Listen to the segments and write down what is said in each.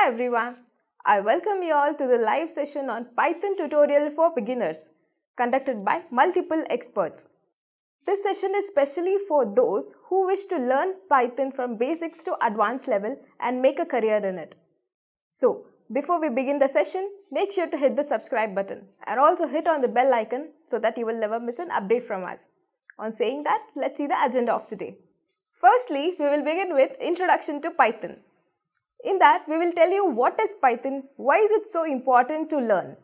everyone, I welcome you all to the live session on Python tutorial for beginners conducted by multiple experts. This session is specially for those who wish to learn Python from basics to advanced level and make a career in it. So, before we begin the session, make sure to hit the subscribe button and also hit on the bell icon so that you will never miss an update from us. On saying that, let's see the agenda of today. Firstly, we will begin with Introduction to Python. In that, we will tell you what is Python, why is it so important to learn.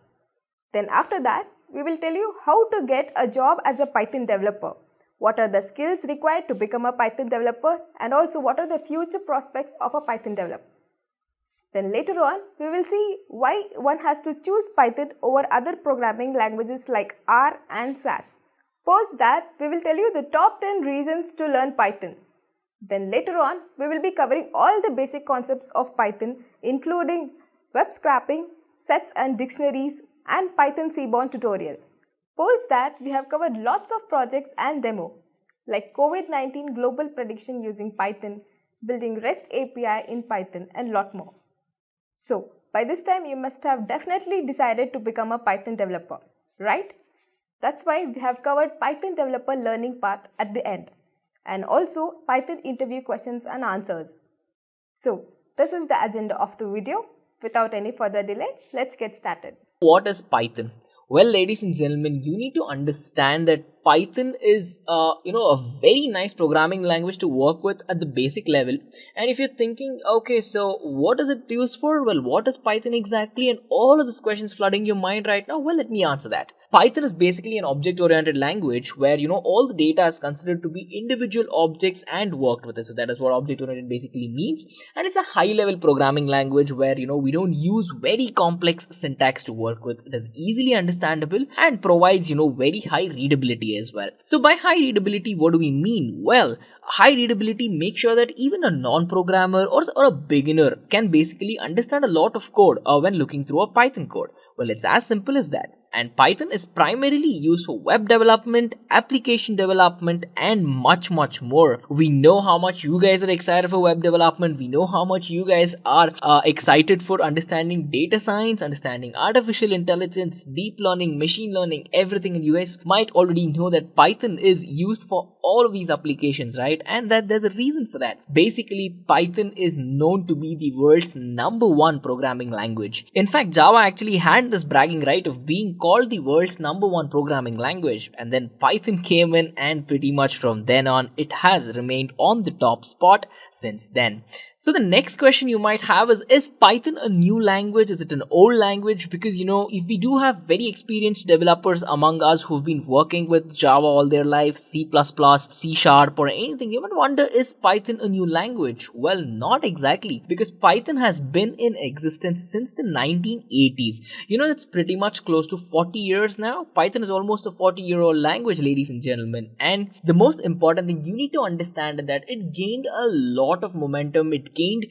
Then after that, we will tell you how to get a job as a Python developer, what are the skills required to become a Python developer, and also what are the future prospects of a Python developer. Then later on, we will see why one has to choose Python over other programming languages like R and SAS. Post that, we will tell you the top 10 reasons to learn Python. Then later on, we will be covering all the basic concepts of Python, including web scraping, sets and dictionaries, and Python Seaborn tutorial. Post that, we have covered lots of projects and demo, like COVID-19 global prediction using Python, building REST API in Python, and lot more. So, by this time, you must have definitely decided to become a Python developer, right? That's why we have covered Python developer learning path at the end, and also Python interview questions and answers. So, this is the agenda of the video. Without any further delay, let's get started. What is Python? Well, ladies and gentlemen, you need to understand that Python is, a very nice programming language to work with at the basic level. And if you're thinking, okay, so what is it used for? Well, what is Python exactly? And all of these questions flooding your mind right now, well, let me answer that. Python is basically an object-oriented language where, all the data is considered to be individual objects and worked with it. So that is what object-oriented basically means. And it's a high-level programming language where, we don't use very complex syntax to work with. It is easily understandable and provides, very high readability as well. So by high readability, what do we mean? Well, high readability makes sure that even a non-programmer or a beginner can basically understand a lot of code when looking through a Python code. Well, it's as simple as that. And Python is primarily used for web development, application development, and much more. We know how much you guys are excited for web development. We know how much you guys are excited for understanding data science, understanding artificial intelligence, deep learning, machine learning, everything. And you guys might already know that Python is used for all of these applications, right? And that there's a reason for that. Basically, Python is known to be the world's #1 programming language. In fact, Java actually had this bragging right of being called the world's #1 programming language, and then Python came in, and pretty much from then on it has remained on the top spot since then. So the next question you might have is Python a new language? Is it an old language? Because if we do have very experienced developers among us who've been working with Java all their life, C++, C# or anything, you might wonder, is Python a new language? Well, not exactly, because Python has been in existence since the 1980s. It's pretty much close to 40 years now. Python is almost a 40-year-old language, ladies and gentlemen. And the most important thing you need to understand is that it gained a lot of momentum. It gained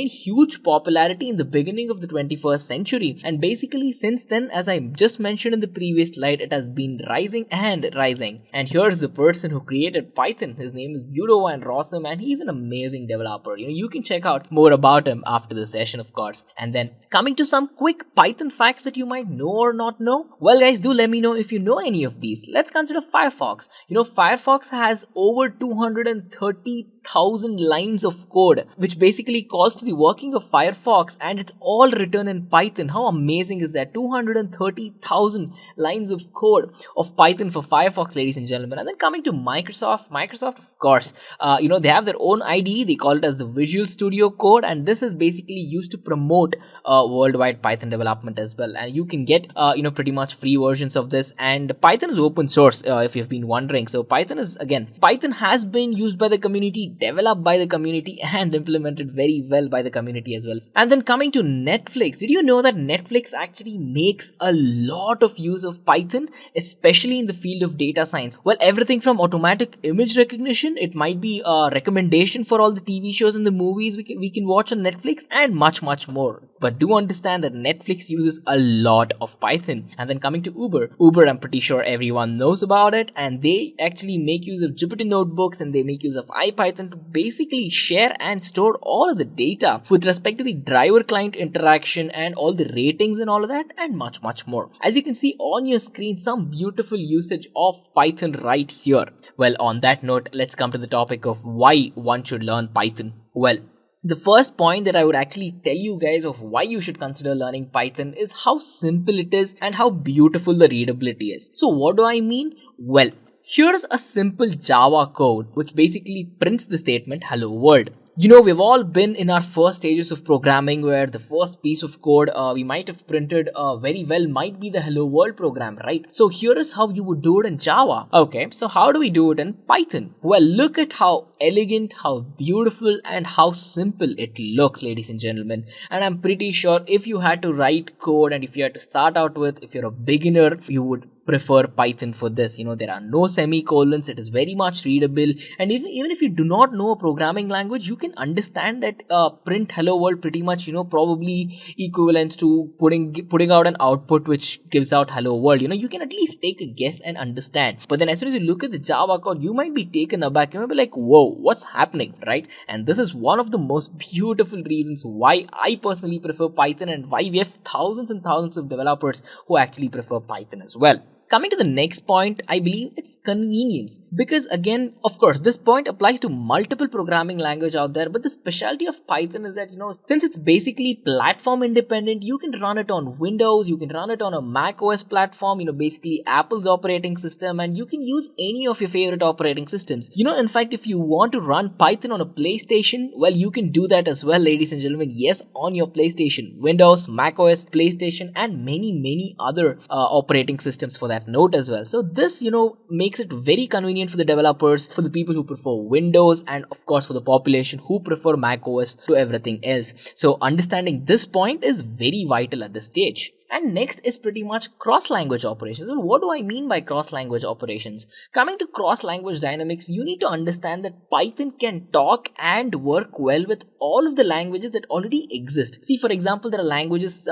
huge popularity in the beginning of the 21st century, and basically since then, as I just mentioned in the previous slide, it has been rising and rising. And here's the person who created Python. His name is Guido van Rossum, and he's an amazing developer. You can check out more about him after the session, of course. And then coming to some quick Python facts that you might know or not know. Well, guys, do let me know if you know any of these. Let's consider Firefox. Firefox has over 230,000 lines of code, which basically calls to the working of Firefox, and it's all written in Python. How amazing is that? 230,000 lines of code of Python for Firefox, ladies and gentlemen. And then coming to Microsoft, of course, they have their own IDE. They call it as the Visual Studio Code, and this is basically used to promote worldwide Python development as well. And you can get pretty much free versions of this, and Python is open source, if you've been wondering. So Python has been used by the community, developed by the community, and implemented very well by the community as well. And then coming to Netflix, did you know that Netflix actually makes a lot of use of Python, especially in the field of data science? Well, everything from automatic image recognition, it might be a recommendation for all the TV shows and the movies we can watch on Netflix, and much more. But do understand that Netflix uses a lot of Python. And then coming to Uber, I'm pretty sure everyone knows about it, and they actually make use of Jupyter notebooks, and they make use of IPython Python to basically share and store all of the data with respect to the driver client interaction and all the ratings and all of that, and much more. As you can see on your screen, some beautiful usage of Python right here. Well, on that note, let's come to the topic of why one should learn Python. Well, the first point that I would actually tell you guys of why you should consider learning Python is how simple it is and how beautiful the readability is. So what do I mean? Well, here's a simple Java code which basically prints the statement hello world. You know, we've all been in our first stages of programming where the first piece of code we might have printed very well might be the hello world program, right? So here is how you would do it in Java. Okay, so how do we do it in Python? Well, look at how elegant, how beautiful, and how simple it looks, ladies and gentlemen. And I'm pretty sure if you had to write code and if you had to start out with, if you're a beginner, you would prefer Python for this. You know, there are no semicolons, it is very much readable, and even if you do not know a programming language, you can understand that print hello world pretty much, you know, probably equivalent to putting out an output which gives out hello world. You know, you can at least take a guess and understand. But then as soon as you look at the Java code, you might be taken aback. You might be like, whoa, what's happening, right? And this is one of the most beautiful reasons why I personally prefer Python, and why we have thousands and thousands of developers who actually prefer Python as well. Coming to the next point, I believe it's convenience. Because again, of course, this point applies to multiple programming language out there, but the specialty of Python is that, you know, since it's basically platform independent, you can run it on Windows, you can run it on a Mac OS platform, you know, basically Apple's operating system, and you can use any of your favorite operating systems. You know, in fact, if you want to run Python on a PlayStation, well, you can do that as well, ladies and gentlemen. Yes, on your PlayStation, Windows, Mac OS, PlayStation, and many other operating systems for that note as well. So this, you know, makes it very convenient for the developers, for the people who prefer Windows, and of course for the population who prefer Mac OS to everything else. So understanding this point is very vital at this stage. And next is pretty much cross-language operations. Well, what do I mean by cross-language operations? Coming to cross-language dynamics, you need to understand that Python can talk and work well with all of the languages that already exist. See, for example, there are languages,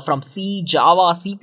from C, Java, C++,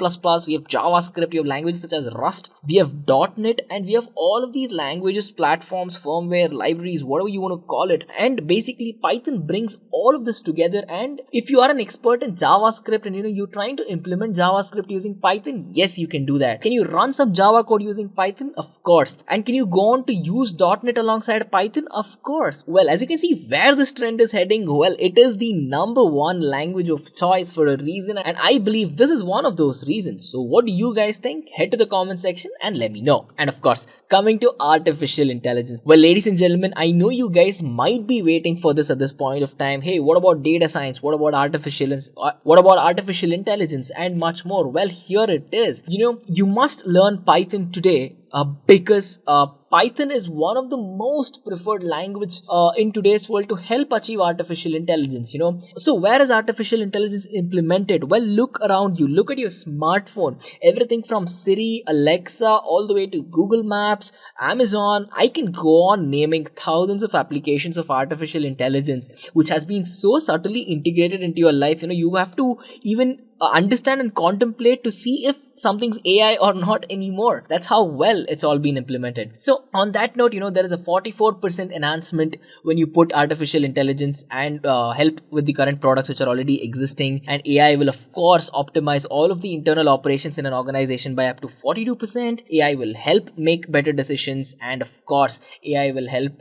we have JavaScript, we have languages such as Rust, we have .NET, and we have all of these languages, platforms, firmware, libraries, whatever you want to call it. And basically, Python brings all of this together. And if you are an expert in JavaScript and, you know, you're trying to implement JavaScript using Python, yes, you can do that. Can you run some Java code using Python? Of course. And can you go on to use .NET alongside Python? Of course. Well, as you can see where this trend is heading, well, it is the #1 language of choice for a reason, and I believe this is one of those reasons. So what do you guys think? Head to the comment section and let me know. And of course, coming to artificial intelligence. Well, ladies and gentlemen, I know you guys might be waiting for this at this point of time. Hey, what about data science? What about artificial intelligence? And much more? Well, here it is. You know, you must learn Python today because Python is one of the most preferred language in today's world to help achieve artificial intelligence, you know. So where is artificial intelligence implemented? Well, look around you, look at your smartphone, everything from Siri, Alexa, all the way to Google Maps, Amazon. I can go on naming thousands of applications of artificial intelligence, which has been so subtly integrated into your life. You know, you have to even understand and contemplate to see if something's AI or not anymore. That's how well it's all been implemented. So on that note, you know, there is a 44% enhancement when you put artificial intelligence and help with the current products which are already existing, and AI will of course optimize all of the internal operations in an organization by up to 42%. AI will help make better decisions, and of course AI will help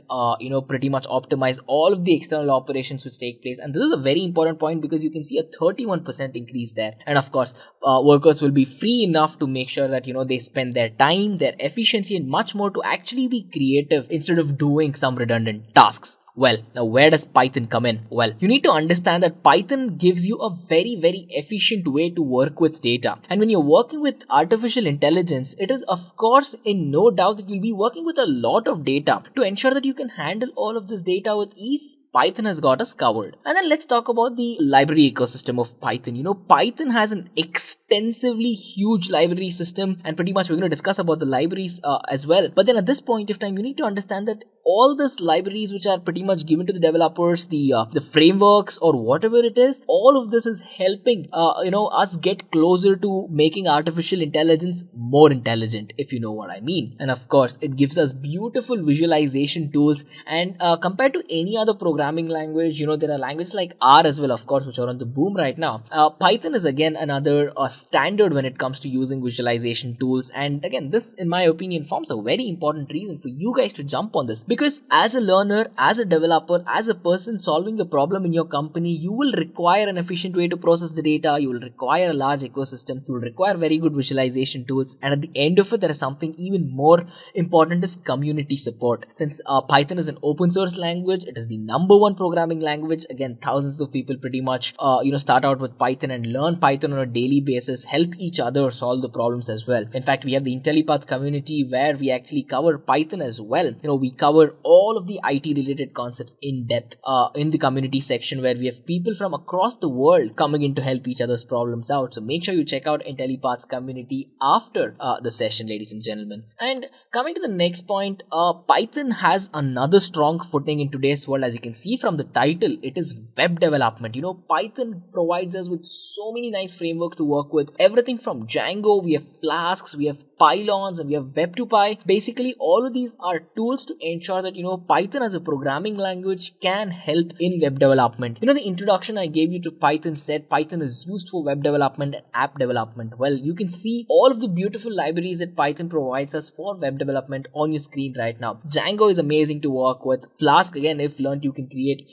pretty much optimize all of the external operations which take place. And this is a very important point because you can see a 31% increase there. And of course workers will be free enough to make sure that, you know, they spend their time, their efficiency, and much more to actually be creative instead of doing some redundant tasks. Well, now where does Python come in? Well, you need to understand that Python gives you a very efficient way to work with data. And when you're working with artificial intelligence, it is of course in no doubt that you'll be working with a lot of data. To ensure that you can handle all of this data with ease, Python has got us covered. And then let's talk about the library ecosystem of Python. Python has an extensively huge library system, and pretty much we're going to discuss about the libraries as well. But then at this point of time, you need to understand that all these libraries which are pretty much given to the developers, the frameworks or whatever it is, all of this is helping us get closer to making artificial intelligence more intelligent, if you know what I mean. And of course, it gives us beautiful visualization tools. And compared to any other programming language, there are languages like R as well, of course, which are on the boom right now. Python is again another standard when it comes to using visualization tools. And again, this, in my opinion, forms a very important reason for you guys to jump on this, because as a learner, as a developer, as a person solving a problem in your company, you will require an efficient way to process the data. You will require a large ecosystem. You will require very good visualization tools. And at the end of it, there is something even more important, is community support. Since Python is an open source language, it is the #1 programming language. Again, thousands of people pretty much start out with Python and learn Python on a daily basis, help each other solve the problems as well. In fact, we have the Intellipaat community where we actually cover Python as well. We cover all of the IT related concepts in depth in the community section, where we have people from across the world coming in to help each other's problems out. So make sure you check out Intellipaat's community after the session, ladies and gentlemen. And coming to the next point, Python has another strong footing in today's world. As you can see from the title, it is web development. Python provides us with so many nice frameworks to work with. Everything from Django, we have Flasks, we have Pylons, and we have Web2Py. Basically, all of these are tools to ensure that Python as a programming language can help in web development. The introduction I gave you to Python said Python is used for web development and app development. Well, you can see all of the beautiful libraries that Python provides us for web development on your screen right now. Django is amazing to work with. Flask, again, if learned, you can create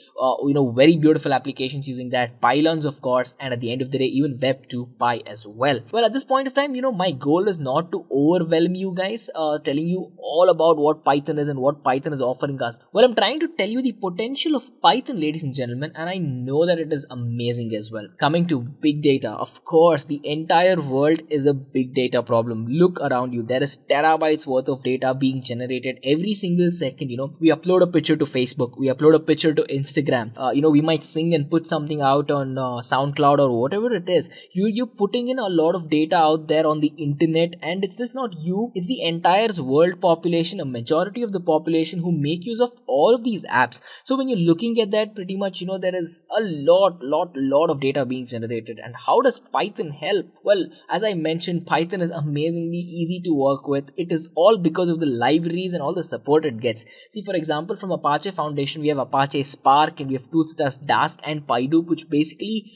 very beautiful applications using that. Pylons, of course, and at the end of the day, even Web2Py as well. Well, at this point of time, my goal is not to overwhelm you guys telling you all about what Python is and what Python is offering us. Well, I'm trying to tell you the potential of Python, ladies and gentlemen, and I know that it is amazing as well. Coming to big data, of course, the entire world is a big data problem. Look around you. There is terabytes worth of data being generated every single second. We upload a picture to Facebook, we upload a picture to Instagram, we might sing and put something out on SoundCloud or whatever it is. You're putting in a lot of data out there on the internet, and it's just not you, it's the entire world population, a majority of the population who make use of all of these apps. So when you're looking at that, pretty much there is a lot of data being generated. And how does Python help? Well, as I mentioned, Python is amazingly easy to work with. It is all because of the libraries and all the support it gets. See, for example, from Apache Foundation, we have Apache Spark, and we have tools such as Dask and PyDo, which basically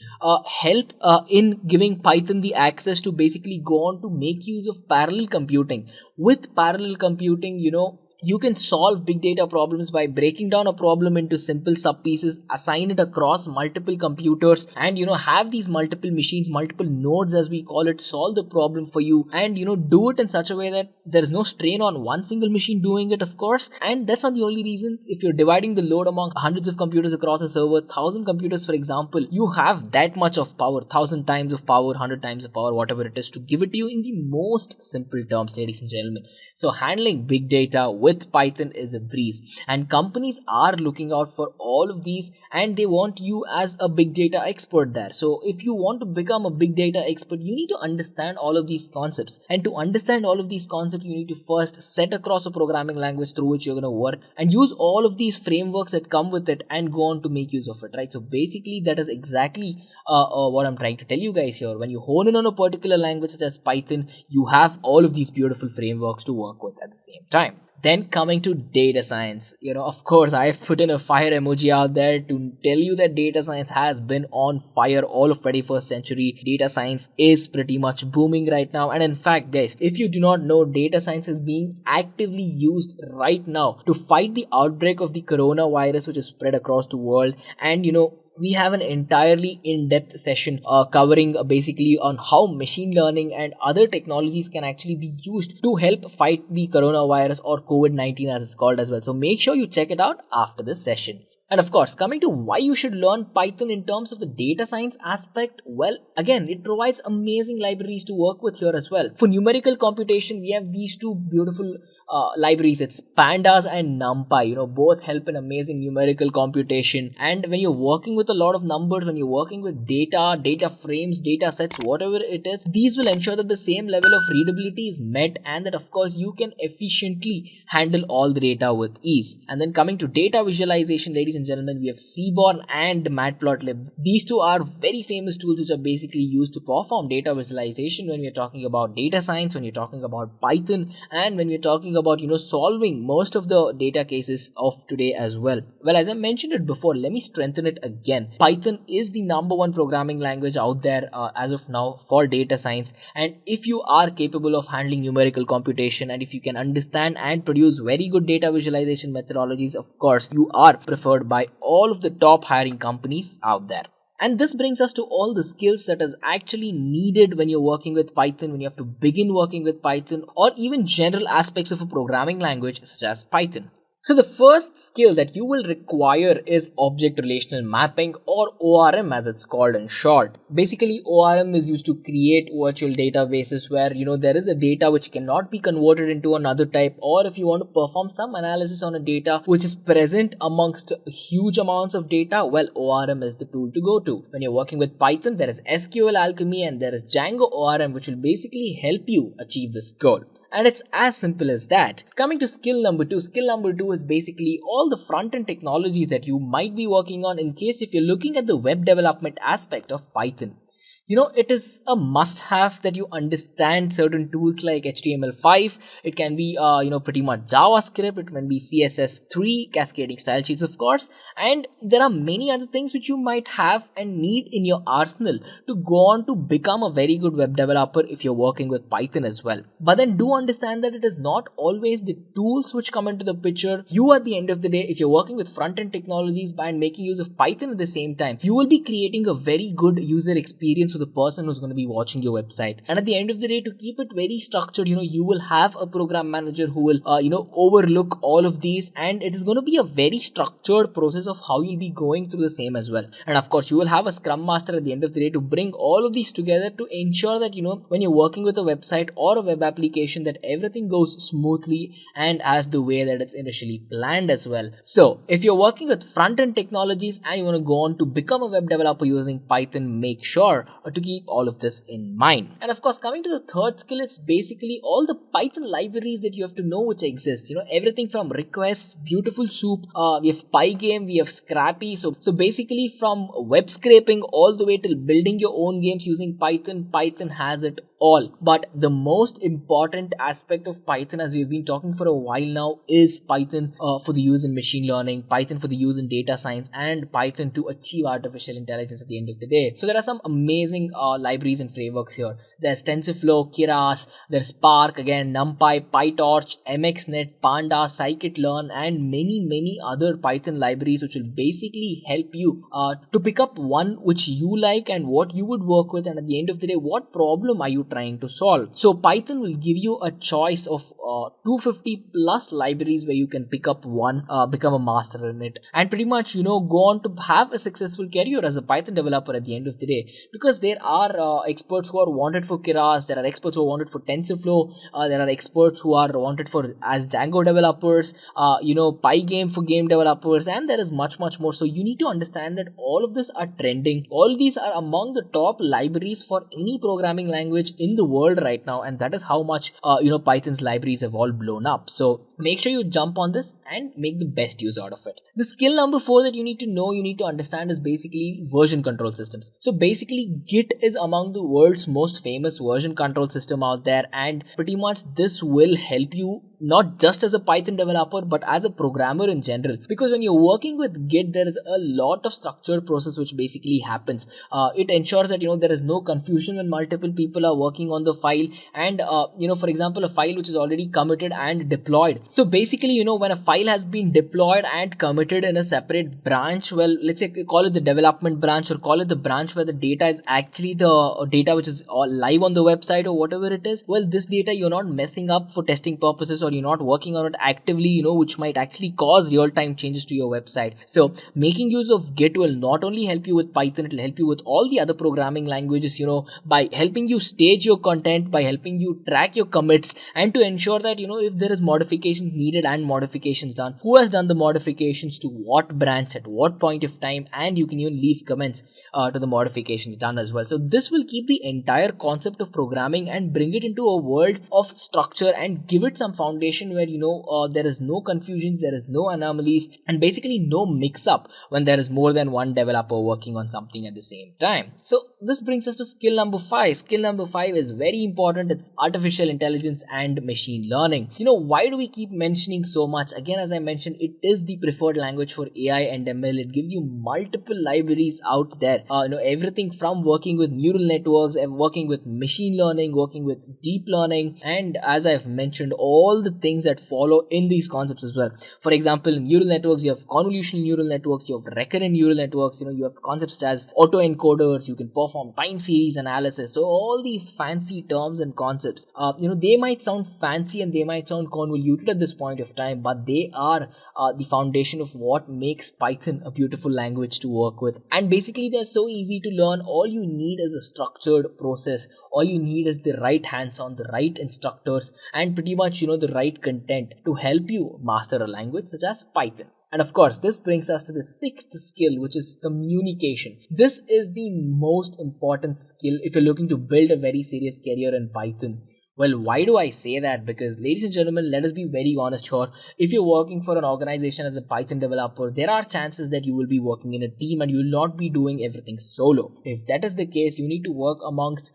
help in giving Python the access to basically go on to make use of parallel computing. With parallel computing, you can solve big data problems by breaking down a problem into simple sub pieces, assign it across multiple computers, and have these multiple machines, multiple nodes as we call it, solve the problem for you, and do it in such a way that there is no strain on one single machine doing it, of course. And that's not the only reason. If you're dividing the load among hundreds of computers across a server, 1,000 computers for example, you have that much of power, 1,000 times of power, 100 times of power, whatever it is, to give it to you in the most simple terms, ladies and gentlemen. So handling big data with Python is a breeze, and companies are looking out for all of these, and they want you as a big data expert there. So if you want to become a big data expert, you need to understand all of these concepts, and to understand all of these concepts, you need to first set across a programming language through which you're going to work, and use all of these frameworks that come with it and go on to make use of it, right? So basically that is exactly what I'm trying to tell you guys here. When you hone in on a particular language such as Python, you have all of these beautiful frameworks to work with at the same time. Then coming to data science, of course, I've put in a fire emoji out there to tell you that data science has been on fire all of 21st century. Data science is pretty much booming right now. And in fact, guys, if you do not know, data science is being actively used right now to fight the outbreak of the coronavirus, which is spread across the world. And, we have an entirely in-depth session covering basically on how machine learning and other technologies can actually be used to help fight the coronavirus, or COVID-19 as it's called as well. So make sure you check it out after this session. And of course, coming to why you should learn Python in terms of the data science aspect, well, again, it provides amazing libraries to work with here as well. For numerical computation, we have these two beautiful libraries. It's Pandas and Numpy. Both help in amazing numerical computation. And when you're working with a lot of numbers, when you're working with data frames, data sets, whatever it is, these will ensure that the same level of readability is met, and that of course you can efficiently handle all the data with ease. And then coming to data visualization, ladies and gentlemen, we have Seaborn and Matplotlib. These two are very famous tools which are basically used to perform data visualization when we're talking about data science, when you're talking about Python, and when we're talking about solving most of the data cases of today as well. Well, as I mentioned it before, let me strengthen it again. Python is the #1 programming language out there as of now for data science, and if you are capable of handling numerical computation, and if you can understand and produce very good data visualization methodologies, of course you are preferred by all of the top hiring companies out there. And this brings us to all the skills that is actually needed when you're working with Python, when you have to begin working with Python, or even general aspects of a programming language such as Python. So the first skill that you will require is object relational mapping, or ORM as it's called in short. Basically, ORM is used to create virtual databases where there is a data which cannot be converted into another type, or if you want to perform some analysis on a data which is present amongst huge amounts of data, well, ORM is the tool to go to. When you're working with Python, there is SQL Alchemy and there is Django ORM, which will basically help you achieve this goal. And it's as simple as that. Coming to skill number 2. Skill number 2 is basically all the front-end technologies that you might be working on in case if you're looking at the web development aspect of Python. It is a must-have that you understand certain tools like HTML5. It can be, pretty much JavaScript. It can be CSS3, cascading style sheets, of course. And there are many other things which you might have and need in your arsenal to go on to become a very good web developer if you're working with Python as well. But then do understand that it is not always the tools which come into the picture. You, at the end of the day, if you're working with front-end technologies by making use of Python at the same time, you will be creating a very good user experience the person who's going to be watching your website. And at the end of the day, to keep it very structured, you will have a program manager who will overlook all of these, and it is going to be a very structured process of how you'll be going through the same as well. And of course, you will have a scrum master at the end of the day to bring all of these together to ensure that when you're working with a website or a web application, that everything goes smoothly and as the way that it's initially planned as well. So if you're working with front-end technologies and you want to go on to become a web developer using Python, make sure to keep all of this in mind. And of course, coming to the third skill, it's basically all the Python libraries that you have to know which exist. Everything from requests, beautiful soup, we have Pygame, we have Scrappy. So basically from web scraping all the way till building your own games using Python, Python has it all. But the most important aspect of Python, as we've been talking for a while now, is Python for the use in machine learning, Python for the use in data science, and Python to achieve artificial intelligence at the end of the day. So there are some amazing libraries and frameworks here. There's TensorFlow, Keras, there's Spark, again NumPy, PyTorch, MXNet, Pandas, Scikit-learn, and many other Python libraries which will basically help you to pick up one which you like and what you would work with, and at the end of the day, what problem are you trying to solve. So Python will give you a choice of 250 plus libraries where you can pick up one, become a master in it, and pretty much go on to have a successful career as a Python developer at the end of the day. Because there are experts who are wanted for Keras, there are experts who are wanted for TensorFlow, there are experts who are wanted for as Django developers, Pygame for game developers, and there is much more. So you need to understand that all of this are trending. All these are among the top libraries for any programming language in the world right now, and that is how much Python's libraries have all blown up. So make sure you jump on this and make the best use out of it. The skill number 4 that you need to know, you need to understand, is basically version control systems. So basically Git is among the world's most famous version control system out there, and pretty much this will help you not just as a Python developer but as a programmer in general, because when you're working with Git, there is a lot of structured process which basically happens. It ensures that there is no confusion when multiple people are working on the file, and for example, a file which is already committed and deployed, So basically, when a file has been deployed and committed in a separate branch, well, let's say call it the development branch or call it the branch where the data is actually the data which is all live on the website or whatever it is. Well, this data you're not messing up for testing purposes, or you're not working on it actively, which might actually cause real-time changes to your website. So making use of Git will not only help you with Python, it will help you with all the other programming languages, by helping you stage your content, by helping you track your commits, and to ensure that, if there is modifications needed and modifications done, who has done the modifications to what branch at what point of time, and you can even leave comments to the modifications done as well. So this will keep the entire concept of programming and bring it into a world of structure and give it some foundation where, there is no confusions, there is no anomalies, and basically no mix up when there is more than one developer working on something at the same time. So this brings us to skill number 5. Skill number 5 is very important. It's artificial intelligence and machine learning. Why do we keep mentioning so much? Again, as I mentioned, it is the preferred language for AI and ML. It gives you multiple libraries out there. Everything from working with neural networks, working with machine learning, working with deep learning, and as I've mentioned, all the things that follow in these concepts as well. For example, in neural networks, you have convolutional neural networks, you have recurrent neural networks, you have concepts such as autoencoders, you can perform time series analysis. So all these fancy terms and concepts, they might sound fancy and they might sound convoluted at this point of time, but they are the foundation of what makes Python a beautiful language to work with. And basically, they're so easy to learn. All you need is a structured process. All you need is the right hands-on, the right instructors, and pretty much, the right content to help you master a language such as Python. And of course, this brings us to the 6th skill, which is communication. This is the most important skill if you're looking to build a very serious career in Python. Well, why do I say that? Because, ladies and gentlemen, let us be very honest here. If you're working for an organization as a Python developer, there are chances that you will be working in a team and you will not be doing everything solo. If that is the case, you need to work amongst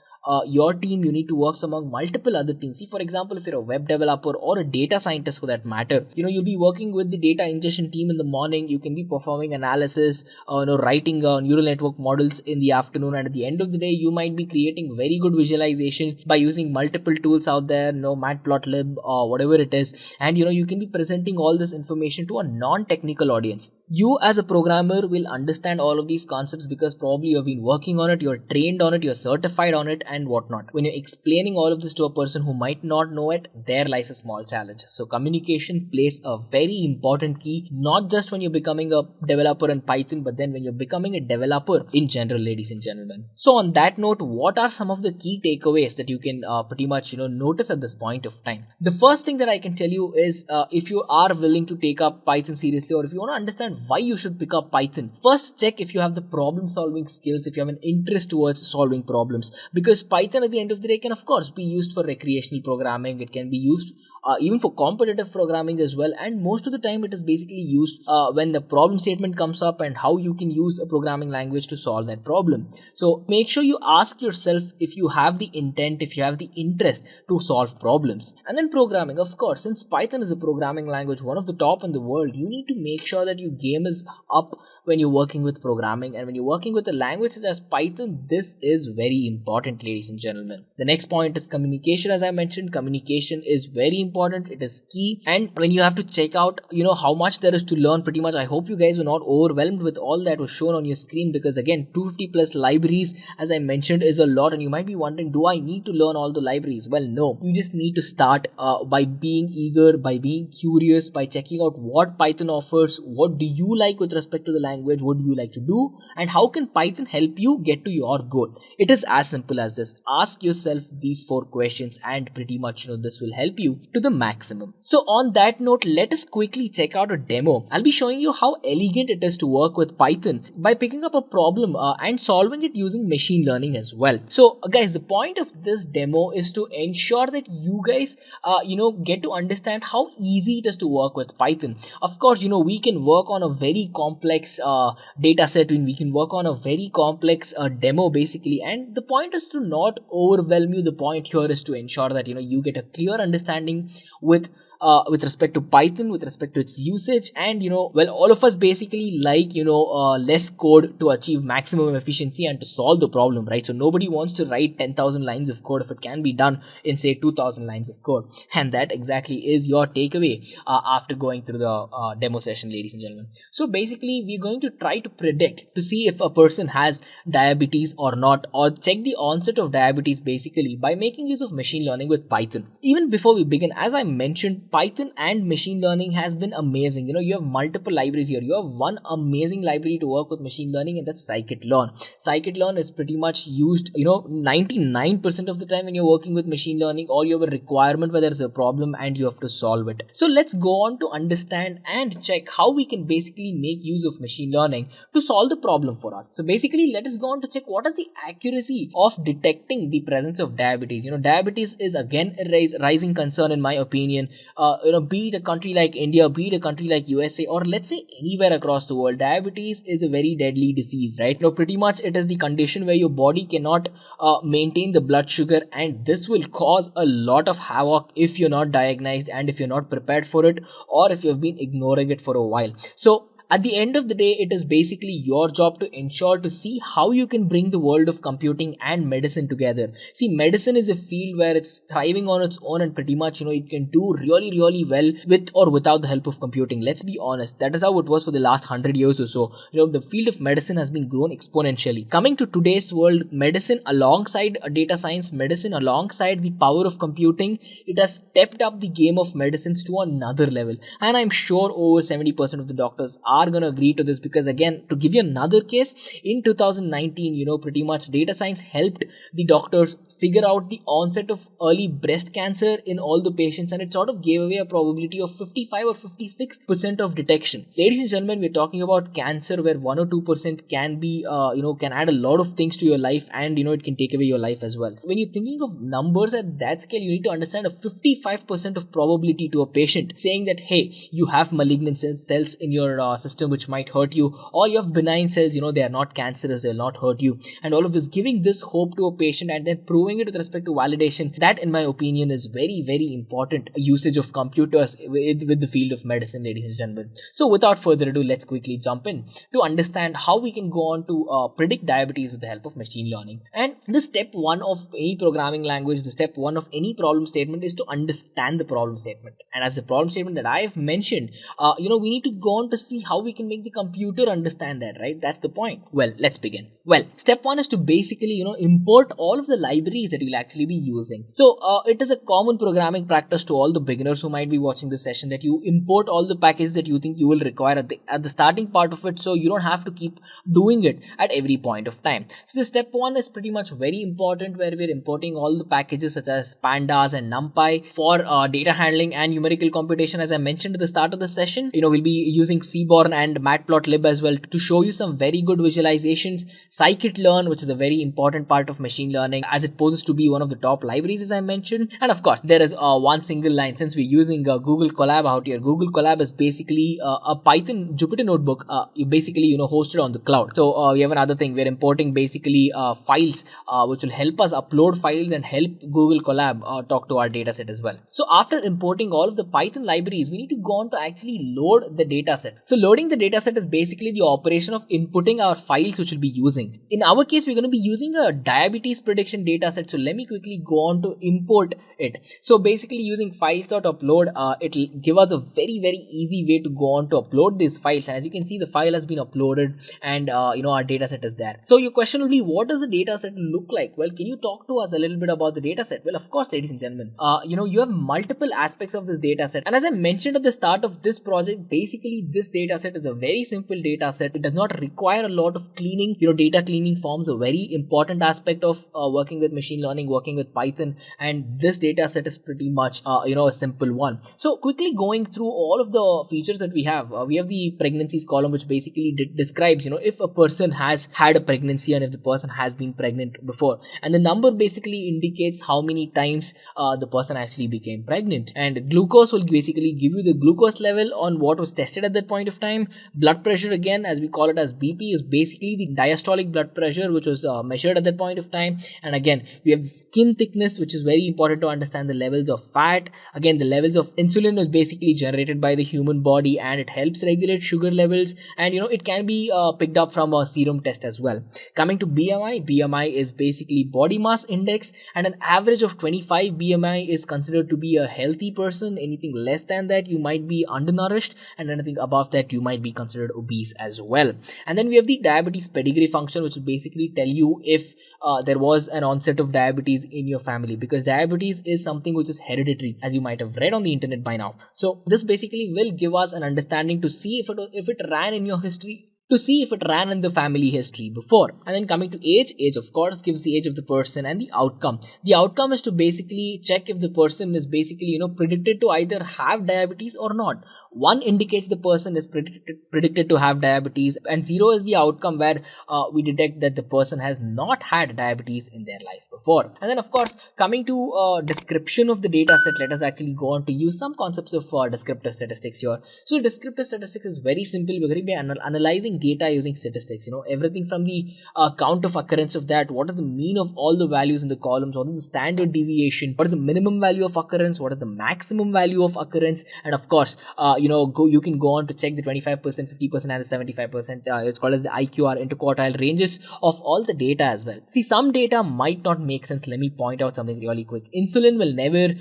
your team. You need to work among multiple other teams. See, for example, if you're a web developer or a data scientist for that matter, you'll be working with the data ingestion team in the morning. You can be performing analysis, writing neural network models in the afternoon, and at the end of the day, you might be creating very good visualization by using multiple tools out there, Matplotlib or whatever it is, and you can be presenting all this information to a non-technical audience. You as a programmer will understand all of these concepts because probably you've been working on it, you're trained on it, you're certified on it, and whatnot. When you're explaining all of this to a person who might not know it, there lies a small challenge. So communication plays a very important key, not just when you're becoming a developer in Python, but then when you're becoming a developer in general, ladies and gentlemen. So on that note, what are some of the key takeaways that you can pretty much notice at this point of time? The first thing that I can tell you is if you are willing to take up Python seriously, or if you want to understand why you should pick up Python, first check if you have the problem solving skills, if you have an interest towards solving problems, because Python at the end of the day can of course be used for recreational programming. It can be used even for competitive programming as well, and most of the time it is basically used when the problem statement comes up and how you can use a programming language to solve that problem. So make sure you ask yourself if you have the intent, if you have the interest to solve problems. And then programming, of course, since Python is a programming language, one of the top in the world, you need to make sure that your game is up when you're working with programming, and when you're working with a language such as Python, this is very important, ladies and gentlemen. The next point is communication. As I mentioned, communication is very important. It is key. And when you have to check out how much there is to learn, pretty much I hope you guys were not overwhelmed with all that was shown on your screen, because again, 250 plus libraries, as I mentioned, is a lot, and you might be wondering, do I need to learn all the libraries? Well, no, you just need to start by being eager, by being curious, by checking out what Python offers. What do you like with respect to the language? What do you like to do? And how can Python help you get to your goal? It is as simple as this. Ask yourself these 4 questions, and pretty much this will help you to the maximum. So on that note, let us quickly check out a demo. I'll be showing you how elegant it is to work with Python by picking up a problem and solving it using machine learning as well. So guys, the point of this demo is to ensure that you guys get to understand how easy it is to work with Python. Of course, we can work on a very complex data set, we can work on a very complex demo basically, and the point is to not overwhelm you. The point here is to ensure that you get a clear understanding with with respect to Python, with respect to its usage, and well, all of us basically like less code to achieve maximum efficiency and to solve the problem, right? So nobody wants to write 10,000 lines of code if it can be done in say 2,000 lines of code, and that exactly is your takeaway after going through the demo session, ladies and gentlemen. So basically, we're going to try to predict to see if a person has diabetes or not, or check the onset of diabetes basically by making use of machine learning with Python. Even before we begin, as I mentioned, Python and machine learning has been amazing. You have multiple libraries here. You have one amazing library to work with machine learning, and that's scikit-learn. Scikit-learn is pretty much used 99% of the time when you're working with machine learning, or you have a requirement where there's a problem and you have to solve it. So let's go on to understand and check how we can basically make use of machine learning to solve the problem for us. So basically, let us go on to check what is the accuracy of detecting the presence of diabetes. Diabetes is again a rising concern in my opinion. Be it a country like India, be it a country like USA, or let's say anywhere across the world, diabetes is a very deadly disease, right? Pretty much it is the condition where your body cannot maintain the blood sugar, and this will cause a lot of havoc if you're not diagnosed and if you're not prepared for it, or if you've been ignoring it for a while. So at the end of the day, it is basically your job to ensure to see how you can bring the world of computing and medicine together. See, medicine is a field where it's thriving on its own, and pretty much, it can do really, really well with or without the help of computing. Let's be honest. That is how it was for the last 100 years or so. The field of medicine has been grown exponentially. Coming to today's world, medicine alongside data science, medicine alongside the power of computing, it has stepped up the game of medicines to another level. And I'm sure over 70% of the doctors are going to agree to this, because again, to give you another case, in 2019, pretty much data science helped the doctors figure out the onset of early breast cancer in all the patients, and it sort of gave away a probability of 55 or 56% of detection. Ladies and gentlemen, we're talking about cancer where 1 or 2% can be can add a lot of things to your life, and it can take away your life as well. When you're thinking of numbers at that scale, you need to understand a 55% of probability to a patient saying that, hey, you have malignant cells in your system which might hurt you, or you have benign cells, they are not cancerous, they'll not hurt you, and all of this, giving this hope to a patient and then proving it with respect to validation. That, in my opinion, is very, very important usage of computers with the field of medicine, ladies and gentlemen. So without further ado, let's quickly jump in to understand how we can go on to predict diabetes with the help of machine learning. And the step one of any programming language, the step one of any problem statement is to understand the problem statement. And as the problem statement that I have mentioned, we need to go on to see how we can make the computer understand that, right? That's the point. Well, let's begin. Well, step one is to basically, import all of the libraries that you'll actually be using. So it is a common programming practice to all the beginners who might be watching this session that you import all the packages that you think you will require at the starting part of it, so you don't have to keep doing it at every point of time. So the step one is pretty much very important, where we're importing all the packages such as pandas and numpy for data handling and numerical computation. As I mentioned at the start of the session, we'll be using Seaborn and Matplotlib as well to show you some very good visualizations. Scikit-learn, which is a very important part of machine learning, as it poses to be one of the top libraries, as I mentioned. And of course, there is one single line, since we're using Google Colab out here. Google Colab is basically a Python Jupyter notebook, you basically hosted on the cloud. So we have another thing, we're importing basically files which will help us upload files and help Google Colab talk to our dataset as well. So after importing all of the Python libraries, we need to go on to actually load the dataset. So loading the dataset is basically the operation of inputting our files which we'll be using. In our case, we're going to be using a diabetes prediction dataset. So let me quickly go on to import it. So basically using files.upload, it'll give us a very, very easy way to go on to upload these files. And as you can see, the file has been uploaded, and our dataset is there. So your question will be, what does the dataset look like? Well, can you talk to us a little bit about the dataset? Well, of course, ladies and gentlemen, you have multiple aspects of this dataset. And as I mentioned at the start of this project, basically this dataset is a very simple dataset. It does not require a lot of cleaning. Data cleaning forms a very important aspect of working with machine learning, working with Python, and this dataset is pretty much a simple one. So quickly going through all of the features that we have the pregnancies column, which basically describes if a person has had a pregnancy and if the person has been pregnant before, and the number basically indicates how many times the person actually became pregnant. And glucose will basically give you the glucose level on what was tested at that point of time. time. Blood pressure, again, as we call it as BP, is basically the diastolic blood pressure, which was measured at that point of time. And again, we have the skin thickness, which is very important to understand the levels of fat. Again, the levels of insulin is basically generated by the human body, and it helps regulate sugar levels. And it can be picked up from a serum test as well. Coming to BMI is basically body mass index, and an average of 25 BMI is considered to be a healthy person. Anything less than that, you might be undernourished, and anything above that, you might be considered obese as well. And then we have the diabetes pedigree function, which will basically tell you if there was an onset of diabetes in your family, because diabetes is something which is hereditary, as you might have read on the internet by now. So this basically will give us an understanding to see if it ran in your history, to see if it ran in the family history before. And then coming to age of course gives the age of the person, and the outcome. The outcome is to basically check if the person is basically predicted to either have diabetes or not. 1 indicates the person is predicted to have diabetes, and 0 is the outcome where we detect that the person has not had diabetes in their life before. And then of course, coming to description of the data set, let us actually go on to use some concepts of descriptive statistics here. So descriptive statistics is very simple. We're going to be analyzing data using statistics. Everything from the count of occurrence of that, what is the mean of all the values in the columns, what is the standard deviation, what is the minimum value of occurrence, what is the maximum value of occurrence, and of course you can go on to check the 25%, 50%, and the 75%. It's called as the IQR, interquartile ranges of all the data as well. See, some data might not make sense. Let me point out something really quick. Insulin will never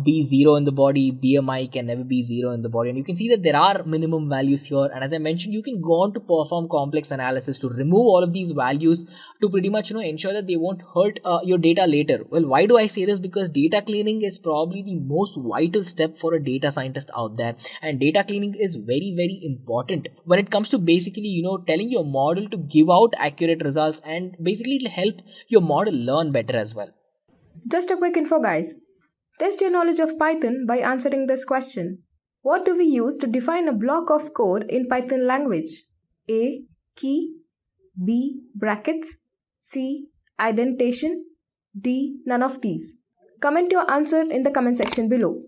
be 0 in the body. BMI can never be 0 in the body, and you can see that there are minimum values here. And as I mentioned, you can go on to perform complex analysis to remove all of these values to pretty much ensure that they won't hurt your data later. Well, why do I say this? Because data cleaning is probably the most vital step for a data scientist out there, and data cleaning is very, very important when it comes to basically telling your model to give out accurate results, and basically it'll help your model learn better as well. Just a quick info, guys. Test your knowledge of Python by answering this question. What do we use to define a block of code in Python language? A. Key. B. Brackets. C. Indentation. D. None of these. Comment your answer in the comment section below.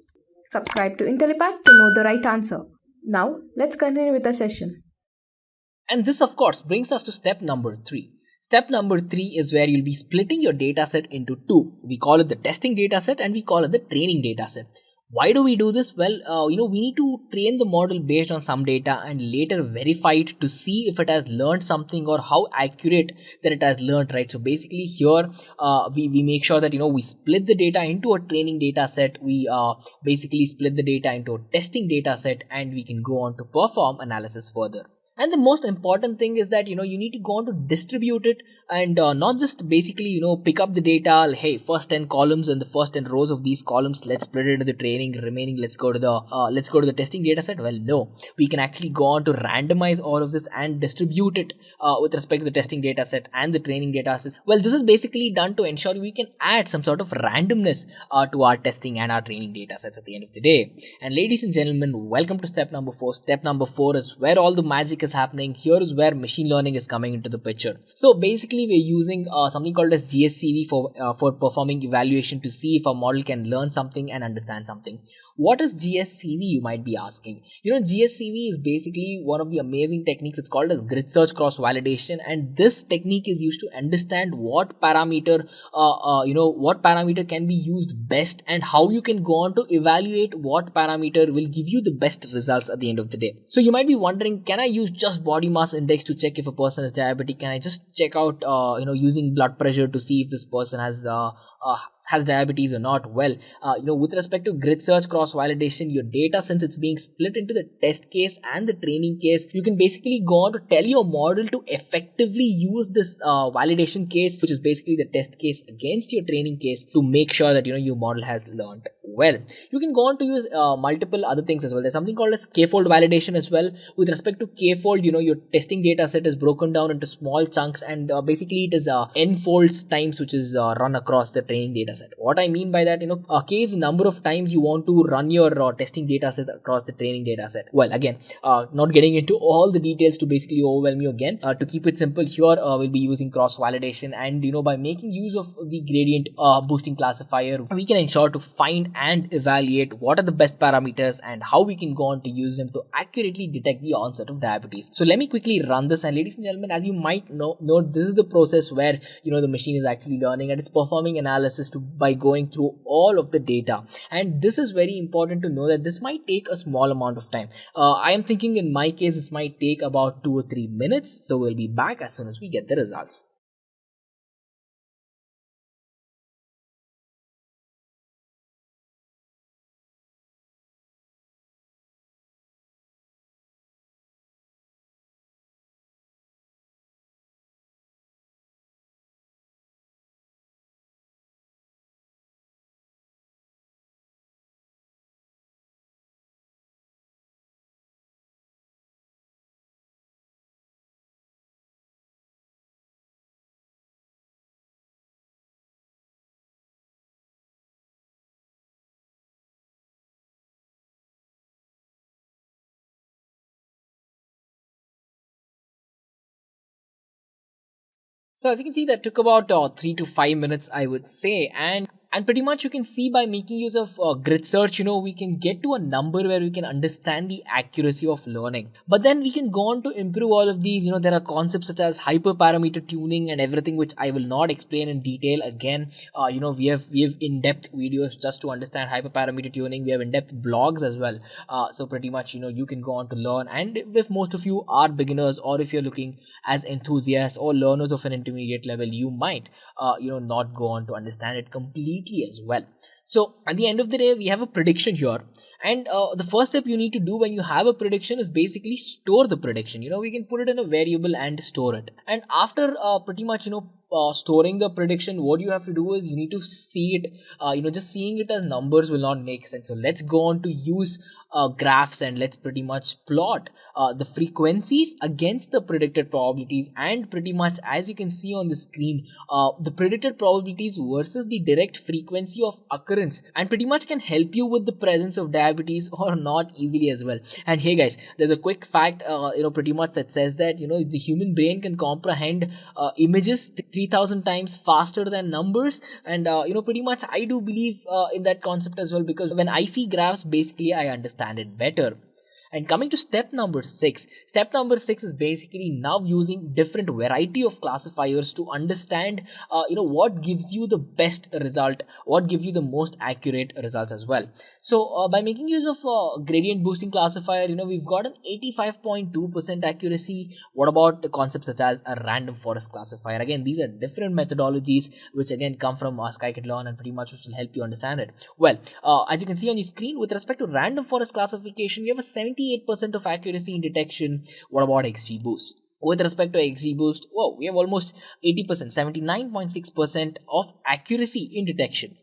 Subscribe to Intellipaat to know the right answer. Now, let's continue with the session. And this, of course, brings us to step number 3. Step number 3 is where you'll be splitting your dataset into 2. We call it the testing dataset and we call it the training dataset. Why do we do this? Well, we need to train the model based on some data and later verify it to see if it has learned something or how accurate that it has learned, right? So basically here, we make sure that, we split the data into a training data set. We basically split the data into a testing data set, and we can go on to perform analysis further. And the most important thing is that, you need to go on to distribute it and not just basically, pick up the data, hey, first 10 columns and the first 10 rows of these columns, let's split it into the training, remaining, let's go to the testing data set. Well, no, we can actually go on to randomize all of this and distribute it with respect to the testing data set and the training data set. Well, this is basically done to ensure we can add some sort of randomness to our testing and our training data sets at the end of the day. And ladies and gentlemen, welcome to step number 4. Step number 4 is where all the magic is happening. Here is where machine learning is coming into the picture. So basically we're using something called as GSCV for performing evaluation to see if a model can learn something and understand something. What is GSCV, you might be asking? GSCV is basically one of the amazing techniques. It's called as grid search cross validation, and this technique is used to understand what parameter can be used best and how you can go on to evaluate what parameter will give you the best results at the end of the day. So you might be wondering, can I use just body mass index to check if a person is diabetic? Can I just check out using blood pressure to see if this person has diabetes or not? Well, with respect to grid search cross validation, your data, since it's being split into the test case and the training case, you can basically go on to tell your model to effectively use this validation case, which is basically the test case, against your training case to make sure that your model has learned well. You can go on to use multiple other things as well. There's something called as k-fold validation as well. With respect to k-fold, your testing data set is broken down into small chunks, and basically it is n folds times which is run across that training data set. What I mean by that, case number of times you want to run your testing data sets across the training data set. Well, again, not getting into all the details to basically overwhelm you again. To keep it simple here, we'll be using cross validation, and by making use of the gradient boosting classifier, we can ensure to find and evaluate what are the best parameters and how we can go on to use them to accurately detect the onset of diabetes. So let me quickly run this, and ladies and gentlemen, as you might know, this is the process where the machine is actually learning and it's performing analysis by going through all of the data. And this is very important to know that this might take a small amount of time. I am thinking in my case this might take about 2 or 3 minutes. So we'll be back as soon as we get the results. So as you can see, that took about 3 to 5 minutes, I would say, and pretty much you can see by making use of grid search, we can get to a number where we can understand the accuracy of learning. But then we can go on to improve all of these. There are concepts such as hyperparameter tuning and everything, which I will not explain in detail. Again, we have in-depth videos just to understand hyperparameter tuning. We have in-depth blogs as well. So pretty much, you can go on to learn. And if most of you are beginners, or if you're looking as enthusiasts or learners of an intermediate level, you might not go on to understand it completely as well. So at the end of the day, we have a prediction here, and the first step you need to do when you have a prediction is basically store the prediction. We can put it in a variable and store it, and after pretty much storing the prediction, what you have to do is you need to see it. Just seeing it as numbers will not make sense. So let's go on to use graphs, and let's pretty much plot the frequencies against the predicted probabilities. And pretty much, as you can see on the screen, the predicted probabilities versus the direct frequency of occurrence, and pretty much can help you with the presence of diabetes or not easily as well. And hey guys, there's a quick fact pretty much that says that the human brain can comprehend images 3000 times faster than numbers. And pretty much I do believe in that concept as well, because when I see graphs, basically I understand it better. And coming to step number 6, is basically now using different variety of classifiers to understand what gives you the best result, what gives you the most accurate results as well. So by making use of gradient boosting classifier, we've got an 85.2% accuracy. What about the concepts such as a random forest classifier? Again, these are different methodologies which again come from scikit-learn, and pretty much which will help you understand it. Well, as you can see on your screen, with respect to random forest classification, we have a 78% of accuracy in detection. What about XGBoost? With respect to XGBoost, whoa, we have almost 80%, 79.6% of accuracy in detection.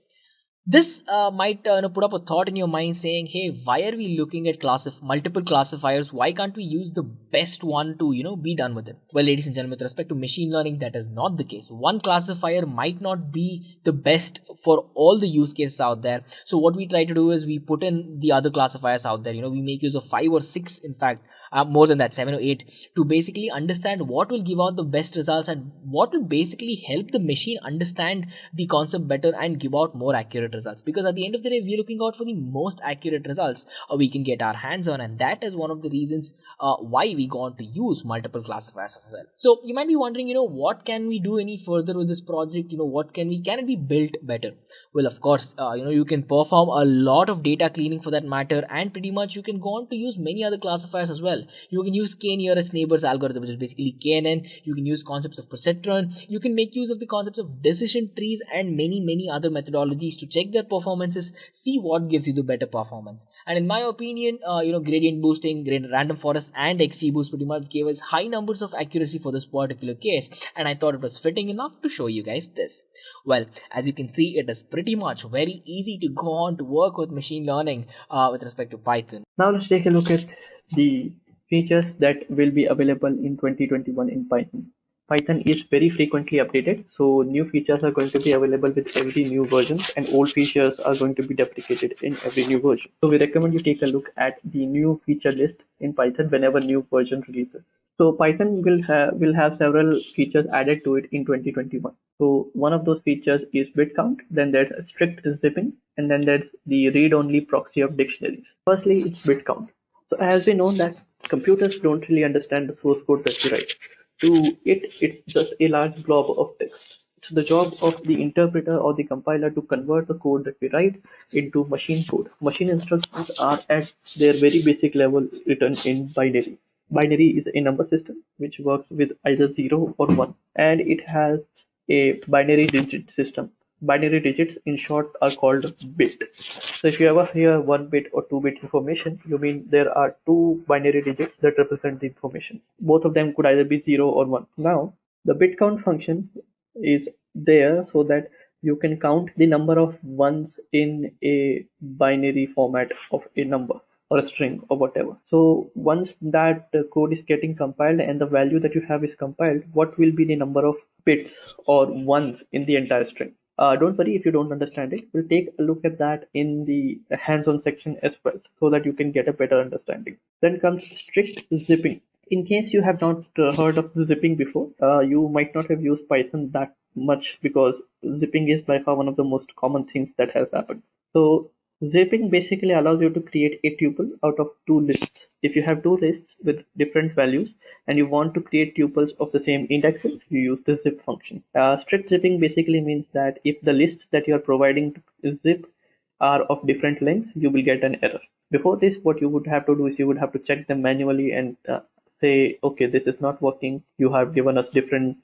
This might put up a thought in your mind saying, hey, why are we looking at multiple classifiers? Why can't we use the best one to be done with it? Well, ladies and gentlemen, with respect to machine learning, that is not the case. One classifier might not be the best for all the use cases out there. So what we try to do is we put in the other classifiers out there. We make use of 5 or 6, in fact, more than that, 7 or 8, to basically understand what will give out the best results and what will basically help the machine understand the concept better and give out more accurate results. Because at the end of the day, we're looking out for the most accurate results we can get our hands on, and that is one of the reasons why we go on to use multiple classifiers as well. So you might be wondering, what can we do any further with this project? Can it be built better? Well, of course, you can perform a lot of data cleaning for that matter, and pretty much you can go on to use many other classifiers as well. You can use k-nearest neighbors algorithm, which is basically KNN. You can use concepts of perceptron. You can make use of the concepts of decision trees and many other methodologies to check their performances, see what gives you the better performance. And in my opinion, gradient boosting, random forest, and XGBoost pretty much gave us high numbers of accuracy for this particular case, and I thought it was fitting enough to show you guys this. Well, as you can see, it is pretty much very easy to go on to work with machine learning with respect to Python. Now let's take a look at the features that will be available in 2021 in Python. Python is very frequently updated, so new features are going to be available with every new version, and old features are going to be deprecated in every new version. So we recommend you take a look at the new feature list in Python whenever new version releases. So Python will have several features added to it in 2021. So one of those features is bit count, then there's strict zipping, and then there's the read-only proxy of dictionaries. Firstly, it's bit count. So as we know that computers don't really understand the source code that we write. To it, it's just a large blob of text. It's the job of the interpreter or the compiler to convert the code that we write into machine code. Machine instructions are at their very basic level written in binary. Binary is a number system which works with either 0 or 1, and it has a binary digit system. Binary digits in short are called bit. So if you ever hear 1 bit or 2 bit information, you mean there are two binary digits that represent the information. Both of them could either be 0 or 1. Now the bit count function is there so that you can count the number of ones in a binary format of a number or a string or whatever. So once that code is getting compiled and the value that you have is compiled, what will be the number of bits or ones in the entire string? Don't worry if you don't understand it. We'll take a look at that in the hands-on section as well so that you can get a better understanding. Then comes strict zipping. In case you have not heard of zipping before, you might not have used Python that much because zipping is by far one of the most common things that has happened. So zipping basically allows you to create a tuple out of two lists. If you have two lists with different values and you want to create tuples of the same indexes, you use the zip function. Strict zipping basically means that if the lists that you are providing to zip are of different lengths, you will get an error. Before this, what you would have to do is you would have to check them manually and say, okay, this is not working. You have given us different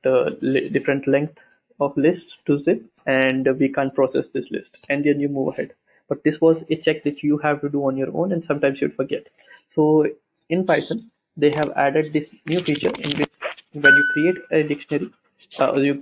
length of lists to zip, and we can't process this list. And then you move ahead. But this was a check that you have to do on your own, and sometimes you'd forget. So in Python, they have added this new feature in which when you create a dictionary,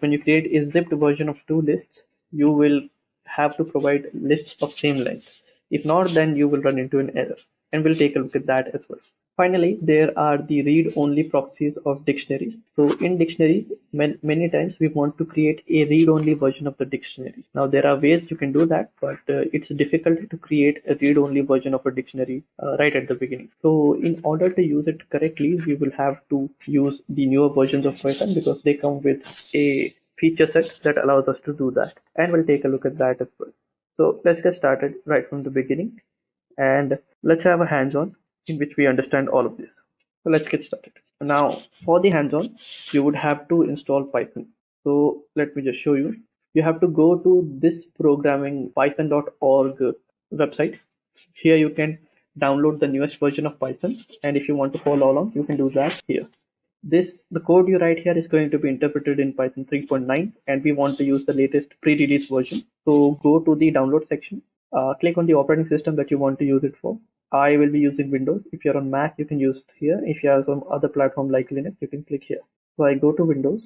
when you create a zipped version of two lists, you will have to provide lists of same length. If not, then you will run into an error, and we'll take a look at that as well. Finally, there are the read-only proxies of dictionaries. So in dictionaries, many times we want to create a read-only version of the dictionary. Now there are ways you can do that, but it's difficult to create a read-only version of a dictionary right at the beginning. So in order to use it correctly, we will have to use the newer versions of Python because they come with a feature set that allows us to do that. And we'll take a look at that as well. So let's get started right from the beginning and let's have a hands-on in which we understand all of this. So let's get started. Now for the hands-on, you would have to install Python. So let me just show you. You have to go to this programming python.org website. Here you can download the newest version of Python, and if you want to follow along, you can do that here. The code you write here is going to be interpreted in Python 3.9, and we want to use the latest pre-release version. So go to the download section, click on the operating system that you want to use it for. I will be using Windows. If you're on Mac, you can use it here. If you have some other platform like Linux, you can click here. So I go to Windows,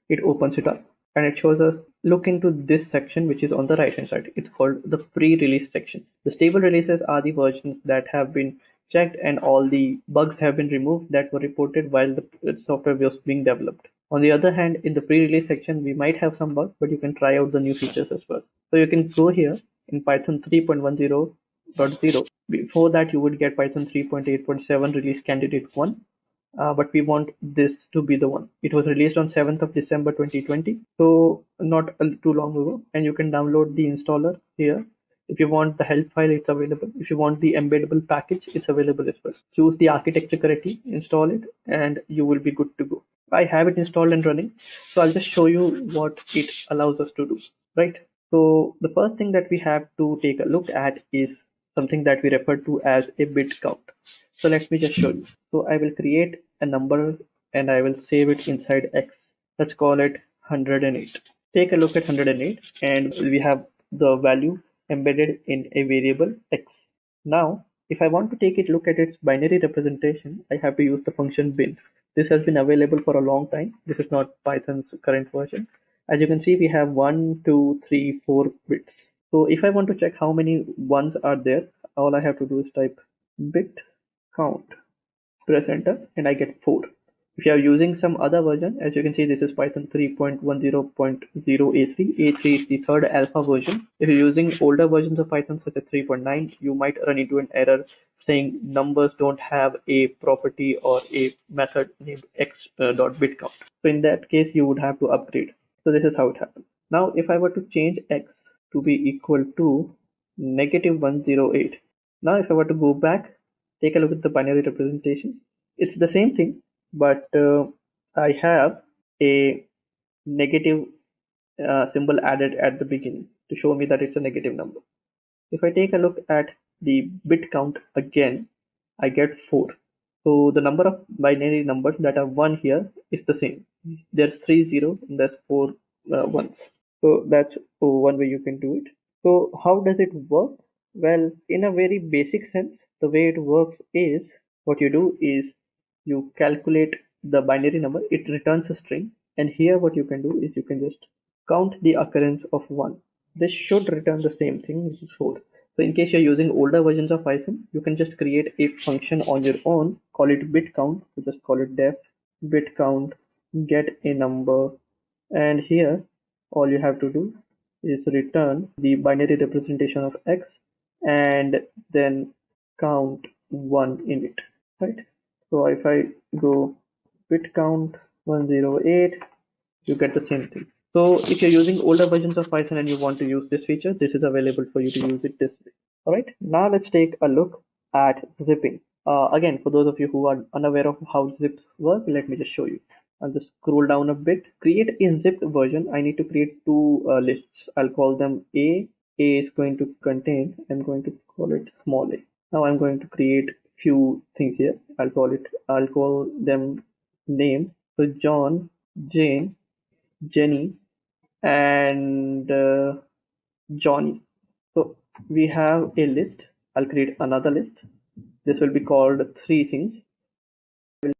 it opens it up, and it shows us look into this section which is on the right hand side. It's called the pre-release section. The stable releases are the versions that have been checked and all the bugs have been removed that were reported while the software was being developed. On the other hand, in the pre-release section, we might have some bugs, but you can try out the new features as well. So you can go here in Python 3.10.0. Before that, you would get Python 3.8.7 release candidate 1. But we want this to be the one. It was released on 7th of December 2020, so not too long ago, and you can download the installer here. If you want the help file, it's available. If you want the embeddable package, it's available as well. Choose the architecture correctly, install it, and you will be good to go. I have it installed and running, so I'll just show you what it allows us to do, right? So the first thing that we have to take a look at is something that we refer to as a bit count. So let me just show you. So I will create a number and I will save it inside X. Let's call it 108. Take a look at 108 and we have the value embedded in a variable X. Now, if I want to take a look at its binary representation, I have to use the function bin. This has been available for a long time. This is not Python's current version. As you can see, we have 1, 2, 3, 4 bits. So if I want to check how many ones are there, all I have to do is type bit count, press enter, and I get 4. If you are using some other version, as you can see, this is Python 3.10.0 A3. A3 is the third alpha version. If you're using older versions of Python such as 3.9, you might run into an error saying numbers don't have a property or a method named x.bit count. So in that case, you would have to upgrade. So this is how it happens. Now, if I were to change x to be equal to -108. Now, if I were to go back, take a look at the binary representation. It's the same thing, but I have a negative symbol added at the beginning to show me that it's a negative number. If I take a look at the bit count again, I get 4. So the number of binary numbers that are 1 here is the same. There's 3 zeros and there's 4 ones. So that's one way you can do it. So how does it work? Well, in a very basic sense, the way it works is what you do is you calculate the binary number, it returns a string, and here what you can do is you can just count the occurrence of 1. This should return the same thing, which is 4. So in case you're using older versions of Python, you can just create a function on your own, call it bit count, so just call it def bit count, get a number, and here all you have to do is return the binary representation of x and then count 1 in it, right? So if I go bit count 108, you get the same thing. So if you're using older versions of Python and you want to use this feature, this is available for you to use it this way. All right, now let's take a look at zipping. Again, for those of you who are unaware of how zips work, let me just show you. I'll just scroll down a bit. Create a zipped version. I need to create two lists. I'll call them A. A is going to contain, I'm going to call it small a. Now I'm going to create few things here. I'll call them name. So John, Jane, Jenny, and Johnny. So we have a list. I'll create another list. This will be called three things. We'll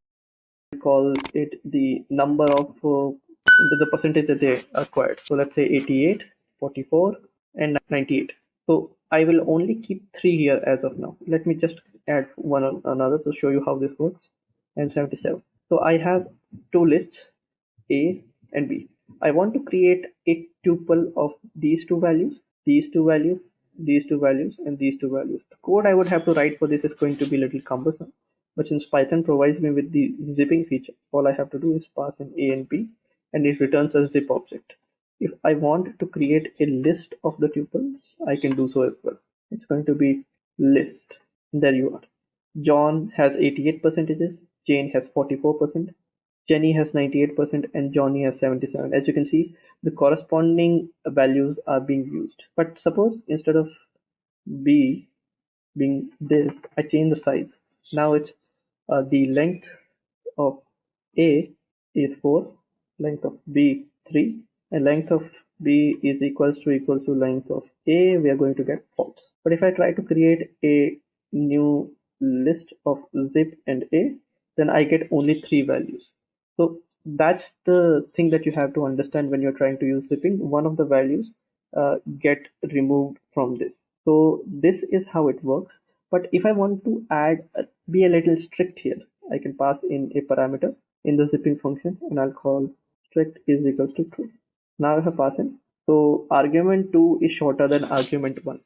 call it the number of the percentage that they acquired. So let's say 88, 44, and 98. So I will only keep 3 here as of now. Let me just add one another to show you how this works. And 77. So I have two lists, A and B. I want to create a tuple of these two values, these two values, these two values, and these two values. The code I would have to write for this is going to be a little cumbersome. But since Python provides me with the zipping feature, all I have to do is pass in A and B, and it returns a zip object. If I want to create a list of the tuples, I can do so as well. It's going to be list. There you are. John has 88%, Jane has 44%, Jenny has 98%, and Johnny has 77%. As you can see, the corresponding values are being used. But suppose instead of B being this, I change the size. Now it's the length of A is 4, length of B 3, and length of B is equal to length of A. We are going to get false. But if I try to create a new list of zip and A, then I get only 3 values. So that's the thing that you have to understand when you're trying to use zipping. One of the values get removed from this. So this is how it works. But if I want to be a little strict here, I can pass in a parameter in the zipping function, and I'll call strict is equals to true. Now I have passed in. So argument 2 is shorter than argument 1.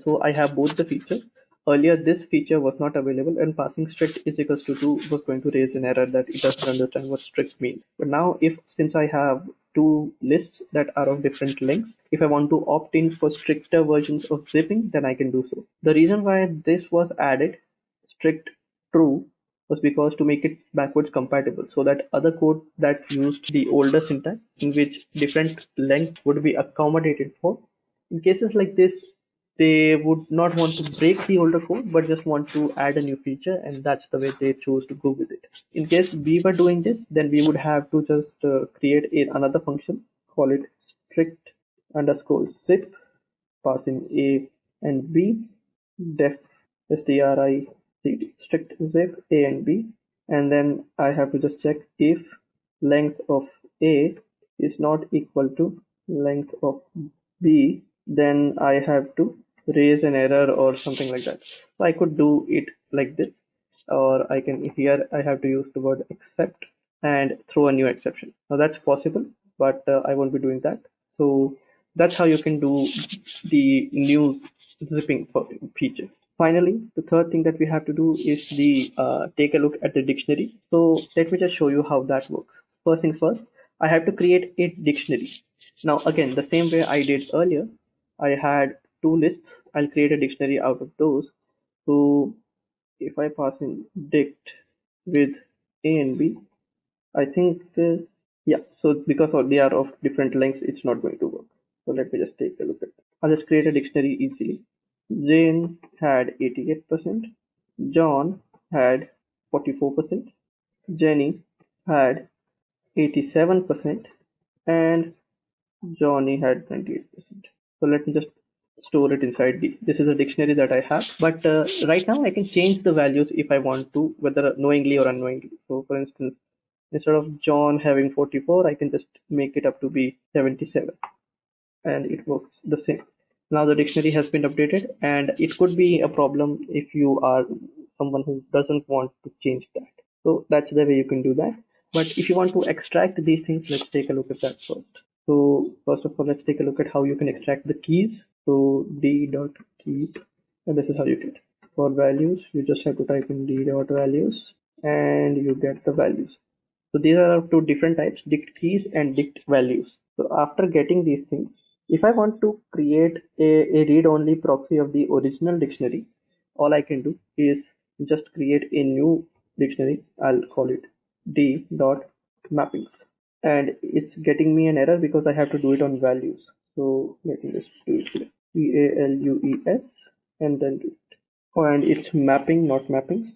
So I have both the features. Earlier this feature was not available, and passing strict is equals to 2 was going to raise an error that it doesn't understand what strict means. But now since I have two lists that are of different lengths, if I want to opt in for stricter versions of zipping, then I can do so. The reason why this was added, strict true, was because to make it backwards compatible, so that other code that used the older syntax in which different lengths would be accommodated for, in cases like this, they would not want to break the older code but just want to add a new feature, and that's the way they chose to go with it. In case we were doing this, then we would have to just create another function, call it strict underscore zip, pass in A and B, def strict zip A and B, and then I have to just check if length of A is not equal to length of B, then I have to raise an error or something like that. So I could do it like this, or I can, here I have to use the word except and throw a new exception. Now that's possible, but I won't be doing that. So that's how you can do the new zipping feature. Finally, the third thing that we have to do is the take a look at the dictionary. So let me just show you how that works. First things first, I have to create a dictionary. Now again, the same way I did earlier, I had two lists. I'll create a dictionary out of those. So if I pass in dict with A and B, I think, yeah, so because they are of different lengths, it's not going to work. So let me just take a look at that. I'll just create a dictionary easily. Jane had 88%, John had 44%, Jenny had 87%, and Johnny had 98%. So let me just store it inside this is a dictionary that I have, but right now I can change the values if I want to, whether knowingly or unknowingly. So for instance, instead of John having 44, I can just make it up to be 77, and it works the same. Now the dictionary has been updated, and it could be a problem if you are someone who doesn't want to change that. So that's the way you can do that. But if you want to extract these things, let's take a look at that first. So first of all, let's take a look at how you can extract the keys. So d.keys, and this is how you get. For values, you just have to type in d.values, and you get the values. So these are two different types, dict keys and dict values. So after getting these things, if I want to create a read-only proxy of the original dictionary, all I can do is just create a new dictionary. I'll call it d.mappings. And it's getting me an error because I have to do it on values. So let me just do it here. values and then do it. Oh, and it's mapping, not mappings.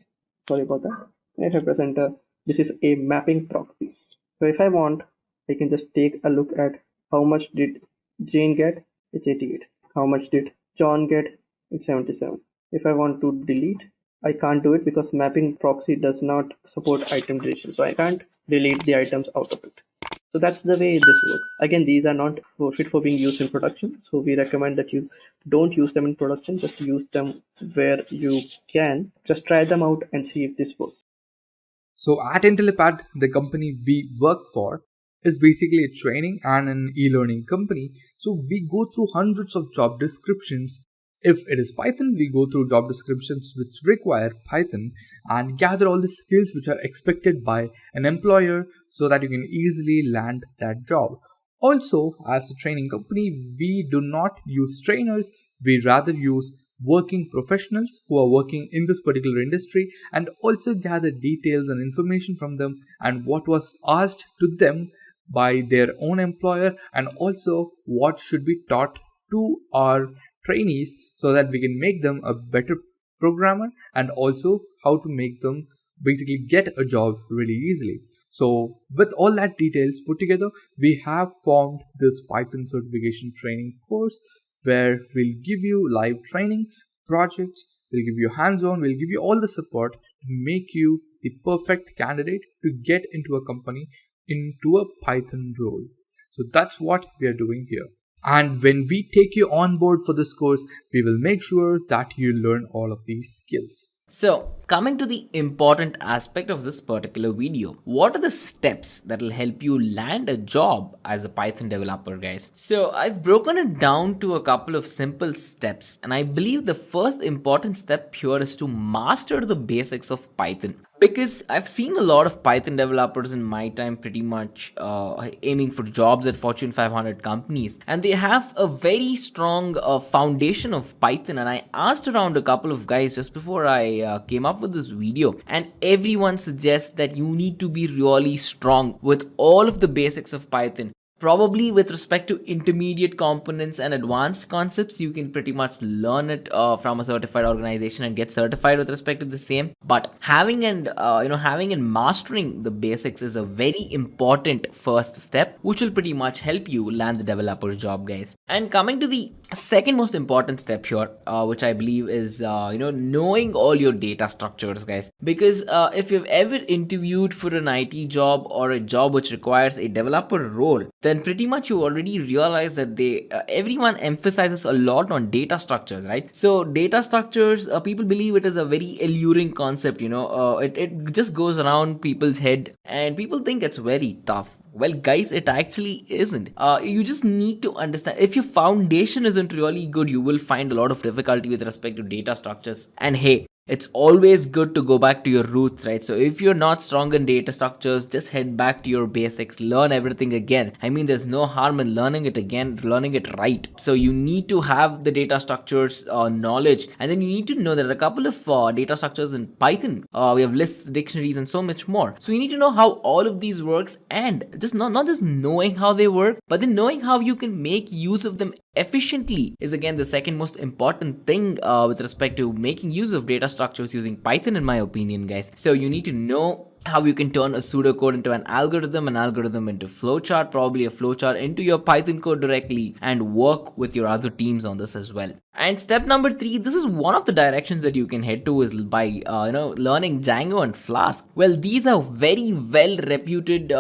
Sorry about that. If I press enter, this is a mapping proxy. So if I want, I can just take a look at how much did Jane get. It's 88. How much did John get? It's 77. If I want to delete, I can't do it because mapping proxy does not support item deletion. So I can't delete the items out of it. So that's the way this works. Again, these are not fit for being used in production. So we recommend that you don't use them in production. Just use them where you can. Just try them out and see if this works. So at Intellipaat, the company we work for is basically a training and an e-learning company. So we go through hundreds of job descriptions. If it is Python, we go through job descriptions which require Python and gather all the skills which are expected by an employer so that you can easily land that job. Also, as a training company, we do not use trainers. We rather use working professionals who are working in this particular industry and also gather details and information from them and what was asked to them by their own employer, and also what should be taught to our trainees so that we can make them a better programmer, and also how to make them basically get a job really easily. So with all that details put together, we have formed this Python certification training course where we'll give you live training projects, we'll give you hands-on, we'll give you all the support to make you the perfect candidate to get into a company, into a Python role. So that's what we are doing here. And when we take you on board for this course, we will make sure that you learn all of these skills. So, coming to the important aspect of this particular video, what are the steps that will help you land a job as a Python developer, guys? So, I've broken it down to a couple of simple steps, and I believe the first important step here is to master the basics of Python. Because I've seen a lot of Python developers in my time pretty much aiming for jobs at Fortune 500 companies, and they have a very strong foundation of Python. And I asked around a couple of guys just before I came up with this video, and everyone suggests that you need to be really strong with all of the basics of Python. Probably with respect to intermediate components and advanced concepts, you can pretty much learn it from a certified organization and get certified with respect to the same. But having and mastering the basics is a very important first step, which will pretty much help you land the developer's job, guys. And coming to the second most important step here, which I believe is knowing all your data structures, guys. Because if you've ever interviewed for an IT job or a job which requires a developer role, then then pretty much you already realize that everyone emphasizes a lot on data structures, right? So data structures, people believe it is a very alluring concept, it just goes around people's head and people think it's very tough. Well, guys, it actually isn't. You just need to understand. If your foundation isn't really good, you will find a lot of difficulty with respect to data structures. And hey, it's always good to go back to your roots, right? So if you're not strong in data structures, just head back to your basics, learn everything again. I mean, there's no harm in learning it again, learning it right. So you need to have the data structures knowledge, and then you need to know that a couple of data structures in Python. We have lists, dictionaries, and so much more. So you need to know how all of these works, and just not just knowing how they work, but then knowing how you can make use of them efficiently is again the second most important thing with respect to making use of data structures using Python, in my opinion, guys. So you need to know how you can turn a pseudocode into an algorithm into flowchart, probably a flowchart into your Python code directly, and work with your other teams on this as well. And step number 3, this is one of the directions that you can head to, is by learning Django and Flask. Well, these are very well reputed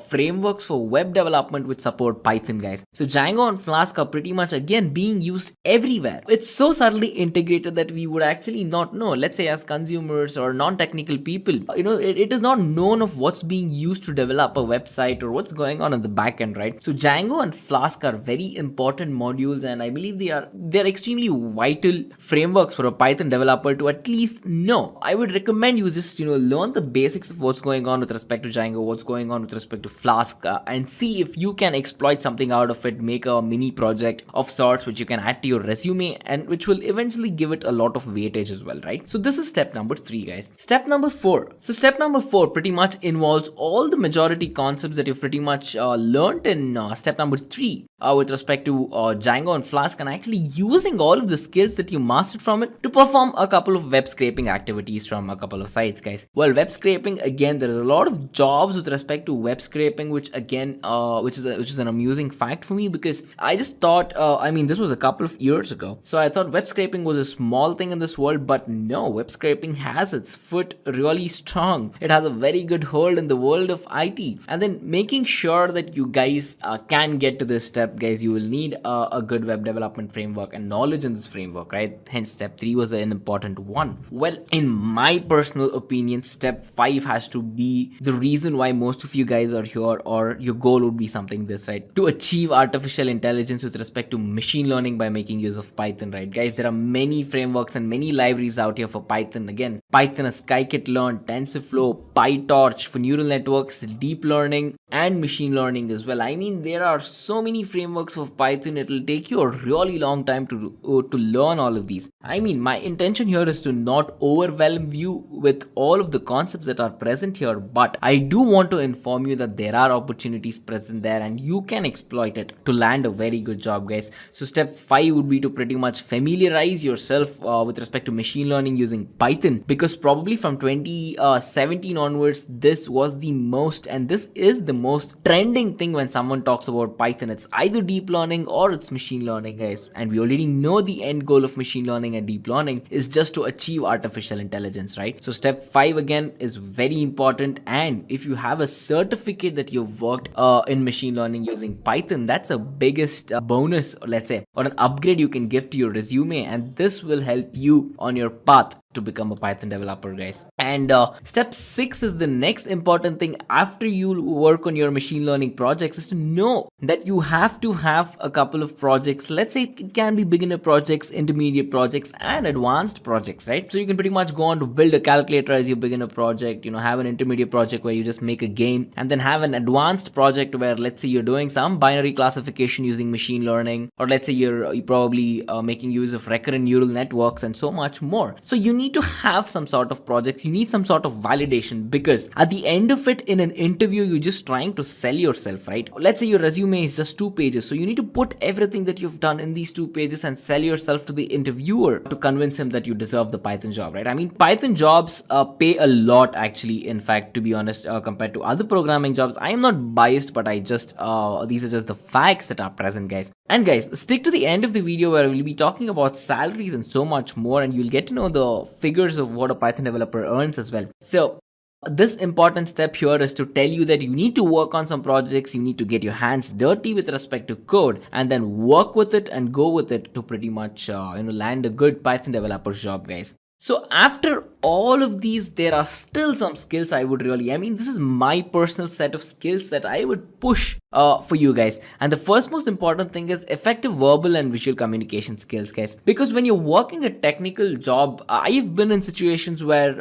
frameworks for web development which support Python, guys. So Django and Flask are pretty much again being used everywhere. It's so subtly integrated that we would actually not know. Let's say as consumers or non-technical people, it is not known of what's being used to develop a website or what's going on in the back end, right? So Django and Flask are very important modules, and I believe they're extremely vital frameworks for a Python developer to at least know. I would recommend you just learn the basics of what's going on with respect to Django, what's going on with respect to Flask, and see if you can exploit something out of it, make a mini project of sorts which you can add to your resume and which will eventually give it a lot of weightage as well, right? So this is step number 3, guys. Step number 4. So step number 4 pretty much involves all the majority concepts that you've pretty much learned in step number 3 with respect to Django and Flask, and actually using all of the skills that you mastered from it to perform a couple of web scraping activities from a couple of sites, guys. Well, web scraping, again, there is a lot of jobs with respect to web scraping, which again, which is an amusing fact for me, because I just thought, this was a couple of years ago, so I thought web scraping was a small thing in this world, but no, web scraping has its foot really strong. It has a very good hold in the world of IT, and then making sure that you guys can get to this step, guys, you will need a good web development framework and knowledge in this framework, right? Hence step 3 was an important one. Well, in my personal opinion, step 5 has to be the reason why most of you guys are here, or your goal would be something this, right? To achieve artificial intelligence with respect to machine learning by making use of Python, right? Guys, there are many frameworks and many libraries out here for Python. Again, Python is scikit-learn, TensorFlow, PyTorch for neural networks, deep learning, and machine learning as well. I mean, there are so many frameworks for Python, it will take you a really long time to learn all of these. I mean, my intention here is to not overwhelm you with all of the concepts that are present here, but I do want to inform you that there are opportunities present there and you can exploit it to land a very good job, guys. So step 5 would be to pretty much familiarize yourself with respect to machine learning using Python, because probably from 2017 onwards, this was the most, and this is the most trending thing when someone talks about Python. It's either deep learning or it's machine learning, guys, and we already know the end goal of machine learning and deep learning is just to achieve artificial intelligence, right? So step 5 again is very important, and if you have a certificate that you've worked in machine learning using Python, that's a biggest bonus, let's say, or an upgrade you can give to your resume, and this will help you on your path to become a Python developer, guys. And step 6 is the next important thing after you work on your machine learning projects, is to know that you have to have a couple of projects. Let's say it can be beginner projects, intermediate projects, and advanced projects, right? So you can pretty much go on to build a calculator as your beginner project, have an intermediate project where you just make a game, and then have an advanced project where, let's say, you're doing some binary classification using machine learning, or let's say you're probably making use of recurrent neural networks and so much more. So you need to have some sort of projects, you need some sort of validation, because at the end of it, in an interview, you're just trying to sell yourself, right? Let's say your resume is just 2 pages, so you need to put everything that you've done in these 2 pages and sell yourself to the interviewer to convince him that you deserve the Python job, right? I mean, Python jobs pay a lot, actually, in fact, to be honest, compared to other programming jobs. I am not biased, but these are just the facts that are present, guys. And guys, stick to the end of the video where we'll be talking about salaries and so much more, and you'll get to know the figures of what a Python developer earns as well. So This important step here is to tell you that you need to work on some projects, you need to get your hands dirty with respect to code, and then work with it and go with it to pretty much land a good Python developer's job, guys. So after all of these, there are still some skills I would this is my personal set of skills that I would push for you guys. And the first most important thing is effective verbal and visual communication skills, guys. Because when you're working a technical job, I've been in situations where,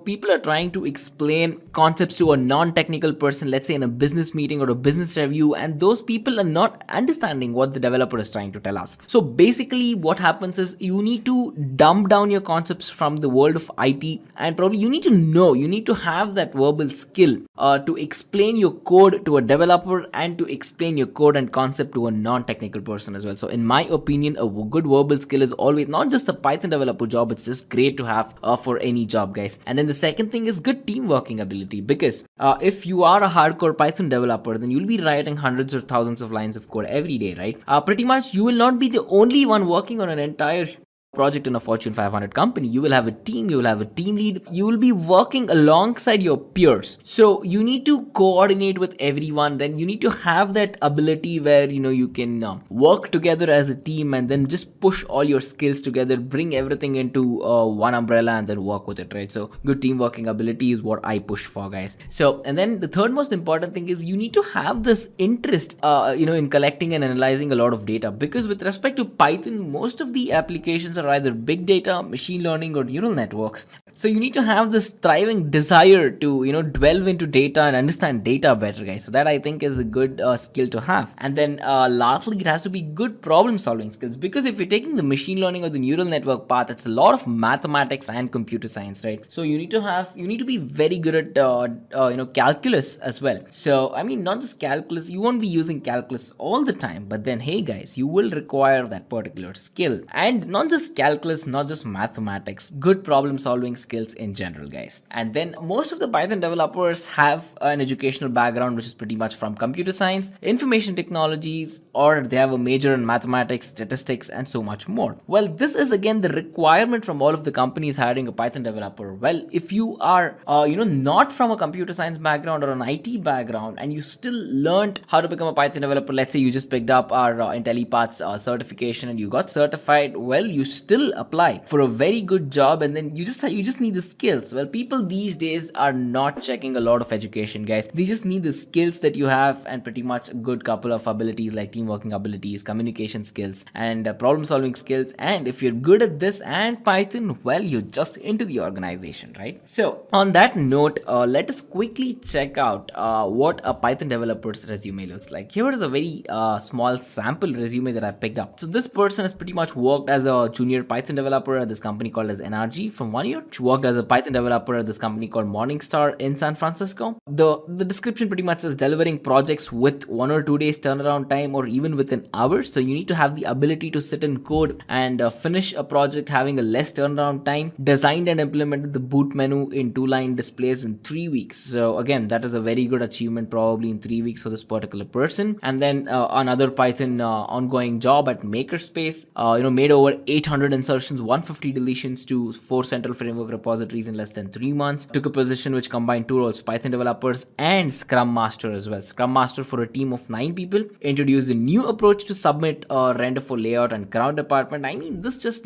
people are trying to explain concepts to a non-technical person, let's say in a business meeting or a business review, and those people are not understanding what the developer is trying to tell us. So basically what happens is you need to dumb down your concepts from the world of IT, and probably you need to have that verbal skill to explain your code to a developer and to explain your code and concept to a non-technical person as well. So in my opinion, a good verbal skill is always not just a Python developer job, it's just great to have for any job, guys. And then the second thing is good team working ability, because if you are a hardcore Python developer, then you'll be writing hundreds or thousands of lines of code every day, right? Pretty much you will not be the only one working on an entire project in a Fortune 500 company. You will have a team, you will have a team lead, you will be working alongside your peers. So you need to coordinate with everyone. Then you need to have that ability where you can work together as a team and then just push all your skills together, bring everything into one umbrella and then work with it, right? So good team working ability is what I push for, guys. So, and then the third most important thing is you need to have this interest in collecting and analyzing a lot of data, because with respect to Python, most of the applications are either big data, machine learning, or neural networks. So you need to have this thriving desire to delve into data and understand data better, guys. So that I think is a good skill to have. And then lastly, it has to be good problem solving skills, because if you're taking the machine learning or the neural network path, it's a lot of mathematics and computer science, right? So you need to be very good at calculus as well. So I mean, not just calculus, you won't be using calculus all the time, but then hey guys, you will require that particular skill. And not just calculus, not just mathematics, good problem solving skills in general, guys. And then most of the Python developers have an educational background which is pretty much from computer science, information technologies, or they have a major in mathematics, statistics, and so much more. Well, this is again the requirement from all of the companies hiring a Python developer. Well, if you are not from a computer science background or an IT background and you still learned how to become a Python developer, let's say you just picked up our Intellipaat's certification and you got certified, well, you still apply for a very good job, and then you just need the skills. Well, people these days are not checking a lot of education, guys. They just need the skills that you have and pretty much a good couple of abilities like team working abilities, communication skills, and problem solving skills. And if you're good at this and Python, well, you're just into the organization, right? So on that note, let us quickly check out what a Python developer's resume looks like. Here is a very small sample resume that I picked up. So this person has pretty much worked as a junior Python developer at this company called as NRG from 1 year. She worked as a Python developer at this company called Morningstar in San Francisco. The description pretty much says delivering projects with 1 or 2 days turnaround time or even within hours. So you need to have the ability to sit in code and finish a project having a less turnaround time. Designed and implemented the boot menu in 2-line displays in 3 weeks. So again, that is a very good achievement, probably in 3 weeks for this particular person. And then another Python ongoing job at Makerspace, made over 800 insertions, 150 deletions to 4 central framework repositories in less than 3 months. Took a position which combined 2 roles, Python developers and Scrum Master as well. Scrum Master for a team of 9 people. Introduced a new approach to submit render for layout and crowd department. I mean, this just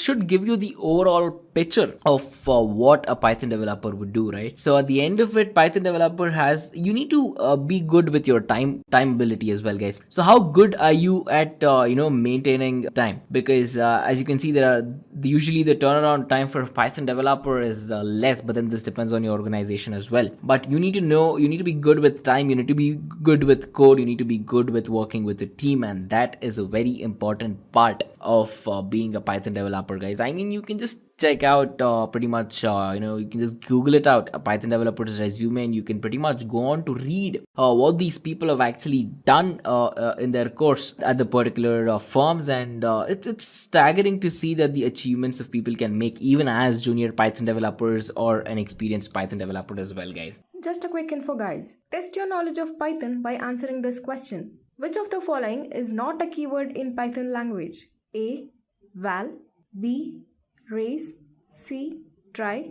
should give you the overall picture of what a Python developer would do, right? So at the end of it, Python developer you need to be good with your time ability as well, guys. So how good are you at maintaining time? Because as you can see, usually the turnaround time for a Python developer is less, but then this depends on your organization as well. But you need to be good with time, you need to be good with code, you need to be good with working with a team, and that is a very important part of being a Python developer, guys. I mean, you can just check out pretty much you can just Google it out, a Python developer's resume, and you can pretty much go on to read what these people have actually done in their course at the particular firms, and it's staggering to see that the achievements of people can make even as junior Python developers or an experienced Python developer as well, guys. Just a quick info, guys. Test your knowledge of Python by answering this question. Which of the following is not a keyword in Python language? A. Val. B. Raise. C. Try.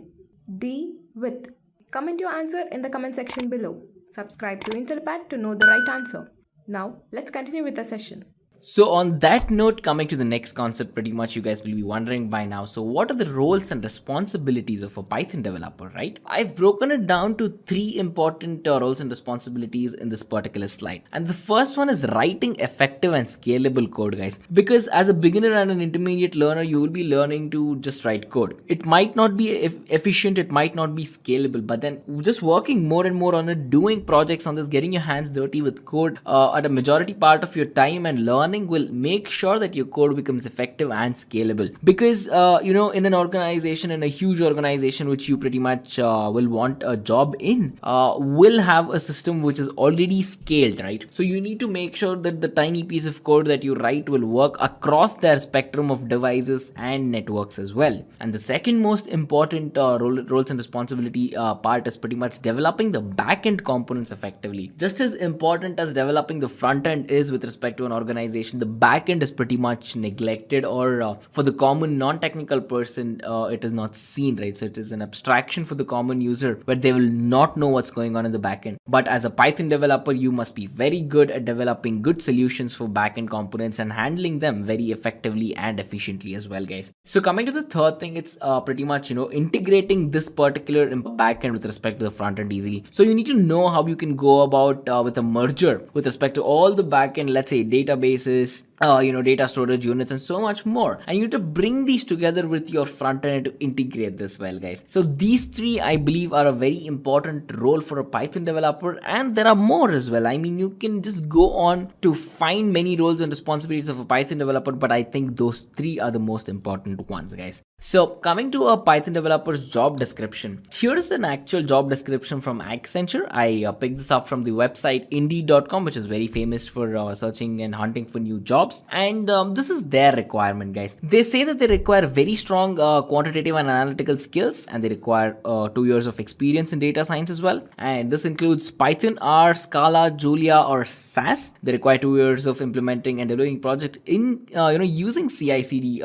D. With. Comment your answer in the comment section below. Subscribe to Intellipaat to know the right answer. Now, let's continue with the session. So on that note, coming to the next concept, pretty much you guys will be wondering by now, so what are the roles and responsibilities of a Python developer, right? I've broken it down to three important roles and responsibilities in this particular slide. And the first one is writing effective and scalable code, guys. Because as a beginner and an intermediate learner, you will be learning to just write code. It might not be efficient, it might not be scalable, but then just working more and more on it, doing projects on this, getting your hands dirty with code at a majority part of your time and learning will make sure that your code becomes effective and scalable. Because in an organization, in a huge organization which you pretty much will want a job in, will have a system which is already scaled, right? So you need to make sure that the tiny piece of code that you write will work across their spectrum of devices and networks as well. And the second most important roles and responsibility part is pretty much developing the backend components effectively. Just as important as developing the front end is with respect to an organization, the backend is pretty much neglected, or for the common non-technical person, it is not seen, right? So it is an abstraction for the common user where they will not know what's going on in the backend. But as a Python developer, you must be very good at developing good solutions for backend components and handling them very effectively and efficiently as well, guys. So coming to the third thing, it's pretty much integrating this particular backend with respect to the front end easily. So you need to know how you can go about with a merger with respect to all the backend, let's say databases, data storage units and so much more, and you need to bring these together with your front end to integrate this well, guys. So these three, I believe, are a very important role for a Python developer, and there are more as well. I mean, you can just go on to find many roles and responsibilities of a Python developer, but I think those three are the most important ones, guys. So coming to a Python developer's job description, here is an actual job description from Accenture. I picked this up from the website indeed.com, which is very famous for searching and hunting for new jobs. And this is their requirement, guys. They say that they require very strong quantitative and analytical skills, and they require 2 years of experience in data science as well. And this includes Python, R, Scala, Julia, or SAS. They require 2 years of implementing and delivering project in using CI/CD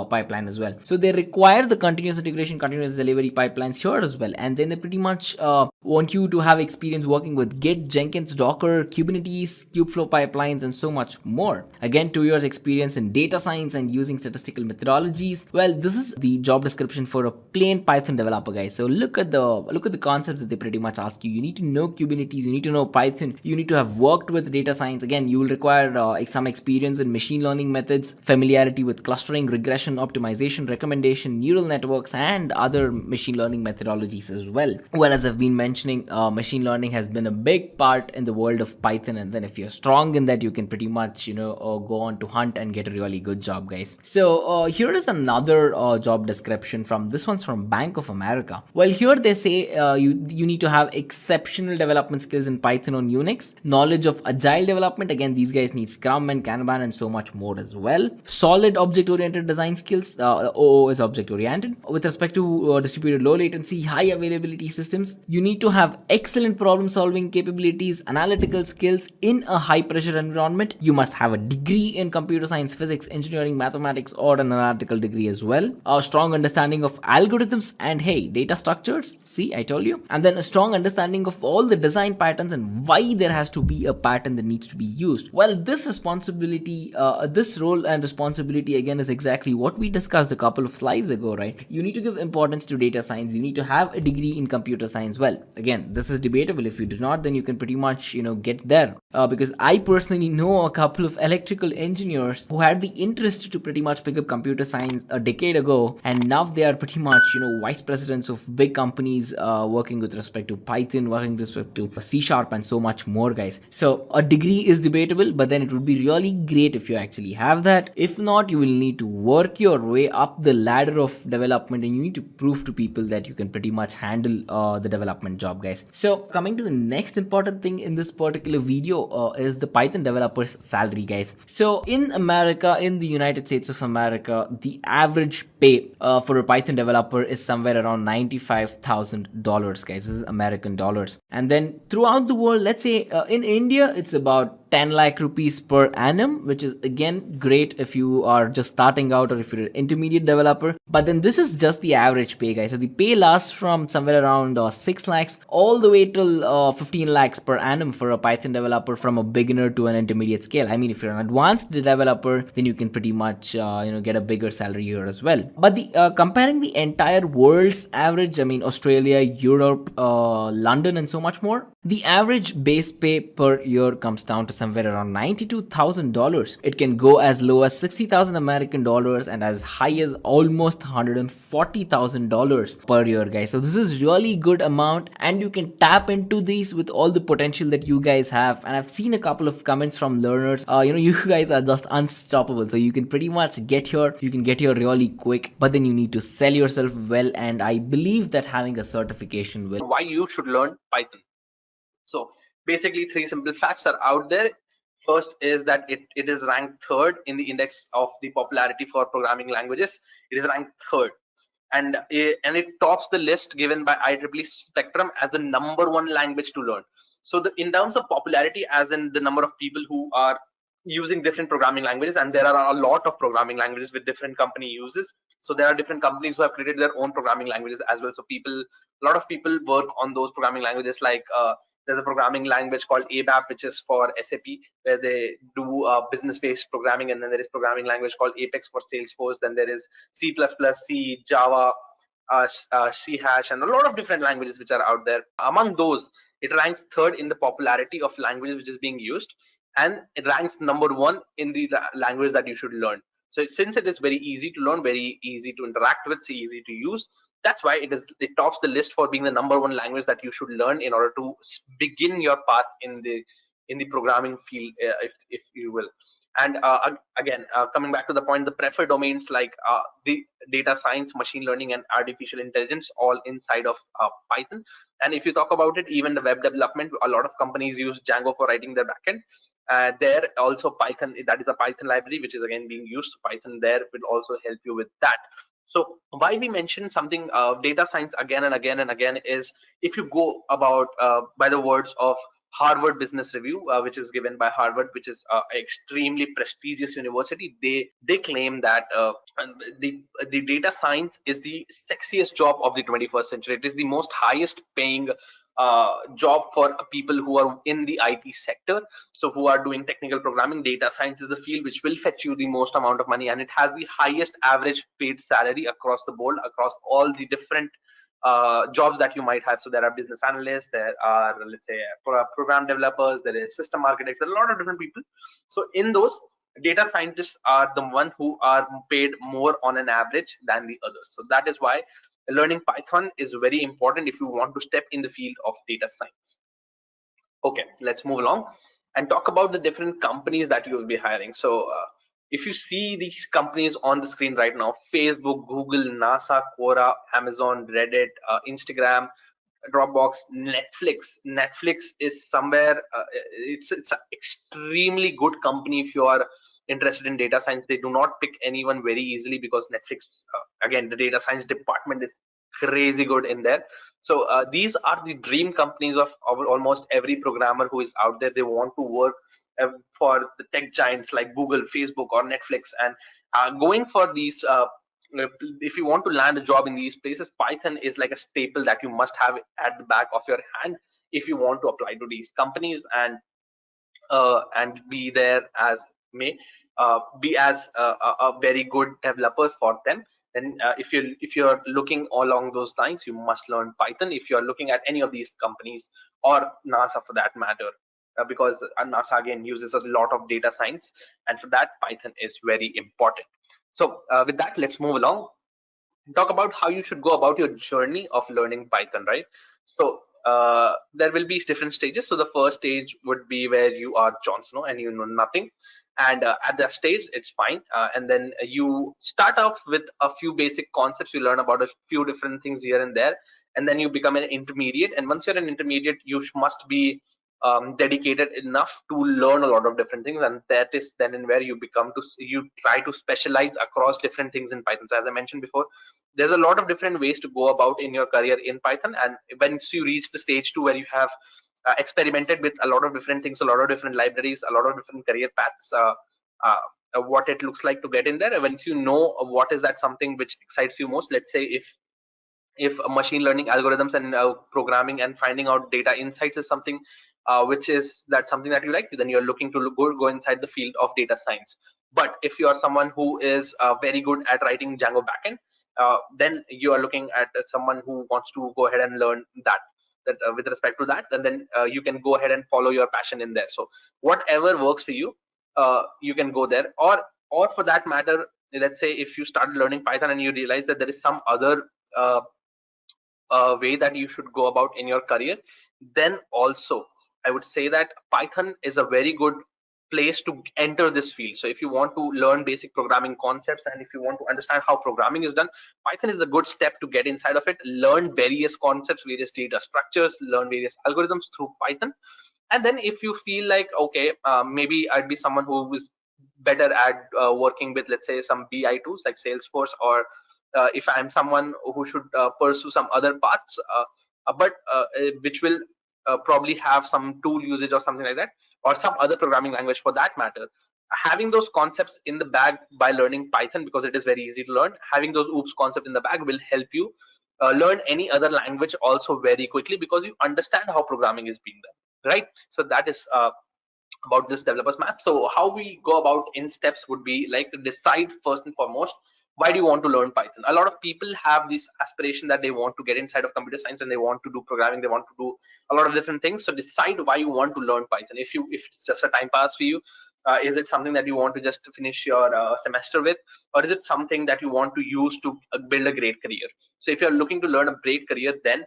pipeline as well. So they require the continuous integration, continuous delivery pipelines here as well. And then they pretty much want you to have experience working with Git, Jenkins, Docker, Kubernetes, Kubeflow pipelines, and so much more. Again, 2 years experience in data science and using statistical methodologies. Well, this is the job description for a plain Python developer, guys. So look at the concepts that they pretty much ask you. You need to know Kubernetes, you need to know Python, you need to have worked with data science. Again, you will require some experience in machine learning methods, familiarity with clustering, regression, optimization, recommendation, neural networks, and other machine learning methodologies as well. Well, as I've been mentioning, machine learning has been a big part in the world of Python, and then if you're strong in that, you can pretty much go on to hunt and get a really good job, guys. So here is another job description from this one's from Bank of America. Well, here they say you need to have exceptional development skills in Python on Unix, knowledge of agile development. Again, these guys need Scrum and Kanban and so much more as well. Solid object-oriented design skills. OO is object-oriented. With respect to distributed low latency, high availability systems, you need to have excellent problem-solving capabilities, analytical skills in a high-pressure environment. You must have a degree in computer science, physics, engineering, mathematics, or an analytical degree as well. A strong understanding of algorithms and data structures. See, I told you. And then a strong understanding of all the design patterns and why there has to be a pattern that needs to be used. Well, this responsibility, this role and responsibility again is exactly what we discussed a couple of slides ago, right? You need to give importance to data science. You need to have a degree in computer science. Well, again, this is debatable. If you do not, then you can pretty much, get there. Because I personally know a couple of electrical engineers who had the interest to pretty much pick up computer science a decade ago, and now they are pretty much vice presidents of big companies working with respect to Python, working with respect to C# and so much more, guys. So a degree is debatable, but then it would be really great if you actually have that. If not, you will need to work your way up the ladder of development, and you need to prove to people that you can pretty much handle the development job, guys. So coming to the next important thing in this particular video is the Python developer's salary, guys. So in America, in the United States of America, the average pay for a Python developer is somewhere around $95,000, guys. This is American dollars. And then throughout the world, let's say in India, it's about 10 lakh rupees per annum, which is again great if you are just starting out or if you're an intermediate developer. But then this is just the average pay, guys. So the pay lasts from somewhere around 6 lakhs all the way till 15 lakhs per annum for a Python developer from a beginner to an intermediate scale. I mean, if you're an advanced developer, then you can pretty much get a bigger salary here as well. But the comparing the entire world's average, I mean Australia, Europe, London, and so much more, the average base pay per year comes down to somewhere around $92,000. It can go as low as 60,000 American dollars and as high as almost $140,000 per year, guys. So this is really good amount, and you can tap into these with all the potential that you guys have. And I've seen a couple of comments from learners. You guys are just unstoppable. So you can pretty much get here. You can get here really quick, but then you need to sell yourself well. And I believe that having a certification will. Why you should learn Python. So basically 3 simple facts are out there. First is that it is ranked 3rd in the index of the popularity for programming languages. It is ranked 3rd. And it tops the list given by IEEE Spectrum as the #1 language to learn. So in terms of popularity, as in the number of people who are using different programming languages, and there are a lot of programming languages with different company uses. So there are different companies who have created their own programming languages as well. So a lot of people work on those programming languages. Like there's a programming language called ABAP, which is for SAP, where they do business-based programming. And then there is programming language called Apex for Salesforce. Then there is C++, C, Java, C hash, and a lot of different languages which are out there. Among those, it ranks 3rd in the popularity of languages which is being used, and it ranks #1 in the language that you should learn. So since it is very easy to learn, very easy to interact with, so easy to use, that's why it tops the list for being the #1 language that you should learn in order to begin your path in the programming field, if you will. And again, coming back to the point, the preferred domains like the data science, machine learning, and artificial intelligence, all inside of Python. And if you talk about it, even the web development, a lot of companies use Django for writing their backend. There also Python, that is a Python library which is again being used. Python there will also help you with that. So why we mention something data science again and again and again is, if you go about by the words of Harvard Business Review, which is given by Harvard, which is an extremely prestigious university, they claim that the data science is the sexiest job of the 21st century. It is the most highest paying job for people who are in the IT sector. So who are doing technical programming, data science is the field which will fetch you the most amount of money, and it has the highest average paid salary across the board, across all the different jobs that you might have. So there are business analysts, there are, let's say, program developers, there is system architects, there are a lot of different people. So in those, data scientists are the one who are paid more on an average than the others. So that is why learning Python is very important if you want to step in the field of data science. Okay, let's move along and talk about the different companies that you will be hiring. So if you see these companies on the screen right now: Facebook, Google, NASA, Quora, Amazon, Reddit, Instagram, Dropbox, Netflix is somewhere, it's an extremely good company if you are interested in data science. They do not pick anyone very easily because Netflix, again, the data science department is crazy good in there. So these are the dream companies of almost every programmer who is out there. They want to work for the tech giants like Google, Facebook, or Netflix. And going for these, if you want to land a job in these places, Python is like a staple that you must have at the back of your hand if you want to apply to these companies and be there as be as a very good developer for them. Then if you're looking along those lines, you must learn Python if you're looking at any of these companies, or NASA for that matter, because NASA again uses a lot of data science, and for that Python is very important. So with that, let's move along and talk about how you should go about your journey of learning Python, right? So there will be different stages. So the first stage would be where you are Jon Snow and you know nothing, and at that stage it's fine, and then you start off with a few basic concepts. You learn about a few different things here and there, and then you become an intermediate. And once you're an intermediate, you must be dedicated enough to learn a lot of different things, and that is then in where you try to specialize across different things in Python. So as I mentioned before, there's a lot of different ways to go about in your career in Python, and once you reach the stage 2 where you have experimented with a lot of different things, a lot of different libraries, a lot of different career paths. What it looks like to get in there. Once you know what is that something which excites you most, let's say if machine learning algorithms and programming and finding out data insights is something which is that something that you like, then you're looking to go inside the field of data science. But if you are someone who is very good at writing Django backend, then you are looking at someone who wants to go ahead and learn that with respect to that, and then you can go ahead and follow your passion in there. So whatever works for you, you can go there. Or for that matter, let's say if you start learning Python and you realize that there is some other way that you should go about in your career, then also I would say that Python is a very good place to enter this field. So if you want to learn basic programming concepts and if you want to understand how programming is done, Python is a good step to get inside of it, learn various concepts, various data structures, learn various algorithms through Python. And then if you feel like, okay, maybe I'd be someone who is better at working with, let's say, some BI tools like Salesforce, or if I'm someone who should pursue some other paths, but which will probably have some tool usage or something like that, or some other programming language for that matter, having those concepts in the bag by learning Python, because it is very easy to learn, having those oops concept in the bag will help you learn any other language also very quickly, because you understand how programming is being done, right? So that is about this developers map. So how we go about in steps would be like to decide first and foremost, why do you want to learn Python? A lot of people have this aspiration that they want to get inside of computer science and they want to do programming, they want to do a lot of different things. So decide why you want to learn Python. If it's just a time pass for you, is it something that you want to just finish your semester with, or is it something that you want to use to build a great career? So if you're looking to learn a great career, then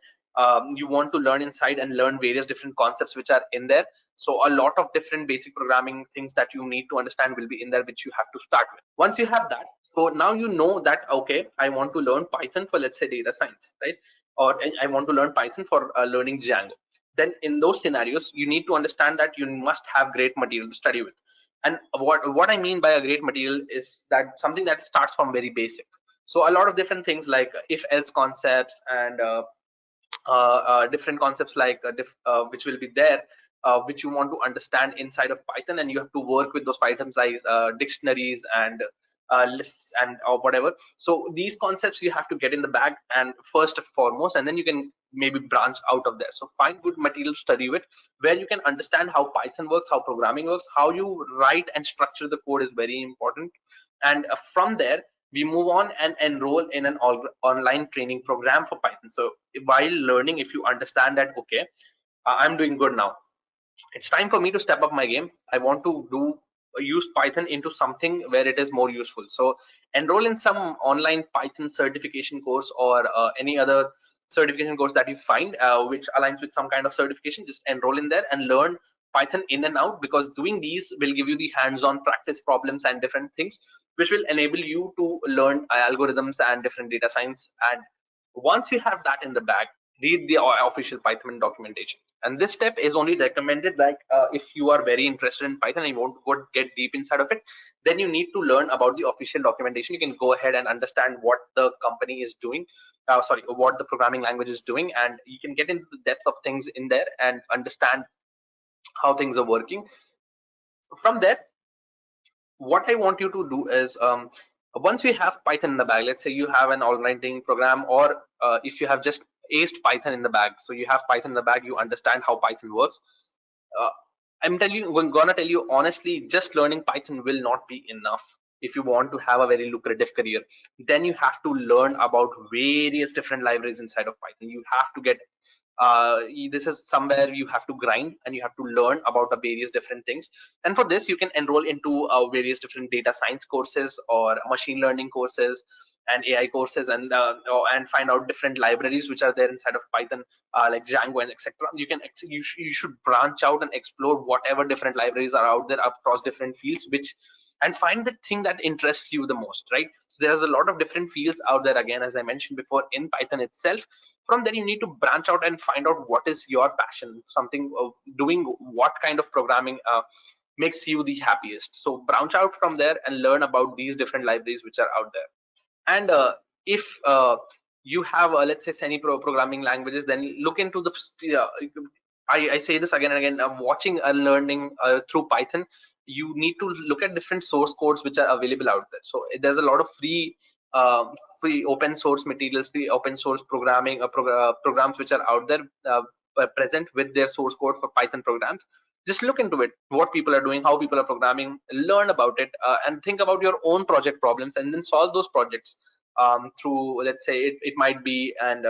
you want to learn inside and learn various different concepts which are in there. So a lot of different basic programming things that you need to understand will be in there, which you have to start with. Once you have that, so now you know that, okay, I want to learn Python for, let's say, data science, right? Or I want to learn Python for learning Django. Then in those scenarios, you need to understand that you must have great material to study with. And what I mean by a great material is that something that starts from very basic. So a lot of different things like if else concepts and different concepts like which will be there, which you want to understand inside of Python, and you have to work with those Python size dictionaries and lists and or whatever. So these concepts you have to get in the bag and first and foremost, and then you can maybe branch out of there. So find good material to study with, where you can understand how Python works, how programming works, how you write and structure the code is very important. And from there we move on and enroll in an online training program for Python. So while learning, if you understand that, okay, I'm doing good now, it's time for me to step up my game. I want to use Python into something where it is more useful. So enroll in some online Python certification course, or any other certification course that you find which aligns with some kind of certification. Just enroll in there and learn Python in and out, because doing these will give you the hands-on practice problems and different things which will enable you to learn algorithms and different data science. And once you have that in the bag, read the official Python documentation. And this step is only recommended like if you are very interested in Python and you want to get deep inside of it, then you need to learn about the official documentation. You can go ahead and understand what the company is doing, sorry, what the programming language is doing, and you can get into the depth of things in there and understand how things are working. From there, what I want you to do is, once you have Python in the bag, let's say you have an online training program, or if you have just aced Python in the bag, so you have Python in the bag, you understand how Python works. Uh, I'm gonna tell you honestly, just learning Python will not be enough if you want to have a very lucrative career. Then you have to learn about various different libraries inside of Python. You have to get this is somewhere you have to grind and you have to learn about the various different things. And for this, you can enroll into various different data science courses or machine learning courses and AI courses, and find out different libraries which are there inside of Python, like Django and etc. You should branch out and explore whatever different libraries are out there across different fields, and find the thing that interests you the most, right? So there's a lot of different fields out there, again, as I mentioned before, in Python itself. From there, you need to branch out and find out what is your passion, something doing what kind of programming makes you the happiest. So branch out from there and learn about these different libraries which are out there. And if you have let's say semi programming languages, then look into the I say this again and again, watching and learning through Python, you need to look at different source codes which are available out there. So there's a lot of free open source materials, free open source programming programs which are out there present with their source code for Python programs. Just look into it, what people are doing, how people are programming, learn about it, and think about your own project problems, and then solve those projects through, let's say, it might be an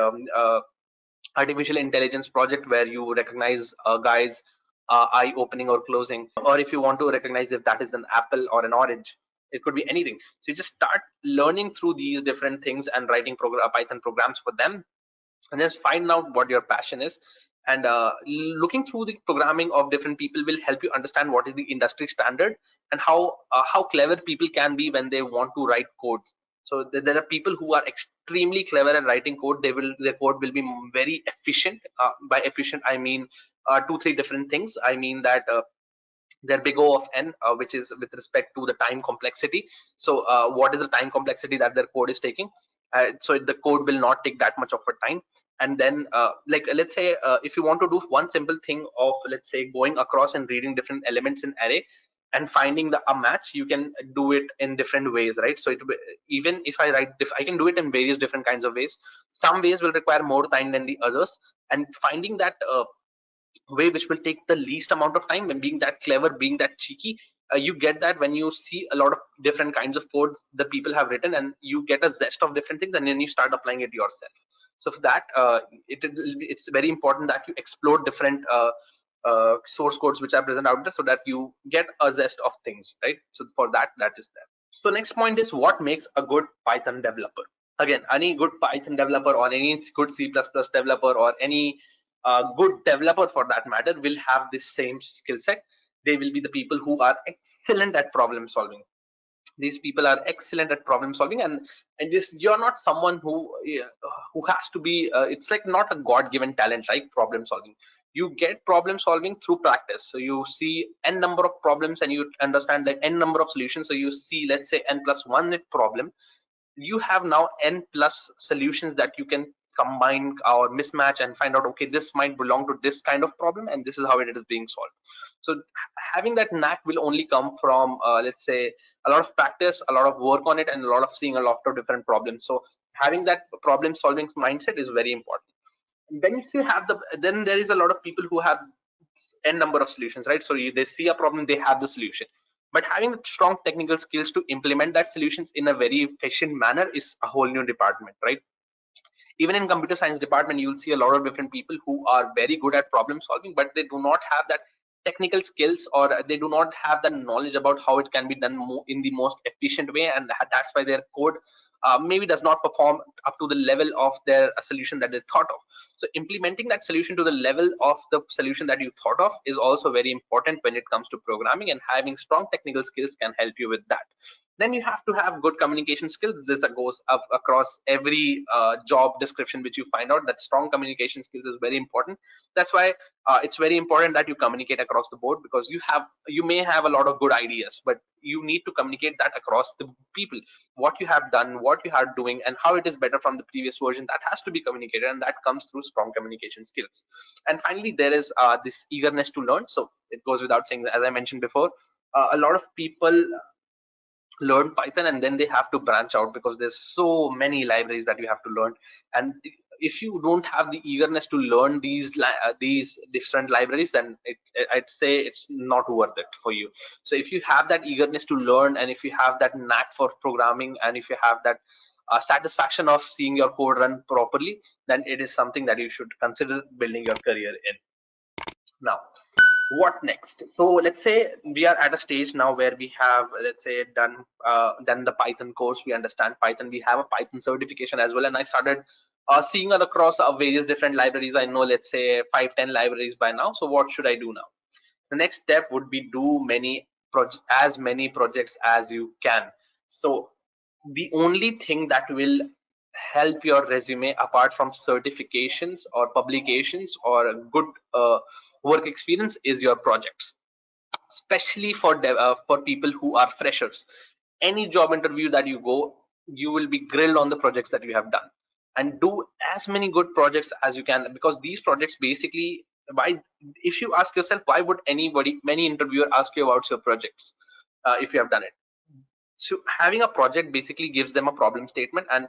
artificial intelligence project where you recognize a guy's eye opening or closing, or if you want to recognize if that is an apple or an orange, it could be anything. So you just start learning through these different things and writing Python programs for them, and just find out what your passion is. And looking through the programming of different people will help you understand what is the industry standard, and how clever people can be when they want to write code. So there are people who are extremely clever at writing code. Their code will be very efficient. By efficient, I mean two, three different things. I mean that their big O of n, which is with respect to the time complexity. So what is the time complexity that their code is taking? So the code will not take that much of a time. And then like let's say if you want to do one simple thing of, let's say, going across and reading different elements in array and finding a match, you can do it in different ways, right? So even if I write, I can do it in various different kinds of ways. Some ways will require more time than the others, and finding that way which will take the least amount of time, and being that clever, being that cheeky, you get that when you see a lot of different kinds of codes the people have written, and you get a zest of different things, and then you start applying it yourself. So for that, it's very important that you explore different source codes which are present out there, so that you get a zest of things, right? So for that, that is there. So next point is, what makes a good Python developer? Again, any good Python developer, or any good C++ developer, or any good developer for that matter, will have this same skill set. They will be the people who are excellent at problem solving. These people are excellent at problem solving, and this, you're not someone who has to be it's like not a god-given talent like problem solving. You get problem solving through practice. So you see n number of problems and you understand that n number of solutions. So you see, let's say, n+1 problem, you have now n plus solutions that you can combine or mismatch and find out, okay, this might belong to this kind of problem, and this is how it is being solved. So having that knack will only come from let's say a lot of practice, a lot of work on it, and a lot of seeing a lot of different problems. So having that problem solving mindset is very important. Then you have then there is a lot of people who have n number of solutions, right? So they see a problem, they have the solution, but having strong technical skills to implement that solutions in a very efficient manner is a whole new department, right? Even in computer science department, you'll see a lot of different people who are very good at problem solving, but they do not have that technical skills, or they do not have the knowledge about how it can be done in the most efficient way, and that's why their code maybe does not perform up to the level of their solution that they thought of. So implementing that solution to the level of the solution that you thought of is also very important when it comes to programming, and having strong technical skills can help you with that. Then you have to have good communication skills. This goes across every job description which you find out, that strong communication skills is very important. That's why it's very important that you communicate across the board, because you may have a lot of good ideas, but you need to communicate that across the people, what you have done, what you are doing, and how it is better from the previous version. That has to be communicated, and that comes through strong communication skills. And finally, there is this eagerness to learn. So it goes without saying that, as I mentioned before, a lot of people learn Python and then they have to branch out, because there's so many libraries that you have to learn. And if you don't have the eagerness to learn these different libraries, then I'd say it's not worth it for you. So if you have that eagerness to learn, and if you have that knack for programming, and if you have that satisfaction of seeing your code run properly, then it is something that you should consider building your career in. Now, what next? So let's say we are at a stage now where we have, let's say, done the Python course. We understand Python. We have a Python certification as well, and I started seeing it across various different libraries. I know, let's say, 5-10 libraries by now. So what should I do now? The next step would be do as many projects as you can. So the only thing that will help your resume, apart from certifications or publications or a good work experience, is your projects, especially for people who are freshers. Any job interview that you go, you will be grilled on the projects that you have done, and do as many good projects as you can, because these projects basically why, if you ask yourself, why would many interviewer ask you about your projects if you have done it? So having a project basically gives them a problem statement, and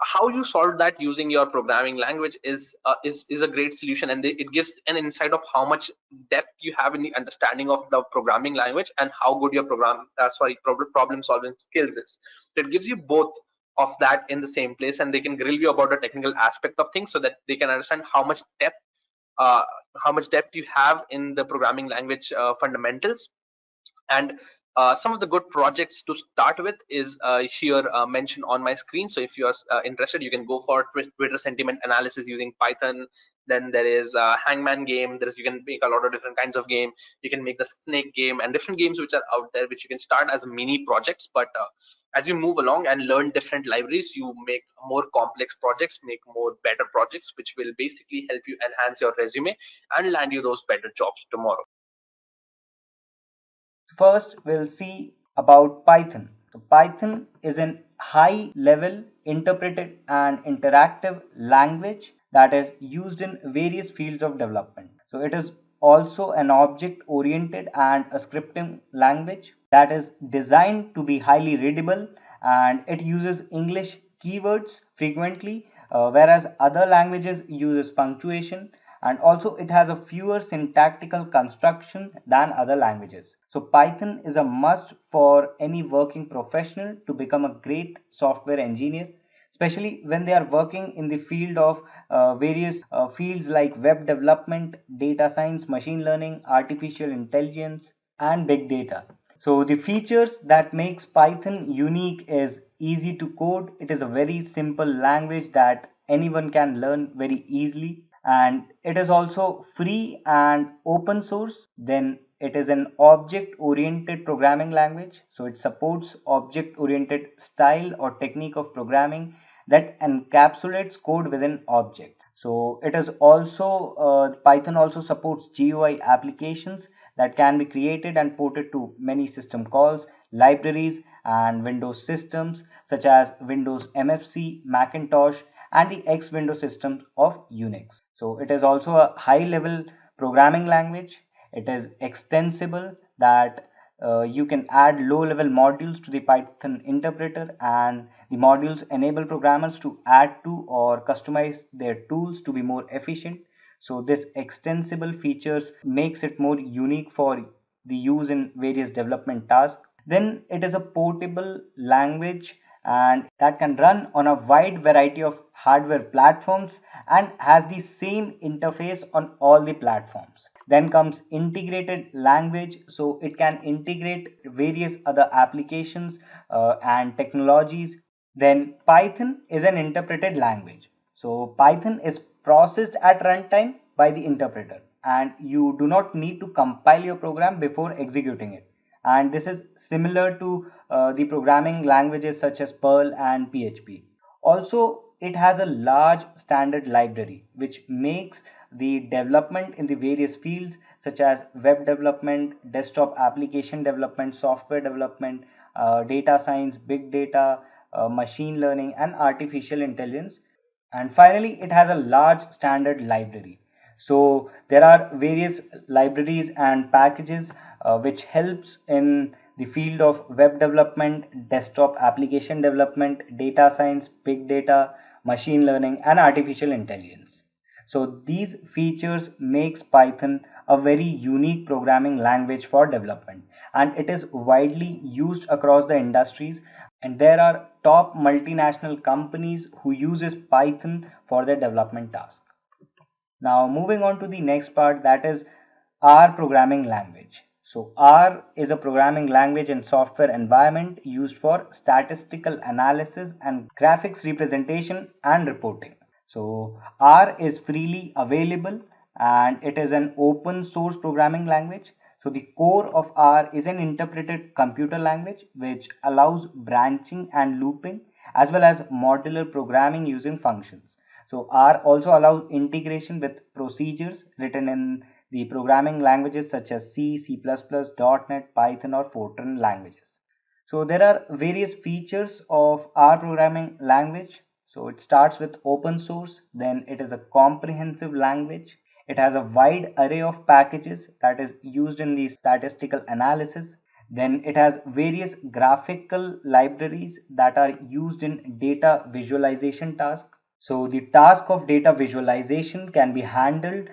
how you solve that using your programming language is a great solution, and it gives an insight of how much depth you have in the understanding of the programming language and how good your problem solving skills is. So it gives you both of that in the same place, and they can grill you about the technical aspect of things so that they can understand uh, how much depth you have in the programming language fundamentals. And some of the good projects to start with is here mentioned on my screen. So if you're interested, you can go for Twitter sentiment analysis using Python. Then there is Hangman game. You can make a lot of different kinds of game. You can make the snake game and different games which are out there, which you can start as mini projects. But as you move along and learn different libraries, you make more complex projects, make more better projects, which will basically help you enhance your resume and land you those better jobs tomorrow. First, we'll see about Python. So Python is a high level interpreted and interactive language that is used in various fields of development. So it is also an object oriented and a scripting language that is designed to be highly readable, and it uses English keywords frequently, whereas other languages uses punctuation, and also it has a fewer syntactical construction than other languages. So Python is a must for any working professional to become a great software engineer, especially when they are working in the field of various fields like web development, data science, machine learning, artificial intelligence, and big data. So the features that makes Python unique is easy to code. It is a very simple language that anyone can learn very easily, and it is also free and open source. Then it is an object oriented programming language, so it supports object oriented style or technique of programming that encapsulates code within objects. So it is also Python also supports GUI applications that can be created and ported to many system calls, libraries, and Windows systems such as Windows MFC, Macintosh, and the X Windows systems of Unix. So it is also a high level programming language. It is extensible, that you can add low level modules to the Python interpreter, and the modules enable programmers to add to or customize their tools to be more efficient. So this extensible features makes it more unique for the use in various development tasks. Then it is a portable language, and that can run on a wide variety of hardware platforms and has the same interface on all the platforms. Then comes integrated language, so it can integrate various other applications and technologies. Then Python is an interpreted language, so Python is processed at runtime by the interpreter, and you do not need to compile your program before executing it. And this is similar to the programming languages such as Perl and PHP. Also, it has a large standard library which makes the development in the various fields such as web development, desktop application development, software development, data science, big data, machine learning, and artificial intelligence. And finally, it has a large standard library. So there are various libraries and packages which helps in the field of web development, desktop application development, data science, big data, machine learning, and artificial intelligence. So these features makes Python a very unique programming language for development, and it is widely used across the industries, and there are top multinational companies who uses Python for their development task. Now moving on to the next part, that is R programming language. So R is a programming language and software environment used for statistical analysis and graphics representation and reporting. So R is freely available, and it is an open source programming language. So the core of R is an interpreted computer language which allows branching and looping as well as modular programming using functions. So R also allows integration with procedures written in the programming languages such as C, C++, .NET, Python, or Fortran languages. So there are various features of R programming language. So it starts with open source, then it is a comprehensive language. It has a wide array of packages that is used in the statistical analysis. Then it has various graphical libraries that are used in data visualization tasks. So the task of data visualization can be handled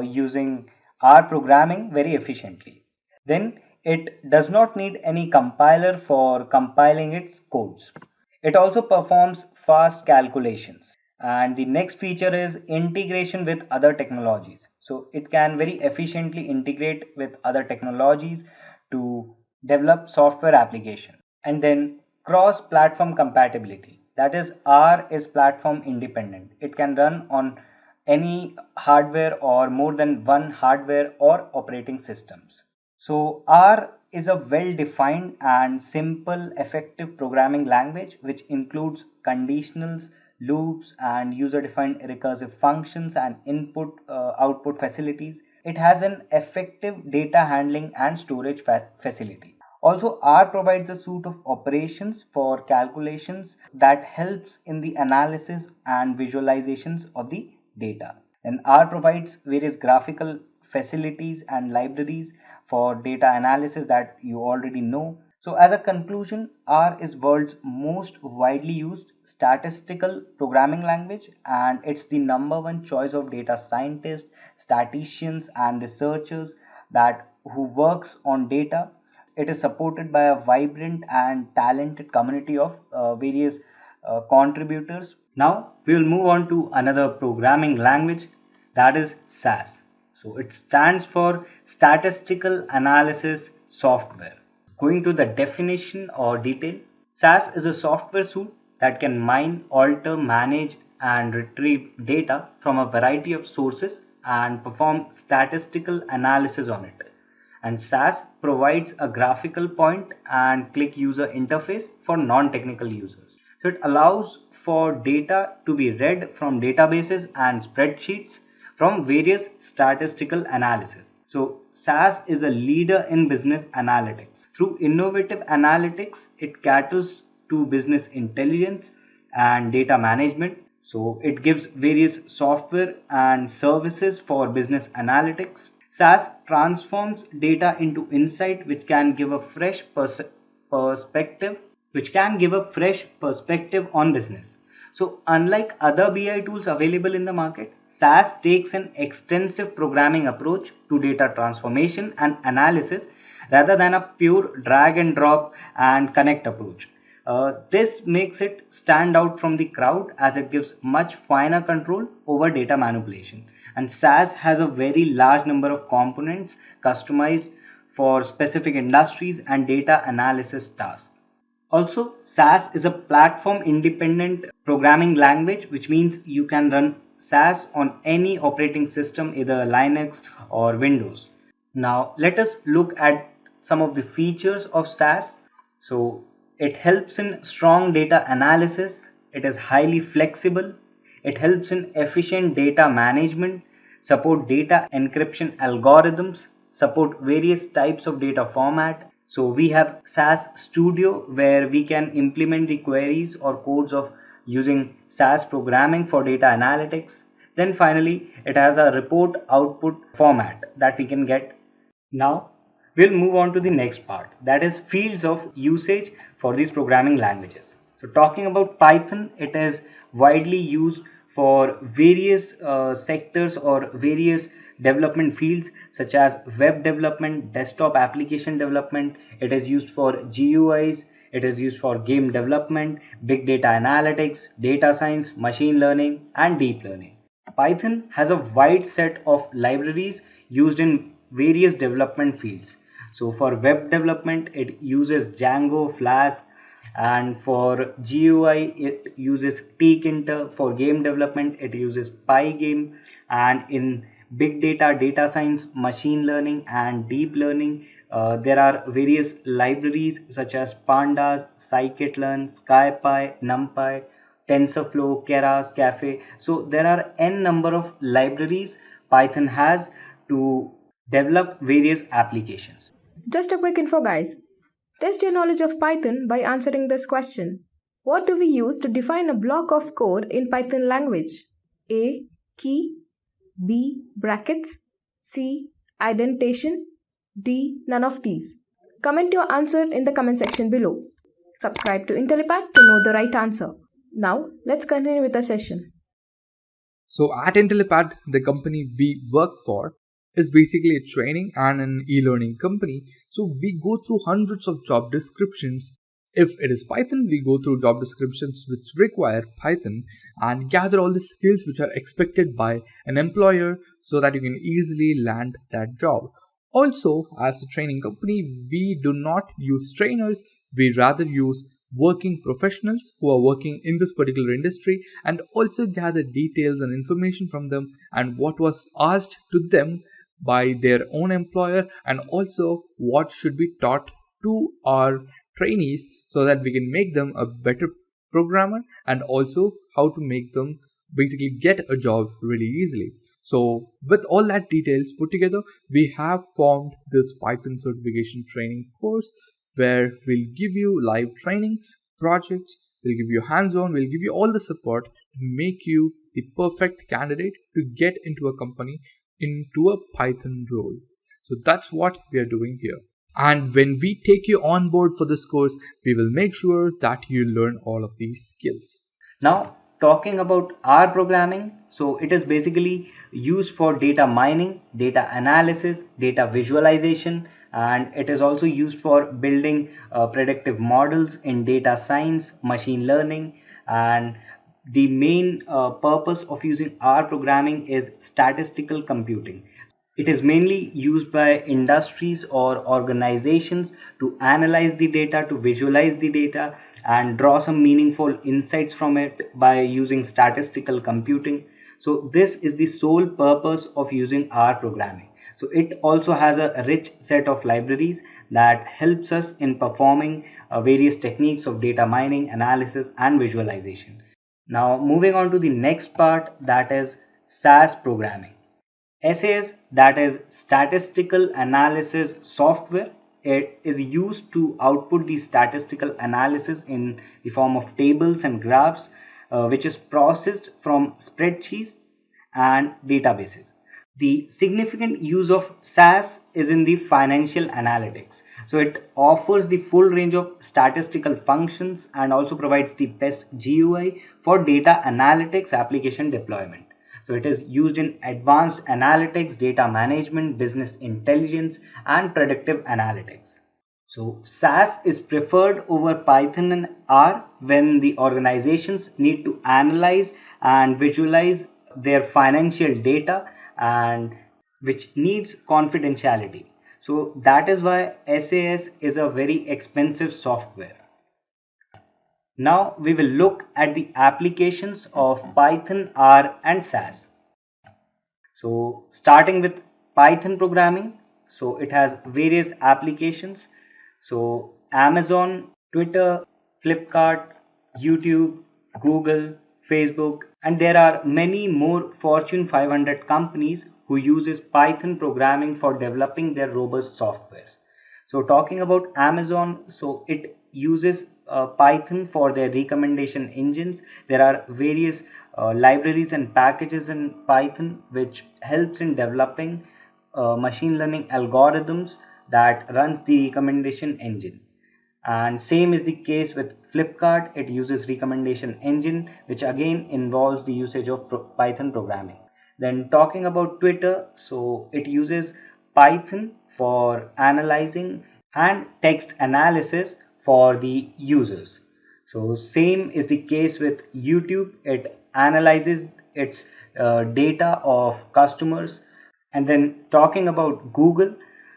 using R programming very efficiently. Then it does not need any compiler for compiling its codes. It also performs fast calculations. And the next feature is integration with other technologies. So it can very efficiently integrate with other technologies to develop software application. And then cross platform compatibility, that is, R is platform independent. It can run on any hardware or more than one hardware or operating systems. So R is a well defined and simple effective programming language which includes conditionals, loops, and user defined recursive functions and input output facilities. It has an effective data handling and storage facility. Also, R provides a suite of operations for calculations that helps in the analysis and visualizations of the data. And R provides various graphical facilities and libraries for data analysis that you already know. So as a conclusion, R is world's most widely used statistical programming language, and it's the number one choice of data scientists, statisticians, and researchers that who works on data. It is supported by a vibrant and talented community of various contributors. Now we will move on to another programming language, that is SAS. So it stands for Statistical Analysis Software. Going to the definition or detail, SAS is a software suite that can mine, alter, manage, and retrieve data from a variety of sources and perform statistical analysis on it. And SAS provides a graphical point and click user interface for non-technical users. So it allows for data to be read from databases and spreadsheets from various statistical analysis. So SAS is a leader in business analytics. Through innovative analytics, it caters to business intelligence and data management. So it gives various software and services for business analytics. SAS transforms data into insight which can give a fresh perspective on business. So unlike other BI tools available in the market, SAS takes an extensive programming approach to data transformation and analysis rather than a pure drag and drop and connect approach. This makes it stand out from the crowd as it gives much finer control over data manipulation. And SAS has a very large number of components customized for specific industries and data analysis tasks. Also, SAS is a platform independent programming language, which means you can run SAS on any operating system, either Linux or Windows. Now, let us look at some of the features of SAS. So, it helps in strong data analysis, it is highly flexible, it helps in efficient data management, support data encryption algorithms, support various types of data format. So we have SAS Studio where we can implement the queries or codes of using SAS programming for data analytics. Then finally, it has a report output format that we can get. Now we'll move on to the next part, that is fields of usage for these programming languages. So talking about Python, it is widely used for various sectors or various development fields such as web development, desktop application development. It is used for GUIs, it is used for game development, big data analytics, data science, machine learning, and deep learning. Python has a wide set of libraries used in various development fields. So for web development, it uses Django, Flask, and for GUI it uses tkinter. For game development it uses pygame, and in big data, data science, machine learning, and deep learning there are various libraries such as pandas, scikit-learn, scipy, numpy, tensorflow, keras, cafe. So there are n number of libraries Python has to develop various applications. Just a quick info, guys. Test your knowledge of Python by answering this question. What do we use to define a block of code in Python language? A. Key. B. Brackets, C. Indentation, D. None of these. Comment your answer in the comment section below. Subscribe to Intellipaat to know the right answer. Now, let's continue with the session. So at Intellipaat, the company we work for is basically a training and an e-learning company. So we go through hundreds of job descriptions. If it is Python, we go through job descriptions which require Python and gather all the skills which are expected by an employer so that you can easily land that job. Also, as a training company, we do not use trainers, we rather use working professionals who are working in this particular industry and also gather details and information from them and what was asked to them by their own employer and also what should be taught to our trainees so that we can make them a better programmer and also how to make them basically get a job really easily. So with all that details put together, we have formed this Python certification training course where we'll give you live training projects, we'll give you hands-on, we'll give you all the support to make you the perfect candidate to get into a company, into a Python role. So that's what we are doing here. And when we take you on board for this course, we will make sure that you learn all of these skills. Now, talking about R programming, so it is basically used for data mining, data analysis, data visualization, and it is also used for building predictive models in data science, machine learning, and the main purpose of using R programming is statistical computing. It is mainly used by industries or organizations to analyze the data, to visualize the data, and draw some meaningful insights from it by using statistical computing. So, this is the sole purpose of using R programming. So, it also has a rich set of libraries that helps us in performing various techniques of data mining, analysis, and visualization. Now, moving on to the next part, that is SAS programming. SAS, that is statistical analysis software, it is used to output the statistical analysis in the form of tables and graphs, which is processed from spreadsheets and databases. The significant use of SAS is in the financial analytics. So it offers the full range of statistical functions and also provides the best GUI for data analytics application deployment. So it is used in advanced analytics, data management, business intelligence, and predictive analytics. So SAS is preferred over Python and R when the organizations need to analyze and visualize their financial data and which needs confidentiality. So that is why SAS is a very expensive software. Now we will look at the applications of Python, R, and SAS. So starting with Python programming, so it has various applications. So Amazon, Twitter, Flipkart, YouTube, Google, Facebook, and there are many more Fortune 500 companies who uses Python programming for developing their robust softwares. So talking about Amazon, so it uses Python for their recommendation engines. There are various libraries and packages in Python which helps in developing machine learning algorithms that runs the recommendation engine. And same is the case with Flipkart. It uses recommendation engine, which again involves the usage of Python programming. Then talking about Twitter, so it uses Python for analyzing and text analysis for the users. So same is the case with YouTube. It analyzes its data of customers. And then talking about Google,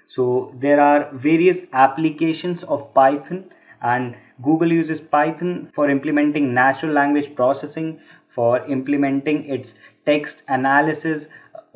so there are various applications of Python, and Google uses Python for implementing natural language processing, for implementing its text analysis,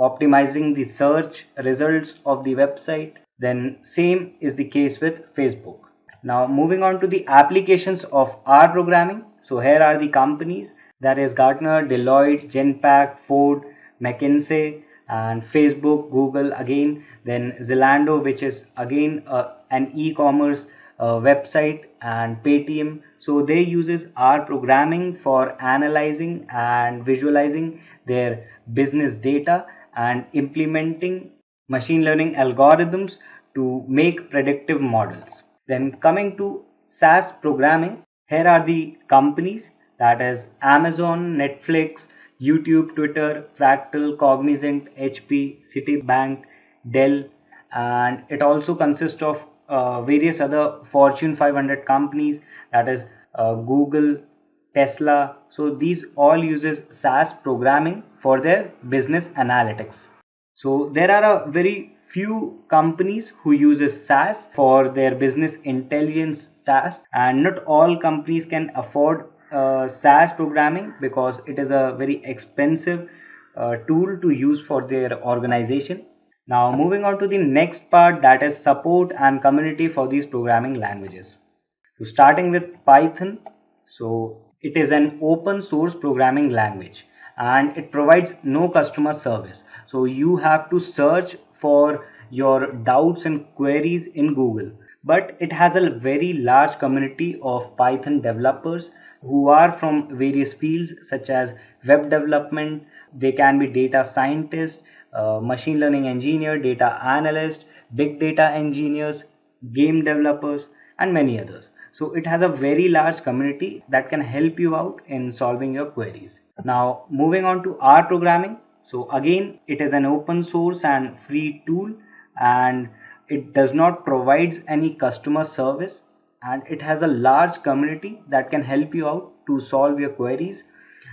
optimizing the search results of the website. Then same is the case with Facebook. Now moving on to the applications of R programming. So here are the companies, that is Gartner, Deloitte, Genpact, Ford, McKinsey, and Facebook, Google again, then Zalando, which is again an e-commerce website, and Paytm. So they uses R programming for analyzing and visualizing their business data and implementing machine learning algorithms to make predictive models. Then coming to SaaS programming, here are the companies, that is Amazon, Netflix, YouTube, Twitter, Fractal, Cognizant, HP, Citibank, Dell, and it also consists of various other Fortune 500 companies, that is Google, Tesla. So these all uses SAS programming for their business analytics. So there are a very few companies who uses SAS for their business intelligence tasks, and not all companies can afford SAS programming because it is a very expensive tool to use for their organization. Now moving on to the next part, that is support and community for these programming languages. So starting with Python, so it is an open source programming language and it provides no customer service. So you have to search for your doubts and queries in Google. But it has a very large community of Python developers who are from various fields such as web development, they can be data scientists, machine learning engineer, data analyst, big data engineers, game developers, and many others. So it has a very large community that can help you out in solving your queries. Now moving on to R programming. So again, it is an open source and free tool, and it does not provide any customer service, and it has a large community that can help you out to solve your queries,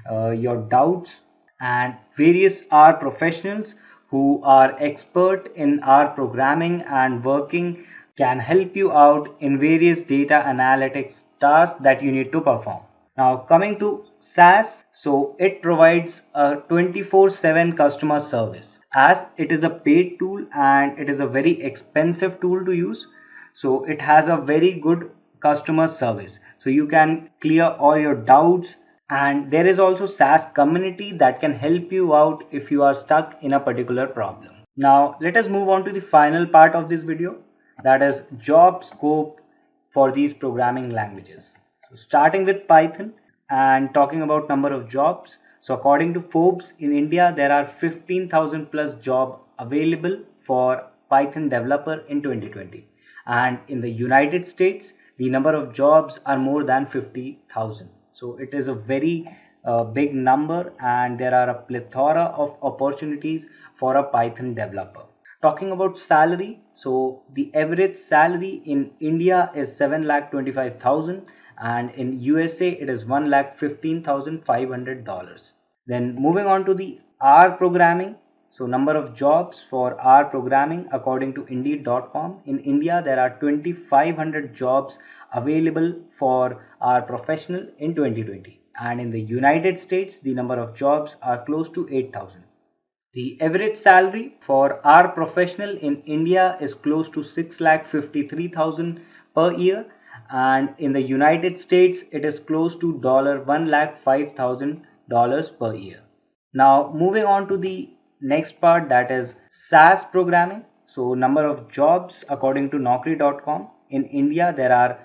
your doubts, and various R professionals who are expert in R programming and working can help you out in various data analytics tasks that you need to perform. Now coming to SaaS, so it provides a 24/7 customer service as it is a paid tool and it is a very expensive tool to use. So it has a very good customer service. So you can clear all your doubts, and there is also SaaS community that can help you out if you are stuck in a particular problem. Now let us move on to the final part of this video, that is job scope for these programming languages. So starting with Python and talking about number of jobs. So according to Forbes, in India there are 15,000 plus job available for Python developer in 2020, and in the United States the number of jobs are more than 50,000. So it is a very big number, and there are a plethora of opportunities for a Python developer. Talking about salary, so the average salary in India is 7,25,000, and in USA it is $1,15,500. Then moving on to the R programming. So number of jobs for R programming according to Indeed.com. In India there are 2,500 jobs available for R professional in 2020, and in the United States the number of jobs are close to 8,000. The average salary for R professional in India is close to 6,53,000 per year, and in the United States it is close to $1,05,000 per year. Now moving on to the next part, that is SaaS programming. So number of jobs according to Naukri.com. In India there are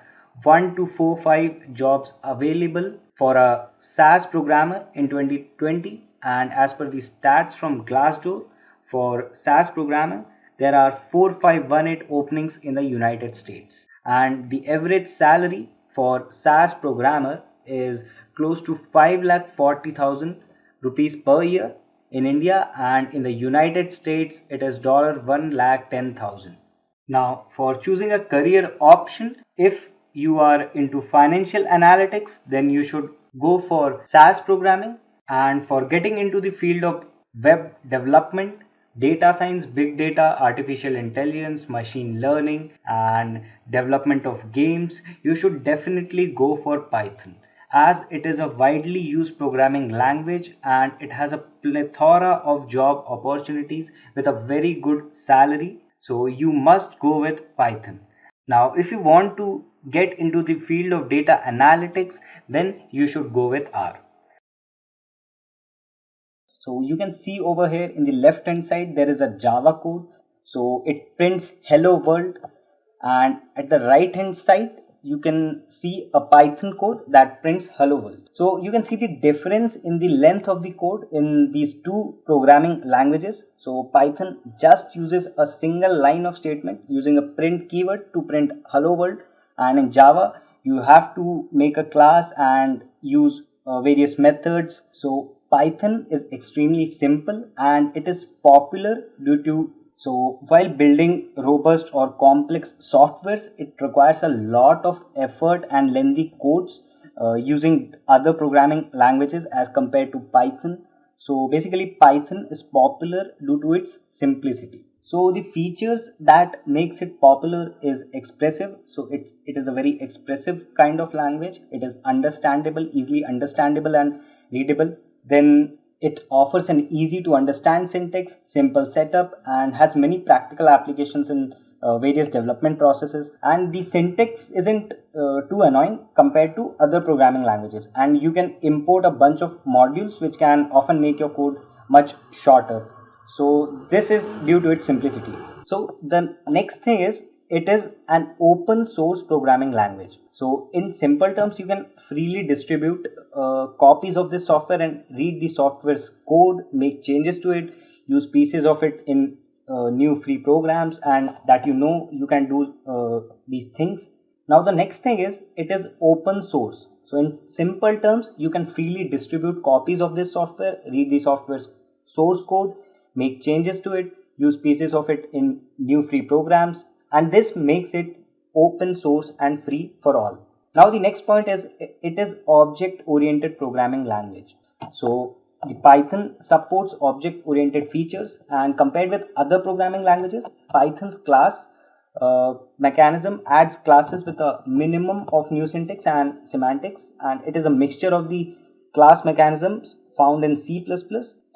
1245 jobs available for a SaaS programmer in 2020, and as per the stats from Glassdoor, for SaaS programmer there are 4518 openings in the United States, and the average salary for SaaS programmer is close to 5,40,000 rupees per year in India, and in the United States it is $1,10,000. Now for choosing a career option, if you are into financial analytics, then you should go for SAS programming, and for getting into the field of web development, data science, big data, artificial intelligence, machine learning, and development of games, you should definitely go for Python, as it is a widely used programming language and it has a plethora of job opportunities with a very good salary. So you must go with Python. Now if you want to get into the field of data analytics, then you should go with R. So you can see over here in the left hand side there is a Java code. So it prints hello world, and at the right hand side you can see a Python code that prints hello world. So you can see the difference in the length of the code in these two programming languages. So Python just uses a single line of statement using a print keyword to print hello world, and in Java you have to make a class and use various methods. So Python is extremely simple and it is popular due to, so while building robust or complex softwares, it requires a lot of effort and lengthy codes using other programming languages as compared to Python. So basically Python is popular due to its simplicity. So the features that makes it popular is expressive. So it is a very expressive kind of language. It is understandable, easily understandable and readable. Then it offers an easy to understand syntax, simple setup, and has many practical applications in various development processes. And the syntax isn't too annoying compared to other programming languages. And you can import a bunch of modules which can often make your code much shorter. So this is due to its simplicity. So the next thing is, it is an open source programming language. So in simple terms, you can freely distribute copies of this software and read the software's code, make changes to it, use pieces of it in new free programs, and that you can do these things. Now the next thing is, it is open source. So in simple terms, you can freely distribute copies of this software, read the software's source code, make changes to it, use pieces of it in new free programs, and this makes it open source and free for all. Now the next point is, it is object oriented programming language. So the Python supports object oriented features, and compared with other programming languages, Python's class mechanism adds classes with a minimum of new syntax and semantics, and it is a mixture of the class mechanisms found in C++.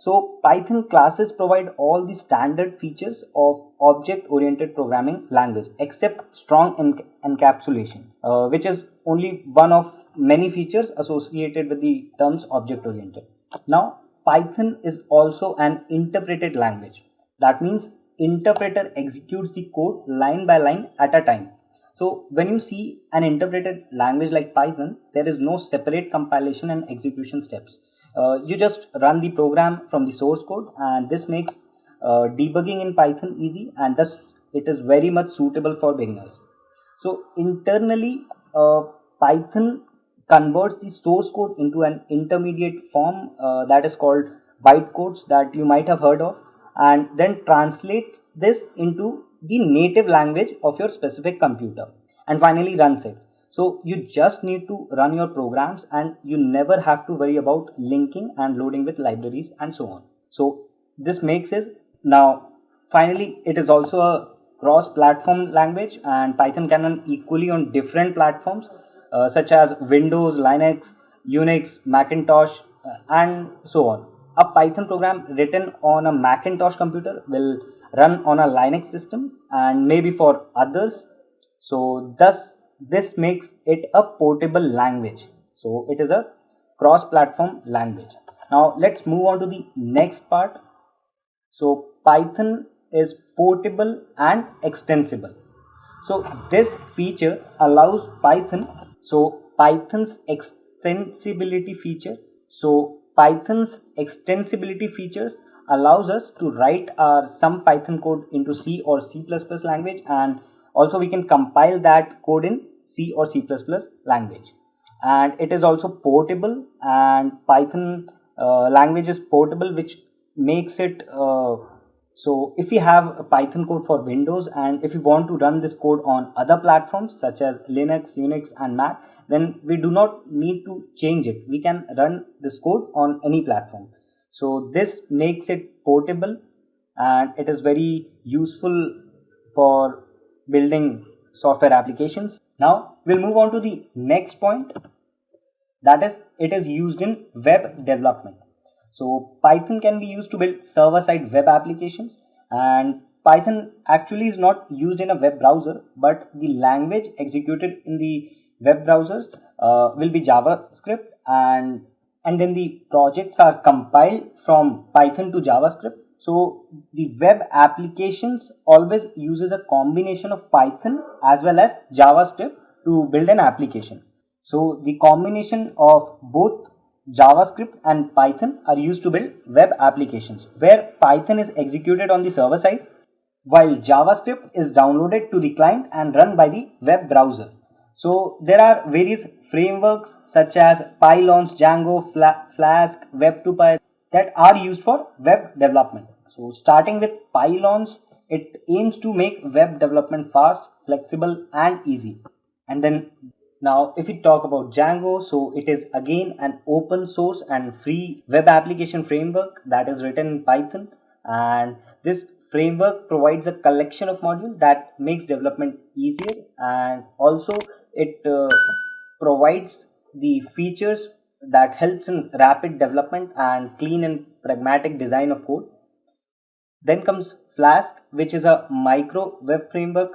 So Python classes provide all the standard features of object-oriented programming language except strong encapsulation, which is only one of many features associated with the terms object-oriented. Now Python is also an interpreted language. That means interpreter executes the code line by line at a time. So when you see an interpreted language like Python, there is no separate compilation and execution steps. You just run the program from the source code, and this makes debugging in Python easy, and thus it is very much suitable for beginners. So internally, Python converts the source code into an intermediate form that is called bytecodes, that you might have heard of, and then translates this into the native language of your specific computer and finally runs it. So you just need to run your programs and you never have to worry about linking and loading with libraries and so on. So this makes it, now finally it is also a cross-platform language, and Python can run equally on different platforms such as Windows, Linux, Unix, Macintosh, and so on. A Python program written on a Macintosh computer will run on a Linux system and maybe for others. So thus this makes it a portable language. So it is a cross-platform language. Now let's move on to the next part. So Python is portable and extensible. So this feature allows Python's extensibility features allows us to write some Python code into C or C++ language, and also we can compile that code in C or C++ language. And it is also portable, and Python language is portable, which makes it so if we have a Python code for Windows and if we want to run this code on other platforms such as Linux, Unix and Mac, then we do not need to change it. We can run this code on any platform. So this makes it portable, and it is very useful for building software applications. Now we'll move on to the next point, that is, it is used in web development. So Python can be used to build server-side web applications, and Python actually is not used in a web browser, but the language executed in the web browsers will be JavaScript, and then the projects are compiled from Python to JavaScript. So the web applications always uses a combination of Python as well as JavaScript to build an application. So the combination of both JavaScript and Python are used to build web applications, where Python is executed on the server side while JavaScript is downloaded to the client and run by the web browser. So there are various frameworks such as Pylaunch, Django, Flask, Web2Py that are used for web development. So starting with Pylaunch, it aims to make web development fast, flexible and easy. And then now if we talk about Django, so it is again an open source and free web application framework that is written in Python, and this framework provides a collection of modules that makes development easier, and also it provides the features that helps in rapid development and clean and pragmatic design of code. Then comes Flask, which is a micro web framework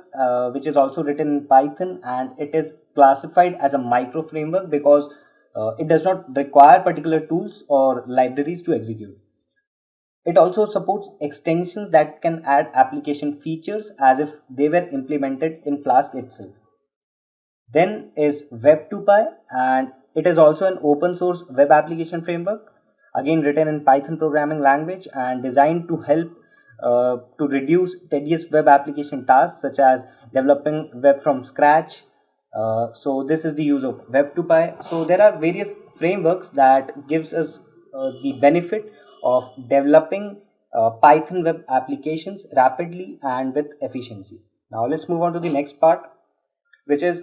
which is also written in Python, and it is classified as a micro framework because it does not require particular tools or libraries to execute. It also supports extensions that can add application features as if they were implemented in Flask itself. Then is Web2Py, and it is also an open source web application framework, again written in Python programming language and designed to help to reduce tedious web application tasks such as developing web from scratch. So this is the use of Web2Py. So there are various frameworks that gives us the benefit of developing Python web applications rapidly and with efficiency. Now let's move on to the next part, which is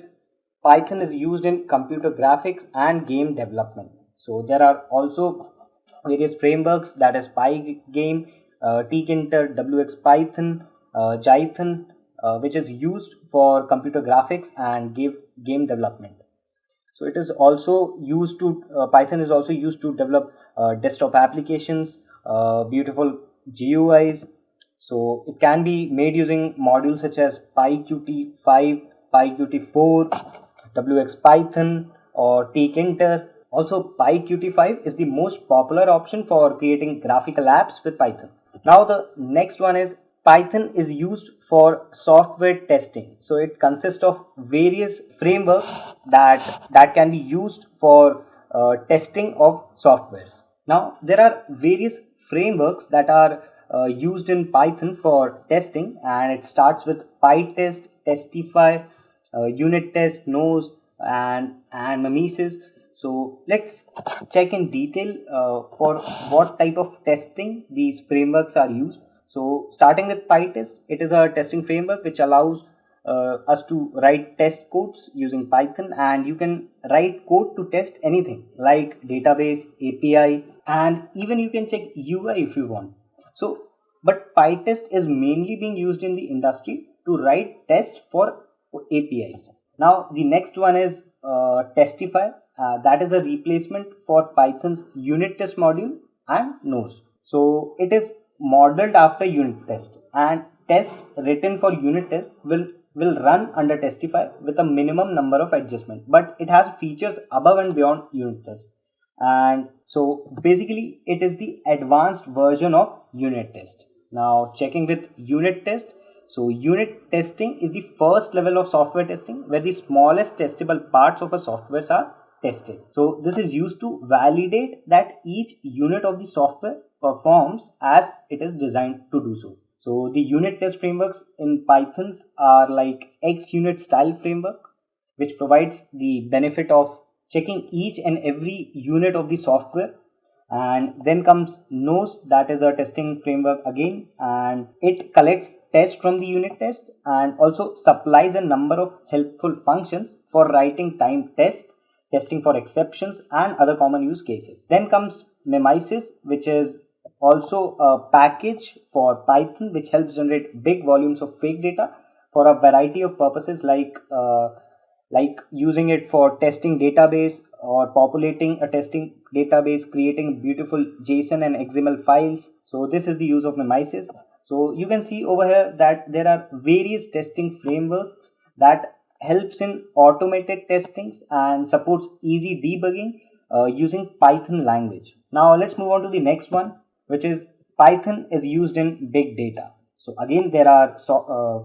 Python is used in computer graphics and game development. So there are also various frameworks, that is Pygame, Tkinter, WXPython, Jython, which is used for computer graphics and game development. So it is also used to Python is also used to develop desktop applications, beautiful GUIs. So it can be made using modules such as PyQt5, PyQt4, WXPython or Tkinter. Also, PyQt5 is the most popular option for creating graphical apps with Python. Now the next one is Python is used for software testing. So it consists of various frameworks that can be used for testing of softwares. Now there are various frameworks that are used in Python for testing, and it starts with PyTest, Testify, Unit Test, Nose, and Mimesis. So let's check in detail for what type of testing these frameworks are used. So starting with PyTest, it is a testing framework which allows us to write test codes using Python, and you can write code to test anything like database, API, and even you can check UI if you want. So but PyTest is mainly being used in the industry to write tests for APIs. Now the next one is Testify. That is a replacement for Python's unit test module and Nose. So it is modeled after unit test, and tests written for unit test will run under Testify with a minimum number of adjustments, but it has features above and beyond unit test. And so basically it is the advanced version of unit test. Now checking with unit test. So unit testing is the first level of software testing where the smallest testable parts of a software are tested. So this is used to validate that each unit of the software performs as it is designed to do so. So the unit test frameworks in Pythons are like XUnit style framework, which provides the benefit of checking each and every unit of the software. And then comes Nose, that is a testing framework again, and it collects tests from the unit test and also supplies a number of helpful functions for writing timed tests, testing for exceptions and other common use cases. Then comes Mimesis, which is also a package for Python which helps generate big volumes of fake data for a variety of purposes, like using it for testing database or populating a testing database, creating beautiful JSON and XML files. So this is the use of Mimesis. So you can see over here that there are various testing frameworks that helps in automated testings and supports easy debugging using Python language. Now let's move on to the next one, which is Python is used in big data. So again there are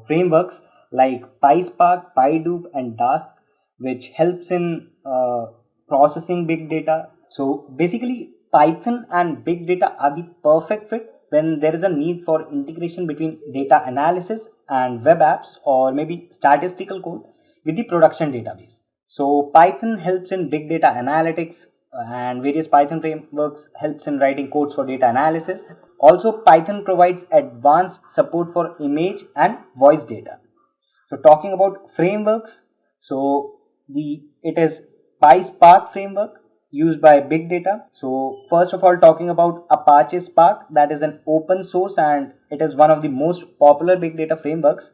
frameworks like PySpark, PyDoop and Dask which helps in processing big data. So basically, Python and big data are the perfect fit when there is a need for integration between data analysis and web apps or maybe statistical code with the production database. So Python helps in big data analytics, and various Python frameworks helps in writing codes for data analysis. Also, Python provides advanced support for image and voice data. So talking about frameworks, so it is PySpark framework used by big data. So first of all, talking about Apache Spark, that is an open source and it is one of the most popular big data frameworks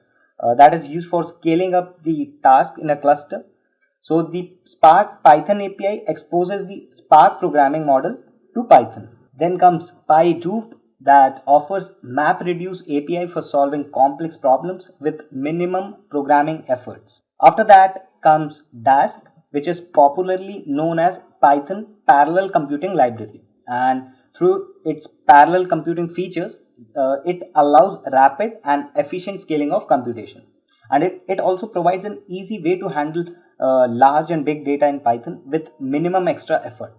that is used for scaling up the task in a cluster. So the Spark Python API exposes the Spark programming model to Python. Then comes PyDoop that offers MapReduce API for solving complex problems with minimum programming efforts. After that comes Dask, which is popularly known as Python Parallel Computing Library, and through its parallel computing features, it allows rapid and efficient scaling of computation, and it also provides an easy way to handle large and big data in Python with minimum extra effort.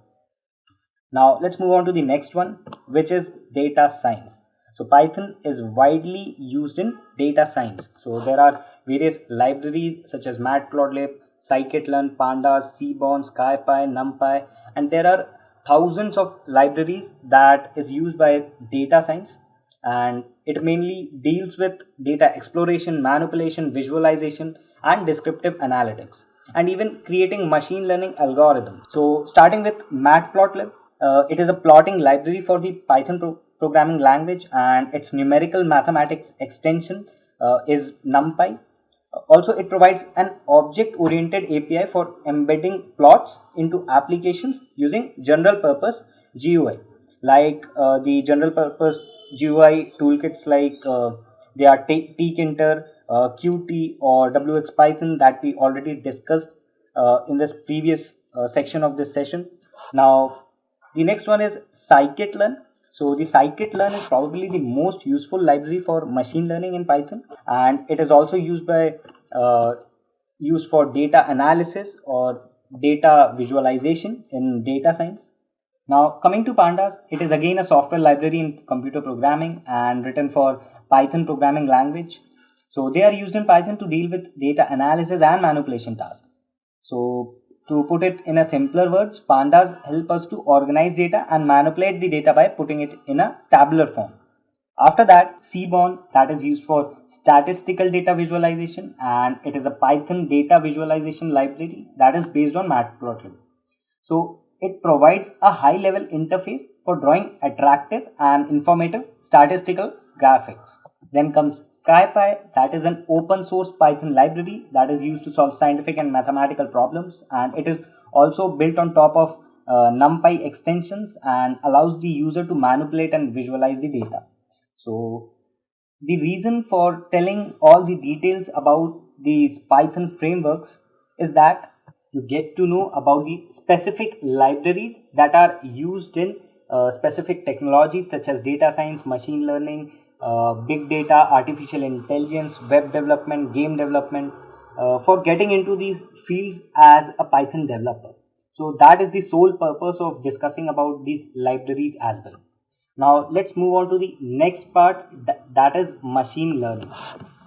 Now let's move on to the next one, which is data science. So Python is widely used in data science. So there are various libraries such as Matplotlib, scikit-learn, pandas, Seaborn, SciPy, Numpy, and there are thousands of libraries that is used by data science, and it mainly deals with data exploration, manipulation, visualization, and descriptive analytics, and even creating machine learning algorithms. So starting with Matplotlib, it is a plotting library for the Python programming language, and its numerical mathematics extension is Numpy. Also, it provides an object-oriented API for embedding plots into applications using general-purpose GUI, like the general-purpose GUI toolkits like they are tkinter, Qt, or wxPython that we already discussed in this previous section of this session. Now, the next one is scikit-learn. So the scikit-learn is probably the most useful library for machine learning in Python, and it is also used for data analysis or data visualization in data science. Now coming to pandas, it is again a software library in computer programming and written for Python programming language. So they are used in Python to deal with data analysis and manipulation tasks. So to put it in a simpler words, pandas help us to organize data and manipulate the data by putting it in a tabular form. After that, Seaborn, that is used for statistical data visualization, and it is a Python data visualization library that is based on Matplotlib. So it provides a high level interface for drawing attractive and informative statistical graphics. Then comes SciPy, that is an open source Python library that is used to solve scientific and mathematical problems, and it is also built on top of Numpy extensions and allows the user to manipulate and visualize the data. So the reason for telling all the details about these Python frameworks is that you get to know about the specific libraries that are used in specific technologies such as data science, machine learning, big data, artificial intelligence, web development, game development, for getting into these fields as a Python developer. So that is the sole purpose of discussing about these libraries as well. Now let's move on to the next part, that is machine learning.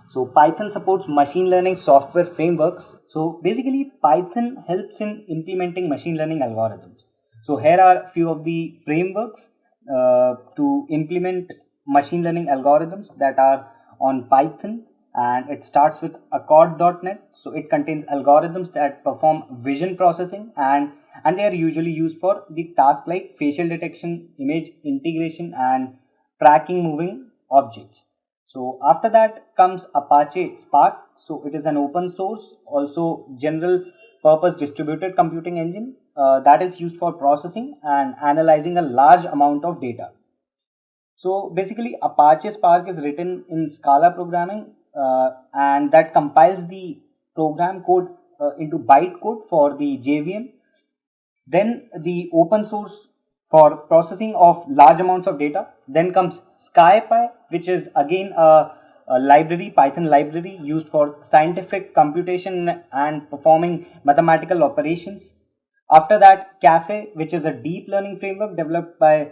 So Python supports machine learning software frameworks. So basically Python helps in implementing machine learning algorithms. So here are a few of the frameworks to implement machine learning algorithms that are on Python, and it starts with accord.net. So it contains algorithms that perform vision processing, and they are usually used for the tasks like facial detection, image integration, and tracking moving objects. So after that comes Apache Spark. So it is an open source, also general purpose distributed computing engine that is used for processing and analyzing a large amount of data. So basically Apache Spark is written in Scala programming, and that compiles the program code into bytecode for the JVM. Then the open source for processing of large amounts of data. Then comes SciPy, which is again a Python library used for scientific computation and performing mathematical operations. After that, Cafe, which is a deep learning framework developed by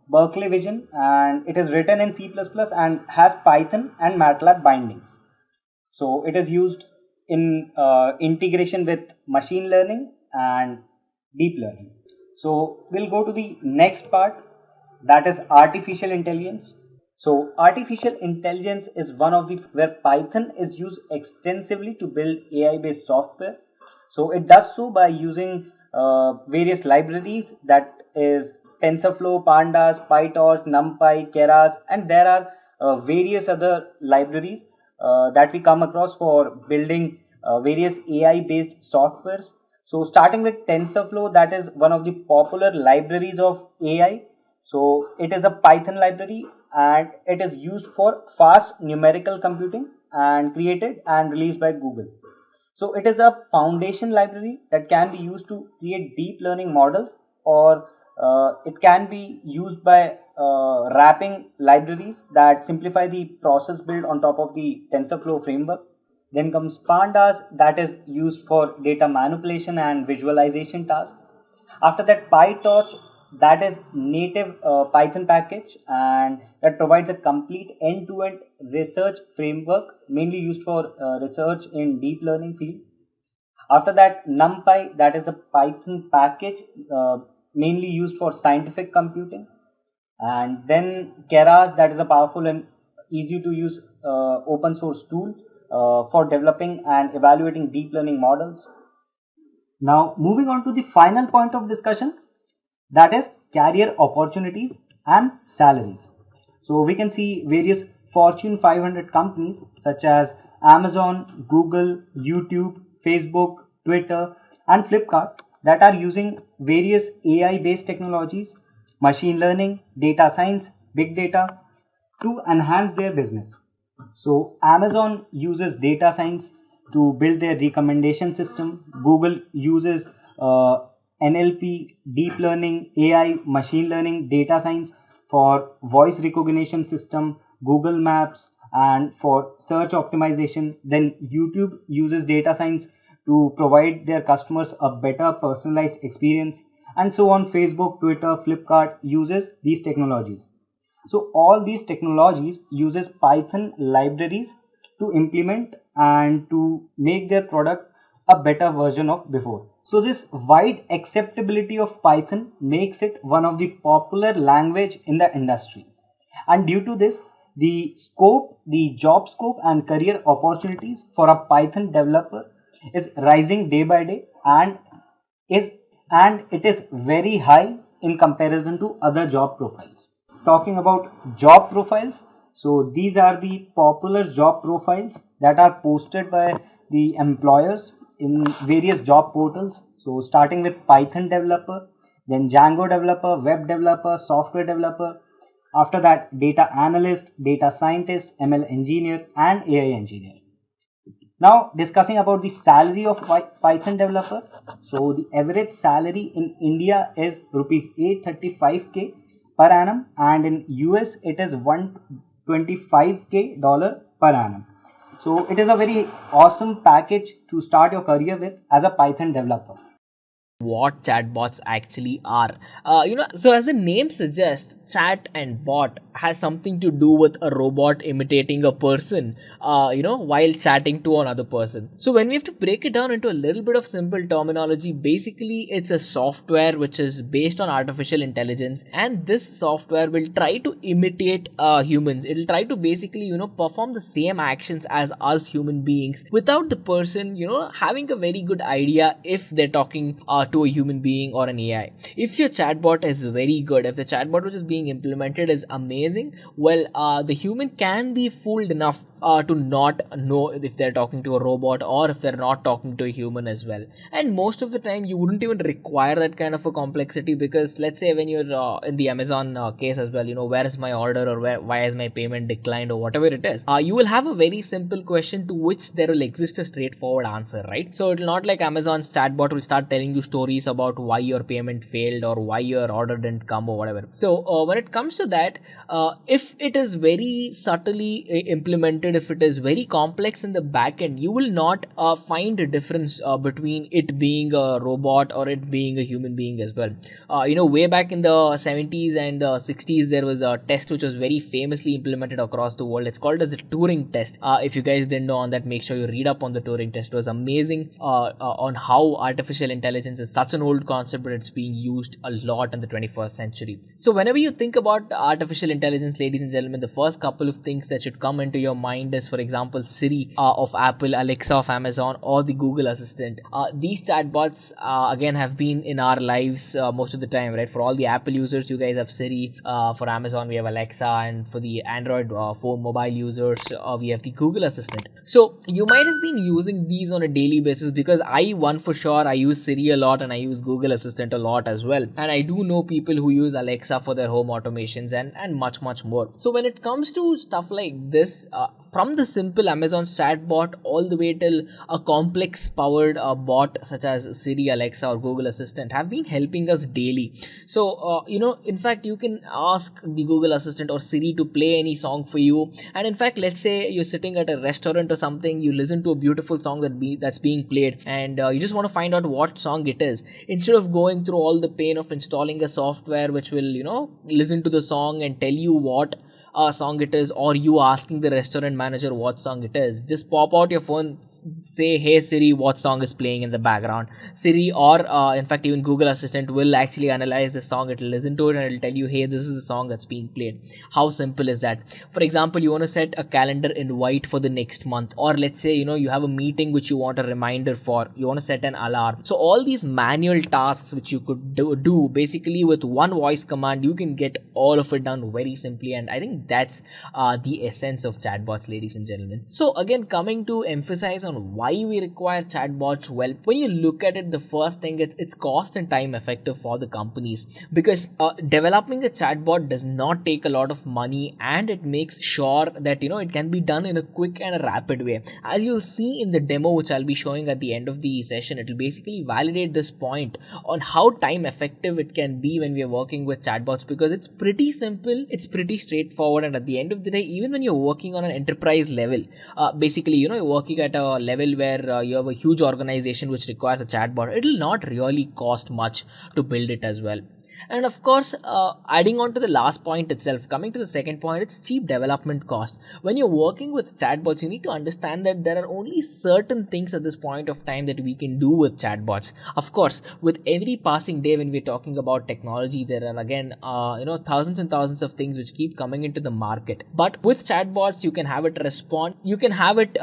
Berkeley Vision, and it is written in C++ and has Python and MATLAB bindings. So it is used in integration with machine learning and deep learning. So we'll go to the next part, that is artificial intelligence. So artificial intelligence is one of the where Python is used extensively to build AI based software. So it does so by using various libraries, that is TensorFlow, Pandas, PyTorch, Numpy, Keras, and there are various other libraries that we come across for building various AI based softwares. So starting with TensorFlow, that is one of the popular libraries of AI. So it is a Python library and it is used for fast numerical computing and created and released by Google. So it is a foundation library that can be used to create deep learning models, or it can be used by wrapping libraries that simplify the process built on top of the TensorFlow framework. Then comes Pandas, that is used for data manipulation and visualization tasks. After that, PyTorch, that is native Python package and that provides a complete end-to-end research framework mainly used for research in deep learning field. After that, Numpy, that is a Python package mainly used for scientific computing. And then Keras, that is a powerful and easy to use open source tool for developing and evaluating deep learning models. Now moving on to the final point of discussion, that is career opportunities and salaries. So we can see various Fortune 500 companies such as Amazon, Google, YouTube, Facebook, Twitter, and Flipkart that are using various AI based technologies, machine learning, data science, big data to enhance their business. So Amazon uses data science to build their recommendation system. Google uses NLP, deep learning, AI, machine learning, data science for voice recognition system, Google Maps, and for search optimization. Then YouTube uses data science to provide their customers a better personalized experience, and so on. Facebook, Twitter, Flipkart uses these technologies. So all these technologies uses Python libraries to implement and to make their product a better version of before. So this wide acceptability of Python makes it one of the popular language in the industry. And due to this, the job scope and career opportunities for a Python developer is rising day by day is and it is very high in comparison to other job profiles. Talking about job profiles, so these are the popular job profiles that are posted by the employers in various job portals. So starting with Python developer, then Django developer, web developer, software developer. After that, data analyst, data scientist, ML engineer, and AI engineer. Now discussing about the salary of Python developer. So the average salary in India is rupees 835k per annum, and in US it is 125k dollar per annum. So it is a very awesome package to start your career with as a Python developer. What chatbots actually are. So as the name suggests, chat and bot has something to do with a robot imitating a person, while chatting to another person. So when we have to break it down into a little bit of simple terminology, basically it's a software which is based on artificial intelligence, and this software will try to imitate humans. It'll try to basically, perform the same actions as us human beings without the person, having a very good idea if they're talking to a human being or an AI. If your chatbot is very good, if the chatbot which is being implemented is amazing, well, the human can be fooled enough to not know if they're talking to a robot or if they're not talking to a human as well. And most of the time you wouldn't even require that kind of a complexity, because let's say when you're in the Amazon case as well, where is my order, or why is my payment declined, or whatever it is, you will have a very simple question to which there will exist a straightforward answer, right? So it'll not like Amazon's chatbot will start telling you stories about why your payment failed or why your order didn't come or whatever. So when it comes to that, if it is very subtly implemented, if it is very complex in the back end, you will not find a difference between it being a robot or it being a human being as well. Way back in the 70s and the 60s, there was a test which was very famously implemented across the world. It's called as the Turing test. If you guys didn't know on that, make sure you read up on the Turing test. It was amazing on how artificial intelligence is such an old concept, but it's being used a lot in the 21st century. So whenever you think about artificial intelligence, ladies and gentlemen, the first couple of things that should come into your mind is, for example, Siri of Apple, Alexa of Amazon, or the Google Assistant. These chatbots again have been in our lives most of the time, right? For all the Apple users, you guys have Siri. For Amazon, we have Alexa, and for the Android phone mobile users, we have the Google Assistant. So you might have been using these on a daily basis, because one for sure, I use Siri a lot and I use Google Assistant a lot as well. And I do know people who use Alexa for their home automations and much more. So when it comes to stuff like this, from the simple Amazon chatbot all the way till a complex powered bot such as Siri, Alexa, or Google Assistant have been helping us daily. So in fact, you can ask the Google Assistant or Siri to play any song for you. And in fact, let's say you're sitting at a restaurant or something, you listen to a beautiful song that's being played, and you just want to find out what song it is. Instead of going through all the pain of installing a software which will listen to the song and tell you what song it is, or you asking the restaurant manager what song it is, just pop out your phone, say, hey Siri, what song is playing in the background. Siri, or in fact even Google Assistant, will actually analyze the song, it will listen to it, and it will tell you, hey, this is the song that's being played. How simple is that? For example, you want to set a calendar invite for the next month, or let's say you have a meeting which you want a reminder for, you want to set an alarm. So all these manual tasks which you could do basically with one voice command, you can get all of it done very simply. And I think that's the essence of chatbots, ladies and gentlemen. So again, coming to emphasize on why we require chatbots, well, when you look at it, the first thing, it's cost and time effective for the companies, because developing a chatbot does not take a lot of money, and it makes sure that it can be done in a quick and a rapid way. As you'll see in the demo which I'll be showing at the end of the session, it will basically validate this point on how time effective it can be when we are working with chatbots, because it's pretty simple, it's pretty straightforward, and at the end of the day, even when you're working on an enterprise level, basically you're working at a level where you have a huge organization which requires a chatbot, it'll not really cost much to build it as well. And of course, adding on to the last point itself, coming to the second point, it's cheap development cost. When you're working with chatbots, you need to understand that there are only certain things at this point of time that we can do with chatbots. Of course, with every passing day when we're talking about technology, there are again thousands and thousands of things which keep coming into the market. But with chatbots, you can have it respond, you can have it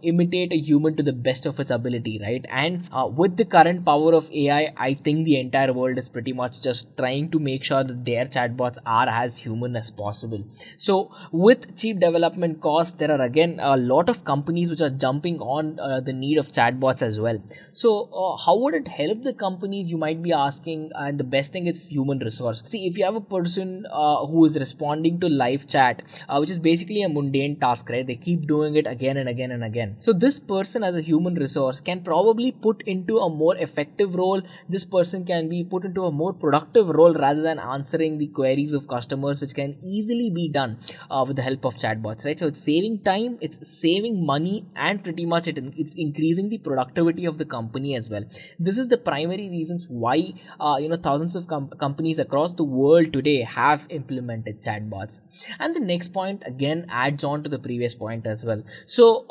imitate a human to the best of its ability, right? And with the current power of AI, I think the entire world is pretty much just trying to make sure that their chatbots are as human as possible. So with cheap development costs, there are again a lot of companies which are jumping on the need of chatbots as well. So how would it help the companies, you might be asking? And the best thing is human resource. See, if you have a person who is responding to live chat, which is basically a mundane task, right? They keep doing it again and again and again. So this person as a human resource can probably put into a more effective role. This person can be put into a more productive role rather than answering the queries of customers, which can easily be done with the help of chatbots, right? So it's saving time, it's saving money, and pretty much it's increasing the productivity of the company as well. This is the primary reasons why thousands of companies across the world today have implemented chatbots. And the next point again adds on to the previous point as well. So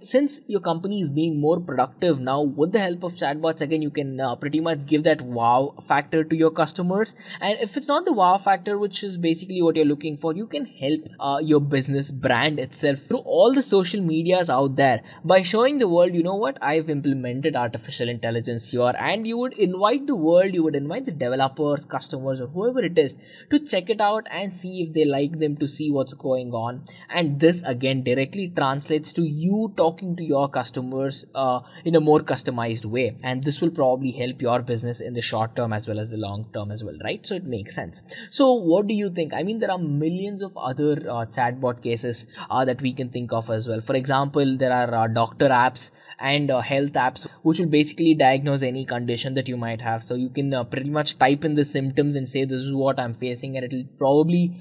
since your company is being more productive now with the help of chatbots, again you can pretty much give that wow factor to your customers. customers. And if it's not the wow factor, which is basically what you're looking for, you can help your business brand itself through all the social medias out there by showing the world, you know what, I've implemented artificial intelligence here. And you would invite the world, you would invite the developers, customers, or whoever it is to check it out and see if they like them, to see what's going on. And this again directly translates to you talking to your customers in a more customized way, and this will probably help your business in the short term as well as the long term as well, right? So it makes sense. So what do you think? I mean, there are millions of other chatbot cases that we can think of as well. For example, there are doctor apps and health apps which will basically diagnose any condition that you might have. So you can pretty much type in the symptoms and say this is what I'm facing, and it'll probably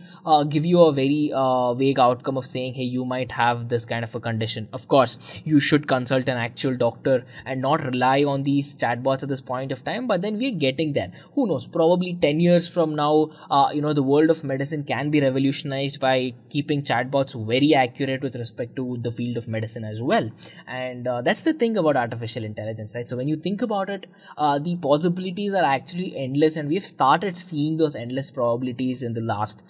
give you a very vague outcome of saying, hey, you might have this kind of a condition. Of course, you should consult an actual doctor and not rely on these chatbots at this point of time, but then we're getting there. Who knows, probably 10 years from now, the world of medicine can be revolutionized by keeping chatbots very accurate with respect to the field of medicine as well. And that's the thing about artificial intelligence, right? So when you think about it, the possibilities are actually endless, and we've started seeing those endless probabilities in the last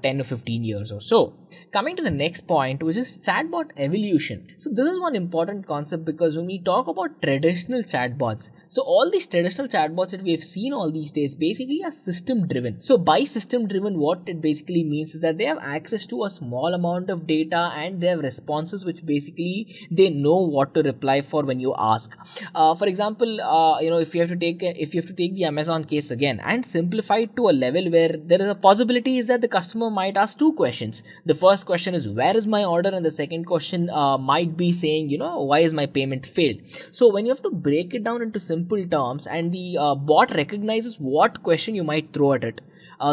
10 or 15 years or so. Coming to the next point, which is chatbot evolution. So this is one important concept, because when we talk about traditional chatbots, so all these traditional chatbots that we have seen all these days basically are system driven. So by system driven, what it basically means is that they have access to a small amount of data and they have responses which basically they know what to reply for when you ask. For example, if you have to take the Amazon case again and simplify it to a level where there is a possibility is that the customer might ask two questions. The first question is where is my order, and the second question might be saying, why is my payment failed. So when you have to break it down into simple terms and the bot recognizes what question you might throw at it,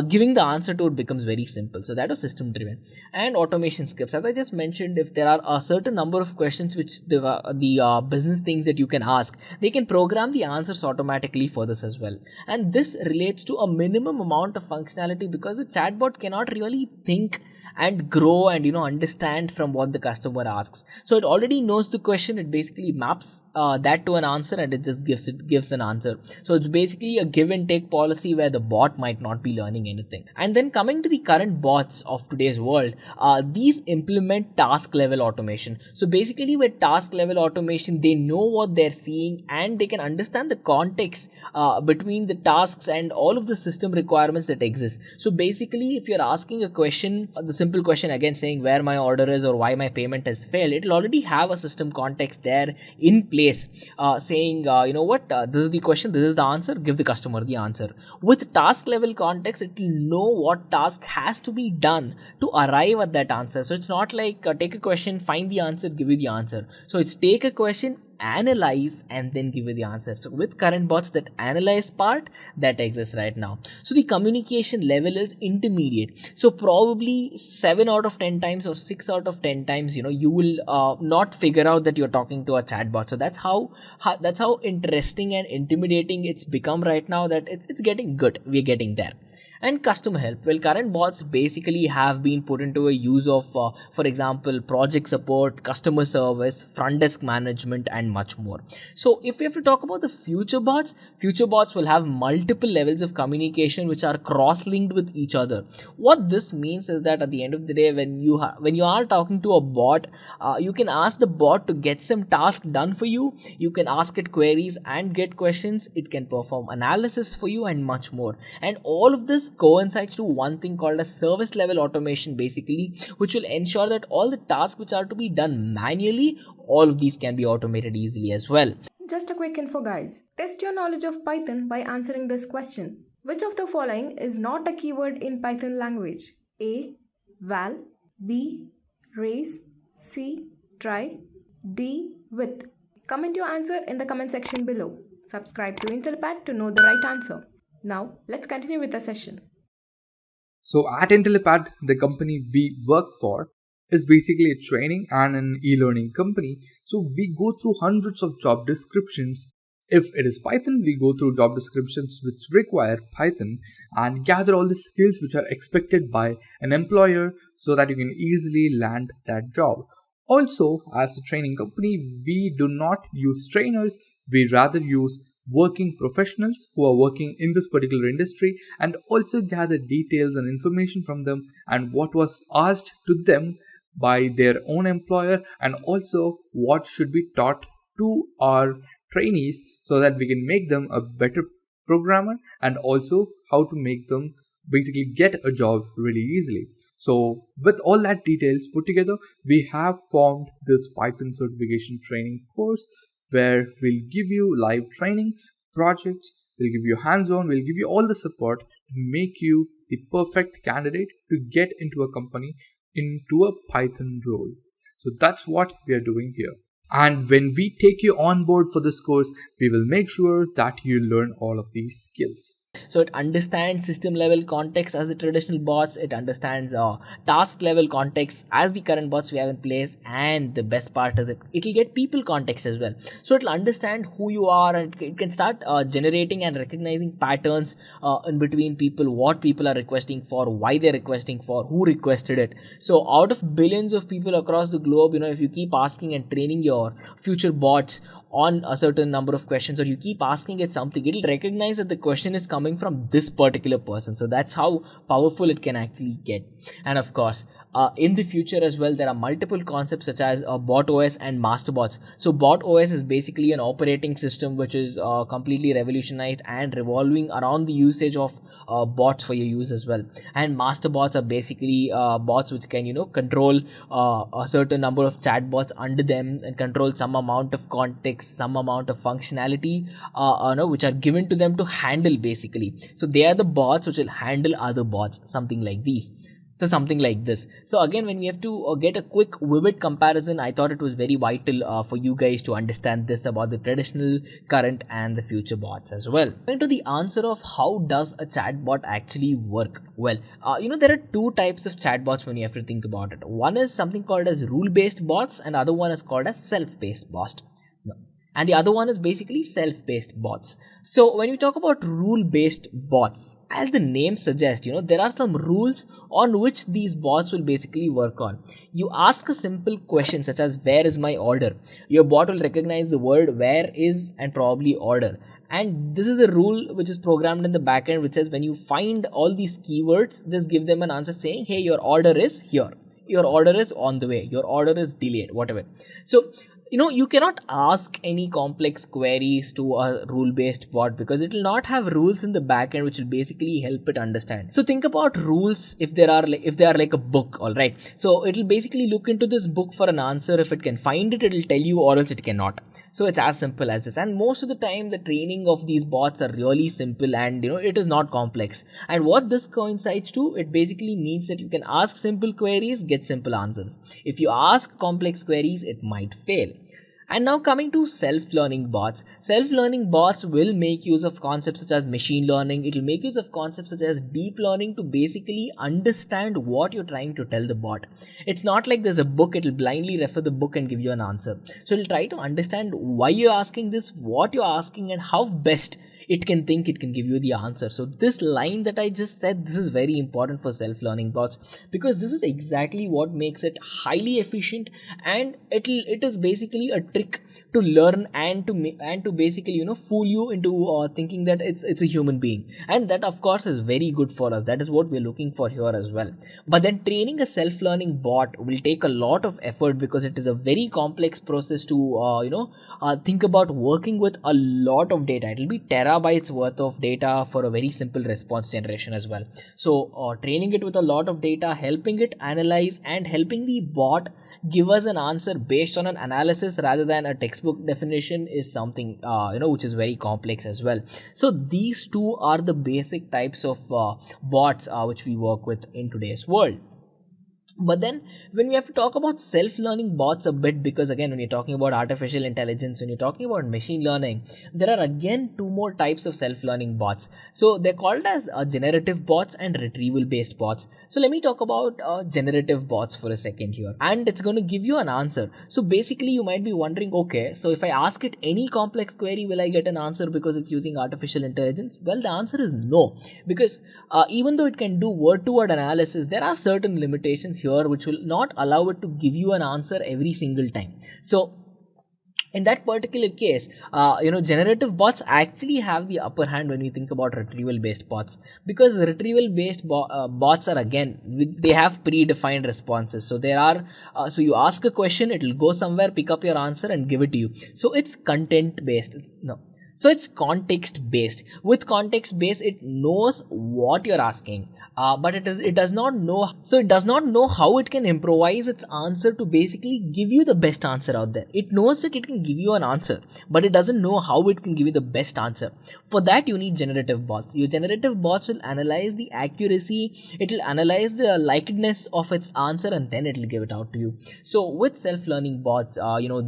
giving the answer to it becomes very simple. So that is system driven. And automation scripts, as I just mentioned, if there are a certain number of questions which the business things that you can ask, they can program the answers automatically for this as well. And this relates to a minimum amount of functionality, because the chatbot cannot really think and grow and understand from what the customer asks. So it already knows the question, it basically maps that to an answer, and it just gives an answer. So it's basically a give and take policy where the bot might not be learning anything. And then coming to the current bots of today's world, these implement task level automation. So basically with task level automation, they know what they're seeing and they can understand the context between the tasks and all of the system requirements that exist. So basically if you're asking a question, the simple question again saying where my order is or why my payment has failed, it'll already have a system context there in place saying this is the question, this is the answer, give the customer the answer. With task level context, it will know what task has to be done to arrive at that answer. So it's not like take a question, find the answer, give you the answer. So it's take a question, analyze, and then give you the answer. So with current bots, that analyze part that exists right now. So the communication level is intermediate. So probably 7 out of 10 times or 6 out of 10 times, you will not figure out that you're talking to a chatbot. So that's how interesting and intimidating it's become right now, that it's getting good. We're getting there. And customer help. Well, current bots basically have been put into a use of, for example, project support, customer service, front desk management, and much more. So if we have to talk about the future bots will have multiple levels of communication which are cross-linked with each other. What this means is that at the end of the day, when you are talking to a bot, you can ask the bot to get some task done for you. You can ask it queries and get questions. It can perform analysis for you and much more. And all of this coincides to one thing called a service level automation, basically, which will ensure that all the tasks which are to be done manually, all of these can be automated easily as well. Just a quick info, guys. Test your knowledge of Python by answering this question. Which of the following is not a keyword in Python language? A. Val. B. Raise. C. Try. D. With. Comment your answer in the comment section below. Subscribe to Intellipaat to know the right answer. Now, let's continue with the session. So at Intellipaat, the company we work for is basically a training and an e-learning company. So we go through hundreds of job descriptions. If it is Python, we go through job descriptions which require Python and gather all the skills which are expected by an employer so that you can easily land that job. Also, as a training company, we do not use trainers, we rather use working professionals who are working in this particular industry and also gather details and information from them and what was asked to them by their own employer, and also what should be taught to our trainees so that we can make them a better programmer, and also how to make them basically get a job really easily. So with all that details put together, we have formed this Python certification training course where we'll give you live training projects, we'll give you hands-on, we'll give you all the support to make you the perfect candidate to get into a company, into a Python role. So that's what we are doing here. And when we take you on board for this course, we will make sure that you learn all of these skills. So it understands system level context as the traditional bots, it understands task level context as the current bots we have in place, and the best part is it'll get people context as well. So it'll understand who you are, and it can start generating and recognizing patterns in between people, what people are requesting for, why they're requesting for, who requested it. So out of billions of people across the globe, if you keep asking and training your future bots on a certain number of questions, or you keep asking it something, it'll recognize that the question is coming from this particular person. So that's how powerful it can actually get. And of course, in the future as well, there are multiple concepts such as bot OS and master bots. So bot OS is basically an operating system which is completely revolutionized and revolving around the usage of bots for your use as well. And master bots are basically bots which can control a certain number of chatbots under them and control some amount of context, some amount of functionality which are given to them to handle basically. So they are the bots which will handle other bots, something like these. So something like this. So again, when we have to get a quick vivid comparison, I thought it was very vital for you guys to understand this about the traditional, current and the future bots as well. Going to the answer of how does a chatbot actually work? Well, there are two types of chatbots when you have to think about it. One is something called as rule-based bots, and the other one is called as self-based bots. And the other one is basically self-based bots. So when you talk about rule-based bots, as the name suggests, there are some rules on which these bots will basically work on. You ask a simple question such as where is my order? Your bot will recognize the word where is and probably order. And this is a rule which is programmed in the backend which says when you find all these keywords, just give them an answer saying, hey, your order is here. Your order is on the way. Your order is delayed, whatever. So you cannot ask any complex queries to a rule-based bot because it will not have rules in the backend which will basically help it understand. So think about rules if they are like a book, all right. So it will basically look into this book for an answer. If it can find it, it will tell you, or else it cannot. So it's as simple as this. And most of the time, the training of these bots are really simple, and it is not complex. And what this coincides to, it basically means that you can ask simple queries, get simple answers. If you ask complex queries, it might fail. And now coming to self-learning bots. Self-learning bots will make use of concepts such as machine learning. It will make use of concepts such as deep learning to basically understand what you're trying to tell the bot. It's not like there's a book, it will blindly refer the book and give you an answer. So it'll try to understand why you're asking this, what you're asking, and how best it can think it can give you the answer. So this line that I just said, this is very important for self-learning bots because this is exactly what makes it highly efficient, and it is basically a trick to learn and to basically fool you into thinking that it's a human being, and that of course is very good for us. That is what we're looking for here as well. But then training a self-learning bot will take a lot of effort because it is a very complex process to think about working with a lot of data. It will be terabytes worth of data for a very simple response generation as well. So training it with a lot of data, helping it analyze, and helping the bot give us an answer based on an analysis rather than a textbook definition is something which is very complex as well. So these two are the basic types of bots which we work with in today's world. But then when we have to talk about self-learning bots a bit, because again, when you're talking about artificial intelligence, when you're talking about machine learning, there are again two more types of self-learning bots. So they're called as generative bots and retrieval-based bots. So let me talk about generative bots for a second here, and it's going to give you an answer. So basically you might be wondering, okay, so if I ask it any complex query, will I get an answer because it's using artificial intelligence? Well, the answer is no, because even though it can do word-to-word analysis, there are certain limitations here which will not allow it to give you an answer every single time. So In that particular case, generative bots actually have the upper hand when you think about retrieval based bots, because retrieval based bots are, again, they have predefined responses. So there are so you ask a question, it will go somewhere, pick up your answer and give it to you. So it's content based. No, so it's context based. With context based, it knows what you're asking, but it does not know. So it does not know how it can improvise its answer to basically give you the best answer out there. It knows that it can give you an answer, but it doesn't know how it can give you the best answer. For that, you need generative bots. Your generative bots will analyze the accuracy, it will analyze the likeness of its answer, and then it will give it out to you. So with self-learning bots,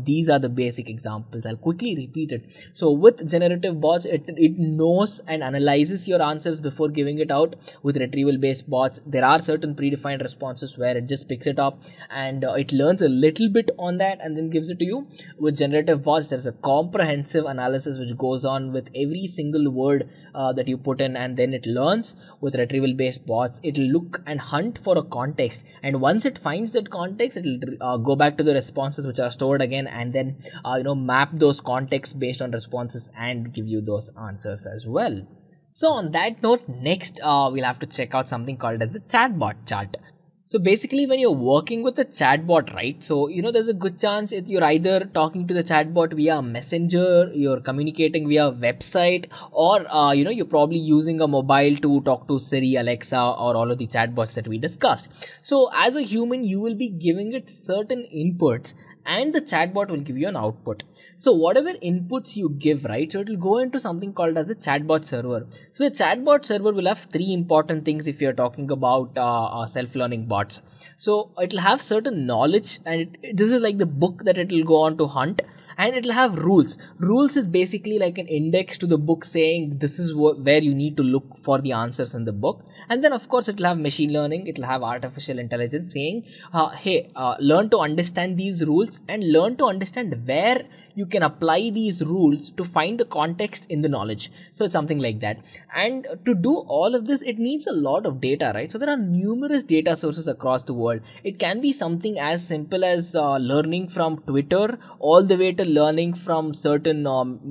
these are the basic examples. I'll quickly repeat it. So with generative bots, it knows and analyzes your answers before giving it out. With retrieval based bots, there are certain predefined responses where it just picks it up and it learns a little bit on that and then gives it to you. With generative bots, there's a comprehensive analysis which goes on with every single word that you put in, and then it learns. With retrieval based bots, it will look and hunt for a context, and once it finds that context, it will go back to the responses which are stored again, and then map those contexts based on responses and give you those answers as well. So on that note, next we'll have to check out something called as the chatbot chart. So basically, when you're working with a chatbot, right, so there's a good chance you're either talking to the chatbot via messenger, you're communicating via website, or you're probably using a mobile to talk to Siri, Alexa, or all of the chatbots that we discussed. So as a human, you will be giving it certain inputs, and the chatbot will give you an output. So whatever inputs you give, right, so it will go into something called as a chatbot server. So the chatbot server will have three important things if you're talking about self-learning bots. So it will have certain knowledge, and this is like the book that it will go on to hunt. And it will have rules. Rules is basically like an index to the book saying this is where you need to look for the answers in the book. And then of course it will have machine learning, it will have artificial intelligence saying, learn to understand these rules and learn to understand where you can apply these rules to find the context in the knowledge. So it's something like that. And to do all of this, it needs a lot of data, right? So there are numerous data sources across the world. It can be something as simple as learning from Twitter, all the way to learning from certain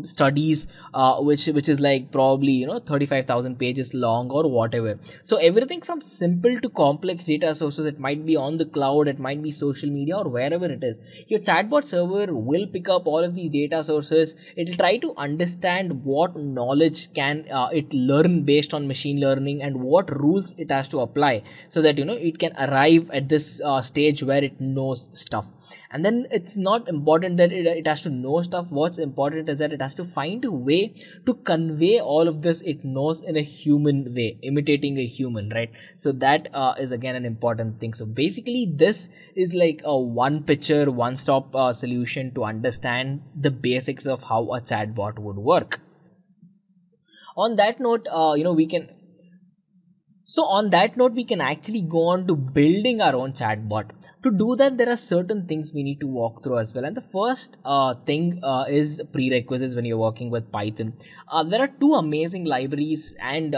studies, which is like probably 35,000 pages long or whatever. So everything from simple to complex data sources. It might be on the cloud, it might be social media, or wherever it is. Your chatbot server will pick up all of these data sources. It will try to understand what knowledge can it learn based on machine learning and what rules it has to apply, so that it can arrive at this stage where it knows stuff. And then it's not important that it has to know stuff. What's important is that it has to find a way to convey all of this it knows in a human way, imitating a human, right? So that is again an important thing. So basically this is like a one picture, one stop solution to understand the basics of how a chatbot would work. On that note, we can actually go on to building our own chatbot. To do that, there are certain things we need to walk through as well. And the first thing is prerequisites when you're working with Python. There are two amazing libraries, and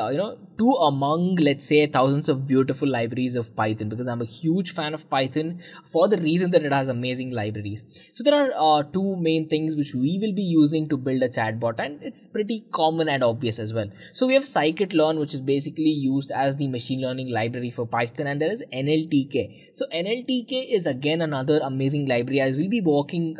two among, let's say, thousands of beautiful libraries of Python, because I'm a huge fan of Python for the reason that it has amazing libraries. So there are two main things which we will be using to build a chatbot, and it's pretty common and obvious as well. So we have scikit-learn, which is basically used as the machine learning library for Python, and there is NLTK. So NLTK is again another amazing library, as we'll be walking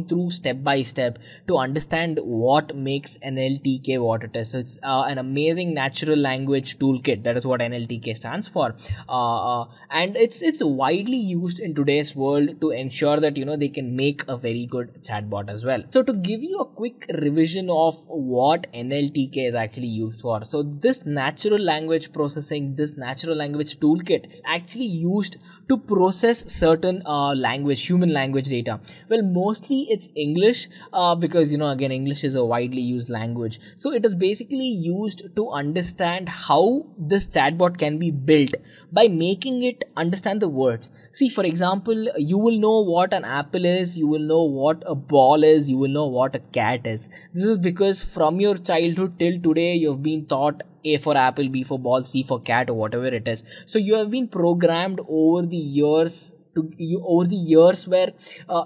through step by step to understand what makes NLTK what it is. So it's an amazing natural language toolkit. That is what NLTK stands for, and it's widely used in today's world to ensure that they can make a very good chatbot as well. So to give you a quick revision of what NLTK is actually used for, so this natural language processing, this natural language toolkit is actually used to process certain human language data. Well, mostly it's English, because again, English is a widely used language. So it is basically used to understand how this chatbot can be built by making it understand the words. See, for example, you will know what an apple is, you will know what a ball is, you will know what a cat is. This is because from your childhood till today, you've been taught A for apple, B for ball, C for cat, or whatever it is. So you have been programmed over the years to you over the years where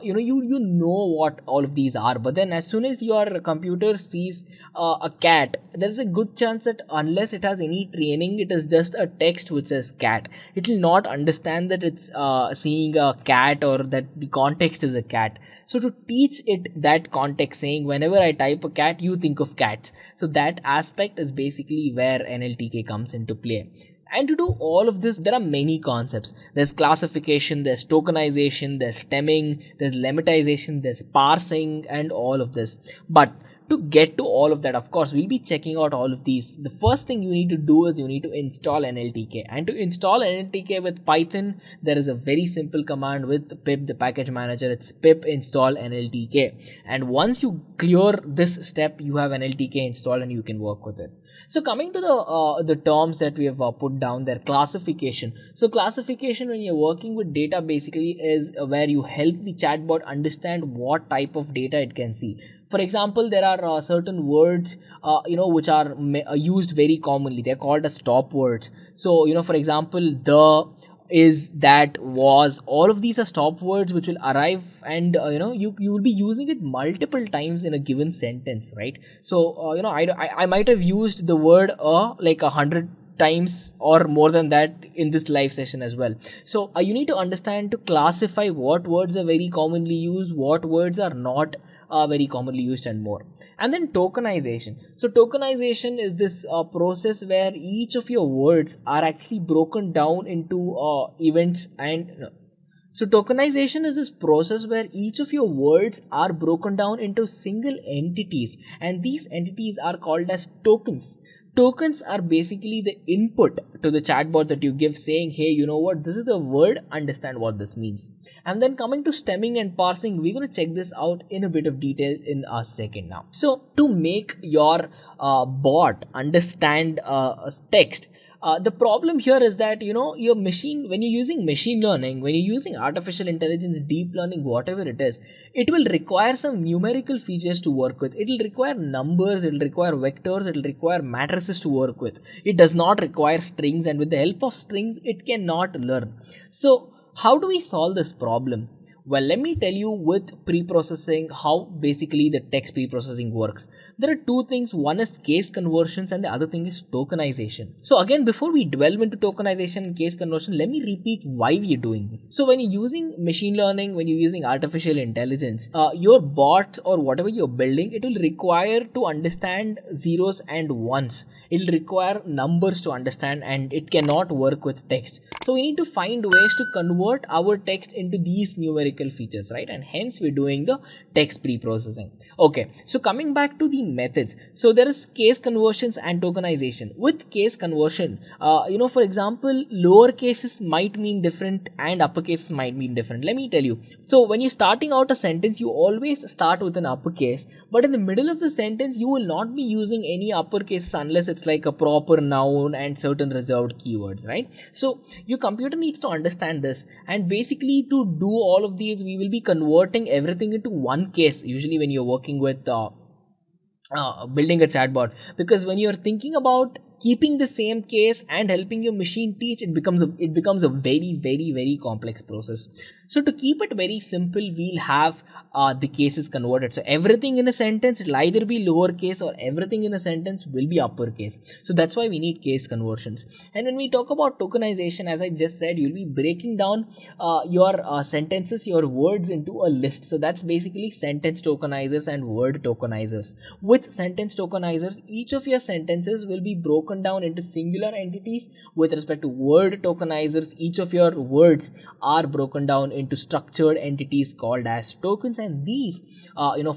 you know what all of these are, but then as soon as your computer sees a cat, there's a good chance that unless it has any training, it is just a text which says cat. It will not understand that it's seeing a cat or that the context is a cat. So to teach it that context, saying whenever I type a cat, you think of cats. So that aspect is basically where NLTK comes into play. And to do all of this, there are many concepts. There's classification, there's tokenization, there's stemming, there's lemmatization, there's parsing, and all of this. But to get to all of that, of course, we'll be checking out all of these. The first thing you need to do is you need to install NLTK. And to install NLTK with Python, there is a very simple command with pip, the package manager. It's pip install NLTK. And once you clear this step, you have NLTK installed and you can work with it. So coming to the terms that we have put down there, classification. So classification, when you're working with data, basically is where you help the chatbot understand what type of data it can see. For example, there are certain words which are used very commonly. They're called as stop words. So for example, the, is, that, was, all of these are stop words which will arrive, and you will be using it multiple times in a given sentence, right? So I might have used the word like 100 times or more than that in this live session as well. So you need to understand to classify what words are very commonly used, what words are not very commonly used, and more. And then tokenization. So tokenization is this process where each of your words are actually broken down into events and so tokenization is this process where each of your words are broken down into single entities, and these entities are called as tokens. Tokens are basically the input to the chatbot that you give, saying, hey, you know what, this is a word, understand what this means. And then coming to stemming and parsing, we're going to check this out in a bit of detail in a second now. So to make your bot understand text, the problem here is that your machine, when you're using machine learning, when you're using artificial intelligence, deep learning, whatever it is, it will require some numerical features to work with. It will require numbers, it will require vectors, it will require matrices to work with. It does not require strings, and with the help of strings it cannot learn. So how do we solve this problem? Well, let me tell you with pre-processing how basically the text pre-processing works. There are two things. One is case conversions and the other thing is tokenization. So again, before we delve into tokenization and case conversion, let me repeat why we are doing this. So when you're using machine learning, when you're using artificial intelligence, your bots or whatever you're building, it will require to understand zeros and ones. It will require numbers to understand, and it cannot work with text. So we need to find ways to convert our text into these numerical features, right? And hence we're doing the text pre-processing. Okay, so coming back to the methods. So there is case conversions and tokenization. With case conversion, for example, lower cases might mean different and upper cases might mean different. Let me tell you. So when you're starting out a sentence, you always start with an uppercase, but in the middle of the sentence, you will not be using any uppercases unless it's like a proper noun and certain reserved keywords, right? So your computer needs to understand this, and basically to do all of these, we will be converting everything into one case, usually when you're working with building a chatbot, because when you're thinking about keeping the same case and helping your machine teach, it becomes a very, very, very complex process. So to keep it very simple, we'll have the cases converted. So everything in a sentence will either be lowercase or everything in a sentence will be uppercase. So that's why we need case conversions. And when we talk about tokenization, as I just said, you'll be breaking down your sentences, your words into a list. So that's basically sentence tokenizers and word tokenizers. With sentence tokenizers, each of your sentences will be broken down into singular entities. With respect to word tokenizers, each of your words are broken down into structured entities called as tokens, and these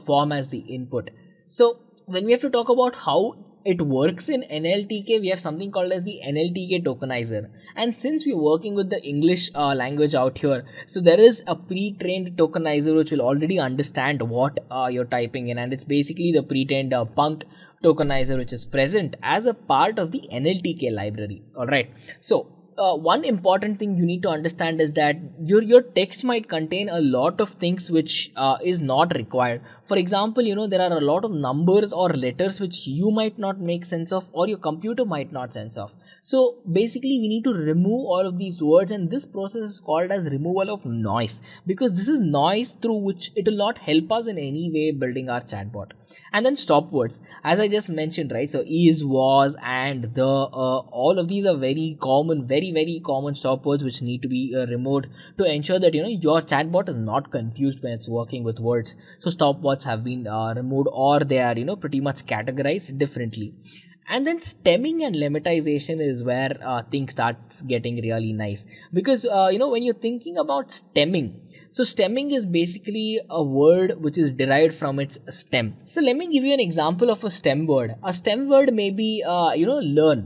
form as the input. So when we have to talk about how it works in NLTK, we have something called as the NLTK tokenizer. And since we're working with the English language out here, so there is a pre-trained tokenizer which will already understand what you're typing in, and it's basically the pre-trained pumped tokenizer which is present as a part of the NLTK library. Alright, so one important thing you need to understand is that your text might contain a lot of things which is not required. For example, there are a lot of numbers or letters which you might not make sense of or your computer might not sense of. So basically we need to remove all of these words, and this process is called as removal of noise, because this is noise through which it will not help us in any way building our chatbot. And then stop words, as I just mentioned, right? So is, was, and, the, all of these are very common, very common stop words which need to be removed to ensure that your chatbot is not confused when it's working with words. So stop words have been removed, or they are pretty much categorized differently. And then stemming and lemmatization is where things starts getting really nice, because when you're thinking about stemming, so stemming is basically a word which is derived from its stem. So let me give you an example of a stem word. A stem word may be learn,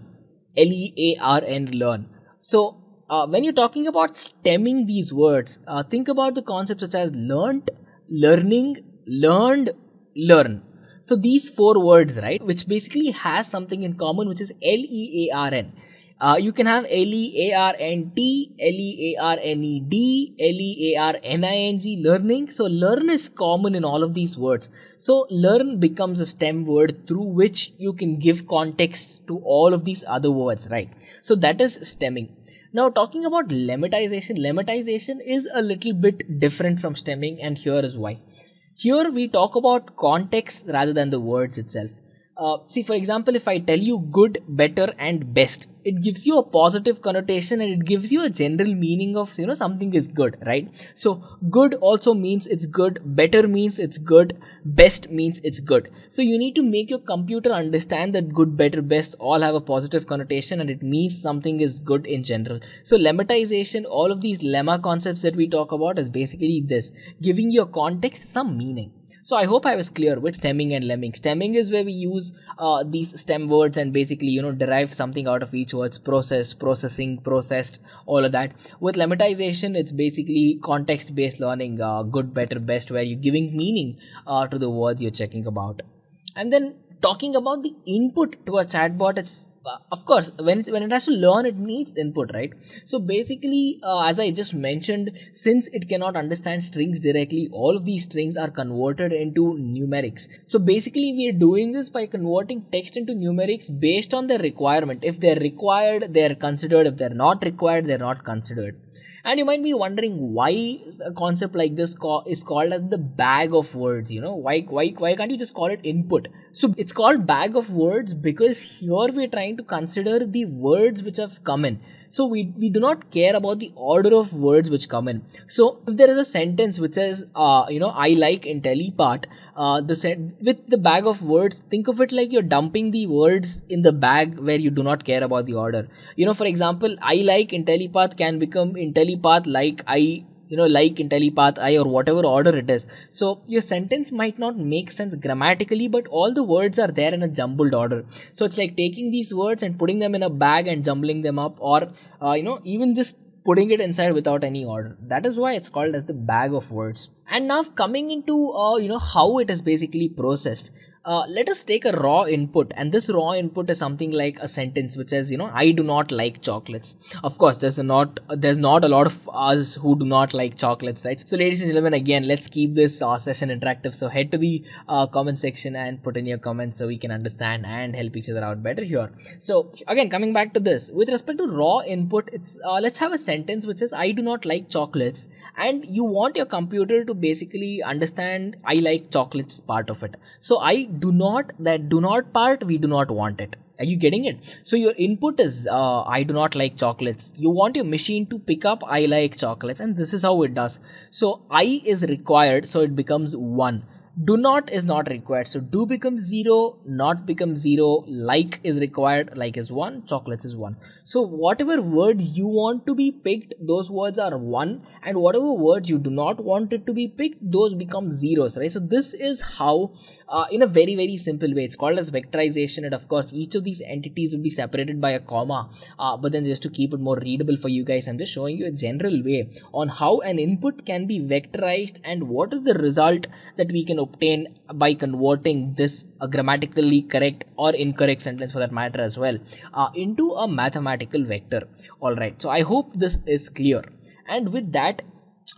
Learn, learn. So when you're talking about stemming these words, think about the concepts such as learnt, learning, learned, learn. So these four words, right, which basically has something in common, which is Learn. You can have Learnt, Learned, Learning, learning. So learn is common in all of these words. So learn becomes a stem word through which you can give context to all of these other words, right? So that is stemming. Now talking about lemmatization is a little bit different from stemming, and here is why. Here we talk about context rather than the words itself. See, for example, if I tell you good, better, and best, it gives you a positive connotation and it gives you a general meaning of something is good, right? So good also means it's good, better means it's good, best means it's good. So you need to make your computer understand that good, better, best all have a positive connotation and it means something is good in general. So lemmatization, all of these lemma concepts that we talk about is basically this, giving your context some meaning. So I hope I was clear with stemming and lemming. Stemming is where we use these stem words and basically derive something out of each word's process, processing, processed, all of that. With lemmatization, it's basically context based learning, good, better, best, where you're giving meaning to the words you're checking about. And then talking about the input to a chatbot, it's of course when it has to learn, it needs input, right? So basically as I just mentioned, since it cannot understand strings directly, all of these strings are converted into numerics. So basically we are doing this by converting text into numerics based on their requirement. If they're required, they're considered. If they're not required, they're not considered. And you might be wondering why a concept like this is called as the bag of words. Why can't you just call it input? So it's called bag of words because here we're trying to consider the words which have come in. So we do not care about the order of words which come in. So if there is a sentence which says, I like Intellipaat, with the bag of words, think of it like you're dumping the words in the bag where you do not care about the order. For example, I like Intellipaat can become Intellipaat like I like Intellipaat I, or whatever order it is. So your sentence might not make sense grammatically, but all the words are there in a jumbled order. So it's like taking these words and putting them in a bag and jumbling them up, or even just putting it inside without any order. That is why it's called as the bag of words. And now coming into how it is basically processed. Let us take a raw input, and this raw input is something like a sentence which says, I do not like chocolates. Of course, there's not a lot of us who do not like chocolates, right? So ladies and gentlemen, again, let's keep this session interactive. So head to the comment section and put in your comments so we can understand and help each other out better here. So again, coming back to this, with respect to raw input, it's let's have a sentence which says, I do not like chocolates, and you want your computer to basically understand I like chocolates part of it. So that do not part, we do not want it. Are you getting it? So your input is I do not like chocolates. You want your machine to pick up I like chocolates, and this is how it does. So I is required, so it becomes 1. Do not is not required, so do becomes 0, not becomes 0, like is required, like is 1, chocolates is 1. So whatever words you want to be picked, those words are 1, and whatever words you do not want it to be picked, those become zeros, right? So this is how in a very, very simple way, it's called as vectorization, and of course each of these entities will be separated by a comma, but then just to keep it more readable for you guys, I'm just showing you a general way on how an input can be vectorized and what is the result that we can obtain by converting this grammatically correct or incorrect sentence, for that matter as well, into a mathematical vector. Alright, so I hope this is clear. And with that,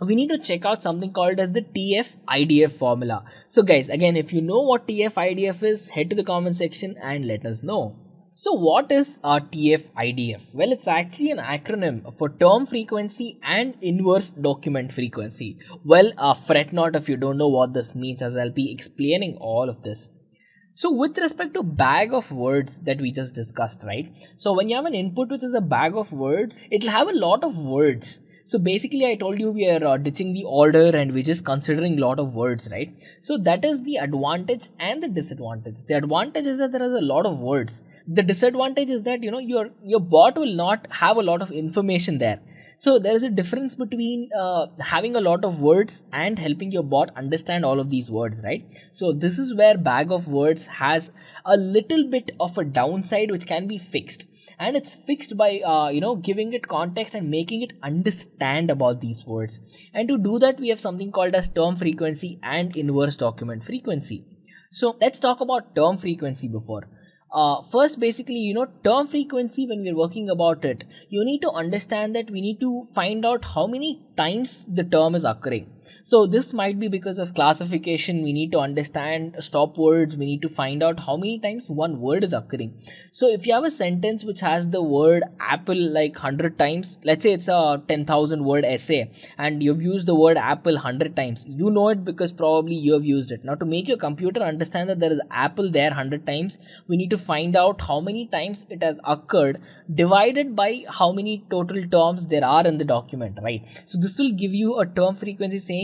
we need to check out something called as the TF-IDF formula. So guys, again, if you know what TF-IDF is, head to the comment section and let us know. So what is a TF-IDF? Well, it's actually an acronym for term frequency and inverse document frequency. Well, fret not if you don't know what this means, as I'll be explaining all of this. So with respect to bag of words that we just discussed, right? So when you have an input which is a bag of words, it'll have a lot of words. So basically I told you we are ditching the order and we're just considering a lot of words, right? So that is the advantage and the disadvantage. The advantage is that there is a lot of words. The disadvantage is that, you know, your bot will not have a lot of information there. So there is a difference between having a lot of words and helping your bot understand all of these words, right? So this is where bag of words has a little bit of a downside which can be fixed, and it's fixed by giving it context and making it understand about these words. And to do that, we have something called as term frequency and inverse document frequency. So let's talk about term frequency before. First, basically, term frequency, when we're working about it, you need to understand that we need to find out how many times the term is occurring. So this might be because of classification. We need to understand stop words. We need to find out how many times one word is occurring. So if you have a sentence which has the word apple like 100 times, let's say it's a 10,000 word essay and you've used the word apple 100 times, you know it because probably you have used it. Now to make your computer understand that there is apple there 100 times, we need to find out how many times it has occurred divided by how many total terms there are in the document, right? So this will give you a term frequency saying,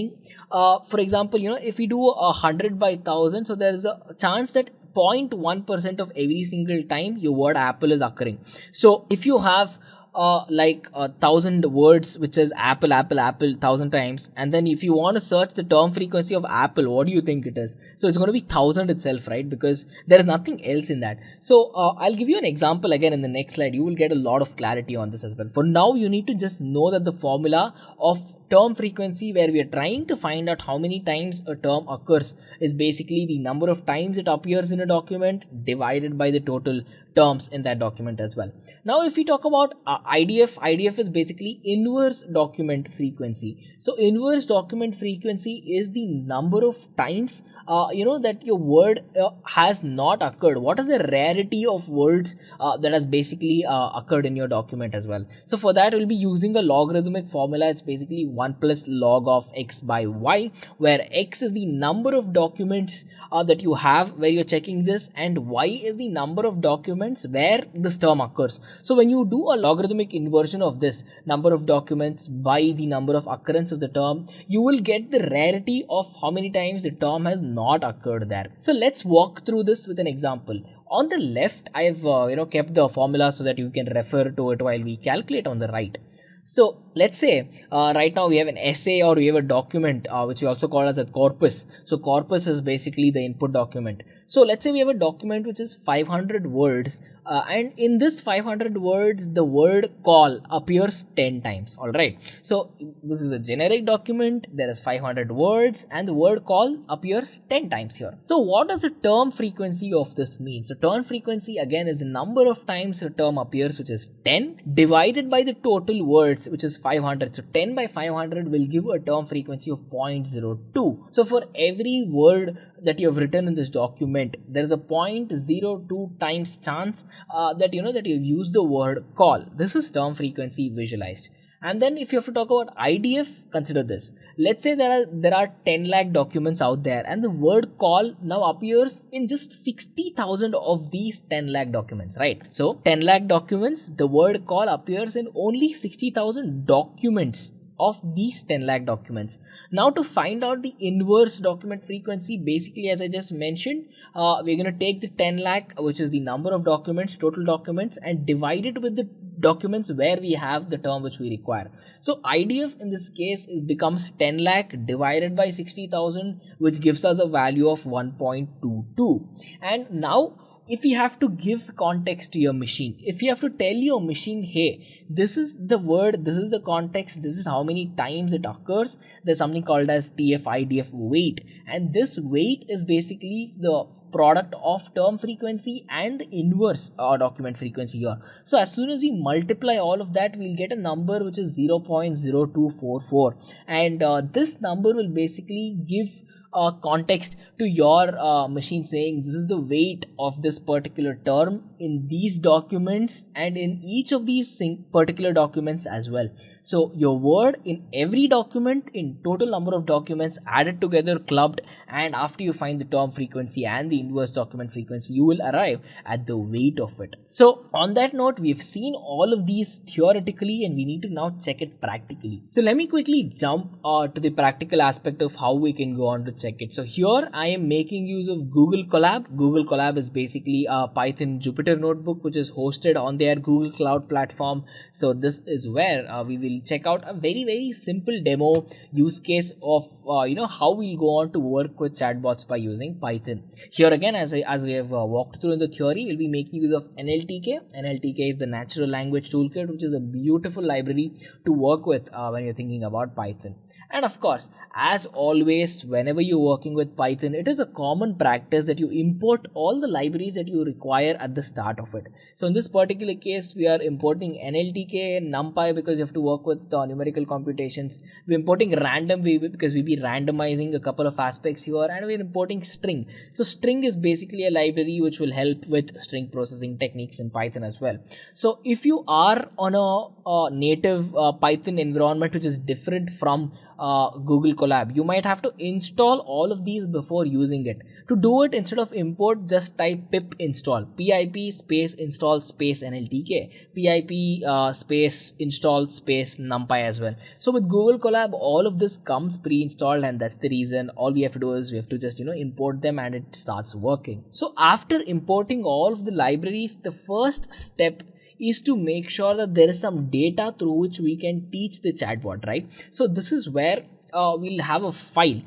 for example, if we do 100 by 1000, so there is a chance that 0.1% of every single time your word apple is occurring. So if you have like 1,000 words which says apple 1,000 times, and then if you want to search the term frequency of apple, what do you think it is? So it's going to be 1,000 itself, right? Because there is nothing else in that. So I'll give you an example again in the next slide. You will get a lot of clarity on this as well. For now, you need to just know that the formula of term frequency, where we are trying to find out how many times a term occurs, is basically the number of times it appears in a document divided by the total terms in that document as well. Now if we talk about IDF is basically inverse document frequency. So inverse document frequency is the number of times that your word has not occurred. What is the rarity of words that has basically occurred in your document as well? So for that we'll be using a logarithmic formula. It's basically 1 plus log of x by y, where x is the number of documents that you have where you're checking this, and y is the number of documents where this term occurs. So when you do a logarithmic inversion of this number of documents by the number of occurrence of the term, you will get the rarity of how many times the term has not occurred there. So let's walk through this with an example. On the left, I've kept the formula so that you can refer to it while we calculate on the right. So let's say right now we have an essay, or we have a document which we also call as a corpus. So corpus is basically the input document. So let's say we have a document which is 500 words, and in this 500 words the word call appears 10 times. Alright, so this is a generic document, there is 500 words and the word call appears 10 times here. So what does the term frequency of this mean? So term frequency again is the number of times a term appears, which is 10, divided by the total words, which is 500. So 10 by 500 will give a term frequency of 0.02. So for every word that you have written in this document, there is a 0.02 times chance that you've used the word call. This is term frequency visualized. And then if you have to talk about IDF, consider this. Let's say there are 10 lakh documents out there, and the word call now appears in just 60,000 of these 10 lakh documents, right? So 10 lakh documents, the word call appears in only 60,000 documents of these 10 lakh documents. Now to find out the inverse document frequency, basically as I just mentioned, we're going to take the 10 lakh, which is the number of documents, total documents, and divide it with the documents where we have the term which we require. So IDF in this case becomes 10 lakh divided by 60,000, which gives us a value of 1.22. And now if you have to give context to your machine, if you have to tell your machine, hey, this is the word, this is the context, this is how many times it occurs, there's something called as TF-IDF weight, and this weight is basically the product of term frequency and the inverse document frequency here. So as soon as we multiply all of that, we'll get a number which is 0.0244, and this number will basically give context to your machine, saying this is the weight of this particular term in these documents and in each of these particular documents as well. So your word in every document, in total number of documents added together, clubbed, and after you find the term frequency and the inverse document frequency, you will arrive at the weight of it. So on that note, we've seen all of these theoretically and we need to now check it practically. So let me quickly jump to the practical aspect of how we can go on to check it. So here I am making use of Google Colab. Google Colab is basically a Python Jupyter notebook which is hosted on their Google Cloud platform. So this is where we will check out a very simple demo use case of how we'll go on to work with chatbots by using Python. Here again, as we have walked through in the theory, we'll be making use of NLTK. NLTK is the Natural Language Toolkit, which is a beautiful library to work with when you're thinking about Python. And of course, as always, whenever you're working with Python, it is a common practice that you import all the libraries that you require at the start of it. So in this particular case, we are importing NLTK and Numpy because you have to work with numerical computations. We're importing random because we'll be randomizing a couple of aspects here, and we're importing string. So string is basically a library which will help with string processing techniques in Python as well. So if you are on a native Python environment which is different from Google Colab, you might have to install all of these before using it. To do it, instead of import, just type pip install, pip space install space NLTK, pip space install space Numpy as well. So with Google Colab, all of this comes pre-installed, and that's the reason all we have to do is we have to just import them and it starts working. So after importing all of the libraries, the first step is to make sure that there is some data through which we can teach the chatbot, right? So this is where we'll have a file.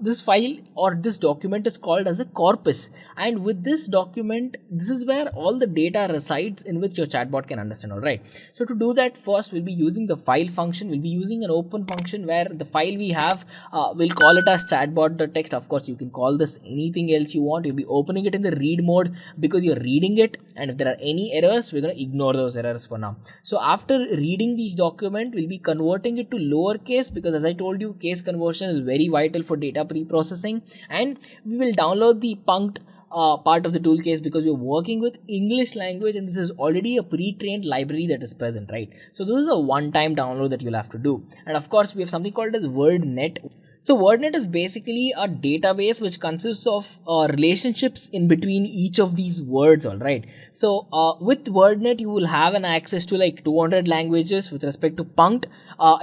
This file or this document is called as a corpus, and with this document, this is where all the data resides in which your chatbot can understand. All right. So to do that, first we'll be using the file function. We'll be using an open function where the file we have, we'll call it as chatbot.txt. Of course, you can call this anything else you want. You'll be opening it in the read mode because you're reading it, and if there are any errors, we're going to ignore those errors for now. So after reading these document, we'll be converting it to lowercase because, as I told you, case conversion is very vital for data pre-processing, and we will download the punct part of the tool case because we're working with English language and this is already a pre-trained library that is present, right? So this is a one-time download that you'll have to do. And of course, we have something called as WordNet. So WordNet is basically a database which consists of relationships in between each of these words, all right? So with WordNet, you will have an access to like 200 languages. With respect to punct,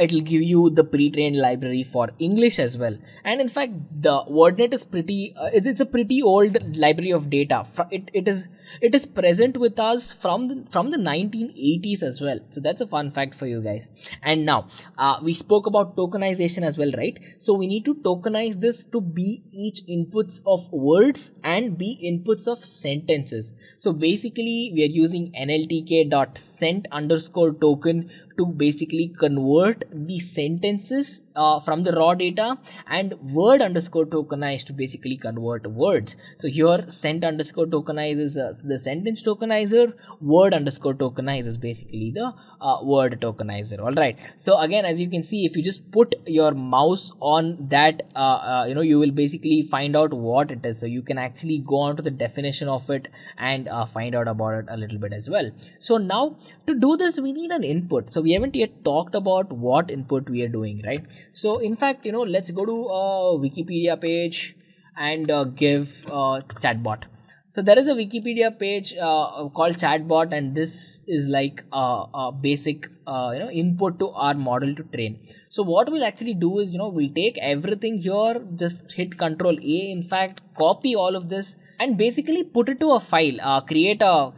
it will give you the pre-trained library for English as well. And in fact, the WordNet is it's a pretty old library of data. It is present with us from the 1980s as well. So that's a fun fact for you guys. And now we spoke about tokenization as well, right? So we need to tokenize this to be each inputs of words and be inputs of sentences. So basically we are using nltk.sent_token to basically convert the sentences from the raw data, and word_tokenize to basically convert words. So here sent_tokenize is the sentence tokenizer, word_tokenize is basically the word tokenizer. All right. So again, as you can see, if you just put your mouse on that, you will basically find out what it is. So you can actually go on to the definition of it and find out about it a little bit as well. So now to do this, we need an input. So we haven't yet talked about what input we are doing, right? So in fact, let's go to a Wikipedia page and give chatbot. So there is a Wikipedia page called Chatbot, and this is like a basic input to our model to train. So what we'll actually do is we'll take everything here, just hit Control A, in fact copy all of this and basically put it to a file, create a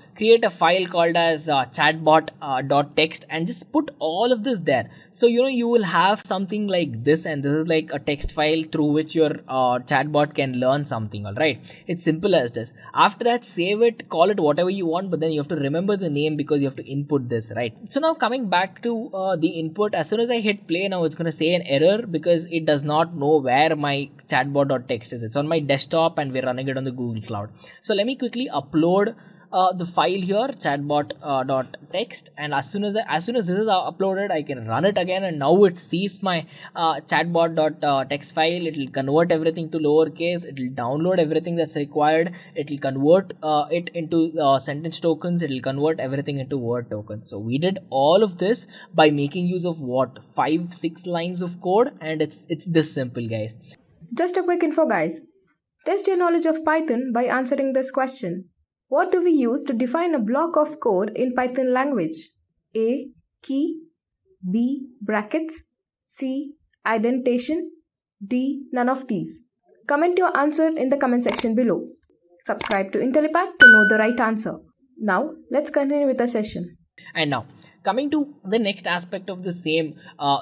file called as chatbot.txt and just put all of this there. So you will have something like this, and this is like a text file through which your chatbot can learn something. All right, it's simple as this. After that, save it, call it whatever you want, but then you have to remember the name because you have to input this, right? So now coming back back to the input. As soon as I hit play, now it's going to say an error because it does not know where my chatbot.txt is. It's on my desktop and we're running it on the Google Cloud. So let me quickly upload the file here, chatbot.txt, and as soon as this is uploaded, I can run it again, and now it sees my chatbot.txt file. It will convert everything to lowercase. It will download everything that's required. It will convert it into sentence tokens. It will convert everything into word tokens. So we did all of this by making use of what, 5-6 lines of code, and it's this simple, guys. Just a quick info, guys. Test your knowledge of Python by answering this question. What do we use to define a block of code in Python language? A. Key. B. Brackets. C. Indentation. D. None of these. Comment your answer in the comment section below. Subscribe to Intellipaat to know the right answer. Now, let's continue with the session. And now, coming to the next aspect of the same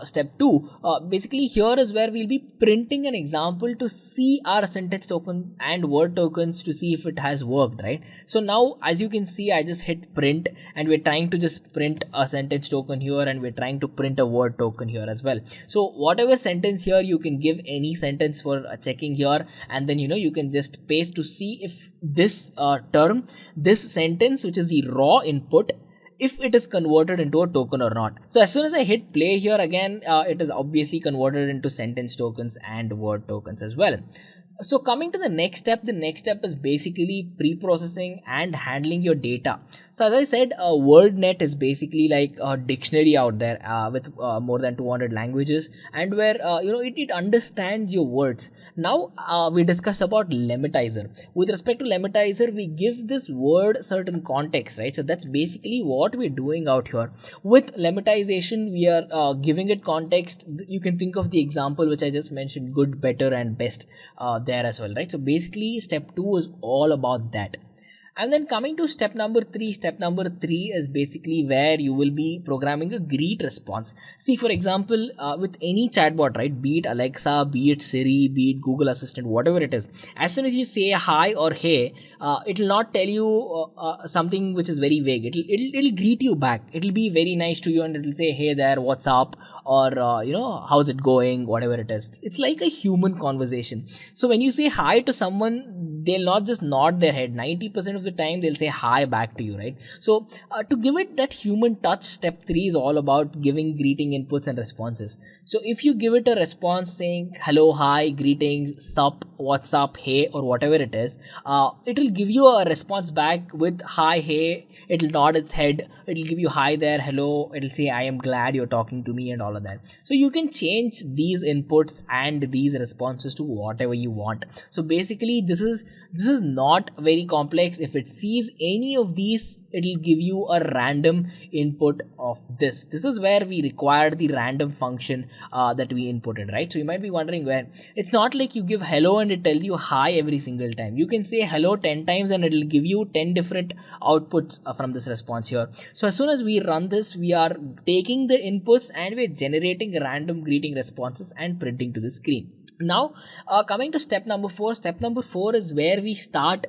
step 2, basically here is where we'll be printing an example to see our sentence token and word tokens to see if it has worked, right? So now, as you can see, I just hit print and we're trying to just print a sentence token here, and we're trying to print a word token here as well. So whatever sentence here, you can give any sentence for checking here, and then you can just paste to see if this term, this sentence, which is the raw input, if it is converted into a token or not. So as soon as I hit play here again, it is obviously converted into sentence tokens and word tokens as well. So coming to the next step is basically pre-processing and handling your data. So as I said, WordNet is basically like a dictionary out there with more than 200 languages, and where it understands your words. Now we discussed about lematizer. With respect to lematizer, we give this word certain context, right? So that's basically what we're doing out here. With lemmatization, we are giving it context. You can think of the example which I just mentioned, good, better, and best. There as well, right? So basically step 2 is all about that. And then coming to step number 3 is basically where you will be programming a greet response. See, for example, with any chatbot, right, be it Alexa, be it Siri, be it Google Assistant, whatever it is, as soon as you say hi or hey, it will not tell you something which is very vague. It'll greet you back. It'll be very nice to you, and it'll say, hey there, what's up, or how's it going, whatever it is. It's like a human conversation. So when you say hi to someone, they'll not just nod their head. 90% of the time they'll say hi back to you, right? So to give it that human touch, step 3 is all about giving greeting inputs and responses. So if you give it a response saying hello, hi, greetings, sup, what's up, hey, or whatever it is, it will give you a response back with hi, hey. It'll nod its head, it'll give you hi there, hello, it'll say I am glad you're talking to me, and all of that. So you can change these inputs and these responses to whatever you want. So basically this is not very complex. If it sees any of these, it'll give you a random input of this. This is where we require the random function that we inputted, right? So you might be wondering, where it's not like you give hello and it tells you hi every single time. You can say hello 10 times and it'll give you 10 different outputs from this response here. So as soon as we run this, we are taking the inputs and we're generating random greeting responses and printing to the screen. Now coming to step number 4 is where we start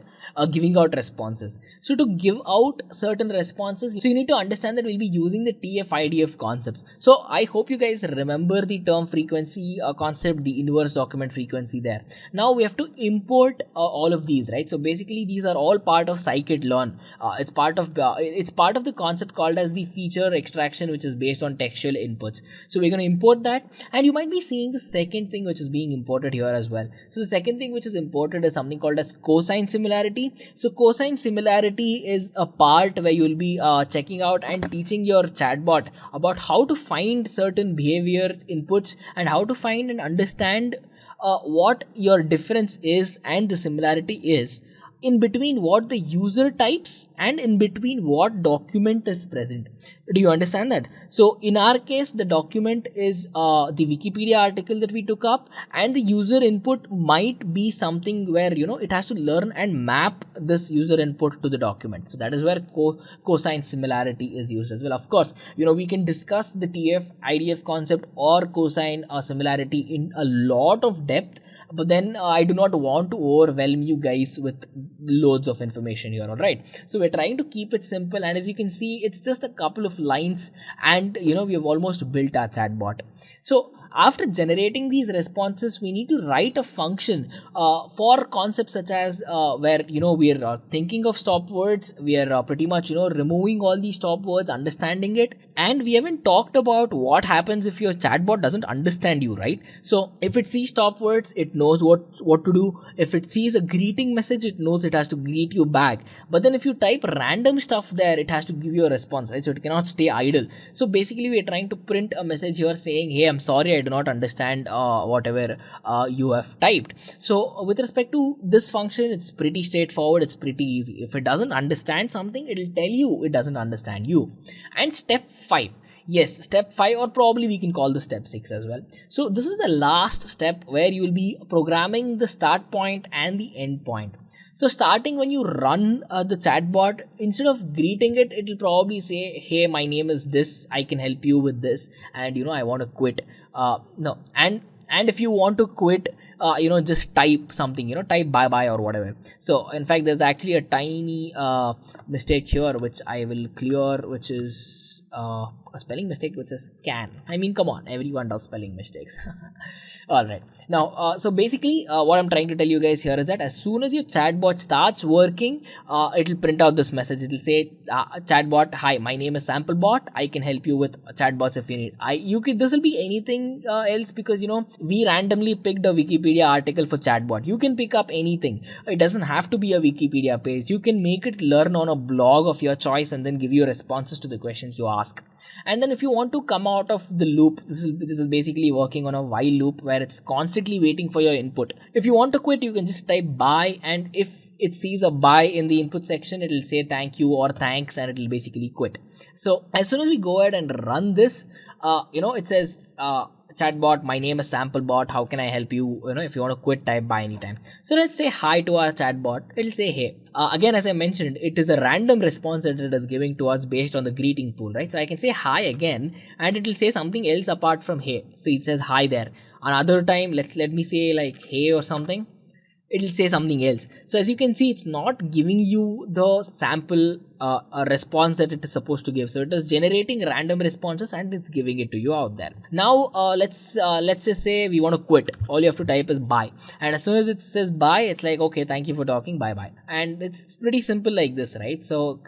giving out responses. So to give out certain responses, so you need to understand that we'll be using the TF-IDF concepts. So I hope you guys remember the term frequency concept, the inverse document frequency there. Now we have to import all of these, right? So basically these are all part of scikit-learn. It's part of the concept called as the feature extraction, which is based on textual inputs. So we're going to import that, and you might be seeing the second thing which is being imported here as well. So the second thing which is imported is something called as cosine similarity. So cosine similarity is a part where you will be checking out and teaching your chatbot about how to find certain behavior inputs and how to find and understand what your difference is and the similarity is in between what the user types and in between what document is present. Do you understand that? So in our case, the document is the Wikipedia article that we took up, and the user input might be something where it has to learn and map this user input to the document. So that is where cosine similarity is used as well. Of course, we can discuss the TF-IDF concept or cosine similarity in a lot of depth, but then I do not want to overwhelm you guys with loads of information here. All right, so we're trying to keep it simple, and as you can see, it's just a couple of lines, and we have almost built our chatbot. So after generating these responses, we need to write a function for concepts such as where we are thinking of stop words, we are pretty much removing all these stop words, understanding it, and we haven't talked about what happens if your chatbot doesn't understand you, right? So if it sees stop words, it knows what to do. If it sees a greeting message, it knows it has to greet you back. But then if you type random stuff there, it has to give you a response, right? So it cannot stay idle. So basically we are trying to print a message here saying, hey, I'm sorry, I do not understand whatever you have typed. So with respect to this function, it's pretty straightforward, it's pretty easy. If it doesn't understand something, it'll tell you it doesn't understand you. And step 5, yes, step 5, or probably we can call this step 6 as well. So this is the last step where you will be programming the start point and the end point. So starting when you run the chatbot, instead of greeting it, it'll probably say, hey, my name is this, I can help you with this, and I want to quit. No, and if you want to quit, just type something, type bye bye or whatever. So in fact, there's actually a tiny mistake here which I will clear, which is a spelling mistake, which is can. I mean, come on, everyone does spelling mistakes. All right, now so basically what I'm trying to tell you guys here is that as soon as your chatbot starts working, it'll print out this message. It'll say, chatbot, hi, my name is samplebot, I can help you with chatbots if you need. This will be anything else, because we randomly picked a Wikipedia article for chatbot. You can pick up anything. It doesn't have to be a Wikipedia page. You can make it learn on a blog of your choice and then give you responses to the questions you ask. And then if you want to come out of the loop, this is basically working on a while loop where it's constantly waiting for your input. If you want to quit, you can just type bye, and if it sees a bye in the input section, it'll say thank you or thanks, and it'll basically quit. So as soon as we go ahead and run this, it says, chatbot, my name is samplebot, how can I help you? If you want to quit, type bye anytime. So let's say hi to our chatbot. It'll say hey. Again, as I mentioned, it is a random response that it is giving to us based on the greeting pool, right? So I can say hi again, and it will say something else apart from hey. So it says hi there. Another time, let me say like hey or something. It'll say something else. So as you can see, it's not giving you the sample response that it is supposed to give. So it is generating random responses and it's giving it to you out there. Now let's just say we want to quit. All you have to type is bye, and as soon as it says bye, it's like, okay, thank you for talking, bye bye. And it's pretty simple like this, right? So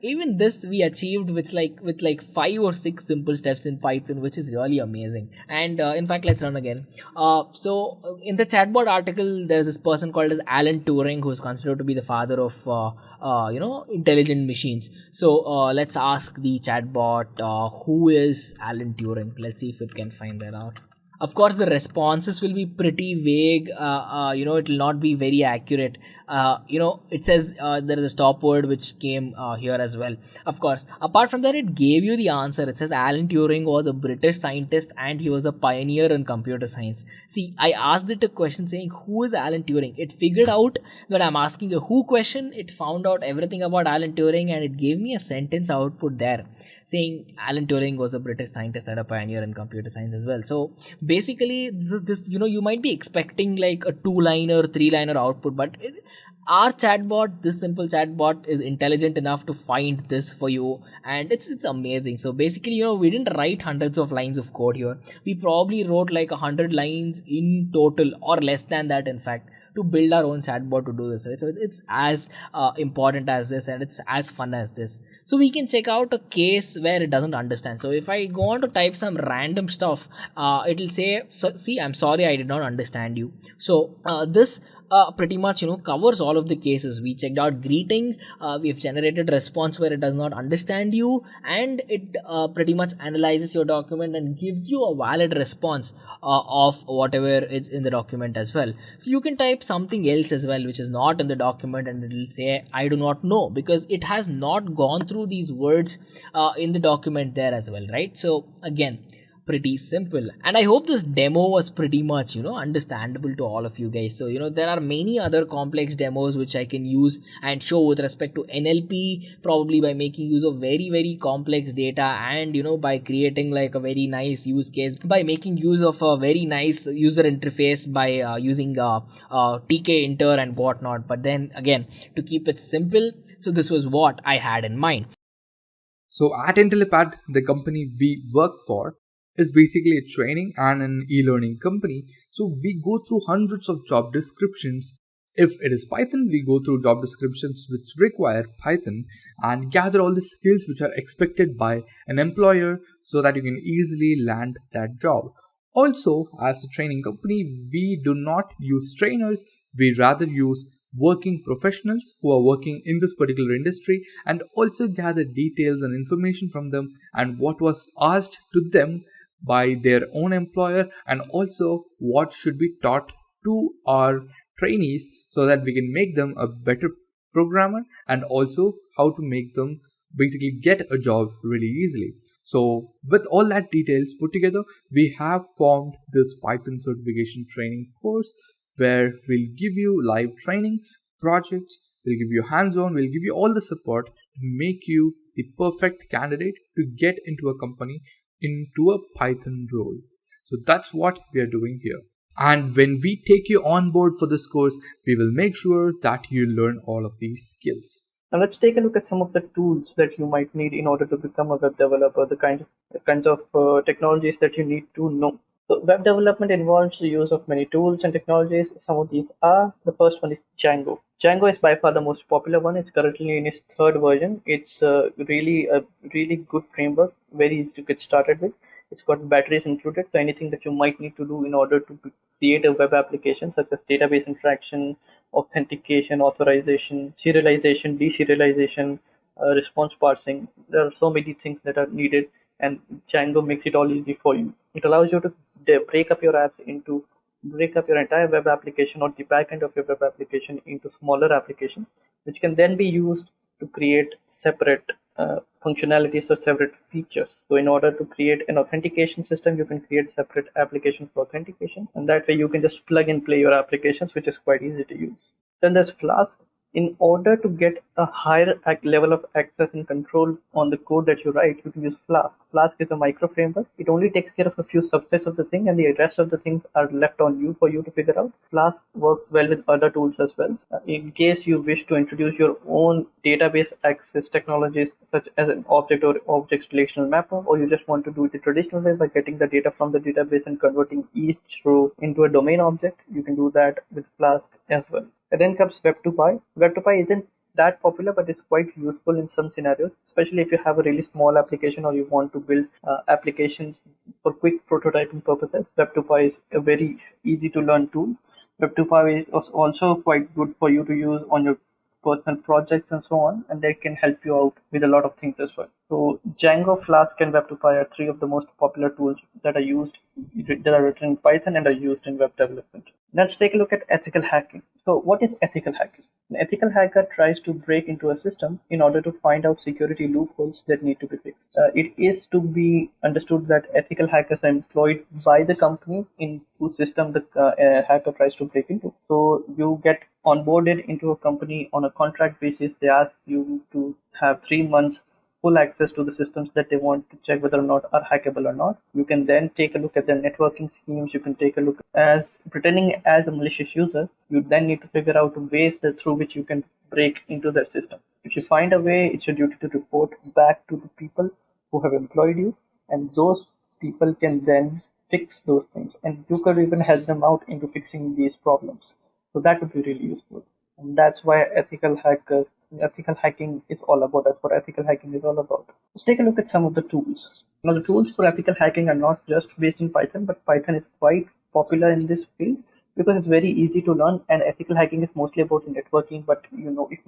even this we achieved with 5 or 6 simple steps in Python, which is really amazing. And in fact, let's run again. So in the chatbot article, there's this person called as Alan Turing, who is considered to be the father of intelligent machines. So let's ask the chatbot, who is Alan Turing? Let's see if it can find that out. Of course, the responses will be pretty vague. It will not be very accurate. It says there is a stop word which came here as well. Of course, apart from that, it gave you the answer. It says Alan Turing was a British scientist and he was a pioneer in computer science. See, I asked it a question saying, who is Alan Turing? It figured out that I'm asking a who question. It found out everything about Alan Turing and it gave me a sentence output there saying Alan Turing was a British scientist and a pioneer in computer science as well. So basically, this you might be expecting like a 2-liner, 3-liner output, but our chatbot, this simple chatbot, is intelligent enough to find this for you, and it's amazing. So basically, we didn't write hundreds of lines of code here. We probably wrote like 100 lines in total, or less than that, in fact, to build our own chatbot to do this, right? So it's as important as this, and it's as fun as this. So we can check out a case where it doesn't understand. So if I go on to type some random stuff, it'll say, so, see, I'm sorry, I did not understand you. So this pretty much covers all of the cases. We checked out greeting, we've generated response where it does not understand you, and it pretty much analyzes your document and gives you a valid response of whatever is in the document as well. So you can type something else as well which is not in the document, and it will say I do not know, because it has not gone through these words in the document there as well, right? So again, pretty simple. And I hope this demo was pretty much, understandable to all of you guys. So, there are many other complex demos which I can use and show with respect to NLP, probably by making use of very, very complex data, and, by creating like a very nice use case, by making use of a very nice user interface by using TK Inter and whatnot. But then again, to keep it simple, so this was what I had in mind. So at Intellipaat, the company we work for is basically a training and an e-learning company. So we go through hundreds of job descriptions. If it is Python, we go through job descriptions which require Python and gather all the skills which are expected by an employer so that you can easily land that job. Also, as a training company, we do not use trainers, we rather use working professionals who are working in this particular industry and also gather details and information from them and what was asked to them by their own employer, and also what should be taught to our trainees so that we can make them a better programmer, and also how to make them basically get a job really easily. So with all that details put together, we have formed this Python certification training course where we'll give you live training projects, we'll give you hands-on, we'll give you all the support to make you the perfect candidate to get into a company, into a Python role. So that's what we are doing here. And when we take you on board for this course, we will make sure that you learn all of these skills. Now let's take a look at some of the tools that you might need in order to become a web developer, the kinds of technologies that you need to know. So web development involves the use of many tools and technologies. Some of these are, the first one is Django. Django is by far the most popular one. It's currently in its third version. It's really a really good framework, very easy to get started with. It's got batteries included, so anything that you might need to do in order to create a web application, such as database interaction, authentication, authorization, serialization, deserialization, response parsing. There are so many things that are needed, and Django makes it all easy for you. It allows you to break up your entire web application or the backend of your web application into smaller applications, which can then be used to create separate functionalities or separate features. So in order to create an authentication system, you can create separate applications for authentication, and that way you can just plug and play your applications, which is quite easy to use. Then there's Flask. In order to get a higher level of access and control on the code that you write, you can use Flask. Flask is a micro framework. It only takes care of a few subsets of the thing, and the rest of the things are left on you for you to figure out. Flask works well with other tools as well. In case you wish to introduce your own database access technologies, such as an object or object relational mapper, or you just want to do it the traditional way by getting the data from the database and converting each row into a domain object, you can do that with Flask as well. And then comes Web2Py. Web2Py isn't that popular, but it's quite useful in some scenarios, especially if you have a really small application or you want to build applications for quick prototyping purposes. Web2Py is a very easy to learn tool. Web2Py is also quite good for you to use on your personal projects and so on, and they can help you out with a lot of things as well. So Django, Flask, and Web2Py are three of the most popular tools that are written in Python and are used in web development. Let's take a look at ethical hacking. So what is ethical hacking? An ethical hacker tries to break into a system in order to find out security loopholes that need to be fixed. It is to be understood that ethical hackers are employed by the company in whose system the hacker tries to break into. So you get onboarded into a company on a contract basis. They ask you to have 3 months full access to the systems that they want to check whether or not are hackable or not. You can then take a look at their networking schemes. You can take a look as pretending as a malicious user. You then need to figure out ways through which you can break into their system. If you find a way, it's your duty to report back to the people who have employed you, and those people can then fix those things, and you could even help them out into fixing these problems. So that would be really useful, and that's why ethical hacking is all about. That's what ethical hacking is all about. Let's take a look at some of the tools. Now, the tools for ethical hacking are not just based in Python, but Python is quite popular in this field because it's very easy to learn, and ethical hacking is mostly about networking. But if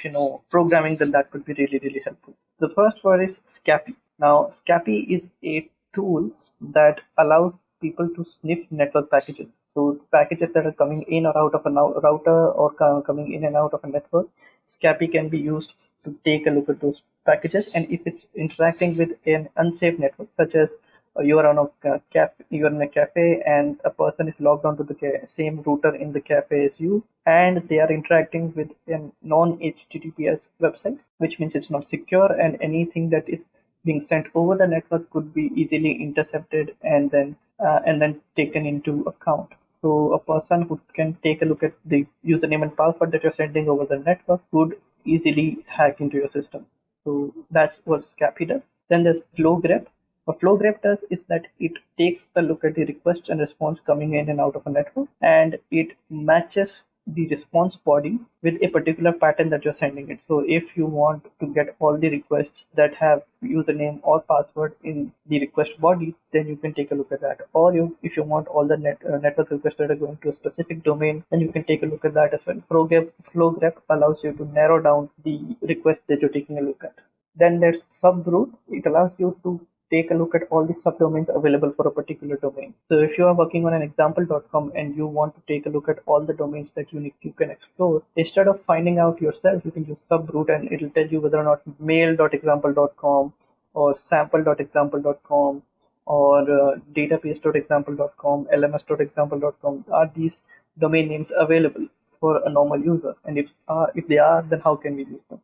you know programming, then that could be really helpful. The first one is Scapy. Now, Scapy is a tool that allows people to sniff network packages. So packages that are coming in or out of a router or coming in and out of a network, Scapy can be used to take a look at those packages. And if it's interacting with an unsafe network, such as you are on a cafe, you are in a cafe, and a person is logged onto the same router in the cafe as you, and they are interacting with a non-HTTPS website, which means it's not secure, and anything that is being sent over the network could be easily intercepted and then taken into account. So a person who can take a look at the username and password that you're sending over the network could easily hack into your system. So that's what SCAPI does. Then there's flow grep. What flow grep does is that it takes a look at the request and response coming in and out of a network, and it matches the response body with a particular pattern that you're sending it. So if you want to get all the requests that have username or password in the request body, then you can take a look at that. Or if you want all the network requests that are going to a specific domain, then you can take a look at that as well. Flow grep allows you to narrow down the request that you're taking a look at. Then there's subroute. It allows you to take a look at all the subdomains available for a particular domain. So if you are working on an example.com and you want to take a look at all the domains that you can explore, instead of finding out yourself, you can use subroute, and it'll tell you whether or not mail.example.com or sample.example.com or database.example.com, lms.example.com are these domain names available for a normal user, and if they are, then how can we use them?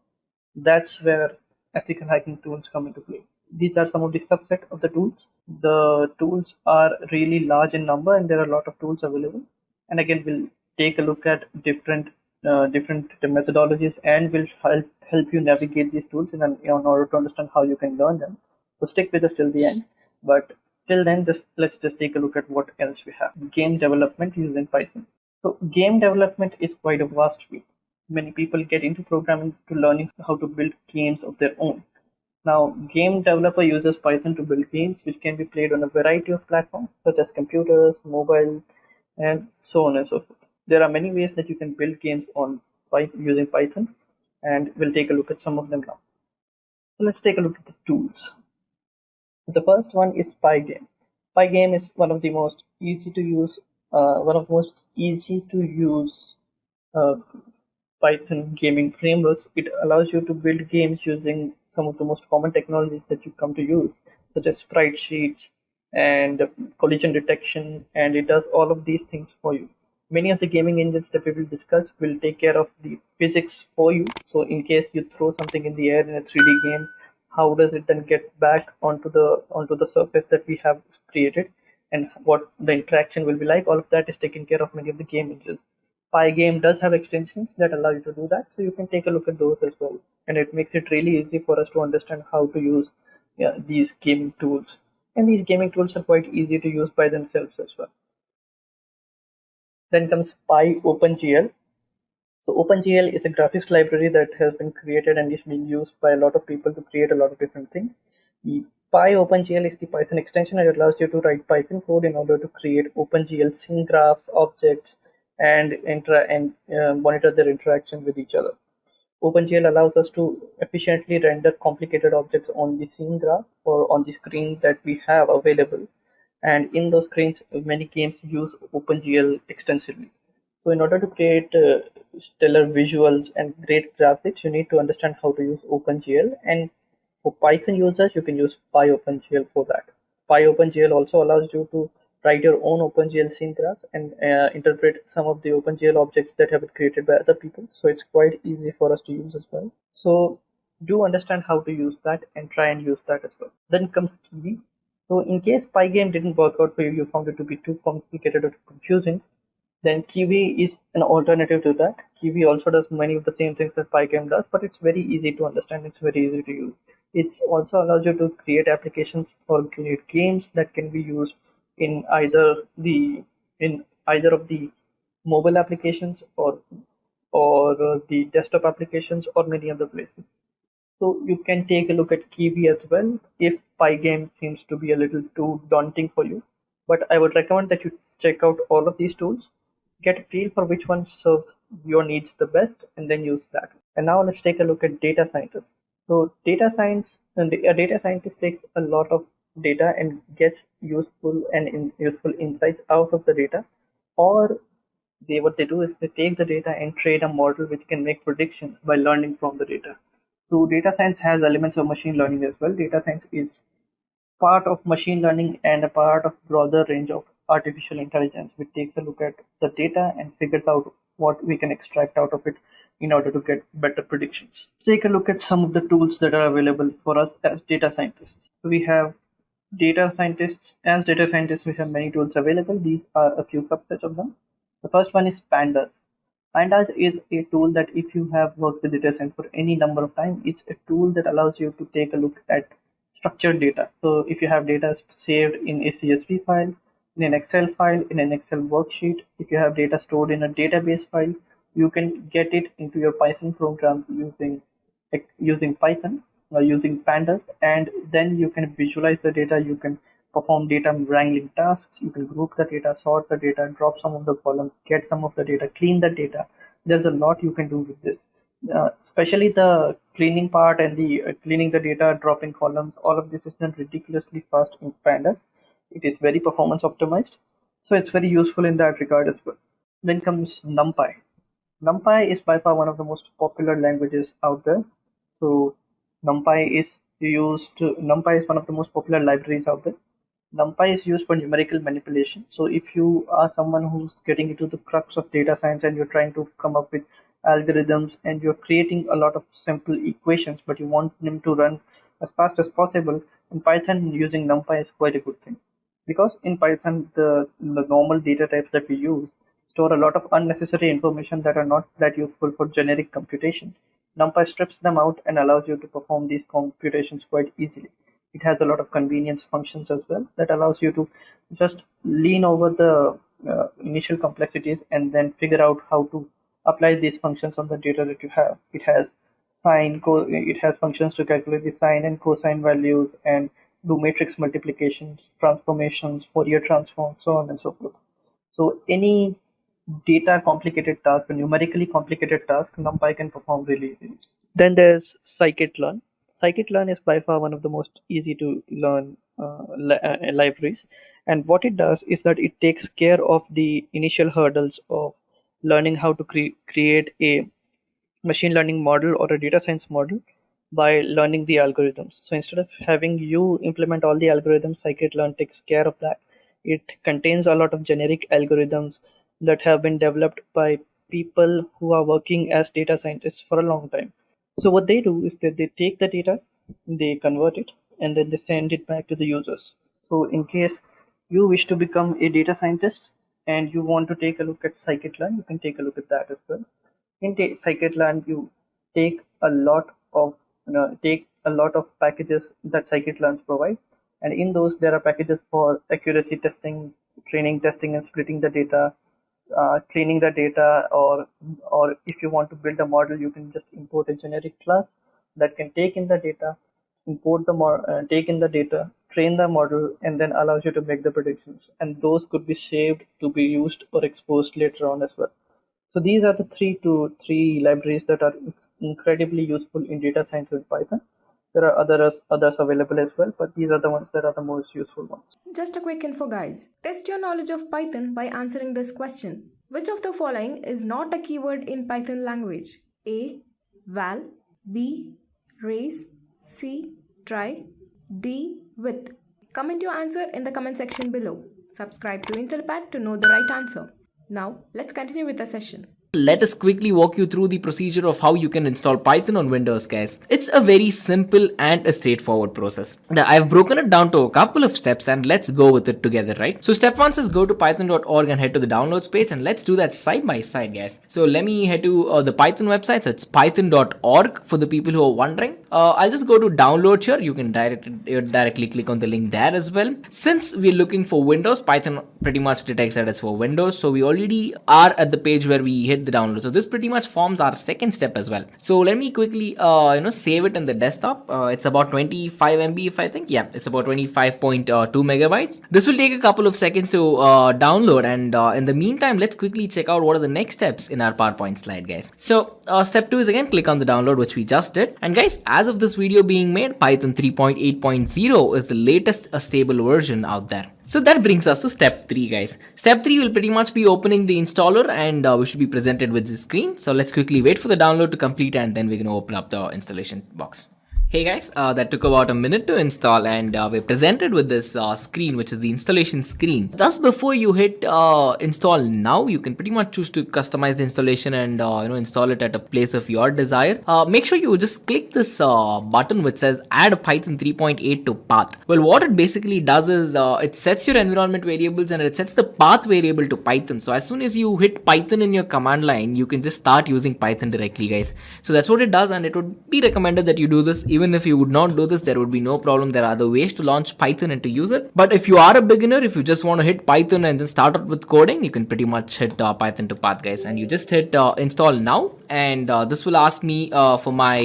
That's where ethical hacking tools come into play. These are some of the subset of the tools. The tools are really large in number, and there are a lot of tools available. And again, we'll take a look at different methodologies, and we'll help you navigate these tools in order to understand how you can learn them. So stick with us till the end. But till then, let's just take a look at what else we have. Game development using Python. So game development is quite a vast field. Many people get into programming to learning how to build games of their own. Now, game developer uses Python to build games which can be played on a variety of platforms such as computers, mobile, and so on and so forth. There are many ways that you can build games on using Python, and we'll take a look at some of them now. So let's take a look at the tools. The first one is Pygame. Pygame is one of the most easy to use uh, Python gaming frameworks. It allows you to build games using some of the most common technologies that you come to use, such as sprite sheets and collision detection, and it does all of these things for you. Many of the gaming engines that we will discuss will take care of the physics for you. So in case you throw something in the air in a 3D game, how does it then get back onto the surface that we have created, and what the interaction will be like? All of that is taken care of many of the game engines. Pygame does have extensions that allow you to do that, so you can take a look at those as well. And it makes it really easy for us to understand how to use these gaming tools. And these gaming tools are quite easy to use by themselves as well. Then comes PyOpenGL. So OpenGL is a graphics library that has been created and is being used by a lot of people to create a lot of different things. The PyOpenGL is the Python extension, and it allows you to write Python code in order to create OpenGL scene graphs, objects, and monitor their interaction with each other. OpenGL allows us to efficiently render complicated objects on the scene graph or on the screen that we have available. And in those screens, many games use OpenGL extensively. So in order to create stellar visuals and great graphics, you need to understand how to use OpenGL. And for Python users, you can use PyOpenGL for that. PyOpenGL also allows you to write your own OpenGL scene graphs and interpret some of the OpenGL objects that have been created by other people. So it's quite easy for us to use as well. So do understand how to use that and try and use that as well. Then comes Kiwi. So in case Pygame didn't work out for you, you found it to be too complicated or confusing, then Kiwi is an alternative to that. Kiwi also does many of the same things that Pygame does, but it's very easy to understand. It's very easy to use. It also allows you to create applications or create games that can be used in either of the mobile applications or the desktop applications or many other places. So you can take a look at Kiwi as well if Pygame seems to be a little too daunting for you. But I would recommend that you check out all of these tools, get a feel for which one serves your needs the best, and then use that. And now let's take a look at data scientists. So a data scientist takes a lot of data and gets useful insights out of the data, or what they do is they take the data and train a model which can make predictions by learning from the data. So data science has elements of machine learning as well. Data science is part of machine learning and a part of broader range of artificial intelligence, which takes a look at the data and figures out what we can extract out of it in order to get better predictions. Take a look at some of the tools that are available for us as data scientists. We have data scientists. As data scientists, we have many tools available. These are a few subsets of them. The first one is Pandas. Pandas is a tool that if you have worked with data science for any number of time, it's a tool that allows you to take a look at structured data. So if you have data saved in a CSV file, in an Excel file, in an Excel worksheet, if you have data stored in a database file, you can get it into your Python program using Python or using Pandas, and then you can visualize the data. You can perform data wrangling tasks. You can group the data, sort the data, drop some of the columns, get some of the data, clean the data. There's a lot you can do with this. Especially the cleaning part and the cleaning the data, dropping columns, all of this is done ridiculously fast in Pandas. It is very performance optimized, so it's very useful in that regard as well. Then comes Numpy. Numpy is by far one of the most popular languages out there. So Numpy is one of the most popular libraries out there. Numpy is used for numerical manipulation. So if you are someone who's getting into the crux of data science and you're trying to come up with algorithms and you're creating a lot of simple equations, but you want them to run as fast as possible, in Python using Numpy is quite a good thing. Because in Python, the normal data types that we use store a lot of unnecessary information that are not that useful for generic computation. Numpy strips them out and allows you to perform these computations quite easily. It has a lot of convenience functions as well that allows you to just lean over the initial complexities and then figure out how to apply these functions on the data that you have. It has it has functions to calculate the sine and cosine values and do matrix multiplications, transformations, Fourier transforms, so on and so forth. So any data complicated task, a numerically complicated task, Numpy can perform really easily. Then there's scikit-learn. Scikit-learn is by far one of the most easy to learn libraries, and what it does is that it takes care of the initial hurdles of learning how to create a machine learning model or a data science model by learning the algorithms. So instead of having you implement all the algorithms, scikit-learn takes care of that. It contains a lot of generic algorithms that have been developed by people who are working as data scientists for a long time. So what they do is that they take the data, they convert it, and then they send it back to the users. So in case you wish to become a data scientist and you want to take a look at scikit-learn, you can take a look at that as well. In scikit-learn, you take a lot of packages that scikit-learn provides, and in those there are packages for accuracy testing, training testing, and splitting the data, cleaning the data, or if you want to build a model, you can just import a generic class that can take in the data, take in the data, train the model, and then allows you to make the predictions. And those could be saved to be used or exposed later on as well. So these are the three libraries that are incredibly useful in data science with Python. There are others available as well, but these are the ones that are the most useful ones. Just a quick info, guys. Test your knowledge of Python by answering this question. Which of the following is not a keyword in Python language? A. Val. B. Raise. C. Try. D. With. Comment your answer in the comment section below. Subscribe to Intellipaat to know the right answer. Now, let's continue with the session. Let us quickly walk you through the procedure of how you can install Python on Windows, guys. It's a very simple and a straightforward process. Now, I've broken it down to a couple of steps and let's go with it together, right? So step 1 is go to python.org and head to the downloads page, and let's do that side by side, guys. So let me head to the Python website. So it's python.org for the people who are wondering. I'll just go to download here. You can directly click on the link there as well. Since we're looking for Windows, Python pretty much detects that it's for Windows. So we already are at the page where we hit the download. So this pretty much forms our second step as well. So let me quickly save it in the desktop. It's about 25 MB if I think. Yeah, it's about 25.2 megabytes. This will take a couple of seconds to download, and in the meantime, let's quickly check out what are the next steps in our PowerPoint slide, guys. So step 2 is again click on the download, which we just did. And guys, as of this video being made, Python 3.8.0 is the latest stable version out there. So that brings us to step 3, guys. Step 3 will pretty much be opening the installer, and we should be presented with this screen. So let's quickly wait for the download to complete, and then we're going to open up the installation box. Hey guys, that took about a minute to install, and we're presented with this screen, which is the installation screen. Just before you hit install now, you can pretty much choose to customize the installation and install it at a place of your desire. Make sure you just click this button which says add Python 3.8 to path. Well, what it basically does is it sets your environment variables and it sets the path variable to Python. So as soon as you hit Python in your command line, you can just start using Python directly, guys. So that's what it does, and it would be recommended that you do this. Even if you would not do this, there would be no problem. There are other ways to launch Python and to use it. But if you are a beginner, if you just want to hit Python and then start out with coding, you can pretty much hit Python to path, guys. And you just hit install now, and this will ask me for my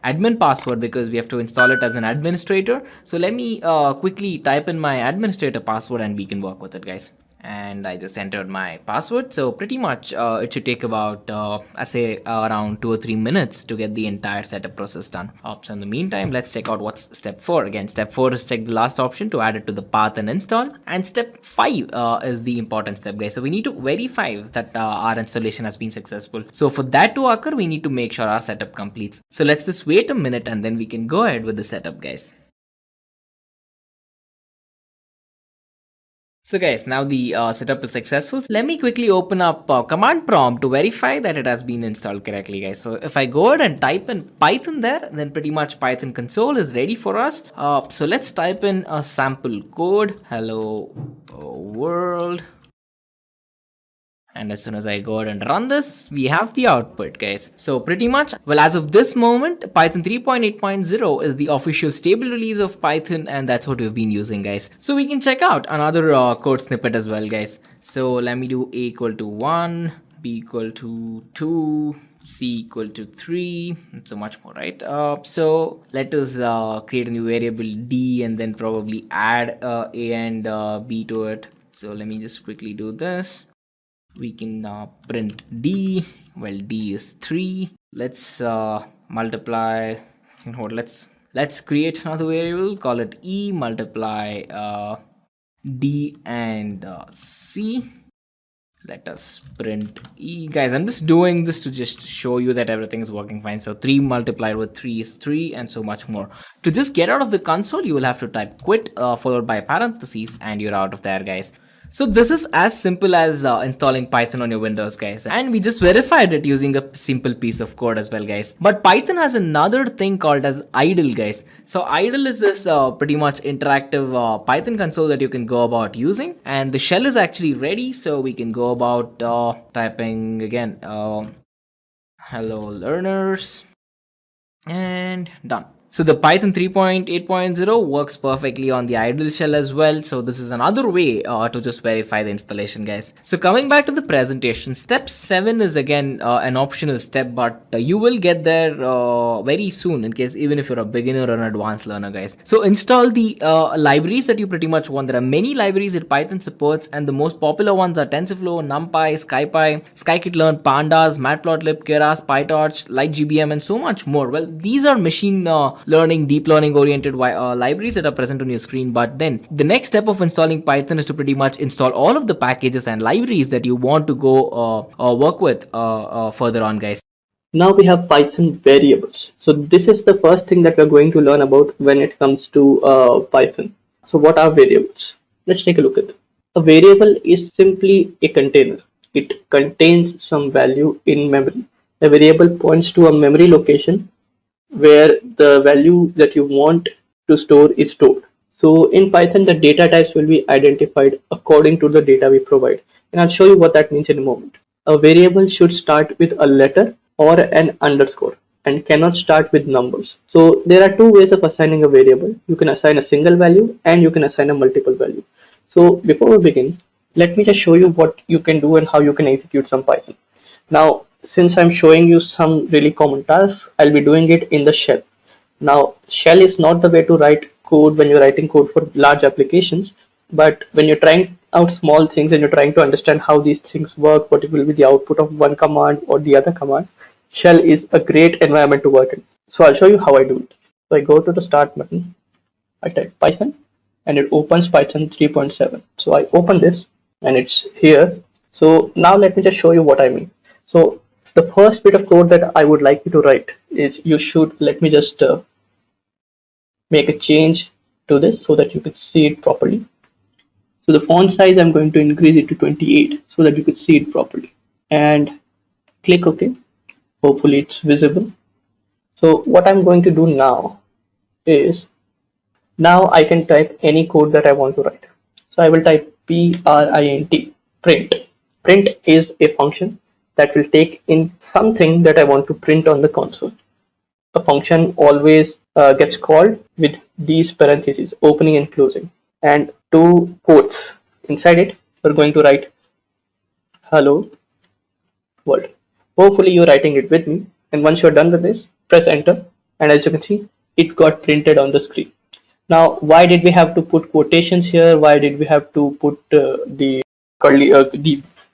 admin password because we have to install it as an administrator. So let me quickly type in my administrator password and we can work with it, guys. And I just entered my password. So pretty much it should take about I say around 2 or 3 minutes to get the entire setup process done. So in the meantime, let's check out what's step 4. Again, step 4 is check the last option to add it to the path and install, and step 5 is the important step, guys. So we need to verify that our installation has been successful. So for that to occur, we need to make sure our setup completes. So let's just wait a minute and then we can go ahead with the setup, guys. So guys, now the setup is successful. So let me quickly open up command prompt to verify that it has been installed correctly, guys. So if I go ahead and type in Python there, then pretty much Python console is ready for us. So let's type in a sample code, hello world. And as soon as I go ahead and run this, we have the output, guys. So pretty much, well, as of this moment, Python 3.8.0 is the official stable release of Python, and that's what we've been using, guys. So we can check out another code snippet as well, guys. So let me do a equal to 1, b equal to 2, c equal to 3, and so much more, right? So let us create a new variable d and then probably add a and b to it. So let me just quickly do this. We can print d. Well, d is 3. Let's multiply. Let's create another variable, call it e, multiply d and c. Let us print e. Guys, I'm just doing this to just show you that everything is working fine. So 3 multiplied with 3 is 3, and so much more. To just get out of the console, you will have to type quit followed by parentheses, and you're out of there, guys. So this is as simple as installing Python on your Windows, guys. And we just verified it using a simple piece of code as well, guys. But Python has another thing called as idle, guys. So idle is this pretty much interactive Python console that you can go about using. And the shell is actually ready. So we can go about typing again, hello learners, and done. So the Python 3.8.0 works perfectly on the idle shell as well. So this is another way to just verify the installation, guys. So coming back to the presentation, step 7 is again an optional step, but you will get there very soon in case even if you're a beginner or an advanced learner, guys. So install the libraries that you pretty much want. There are many libraries that Python supports, and the most popular ones are TensorFlow, NumPy, SciPy, Scikit-learn, Pandas, Matplotlib, Keras, PyTorch, LightGBM, and so much more. Well, these are machine learning, deep learning oriented libraries that are present on your screen. But then the next step of installing Python is to pretty much install all of the packages and libraries that you want to go work with further on, guys. Now we have Python variables. So this is the first thing that we're going to learn about when it comes to Python. So what are variables? Let's take a look at them. A variable is simply a container. It contains some value in memory. A variable points to a memory location where the value that you want to store is stored. So in Python, the data types will be identified according to the data we provide. And I'll show you what that means in a moment. A variable should start with a letter or an underscore and cannot start with numbers. So there are two ways of assigning a variable. You can assign a single value and you can assign a multiple value. So before we begin, let me just show you what you can do and how you can execute some Python. Now, since I'm showing you some really common tasks, I'll be doing it in the shell. Now, shell is not the way to write code when you're writing code for large applications, but when you're trying out small things and you're trying to understand how these things work, what it will be the output of one command or the other command, shell is a great environment to work in. So I'll show you how I do it. So I go to the start button, I type Python, and it opens Python 3.7. So I open this and it's here. So now let me just show you what I mean. So the first bit of code that I would like you to write is you should, let me just make a change to this so that you can see it properly. So the font size, I'm going to increase it to 28 so that you could see it properly. And click OK. Hopefully it's visible. So what I'm going to do now is, now I can type any code that I want to write. So I will type print, print. Print is a function that will take in something that I want to print on the console. A function always gets called with these parentheses, opening and closing, and two quotes. Inside it, we're going to write hello world. Hopefully you're writing it with me, and once you're done with this, press enter, and as you can see, it got printed on the screen. Now, why did we have to put quotations here? Why did we have to put the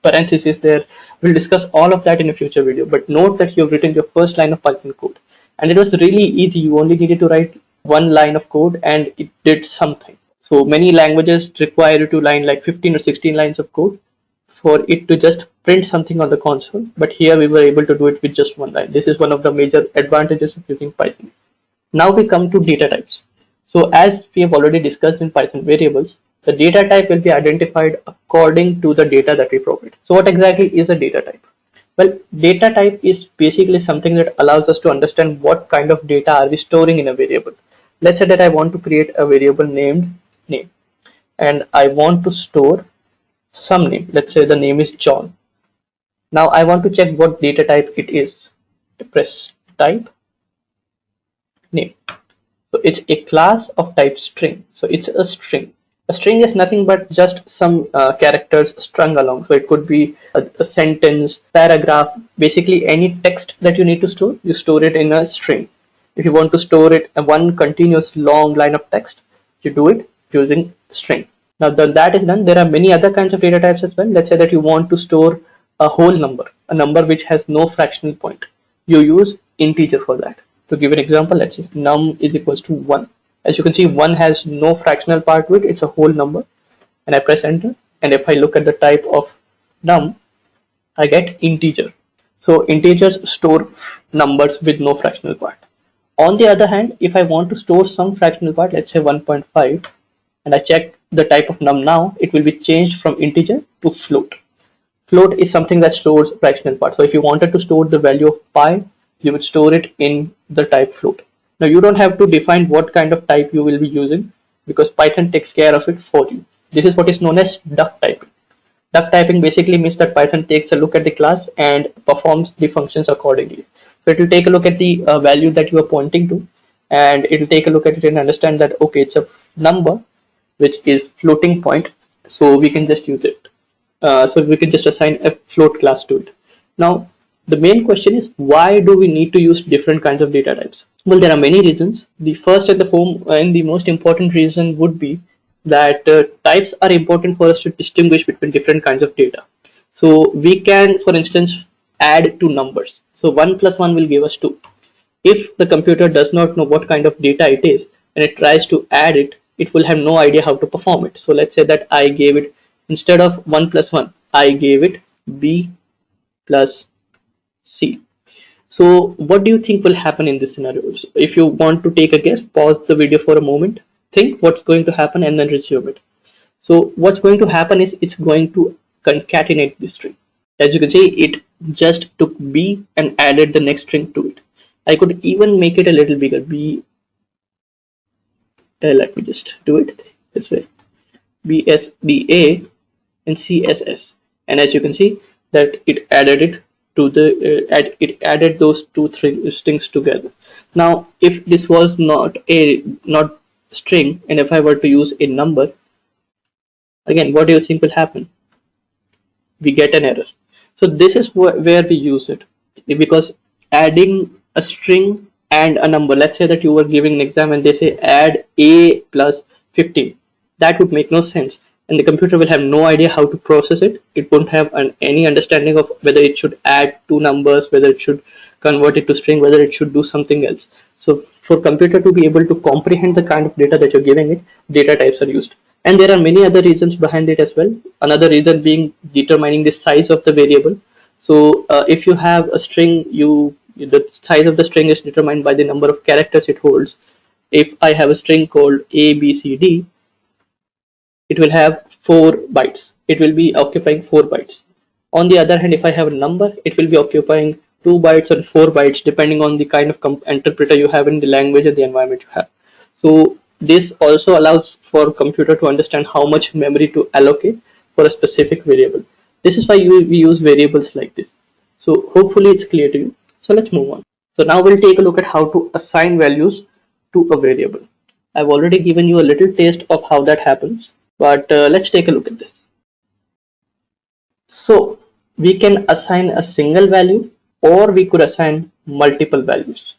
parentheses there? We'll discuss all of that in a future video, but note that you've written your first line of Python code, and it was really easy. You only needed to write one line of code and it did something. So many languages require you to line like 15 or 16 lines of code for it to just print something on the console, but here we were able to do it with just one line. This is one of the major advantages of using Python. Now we come to data types. So as we have already discussed in Python variables, the data type will be identified according to the data that we provide. So what exactly is a data type? Well, data type is basically something that allows us to understand what kind of data are we storing in a variable. Let's say that I want to create a variable named name, and I want to store some name. Let's say the name is John. Now I want to check what data type it is. I press type name. So it's a class of type string. So it's a string. A string is nothing but just some characters strung along. So it could be a sentence, paragraph, basically any text that you need to store, you store it in a string. If you want to store it in one continuous long line of text, you do it using string. Now that is done, there are many other kinds of data types as well. Let's say that you want to store a whole number, a number which has no fractional point. You use integer for that. To give an example, let's say num is equals to 1. As you can see, 1 has no fractional part to it, it's a whole number. And I press enter, and if I look at the type of num, I get integer. So integers store numbers with no fractional part. On the other hand, if I want to store some fractional part, let's say 1.5, and I check the type of num now, it will be changed from integer to float. Float is something that stores fractional part. So if you wanted to store the value of pi, you would store it in the type float. Now you don't have to define what kind of type you will be using because Python takes care of it for you. This is what is known as duck typing. Duck typing basically means that Python takes a look at the class and performs the functions accordingly. So it will take a look at the value that you are pointing to, and it will take a look at it and understand that okay, it's a number which is floating point, so we can just use it. So we can just assign a float class to it. Now the main question is, why do we need to use different kinds of data types? Well, there are many reasons. The first and the most important reason would be that types are important for us to distinguish between different kinds of data. So we can, for instance, add two numbers. So 1 plus 1 will give us 2. If the computer does not know what kind of data it is and it tries to add it, it will have no idea how to perform it. So let's say that I gave it, instead of 1 plus 1, I gave it B plus C. So what do you think will happen in this scenario? If you want to take a guess, pause the video for a moment, think what's going to happen and then resume it. So what's going to happen is it's going to concatenate this string. As you can see, it just took B and added the next string to it. I could even make it a little bigger. B, let me just do it this way. BSDA and CSS. And as you can see that it added it to the it added those two strings together. Now if this was not string, and if I were to use a number, again, what do you think will happen? We get an error. So this is where we use it, because adding a string and a number, let's say that you were giving an exam and they say add a plus 15, that would make no sense, and the computer will have no idea how to process it. It won't have any understanding of whether it should add two numbers, whether it should convert it to string, whether it should do something else. So for computer to be able to comprehend the kind of data that you're giving it, data types are used. And there are many other reasons behind it as well. Another reason being determining the size of the variable. So if you have a string, the size of the string is determined by the number of characters it holds. if I have a string called A, B, C, D, it will have 4 bytes. It will be occupying 4 bytes. On the other hand, if I have a number, it will be occupying 2 bytes or 4 bytes depending on the kind of interpreter you have in the language and the environment you have. So this also allows for computer to understand how much memory to allocate for a specific variable. This is why we use variables like this. So hopefully it's clear to you. So let's move on. So now we'll take a look at how to assign values to a variable. I've already given you a little taste of how that happens, but let's take a look at this. So we can assign a single value or we could assign multiple values.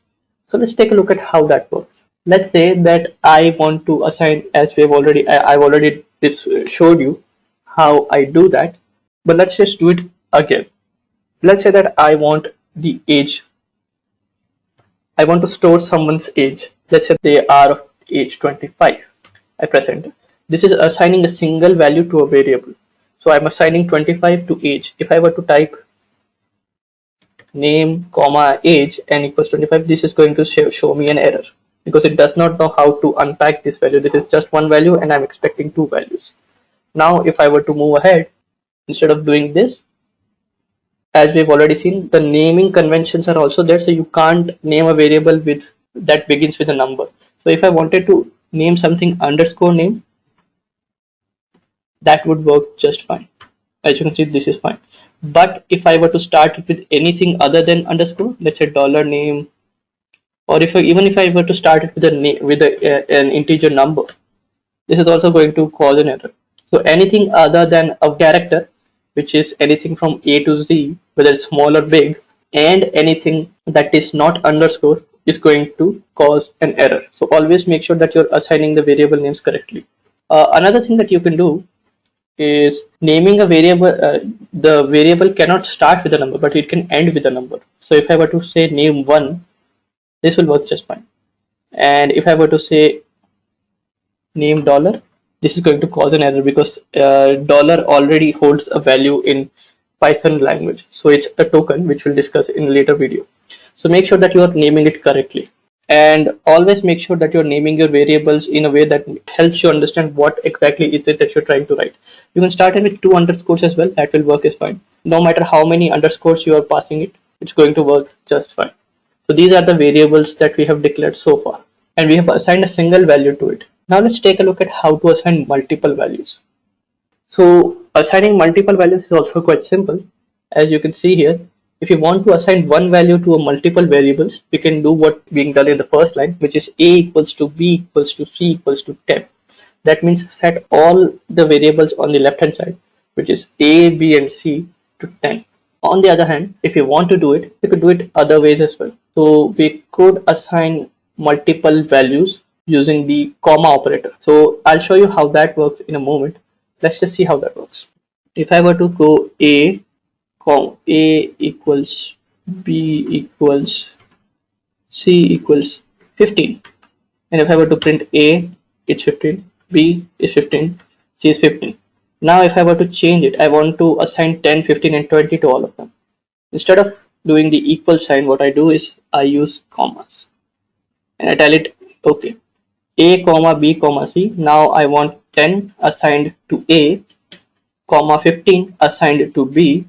So let's take a look at how that works. Let's say that I want to assign, as I've already showed you how I do that, but let's just do it again. Let's say that I want the age. I want to store someone's age. Let's say they are of age 25. I press enter. This is assigning a single value to a variable. So I'm assigning 25 to age. If I were to type name, comma, age n equals 25, this is going to show me an error because it does not know how to unpack this value. This is just one value and I'm expecting two values. Now if I were to move ahead, instead of doing this, as we've already seen, the naming conventions are also there, so you can't name a variable with that begins with a number. So if I wanted to name something underscore name, that would work just fine. As you can see, this is fine. But if I were to start it with anything other than underscore, let's say $name, or even if I were to start it with an integer number, this is also going to cause an error. So anything other than a character, which is anything from A to Z, whether it's small or big, and anything that is not underscore is going to cause an error. So always make sure that you're assigning the variable names correctly. Another thing that you can do is naming a variable. The variable cannot start with a number, but it can end with a number. So if I were to say name 1, this will work just fine. And if I were to say name $, this is going to cause an error because dollar already holds a value in Python language. So it's a token, which we'll discuss in a later video. So make sure that you are naming it correctly. And always make sure that you're naming your variables in a way that helps you understand what exactly is it that you're trying to write. You can start it with 2 underscores as well. That will work as fine. No matter how many underscores you are passing it, it's going to work just fine. So these are the variables that we have declared so far. And we have assigned a single value to it. Now let's take a look at how to assign multiple values. So assigning multiple values is also quite simple. As you can see here, if you want to assign one value to a multiple variables, we can do what being done in the first line, which is A equals to B equals to C equals to 10. That means set all the variables on the left hand side, which is A, B and C to 10. On the other hand, if you want to do it, you could do it other ways as well. So we could assign multiple values using the comma operator. So I'll show you how that works in a moment. Let's just see how that works. If I were to go A equals B equals C equals 15, and if I were to print A, it's 15, B is 15, C is 15. Now if I were to change it, I want to assign 10, 15 and 20 to all of them. Instead of doing the equal sign, what I do is I use commas and I tell it, okay, A comma B comma C. Now I want 10 assigned to A, comma 15 assigned to B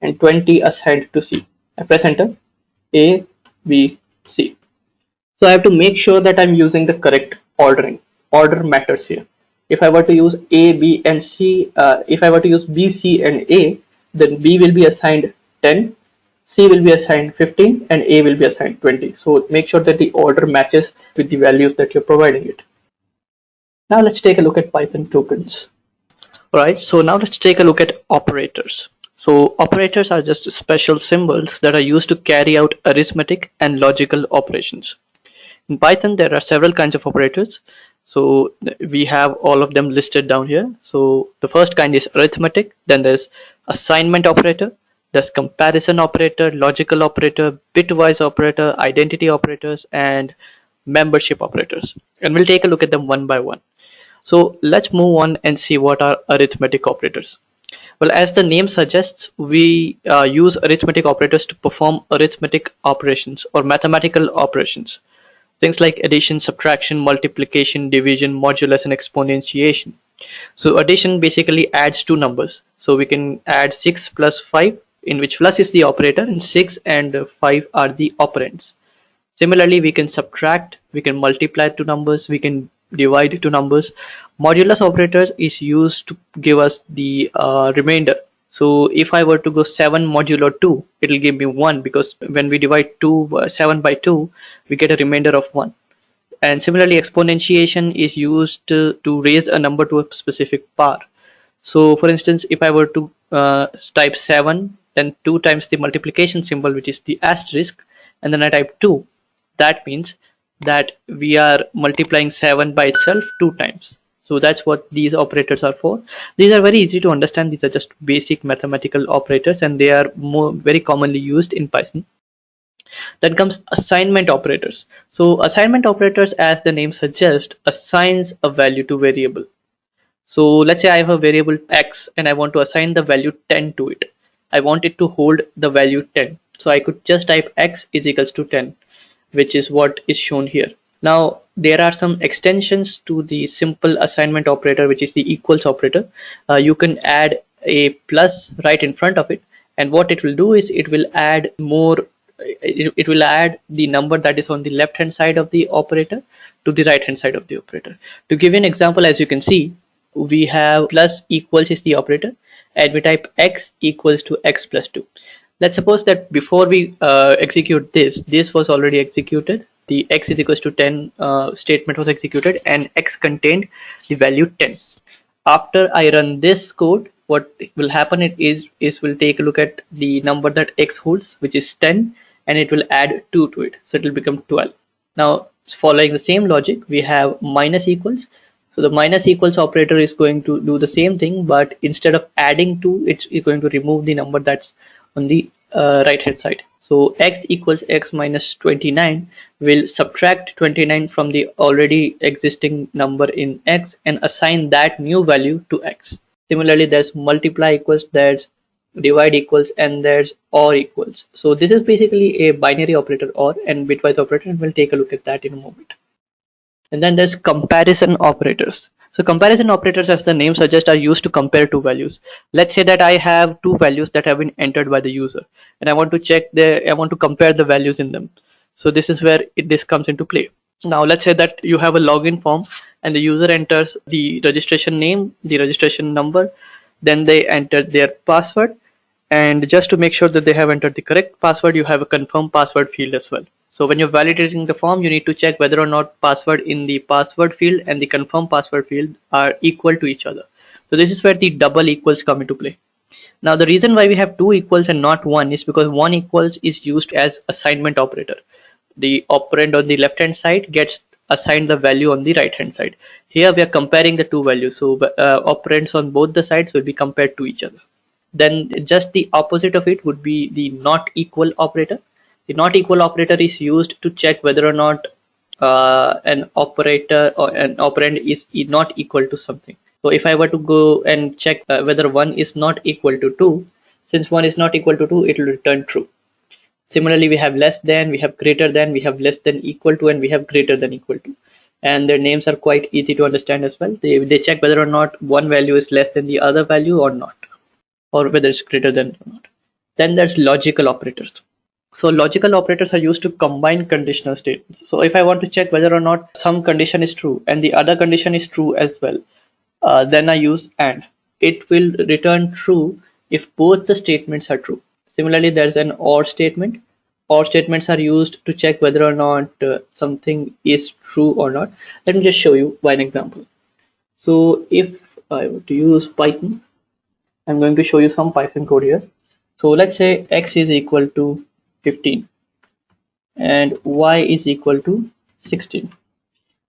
and 20 assigned to C. I press enter. A, B, C. So I have to make sure that I'm using the correct ordering. Order matters here. If I were to use A, B and C, if I were to use B, C and A, then B will be assigned 10, C will be assigned 15 and A will be assigned 20. So make sure that the order matches with the values that you're providing it. Now let's take a look at Python tokens. Alright, so now let's take a look at operators. So operators are just special symbols that are used to carry out arithmetic and logical operations. In Python, there are several kinds of operators. So we have all of them listed down here. So the first kind is arithmetic, then there's assignment operator, there's comparison operator, logical operator, bitwise operator, identity operators, and membership operators. And we'll take a look at them one by one. So let's move on and see what are arithmetic operators. Well, as the name suggests, we use arithmetic operators to perform arithmetic operations or mathematical operations. things like addition, subtraction, multiplication, division, modulus, and exponentiation. So addition basically adds two numbers. So we can add 6 plus 5, in which plus is the operator and 6 and 5 are the operands. Similarly, we can subtract, we can multiply two numbers, we can divide two numbers. Modulus operators is used to give us the remainder. So if I were to go 7 modulo 2, it will give me 1, because when we divide 7 by 2, we get a remainder of 1. And similarly, exponentiation is used to raise a number to a specific power. So for instance, if I were to type 7, then 2 times the multiplication symbol, which is the asterisk, and then I type 2, that means that we are multiplying 7 by itself 2 times. So that's what these operators are for. These are very easy to understand. These are just basic mathematical operators, and they are very commonly used in Python. Then comes assignment operators. So assignment operators, as the name suggests, assigns a value to variable. So let's say I have a variable x and I want to assign the value 10 to it. I want it to hold the value 10. So I could just type x is equals to 10, which is what is shown here. Now there are some extensions to the simple assignment operator, which is the equals operator. You can add a plus right in front of it, and what it will do is it will add more. It will add the number that is on the left hand side of the operator to the right hand side of the operator. To give you an example, as you can see, we have plus equals is the operator, and we type x equals to x plus 2. Let's suppose that before we execute this was already executed. The x is equals to 10 statement was executed, and x contained the value 10. After I run this code, what will happen is will take a look at the number that x holds, which is 10, and it will add 2 to it, so it will become 12. Now following the same logic, we have minus equals. So the minus equals operator is going to do the same thing, but instead of adding 2, it's going to remove the number that's on the right hand side. So x equals x minus 29 will subtract 29 from the already existing number in x and assign that new value to x. Similarly, there's multiply equals, there's divide equals, and there's or equals. So this is basically a binary operator or and bitwise operator, and we'll take a look at that in a moment. And then there's comparison operators. So comparison operators, as the name suggests, are used to compare two values. Let's say that I have two values that have been entered by the user, and I want to compare the values in them. So this is where this comes into play. Now let's say that you have a login form and the user enters the registration name, the registration number, then they enter their password, and just to make sure that they have entered the correct password, you have a confirm password field as well. So when you're validating the form, you need to check whether or not password in the password field and the confirm password field are equal to each other. So this is where the double equals come into play. Now the reason why we have two equals and not one is because one equals is used as assignment operator. The operand on the left hand side gets assigned the value on the right hand side. Here we are comparing the two values, so operands on both the sides will be compared to each other. Then just the opposite of it would be the not equal operator. The not equal operator is used to check whether or not an operator or an operand is not equal to something. So if I were to go and check whether 1 is not equal to 2, since 1 is not equal to 2, it will return true. Similarly, we have less than, we have greater than, we have less than equal to, and we have greater than equal to. And their names are quite easy to understand as well. They check whether or not one value is less than the other value or not, or whether it's greater than or not. Then there's logical operators. So logical operators are used to combine conditional statements. So if I want to check whether or not some condition is true and the other condition is true as well, then I use AND. It will return true if both the statements are true. Similarly, there's an OR statement. OR statements are used to check whether or not something is true or not. Let me just show you by an example. So if I were to use Python, I'm going to show you some Python code here. So let's say x is equal to 15 and y is equal to 16.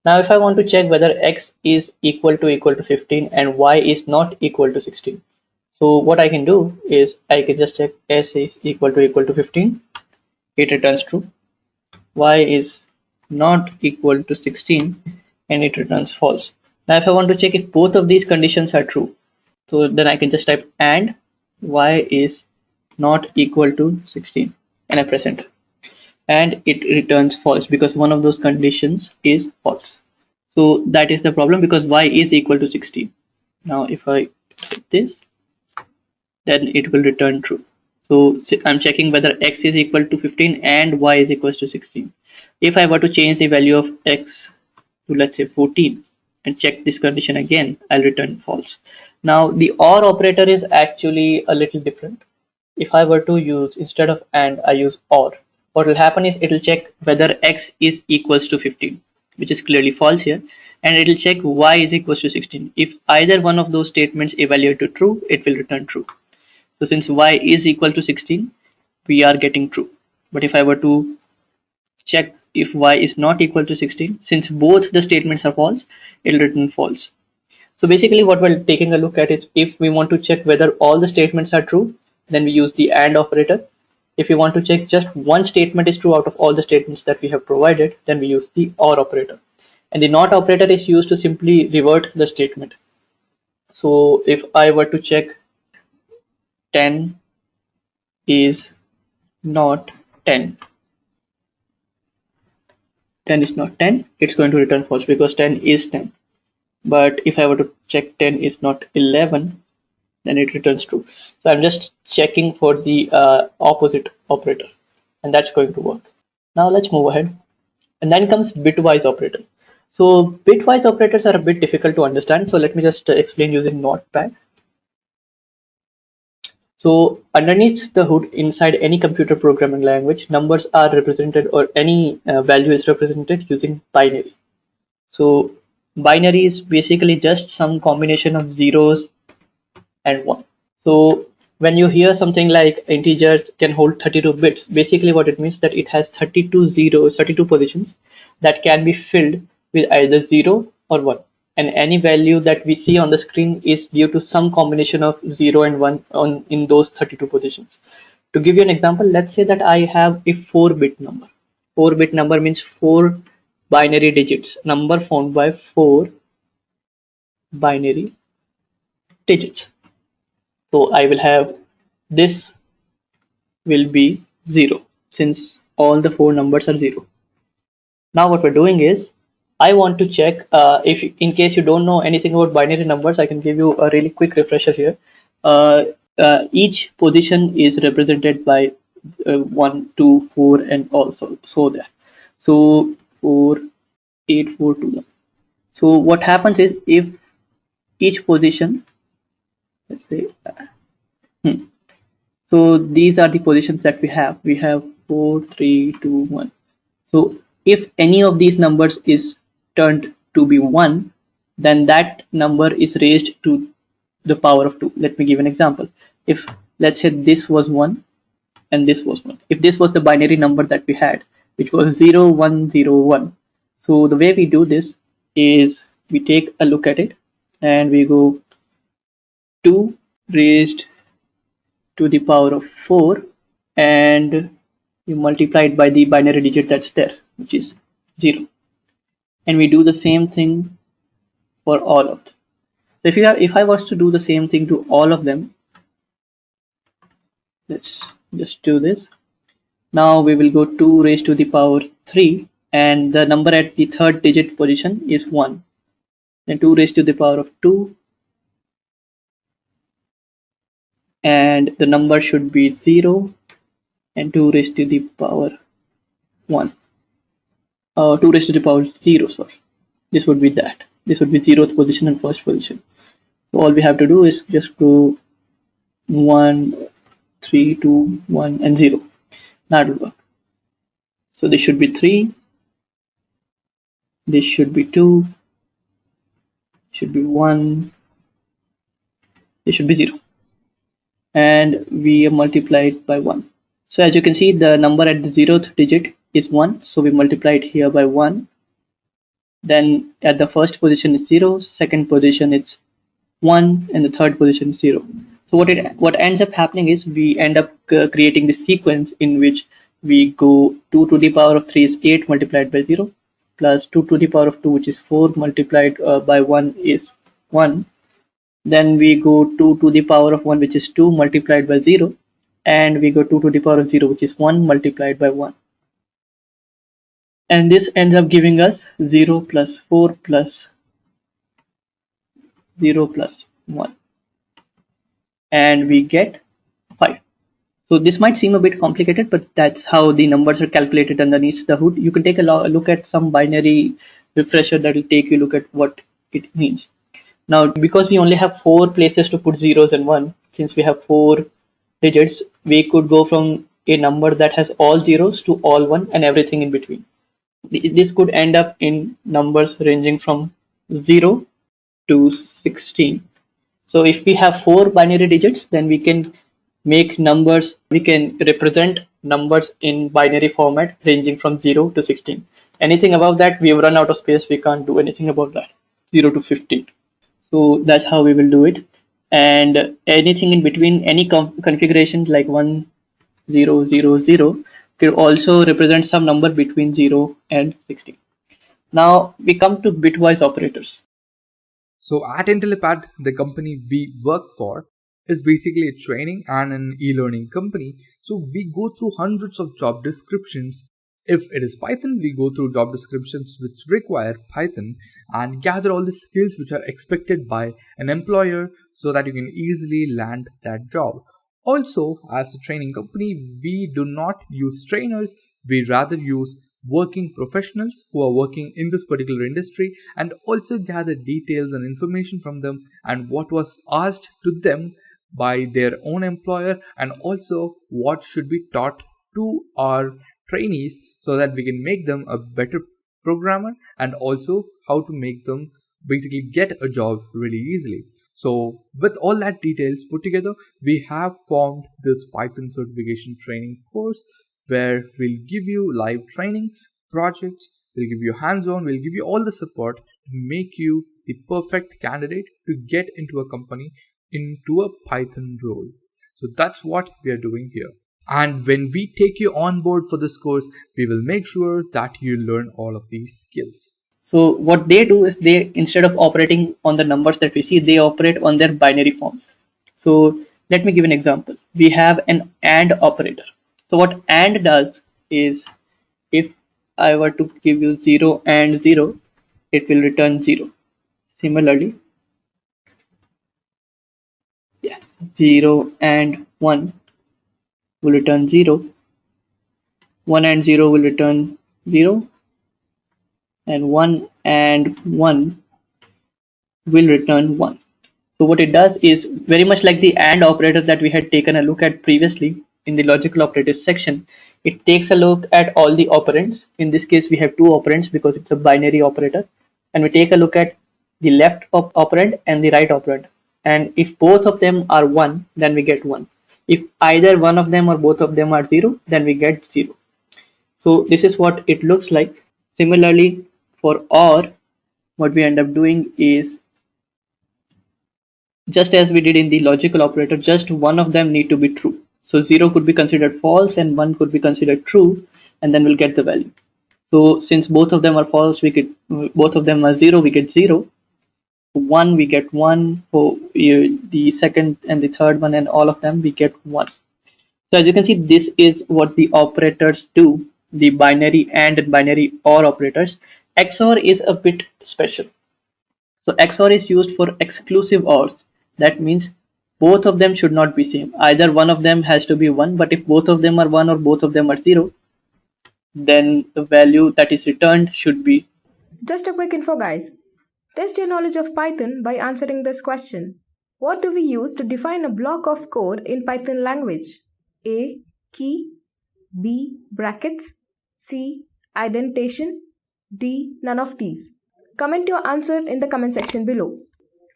Now if I want to check whether x is equal to 15 and y is not equal to 16, so what I can do is I can just check s is equal to 15, it returns true. Y is not equal to 16 and it returns false. Now if I want to check if both of these conditions are true, so then I can just type and y is not equal to 16 and I press enter. and it returns false because one of those conditions is false. So that is the problem, because y is equal to 16. Now if I hit this, then it will return true. So I'm checking whether x is equal to 15 and y is equal to 16. If I were to change the value of x to, let's say, 14 and check this condition again, I'll return false. Now the OR operator is actually a little different. If I were to use, instead of AND, I use OR, what will happen is it will check whether x is equals to 15, which is clearly false here, and it will check y is equals to 16. If either one of those statements evaluate to true, it will return true. So since y is equal to 16, we are getting true. But if I were to check if y is not equal to 16, since both the statements are false, it will return false. So basically what we're taking a look at is, if we want to check whether all the statements are true, then we use the AND operator. If we want to check just one statement is true out of all the statements that we have provided, then we use the OR operator. And the NOT operator is used to simply revert the statement. So if I were to check 10 is not 10, 10 is not 10, it's going to return false because 10 is 10. But if I were to check 10 is not 11, then it returns true. So I'm just checking for the opposite operator, and that's going to work. Now let's move ahead. And then comes bitwise operator. So bitwise operators are a bit difficult to understand, so let me just explain using Notepad. So underneath the hood, inside any computer programming language, numbers are represented, or any value is represented using binary. So binary is basically just some combination of zeros and 1. So when you hear something like integer can hold 32 bits, basically what it means that it has 32 zeros, 32 positions that can be filled with either 0 or 1. And any value that we see on the screen is due to some combination of 0 and 1 in those 32 positions. To give you an example, let's say that I have a 4-bit number. 4-bit number means 4 binary digits, number formed by 4 binary digits. So I will have, this will be 0 since all the 4 numbers are 0. Now what we're doing is, I want to check, if in case you don't know anything about binary numbers, I can give you a really quick refresher here. Each position is represented by 1, 2, 4 and also so there. So 4, 8, 4, 2, 1. So what happens is, if each position, let's say, so these are the positions that we have. We have 4, 3, 2, 1. So if any of these numbers is turned to be 1, then that number is raised to the power of 2. Let me give an example. If, let's say, this was 1 and this was 1. If this was the binary number that we had, which was 0, 1, 0, 1. So the way we do this is, we take a look at it and we go 2 raised to the power of 4, and you multiply it by the binary digit that's there, which is 0. And we do the same thing for all of them. So if I was to do the same thing to all of them, let's just do this. Now we will go 2 raised to the power 3, and the number at the 3rd digit position is 1. Then 2 raised to the power of 2, and the number should be 0, and 2 raised to the power 1. 2 raised to the power 0, sorry. This would be that. This would be 0th position and 1st position. So all we have to do is just go 1, 3, 2, 1 and 0. That will work. So this should be 3. This should be 2. Should be 1. This should be 0. And we multiply it by 1. So as you can see, the number at the 0th digit is 1. So we multiply it here by 1. Then at the 1st position is 0, 2nd position it's 1, and the 3rd position is 0. So what ends up happening is, we end up creating the sequence in which we go 2 to the power of 3 is 8 multiplied by 0, plus 2 to the power of 2, which is 4 multiplied by 1 is 1. Then we go 2 to the power of 1, which is 2 multiplied by 0, and we go 2 to the power of 0, which is 1 multiplied by 1. and this ends up giving us 0 plus 4 plus 0 plus 1, and we get 5. So this might seem a bit complicated, but that's how the numbers are calculated underneath the hood. You can take a look at some binary refresher that will take you look at what it means. Now, because we only have 4 places to put zeros and 1, since we have 4 digits, we could go from a number that has all zeros to all 1 and everything in between. This could end up in numbers ranging from 0 to 16. So if we have 4 binary digits, then we can make numbers, we can represent numbers in binary format ranging from 0 to 16. Anything above that, we have run out of space, we can't do anything about that. 0 to 15. So that's how we will do it. And anything in between, any configuration like 1, 0, 0, 0 could also represent some number between 0 and 16. Now we come to bitwise operators. So at Intellipaat, the company we work for is basically a training and an e-learning company. So we go through hundreds of job descriptions. If it is Python, we go through job descriptions which require Python and gather all the skills which are expected by an employer so that you can easily land that job. Also, as a training company, we do not use trainers, we rather use working professionals who are working in this particular industry and also gather details and information from them and what was asked to them by their own employer, and also what should be taught to our trainees so that we can make them a better programmer and also how to make them basically get a job really easily. So with all that details put together, we have formed this Python certification training course where we'll give you live training projects, we'll give you hands-on, we'll give you all the support to make you the perfect candidate to get into a company, into a Python role. So that's what we are doing here. And when we take you on board for this course, we will make sure that you learn all of these skills. So what they do is they, instead of operating on the numbers that we see, they operate on their binary forms. So let me give an example. We have an AND operator. So what AND does is, if I were to give you 0 and 0, it will return 0. Similarly, 0 and 1 will return 0. 1 and 0 will return 0. And 1 and 1 will return 1. So what it does is very much like the AND operator that we had taken a look at previously in the logical operators section. It takes a look at all the operands. In this case, we have 2 operands because it's a binary operator. And we take a look at the left operand and the right operand. And if both of them are 1, then we get 1. If either one of them or both of them are 0, then we get 0. So this is what it looks like. Similarly, for OR, what we end up doing is, just as we did in the logical operator, just one of them need to be true. So 0 could be considered false and 1 could be considered true, and then we'll get the value. So since both of them are false, both of them are 0, we get 0. 1, we get 1. For the second and the third one and all of them, we get 1. So as you can see, this is what the operators do, the binary and binary OR operators. XOR is a bit special. So XOR is used for exclusive ORs. That means both of them should not be same. Either one of them has to be 1, but if both of them are 1 or both of them are 0, then the value that is returned should be. Just a quick info, guys. Test your knowledge of Python by answering this question. What do we use to define a block of code in Python language? A. Key. B. Brackets. C. Indentation. D. None of these. Comment your answer in the comment section below.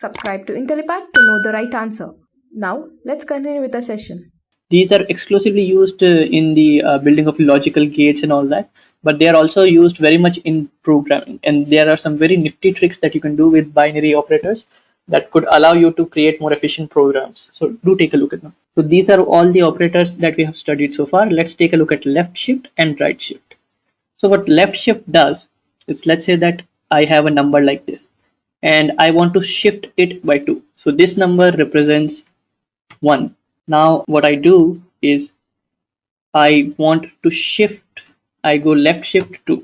Subscribe to Intellipaat to know the right answer. Now, let's continue with the session. These are exclusively used in the building of logical gates and all that, but they are also used very much in programming. And there are some very nifty tricks that you can do with binary operators that could allow you to create more efficient programs. So do take a look at them. So these are all the operators that we have studied so far. Let's take a look at left shift and right shift. So what left shift does is, let's say that I have a number like this and I want to shift it by 2. So this number represents 1. Now what I do is I want to shift, I go left shift 2.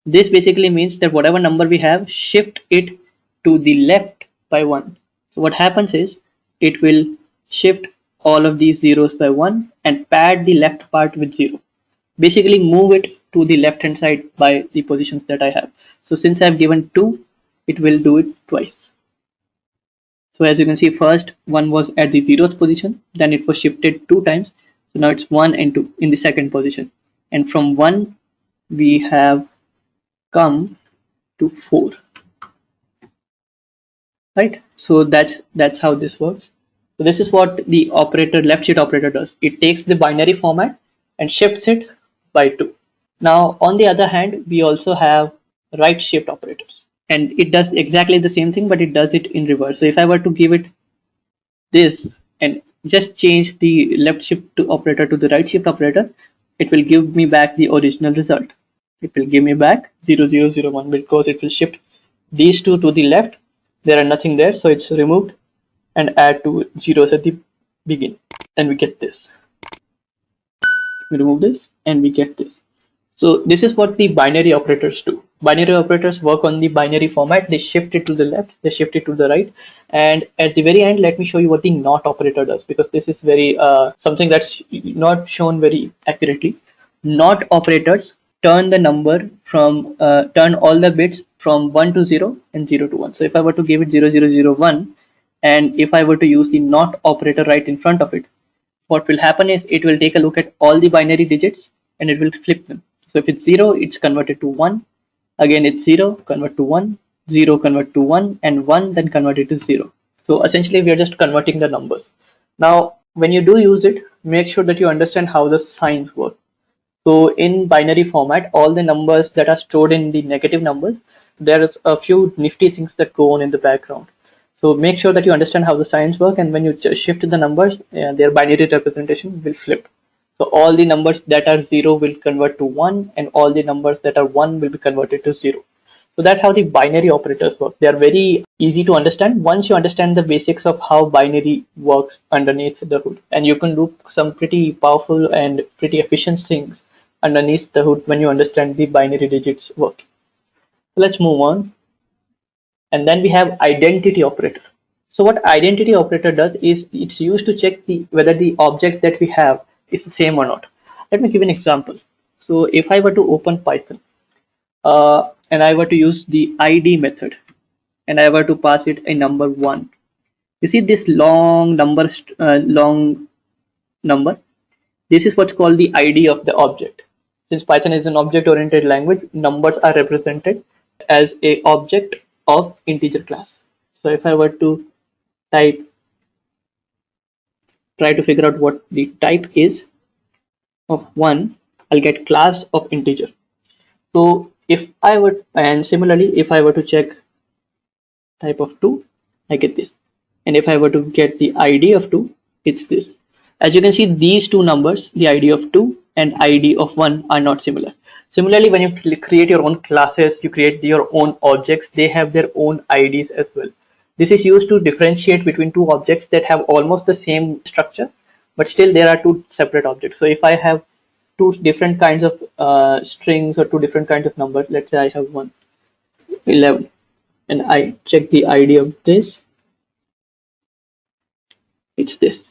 This basically means that whatever number we have, shift it to the left by 1. So what happens is it will shift all of these zeros by 1 and pad the left part with 0. Basically move it to the left hand side by the positions that I have. So since I've given 2, it will do it twice. So as you can see, first one was at the 0th position, then it was shifted 2 times. So now it's 1 and 2 in the second position. And from 1 we have come to 4. Right? So that's how this works. So this is what the operator, left shift operator, does. It takes the binary format and shifts it by 2. Now on the other hand, we also have right shift operators, and it does exactly the same thing, but it does it in reverse. So if I were to give it this and just change the left shift operator to the right shift operator, it will give me back the original result. It will give me back 0001 because it will shift these two to the left. There are nothing there, so it's removed, and add 2 zeros at the beginning, and we get this. We remove this and we get this. So this is what the binary operators do. Binary operators work on the binary format. They shift it to the left, they shift it to the right, and at the very end, let me show you what the not operator does, because this is very something that's not shown very accurately. Not operators turn the number from turn all the bits from 1 to 0 and 0 to 1. So if I were to give it 0001, and if I were to use the not operator right in front of it, what will happen is it will take a look at all the binary digits and it will flip them. So if it's 0, it's converted to 1. Again, it's 0, convert to 1, 0, convert to 1, and 1, then convert it to 0. So essentially, we are just converting the numbers. Now, when you do use it, make sure that you understand how the signs work. So in binary format, all the numbers that are stored in the negative numbers, there is a few nifty things that go on in the background. So make sure that you understand how the signs work, and when you shift the numbers, their binary representation will flip. So all the numbers that are 0 will convert to 1, and all the numbers that are 1 will be converted to 0. So that's how the binary operators work. They are very easy to understand once you understand the basics of how binary works underneath the hood. And you can do some pretty powerful and pretty efficient things underneath the hood when you understand the binary digits work. So let's move on. And then we have identity operator. So what identity operator does is it's used to check whether the object that we have is the same or not. Let me give an example. So if I were to open Python and I were to use the ID method and I were to pass it a number 1, you see this long number, this is what's called the ID of the object. Since Python is an object-oriented language, numbers are represented as a object of integer class. So if I were to try to figure out what the type is of 1, I'll get class of integer. So if I were, and similarly, if I were to check type of 2, I get this. And if I were to get the ID of 2, it's this. As you can see, these two numbers, the ID of 2 and ID of 1, are not similar. Similarly, when you create your own classes, you create your own objects, they have their own IDs as well. This is used to differentiate between two objects that have almost the same structure, but still there are two separate objects. So if I have two different kinds of strings or two different kinds of numbers, let's say I have 11, and I check the ID of this, it's this,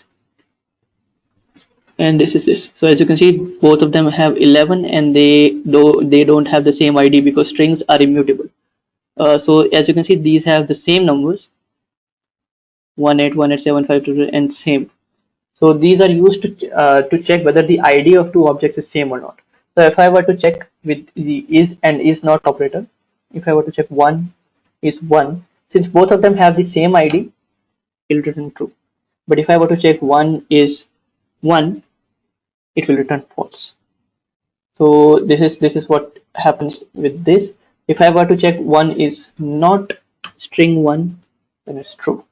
and this is this. So as you can see, both of them have 11, and they don't have the same ID because strings are immutable. So as you can see, these have the same numbers, 1818752 and same. So these are used to check whether the ID of two objects is same or not. So if I were to check with the is and is not operator, if I were to check 1 is 1, since both of them have the same ID, it will return true. But if I were to check 1 is 1, it will return false. So this is what happens with this. If I were to check 1 is not string 1, then it's true.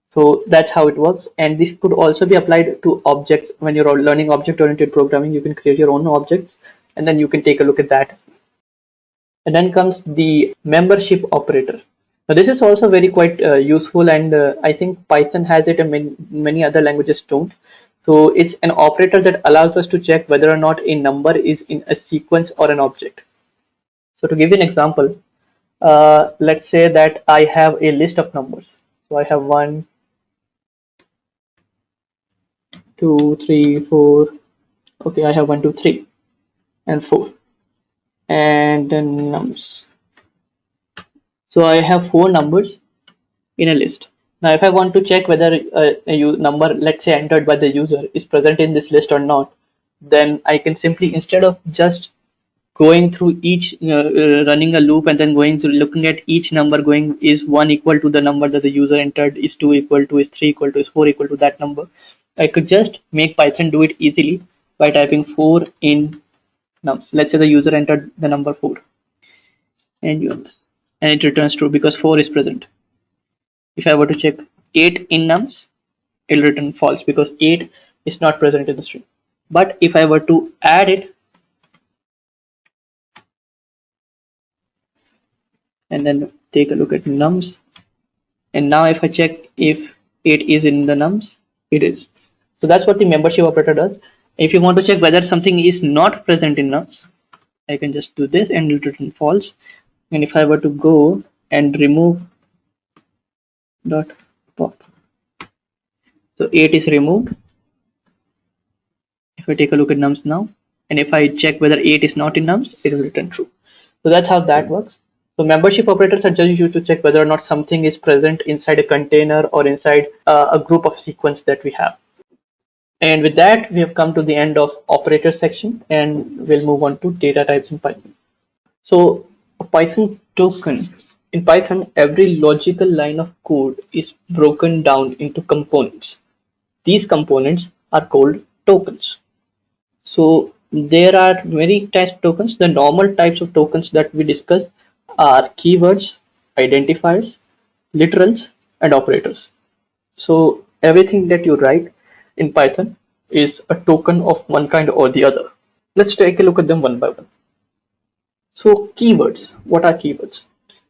So that's how it works, and this could also be applied to objects. When you're learning object-oriented programming, you can create your own objects, and then you can take a look at that. And then comes the membership operator. Now this is also very quite useful, and I think Python has it and many other languages don't. So it's an operator that allows us to check whether or not a number is in a sequence or an object. So to give you an example, let's say that I have a list of numbers. So I have 1, 2, 3, 4. Okay, I have 1, 2, 3, and 4, and then nums. So I have 4 numbers in a list. Now, if I want to check whether a number, let's say entered by the user, is present in this list or not, then I can simply, instead of just going through each, running a loop and then going through looking at each number, going is 1 equal to the number that the user entered, is 2 equal to, is 3 equal to, is 4 equal to that number, I could just make Python do it easily by typing 4 in nums. Let's say the user entered the number 4 and it returns true because 4 is present. If I were to check 8 in nums, it will return false because 8 is not present in the string. But if I were to add it and then take a look at nums, and now if I check if 8 is in the nums, it is. So that's what the membership operator does. If you want to check whether something is not present in nums, I can just do this and it will return false. And if I were to go and remove dot pop, so 8 is removed. If I take a look at nums now, and if I check whether 8 is not in nums, it will return true. So that's how that works. So membership operators are just used to check whether or not something is present inside a container or inside a group of sequence that we have. And with that, we have come to the end of operator section, and we'll move on to data types in Python. So a Python token. In Python, every logical line of code is broken down into components. These components are called tokens. So there are many types of tokens. The normal types of tokens that we discussed are keywords, identifiers, literals, and operators. So everything that you write in Python is a token of one kind or the other. Let's take a look at them one by one. So keywords, what are keywords?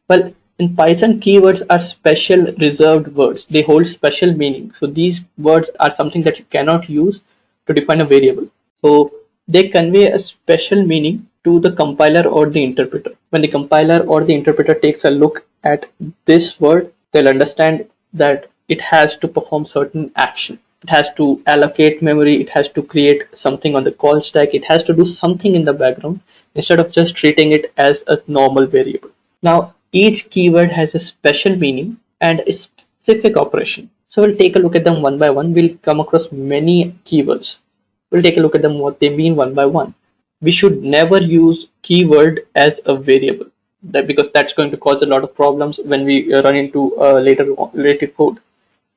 Well, in Python, keywords are special reserved words. They hold special meaning. So these words are something that you cannot use to define a variable. So they convey a special meaning to the compiler or the interpreter. When the compiler or the interpreter takes a look at this word, they'll understand that it has to perform certain action. It has to allocate memory, it has to create something on the call stack, it has to do something in the background instead of just treating it as a normal variable. Now, each keyword has a special meaning and a specific operation. So we'll take a look at them one by one. We'll come across many keywords. We'll take a look at them, what they mean one by one. We should never use keyword as a variable, because that's going to cause a lot of problems when we run into later code,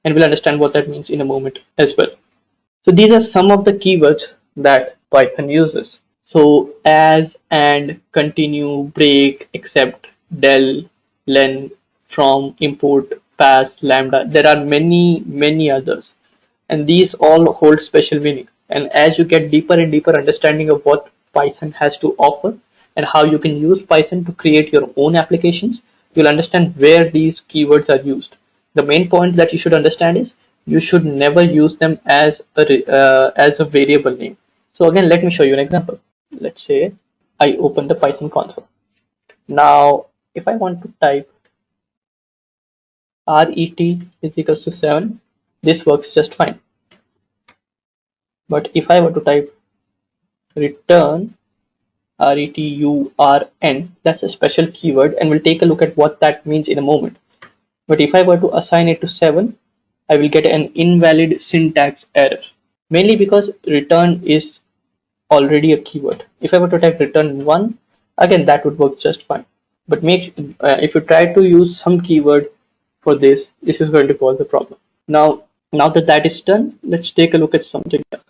and we'll understand what that means in a moment as well. So these are some of the keywords that Python uses. So as, and, continue, break, except, del, len, from, import, pass, lambda. There are many others, and these all hold special meaning. And as you get deeper and deeper understanding of what Python has to offer and how you can use Python to create your own applications, you'll understand where these keywords are used. The main point that you should understand is you should never use them as a variable name. So again, let me show you an example. Let's say I open the Python console. Now, if I want to type ret is equals to 7, this works just fine. But if I were to type return return, that's a special keyword, and we'll take a look at what that means in a moment. But if I were to assign it to 7, I will get an invalid syntax error, mainly because return is already a keyword. If I were to type return 1, again that would work just fine. But if you try to use some keyword for this is going to cause a problem. Now that is done, let's take a look at something else.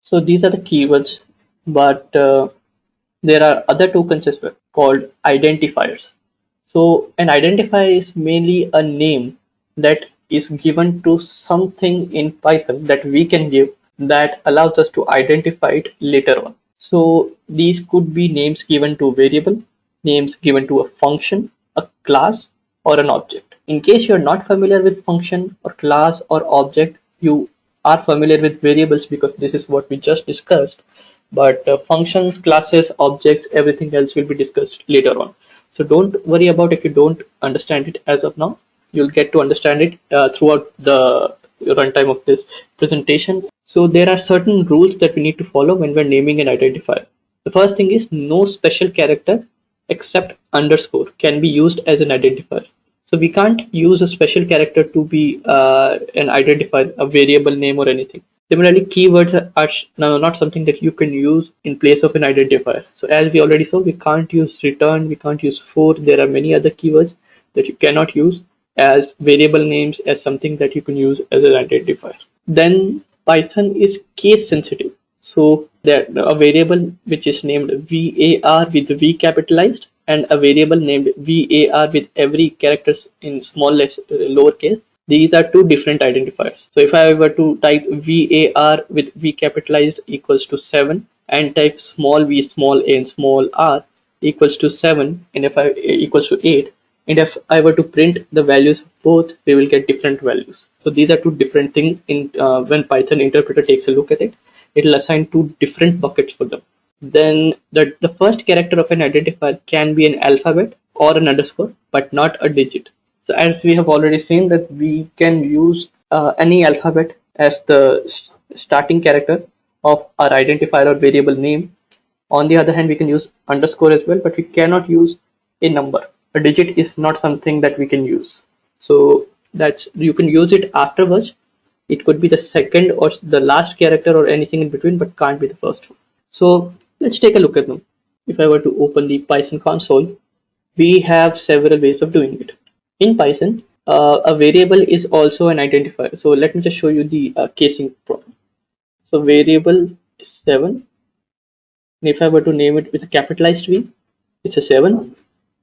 So these are the keywords, but there are other tokens as well called identifiers. So an identifier is mainly a name that is given to something in Python that we can give that allows us to identify it later on. So these could be names given to a variable, names given to a function, a class, or an object. In case you're not familiar with function or class or object, you are familiar with variables because this is what we just discussed. but functions, classes, objects, everything else will be discussed later on. So don't worry about if you don't understand it as of now. You'll get to understand it throughout the runtime of this presentation. So there are certain rules that we need to follow when we're naming an identifier. The first thing is no special character except underscore can be used as an identifier. So we can't use a special character to be an identifier, a variable name or anything. Similarly, keywords are not something that you can use in place of an identifier. So as we already saw, we can't use return, we can't use for. There are many other keywords that you cannot use as variable names, as something that you can use as an identifier. Then Python is case sensitive. So that a variable which is named var with V capitalized and a variable named var with every characters in small lowercase, these are two different identifiers. So if I were to type var with V capitalized equals to 7 and type small v small a and small r equals to 7 and if I equals to 8, and if I were to print the values of both, we will get different values. So these are two different things. In when Python interpreter takes a look at it, it will assign two different buckets for them. Then the first character of an identifier can be an alphabet or an underscore, but not a digit. So as we have already seen that we can use any alphabet as the starting character of our identifier or variable name. On the other hand, we can use underscore as well, but we cannot use a number. A digit is not something that we can use. So that's, you can use it afterwards. It could be the second or the last character or anything in between, but can't be the first one. So let's take a look at them. If I were to open the Python console, we have several ways of doing it. In Python, a variable is also an identifier. So let me just show you the casing problem. So variable is 7. And if I were to name it with a capitalized V, it's a 7.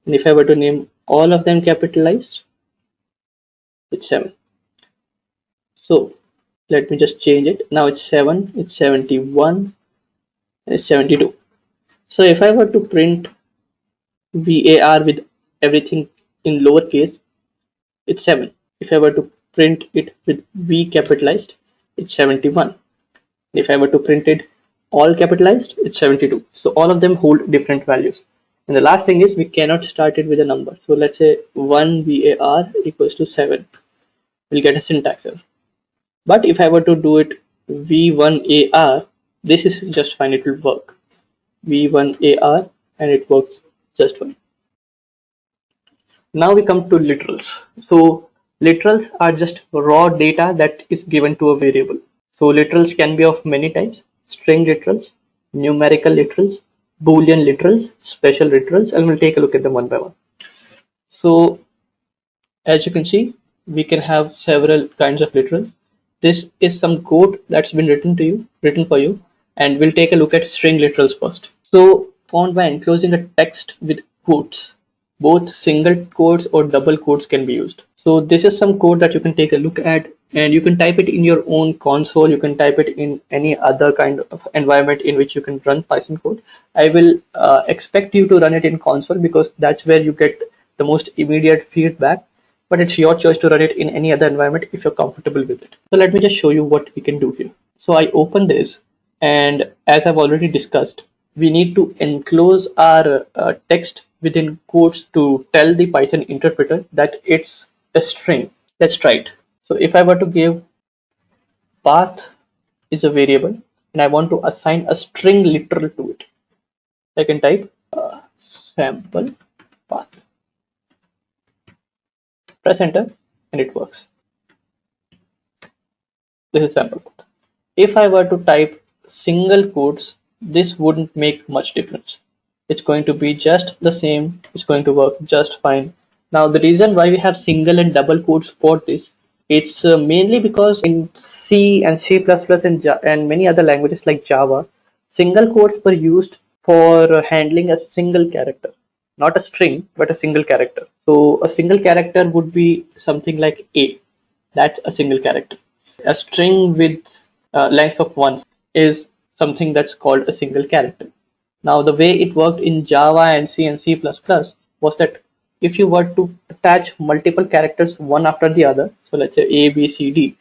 And if I were to name all of them capitalized, it's 7. So let me just change it. Now it's 7, it's 71, and it's 72. So if I were to print var with everything in lowercase, it's 7. If I were to print it with V capitalized, it's 71. If I were to print it all capitalized, it's 72. So all of them hold different values. And the last thing is we cannot start it with a number. So let's say 1 var equals to 7. We'll get a syntax error. But if I were to do it v1ar, this is just fine, it will work. v1ar and it works just fine. Now we come to literals. So literals are just raw data that is given to a variable. So literals can be of many types: string literals, numerical literals, Boolean literals, special literals, and we'll take a look at them one by one. So as you can see, we can have several kinds of literals. This is some code that's been written for you, and we'll take a look at string literals first. So found by enclosing a text with quotes. Both single quotes or double quotes can be used. So this is some code that you can take a look at, and you can type it in your own console. You can type it in any other kind of environment in which you can run Python code. I will expect you to run it in console because that's where you get the most immediate feedback, but it's your choice to run it in any other environment if you're comfortable with it. So let me just show you what we can do here. So I open this, and as I've already discussed, we need to enclose our text within quotes to tell the Python interpreter that it's a string. Let's try it. So if I were to give path is a variable and I want to assign a string literal to it, I can type sample path. Press enter and it works. This is sample path. If I were to type single quotes, this wouldn't make much difference. It's going to be just the same. It's going to work just fine. Now the reason why we have single and double quotes for this, it's mainly because in C and C++ and many other languages like Java, single quotes were used for handling a single character, not a string, but a single character. So a single character would be something like A. That's a single character. A string with length of 1 is something that's called a single character. Now the way it worked in Java and C and C++ was that if you were to attach multiple characters one after the other, so let's say A, B, C, D,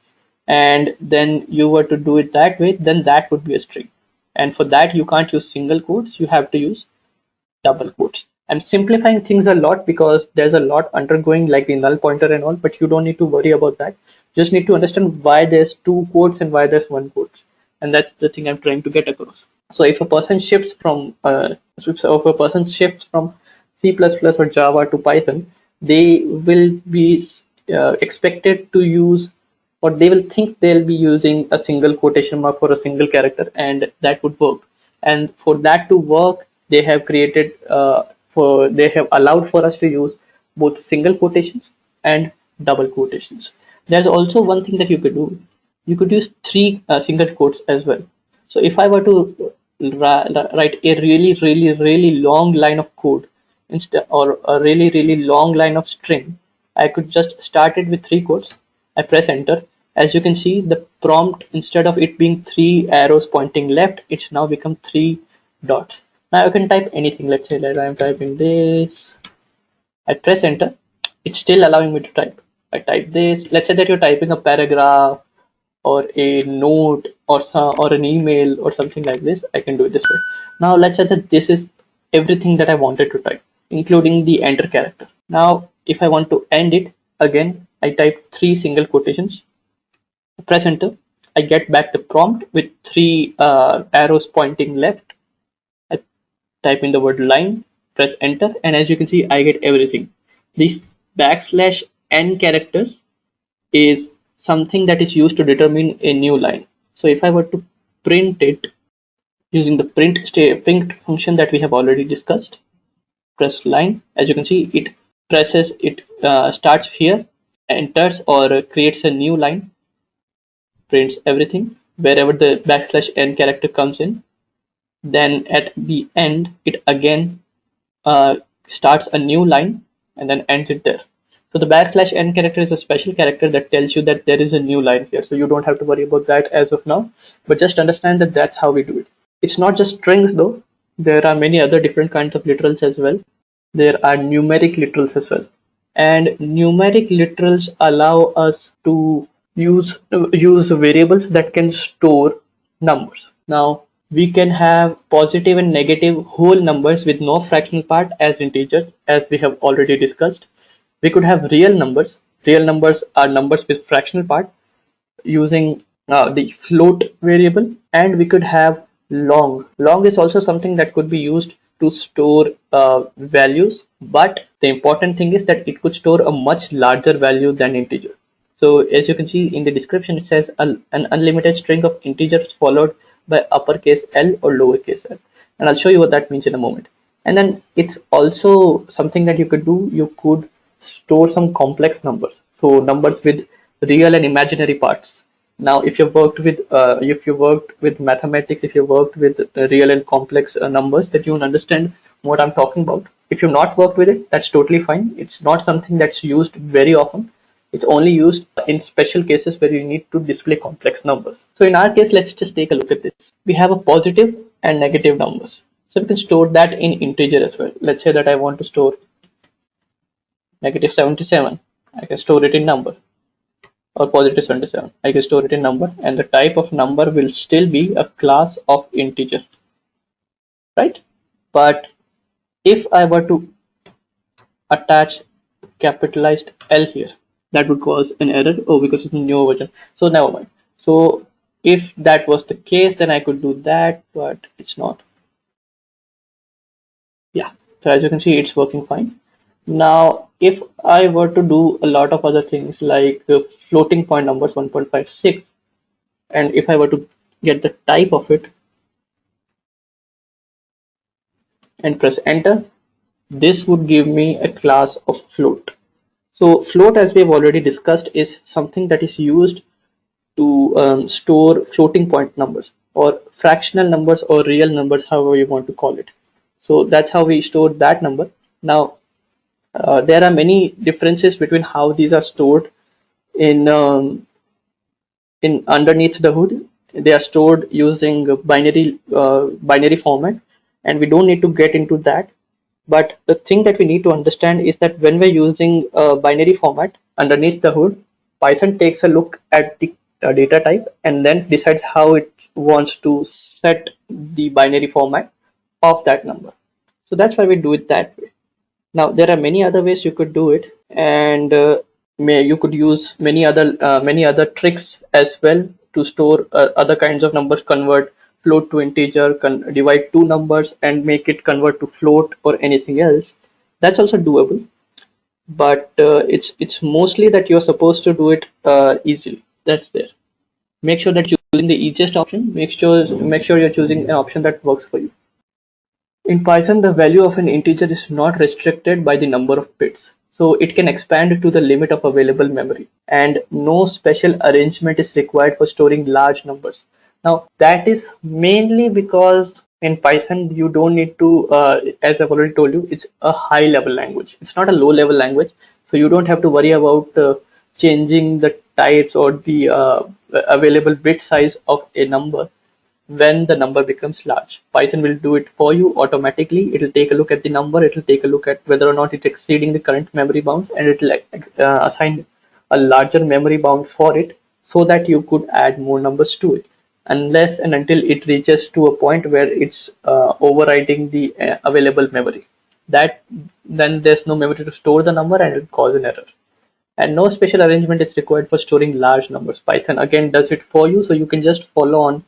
and then you were to do it that way, then that would be a string. and for that you can't use single quotes, you have to use double quotes. I'm simplifying things a lot because there's a lot undergoing like the null pointer and all, but you don't need to worry about that. Just need to understand why there's two quotes and why there's one quote, and that's the thing I'm trying to get across. So if a person shifts from C++ or Java to Python, they will be expected to use, or they will think they'll be using a single quotation mark for a single character, and that would work. And for that to work, they have created they have allowed for us to use both single quotations and double quotations. There's also one thing that you could do. You could use three single quotes as well. So if I were to write a really long line of code instead, or a really long line of string, I could just start it with three quotes. I press enter. As you can see, the prompt, instead of it being three arrows pointing left, it's now become three dots. Now I can type anything. Let's say that I'm typing this. I press enter. It's still allowing me to type. I type this. Let's say that you're typing a paragraph or a note or an email or something like this. I can do it this way. Now let's say that this is everything that I wanted to type, including the enter character. Now if I want to end it, again I type three single quotations, press enter. I get back the prompt with three arrows pointing left. I type in the word line, press enter, and as you can see, I get everything. This \n characters is something that is used to determine a new line. So if I were to print it using the print function that we have already discussed, press line. As you can see, it starts here, enters or creates a new line, prints everything wherever the \n character comes in. Then at the end, it again starts a new line and then ends it there. So the \n character is a special character that tells you that there is a new line here. So you don't have to worry about that as of now, but just understand that that's how we do it. It's not just strings though. There are many other different kinds of literals as well. There are numeric literals as well. And numeric literals allow us to use variables that can store numbers. Now we can have positive and negative whole numbers with no fractional part as integers, as we have already discussed. We could have real numbers. Real numbers are numbers with fractional part using the float variable, and we could have long. Long is also something that could be used to store values, but the important thing is that it could store a much larger value than integer. So as you can see in the description, it says an unlimited string of integers followed by uppercase L or lowercase l, and I'll show you what that means in a moment. And then it's also something that you could do. You could store some complex numbers, so numbers with real and imaginary parts. Now if you've worked with mathematics, if you've worked with real and complex numbers, that you will understand what I'm talking about. If you've not worked with it, that's totally fine. It's not something that's used very often. It's only used in special cases where you need to display complex numbers. So in our case, let's just take a look at this. We have a positive and negative numbers. So we can store that in integer as well. Let's say that I want to store -77. I can store it in number, or positive 77. I can store it in number, and the type of number will still be a class of integer, right? But if I were to attach capitalized L here, that would cause an error. Oh, because it's a newer version. So never mind. So if that was the case, then I could do that, but it's not. Yeah. So as you can see, it's working fine. Now, if I were to do a lot of other things like floating point numbers 1.56, and if I were to get the type of it and press enter, this would give me a class of float. So float, as we have already discussed, is something that is used to store floating point numbers or fractional numbers or real numbers, however you want to call it. So that's how we store that number. Now there are many differences between how these are stored in underneath the hood. They are stored using binary format, and we don't need to get into that. But the thing that we need to understand is that when we're using binary format underneath the hood, Python takes a look at the data type and then decides how it wants to set the binary format of that number. So that's why we do it that way. Now there are many other ways you could do it, and you could use many other tricks as well to store other kinds of numbers, convert float to integer, divide two numbers and make it convert to float or anything else. That's also doable, but it's mostly that you're supposed to do it easily. That's there. Make sure that you're choosing the easiest option. Make sure you're choosing an option that works for you. In Python, the value of an integer is not restricted by the number of bits, so it can expand to the limit of available memory, and no special arrangement is required for storing large numbers. Now, that is mainly because in Python, you don't need to, as I've already told you, it's a high level language. It's not a low level language, so you don't have to worry about changing the types or the available bit size of a number when the number becomes large. Python will do it for you automatically. It will take a look at the number, it will take a look at whether or not it's exceeding the current memory bounds, and it will assign a larger memory bound for it so that you could add more numbers to it, unless and until it reaches to a point where it's overriding the available memory. That then there's no memory to store the number and it will cause an error. And no special arrangement is required for storing large numbers. Python again does it for you, so you can just follow on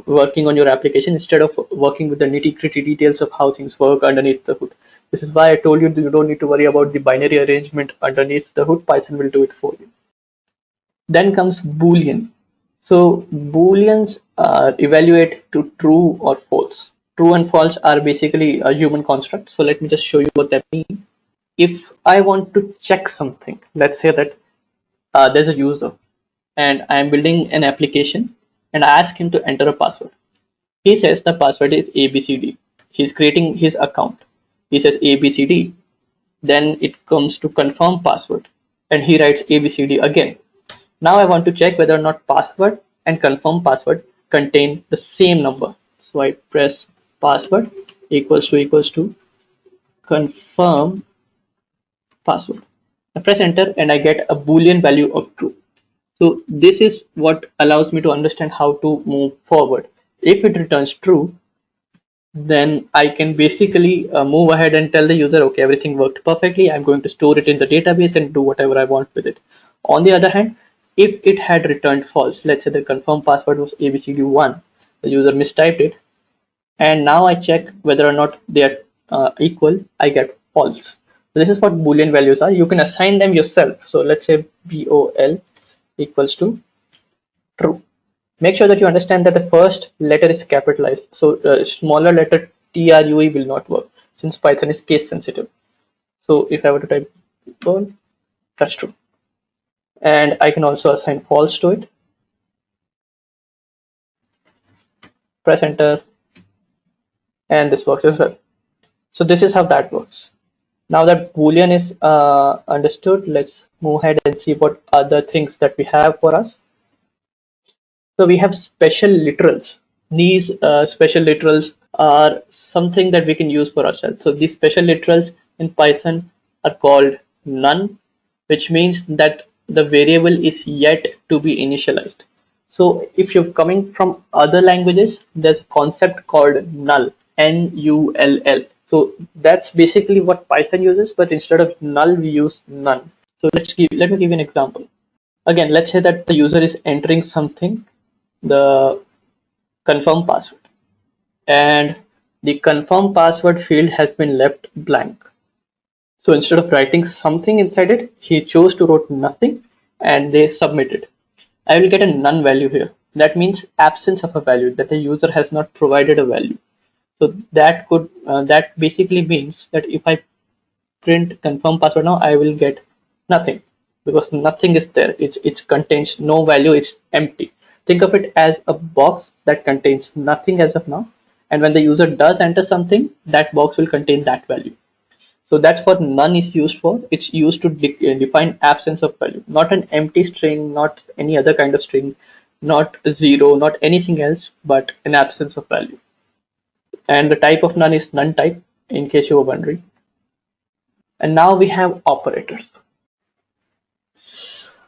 working on your application instead of working with the nitty-gritty details of how things work underneath the hood. This is why I told you that you don't need to worry about the binary arrangement underneath the hood. Python will do it for you. Then comes Boolean. So Booleans evaluate to true or false. True and false are basically a human construct. So let me just show you what that means. If I want to check something, let's say that there's a user and I'm building an application and I ask him to enter a password. He says the password is ABCD. He's creating his account. He says ABCD. Then it comes to confirm password and he writes ABCD again. Now I want to check whether or not password and confirm password contain the same number. So I press password equals to confirm password. I press enter and I get a Boolean value of true. So this is what allows me to understand how to move forward. If it returns true, then I can basically move ahead and tell the user, okay, everything worked perfectly. I'm going to store it in the database and do whatever I want with it. On the other hand, if it had returned false, let's say the confirmed password was ABCD1, the user mistyped it, and now I check whether or not they are equal, I get false. So this is what Boolean values are. You can assign them yourself. So let's say BOL equals to true. Make sure that you understand that the first letter is capitalized. So smaller letter TRUE will not work since Python is case sensitive. So if I were to type BOL, that's true. And I can also assign false to it. Press enter and this works as well. So this is how that works. Now that Boolean is understood, let's move ahead and see what other things that we have for us. So we have special literals. These special literals are something that we can use for ourselves. So these special literals in Python are called none, which means that the variable is yet to be initialized. So if you're coming from other languages, there's a concept called null, N-U-L-L. So that's basically what Python uses, but instead of null, we use none. So let me give you an example. Again, let's say that the user is entering something, the confirm password, and the confirm password field has been left blank. So instead of writing something inside it, he chose to write nothing and they submitted. I will get a none value here. That means absence of a value, that the user has not provided a value. So that basically means that if I print confirm password now, I will get nothing because nothing is there. It contains no value. It's empty. Think of it as a box that contains nothing as of now, and when the user does enter something, that box will contain that value. So that's what none is used for. It's used to define absence of value, not an empty string, not any other kind of string, not zero, not anything else, but an absence of value. And the type of none is none type, in case you were wondering. And now we have operators.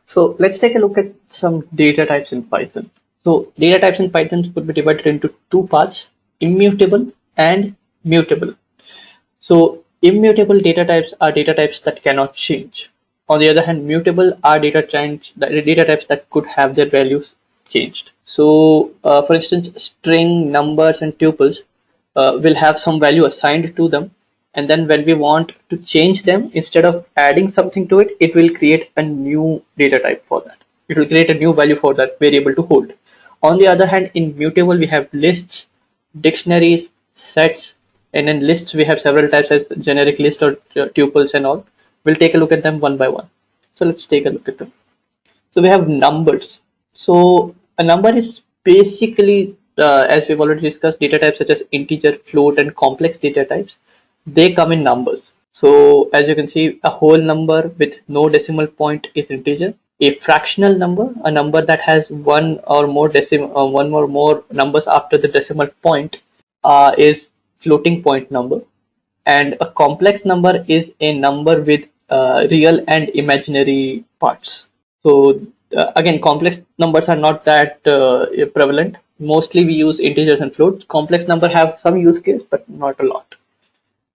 So let's take a look at some data types in Python. So data types in Python could be divided into two parts, immutable and mutable. So immutable data types are data types that cannot change. On the other hand, mutable are data types that could have their values changed. So for instance, string, numbers and tuples will have some value assigned to them, and then when we want to change them, instead of adding something to it, it will create a new data type for that. It will create a new value for that variable to hold. On the other hand, in mutable we have lists, dictionaries, sets, and in lists we have several types as generic list or tuples and all. We'll take a look at them one by one. So let's take a look at them. So we have numbers. So a number is basically, as we've already discussed, data types such as integer, float, and complex data types. They come in numbers. So as you can see, a whole number with no decimal point is integer. A fractional number, a number that has one or more numbers after the decimal point, is floating point number. And a complex number is a number with real and imaginary parts. So again, complex numbers are not that prevalent. Mostly we use integers and floats. Complex number have some use case, but not a lot.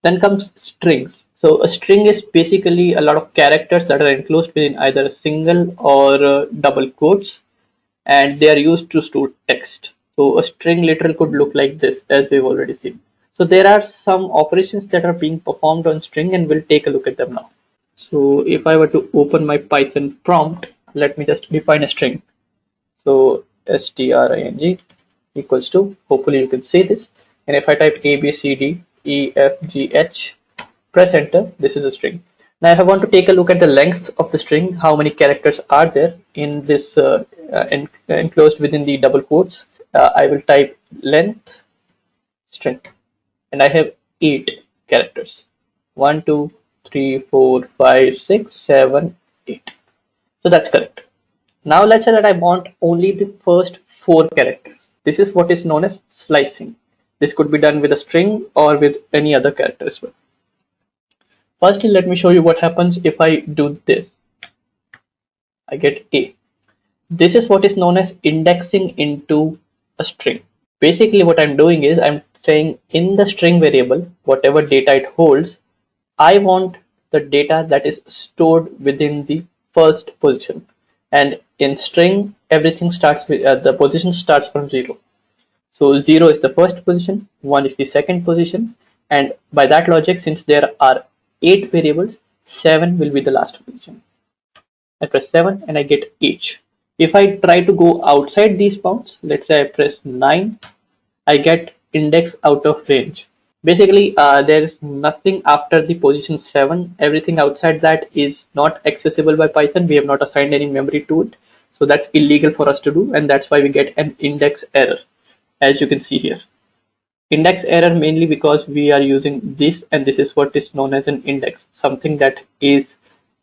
Then comes strings. So a string is basically a lot of characters that are enclosed within either a single or double quotes, and they are used to store text. So a string literal could look like this, as we've already seen. So there are some operations that are being performed on string, and we'll take a look at them now. So if I were to open my Python prompt, let me just define a string. So string equals to, hopefully you can see this, and if I type a b c d e f g h, press enter, this is a string. Now if I want to take a look at the length of the string, how many characters are there in this enclosed within the double quotes, I will type length string, and I have 8 characters. 1 2 3 4 5 6 7 8. So that's correct. Now let's say that I want only the first 4 characters. This is what is known as slicing. This could be done with a string or with any other character as well. Firstly, let me show you what happens if I do this. I get A. This is what is known as indexing into a string. Basically what I'm doing is I'm saying in the string variable, whatever data it holds, I want the data that is stored within the first position. And in string, everything starts with the position starts from 0. So 0 is the first position, 1 is the second position, and by that logic, since there are 8 variables, 7 will be the last position. I press 7 and I get H. If I try to go outside these bounds, let's say I press 9, I get index out of range. Basically, there is nothing after the position 7. Everything outside that is not accessible by Python. We have not assigned any memory to it. So that's illegal for us to do, and that's why we get an index error, as you can see here. Index error mainly because we are using this, and this is what is known as an index, something that is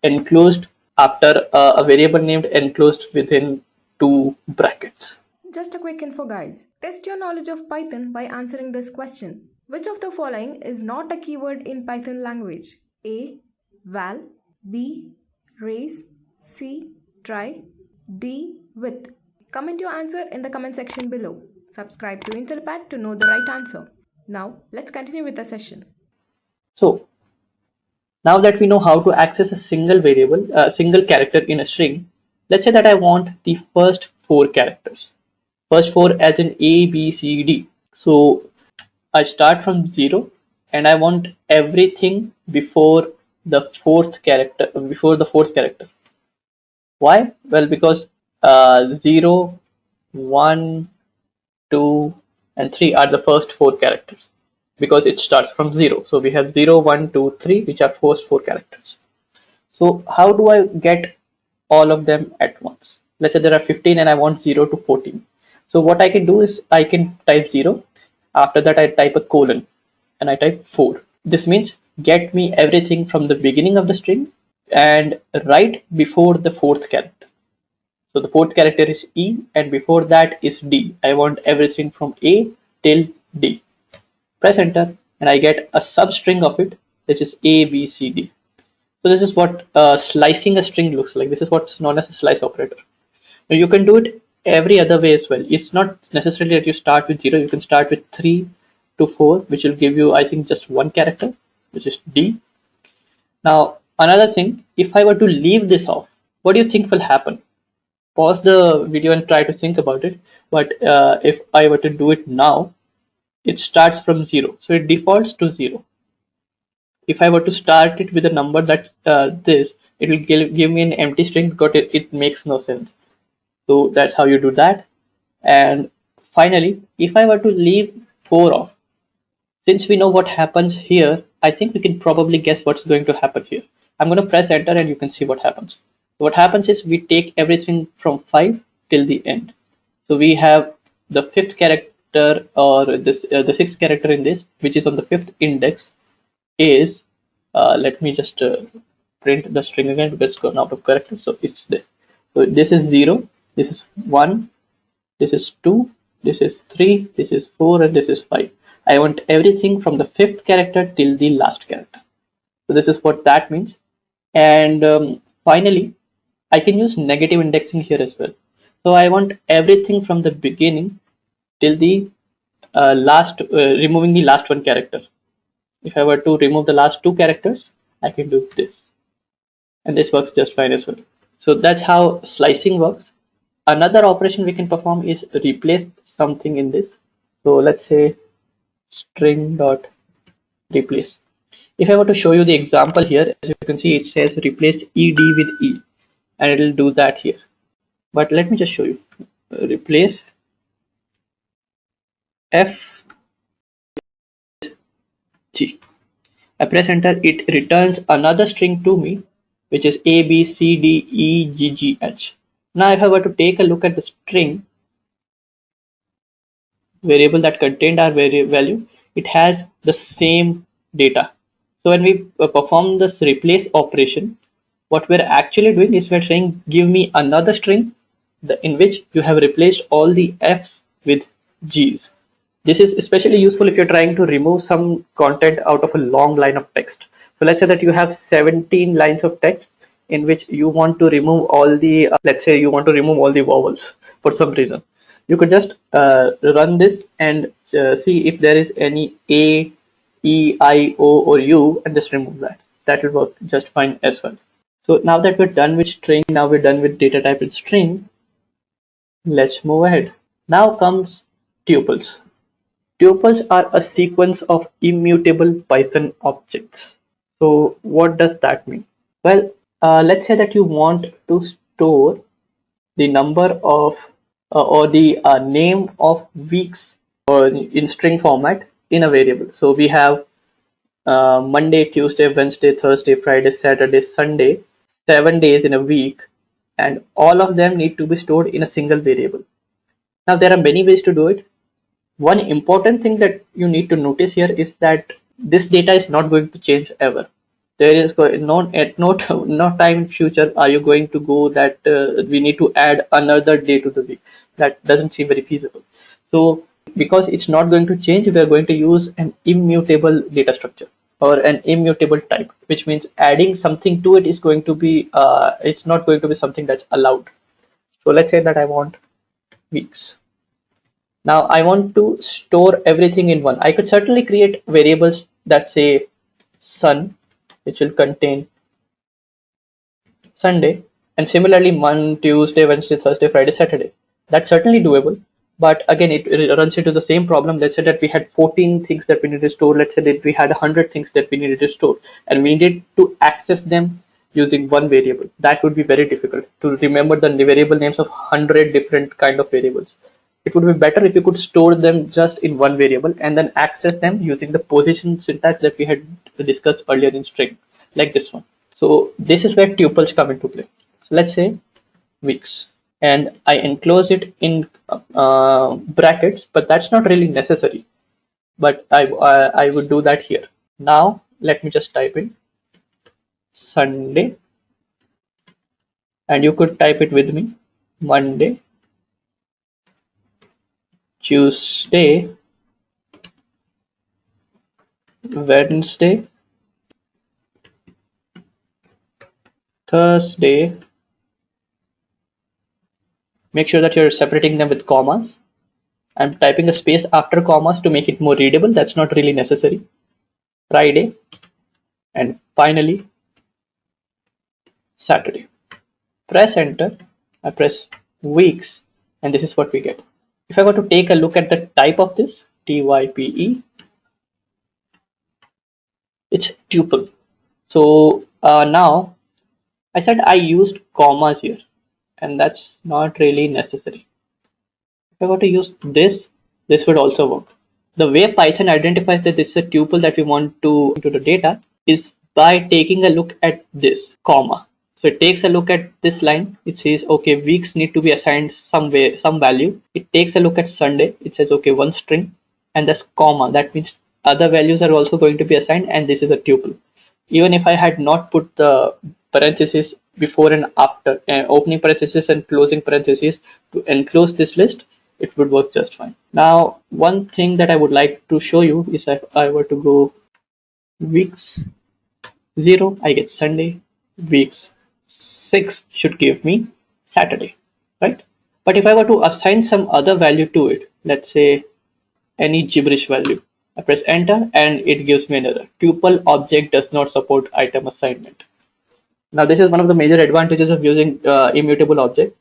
enclosed after a variable named enclosed within 2 brackets. Just a quick info, guys. Test your knowledge of Python by answering this question. Which of the following is not a keyword in Python language? A. Val. B. Raise. C. Try. D. With. Comment your answer in the comment section below. Subscribe to Intellipaat to know the right answer. Now, let's continue with the session. So, now that we know how to access a single variable, a single character in a string, let's say that I want the first 4 characters. First 4 as in A, B, C, D. So I start from 0 and I want everything before the fourth character. Why? Well, because 0, 1, 2, and 3 are the first 4 characters because it starts from 0. So we have 0, 1, 2, 3, which are first 4 characters. So how do I get all of them at once? Let's say there are 15 and I want 0 to 14. So what I can do is I can type 0. After that I type a colon and I type 4. This means get me everything from the beginning of the string and right before the fourth character. So the fourth character is E and before that is D. I want everything from A till D. Press enter and I get a substring of it, which is A, B, C, D. So this is what slicing a string looks like. This is what's known as a slice operator. Now you can do it every other way as well. It's not necessarily that you start with 0. You can start with 3 to 4, which will give you, I think, just one character, which is D. Now, another thing, if I were to leave this off, what do you think will happen? Pause the video and try to think about it. But if I were to do it now, it starts from 0. So it defaults to 0. If I were to start it with a number that's this, it will give me an empty string because it makes no sense. So that's how you do that. And finally, if I were to leave 4 off, since we know what happens here, I think we can probably guess what's going to happen here. I'm going to press enter and you can see what happens. What happens is we take everything from 5 till the end. So we have the fifth character, or this the sixth character in this, which is on the fifth index, is let me just print the string again because it's gone out of character. So it's this. So this is 0, this is 1, this is 2, this is 3, this is 4, and this is 5. I want everything from the fifth character till the last character. So this is what that means. And finally, I can use negative indexing here as well. So I want everything from the beginning till the removing the last one character. If I were to remove the last two characters, I can do this. And this works just fine as well. So that's how slicing works. Another operation we can perform is replace something in this. So let's say string dot replace. If I were to show you the example here, as you can see, it says replace ed with e, and it will do that here. But let me just show you. Replace f g. I press enter, it returns another string to me, which is a b c d e g g h. Now if I were to take a look at the string variable that contained our value, it has the same data. So when we perform this replace operation, what we're actually doing is we're saying give me another string in which you have replaced all the f's with g's. This is especially useful if you're trying to remove some content out of a long line of text. So let's say that you have 17 lines of text in which you want to remove all the let's say you want to remove all the vowels for some reason. You could just run this and see if there is any a, e, I, o, or u, and just remove that. That will work just fine as well. So now that we're done with string, now we're done with data type in string, let's move ahead. Now comes tuples. Tuples are a sequence of immutable Python objects. So what does that mean? Well, let's say that you want to store the number of or the name of weeks or in string format in a variable. So we have Monday, Tuesday, Wednesday, Thursday, Friday, Saturday, Sunday, 7 days in a week, and all of them need to be stored in a single variable. Now there are many ways to do it. One important thing that you need to notice here is that this data is not going to change ever. There is no time in future are you going to go that we need to add another day to the week. That doesn't seem very feasible. So because it's not going to change, we are going to use an immutable data structure or an immutable type, which means adding something to it is going to be it's not going to be something that's allowed. So let's say that I want weeks. Now I want to store everything in one. I could certainly create variables that say sun, which will contain Sunday, and similarly Monday, Tuesday, Wednesday, Thursday, Friday, Saturday. That's certainly doable, but again it runs into the same problem. Let's say that we had 14 things that we needed to store. Let's say that we had 100 things that we needed to store, and we needed to access them using one variable. That would be very difficult to remember the variable names of 100 different kind of variables. It would be better if you could store them just in one variable and then access them using the position syntax that we had discussed earlier in string, like this one. So this is where tuples come into play. So let's say weeks, and I enclose it in brackets, but that's not really necessary. But I would do that here. Now let me just type in Sunday, and you could type it with me. Monday, Tuesday, Wednesday, Thursday, Make sure that you're separating them with commas. I'm typing a space after commas to make it more readable. That's not really necessary. Friday, and finally Saturday. Press enter. I press weeks, and this is what we get. If I were to take a look at the type of this, type, it's tuple. So now I said I used commas here, and that's not really necessary. If I were to use this would also work. The way Python identifies that this is a tuple that we want to into the data is by taking a look at this comma. So it takes a look at this line. It says, okay, weeks need to be assigned some value. It takes a look at Sunday. It says, okay, one string, and this comma. That means other values are also going to be assigned, and this is a tuple. Even if I had not put the parentheses before and after, opening parentheses and closing parentheses to enclose this list, it would work just fine. Now, one thing that I would like to show you is if I were to go weeks 0, I get Sunday. Weeks 6 should give me Saturday, right? But if I were to assign some other value to it, let's say any gibberish value, I press enter and it gives me another. Tuple object does not support item assignment. Now this is one of the major advantages of using immutable object.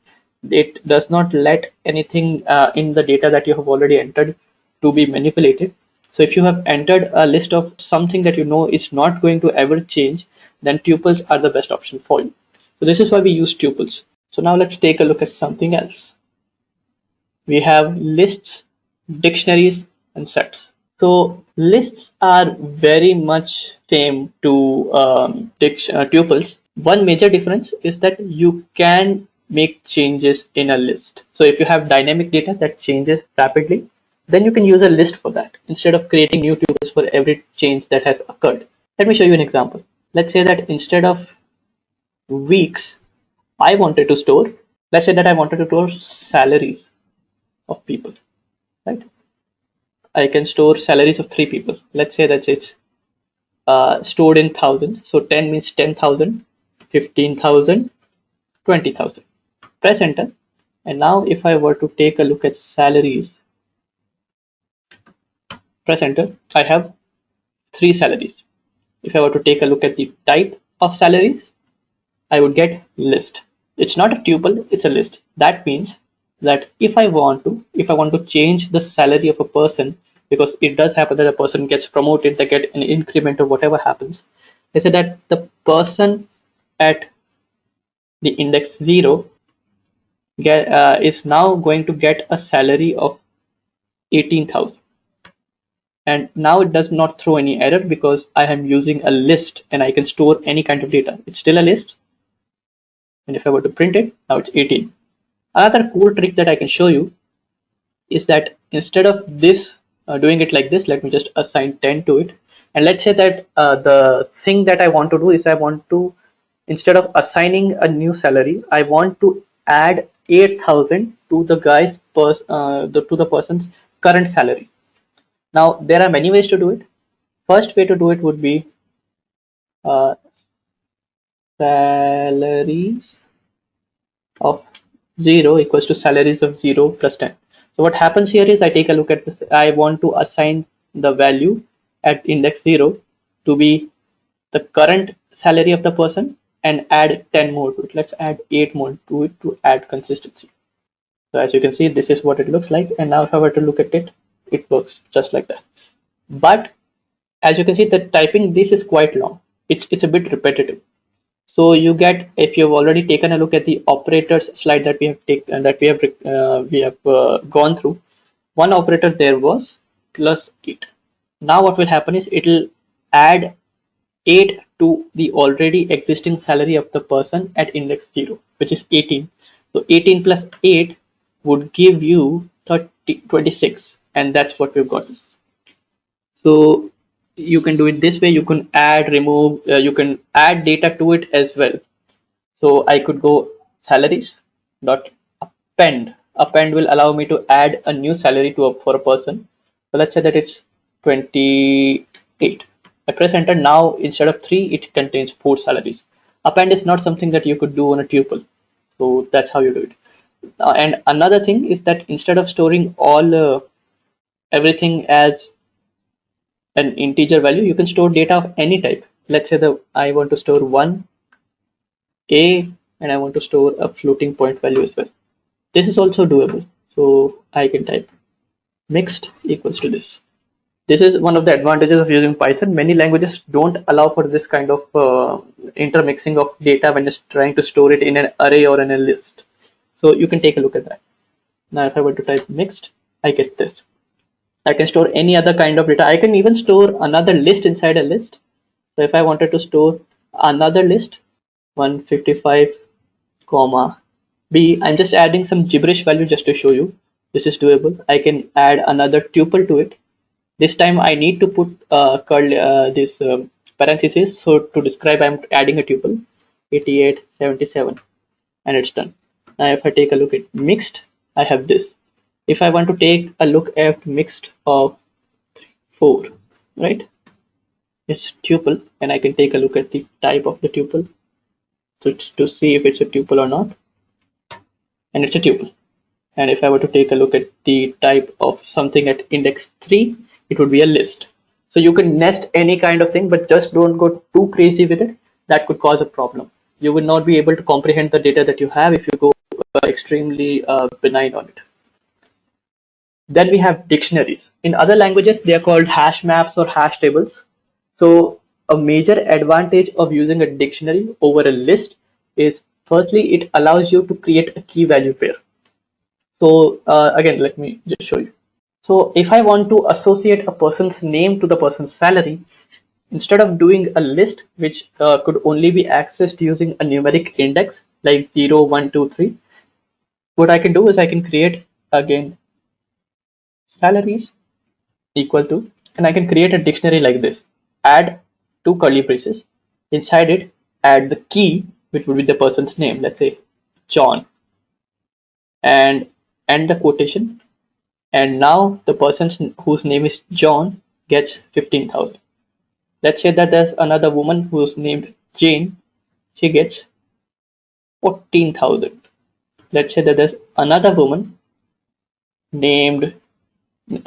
It does not let anything in the data that you have already entered to be manipulated. So if you have entered a list of something that you know is not going to ever change, then tuples are the best option for you. So this is why we use tuples. So now let's take a look at something else. We have lists, dictionaries, and sets. So lists are very much same to tuples. One major difference is that you can make changes in a list. So if you have dynamic data that changes rapidly, then you can use a list for that instead of creating new tuples for every change that has occurred. Let me show you an example. Let's say that instead of weeks, I wanted to store, let's say that I wanted to store salaries of people, right? I can store salaries of 3 people. Let's say that it's stored in thousand. So 10 means 10,000, 15,000, 20,000. Press enter. And now if I were to take a look at salaries, press enter, I have 3 salaries. If I were to take a look at the type of salaries, I would get list. It's not a tuple, it's a list. That means that if I want to change the salary of a person, because it does happen that a person gets promoted, they get an increment or whatever happens. They say that the person at the index 0 is now going to get a salary of 18,000. And now it does not throw any error because I am using a list and I can store any kind of data. It's still a list. And if I were to print it, now it's 18. Another cool trick that I can show you is that instead of this doing it like this, let me just assign 10 to it. And let's say that the thing that I want to do is I want to, instead of assigning a new salary, I want to add 8,000 to the guy's to the person's current salary. Now there are many ways to do it. First way to do it would be salaries of 0 equals to salaries of 0 plus 10. So what happens here is I take a look at this. I want to assign the value at index 0 to be the current salary of the person and add 10 more to it. Let's add 8 more to it to add consistency. So as you can see, this is what it looks like. And now if I were to look at it, it works just like that. But as you can see, the typing this is quite long. It's a bit repetitive. So you get, if you've already taken a look at the operators slide that we have taken, that we have gone through, one operator there was plus 8. Now what will happen is it will add 8 to the already existing salary of the person at index 0, which is 18. So 18 plus 8 would give you 26, and that's what we've got. So you can do it this way. You can add, remove, you can add data to it as well. So I could go salaries dot append. Append will allow me to add a new salary to for a person. So let's say that it's 28. I press enter. Now instead of 3, it contains 4 salaries. Append is not something that you could do on a tuple. So that's how you do it. And another thing is that instead of storing all everything as an integer value, you can store data of any type. Let's say that I want to store 1 a and I want to store a floating point value as well. This is also doable. So I can type mixed equals to this. This is one of the advantages of using Python. Many languages don't allow for this kind of intermixing of data when just trying to store it in an array or in a list. So you can take a look at that. Now if I were to type mixed, I get this. I can store any other kind of data. I can even store another list inside a list. So if I wanted to store another list, 155, comma b, I'm just adding some gibberish value just to show you. This is doable. I can add another tuple to it. This time I need to put this parenthesis. So to describe, I'm adding a tuple 88, 77, and it's done. Now if I take a look at mixed, I have this. If I want to take a look at mixed of 4, right? It's tuple, and I can take a look at the type of the tuple. So to see if it's a tuple or not, and it's a tuple. And if I were to take a look at the type of something at index 3, it would be a list. So you can nest any kind of thing, but just don't go too crazy with it. That could cause a problem. You will not be able to comprehend the data that you have if you go extremely benign on it. Then we have dictionaries. In other languages, they are called hash maps or hash tables. So a major advantage of using a dictionary over a list is, firstly, it allows you to create a key value pair. So again, let me just show you. So if I want to associate a person's name to the person's salary, instead of doing a list which could only be accessed using a numeric index like 0, 1, 2, 3, what I can do is I can create again salaries equal to, and I can create a dictionary like this. Add two curly braces. Inside it, add the key, which would be the person's name. Let's say John, and end the quotation. And now the person whose name is John gets 15,000. Let's say that there's another woman who's named Jane. She gets 14,000. Let's say that there's another woman named,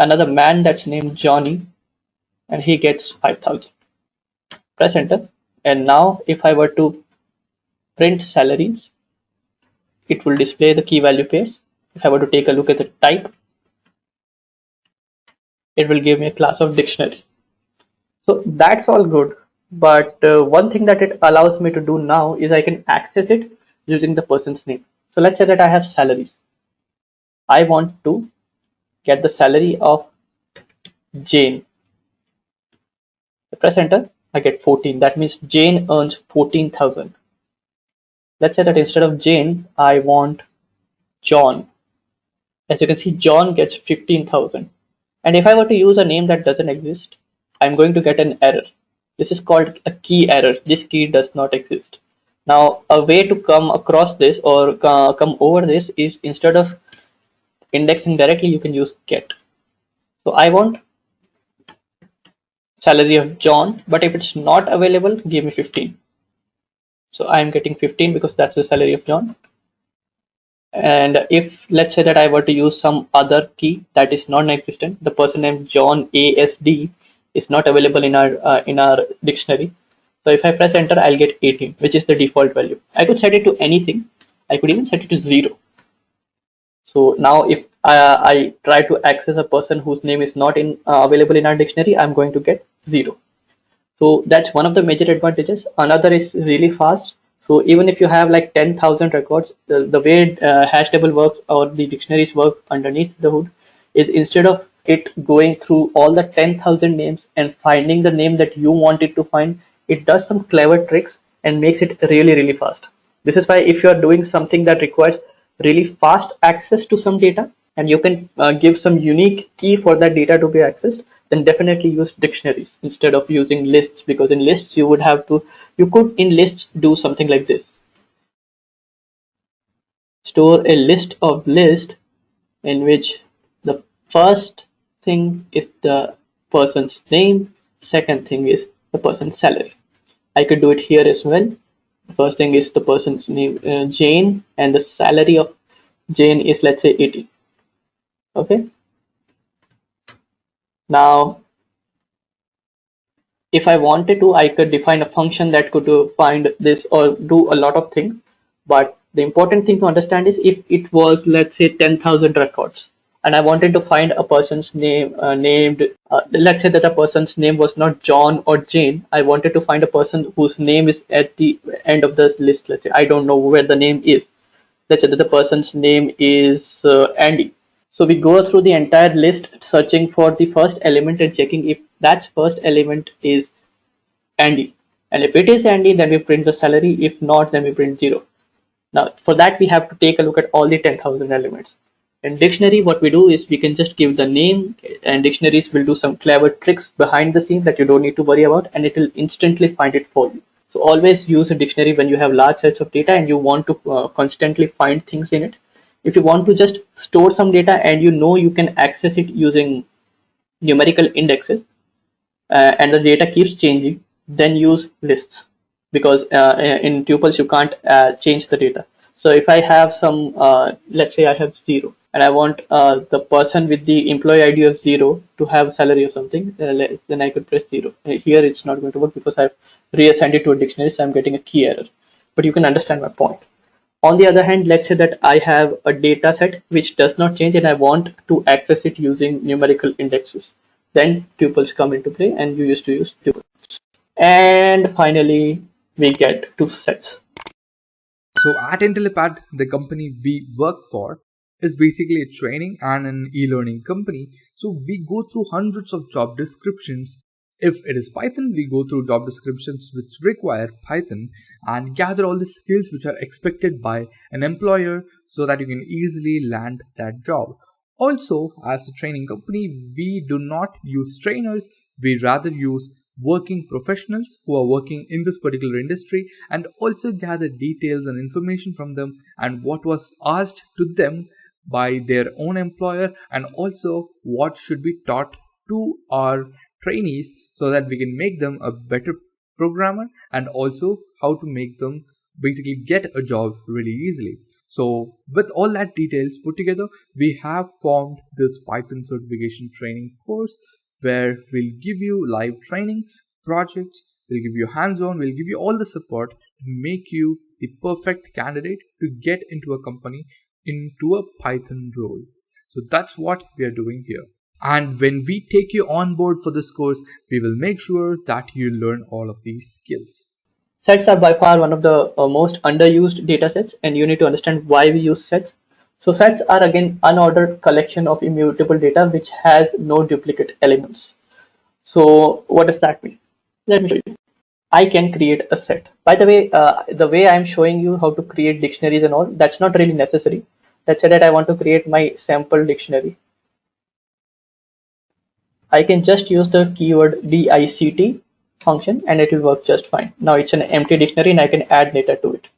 another man that's named Johnny, and he gets 5,000. Press enter, and now if I were to print salaries, it will display the key value pairs. If I were to take a look at the type, it will give me a class of dictionary. So that's all good, but one thing that it allows me to do now is I can access it using the person's name. So let's say that I have salaries. I want to get the salary of Jane. Press enter, I get 14. That means Jane earns 14,000. Let's say that instead of Jane, I want John. As you can see, John gets 15,000. And if I were to use a name that doesn't exist, I'm going to get an error. This is called a key error. This key does not exist. Now, a way to come across this or come over this is, instead of indexing directly, you can use get. So I want salary of John, but if it's not available, give me 15. So I'm getting 15 because that's the salary of John. And if, let's say that I were to use some other key that is non-existent, the person named John ASD is not available in our dictionary. So if I press enter, I'll get 18, which is the default value. I could set it to anything. I could even set it to 0. So now if I try to access a person whose name is not available in our dictionary, I'm going to get 0. So that's one of the major advantages. Another is really fast. So even if you have like 10,000 records, the way hash table works or the dictionaries work underneath the hood is, instead of it going through all the 10,000 names and finding the name that you want it to find, it does some clever tricks and makes it really, really fast. This is why if you are doing something that requires really fast access to some data, and you can give some unique key for that data to be accessed, then definitely use dictionaries instead of using lists, because in lists you could in lists do something like this. Store a list of list in which the first thing is the person's name, second thing is the person's salary. I could do it here as well. The first thing is the person's name, Jane, and the salary of Jane is, let's say, 80. Okay. Now, if I wanted to, I could define a function that could find this or do a lot of things. But the important thing to understand is if it was, let's say, 10,000 records, and I wanted to find a person's name let's say that a person's name was not John or Jane. I wanted to find a person whose name is at the end of the list. Let's say I don't know where the name is. Let's say that the person's name is Andy. So we go through the entire list searching for the first element and checking if that first element is Andy. And if it is Andy, then we print the salary. If not, then we print 0. Now, for that, we have to take a look at all the 10,000 elements. In dictionary, what we do is we can just give the name, and dictionaries will do some clever tricks behind the scene that you don't need to worry about, and it will instantly find it for you. So always use a dictionary when you have large sets of data and you want to constantly find things in it. If you want to just store some data and you know you can access it using numerical indexes, and the data keeps changing, then use lists, because in tuples you can't change the data. So if I have some, let's say I have 0, and I want the person with the employee ID of 0 to have salary or something, then I could press 0. Here it's not going to work because I've reassigned it to a dictionary, so I'm getting a key error. But you can understand my point. On the other hand, let's say that I have a data set which does not change and I want to access it using numerical indexes. Then tuples come into play and you used to use tuples. And finally, we get to sets. So at Intellipaat, the company we work for is basically a training and an e-learning company. So we go through hundreds of job descriptions. If it is Python, we go through job descriptions which require Python and gather all the skills which are expected by an employer so that you can easily land that job. Also, as a training company, we do not use trainers, we rather use working professionals who are working in this particular industry and also gather details and information from them and what was asked to them by their own employer, and also what should be taught to our trainees so that we can make them a better programmer, and also how to make them basically get a job really easily. So with all that details put together, we have formed this Python certification training course where we'll give you live training projects, we'll give you hands-on, we'll give you all the support to make you the perfect candidate to get into a company, into a Python role. So that's what we are doing here. And when we take you on board for this course, we will make sure that you learn all of these skills. Sets are by far one of the most underused data sets, and you need to understand why we use sets. So sets are again unordered collection of immutable data which has no duplicate elements. So what does that mean? Let me show you. I can create a set. By the way I'm showing you how to create dictionaries and all, that's not really necessary. Let's say that I want to create my sample dictionary. I can just use the keyword dict function and it will work just fine. Now it's an empty dictionary and I can add data to it.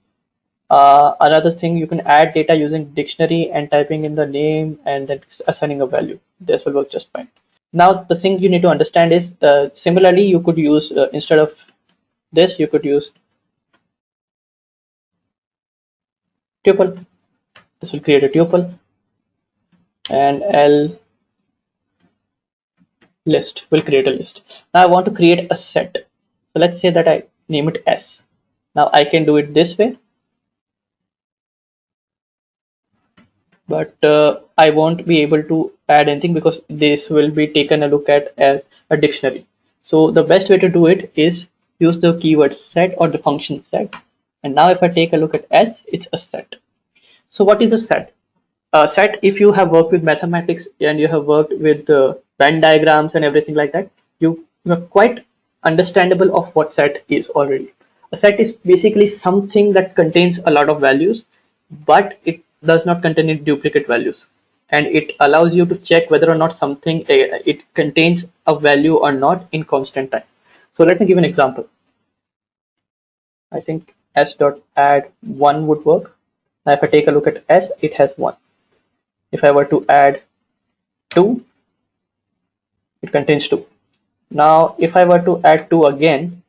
Another thing, you can add data using dictionary and typing in the name and then assigning a value. This will work just fine. Now the thing you need to understand is similarly you could use instead of this you could use tuple. This will create a tuple, and L list will create a list. Now I want to create a set. So let's say that I name it S. Now I can do it this way, but I won't be able to add anything because this will be taken a look at as a dictionary. So the best way to do it is use the keyword set or the function set. And now if I take a look at S, it's a set. So what is a set? A set, if you have worked with mathematics and you have worked with Venn diagrams and everything like that, you are quite understandable of what set is already. A set is basically something that contains a lot of values, but it does not contain any duplicate values, and it allows you to check whether or not something it contains a value or not in constant time. So let me give an example. I think s dot add 1 would work. Now if I take a look at s, it has 1. If I were to add 2, it contains 2. Now if I were to add 2 again,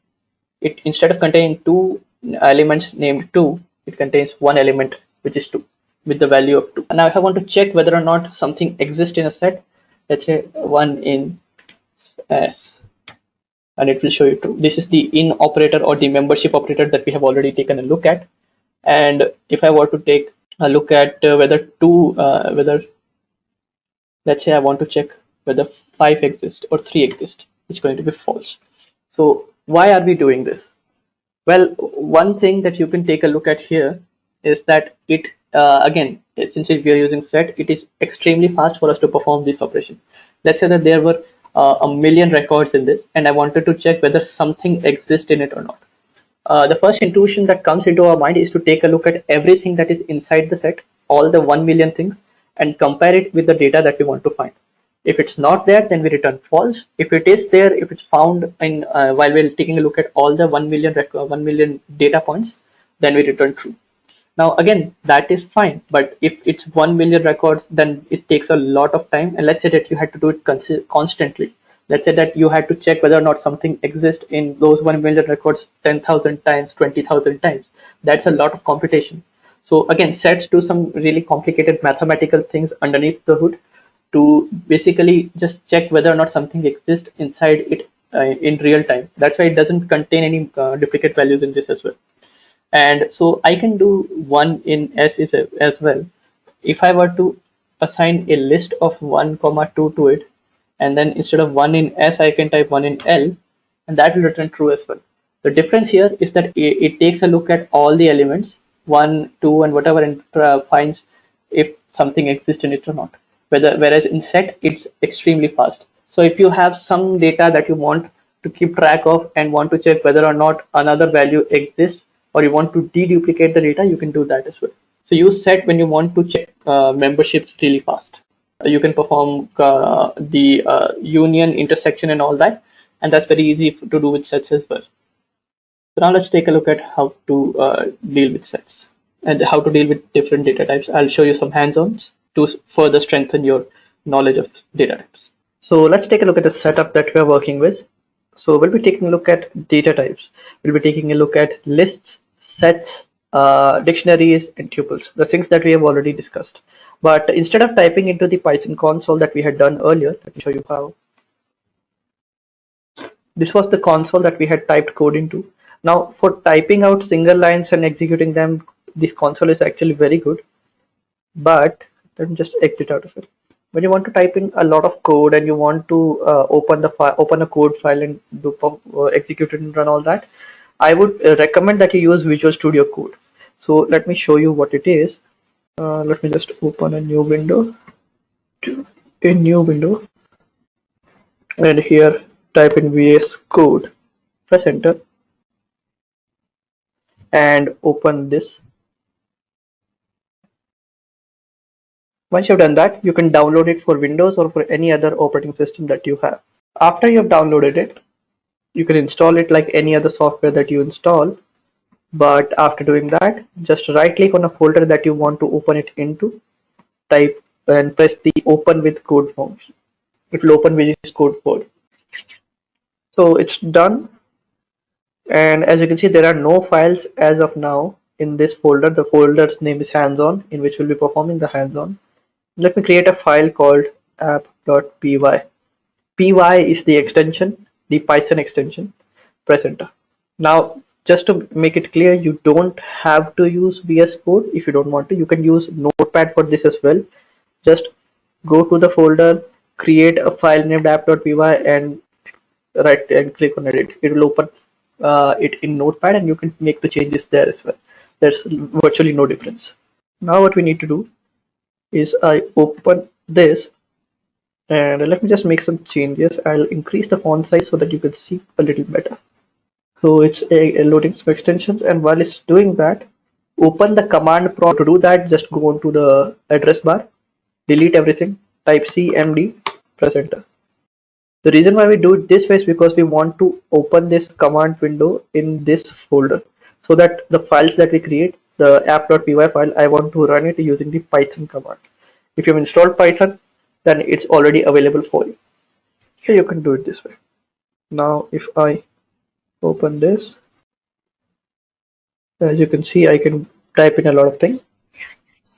it instead of containing 2 elements named 2, it contains 1 element which is 2. with the value of 2. Now if I want to check whether or not something exists in a set, let's say 1 in S, and it will show you 2. This is the in operator or the membership operator that we have already taken a look at. And if I were to take a look at whether let's say I want to check whether 5 exists or 3 exists, it's going to be false. So why are we doing this? Well, one thing that you can take a look at here is that it, again, since we are using set, it is extremely fast for us to perform this operation. Let's say that there were a million records in this, and I wanted to check whether something exists in it or not. The first intuition that comes into our mind is to take a look at everything that is inside the set, all the 1 million things, and compare it with the data that we want to find. If it's not there, then we return false. If it is there, if it's found in while we're taking a look at all the 1 million data points, then we return true. Now again, that is fine, but if it's 1 million records, then it takes a lot of time. And let's say that you had to do it constantly. Let's say that you had to check whether or not something exists in those 1 million records 10,000 times, 20,000 times. That's a lot of computation. So again, sets do some really complicated mathematical things underneath the hood to basically just check whether or not something exists inside it in real time. That's why it doesn't contain any duplicate values in this as well. And so I can do 1 in S as well. If I were to assign a list of 1, 2 to it, and then instead of 1 in S, I can type 1 in L, and that will return true as well. The difference here is that it takes a look at all the elements, 1, 2, and whatever, and finds if something exists in it or not. Whereas in set, it's extremely fast. So if you have some data that you want to keep track of and want to check whether or not another value exists, or you want to deduplicate the data, you can do that as well. So use set when you want to check memberships really fast. You can perform the union, intersection, and all that, and that's very easy to do with sets as well. So now let's take a look at how to deal with sets and how to deal with different data types. I'll show you some hands-ons to further strengthen your knowledge of data types. So let's take a look at the setup that we're working with. So we'll be taking a look at data types. We'll be taking a look at lists, sets, dictionaries, and tuples, the things that we have already discussed. But instead of typing into the Python console that we had done earlier, let me show you how. This was the console that we had typed code into. Now for typing out single lines and executing them, this console is actually very good. But let me just exit out of it. When you want to type in a lot of code and you want to open a code file and do execute it and run all that, I would recommend that you use Visual Studio Code. So let me show you what it is. Let me just open a new window, and here type in VS Code, press enter, and open this. Once you've done that, you can download it for Windows or for any other operating system that you have. After you've downloaded it, you can install it like any other software that you install. But after doing that, just right click on a folder that you want to open it into, type and press the open with code function. It will open VS Code for. So it's done. And as you can see, there are no files as of now in this folder. The folder's name is hands-on, in which we'll be performing the hands-on. Let me create a file called app.py. Py is the extension, the Python extension. Press enter. Now, just to make it clear, you don't have to use VS Code if you don't want to. You can use Notepad for this as well. Just go to the folder, create a file named app.py, and right and click on edit. It will open it in Notepad, and you can make the changes there as well. There's virtually no difference. Now what we need to do is I open this, and let me just make some changes. I'll increase the font size so that you can see a little better. So it's loading some extensions, and while it's doing that, open the command prompt. To do that, just go onto the address bar, delete everything, type cmd, press enter. The reason why we do it this way is because we want to open this command window in this folder, so that the files that we create, the app.py file, I want to run it using the Python command. If you've installed Python, then it's already available for you. So you can do it this way. Now if I open this, as you can see, I can type in a lot of things.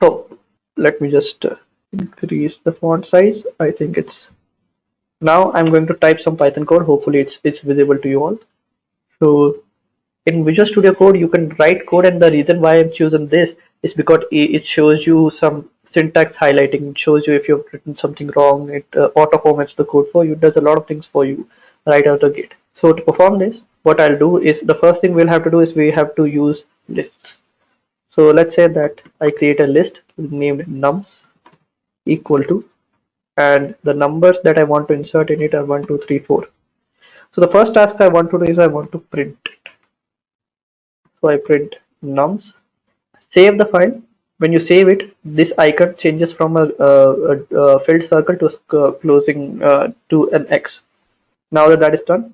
So let me just increase the font size. I think it's now I'm going to type some Python code. Hopefully it's visible to you all. So in Visual Studio Code, you can write code, and the reason why I'm choosing this is because it shows you some syntax highlighting. It shows you if you've written something wrong. It auto formats the code for you. It does a lot of things for you right out of the gate. So to perform this, what I'll do is the first thing we'll have to do is we have to use lists. So let's say that I create a list named nums equal to, and the numbers that I want to insert in it are 1, 2, 3, 4. So the first task I want to do is I want to print it. So I print nums, save the file. When you save it, this icon changes from a filled circle to a closing to an X. Now that that is done,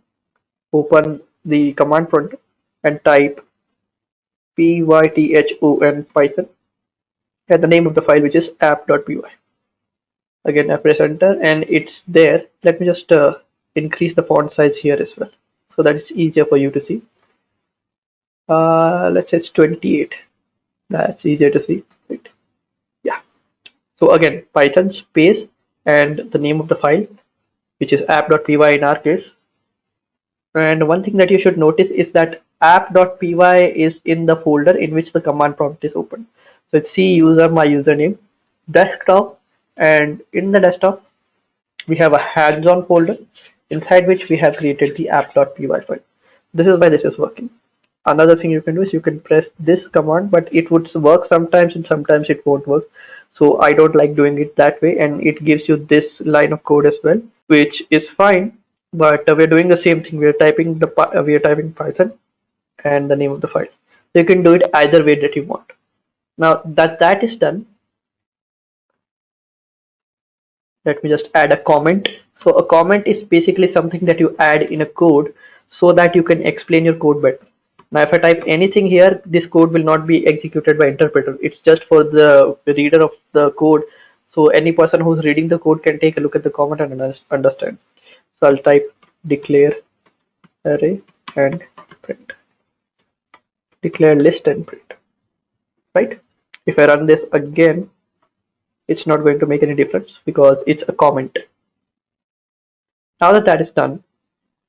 open the command prompt and type python Python and the name of the file, which is app.py. Again, I press enter and it's there. Let me just increase the font size here as well, so that it's easier for you to see. Let's say it's 28. That's easier to see. Right. Yeah. So again, Python space and the name of the file, which is app.py in our case. And one thing that you should notice is that app.py is in the folder in which the command prompt is open. So it's C user, my username, desktop, and in the desktop we have a hands-on folder inside which we have created the app.py file. This is why this is working. Another thing you can do is you can press this command, but it would work sometimes and sometimes it won't work. So I don't like doing it that way, and it gives you this line of code as well, which is fine. But we're doing the same thing. We're typing Python and the name of the file. So you can do it either way that you want. Now that is done, let me just add a comment. So a comment is basically something that you add in a code so that you can explain your code better. Now if I type anything here, this code will not be executed by interpreter. It's just for the reader of the code. So any person who's reading the code can take a look at the comment and understand. So I'll type declare array and print. Declare list and print. Right? If I run this again, it's not going to make any difference because it's a comment. Now that that is done,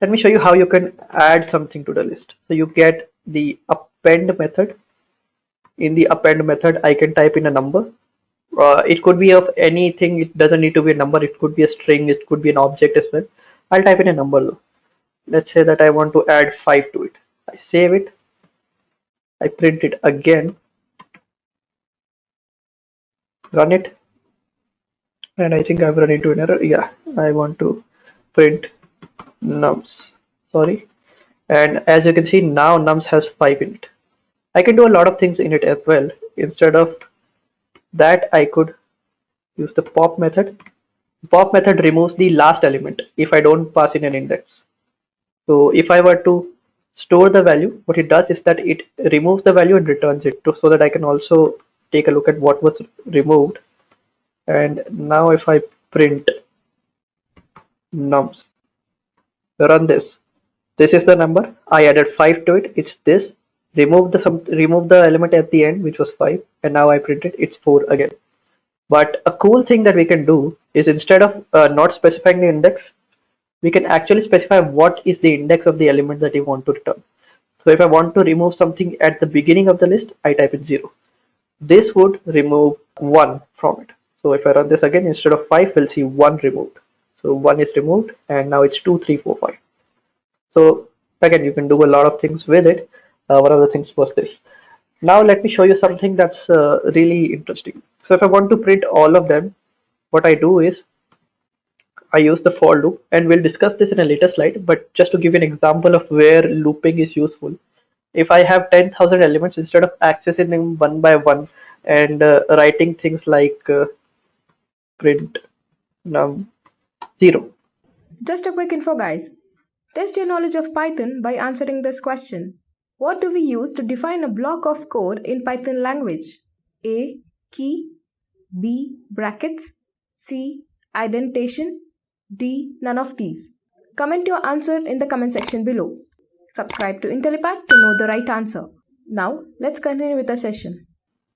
let me show you how you can add something to the list. So you get the append method. In the append method, I can type in a number. It could be of anything. It doesn't need to be a number. It could be a string. It could be an object as well. I'll type in a number though. Let's say that I want to add 5 to it. I save it. I print it again. Run it. And I think I've run into an error. Yeah, I want to print nums. Sorry. And as you can see, now nums has 5 in it. I can do a lot of things in it as well. Instead of that, I could use the pop method. Pop method removes the last element if I don't pass in an index. So if I were to store the value, what it does is that it removes the value and returns it so that I can also take a look at what was removed. And now if I print nums, run this. This is the number. I added 5 to it. It's this. Remove the element at the end, which was 5, and now I print it. It's 4 again. But a cool thing that we can do is instead of not specifying the index, we can actually specify what is the index of the element that you want to return. So if I want to remove something at the beginning of the list, I type in 0. This would remove 1 from it. So if I run this again, instead of 5, we'll see 1 removed. So 1 is removed, and now it's 2, 3, 4, 5. So again, you can do a lot of things with it. One of the things was this. Now let me show you something that's really interesting. So if I want to print all of them, what I do is I use the for loop, and we'll discuss this in a later slide, but just to give you an example of where looping is useful. If I have 10,000 elements, instead of accessing them one by one and writing things like print num 0. Just a quick info, guys. Test your knowledge of Python by answering this question. What do we use to define a block of code in Python language? A. Key. B. Brackets. C. Indentation. D. None of these. Comment your answer in the comment section below. Subscribe to Intellipaat to know the right answer. Now, let's continue with the session.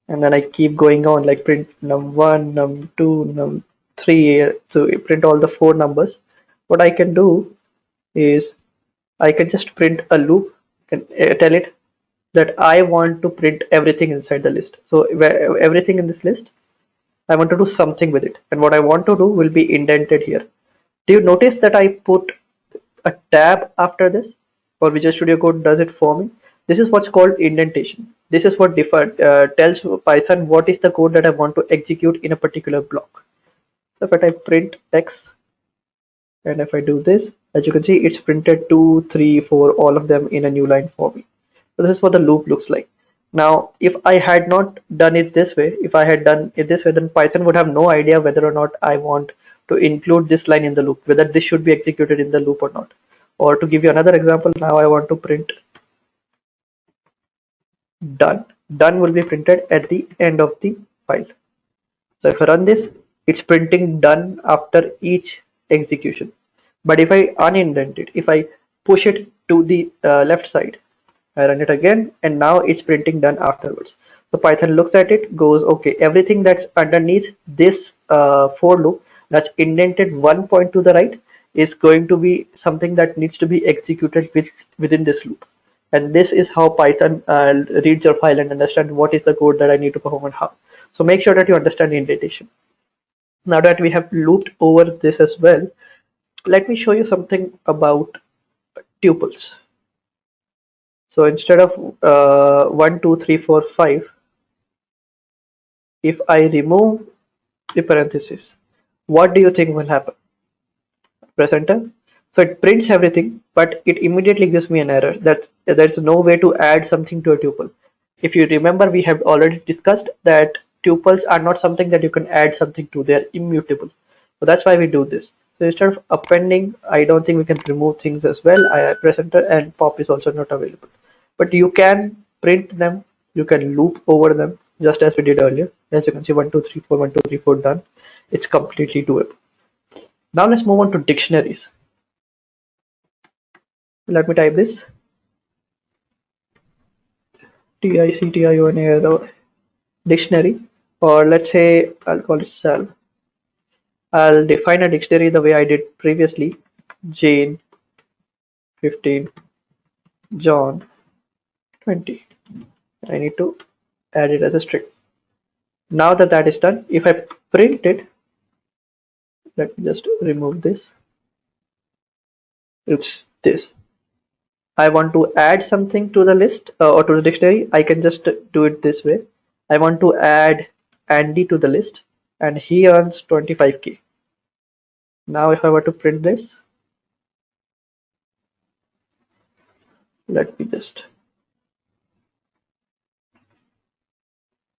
and then I keep going on, like print num1, num2, num3, so print all the 4 numbers. What I can do is I can just print a loop and tell it that I want to print everything inside the list. So everything in this list, I want to do something with it, and what I want to do will be indented here. Do you notice that I put a tab after this, or Visual Studio Code does it for me? This is what's called indentation. This is what tells Python what is the code that I want to execute in a particular block. So if I type print x, and if I do this, as you can see, it's printed 2, 3, 4, all of them in a new line for me. So this is what the loop looks like. Now, if I had not done it this way, if I had done it this way, then Python would have no idea whether or not I want to include this line in the loop, whether this should be executed in the loop or not. Or to give you another example, now I want to print done. Done will be printed at the end of the file. So if I run this, it's printing done after each execution. But if I unindent it, if I push it to the left side, I run it again, and now it's printing done afterwards. So Python looks at it, goes, okay, everything that's underneath this for loop that's indented 1 point to the right is going to be something that needs to be executed within this loop. And this is how Python reads your file and understands what is the code that I need to perform and how. So make sure that you understand indentation. Now that we have looped over this as well, let me show you something about tuples. So instead of 1, 2, 3, 4, 5, if I remove the parenthesis, what do you think will happen? Press enter. So it prints everything, but it immediately gives me an error that there's no way to add something to a tuple. If you remember, we have already discussed that tuples are not something that you can add something to, they're immutable. So that's why we do this. So instead of appending, I don't think we can remove things as well. I press enter, and pop is also not available. But you can print them, you can loop over them, just as we did earlier. As you can see, 1, 2, 3, 4, 1, 2, 3, 4 done. It's completely doable. Now let's move on to dictionaries. Let me type this DICTIONARO dictionary, or let's say I'll call it cell. I'll define a dictionary the way I did previously. Jane 15, John 20. I need to add it as a string. Now that that is done, if I print it, let me just remove this. It's this. I want to add something to the list or to the dictionary, I can just do it this way. I want to add Andy to the list, and he earns 25k. Now if I were to print this, let me just,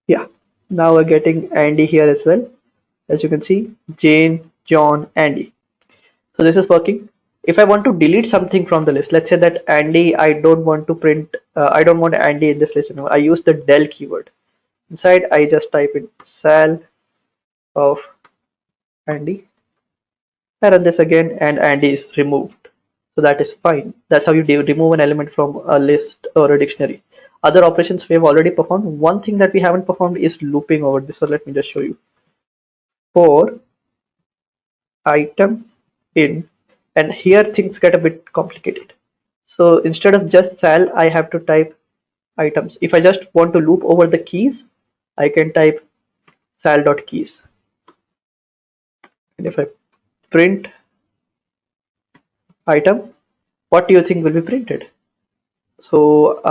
yeah, now we're getting Andy here as well. As you can see, Jane, John, Andy. So this is working. If I want to delete something from the list, let's say that Andy, I don't want to print, I don't want Andy in this list anymore. I use the del keyword. Inside, I just type in sal of Andy. I run this again, and Andy is removed. So that is fine. That's how you remove an element from a list or a dictionary. Other operations we have already performed. One thing that we haven't performed is looping over this. So let me just show you. For item in, and here things get a bit complicated. So instead of just sal, I have to type items. If I just want to loop over the keys, I can type sal.keys. And if I print item, what do you think will be printed? So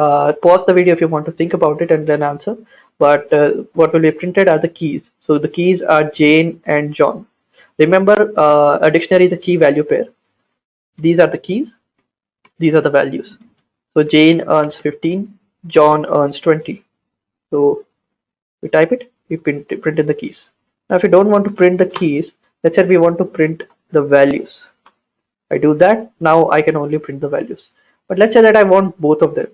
pause the video if you want to think about it and then answer. But what will be printed are the keys. So the keys are Jane and John. Remember, a dictionary is a key value pair. These are the keys, these are the values. So Jane earns 15, John earns 20. So we type it, we print in the keys. Now if you don't want to print the keys, let's say we want to print the values. I do that, now I can only print the values. But let's say that I want both of them,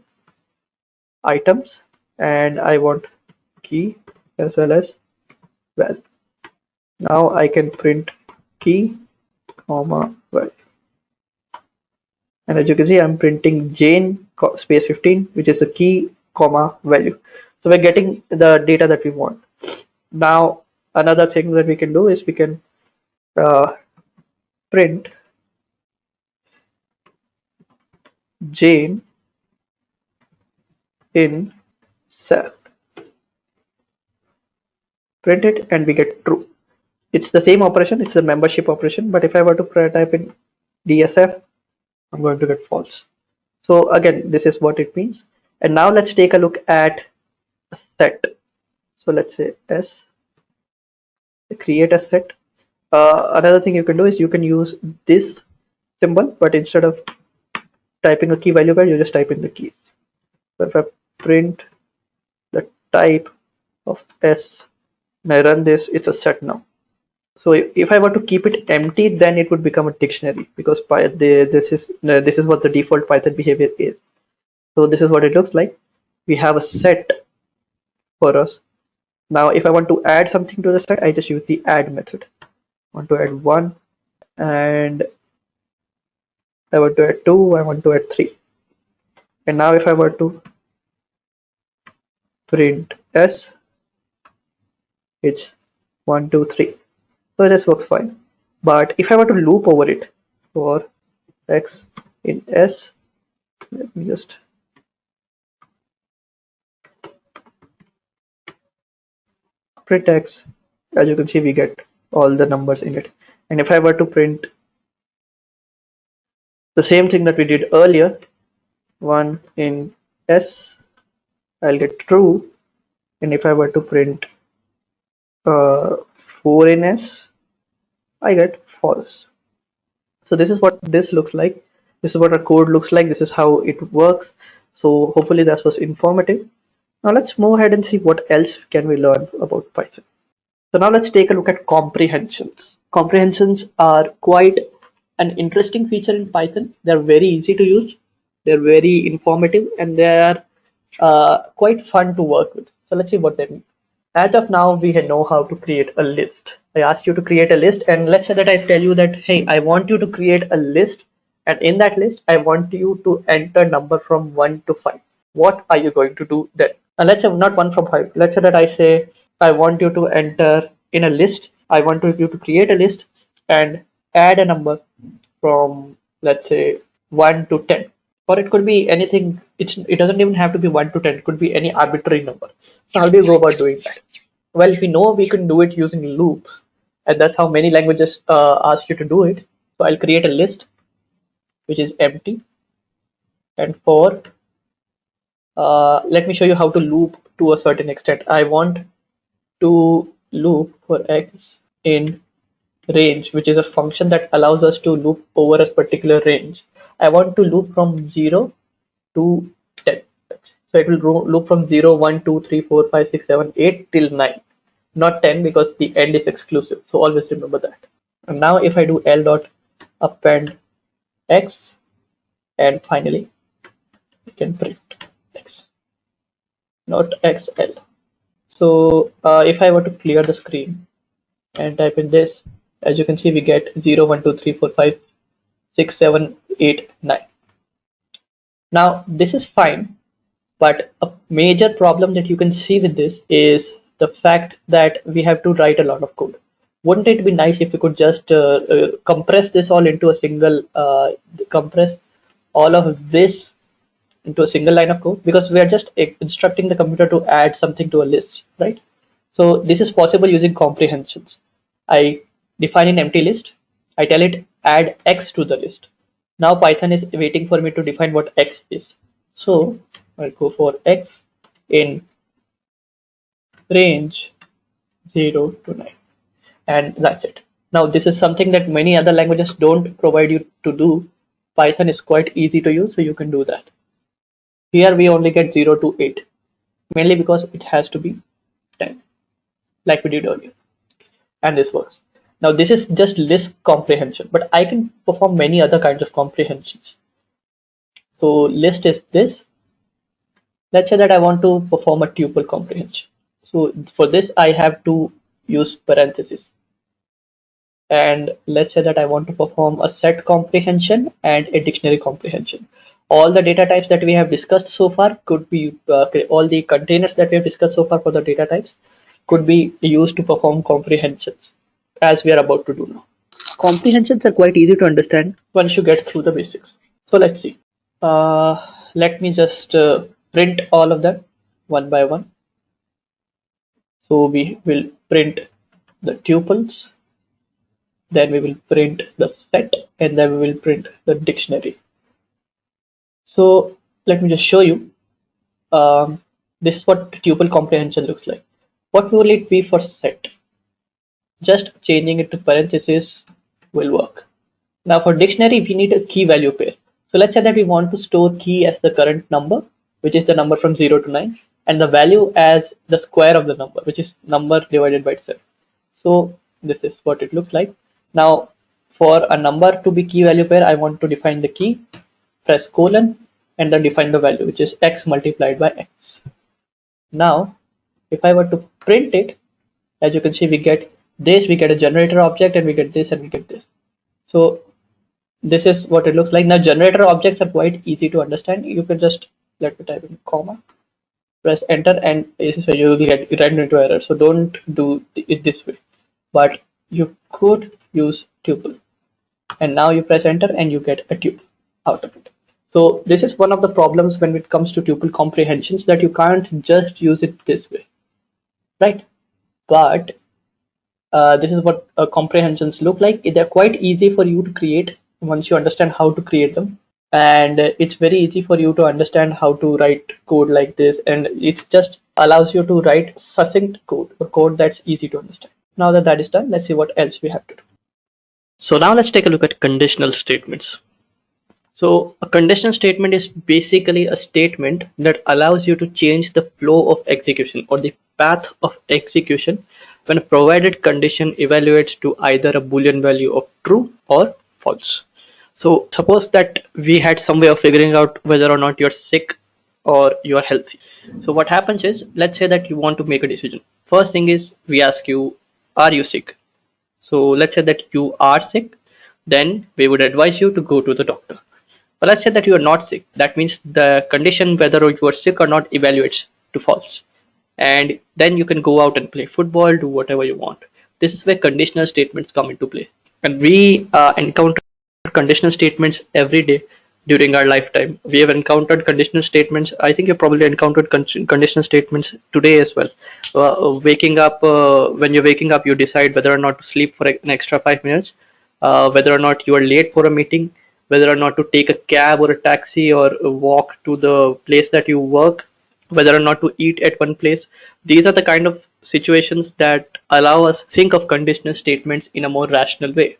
items, and I want key as well as val. Now I can print key, comma, val. And as you can see, I'm printing Jane space 15, which is the key, comma, value. So we're getting the data that we want. Now, another thing that we can do is we can print Jane in cell. Print it and we get true. It's the same operation, it's a membership operation, but if I were to type in DSF, I'm going to get false. So again, this is what it means. And now let's take a look at a set. So let's say S, create a set. Another thing you can do is you can use this symbol, but instead of typing a key value pair, you just type in the keys. So if I print the type of S and I run this, it's a set now. So if I were to keep it empty, then it would become a dictionary, because this is what the default Python behavior is. So this is what it looks like. We have a set for us. Now if I want to add something to the set, I just use the add method. I want to add 1, and I want to add 2, I want to add 3. And now if I were to print S, it's 1, 2, 3. So this works fine. But if I were to loop over it for X in S, let me just print X. As you can see, we get all the numbers in it. And if I were to print the same thing that we did earlier, 1 in S, I'll get true. And if I were to print 4 in S, I get false. So this is what this looks like. This is what our code looks like. This is how it works. So hopefully that was informative. Now let's move ahead and see what else can we learn about Python. So now let's take a look at comprehensions. Comprehensions are quite an interesting feature in Python. They're very easy to use. They're very informative, and they are quite fun to work with. So let's see what they mean. As of now, we know how to create a list. I asked you to create a list, and let's say that I tell you that, hey, I want you to create a list, and in that list, I want you to enter number from 1 to 5. What are you going to do then? And let's say not 1 from 5. Let's say that I say, I want you to enter in a list. I want you to create a list and add a number from, let's say, 1 to 10. Or it could be anything. It doesn't even have to be 1 to 10. It could be any arbitrary number. So how do you go about doing that? Well, we know we can do it using loops, and that's how many languages ask you to do it. So I'll create a list which is empty, and for let me show you how to loop to a certain extent. I want to loop for X in range, which is a function that allows us to loop over a particular range. I want to loop from 0 to 10. So it will loop from 0, 1, 2, 3, 4, 5, 6, 7, 8 till 9. Not 10, because the end is exclusive. So always remember that. And now if I do L dot append X, and finally we can print X, not XL. So if I were to clear the screen and type in this, as you can see, we get 0, 1, 2, 3, 4, 5, 6, 7, 8, 9. Now this is fine, but a major problem that you can see with this is the fact that we have to write a lot of code. Wouldn't it be nice if we could just compress this all into a single, compress all of this into a single line of code? Because we are just instructing the computer to add something to a list, right? So this is possible using comprehensions. I define an empty list. I tell it add X to the list. Now Python is waiting for me to define what X is. So I'll go for X in range 0 to 9, and that's it. Now this is something that many other languages don't provide you to do. Python is quite easy to use, so you can do that. Here we only get 0 to 8, mainly because it has to be 10, like we did earlier, and this works. Now this is just list comprehension, but I can perform many other kinds of comprehensions. So list is this. Let's say that I want to perform a tuple comprehension. So for this I have to use parentheses. And let's say that I want to perform a set comprehension and a dictionary comprehension. All the data types that we have discussed so far could be, all the containers that we have discussed so far for the data types could be used to perform comprehensions, as we are about to do now. Comprehensions are quite easy to understand once you get through the basics. So let's see. Let me just print all of them one by one. So we will print the tuples, then we will print the set, and then we will print the dictionary. So let me just show you. This is what tuple comprehension looks like. What will it be for set? Just changing it to parentheses will work. Now for dictionary, we need a key value pair. So let's say that we want to store key as the current number, which is the number from 0 to 9, and the value as the square of the number, which is number divided by itself. So this is what it looks like. Now for a number to be key value pair, I want to define the key, press colon, and then define the value, which is x multiplied by x. Now if I were to print it, as you can see, we get this, we get a generator object, and we get this, and we get this. So this is what it looks like. Now generator objects are quite easy to understand. You can just, let me type in comma, press enter, and so you will get run into error. So don't do it this way, but you could use tuple, and now you press enter and you get a tuple out of it. So this is one of the problems when it comes to tuple comprehensions, that you can't just use it this way, right? But this is what comprehensions look like. They're quite easy for you to create once you understand how to create them, and it's very easy for you to understand how to write code like this, and it just allows you to write succinct code, or code that's easy to understand. Now that that is done, let's see what else we have to do. So now let's take a look at conditional statements. So a conditional statement is basically a statement that allows you to change the flow of execution, or the path of execution, when a provided condition evaluates to either a boolean value of true or false. So suppose that we had some way of figuring out whether or not you're sick or you're healthy. So what happens is, let's say that you want to make a decision. First thing is, we ask you, are you sick? So let's say that you are sick, then we would advise you to go to the doctor. But let's say that you are not sick. That means the condition whether you are sick or not evaluates to false. And then you can go out and play football, do whatever you want. This is where conditional statements come into play. And we encounter conditional statements every day during our lifetime. We have encountered conditional statements. I think you probably encountered conditional statements today as well. Waking up, when you're waking up, you decide whether or not to sleep for an extra 5 minutes, whether or not you are late for a meeting, whether or not to take a cab or a taxi or walk to the place that you work, whether or not to eat at one place. These are the kind of situations that allow us to think of conditional statements in a more rational way.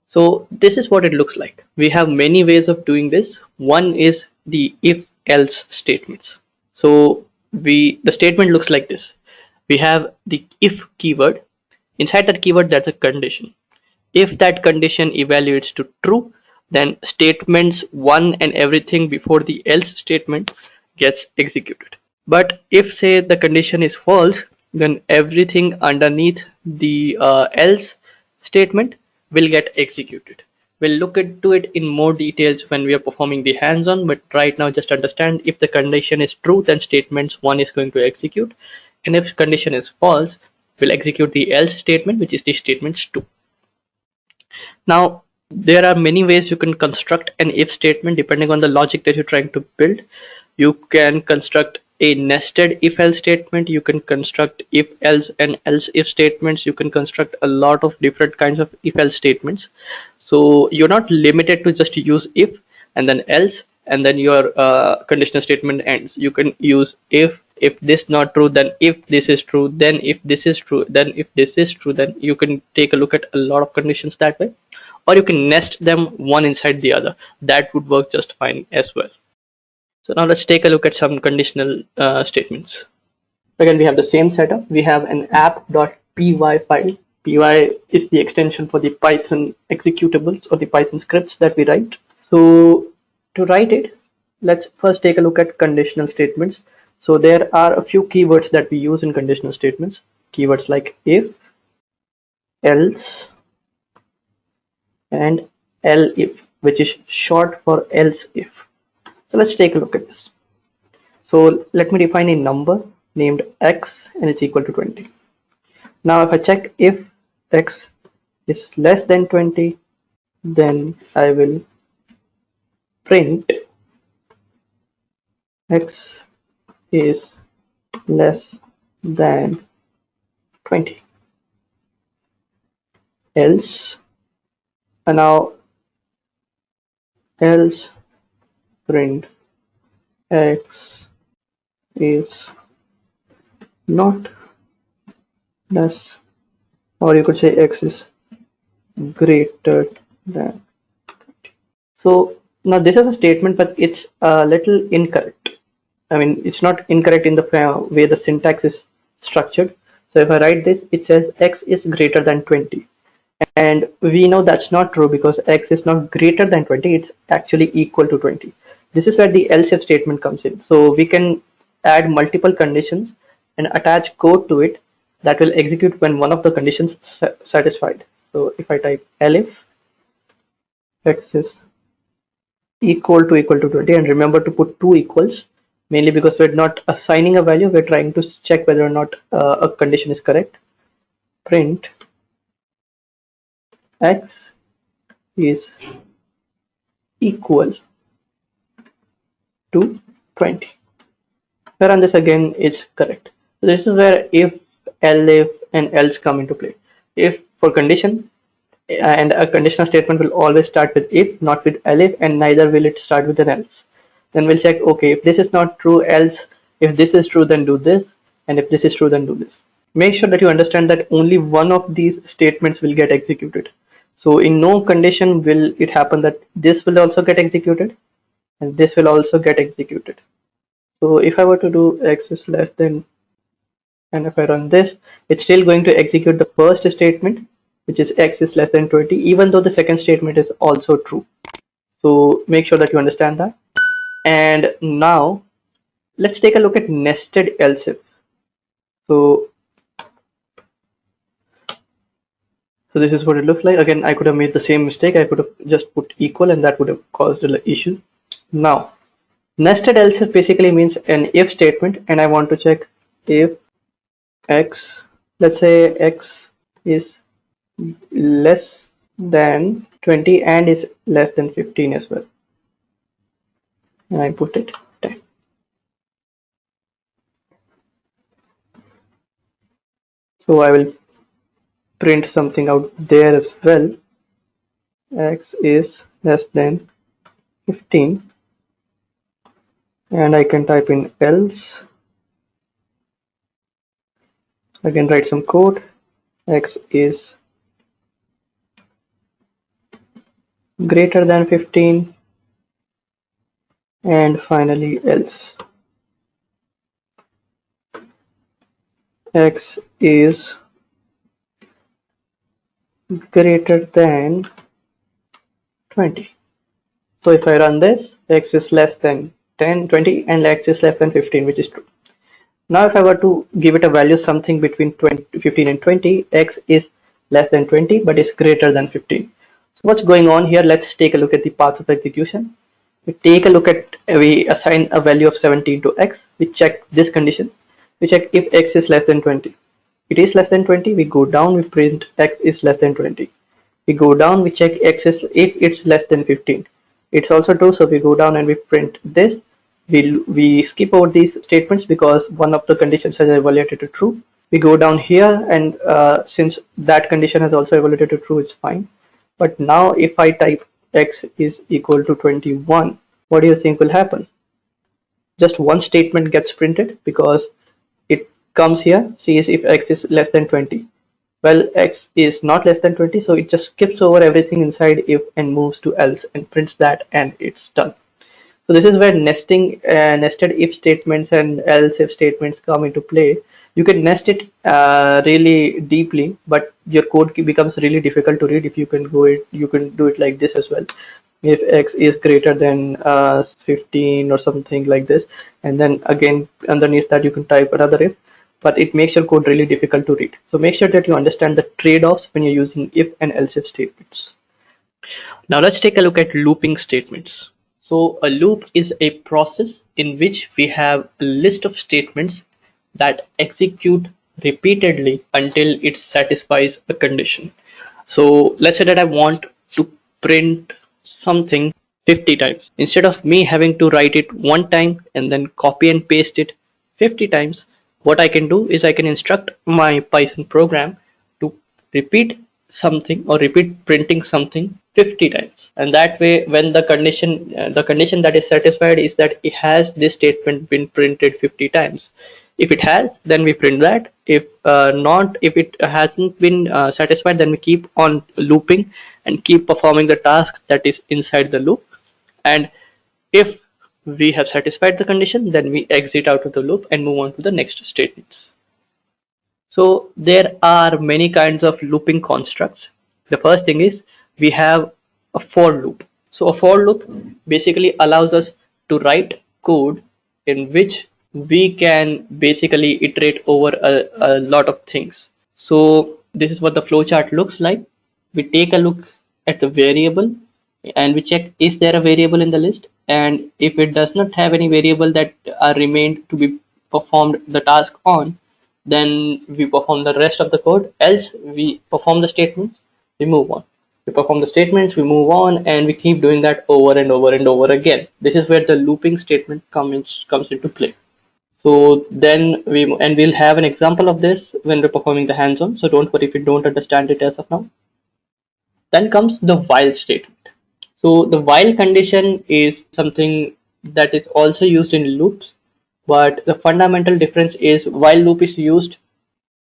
So this is what it looks like. We have many ways of doing this. One is the if-else statements. So the statement looks like this. We have the if keyword. Inside that keyword, that's a condition. If that condition evaluates to true, then statements 1 and everything before the else statement gets executed. But if, say, the condition is false, then everything underneath the else statement will get executed. We'll look into it in more details when we are performing the hands-on, but right now just understand, if the condition is true, then statements 1 is going to execute, and if condition is false, we'll execute the else statement, which is the statements 2. Now there are many ways you can construct an if statement depending on the logic that you're trying to build. You can construct a nested if else statement, you can construct if else and else if statements, you can construct a lot of different kinds of if else statements. So you're not limited to just use if and then else and then your conditional statement ends. You can use if this not true, then if this is true, then if this is true, then if this is true. Then you can take a look at a lot of conditions that way, or you can nest them one inside the other. That would work just fine as well. So now let's take a look at some conditional statements. Again, we have the same setup. We have an app.py file. Py is the extension for the Python executables or the Python scripts that we write. So to write it, let's first take a look at conditional statements. So there are a few keywords that we use in conditional statements. Keywords like if, else, and elif. which is short for else if. So let's take a look at this. So let me define a number named x and it's equal to 20. Now if I check if x is less than 20, then I will print x is less than 20. Else, and now else print x is not less, or you could say x is greater than. So now this is a statement, but it's a little incorrect. I mean, it's not incorrect in the way the syntax is structured. So if I write this, it says x is greater than 20. And we know that's not true because x is not greater than 20, it's actually equal to 20. This is where the else if statement comes in. So we can add multiple conditions and attach code to it that will execute when one of the conditions satisfied. So if I type elif x is equal to 20, and remember to put two equals, mainly because we're not assigning a value, we're trying to check whether or not a condition is correct. Print x is equal to 20. Where on this again is correct. So this is where if, elif, and else come into play. If for condition, and a conditional statement will always start with if, not with elif, and neither will it start with an else. Then we'll check, okay, if this is not true, else, if this is true, then do this, and if this is true, then do this. Make sure that you understand that only one of these statements will get executed. So in no condition will it happen that this will also get executed and this will also get executed. So if I were to do x is less than, and if I run this, it's still going to execute the first statement, which is x is less than 20, even though the second statement is also true. So make sure that you understand that. And now let's take a look at nested else if. So this is what it looks like. Again, I could have made the same mistake. I could have just put equal and that would have caused an issue. Now, nested else if basically means an if statement, and I want to check if x, let's say x is less than 20 and is less than 15 as well. And I put it 10. So I will print something out there as well. X is less than 15, and I can type in else. I can write some code. X is greater than 15, and finally else. X is greater than 20. So if I run this, x is less than 10, 20, and x is less than 15, which is true. Now if I were to give it a value something between 15 and 20, x is less than 20 but is greater than 15. So what's going on here? Let's take a look at the path of execution. We take a look at, we assign a value of 17 to x. We check this condition. We check if x is less than 20. It is less than 20. We go down. We print x is less than 20. We go down. We check x is if it's less than 15. It's also true. So we go down and we print this. We skip over these statements because one of the conditions has evaluated to true. We go down here, and since that condition has also evaluated to true, it's fine. But now if I type x is equal to 21, what do you think will happen? Just one statement gets printed because it comes here, sees if x is less than 20. Well, x is not less than 20, so it just skips over everything inside if and moves to else and prints that, and it's done. So this is where nested if statements and else if statements come into play. You can nest it really deeply, but your code becomes really difficult to read. If you can you can do it like this as well. If x is greater than 15 or something like this, and then again underneath that you can type another if, but it makes your code really difficult to read. So make sure that you understand the trade-offs when you're using if and else if statements. Now let's take a look at looping statements. So a loop is a process in which we have a list of statements that execute repeatedly until it satisfies a condition. So let's say that I want to print something 50 times. Instead of me having to write it one time and then copy and paste it 50 times, what I can do is I can instruct my Python program to repeat something or repeat printing something 50 times, and that way when the condition that is satisfied is that it has this statement been printed 50 times. If it has, then we print that. If not, if it hasn't been satisfied, then we keep on looping and keep performing the task that is inside the loop. And if we have satisfied the condition, then we exit out of the loop and move on to the next statements. So there are many kinds of looping constructs. The first thing is we have a for loop. So a for loop basically allows us to write code in which we can basically iterate over a lot of things. So this is what the flowchart looks like. We take a look at the variable and we check, is there a variable in the list, and if it does not have any variable that are remained to be performed the task on, then we perform the rest of the code. Else we perform the statements, we move on. We perform the statements, we move on, and we keep doing that over and over and over again. This is where the looping statement comes into play. So then we'll have an example of this when we're performing the hands-on. So don't worry if you don't understand it as of now. Then comes the while statement. So the while condition is something that is also used in loops, but the fundamental difference is while loop is used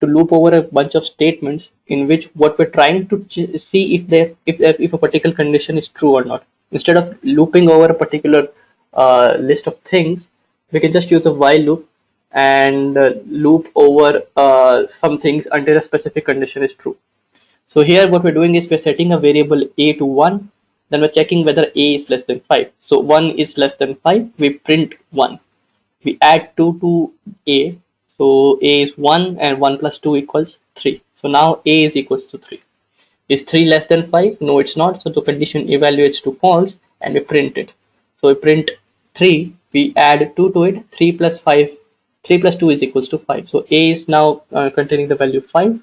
to loop over a bunch of statements in which what we're trying to see if a particular condition is true or not. Instead of looping over a particular list of things, we can just use a while loop and loop over some things until a specific condition is true. So here what we're doing is we're setting a variable a to 1, then we're checking whether a is less than 5. So 1 is less than 5, we print 1. We add 2 to a, so a is 1 and 1 plus 2 equals 3. So now a is equals to 3. Is 3 less than 5? No, it's not. So the condition evaluates to false and we print it. So we print 3, we add 2 to it, 3 plus 5, 3 plus 2 is equals to 5. So a is now containing the value 5.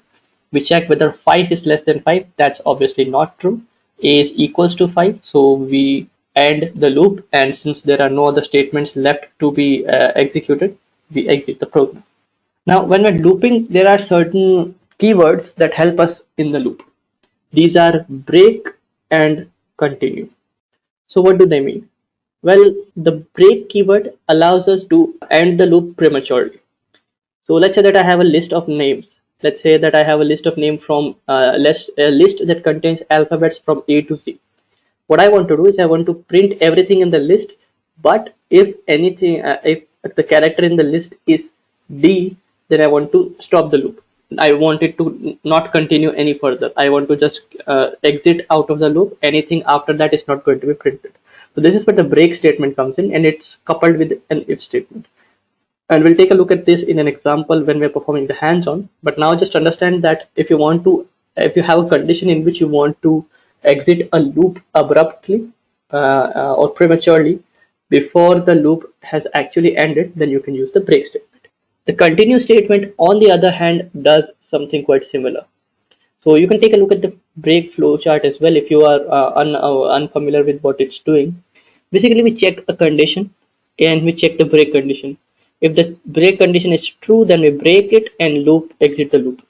We check whether 5 is less than 5. That's obviously not true. A is equals to 5. So we end the loop, and since there are no other statements left to be executed, we exit the program. Now when we're looping, there are certain keywords that help us in the loop. These are break and continue. So what do they mean? Well, the break keyword allows us to end the loop prematurely. So let's say that I have a list of names. Let's say that I have a list of names from a list that contains alphabets from A to Z. What I want to do is I want to print everything in the list, but if if the character in the list is D, then I want to stop the loop. I want it to not continue any further. I want to just exit out of the loop. Anything after that is not going to be printed. So this is where the break statement comes in, and it's coupled with an if statement. And we'll take a look at this in an example when we're performing the hands-on. But now just understand that if you have a condition in which you want to exit a loop abruptly or prematurely before the loop has actually ended, then you can use the break statement. The continue statement, on the other hand, does something quite similar. So you can take a look at the break flowchart as well if you are unfamiliar with what it's doing. Basically, we check a condition and we check the break condition. If the break condition is true, then we break it and exit the loop.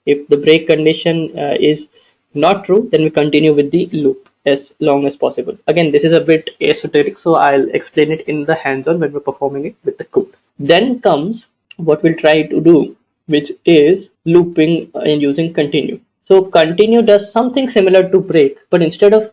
If the break condition is not true, then we continue with the loop as long as possible. Again, this is a bit esoteric, so I'll explain it in the hands-on when we're performing it with the code. Then comes what we'll try to do, which is looping and using continue. So continue does something similar to break, but instead of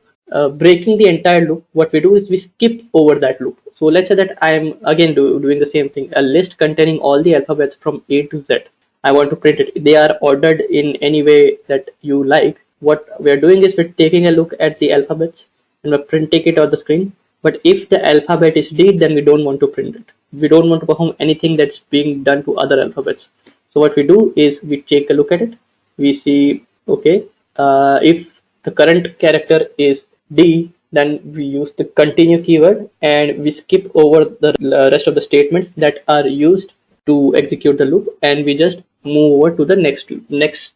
breaking the entire loop, what we do is we skip over that loop. So let's say that I'm again doing the same thing, a list containing all the alphabets from A to Z. I want to print it. They are ordered in any way that you like. What we're doing is we're taking a look at the alphabets and we're printing it on the screen. But if the alphabet is D, then we don't want to print it. We don't want to perform anything that's being done to other alphabets. So what we do is we take a look at it. We see, okay, if the current character is D, then we use the continue keyword and we skip over the rest of the statements that are used to execute the loop, and we just move over to the next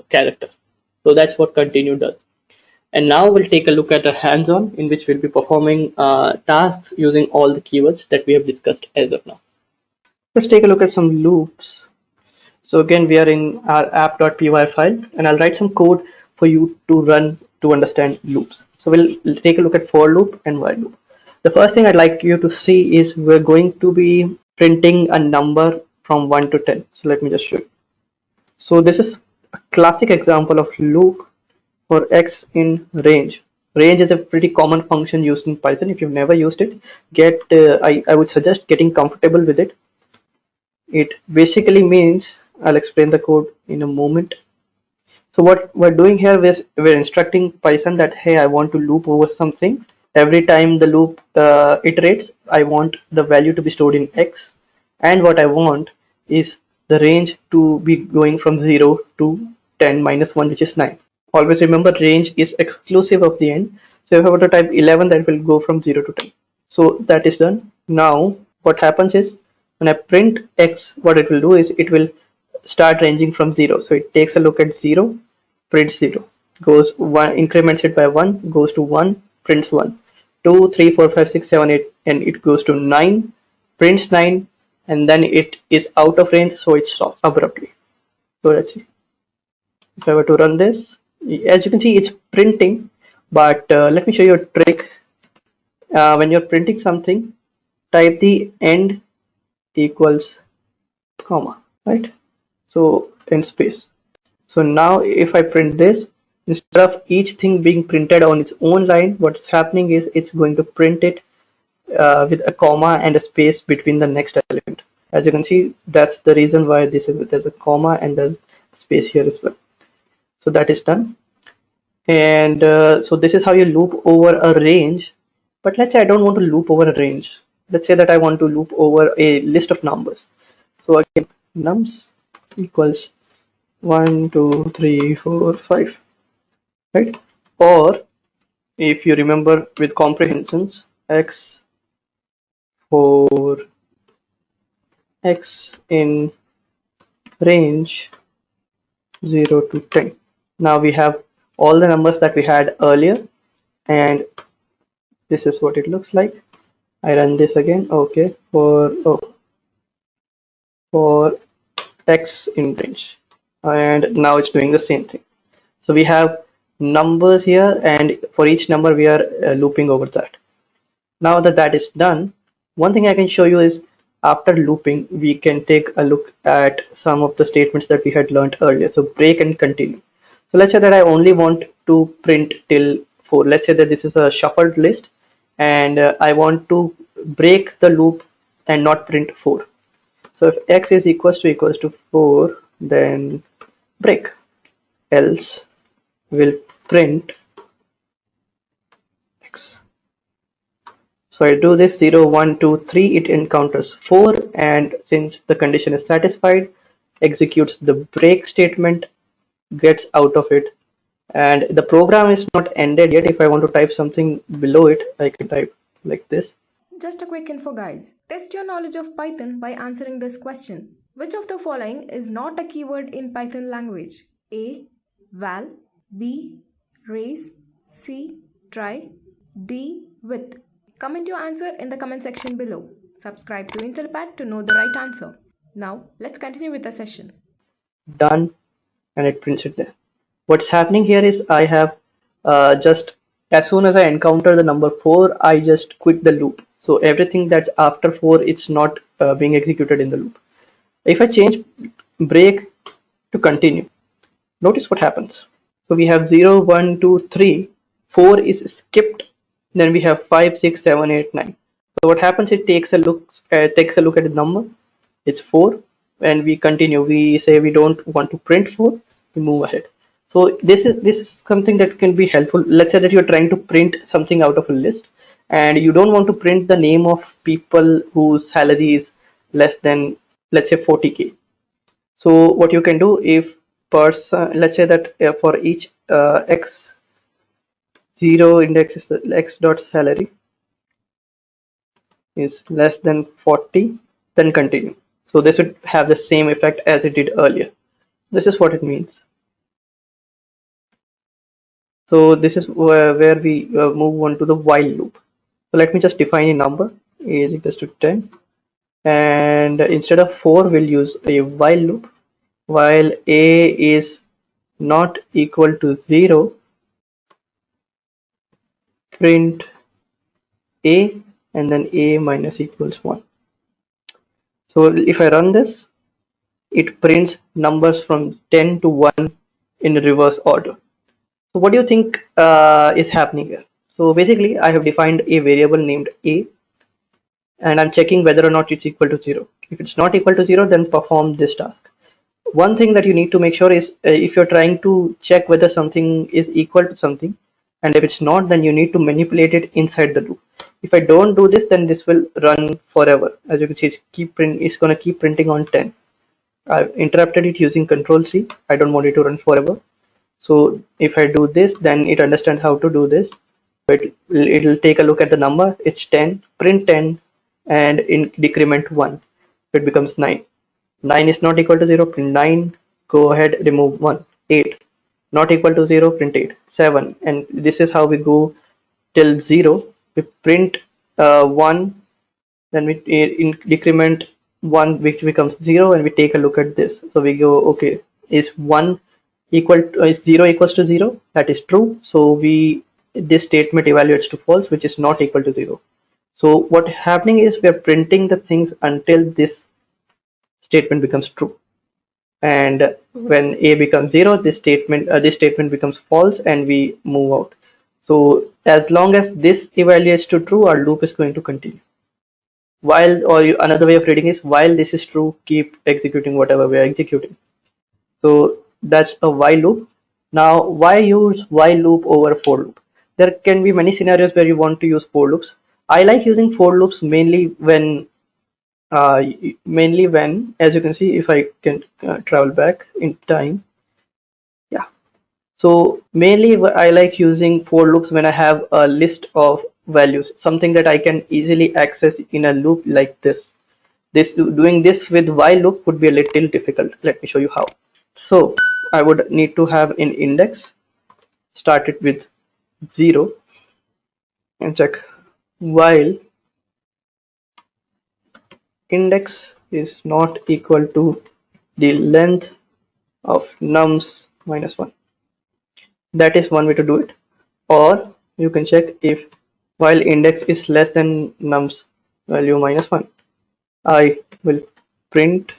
character. So that's what continue does. And now we'll take a look at a hands-on in which we'll be performing tasks using all the keywords that we have discussed as of now. Let's take a look at some loops. So again, we are in our app.py file, and I'll write some code for you to run to understand loops. So we'll take a look at for loop and while loop. The first thing I'd like you to see is we're going to be printing a number from 1 to 10. So let me just show you. So this is a classic example of loop for x in range. Range is a pretty common function used in Python. If you've never used it, I would suggest getting comfortable with it. It basically means, I'll explain the code in a moment. So what we're doing here is we're instructing Python that, hey, I want to loop over something. Every time the loop iterates, I want the value to be stored in x. And what I want is the range to be going from 0 to 10 minus 1, which is 9. Always remember, range is exclusive of the end. So if I were to type 11, that will go from 0 to 10. So that is done. Now what happens is when I print x, what it will do is it will start ranging from 0. So it takes a look at 0, prints 0, goes 1, increments it by 1, goes to 1, prints 1, 2, 3, 4, 5, 6, 7, 8, and it goes to 9, prints 9, and then it is out of range, so it stops abruptly. So let's see. If I were to run this, as you can see, it's printing, but let me show you a trick. When you're printing something, type the end equals comma, right? So end space. So now if I print this, instead of each thing being printed on its own line, what's happening is it's going to print it with a comma and a space between the next element. As you can see, that's the reason why there's a comma and a space here as well. So that is done. And so this is how you loop over a range. But let's say I don't want to loop over a range. Let's say that I want to loop over a list of numbers. So again, nums equals 1, 2, 3, 4, 5, right? Or if you remember with comprehensions, x for x in range 0 to 10. Now we have all the numbers that we had earlier, and this is what it looks like. I run this again. Okay, for x in range, and now it's doing the same thing. So we have numbers here, and for each number we are looping over that. Now that that is done, one thing I can show you is after looping, we can take a look at some of the statements that we had learned earlier. So break and continue. So let's say that I only want to print till 4. Let's say that this is a shuffled list, and I want to break the loop and not print 4. So if x is equals to 4, then break, else will print x. So I do this 0, 1, 2, 3, it encounters 4, and since the condition is satisfied, executes the break statement, gets out of it, and the program is not ended yet. If I want to type something below it, I can type like this. Just a quick info, guys. Test your knowledge of Python by answering this question. Which of the following is not a keyword in Python language? A. Val. B. Raise. C. Try. D. With. Comment your answer in the comment section below. Subscribe to Intellipaat to know the right answer. Now, let's continue with the session. Done, and it prints it there. What's happening here is I have just, as soon as I encounter the number 4, I just quit the loop. So everything that's after 4, it's not being executed in the loop. If I change break to continue, notice what happens. So we have 0, 1, 2, 3, 4 is skipped, then we have 5, 6, 7, 8, 9. So what happens, it takes a look at the number, it's 4, and we continue. We say we don't want to print 4, we move ahead. So this is something that can be helpful. Let's say that you're trying to print something out of a list, and you don't want to print the name of people whose salary is less than, let's say, 40k. So what you can do, if person, let's say that for each x 0 index is x dot salary is less than 40, then continue. So this would have the same effect as it did earlier. This is what it means. So this is where we move on to the while loop. So let me just define a number is equals to 10, and instead of 4 we'll use a while loop. While a is not equal to 0, print a and then a minus equals 1. So if I run this, it prints numbers from 10 to 1 in reverse order. So what do you think is happening here? So basically I have defined a variable named a, and I'm checking whether or not it's equal to 0. If it's not equal to 0, then perform this task. One thing that you need to make sure is if you're trying to check whether something is equal to something, and if it's not, then you need to manipulate it inside the loop. If I don't do this, then this will run forever. As you can see, it's going to keep printing on 10. I've interrupted it using Control C. I don't want it to run forever. So if I do this, then it understands how to do this. But it'll take a look at the number. It's 10, print 10, and in decrement 1, it becomes 9. 9 is not equal to 0, print 9. Go ahead, remove 1. 8, not equal to 0, print 8. 7, and this is how we go till 0. We print 1, then we in decrement 1, which becomes 0, and we take a look at this. So we go, okay, is 1 equal to, is 0 equals to 0? That is true. So this statement evaluates to false, which is not equal to 0. So what happening is we are printing the things until this statement becomes true, and when a becomes 0, this statement becomes false, and we move out. So as long as this evaluates to true, our loop is going to continue. While, or another way of reading is, while this is true, keep executing whatever we are executing. So that's a while loop. Now, why use while loop over for loop? There can be many scenarios where you want to use for loops. I like using for loops mainly when, as you can see, if I can travel back in time. Yeah. So mainly I like using for loops when I have a list of values, something that I can easily access in a loop like this. Doing this with while loop would be a little difficult. Let me show you how. So I would need to have an index, start it with 0, and check while index is not equal to the length of nums minus 1. That is one way to do it. Or you can check if while index is less than nums value minus 1. I will print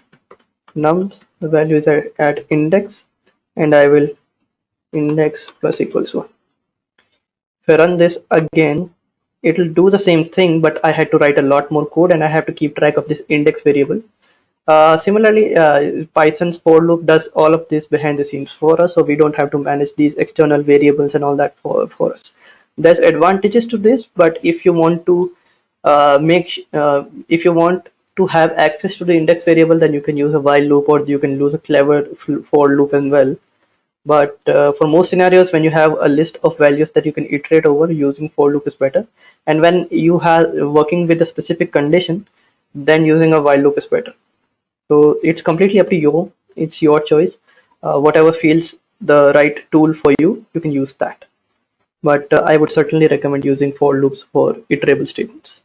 nums, the value is at index, and I will index plus equals 1. If I run this again, it will do the same thing, but I had to write a lot more code, and I have to keep track of this index variable. Similarly, Python's for loop does all of this behind the scenes for us, so we don't have to manage these external variables and all that for us. There's advantages to this, but if you want to if you want to have access to the index variable, then you can use a while loop, or you can use a clever for loop as well. But for most scenarios, when you have a list of values that you can iterate over, using for loop is better. And when you have working with a specific condition, then using a while loop is better. So it's completely up to you. It's your choice. Whatever feels the right tool for you, you can use that. But I would certainly recommend using for loops for iterable statements.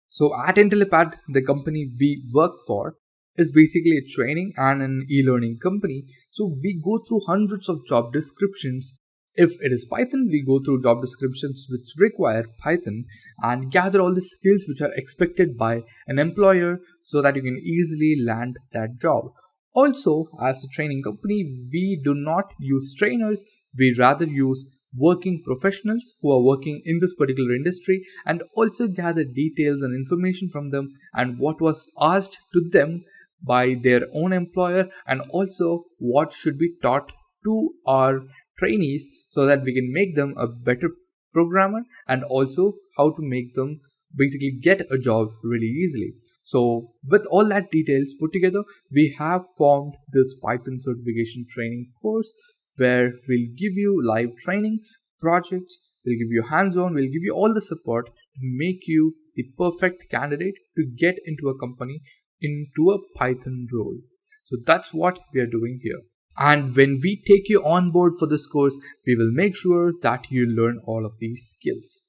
So at Intellipaat, the company we work for is basically a training and an e-learning company. So we go through hundreds of job descriptions. If it is Python, we go through job descriptions which require Python and gather all the skills which are expected by an employer so that you can easily land that job. Also, as a training company, we do not use trainers, we rather use working professionals who are working in this particular industry and also gather details and information from them and what was asked to them by their own employer, and also what should be taught to our trainees so that we can make them a better programmer, and also how to make them basically get a job really easily. So with all that details put together, we have formed this Python certification training course where we'll give you live training projects, we'll give you hands-on, we'll give you all the support to make you the perfect candidate to get into a company, into a Python role. So that's what we are doing here. And when we take you on board for this course, we will make sure that you learn all of these skills.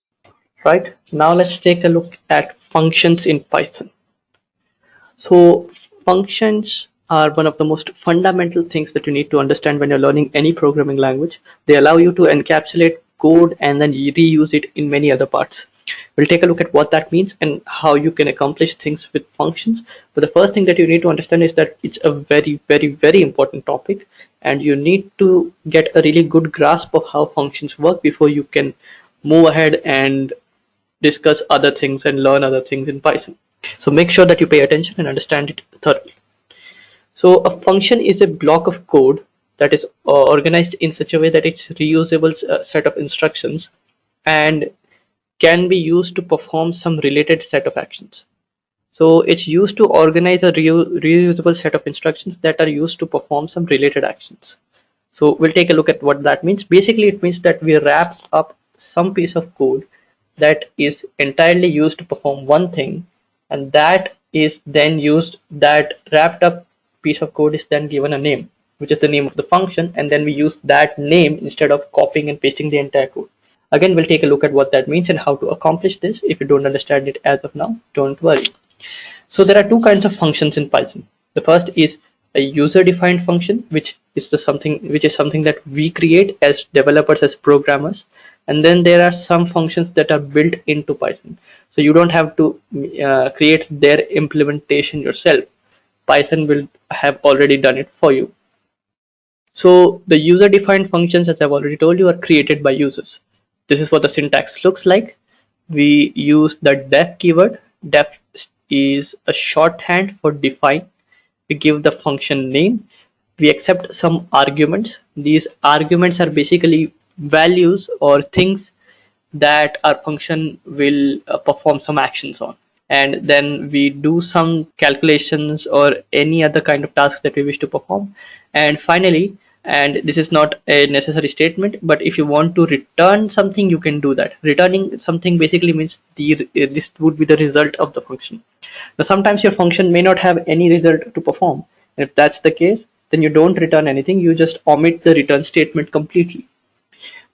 Right, now let's take a look at functions in Python. So functions are one of the most fundamental things that you need to understand when you're learning any programming language. They allow you to encapsulate code and then reuse it in many other parts. We'll take a look at what that means and how you can accomplish things with functions. But the first thing that you need to understand is that it's a very, very, very important topic, and you need to get a really good grasp of how functions work before you can move ahead and discuss other things and learn other things in Python. So make sure that you pay attention and understand it thoroughly. So a function is a block of code that is organized in such a way that it's reusable set of instructions and can be used to perform some related set of actions. So it's used to organize a reusable set of instructions that are used to perform some related actions. So we'll take a look at what that means. Basically, it means that we wrap up some piece of code that is entirely used to perform one thing, and that is then used, that wrapped up piece of code is then given a name, which is the name of the function, and then we use that name instead of copying and pasting the entire code. Again, we'll take a look at what that means and how to accomplish this. If you don't understand it as of now, don't worry. So there are two kinds of functions in Python. The first is a user-defined function, which is something that we create as developers, as programmers. And then there are some functions that are built into Python. So you don't have to create their implementation yourself. Python will have already done it for you. So the user-defined functions, as I've already told you, are created by users. This is what the syntax looks like. We use the def keyword. Def is a shorthand for define. We give the function name. We accept some arguments. These arguments are basically values or things that our function will perform some actions on. And then we do some calculations or any other kind of task that we wish to perform. And finally, and this is not a necessary statement, but if you want to return something, you can do that. Returning something basically means this would be the result of the function. Now sometimes your function may not have any result to perform. If that's the case, then you don't return anything, you just omit the return statement completely.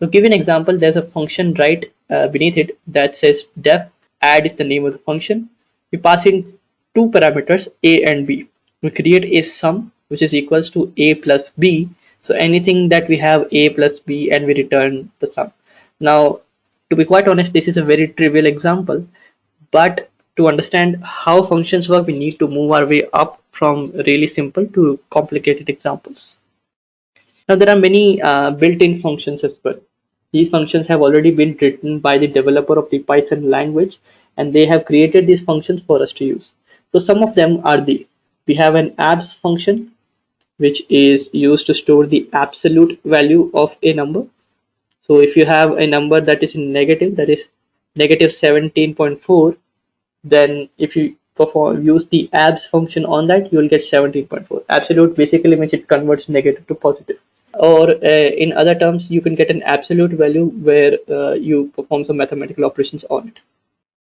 To give an example, there's a function right beneath it that says def add is the name of the function. We pass in two parameters, a and b. We create a sum which is equals to a plus b. So anything that we have a plus b, and we return the sum. Now, to be quite honest, this is a very trivial example, but to understand how functions work, we need to move our way up from really simple to complicated examples. Now there are many built-in functions as well. These functions have already been written by the developer of the Python language, and they have created these functions for us to use. So some of them are these. We have an abs function, which is used to store the absolute value of a number. So if you have a number that is in negative, that is negative 17.4, then if you use the abs function on that, you will get 17.4. Absolute basically means it converts negative to positive. Or in other terms, you can get an absolute value where you perform some mathematical operations on it.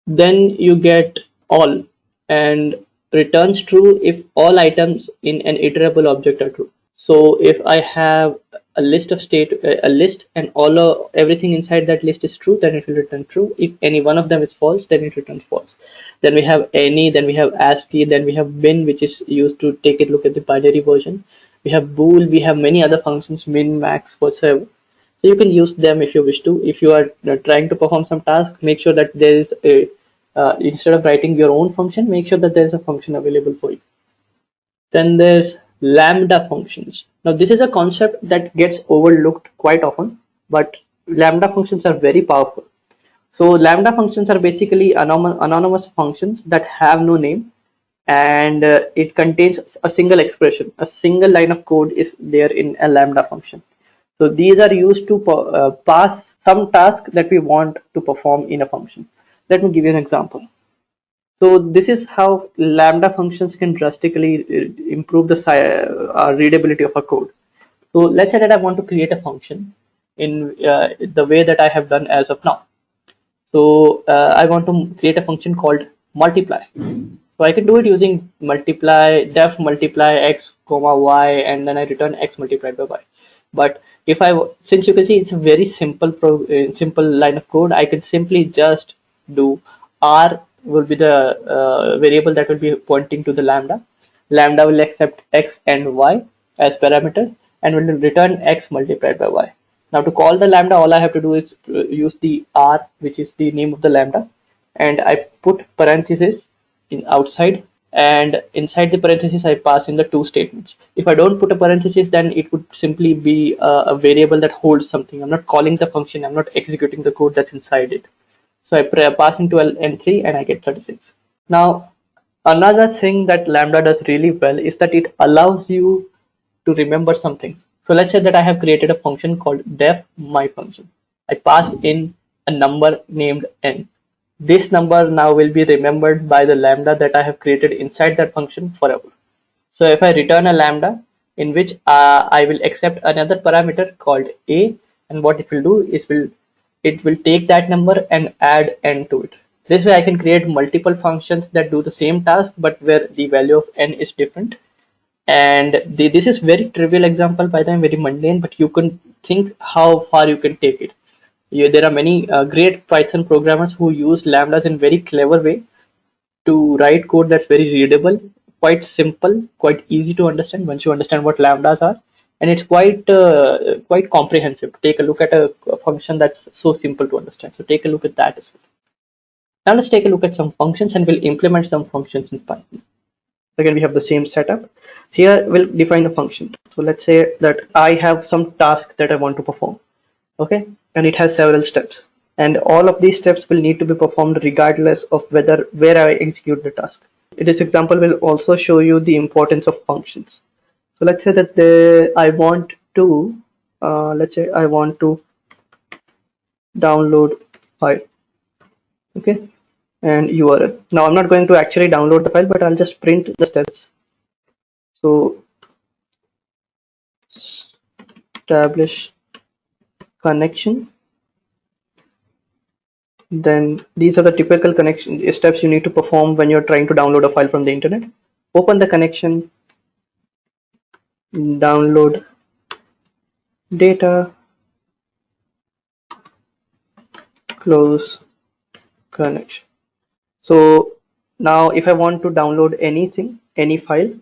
Then you get all, and returns true if all items in an iterable object are true. So if I have a list of list, and everything inside that list is true, then it will return true. If any one of them is false, then it returns false. Then we have any, then we have ASCII, then we have bin, which is used to take a look at the binary version. We have bool, we have many other functions, min, max, whatsoever. So you can use them if you wish to. If you are trying to perform some task, make sure that there is a instead of writing your own function, make sure that there is a function available for you. Then there's Lambda functions. Now this is a concept that gets overlooked quite often, but Lambda functions are very powerful. So Lambda functions are basically anonymous functions that have no name, and it contains a single expression. A single line of code is there in a Lambda function. So these are used to pass some task that we want to perform in a function. Let me give you an example. So this is how Lambda functions can drastically improve the readability of a code. So let's say that I want to create a function in the way that I have done as of now. So I want to create a function called multiply. So I can do it using multiply, def multiply x comma y, and then I return x multiplied by y. But if since you can see it's a very simple simple line of code, I can simply just do r will be the variable that will be pointing to the lambda. Lambda will accept x and y as parameters and will return x multiplied by y. Now to call the lambda, all I have to do is use the r, which is the name of the lambda, and I put parentheses in outside, and inside the parentheses I pass in the two statements. If I don't put a parenthesis, then it would simply be a variable that holds something. I'm not calling the function, I'm not executing the code that's inside it. So I pass into N3 and I get 36. Now another thing that Lambda does really well is that it allows you to remember some things. So let's say that I have created a function called def my function. I pass in a number named n. This number now will be remembered by the lambda that I have created inside that function forever. So if I return a lambda in which I will accept another parameter called a, and what it will do is it will take that number and add n to it. This way I can create multiple functions that do the same task but where the value of n is different. And this is very trivial example, by the way, very mundane, but you can think how far you can take it. There are many great Python programmers who use lambdas in very clever way to write code that's very readable, quite simple, quite easy to understand once you understand what lambdas are, and it's quite comprehensive. Take a look at a function that's so simple to understand. So take a look at that as well. Now let's take a look at some functions, and we'll implement some functions in Python. Again, we have the same setup. Here we'll define the function. So let's say that I have some task that I want to perform. Okay, and it has several steps, and all of these steps will need to be performed regardless of where I execute the task. This example will also show you the importance of functions. So let's say that I want to download file, okay, and URL. Now I'm not going to actually download the file, but I'll just print the steps. So establish connection. Then these are the typical connection steps you need to perform when you're trying to download a file from the internet. Open the connection, download data, close connection. So now if I want to download anything, any file,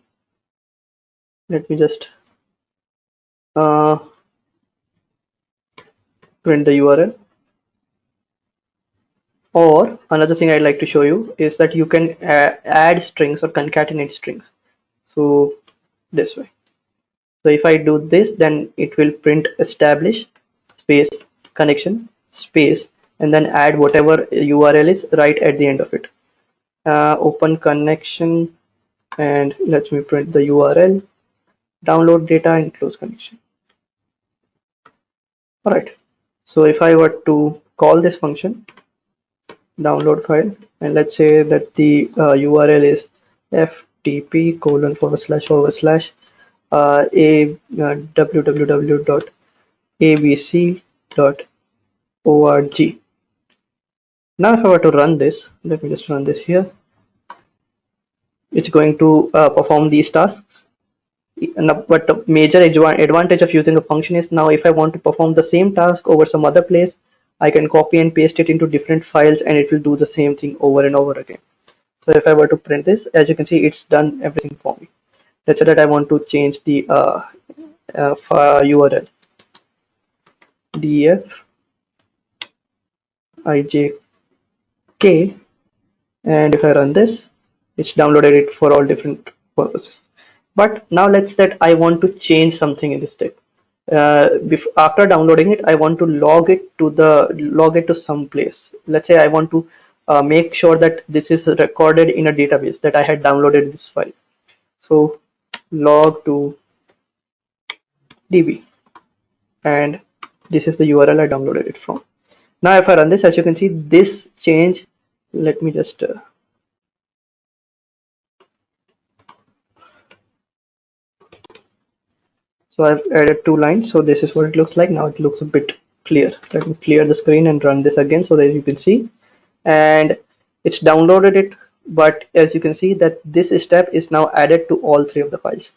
let me just print the URL. Or another thing I'd like to show you is that you can add strings or concatenate strings. So this way. So if I do this, then it will print establish space connection space and then add whatever URL is right at the end of it. Open connection, and let me print the URL, download data, and close connection. Alright, so if I were to call this function download file, and let's say that the URL is ftp : www.abc.org. Now if I were to run this, let me just run this here, it's going to perform these tasks. But the major advantage of using a function is now if I want to perform the same task over some other place, I can copy and paste it into different files and it will do the same thing over and over again. So if I were to print this, as you can see, it's done everything for me. Let's say that I want to change the URL df ijk, and if I run this, it's downloaded it for all different purposes. But now let's say that I want to change something in this step. After downloading it, I want to log it to some place. Let's say I want to make sure that this is recorded in a database that I had downloaded this file. So log to db, and this is the URL I downloaded it from. Now if I run this, as you can see, this change, let me just so I've added 2 lines, so this is what it looks like. Now it looks a bit clear. Let me clear the screen and run this again so that you can see. And it's downloaded it, but as you can see that this step is now added to all three of the files.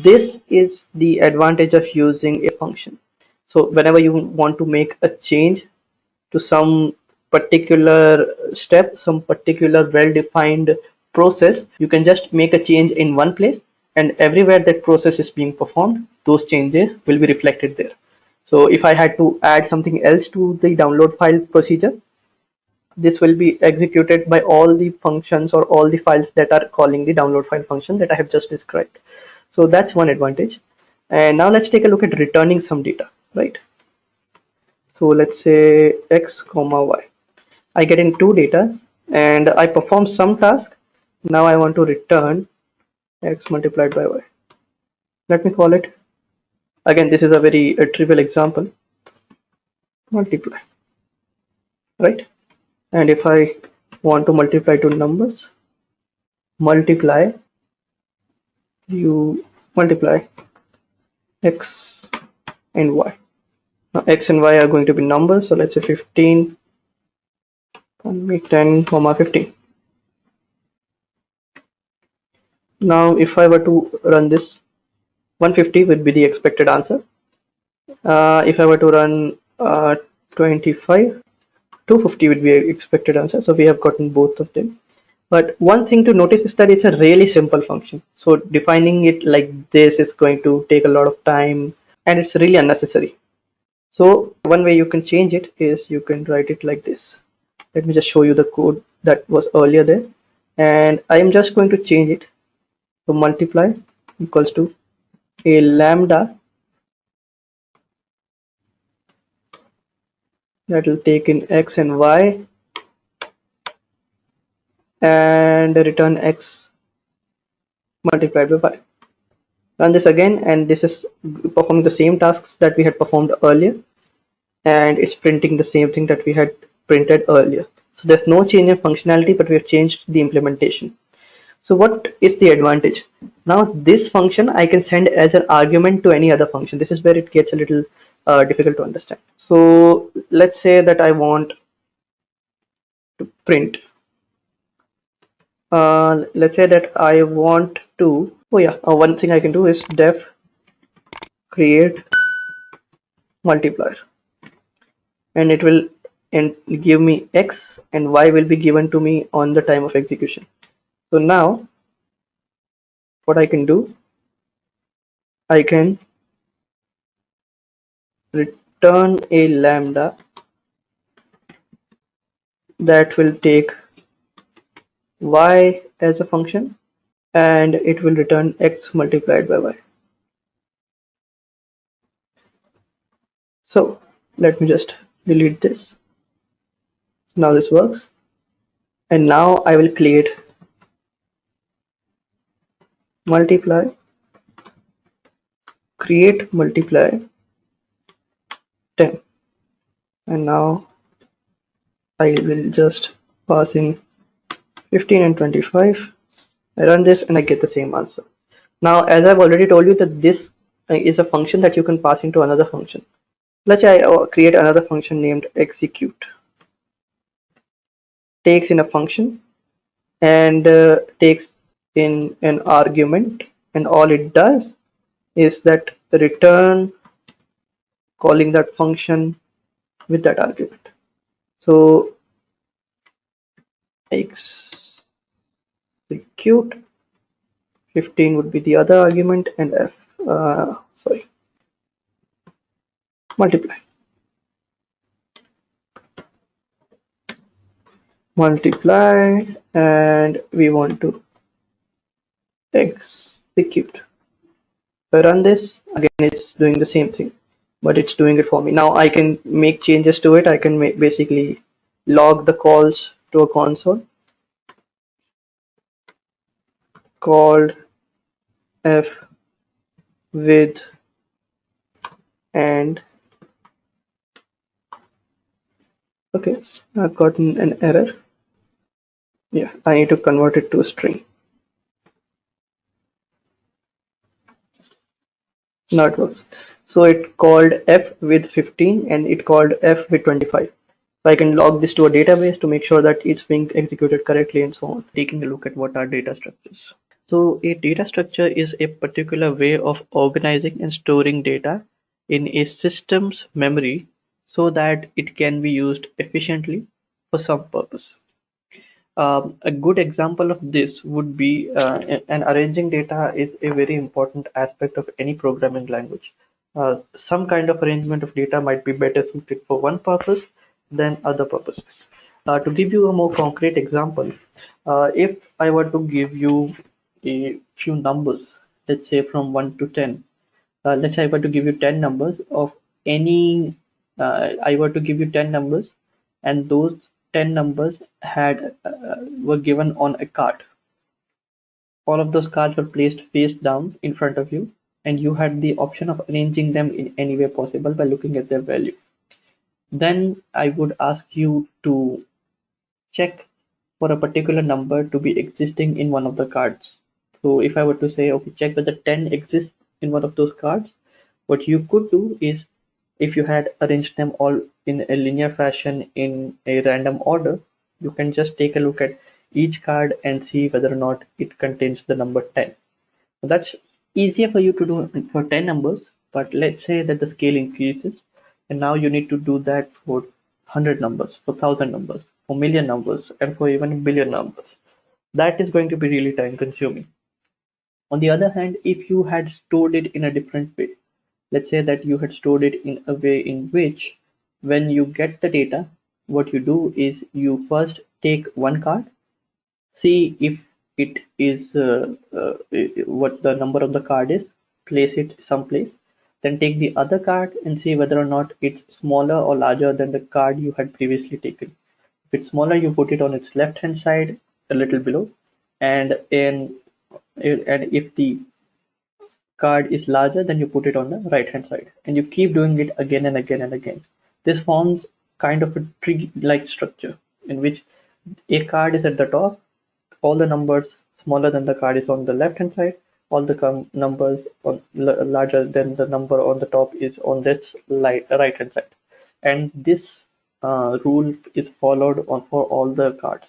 This is the advantage of using a function. So whenever you want to make a change to some particular step, some particular well-defined process, you can just make a change in one place, and everywhere that process is being performed, those changes will be reflected there. So if I had to add something else to the download file procedure, this will be executed by all the functions or all the files that are calling the download file function that I have just described. So that's one advantage. And now let's take a look at returning some data, right? So let's say x comma y. I get in two data and I perform some task. Now I want to return x multiplied by y. Let me call it, again this is a very trivial example, multiply, right? And if I want to multiply two numbers, multiply, you multiply x and y. Now x and y are going to be numbers, so let's say 15, 10, 15. Now if I were to run this, 150 would be the expected answer. If I were to run 25, 250 would be an expected answer. So we have gotten both of them. But one thing to notice is that it's a really simple function. So defining it like this is going to take a lot of time and it's really unnecessary. So one way you can change it is you can write it like this. Let me just show you the code that was earlier there. And I am just going to change it. So multiply equals to a lambda that will take in x and y and return x multiplied by y. Run this again and this is performing the same tasks that we had performed earlier, and it's printing the same thing that we had printed earlier. So there's no change in functionality, but we have changed the implementation. So what is the advantage? Now this function I can send as an argument to any other function. This is where it gets a little difficult to understand. So let's say that I want to print, let's say that I want to, one thing I can do is def create multiplier, and it will give me x and y will be given to me on the time of execution. So now what I can do, I can return a lambda that will take y as a function and it will return x multiplied by y. So let me just delete this. Now this works, and now I will create multiply, create multiply 10, and now I will just pass in 15 and 25. I run this and I get the same answer. Now as I've already told you that this is a function that you can pass into another function. Let's say I create another function named execute, takes in a function and takes in an argument, and all it does is that return calling that function with that argument. So execute 15 would be the other argument, and multiply and we want to execute. If I run this again, it's doing the same thing, but it's doing it for me. Now I can make changes to it. I can basically log the calls to a console called f with and okay, I've gotten an error. Yeah, I need to convert it to a string. Now it works. So it called f with 15 and it called f with 25. So I can log this to a database to make sure that it's being executed correctly and so on. Taking a look at what are data structures. So a data structure is a particular way of organizing and storing data in a system's memory so that it can be used efficiently for some purpose. A good example of this would be and arranging data is a very important aspect of any programming language. Some kind of arrangement of data might be better suited for one purpose than other purposes. To give you a more concrete example, if I were to give you a few numbers, let's say from 1 to 10, let's say I were to give you 10 numbers of any, I were to give you 10 numbers and those 10 numbers were given on a card. All of those cards were placed face down in front of you and you had the option of arranging them in any way possible by looking at their value. Then I would ask you to check for a particular number to be existing in one of the cards. So if I were to say, okay, check whether 10 exists in one of those cards, what you could do is, if you had arranged them all in a linear fashion in a random order, you can just take a look at each card and see whether or not it contains the number 10. So that's easier for you to do for 10 numbers, but let's say that the scale increases and now you need to do that for 100 numbers, for 1000 numbers, for million numbers, and for even billion numbers. That is going to be really time consuming. On the other hand, if you had stored it in a different way, let's say that you had stored it in a way in which when you get the data, what you do is you first take one card, see if it is what the number of the card is, place it someplace, then take the other card and see whether or not it's smaller or larger than the card you had previously taken. If it's smaller, you put it on its left hand side a little below, and if the card is larger, then you put it on the right hand side, and you keep doing it again and again and again. This forms kind of a tree like structure in which a card is at the top, all the numbers smaller than the card is on the left hand side, all the numbers larger than the number on the top is on this right hand side, and this rule is followed for all the cards.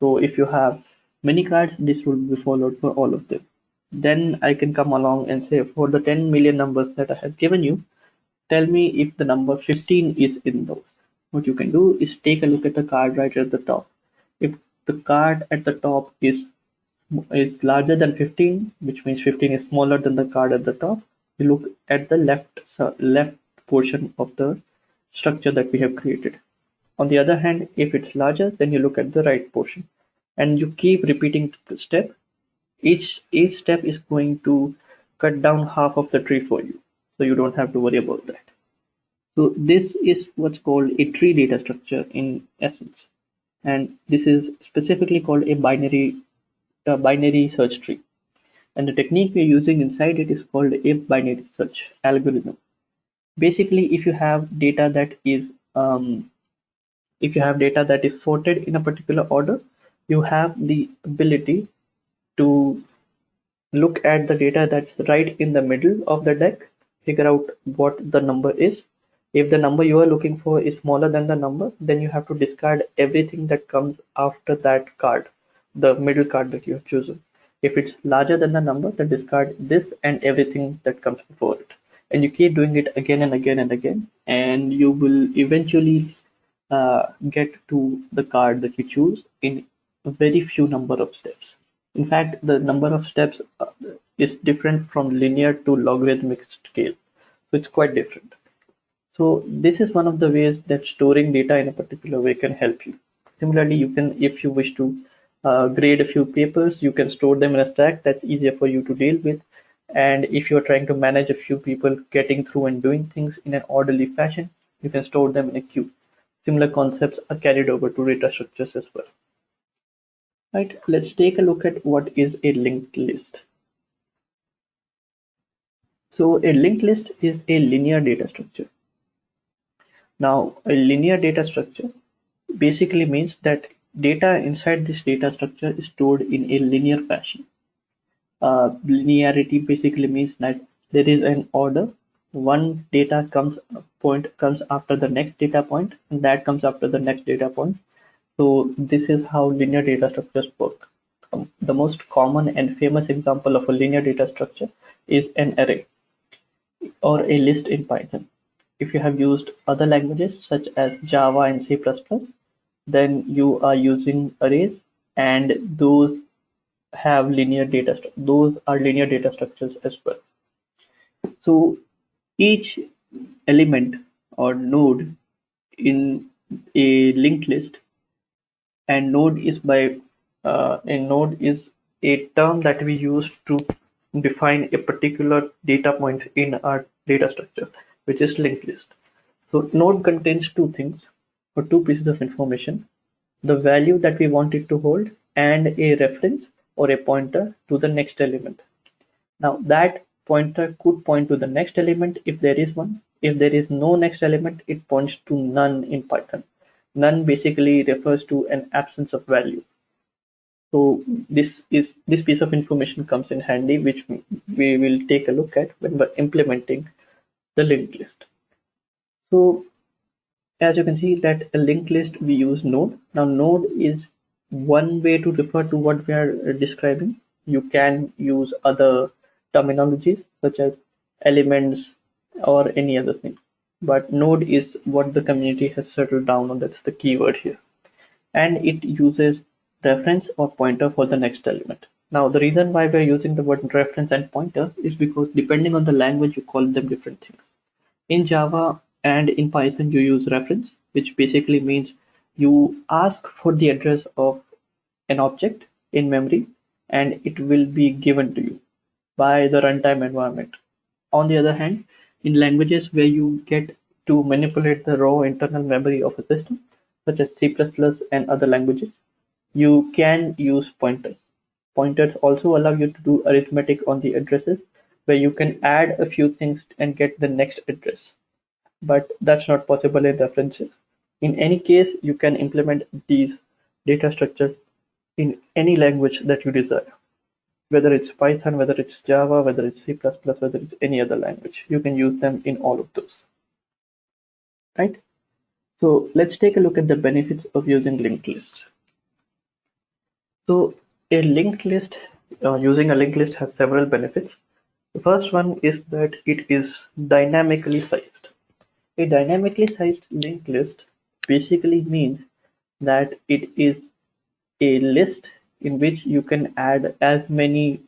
So if you have many cards, this will be followed for all of them. Then I can come along and say, for the 10 million numbers that I have given you, tell me if the number 15 is in those. What you can do is take a look at the card right at the top. If the card at the top is larger than 15, which means 15 is smaller than the card at the top, you look at the left portion of the structure that we have created. On the other hand, if it's larger, then you look at the right portion, and you keep repeating the step. Each step is going to cut down half of the tree for you, so you don't have to worry about that. So this is what's called a tree data structure in essence, and this is specifically called a binary search tree. And the technique we're using inside it is called a binary search algorithm. Basically, if you have data that is sorted in a particular order, you have the ability to look at the data that's right in the middle of the deck, figure out what the number is. If the number you are looking for is smaller than the number, then you have to discard everything that comes after that card, the middle card that you have chosen. If it's larger than the number, then discard this and everything that comes before it. And you keep doing it again and again and again, and you will eventually get to the card that you choose in a very few number of steps. In fact, the number of steps is different from linear to logarithmic scale. So it's quite different. So this is one of the ways that storing data in a particular way can help you. Similarly, you can, if you wish to grade a few papers, you can store them in a stack that's easier for you to deal with. And if you're trying to manage a few people getting through and doing things in an orderly fashion, you can store them in a queue. Similar concepts are carried over to data structures as well. Right, let's take a look at what is a linked list. So a linked list is a linear data structure. Now, a linear data structure basically means that data inside this data structure is stored in a linear fashion. Linearity basically means that there is an order one data point comes after the next data point, and that comes after the next data point. So this is how linear data structures work. The most common and famous example of a linear data structure is an array or a list in Python. If you have used other languages such as Java and C++, then you are using arrays, and those have linear data. Those are linear data structures as well. So each element or node in a linked list, and node is a term that we use to define a particular data point in our data structure, which is linked list. So node contains two things, or two pieces of information: the value that we want it to hold and a reference or a pointer to the next element. Now that pointer could point to the next element if there is one. If there is no next element, it points to none in Python. None basically refers to an absence of value. So this piece of information comes in handy, which we will take a look at when we're implementing the linked list. So as you can see that a linked list, we use node. Now node is one way to refer to what we are describing. You can use other terminologies such as elements or any other thing, but node is what the community has settled down on. That's the keyword here, and it uses reference or pointer for the next element. Now the reason why we're using the word reference and pointer is because depending on the language you call them different things. In Java and in Python, you use reference, which basically means you ask for the address of an object in memory, and it will be given to you by the runtime environment. On the other hand, in languages where you get to manipulate the raw internal memory of a system, such as C++ and other languages, you can use pointers. Pointers also allow you to do arithmetic on the addresses, where you can add a few things and get the next address. But that's not possible in references. In any case, you can implement these data structures in any language that you desire. Whether it's Python, whether it's Java, whether it's C++, whether it's any other language, you can use them in all of those. Right? So let's take a look at the benefits of using linked list. So a linked list, using a linked list has several benefits. The first one is that it is dynamically sized. A dynamically sized linked list basically means that it is a list in which you can add as much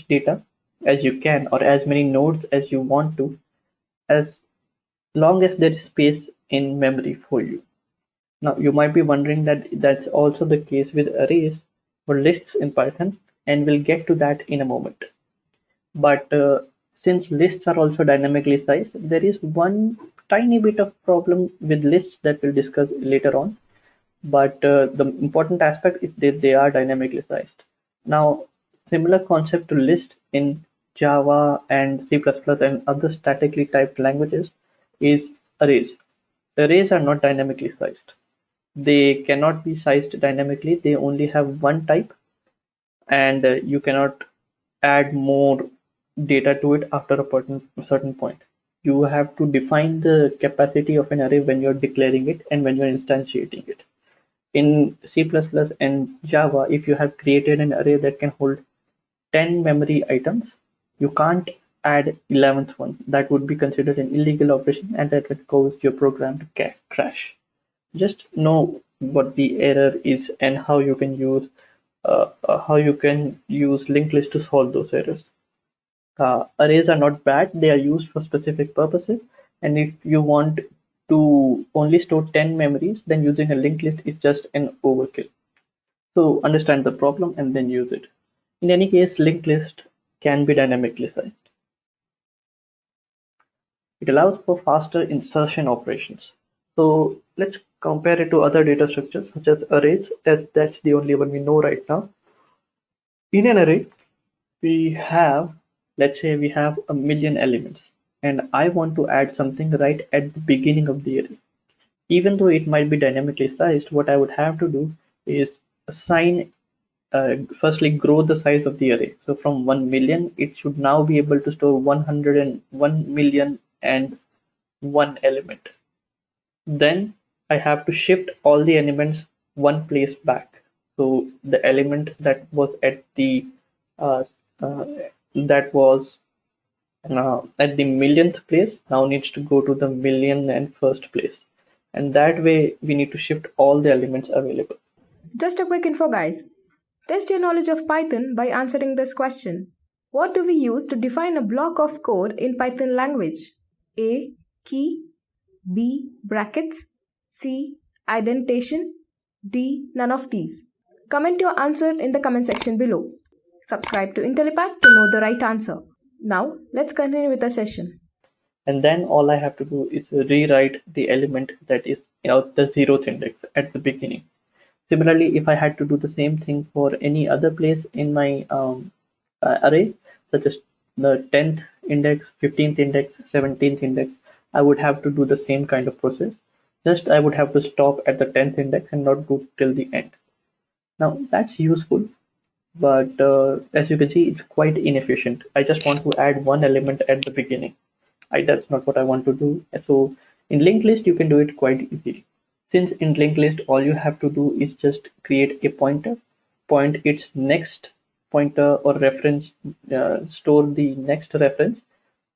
data as you can, or as many nodes as you want to, as long as there is space in memory for you. Now you might be wondering that that's also the case with arrays or lists in Python, and we'll get to that in a moment. But since lists are also dynamically sized, there is one tiny bit of problem with lists that we'll discuss later on. But the important aspect is that they are dynamically sized. Now, similar concept to list in Java and C++ and other statically typed languages is arrays. Arrays are not dynamically sized. They cannot be sized dynamically. They only have one type, and you cannot add more data to it after a certain point. You have to define the capacity of an array when you're declaring it and when you're instantiating it. In C++ and Java, if you have created an array that can hold 10 memory items, you can't add 11th one. That would be considered an illegal operation, and that would cause your program to crash. Just know what the error is and how you can use linked list to solve those errors. Arrays are not bad. They are used for specific purposes, and if you want to only store 10 memories, then using a linked list is just an overkill. So understand the problem and then use it. In any case, linked list can be dynamically sized. It allows for faster insertion operations. So let's compare it to other data structures such as arrays, as that's the only one we know right now. In an array, let's say we have 1,000,000 elements, and I want to add something right at the beginning of the array. Even though it might be dynamically sized, what I would have to do is assign firstly grow the size of the array. So from 1 million, it should now be able to store 101,000,001 element. Then I have to shift all the elements one place back. So the element that was at the uh, uh, that was at the millionth place now needs to go to the million and first place, and that way we need to shift all the elements available. Just a quick info, guys. Test your knowledge of Python by answering this question. What do we use to define a block of code in Python language? A. Key. B. Brackets. C. Indentation. D. None of these. Comment your answer in the comment section below. Subscribe to Intellipaat to know the right answer. Now, let's continue with the session. And then all I have to do is rewrite the element that is the 0th index at the beginning. Similarly, if I had to do the same thing for any other place in my array, such as the 10th index, 15th index, 17th index, I would have to do the same kind of process. Just I would have to stop at the 10th index and not go till the end. Now that's useful, but as you can see, it's quite inefficient. I just want to add one element at the beginning. That's not what I want to do. So in linked list, you can do it quite easily. Since in linked list, all you have to do is just create a pointer, point its next pointer or reference, store the next reference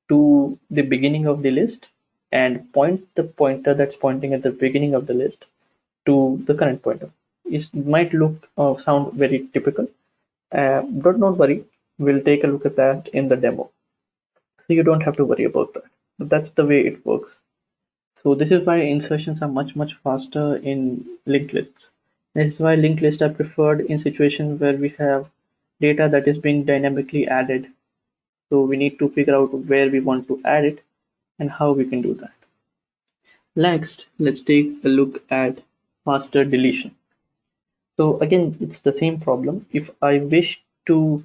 to the beginning of the list, and point the pointer that's pointing at the beginning of the list to the current pointer. It might look sound very typical, but don't worry, we'll take a look at that in the demo. So you don't have to worry about that. But that's the way it works. So this is why insertions are much faster in linked lists. This is why linked lists are preferred in situations where we have data that is being dynamically added. So we need to figure out where we want to add it and how we can do that. Next, let's take a look at faster deletion. So again, it's the same problem. If I wish to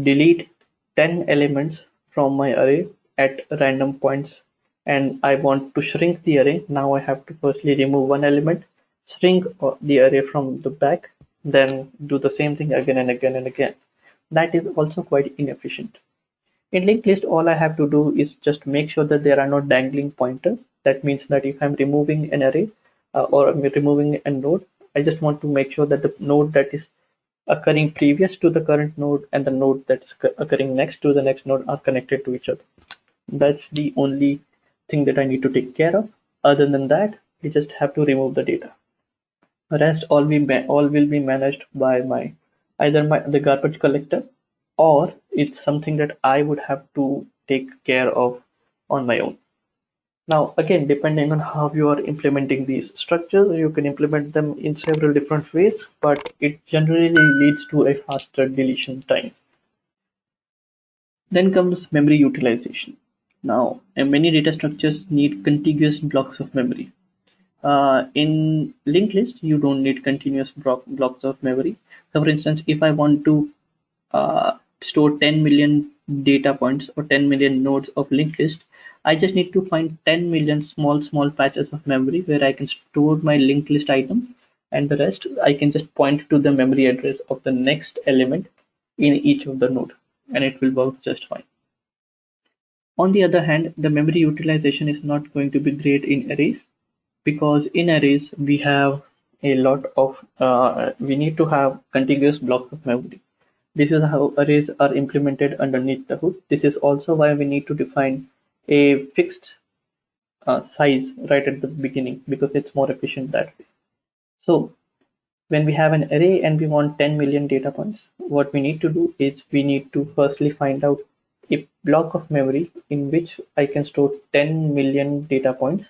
delete 10 elements from my array at random points and I want to shrink the array, now I have to firstly remove one element, shrink the array from the back, then do the same thing again and again and again. That is also quite inefficient. In linked list, all I have to do is just make sure that there are no dangling pointers. That means that if I'm removing an array or I'm removing a node, I just want to make sure that the node that is occurring previous to the current node and the node that's occurring next to the next node are connected to each other. That's the only thing that I need to take care of. Other than that, we just have to remove the data. The rest all will be managed by either the garbage collector, or it's something that I would have to take care of on my own. Now, again, depending on how you are implementing these structures, you can implement them in several different ways, but it generally leads to a faster deletion time. Then comes memory utilization. Now, many data structures need contiguous blocks of memory. In linked list, you don't need continuous blocks of memory. So for instance, if I want to store 10 million data points or 10 million nodes of linked list, I just need to find 10 million small patches of memory where I can store my linked list item, and the rest I can just point to the memory address of the next element in each of the node, and it will work just fine. On the other hand, the memory utilization is not going to be great in arrays, because in arrays we have a lot of we need to have contiguous blocks of memory. This is how arrays are implemented underneath the hood. This is also why we need to define a fixed size right at the beginning, because it's more efficient that way. So when we have an array and we want 10 million data points, what we need to do is we need to firstly find out a block of memory in which I can store 10 million data points,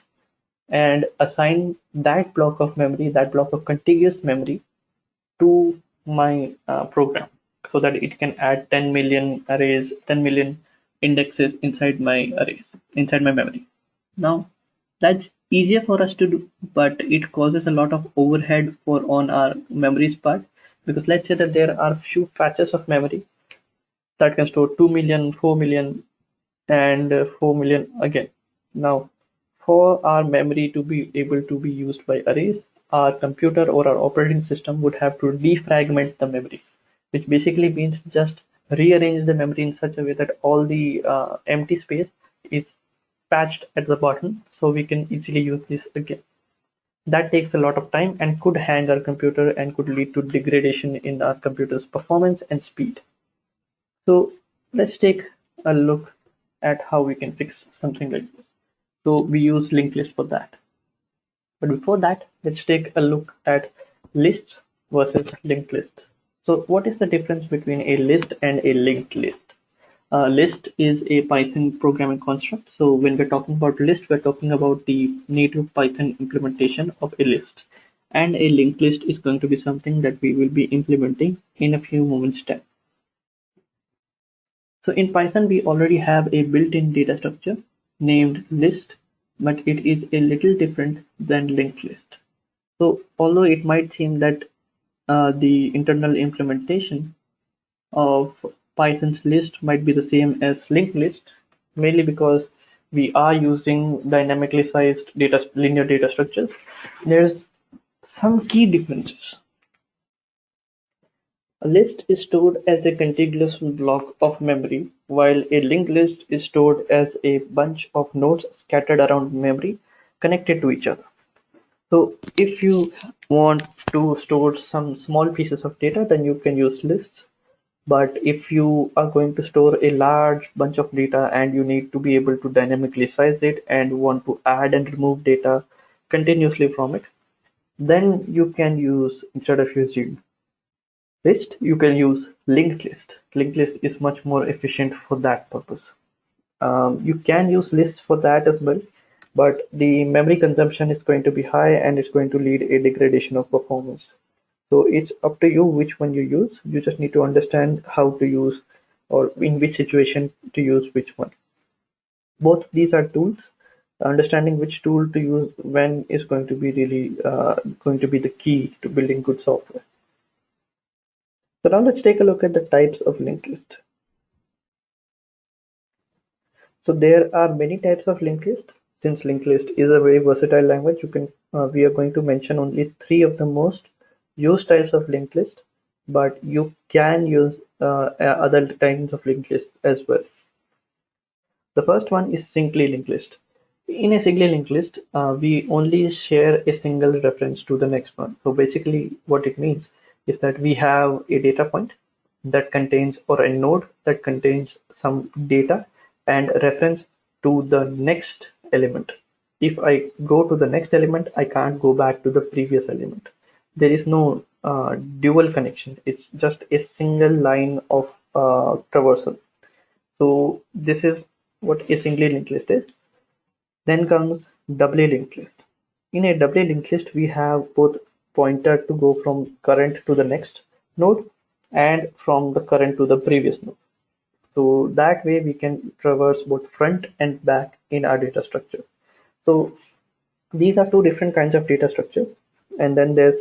and assign that block of memory, that block of contiguous memory, to my program, so that it can add 10 million arrays, 10 million indexes inside my arrays, inside my memory. Now, that's easier for us to do, but it causes a lot of overhead on our memory's part, because let's say that there are few patches of memory that can store 2 million, 4 million, and 4 million again. Now, for our memory to be able to be used by arrays, our computer or our operating system would have to defragment the memory. which basically means just rearrange the memory in such a way that all the empty space is patched at the bottom so we can easily use this again. That takes a lot of time and could hang our computer and could lead to degradation in our computer's performance and speed. So let's take a look at how we can fix something like this. So we use linked list for that. But before that, let's take a look at lists versus linked lists. So what is the difference between a list and a linked list? A list is a Python programming construct. So when we're talking about list, we're talking about the native Python implementation of a list. And a linked list is going to be something that we will be implementing in a few moments' time. So in Python, we already have a built-in data structure named list, but it is a little different than linked list. So although it might seem that the internal implementation of Python's list might be the same as linked list, mainly because we are using dynamically sized linear data structures, there's some key differences. A list is stored as a contiguous block of memory, while a linked list is stored as a bunch of nodes scattered around memory connected to each other. So if you want to store some small pieces of data, then you can use lists. But if you are going to store a large bunch of data and you need to be able to dynamically size it and want to add and remove data continuously from it, then you can use, instead of using list, you can use linked list. Linked list is much more efficient for that purpose. You can use lists for that as well, but the memory consumption is going to be high and it's going to lead a degradation of performance. So it's up to you which one you use. You just need to understand how to use or in which situation to use which one. Both these are tools. Understanding which tool to use when is going to be really going to be the key to building good software. So now let's take a look at the types of linked list. So there are many types of linked list. Since linked list is a very versatile language, we are going to mention only 3 of the most used types of linked list, but you can use other kinds of linked list as well. The first one is singly linked list. In a singly linked list, we only share a single reference to the next one. So basically what it means is that we have a data point that contains, or a node that contains some data and reference to the next element. If I go to the next element, I can't go back to the previous element. There is no dual connection. It's just a single line of traversal. So this is what a singly linked list is. Then comes doubly linked list. In a doubly linked list, we have both pointer to go from current to the next node and from the current to the previous node. So that way we can traverse both front and back in our data structure. So these are two different kinds of data structures. And then there's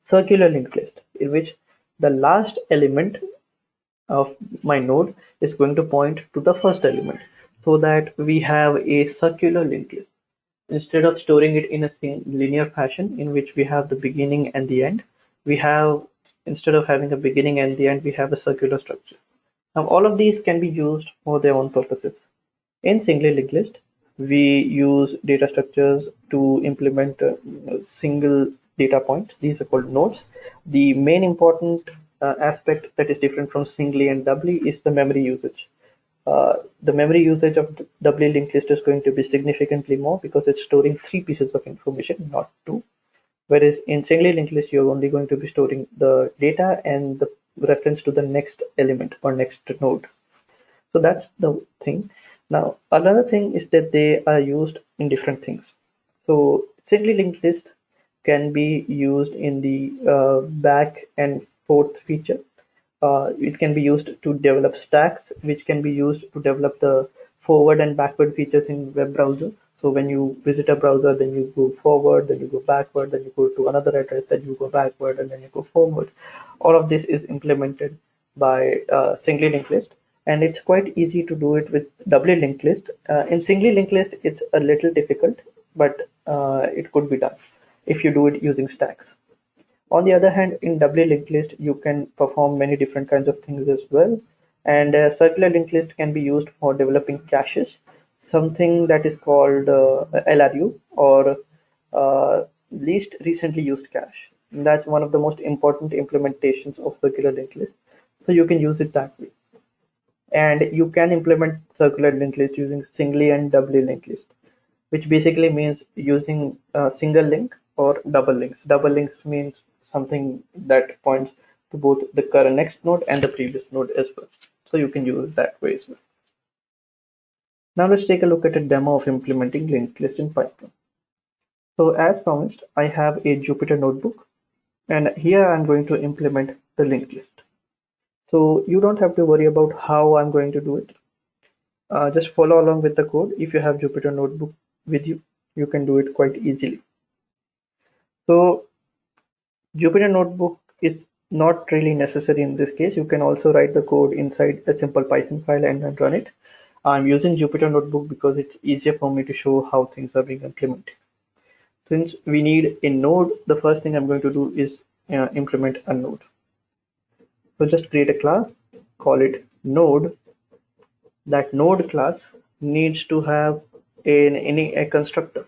circular linked list, in which the last element of my node is going to point to the first element, so that we have a circular linked list. Instead of storing it in a linear fashion in which we have the beginning and the end, instead of having a beginning and the end, we have a circular structure. Now all of these can be used for their own purposes. In singly linked list, we use data structures to implement single data points. These are called nodes. The main important aspect that is different from singly and doubly is the memory usage. The memory usage of doubly linked list is going to be significantly more because it's storing 3 pieces of information, not 2. Whereas in singly linked list, you're only going to be storing the data and the reference to the next element or next node. So that's the thing. Now, another thing is that they are used in different things. So singly linked list can be used in the back and forth feature. It can be used to develop stacks, which can be used to develop the forward and backward features in web browser. So when you visit a browser, then you go forward, then you go backward, then you go to another address, then you go backward, and then you go forward. All of this is implemented by singly linked list, and it's quite easy to do it with doubly linked list. In singly linked list, it's a little difficult, but it could be done if you do it using stacks. On the other hand, in doubly linked list, you can perform many different kinds of things as well. And a circular linked list can be used for developing caches, something that is called LRU, or least recently used cache. And that's one of the most important implementations of circular linked list. So you can use it that way. And you can implement circular linked list using singly and doubly linked list, which basically means using a single link or double links. Double links means something that points to both the current next node and the previous node as well. So you can use it that way as well. Now let's take a look at a demo of implementing linked list in Python. So as promised, I have a Jupyter notebook, and here I'm going to implement the linked list. So you don't have to worry about how I'm going to do it. Just follow along with the code. If you have Jupyter notebook with you, you can do it quite easily. So Jupyter notebook is not really necessary in this case. You can also write the code inside a simple Python file and then run it. I'm using Jupyter notebook because it's easier for me to show how things are being implemented. Since we need a node, the first thing I'm going to do is implement a node. So just create a class, call it node. That node class needs to have a constructor.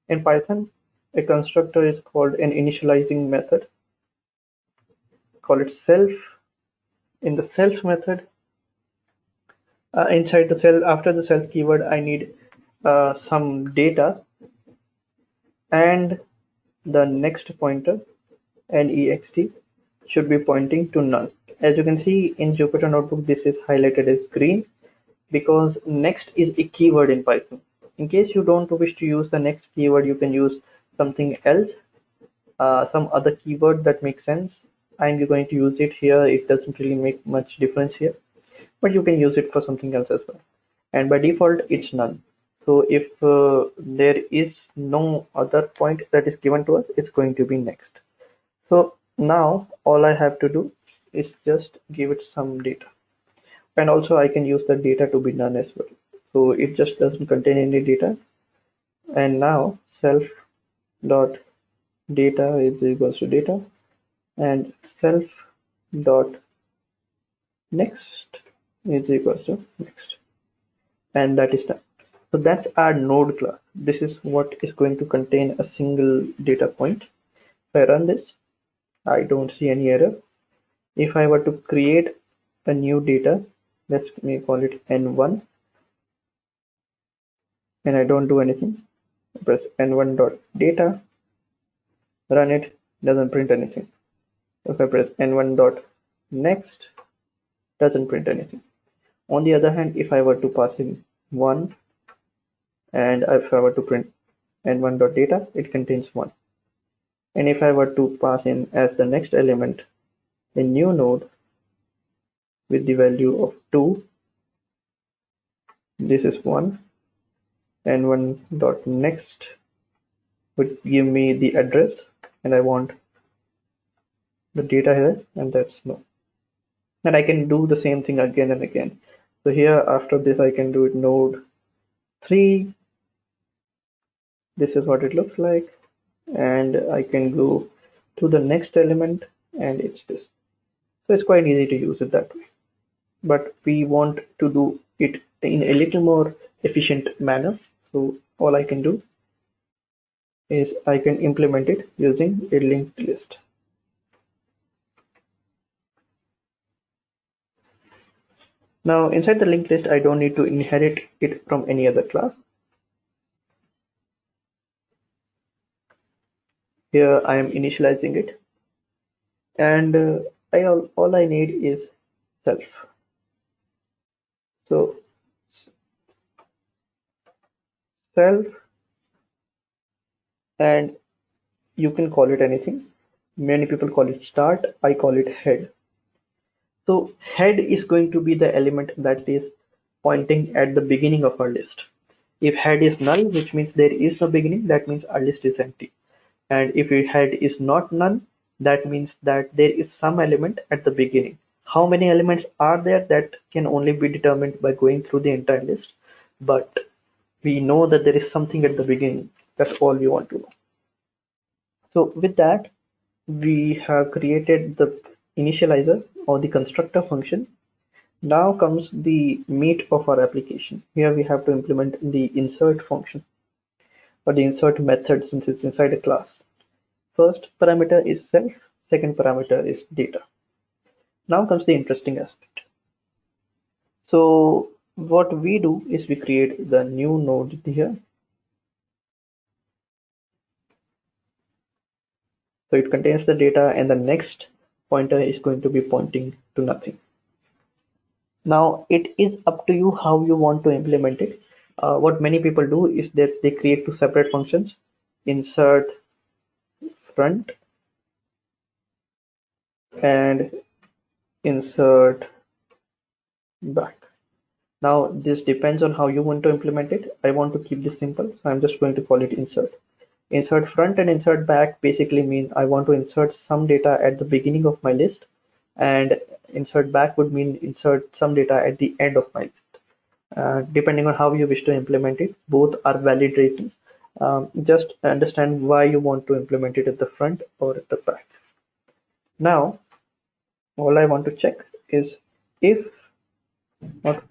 In Python, a constructor is called an initializing method. Call it self. In the self method, inside the self, after the self keyword, I need some data, and the next pointer, next, should be pointing to null. As you can see in Jupyter notebook, this is highlighted as green because next is a keyword in Python. In case you don't wish to use the next keyword, you can use something else, some other keyword that makes sense. I'm going to use it here. It doesn't really make much difference here, but you can use it for something else as well. And by default, it's none. So if there is no other point that is given to us, it's going to be next. So now all I have to do is just give it some data. And also I can use the data to be none as well. So it just doesn't contain any data. And now self dot data is equals to data, and self dot next is equals to next, and that is done. So that's our node class. This is what is going to contain a single data point. If I run this, I don't see any error. If I were to create a new data, let's call it n1, and I don't do anything, press n1 dot data, run it, doesn't print anything. If I press n1 dot next, doesn't print anything. On the other hand, if I were to pass in 1, and if I were to print n1 dot data, it contains 1. And if I were to pass in as the next element a new node with the value of 2, this is 1, n1 dot next would give me the address, and I want the data here, and that's no. And I can do the same thing again and again. So here after this I can do it node 3. This is what it looks like, and I can go to the next element, and it's this. So it's quite easy to use it that way. But we want to do it in a little more efficient manner. So all I can do is I can implement it using a linked list. Now inside the linked list, I don't need to inherit it from any other class. Here I am initializing it, and all I need is self. So self, and you can call it anything. Many people call it start, I call it head. So head is going to be the element that is pointing at the beginning of our list. If head is null, which means there is no beginning, that means our list is empty. And if your head is not none, that means that there is some element at the beginning. How many elements are there? That can only be determined by going through the entire list, but we know that there is something at the beginning. That's all we want to know. So with that, we have created the initializer or the constructor function. Now comes the meat of our application. Here we have to implement the insert function or the insert method since it's inside a class. First parameter is self, second parameter is data. Now comes the interesting aspect. So what we do is we create the new node here. So it contains the data and the next pointer is going to be pointing to nothing. Now it is up to you how you want to implement it. What many people do is that they create two separate functions, insert front and insert back. Now this depends on how you want to implement it. I want to keep this simple, so I'm just going to call it insert. Insert front and insert back basically mean I want to insert some data at the beginning of my list, and insert back would mean insert some data at the end of my list. Depending on how you wish to implement it, both are valid reasons. Just understand why you want to implement it at the front or at the back. Now, all I want to check is if, not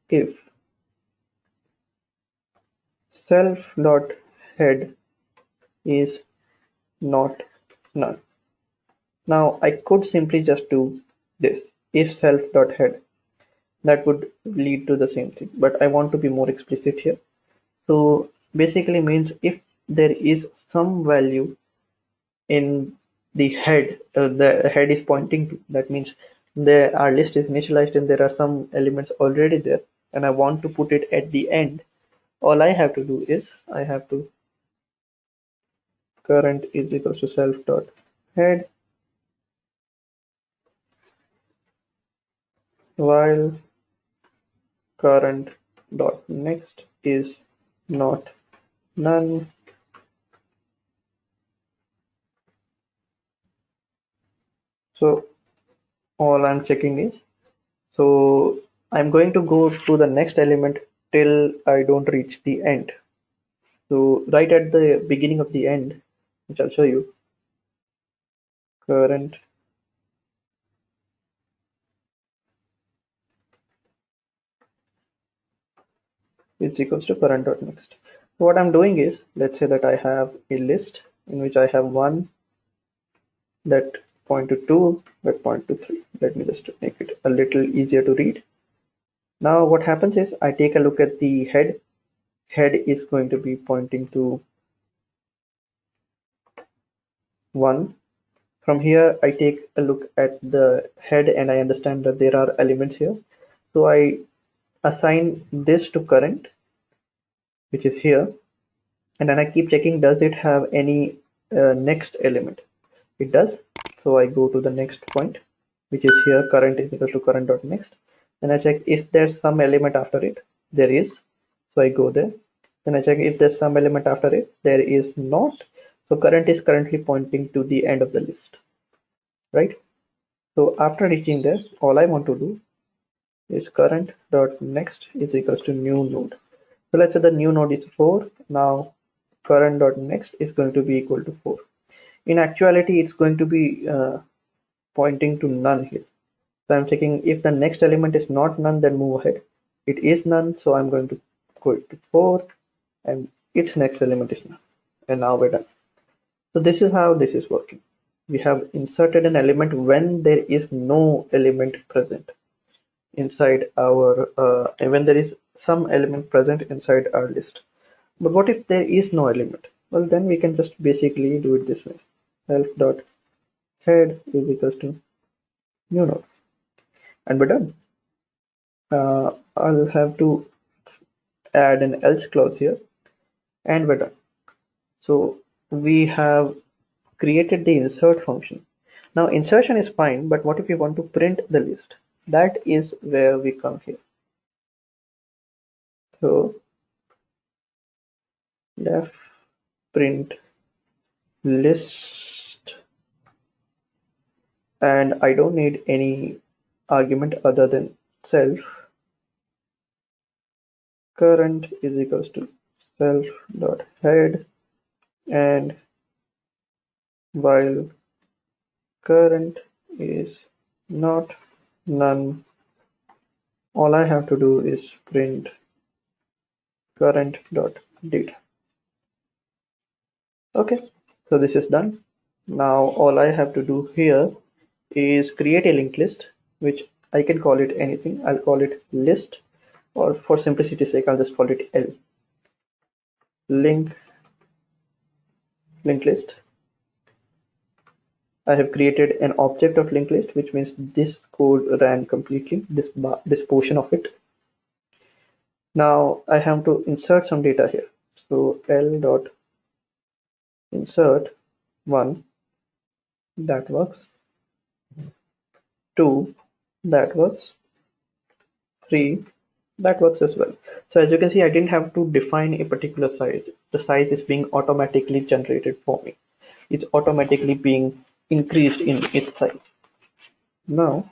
if self.head is not none. Now I could simply just do this, if self.head. That would lead to the same thing, but I want to be more explicit here. So basically means if there is some value in the head is pointing to, that means our list is initialized and there are some elements already there, and I want to put it at the end. All I have to do is I have to current is equals to self.head while current dot next is not none. So all I'm checking is, so I'm going to go to the next element till I don't reach the end. So right at the beginning of the end, which I'll show you, current is equals to current dot next. So what I'm doing is, let's say that I have a list in which I have one that point to 2, that point to 3. Let me just make it a little easier to read. Now what happens is I take a look at the head. Head is going to be pointing to 1. From here I take a look at the head and I understand that there are elements here. So I assign this to current, which is here, and then I keep checking does it have any next element. It does, so I go to the next point, which is here, current is equal to current dot next. Then I check is there some element after it. There is, so I go there. Then I check if there's some element after it. There is not, so current is currently pointing to the end of the list, right? So after reaching there, all I want to do is current dot next is equals to new node. So let's say the new node is 4. Now current dot next is going to be equal to 4. In actuality, it's going to be pointing to none here. So I'm checking if the next element is not none, then move ahead. It is none, so I'm going to go to 4, and its next element is none. And now we're done. So this is how this is working. We have inserted an element when there is no element present inside our, when there is some element present inside our list. But what if there is no element? Well, then we can just basically do it this way. Self.head is equals to new node, and we're done. I'll have to add an else clause here, and we're done. So we have created the insert function. Now insertion is fine, but what if you want to print the list? That is where we come here. So def print list, and I don't need any argument other than self. Current is equals to self dot head, and while current is not none. All I have to do is print current dot data. Okay, so this is done. Now all I have to do here is create a linked list, which I can call it anything. I'll call it list, or for simplicity's sake, I'll just call it L. Linked list. I have created an object of linked list, which means this code ran completely, this portion of it. Now I have to insert some data here. So L dot insert 1, that works. 2, that works. 3, that works as well. So as you can see, I didn't have to define a particular size. The size is being automatically generated for me. It's automatically being increased in its size. Now,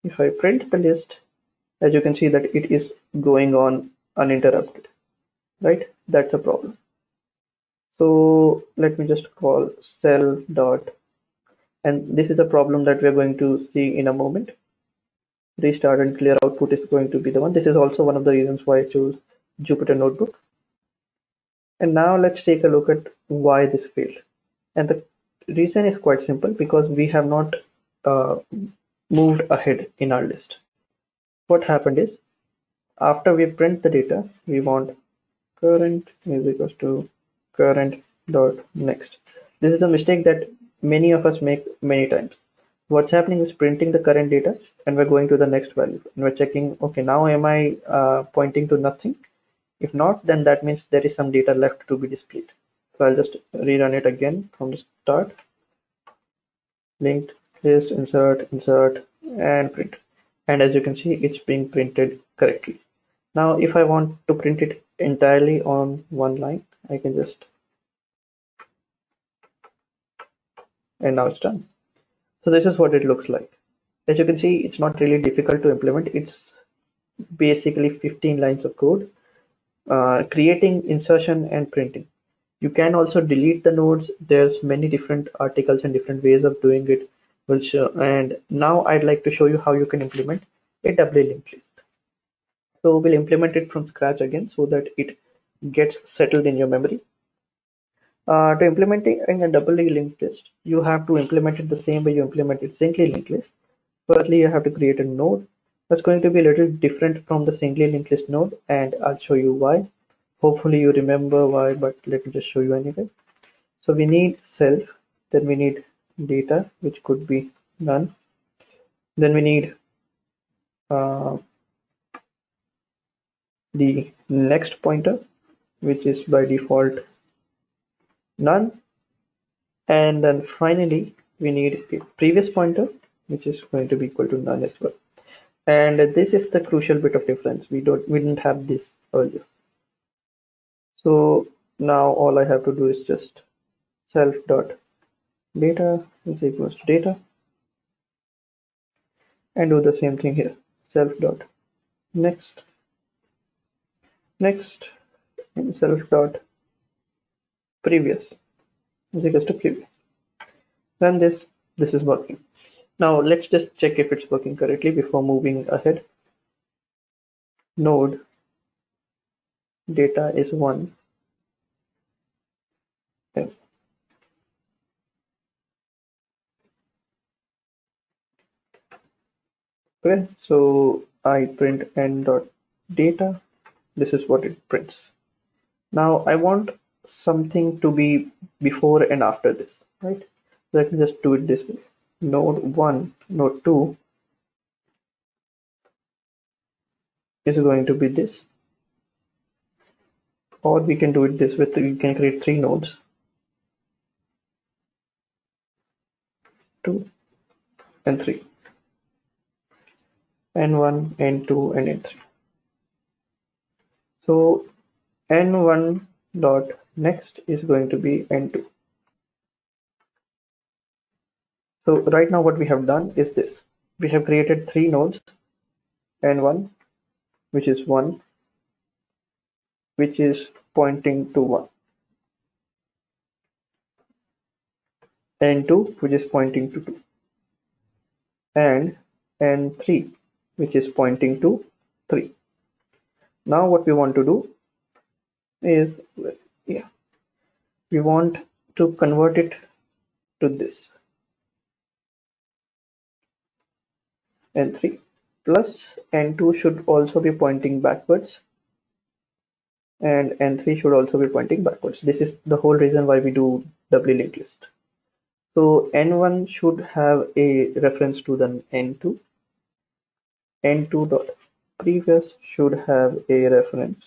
if I print the list, as you can see that it is going on uninterrupted, right? That's a problem. So let me just call cell dot, and this is a problem that we're going to see in a moment. Restart and clear output is going to be the one. This is also one of the reasons why I chose Jupyter Notebook. And now let's take a look at why this failed. And the reason is quite simple, because we have not moved ahead in our list. What happened is, after we print the data, we want current is equals to current dot next. This is a mistake that many of us make many times. What's happening is printing the current data, and we're going to the next value, and we're checking, okay, now am I pointing to nothing? If not, then that means there is some data left to be displayed. So I'll just rerun it again from the start. Linked list, insert, and print. And as you can see, it's being printed correctly. Now, if I want to print it entirely on one line, I can just, and now it's done. So this is what it looks like. As you can see, it's not really difficult to implement. It's basically 15 lines of code, creating, insertion, and printing. You can also delete the nodes. There's many different articles and different ways of doing it. And now I'd like to show you how you can implement a doubly linked list. So we'll implement it from scratch again so that it gets settled in your memory. To implement it in a doubly linked list, you have to implement it the same way you implemented singly linked list. Firstly, you have to create a node that's going to be a little different from the singly linked list node, and I'll show you why. Hopefully you remember why, but let me just show you anyway. So we need self, then we need data, which could be none. Then we need the next pointer, which is by default none. And then finally, we need a previous pointer, which is going to be equal to none as well. And this is the crucial bit of difference. We didn't have this earlier. So now all I have to do is just self dot data is equals to data, and do the same thing here. Self dot next, and self dot previous is equals to previous. Then this is working. Now let's just check if it's working correctly before moving ahead. Node data is 1. Okay, so I print n dot data. This is what it prints. Now I want something to be before and after this, right? Let me just do it this way. Node 1, node 2 is going to be this. Or we can do it this way. We can create 3 nodes. 2 and 3. N1, N2, and N3. So N1 dot next is going to be N2. So right now what we have done is this. We have created 3 nodes, N1, which is 1, which is pointing to 1. n2 which is pointing to 2, and n3 which is pointing to 3. Now what we want to do is, we want to convert it to this n3 plus n2 should also be pointing backwards, and n3 should also be pointing backwards. This is the whole reason why we do doubly linked list. So n1 should have a reference to the n2, n2 dot previous should have a reference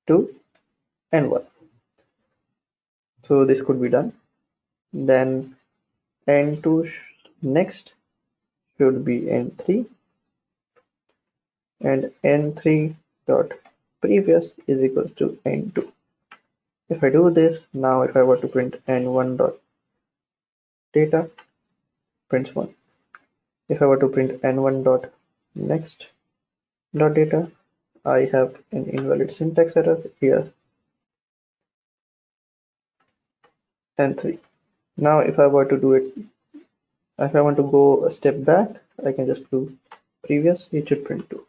to n1. So this could be done. Then n2 next should be n3, and n3 dot previous is equals to n2. If I do this now, if I were to print n1 dot data, prints 1. If I were to print n1 dot next dot data, I have an invalid syntax error here, n3. Now if I were to do it, if I want to go a step back, I can just do previous, it should print 2.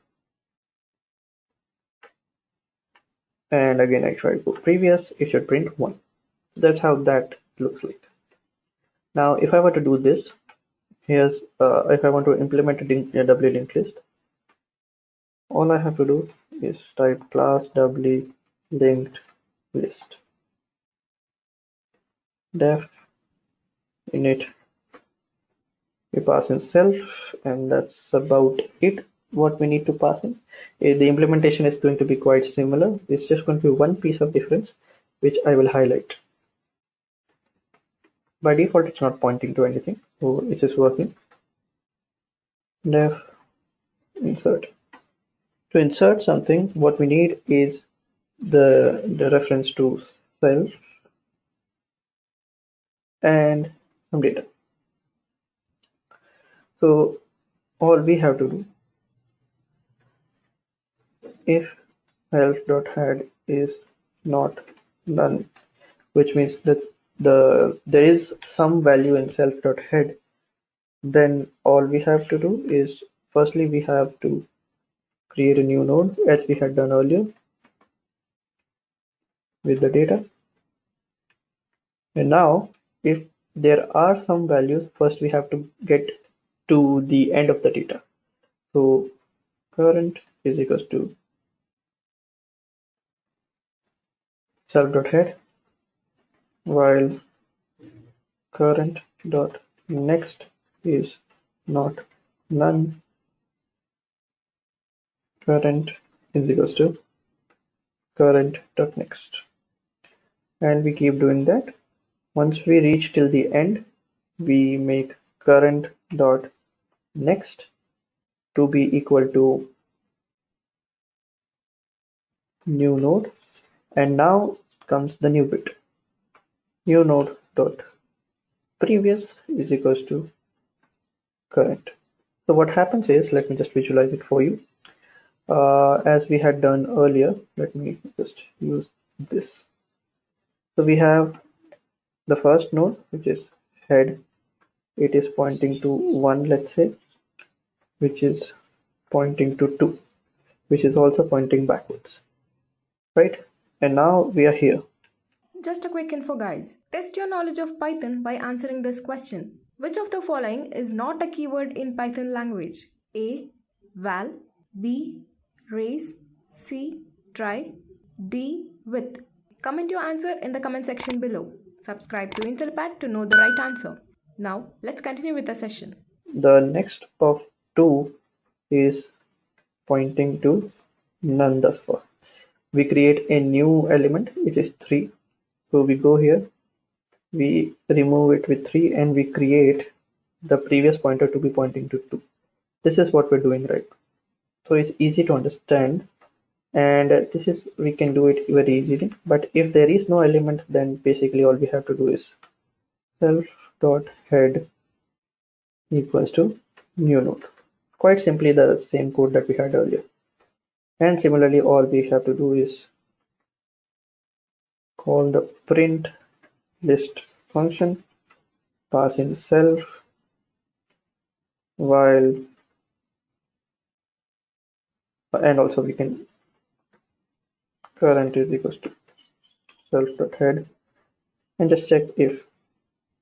And again I try to go previous, it should print 1. That's how that looks like. Now if I were to do this, here's if I want to implement a doubly linked list, all I have to do is type class doubly linked list, def init, we pass in self, and that's about it what we need to pass in. The implementation is going to be quite similar. It's just going to be one piece of difference which I will highlight. By default it's not pointing to anything, so it is working. Def insert. To insert something, what we need is the reference to self and some data. So all we have to do, if self.head is not none, which means that there is some value in self.head, then all we have to do is, firstly we have to create a new node as we had done earlier with the data. And now if there are some values, first we have to get to the end of the data. So current is equals to self.head, while current dot next is not none, current is equals to current dot next, and we keep doing that. Once we reach till the end, we make current dot next to be equal to new node, and now comes the new bit, new node dot previous is equals to current. So what happens is, let me just visualize it for you. As we had done earlier, let me just use this. So we have the first node, which is head, it is pointing to 1, let's say, which is pointing to 2, which is also pointing backwards, right? And now we are here. Just a quick info, guys. Test your knowledge of Python by answering this question. Which of the following is not a keyword in Python language? A. Val. B. Raise. C. Try. D. With. Comment your answer in the comment section below. Subscribe to Intellipaat to know the right answer. Now, let's continue with the session. The next of 2 is pointing to none thus far. We create a new element, which is 3. So we go here, we remove it with 3, and we create the previous pointer to be pointing to 2. This is what we're doing, right? So it's easy to understand, and this is, we can do it very easily. But if there is no element, then basically all we have to do is self.head equals to new node. Quite simply the same code that we had earlier. And similarly, all we have to do is call the print list function, pass in self, while, and also we can current is equals to self.head, and just check if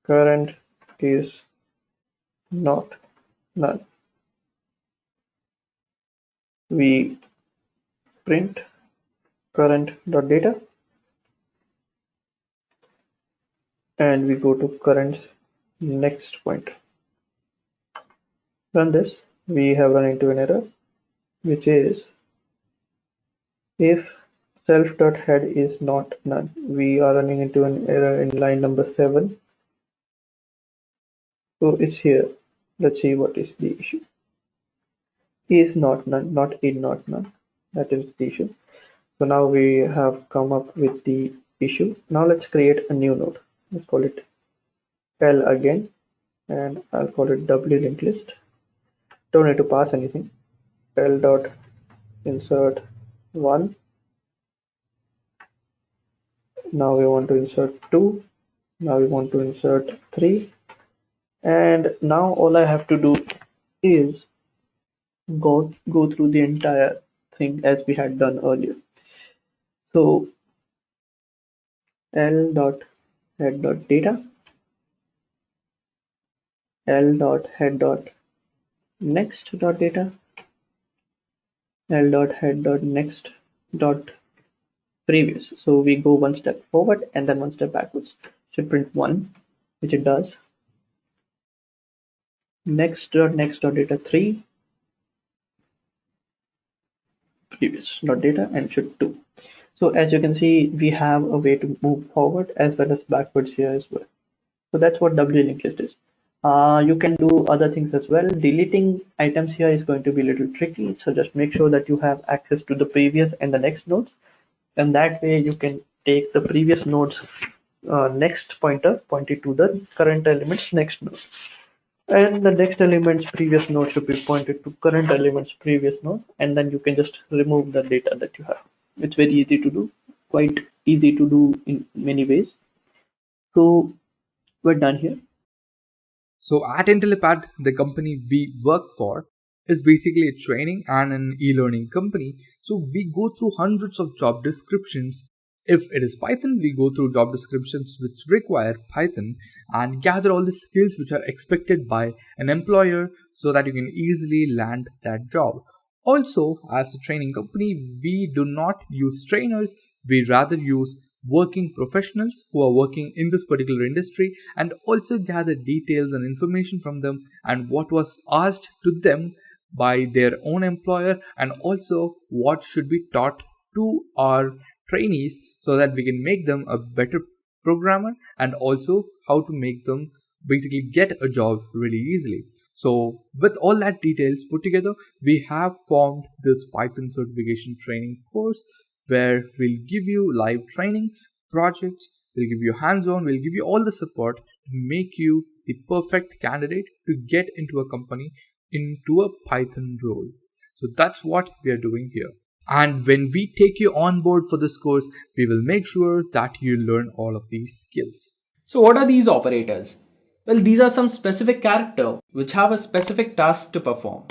current is not null. We print current.data and we go to current's next point. Run this. We have run into an error, which is if self.head is not null. We are running into an error in line number 7. So it's here. Let's see what is the issue. Is not null, not in not null. That is the issue. So now we have come up with the issue. Now let's create a new node. Let's call it L again, and I'll call it W linked list. Don't need to pass anything. L dot insert 1. Now we want to insert 2. Now we want to insert 3. And now all I have to do is go through the entire thing as we had done earlier. So L dot head dot data, L dot head dot next dot data, L dot head dot next dot previous. So we go one step forward and then one step backwards. Should print 1, which it does. Next dot data 3, previous dot data, and should 2. So as you can see, we have a way to move forward as well as backwards here as well. So that's what W linked list is. You can do other things as well. Deleting items here is going to be a little tricky. So just make sure that you have access to the previous and the next nodes. And that way you can take the previous node's next pointer, pointed to the current element's next node. And the next element's previous node should be pointed to current element's previous node. And then you can just remove the data that you have. It's very easy to do, quite easy to do in many ways. So we're done here. So at Intellipaat, the company we work for is basically a training and an e-learning company. So we go through hundreds of job descriptions. If it is Python, we go through job descriptions which require Python and gather all the skills which are expected by an employer so that you can easily land that job. Also, as a training company, we do not use trainers, we rather use working professionals who are working in this particular industry and also gather details and information from them and what was asked to them by their own employer, and also what should be taught to our trainees so that we can make them a better programmer, and also how to make them basically get a job really easily. So with all that details put together, we have formed this Python certification training course where we'll give you live training projects, we'll give you hands-on, we'll give you all the support to make you the perfect candidate to get into a company, into a Python role. So that's what we are doing here. And when we take you on board for this course, we will make sure that you learn all of these skills. So what are these operators? Well, these are some specific characters which have a specific task to perform.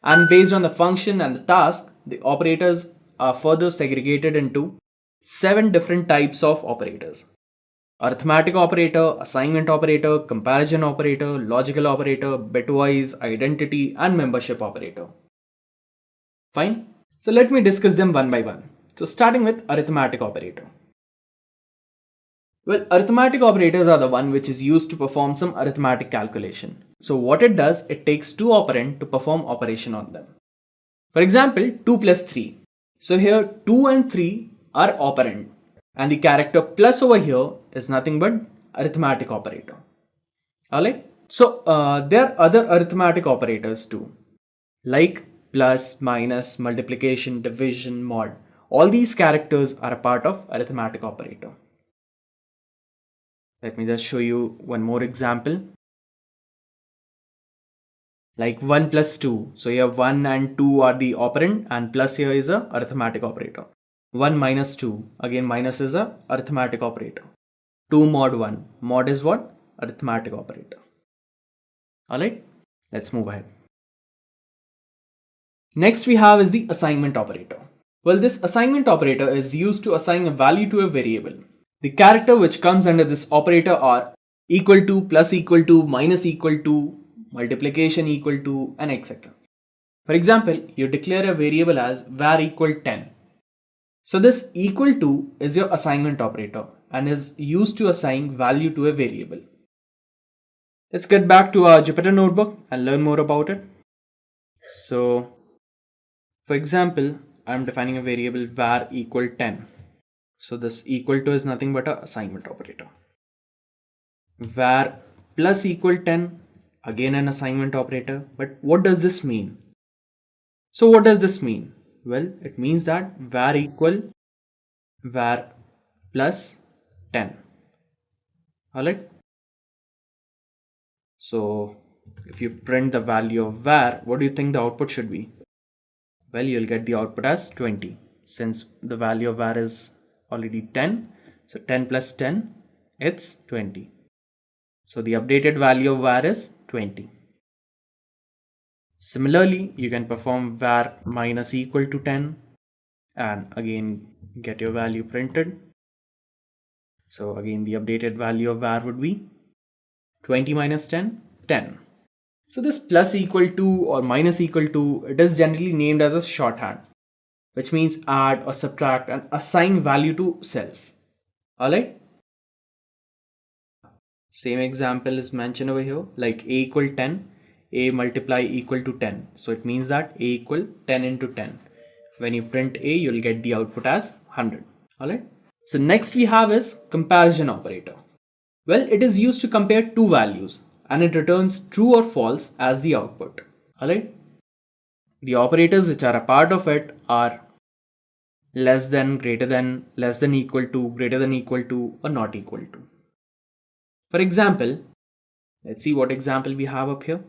And based on the function and the task, the operators are further segregated into 7 different types of operators. Arithmetic operator, assignment operator, comparison operator, logical operator, bitwise, identity, and membership operator. Fine. So let me discuss them one by one. So starting with arithmetic operator. Well, arithmetic operators are the one which is used to perform some arithmetic calculation. So what it does, it takes 2 operand to perform operation on them. For example, 2 plus 3. So here 2 and 3 are operand, and the character plus over here is nothing but arithmetic operator. Alright. So there are other arithmetic operators too, like plus, minus, multiplication, division, mod. All these characters are a part of arithmetic operator. Let me just show you one more example. Like 1 plus 2. So here 1 and 2 are the operand, and plus here is a arithmetic operator. 1 minus 2. Again minus is a arithmetic operator. 2 mod 1. Mod is what? Arithmetic operator. Alright, let's move ahead. Next we have is the assignment operator. Well, this assignment operator is used to assign a value to a variable. The character which comes under this operator are equal to, plus equal to, minus equal to, multiplication equal to, and etc. For example, you declare a variable as var equal 10. So this equal to is your assignment operator and is used to assign value to a variable. Let's get back to our Jupyter notebook and learn more about it. So, for example, I'm defining a variable var equal 10. So this equal to is nothing but an assignment operator. Var plus equal 10, again an assignment operator. But what does this mean? So what does this mean? Well, it means that var equal var plus 10. Alright. So if you print the value of var, what do you think the output should be? Well, you'll get the output as 20. Since the value of var is already 10, so 10 plus 10, it's 20. So the updated value of var is 20. Similarly, you can perform var minus equal to 10 and again get your value printed. So again, the updated value of var would be 20 minus 10, 10. So this plus equal to or minus equal to, it is generally named as a shorthand, which means add or subtract and assign value to self. Alright. Same example is mentioned over here, like a equal 10, a multiply equal to 10. So it means that a equal 10 into 10. When you print a, you'll get the output as 100. Alright. So next we have is comparison operator. Well, it is used to compare two values and it returns true or false as the output. Alright. The operators which are a part of it are less than, greater than, less than equal to, greater than equal to, or not equal to. For example, let's see what example we have up here.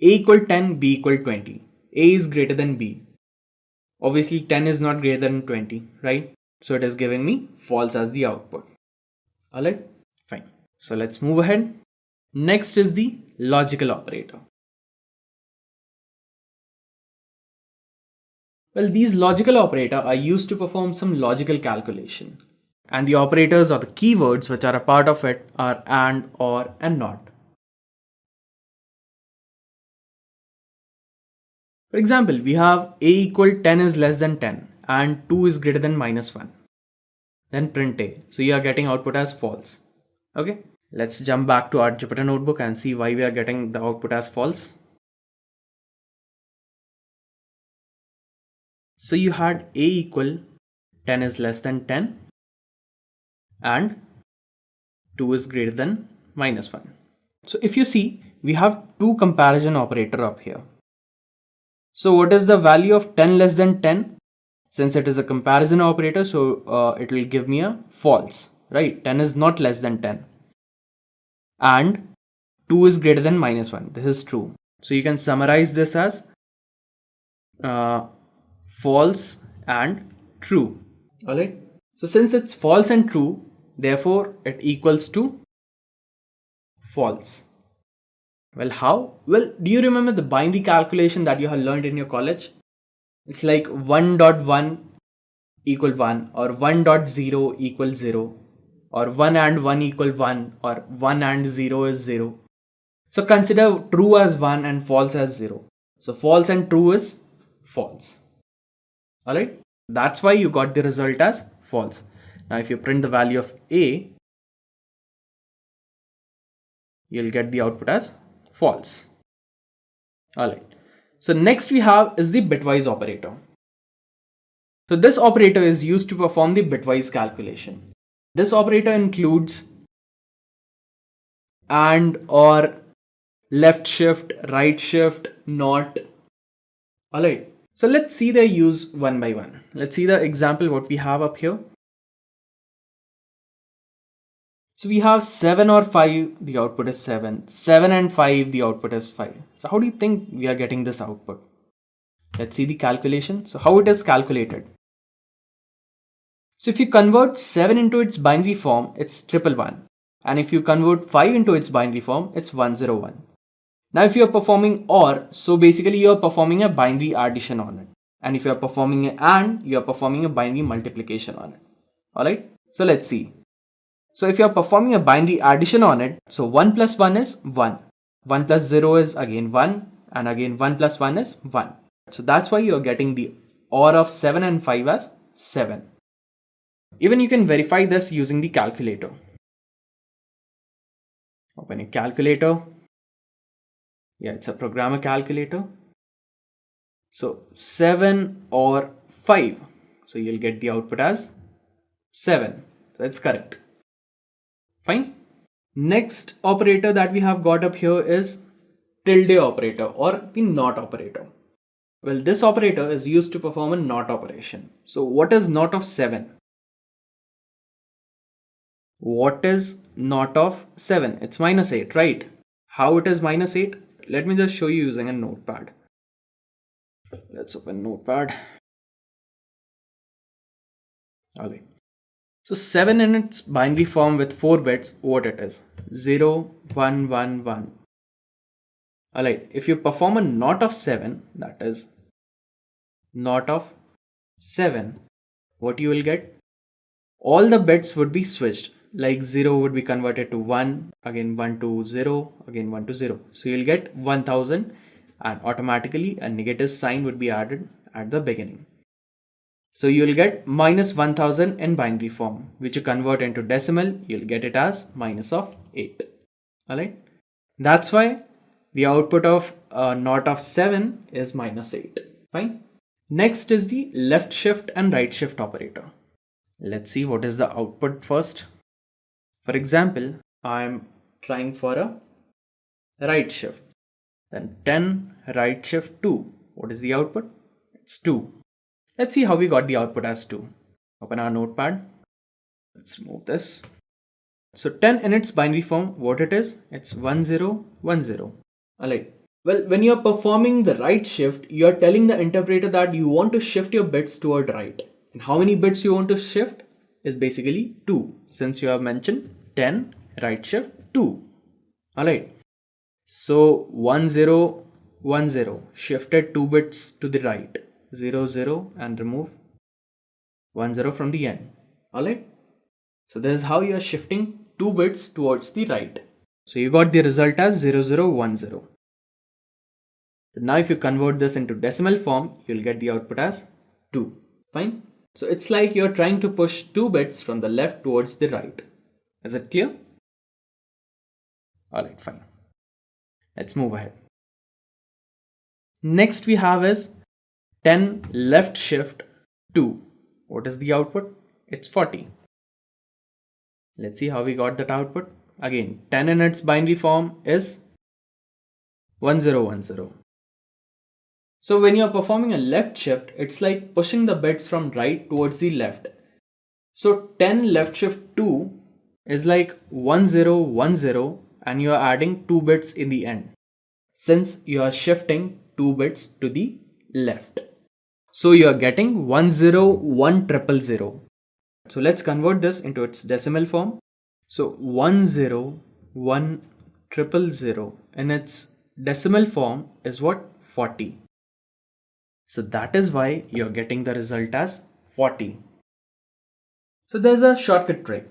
A equal 10, b equal 20. A is greater than b. Obviously 10 is not greater than 20, right? So it is giving me false as the output. Alright, fine. So let's move ahead. Next is the logical operator. Well, these logical operators are used to perform some logical calculation. And the operators or the keywords which are a part of it are and, or, and not. For example, we have a equal 10 is less than 10 and 2 is greater than minus 1. Then print a. So you are getting output as false. Okay, let's jump back to our Jupyter notebook and see why we are getting the output as false. So you had a equal 10 is less than 10 and 2 is greater than minus 1. So if you see, we have two comparison operator up here. So what is the value of 10 less than 10? Since it is a comparison operator, so it will give me a false, right? 10 is not less than 10. And 2 is greater than minus 1. This is true. So you can summarize this as false and true. Alright. So since it's false and true, therefore it equals to false. Well, how? Well, do you remember the binary calculation that you have learned in your college? It's like 1.1 equal 1 or 1.0 equals 0 or 1 and 1 equal 1 or 1 and 0 is 0. So consider true as 1 and false as 0. So false and true is false. Alright, that's why you got the result as false. Now if you print the value of a, you'll get the output as false. Alright, so next we have is the bitwise operator. So this operator is used to perform the bitwise calculation. This operator includes and, or, left shift, right shift, not. Alright, so let's see their use one by one. Let's see the example what we have up here. So we have 7 or 5, the output is 7. 7 and 5, the output is 5. So how do you think we are getting this output? Let's see the calculation. So how it is calculated. So if you convert 7 into its binary form, it's 111. And if you convert 5 into its binary form, it's 101. Now if you're performing OR, so basically you're performing a binary addition on it. And if you're performing an AND, you're performing a binary multiplication on it. Alright, so let's see. So if you're performing a binary addition on it, so 1 plus 1 is 1. 1 plus 0 is again 1. And again 1 plus 1 is 1. So that's why you're getting the OR of 7 and 5 as 7. Even you can verify this using the calculator. Open a calculator. Yeah, it's a programmer calculator. So 7 or 5. So you'll get the output as 7. That's correct. Fine. Next operator that we have got up here is tilde operator or the not operator. Well, this operator is used to perform a not operation. So what is not of 7? What is not of 7? It's minus 8, right? How it is minus 8? Let me just show you using a notepad. Let's open notepad. Alright. So 7 in its binary form with 4 bits, what it is? 0, 1, 1, 1. Alright, if you perform a not of 7, that is not of 7, what you will get? All the bits would be switched. Like 0 would be converted to 1, again 1 to 0, again 1 to 0. So you'll get 1000 and automatically a negative sign would be added at the beginning. So you'll get minus 1000 in binary form, which you convert into decimal, you'll get it as minus of 8. Alright, that's why the output of not of 7 is minus 8. Fine. Next is the left shift and right shift operator. Let's see what is the output first. For example, I'm trying for a right shift. Then 10 right shift 2. What is the output? It's 2. Let's see how we got the output as 2. Open our notepad. Let's remove this. So 10 in its binary form, what it is? It's 1010. Alright. Well, when you're performing the right shift, you're telling the interpreter that you want to shift your bits toward right. And how many bits you want to shift is basically 2, since you have mentioned 10 right shift 2. Alright. So 1010 shifted 2 bits to the right. 00 and remove 10 from the end. Alright. So this is how you are shifting 2 bits towards the right. So you got the result as 0010. Now if you convert this into decimal form, you'll get the output as 2. Fine. So it's like you're trying to push 2 bits from the left towards the right. Is it clear? Alright, fine. Let's move ahead. Next we have is 10 left shift 2. What is the output? It's 40. Let's see how we got that output. Again, 10 in its binary form is 1010. So when you're performing a left shift, it's like pushing the bits from right towards the left. So 10 left shift 2 is like 1010 and you are adding 2 bits in the end, since you are shifting 2 bits to the left. So you are getting 101000. So let's convert this into its decimal form. So 101000 in its decimal form is what? 40. So that is why you're getting the result as 40. So there's a shortcut trick.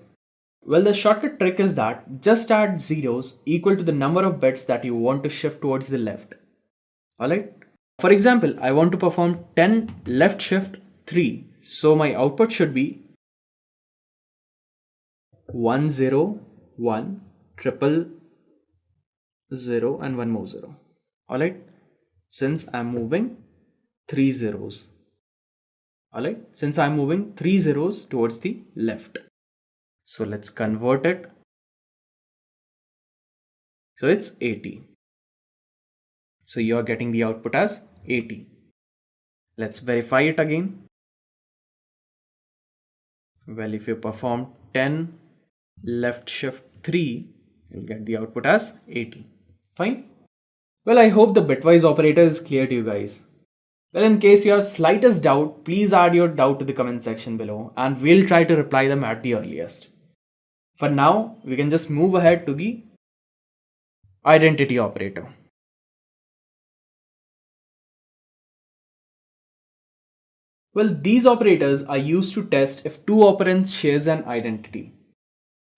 Well, the shortcut trick is that just add zeros equal to the number of bits that you want to shift towards the left. Alright. For example, I want to perform 10 left shift 3. So my output should be 101 000 and one more 0. Alright. Since I'm moving 3 zeros. Alright, since I'm moving 3 zeros towards the left. So let's convert it. So it's 80. So you're getting the output as 80. Let's verify it again. Well, if you perform 10 left shift 3, you'll get the output as 80. Fine. Well, I hope the bitwise operator is clear to you guys. Well, in case you have slightest doubt, please add your doubt to the comment section below and we'll try to reply them at the earliest. For now, we can just move ahead to the identity operator. Well, these operators are used to test if two operands shares an identity.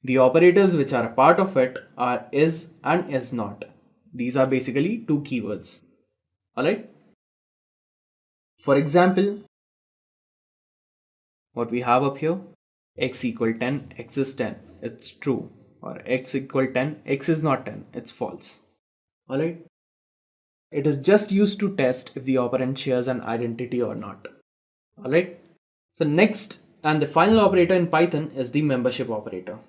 The operators which are a part of it are is and is not. These are basically two keywords. Alright? For example, what we have up here, x equal 10, x is 10, it's true. Or x equal 10, x is not 10, it's false. Alright? It is just used to test if the operand shares an identity or not. Alright? So next and the final operator in Python is the membership operator.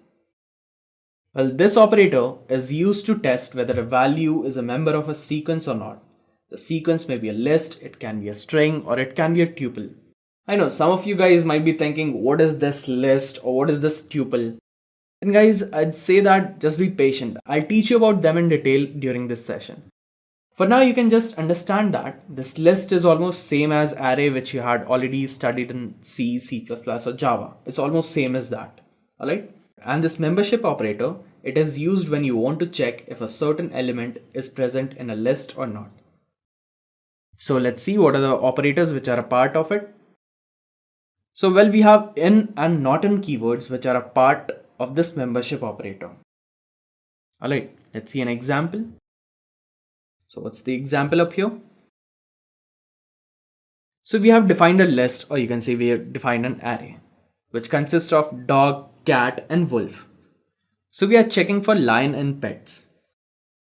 Well, this operator is used to test whether a value is a member of a sequence or not. The sequence may be a list, it can be a string, or it can be a tuple. I know some of you guys might be thinking, what is this list or what is this tuple? And guys, I'd say that just be patient. I'll teach you about them in detail during this session. For now, you can just understand that this list is almost same as array which you had already studied in C, C++ or Java. It's almost same as that. Alright? And this membership operator, it is used when you want to check if a certain element is present in a list or not. So let's see what are the operators which are a part of it. So well, we have in and not in keywords which are a part of this membership operator. Alright, let's see an example. So what's the example up here? So we have defined a list, or you can say we have defined an array, which consists of dog, cat and wolf. So we are checking for lion and pets.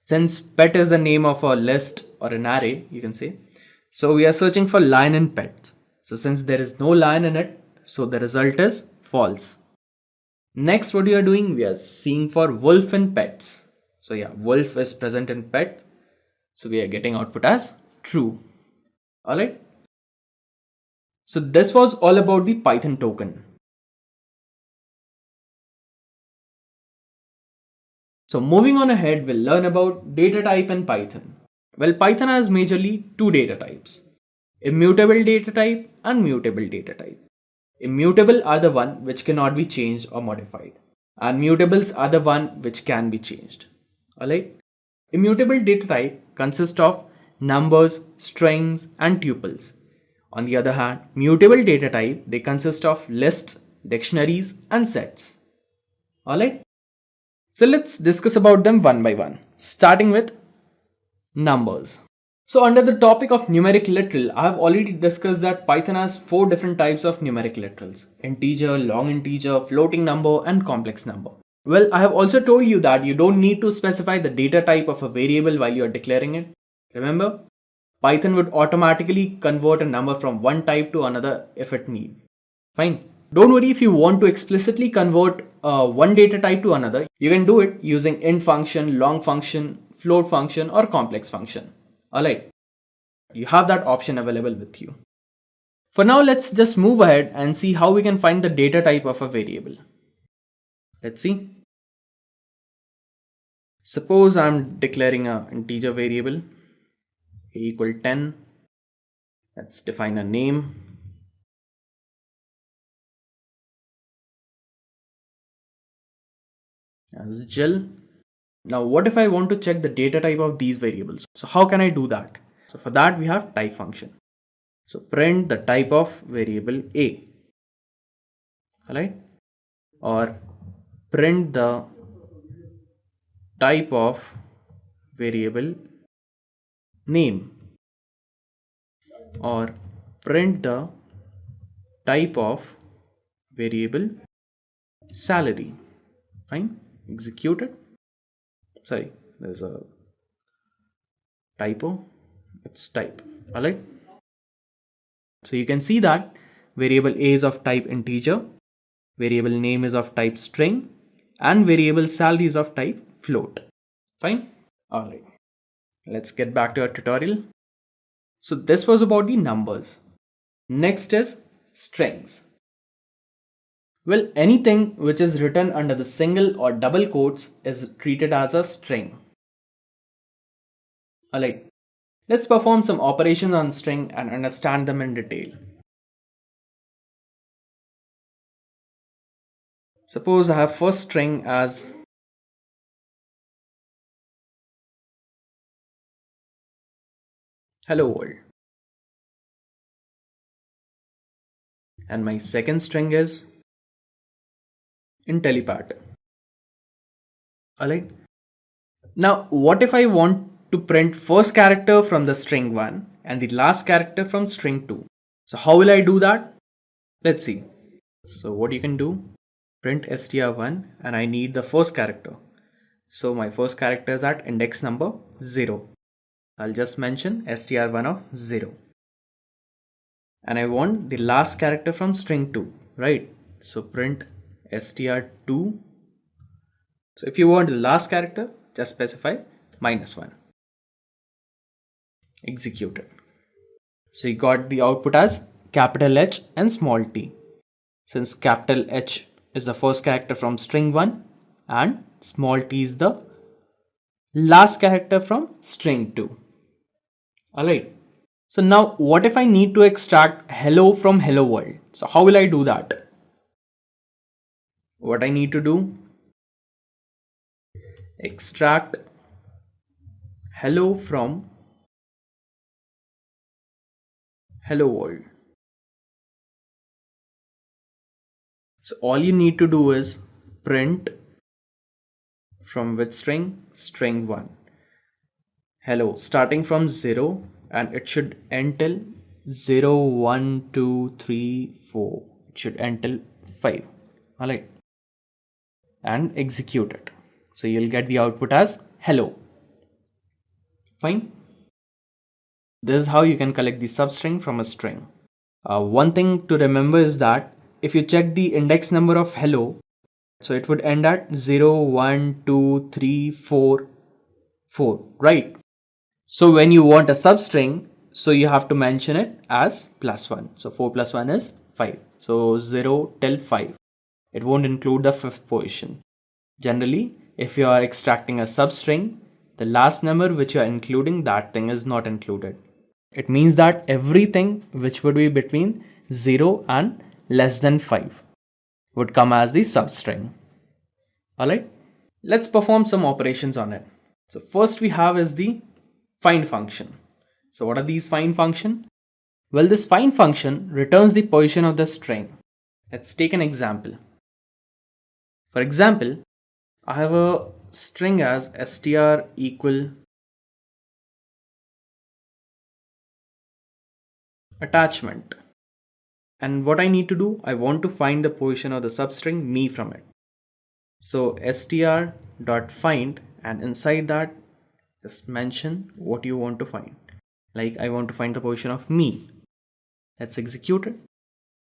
Since pet is the name of a list or an array, you can say. So we are searching for lion and pet. So since there is no lion in it, so the result is false. Next, what we are doing, we are seeing for wolf and pets. So yeah, wolf is present in pet. So we are getting output as true. Alright. So this was all about the Python token. So moving on ahead, we'll learn about data type in Python. Well, Python has majorly two data types, immutable data type and mutable data type. Immutable are the one which cannot be changed or modified, and mutables are the one which can be changed. Alright. Immutable data type consists of numbers, strings and tuples. On the other hand, mutable data type, they consist of lists, dictionaries and sets. Alright. So let's discuss about them one by one, starting with numbers. So under the topic of numeric literal, I have already discussed that Python has 4 different types of numeric literals: integer, long integer, floating number and complex number. Well, I have also told you that you don't need to specify the data type of a variable while you are declaring it. Remember, Python would automatically convert a number from one type to another if it needs. Fine. Don't worry if you want to explicitly convert one data type to another. You can do it using int function, long function, float function or complex function. Alright. You have that option available with you. For now, let's just move ahead and see how we can find the data type of a variable. Let's see. Suppose I'm declaring an integer variable a equal 10. Let's define a name. As Jill. Now what if I want to check the data type of these variables? So how can I do that? So for that we have type function. So print the type of variable A. Alright? Or print the type of variable name. Or print the type of variable salary. Fine. Execute it. Sorry, there's a typo. It's type. Alright. So you can see that variable A is of type integer, variable name is of type string, and variable salary is of type float. Fine. Alright. Let's get back to our tutorial. So this was about the numbers. Next is strings. Well, anything which is written under the single or double quotes is treated as a string. Alright. Let's perform some operations on string and understand them in detail. Suppose I have first string as hello world, and my second string is Intellipaat. Alright. Now, what if I want to print first character from the string 1 and the last character from string 2? So how will I do that? Let's see. So what you can do, print str1 and I need the first character. So my first character is at index number 0. I'll just mention str1 of 0. And I want the last character from string 2, right? So print str2. So if you want the last character, just specify -1. Execute it. So you got the output as capital H and small t. Since capital H is the first character from string 1 and small t is the last character from string 2. Alright. So now what if I need to extract hello from hello world? So how will I do that? What I need to do? Extract hello from hello world. So all you need to do is print from which string? String 1. Hello starting from 0 and it should end till 0, 1, 2, 3, 4. It should end till 5. Alright. And execute it. So you'll get the output as hello. Fine. This is how you can collect the substring from a string. One thing to remember is that if you check the index number of hello, so it would end at 0, 1, 2, 3, 4, 4, right? So when you want a substring, so you have to mention it as +1. So 4 + 1 is 5. So 0 till 5. It won't include the fifth position. Generally, if you are extracting a substring, the last number which you are including, that thing is not included. It means that everything which would be between 0 and less than 5 would come as the substring. Alright, let's perform some operations on it. So first we have is the find function. So what are these find function? Well, this find function returns the position of the string. Let's take an example. For example, I have a string as str equal attachment. And what I need to do, I want to find the position of the substring me from it. So str.find, and inside that just mention what you want to find. Like I want to find the position of me. Let's execute it.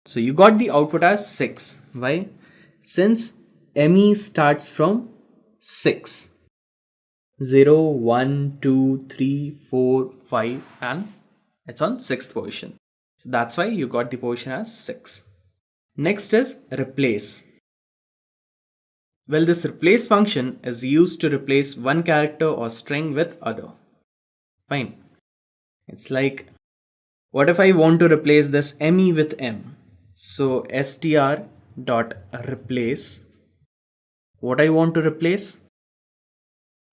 So you got the output as 6. Why? Since me starts from 6. 0, 1, 2, 3, 4, 5 and it's on 6th position. So that's why you got the position as 6. Next is replace. Well, this replace function is used to replace one character or string with other. Fine. It's like, what if I want to replace this me with m? So str.replace. What I want to replace?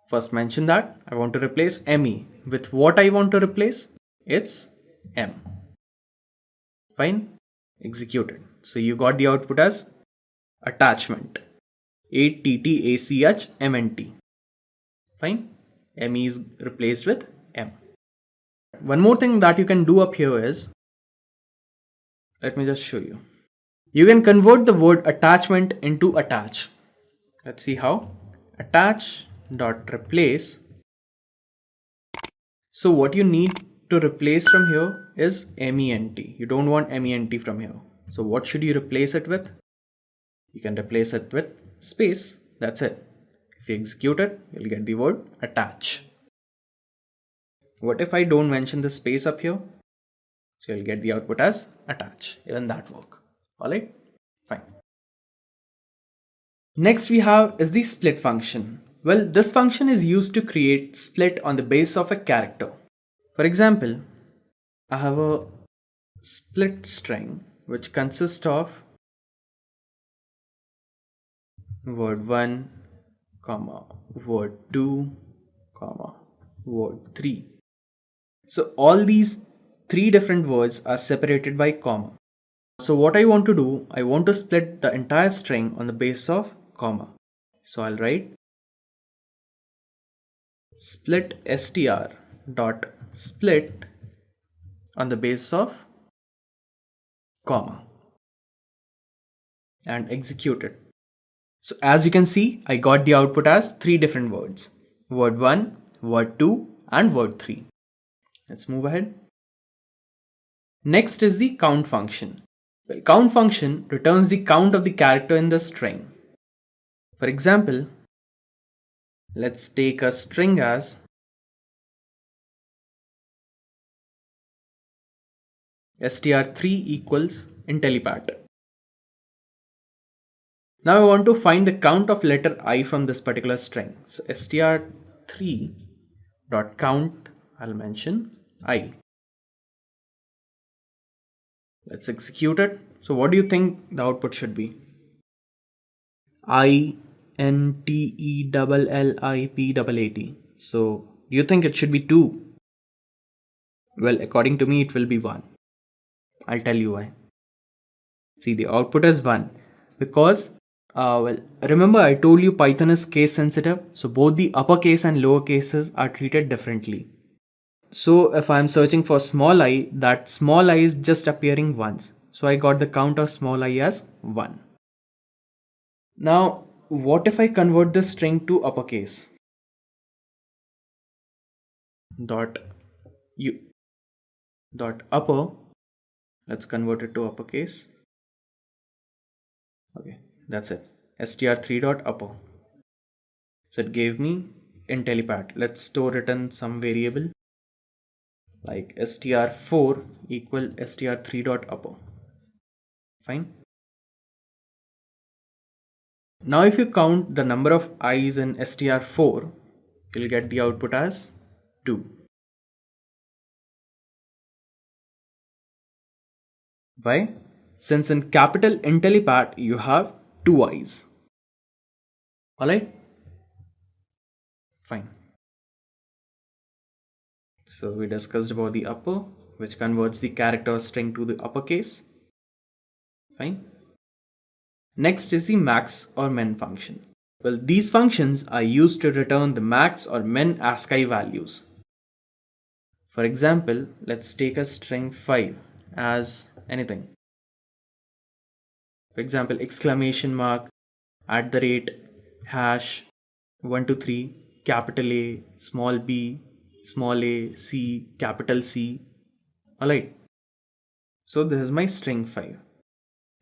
First mention that I want to replace me. With what I want to replace? It's m. Fine. Execute it. So you got the output as attachment. ATTACHMNT. Fine. Me is replaced with m. One more thing that you can do up here is, let me just show you. You can convert the word attachment into attach. Let's see how. Attach.replace. So what you need to replace from here is MENT. You don't want MENT from here. So what should you replace it with? You can replace it with space. That's it. If you execute it, you'll get the word attach. What if I don't mention the space up here? So you'll get the output as attach. Even that work. Alright, fine. Next we have is the split function. Well, this function is used to create split on the basis of a character. For example, I have a split string which consists of word 1, comma, word 2, comma, word 3. So all these three different words are separated by comma. So what I want to do, I want to split the entire string on the basis of comma. So I'll write split str dot split on the basis of comma and execute it. So as you can see, I got the output as three different words: word 1, word 2 and word 3. Let's move ahead. Next is the count function. Well, count function returns the count of the character in the string. For example, let's take a string as str3 equals Intellipaat. Now I want to find the count of letter I from this particular string. So str3 dot count, I'll mention I. Let's execute it. So what do you think the output should be? INTELLIPAAT. So do you think it should be 2? Well, according to me, it will be 1. I'll tell you why. See, the output is 1 because, remember I told you Python is case sensitive. So both the uppercase and lower cases are treated differently. So if I'm searching for small I, that small I is just appearing once. So I got the count of small I as 1. Now, what if I convert this string to uppercase? Dot u dot upper. Let's convert it to uppercase. Okay, that's it. str3 dot upper. So it gave me Intellipaat. Let's store it in some variable like str4 equal str3 dot upper. Fine. Now if you count the number of i's in str4, you'll get the output as 2. Why? Since in capital Intellipaat you have 2 i's. Alright? Fine. So we discussed about the upper, which converts the character string to the uppercase. Fine. Next is the max or min function. Well, these functions are used to return the max or min ASCII values. For example, let's take a string 5 as anything. For example, exclamation mark, at the rate, hash, 123, capital A, small b, small a, c, capital C. Alright. So this is my string 5.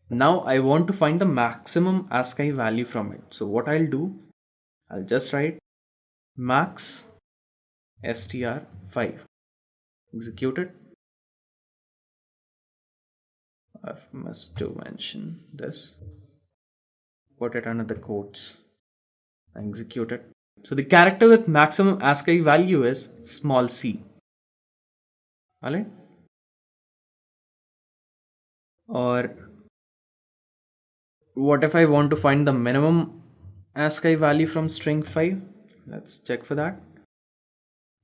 Now I want to find the maximum ASCII value from it. So what I'll do, I'll just write max str5. Execute it. I must to mention this. Put it under the quotes. Execute it. So the character with maximum ASCII value is small c. Alright. Or what if I want to find the minimum ASCII value from string 5? Let's check for that.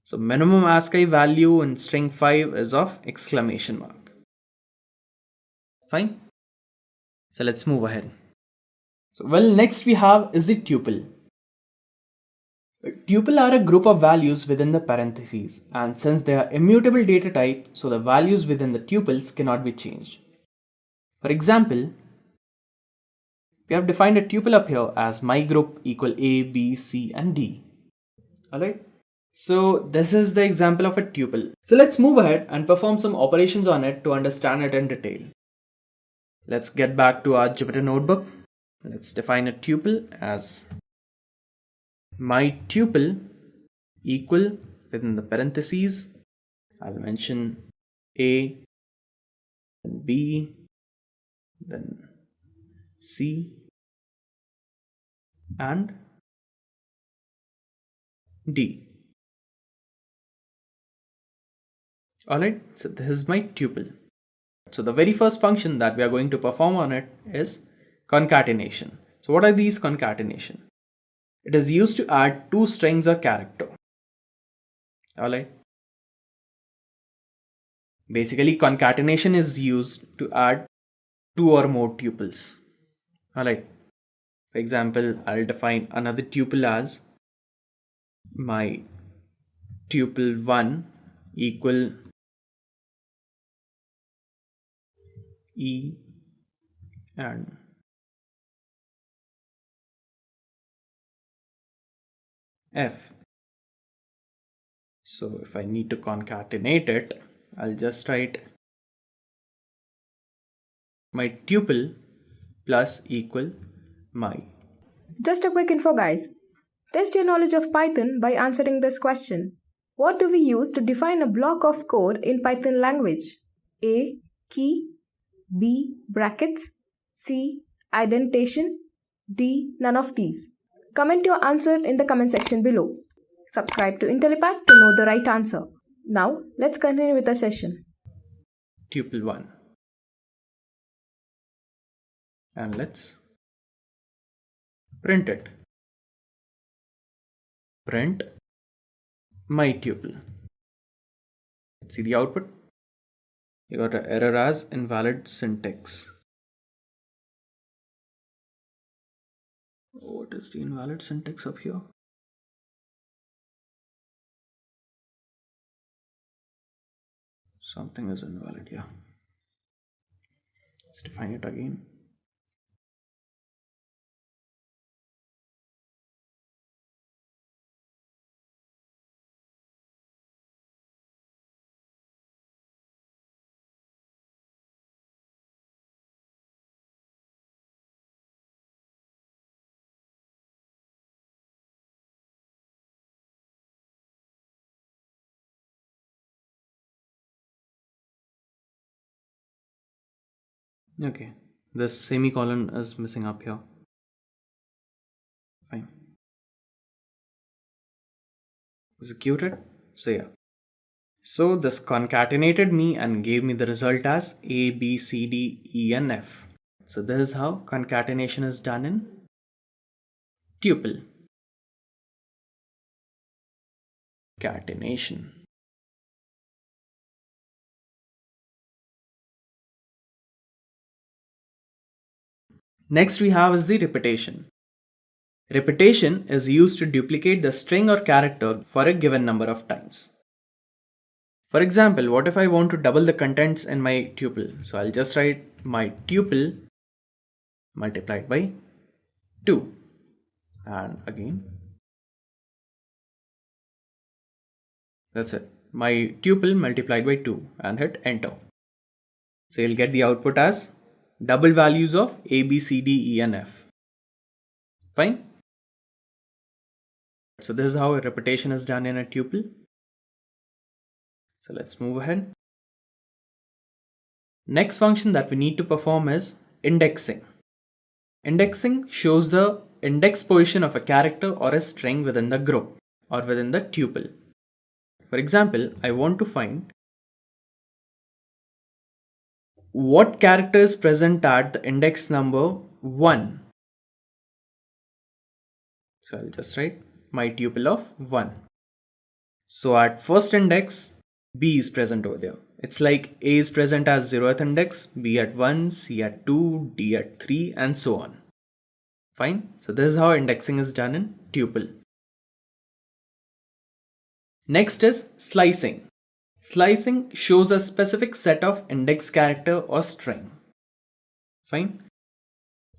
So minimum ASCII value in string 5 is of exclamation mark. Fine. So let's move ahead. So next we have is the tuple. Tuple are a group of values within the parentheses, and since they are immutable data type, so the values within the tuples cannot be changed. For example, we have defined a tuple up here as my group equal A, B, C and D. Alright. So this is the example of a tuple. So let's move ahead and perform some operations on it to understand it in detail. Let's get back to our Jupyter notebook. Let's define a tuple as my tuple equal within the parentheses. I'll mention A, then B, then C and D. Alright, so this is my tuple. So the very first function that we are going to perform on it is concatenation. So what are these concatenation? It is used to add two strings or character. Alright. Basically, concatenation is used to add two or more tuples. Alright. For example, I'll define another tuple as my tuple 1 equal E and F. So if I need to concatenate it, I'll just write my tuple plus equal my. Just a quick info, guys. Test your knowledge of Python by answering this question. What do we use to define a block of code in Python language? A. Key. B. Brackets. C. Indentation. D. None of these. Comment your answer in the comment section below. Subscribe to Intellipaat to know the right answer. Now, let's continue with the session. Tuple 1. And let's print it. Print my tuple. Let's see the output. You got an error as invalid syntax. What is the invalid syntax up here? Something is invalid here. Let's define it again. Okay, this semicolon is missing up here. Fine. Execute it. So yeah. So this concatenated me and gave me the result as A, B, C, D, E and F. So this is how concatenation is done in tuple. Concatenation. Next we have is the repetition. Repetition is used to duplicate the string or character for a given number of times. For example, what if I want to double the contents in my tuple? So I'll just write my tuple multiplied by 2. And again, that's it. My tuple multiplied by 2 and hit enter. So you'll get the output as double values of A, B, C, D, E and F. Fine. So this is how a repetition is done in a tuple. So let's move ahead. Next function that we need to perform is indexing. Indexing shows the index position of a character or a string within the group or within the tuple. For example, I want to find what character is present at the index number 1. So I'll just write my tuple of 1. So at first index, B is present over there. It's like A is present as 0th index, B at 1, C at 2, D at 3 and so on. Fine. So this is how indexing is done in tuple. Next is slicing. Slicing shows a specific set of index character or string. Fine.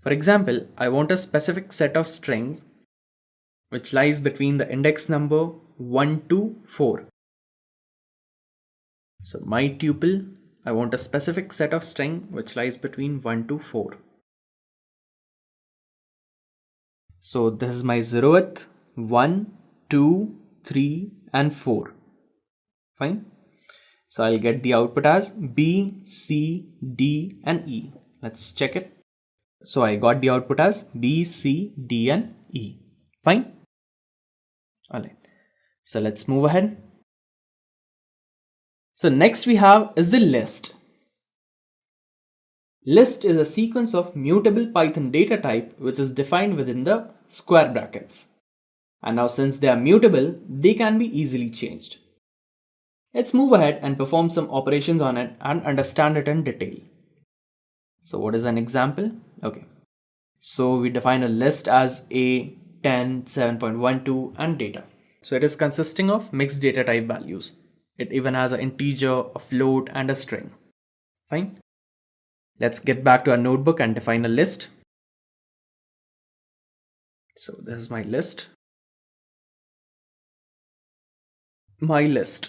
For example, I want a specific set of strings which lies between the index number 1 to 4. So my tuple, I want a specific set of string which lies between 1 to 4. So this is my 0th, 1, 2, 3 and 4. Fine. So I'll get the output as B, C, D and E. Let's check it. So I got the output as B, C, D and E. Fine. Alright. So let's move ahead. So next we have is the list. List is a sequence of mutable Python data type which is defined within the square brackets. And now since they are mutable, they can be easily changed. Let's move ahead and perform some operations on it and understand it in detail. So what is an example? Okay. So we define a list as A, 10, 7.12 and data. So it is consisting of mixed data type values. It even has an integer, a float and a string. Fine. Let's get back to our notebook and define a list. So this is my list. My list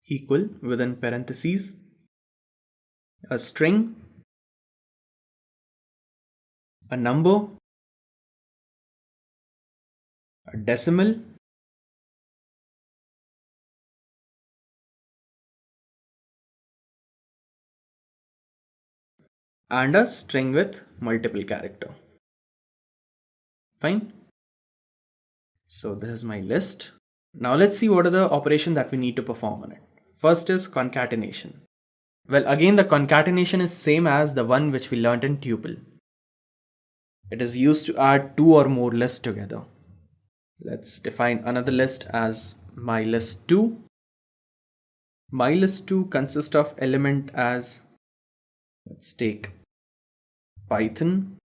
equal within parentheses a string, a number, a decimal, and a string with multiple character. Fine. So this is my list. Now let's see what are the operations that we need to perform on it. First is concatenation. Well, again the concatenation is same as the one which we learned in tuple. It is used to add two or more lists together. Let's define another list as my list 2. My list 2 consists of element as, let's take Python,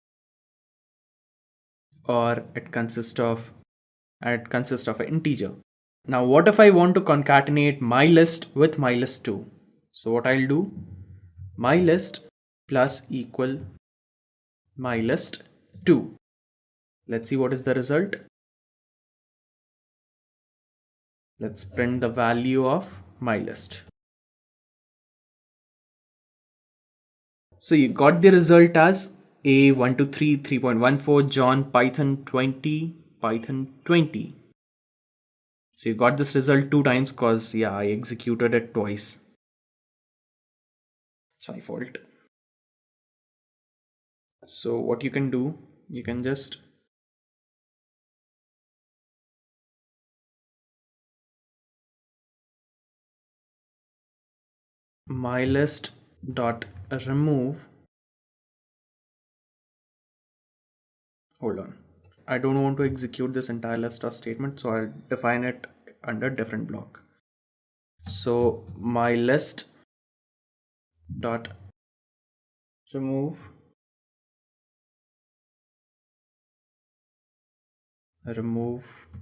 or it consists of an integer. Now what if I want to concatenate my list with my list 2? So what I'll do, my list plus equal my list 2. Let's see what is the result. Let's print the value of my list. So you got the result as A123 3.14 John Python 20 Python 20. So you got this result 2 times because I executed it twice. It's my fault. So what you can do, you can just my list dot remove. Hold on, I don't want to execute this entire list or statement, so I'll define it under different block. So my list dot remove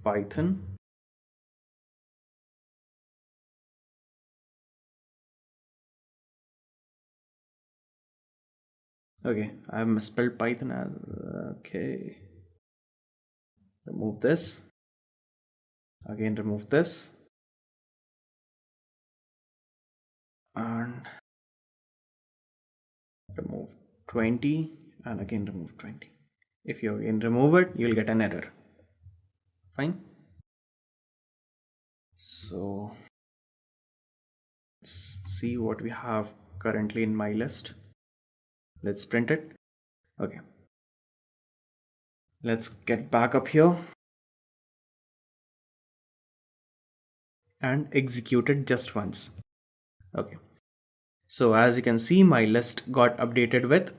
Python Okay, I have misspelled Python as okay. Remove this. Again, remove this. And remove 20 and again remove 20. If you again remove it, you'll get an error. Fine. So let's see what we have currently in my list. Let's print it. Okay. Let's get back up here and execute it just once. Okay. So as you can see, my list got updated with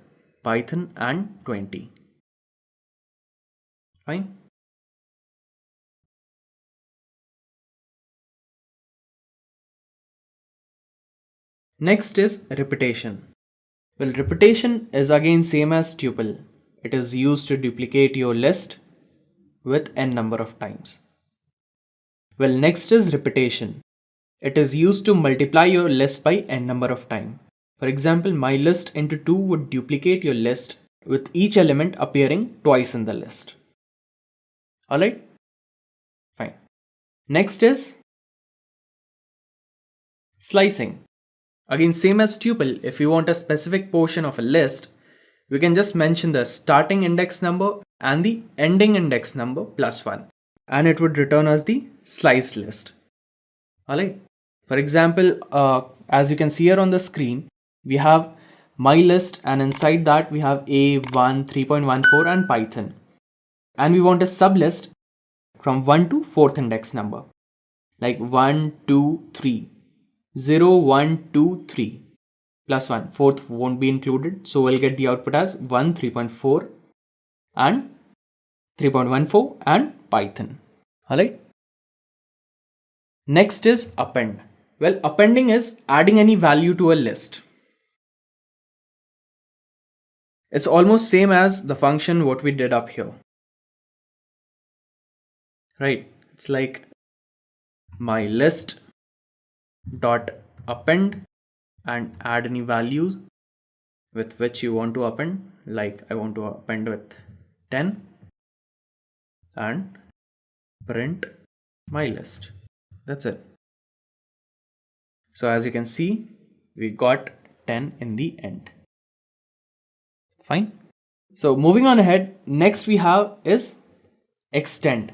Python and 20. Fine. Next is repetition. Well, repetition is again same as tuple. It is used to duplicate your list with n number of times. Well, next is repetition. It is used to multiply your list by n number of times. For example, my list into 2 would duplicate your list with each element appearing twice in the list. Alright? Fine. Next is slicing. Again, same as tuple, if you want a specific portion of a list, we can just mention the starting index number and the ending index number plus 1, and it would return us the sliced list. Alright. For example, as you can see here on the screen, we have my list, and inside that we have A1 3.14 and Python, and we want a sublist from 1 to 4th index number. like 1, 2, 3. 0, 1, 2, 3 plus 1. Fourth won't be included. So we'll get the output as 1, 3.4 and 3.14 and Python. Alright. Next is append. Well, appending is adding any value to a list. It's almost same as the function what we did up here. Right. It's like my list dot append and add any values with which you want to append. Like I want to append with 10 and print my list. That's it. So as you can see, we got 10 in the end. Fine. So moving on ahead, next we have is extend.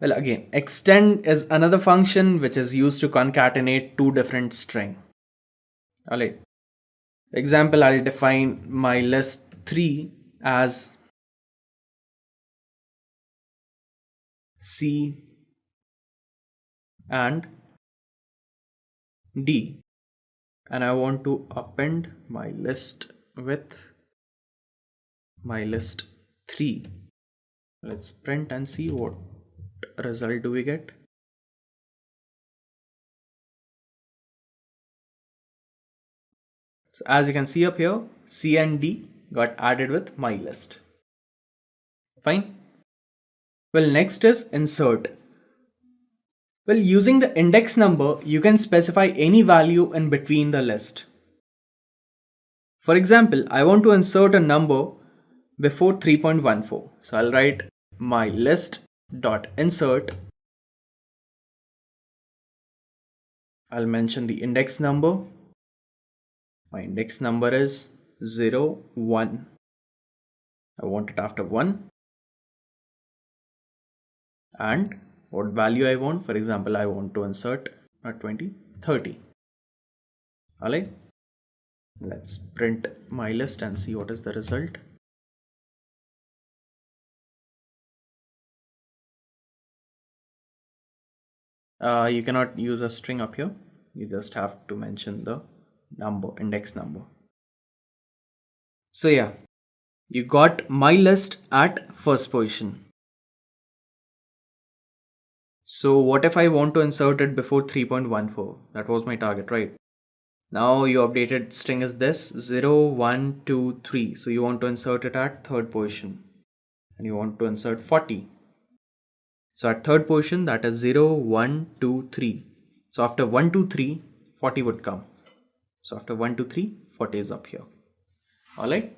Well, again, extend is another function which is used to concatenate two different strings. Alright. For example, I'll define my list 3 as C and D, and I want to append my list with my list 3. Let's print and see what result do we get. So as you can see up here, C and D got added with my list. Fine. Well, next is insert. Well, using the index number, you can specify any value in between the list. For example, I want to insert a number before 3.14. So I'll write my list dot insert. I'll mention the index number. My index number is 0, 1. I want it after 1. And what value I want. For example, I want to insert a 20, 30. Alright. Let's print my list and see what is the result. You cannot use a string up here. You just have to mention the number, index number. So yeah, you got my list at first position. So what if I want to insert it before 3.14? That was my target, right? Now your updated string is this 0, 1, 2, 3. So you want to insert it at third position and you want to insert 40. So at third position, that is 0, 1, 2, 3. So after 1, 2, 3, 40 would come. So after 1, 2, 3, 40 is up here. Alright.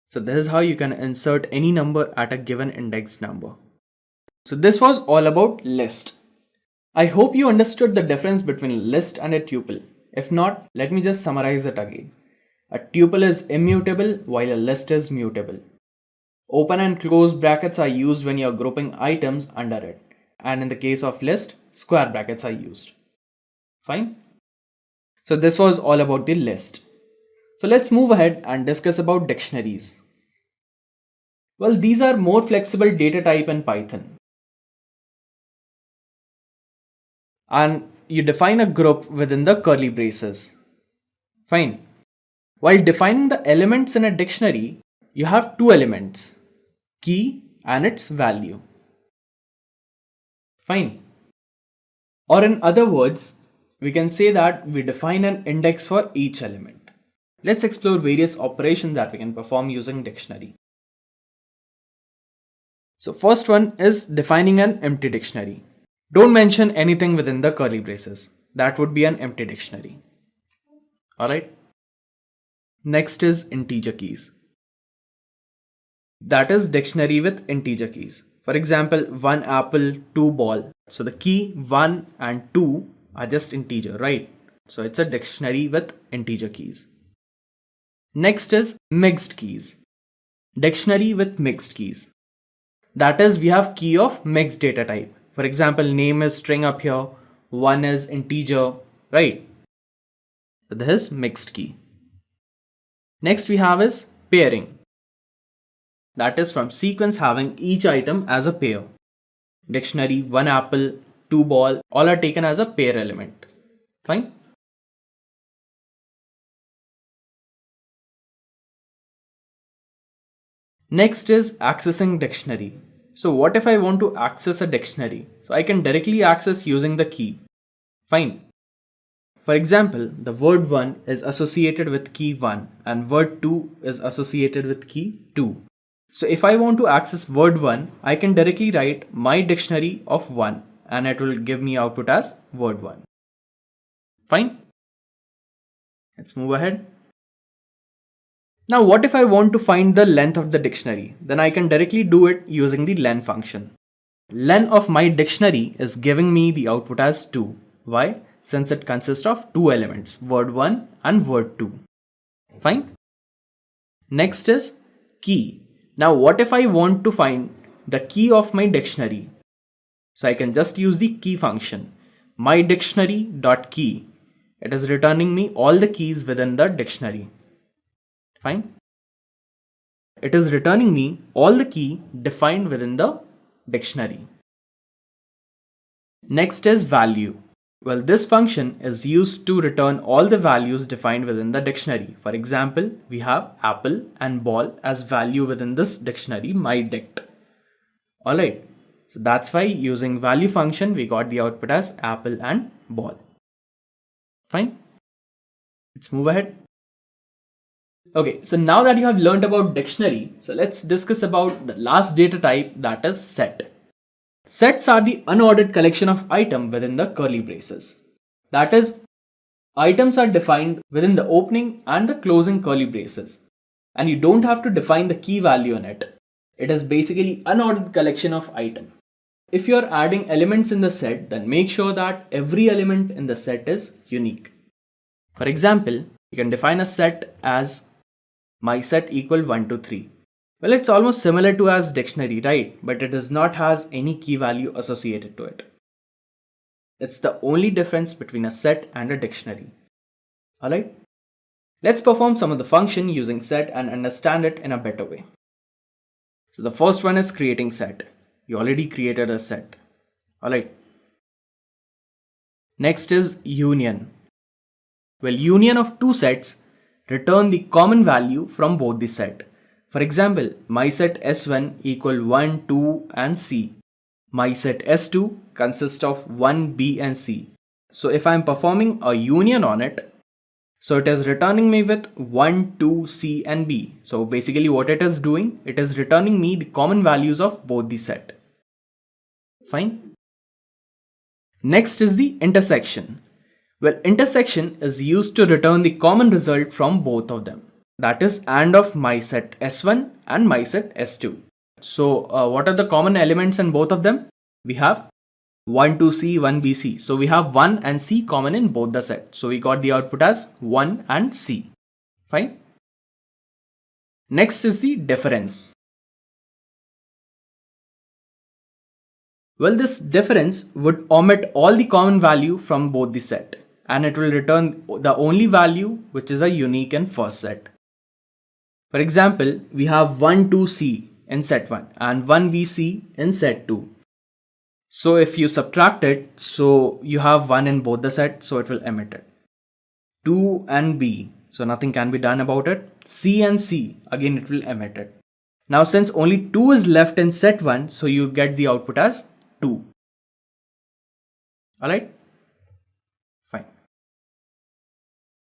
So this is how you can insert any number at a given index number. So this was all about list. I hope you understood the difference between list and a tuple. If not, let me just summarize it again. A tuple is immutable while a list is mutable. Open and close brackets are used when you are grouping items under it. And in the case of list, square brackets are used. Fine. So this was all about the list. So let's move ahead and discuss about dictionaries. Well, these are more flexible data type in Python. And you define a group within the curly braces. Fine. While defining the elements in a dictionary, you have two elements, key and its value. Fine. Or in other words, we can say that we define an index for each element. Let's explore various operations that we can perform using dictionary. So first one is defining an empty dictionary. Don't mention anything within the curly braces. That would be an empty dictionary. Alright. Next is integer keys. That is dictionary with integer keys. For example, 1 apple, 2 ball. So the key 1 and 2 are just integer, right? So it's a dictionary with integer keys. Next is mixed keys. Dictionary with mixed keys. That is, we have key of mixed data type. For example, name is string up here, 1 is integer, right? So this is mixed key. Next we have is pairing. That is from sequence having each item as a pair. Dictionary, one apple, two ball, all are taken as a pair element. Fine. Next is accessing dictionary. So what if I want to access a dictionary? So I can directly access using the key. Fine. For example, the word 1 is associated with key 1 and word 2 is associated with key 2. So if I want to access word 1, I can directly write my dictionary of 1 and it will give me output as word 1. Fine. Let's move ahead. Now what if I want to find the length of the dictionary? Then I can directly do it using the len function. Len of my dictionary is giving me the output as 2. Why? Since it consists of two elements, word 1 and word 2. Fine. Next is key. Now what if I want to find the key of my dictionary? So I can just use the key function. My dictionary.key. It is returning me all the keys within the dictionary. Fine. It is returning me all the key defined within the dictionary. Next is value. Well, this function is used to return all the values defined within the dictionary. For example, we have apple and ball as value within this dictionary, my dict. Alright, so that's why using value function we got the output as apple and ball. Fine. Let's move ahead. Okay, so now that you have learned about dictionary, so let's discuss about the last data type, that is set. Sets are the unordered collection of items within the curly braces. That is, items are defined within the opening and the closing curly braces. And you don't have to define the key value in it. It is basically unordered collection of items. If you are adding elements in the set, then make sure that every element in the set is unique. For example, you can define a set as my set equal 1 to 3. Well, it's almost similar to as dictionary, right? But it does not has any key value associated to it. It's the only difference between a set and a dictionary. Alright? Let's perform some of the function using set and understand it in a better way. So the first one is creating set. You already created a set. Alright. Next is union. Well, union of two sets return the common value from both the set. For example, my set S1 equal 1, 2 and C. My set S2 consists of 1, B and C. So if I am performing a union on it, so it is returning me with 1, 2, C and B. So basically what it is doing, it is returning me the common values of both the set. Fine. Next is the intersection. Well, intersection is used to return the common result from both of them. That is AND of my set S1 and my set S2. So what are the common elements in both of them? We have 1, 2C, 1, BC. So we have 1 and C common in both the sets. So we got the output as 1 and C. Fine. Next is the difference. Well, this difference would omit all the common value from both the set, and it will return the only value which is a unique in first set. For example, we have 1, 2C in set 1 and 1, BC in set 2. So if you subtract it, so you have 1 in both the sets, so it will emit it. 2 and B, so nothing can be done about it. C and C, again it will emit it. Now since only 2 is left in set 1, so you get the output as 2. Alright? Fine.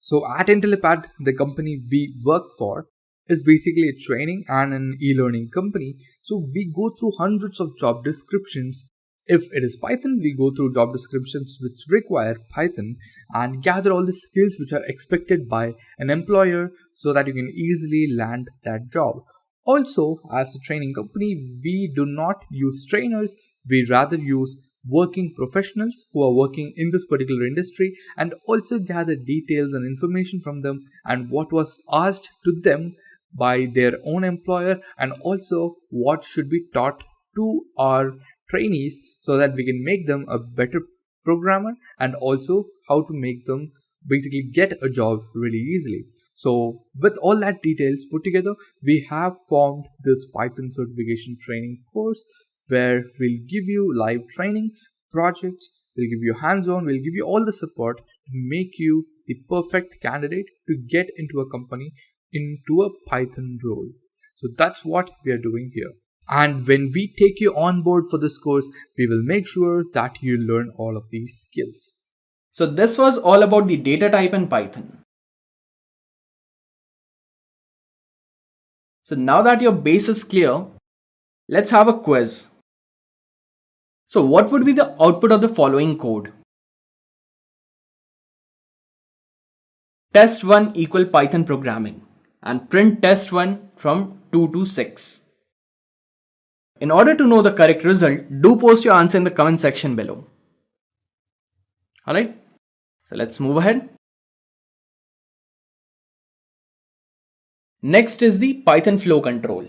So at Intellipaat, the company we work for is basically a training and an e-learning company. So we go through hundreds of job descriptions. If it is Python, we go through job descriptions which require Python and gather all the skills which are expected by an employer so that you can easily land that job. Also, as a training company, we do not use trainers. We rather use working professionals who are working in this particular industry and also gather details and information from them and what was asked to them by their own employer and also what should be taught to our trainees so that we can make them a better programmer and also how to make them basically get a job really easily. So with all that details put together, we have formed this Python certification training course where we'll give you live training, projects, we'll give you hands-on, we'll give you all the support to make you the perfect candidate to get into a company, into a Python role. So that's what we are doing here. And when we take you on board for this course, we will make sure that you learn all of these skills. So this was all about the data type in Python. So now that your base is clear, let's have a quiz. So what would be the output of the following code? Test1 equal Python programming and print test1 from 2 to 6. In order to know the correct result, do post your answer in the comment section below. Alright, so let's move ahead. Next is the Python flow control.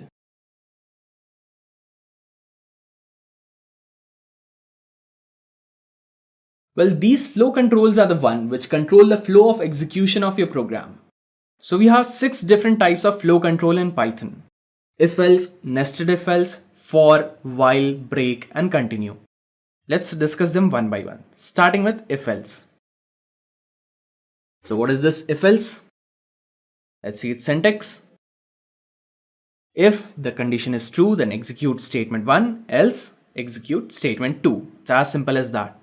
Well, these flow controls are the one which control the flow of execution of your program. So we have 6 different types of flow control in Python: if else, nested if else, for, while, break, and continue. Let's discuss them one by one, starting with if else. So what is this if else? Let's see its syntax. If the condition is true, then execute statement 1, else execute statement 2. It's as simple as that.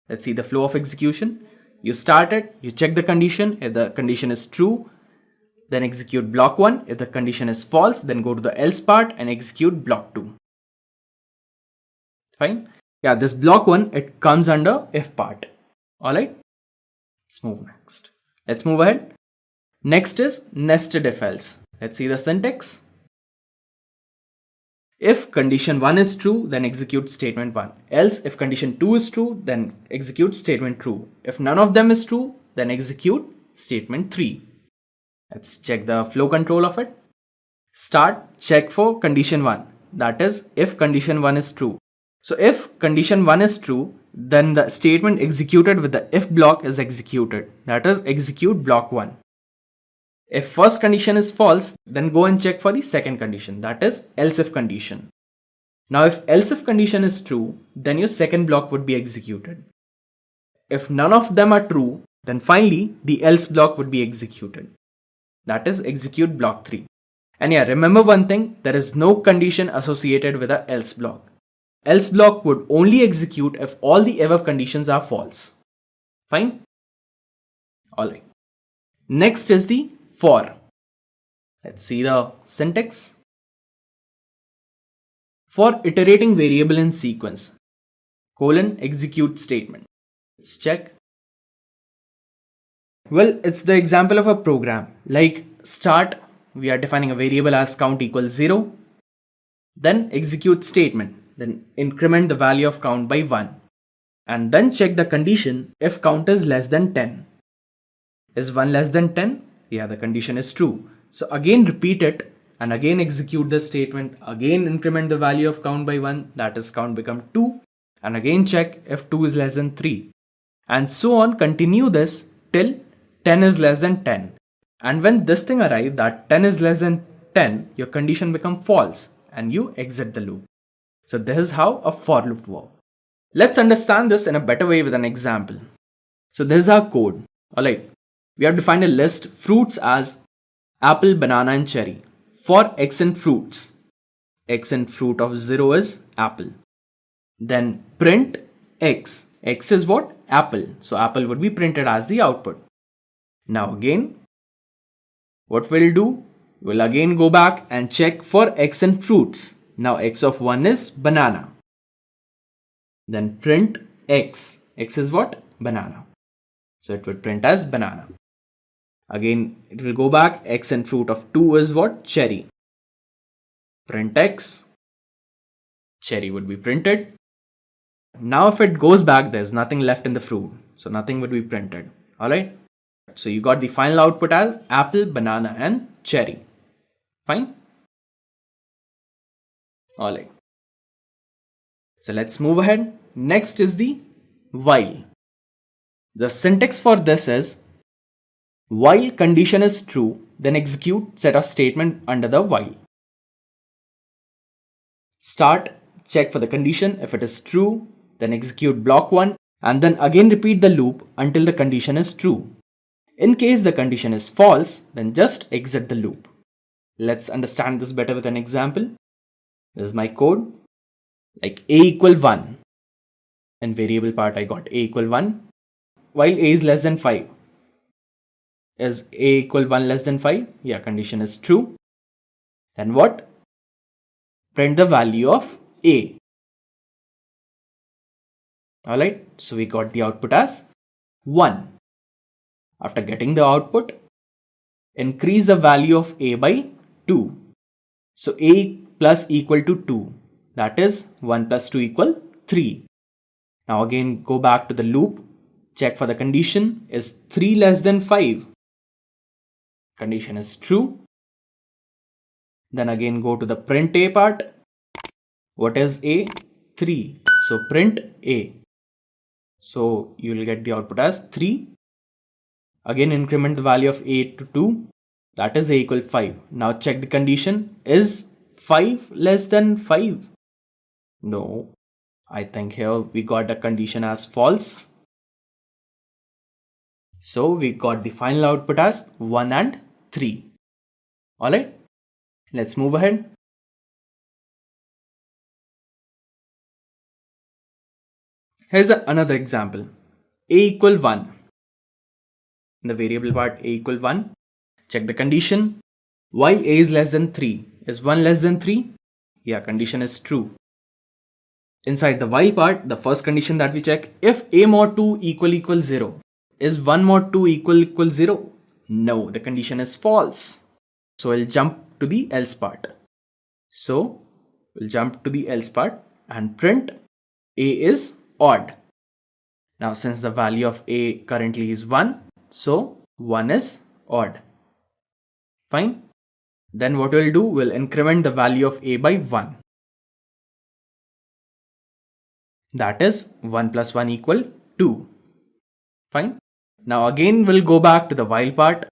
Let's see the flow of execution. You start it, you check the condition. If the condition is true, then execute block 1. If the condition is false, then go to the else part and execute block 2. Fine. Yeah, this block 1, it comes under if part. Alright. Let's move next. Let's move ahead. Next is nested if else. Let's see the syntax. If condition 1 is true, then execute statement 1. Else, if condition 2 is true, then execute statement 2. If none of them is true, then execute statement 3. Let's check the flow control of it. Start, check for condition 1. That is, if condition 1 is true. So if condition 1 is true, then the statement executed with the if block is executed. That is, execute block 1. If first condition is false, then go and check for the second condition, that is else if condition. Now if else if condition is true, then your second block would be executed. If none of them are true, then finally the else block would be executed. That is execute block 3. And yeah, remember one thing, there is no condition associated with the else block. Else block would only execute if all the above conditions are false. Fine? Alright. Next is the for. Let's see the syntax. For iterating variable in sequence, colon execute statement. Let's check. Well, it's the example of a program. Like start, we are defining a variable as count equals 0. Then execute statement. Then increment the value of count by 1. And then check the condition if count is less than 10. Is 1 less than 10? Yeah, the condition is true. So again repeat it and again execute the statement. Again increment the value of count by 1. That is count become 2. And again check if 2 is less than 3. And so on, continue this till 10 is less than 10. And when this thing arrives that 10 is less than 10, your condition become false and you exit the loop. So this is how a for loop works. Let's understand this in a better way with an example. So this is our code. Alright. We have defined a list fruits as apple, banana and cherry. For x in fruits, x in fruit of 0 is apple. Then print x. X is what? Apple. So apple would be printed as the output. Now again, what we'll do? We'll again go back and check for x in fruits. Now x of 1 is banana. Then print x. X is what? Banana. So it would print as banana. Again, it will go back. X and fruit of 2 is what? Cherry. Print x. Cherry would be printed. Now if it goes back, there's nothing left in the fruit. So nothing would be printed. Alright. So you got the final output as apple, banana and cherry. Fine. Alright. So let's move ahead. Next is the while. The syntax for this is while condition is true, then execute set of statement under the while. Start, check for the condition. If it is true, then execute block 1 and then again repeat the loop until the condition is true. In case the condition is false, then just exit the loop. Let's understand this better with an example. This is my code, like a equal 1. In variable part, I got a equal 1, while a is less than 5. Is a equal 1 less than 5? Yeah, condition is true. Then what? Print the value of a. Alright, so we got the output as 1. After getting the output, increase the value of a by 2. So a plus equal to 2. That is 1 plus 2 equal 3. Now again go back to the loop. Check for the condition. Is 3 less than 5? Condition is true. Then again go to the print a part. What is a? 3. So print a. So you will get the output as 3. Again increment the value of a to 2. That is a equal 5. Now check the condition. Is 5 less than 5? No. I think here we got the condition as false. So we got the final output as 1 and 3. Alright. Let's move ahead. Here's another example. A equal 1. In the variable part a equal 1. Check the condition. While a is less than 3. Is 1 less than 3? Yeah, condition is true. Inside the while part, the first condition that we check, if a mod 2 equal 0. Is 1 mod 2 equal 0? No, the condition is false. So we'll jump to the else part. So we'll jump to the else part and print a is odd. Now since the value of a currently is 1, so 1 is odd. Fine. Then what we'll do, we'll increment the value of a by 1. That is 1 plus 1 equal 2. Fine. Now again we'll go back to the while part.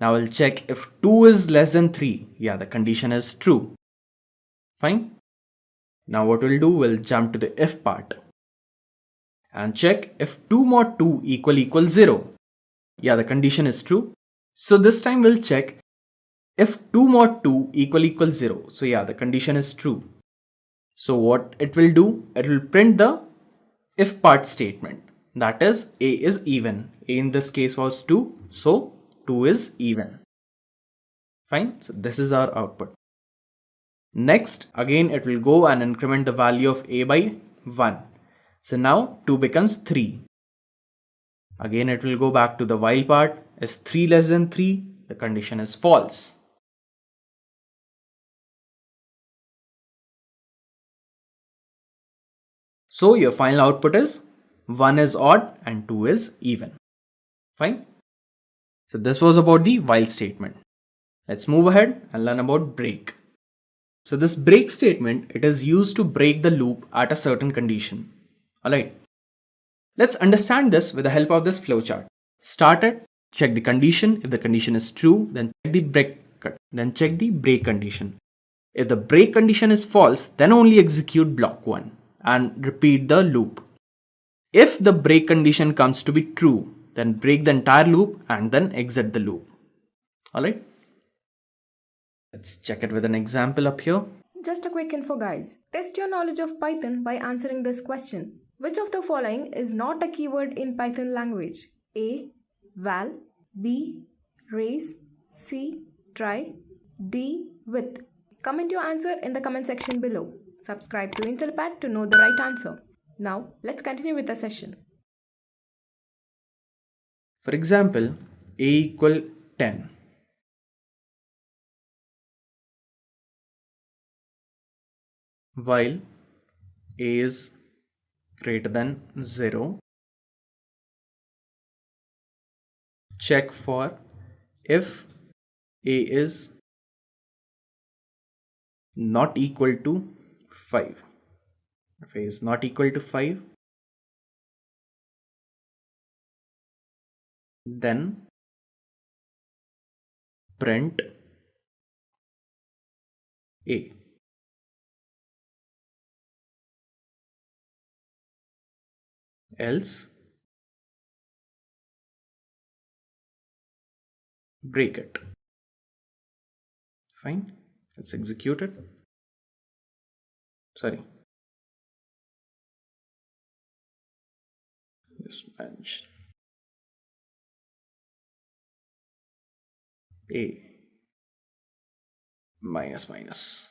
Now we'll check if 2 is less than 3. Yeah, the condition is true. Fine. Now what we'll do, we'll jump to the if part and check if 2 mod 2 equal 0. Yeah, the condition is true. So this time we'll check if 2 mod 2 equal 0. So yeah, the condition is true. So what it will do, it will print the if part statement. That is a is even. A in this case was 2. So 2 is even. Fine. So this is our output. Next, again it will go and increment the value of a by 1. So now 2 becomes 3. Again it will go back to the while part. Is 3 less than 3? The condition is false. So your final output is 1 is odd and 2 is even. Fine. So this was about the while statement. Let's move ahead and learn about break. So this break statement, it is used to break the loop at a certain condition. Alright. Let's understand this with the help of this flowchart. Start it, check the condition. If the condition is true, then check the break condition. If the break condition is false, then only execute block 1 and repeat the loop. If the break condition comes to be true, then break the entire loop and then exit the loop. Alright. Let's check it with an example up here. Just a quick info, guys. Test your knowledge of Python by answering this question. Which of the following is not a keyword in Python language? A. Val. B. Raise. C. Try. D. With. Comment your answer in the comment section below. Subscribe to Intellipaat to know the right answer. Now, let's continue with the session. For example, a equal 10. While a is greater than 0, check for if a is not equal to 5. If a is not equal to 5, then print A. Else break it. Fine. Let's execute it. Sorry. Just manage A minus.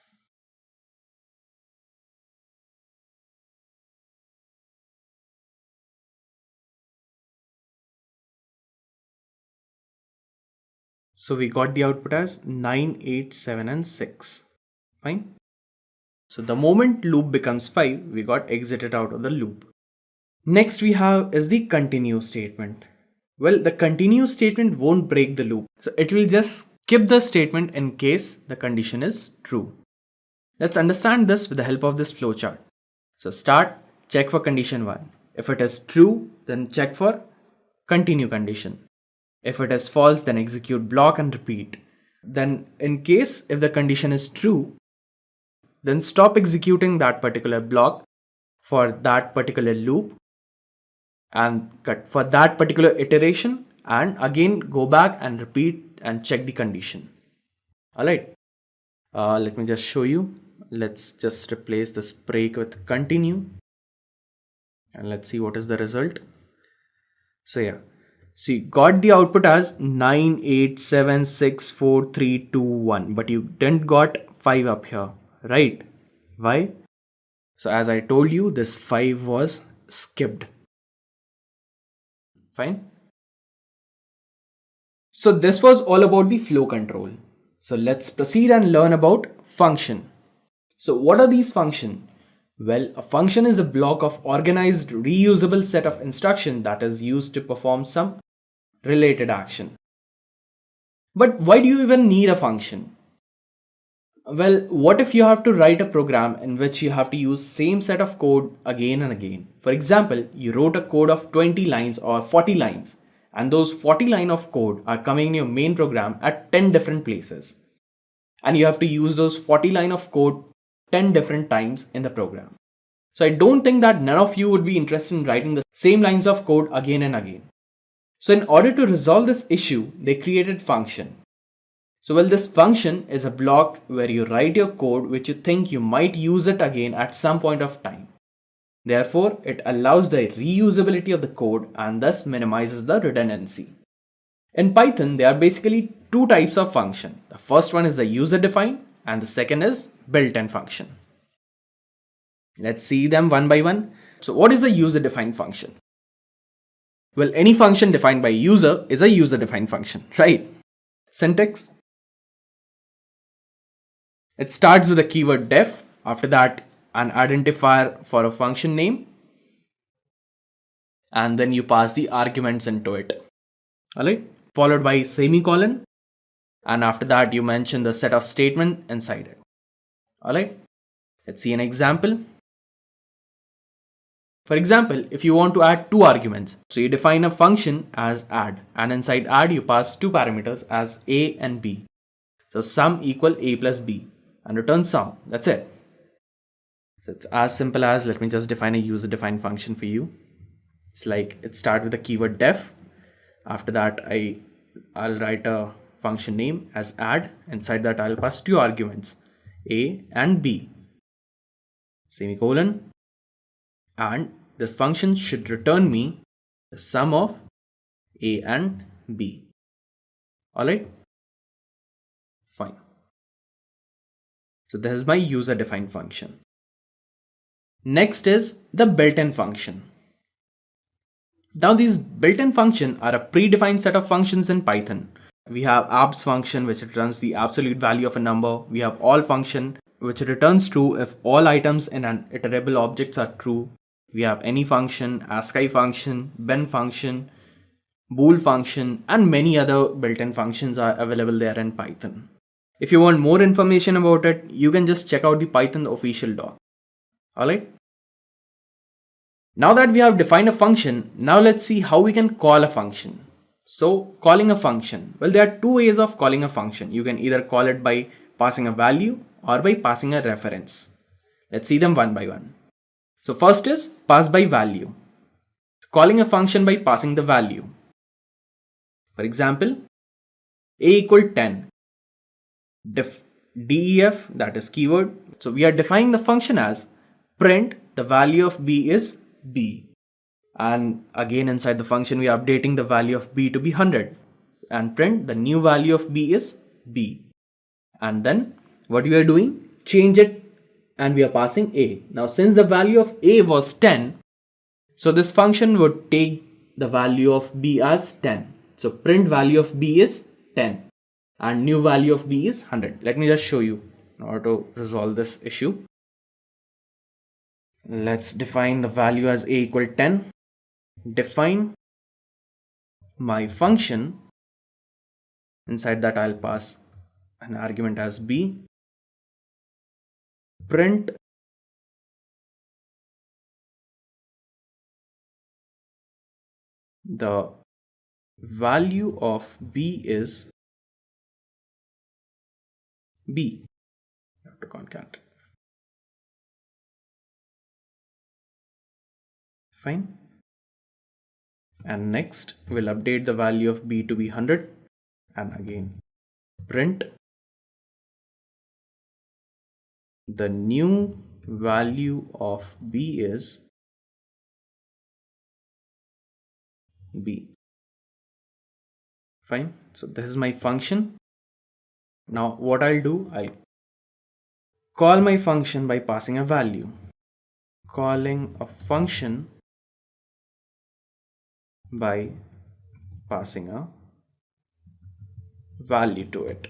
So we got the output as 9, 8, 7 and 6. Fine. So the moment loop becomes 5, we got exited out of the loop. Next we have is the continue statement. Well, the continue statement won't break the loop. So it will just skip the statement in case the condition is true. Let's understand this with the help of this flowchart. So start, check for condition 1. If it is true, then check for continue condition. If it is false, then execute block and repeat. Then in case if the condition is true, then stop executing that particular block for that particular loop and cut for that particular iteration, and again go back and repeat and check the condition. Alright, let me just show you. Let's just replace this break with continue and let's see what is the result. So yeah, see, got the output as 9, 8, 7, 6, 4, 3, 2, 1, but you didn't got 5 up here, right? Why? So as I told you, this 5 was skipped. Fine. So this was all about the flow control. So let's proceed and learn about function. So what are these functions? Well, a function is a block of organized reusable set of instructions that is used to perform some related action. But why do you even need a function? Well, what if you have to write a program in which you have to use same set of code again and again? For example, you wrote a code of 20 lines or 40 lines, and those 40 lines of code are coming in your main program at 10 different places. And you have to use those 40 lines of code 10 different times in the program. So I don't think that none of you would be interested in writing the same lines of code again and again. So in order to resolve this issue, they created function. So well, this function is a block where you write your code which you think you might use it again at some point of time. Therefore, it allows the reusability of the code and thus minimizes the redundancy. In Python, there are basically two types of function. The first one is the user-defined and the second is built-in function. Let's see them one by one. So what is a user-defined function? Well, any function defined by a user is a user-defined function, right? Syntax. It starts with the keyword def, after that an identifier for a function name, and then you pass the arguments into it. Alright, followed by semicolon, and after that you mention the set of statement inside it. Alright, let's see an example. For example, if you want to add two arguments, so you define a function as add, and inside add you pass two parameters as a and b. So sum equal a plus b and return sum. That's it. So it's as simple as, let me just define a user defined function for you. It's like it starts with the keyword def. After that I'll write a function name as add. Inside that I'll pass two arguments, a and b, semicolon, and this function should return me the sum of a and b. Alright, fine. So this is my user defined function. Next is the built-in function. Now these built-in functions are a predefined set of functions in Python. We have abs function which returns the absolute value of a number. We have all function which returns true if all items in an iterable objects are true. We have any function, ASCII function, ben function, bool function, and many other built-in functions are available there in Python. If you want more information about it, you can just check out the Python official doc. Alright. Now that we have defined a function, now let's see how we can call a function. So calling a function, well, there are two ways of calling a function. You can either call it by passing a value or by passing a reference. Let's see them one by one. So first is pass by value. Calling a function by passing the value. For example, a equal 10. Def, that is keyword. So we are defining the function as print the value of b is b. And again inside the function we are updating the value of b to be 100 and print the new value of b is b. And then what we are doing, change it and we are passing a. Now since the value of a was 10, so this function would take the value of b as 10. So print value of b is 10 and new value of b is 100. Let me just show you how to resolve this issue. Let's define the value as a equal 10. Define my function. Inside that I'll pass an argument as b. Print the value of b is b. You have to concat. Fine. And next we'll update the value of b to be 100 and again print the new value of b is b. Fine. So this is my function. Now what I'll do, I'll call my function by passing a value. Calling a function by passing a value to it.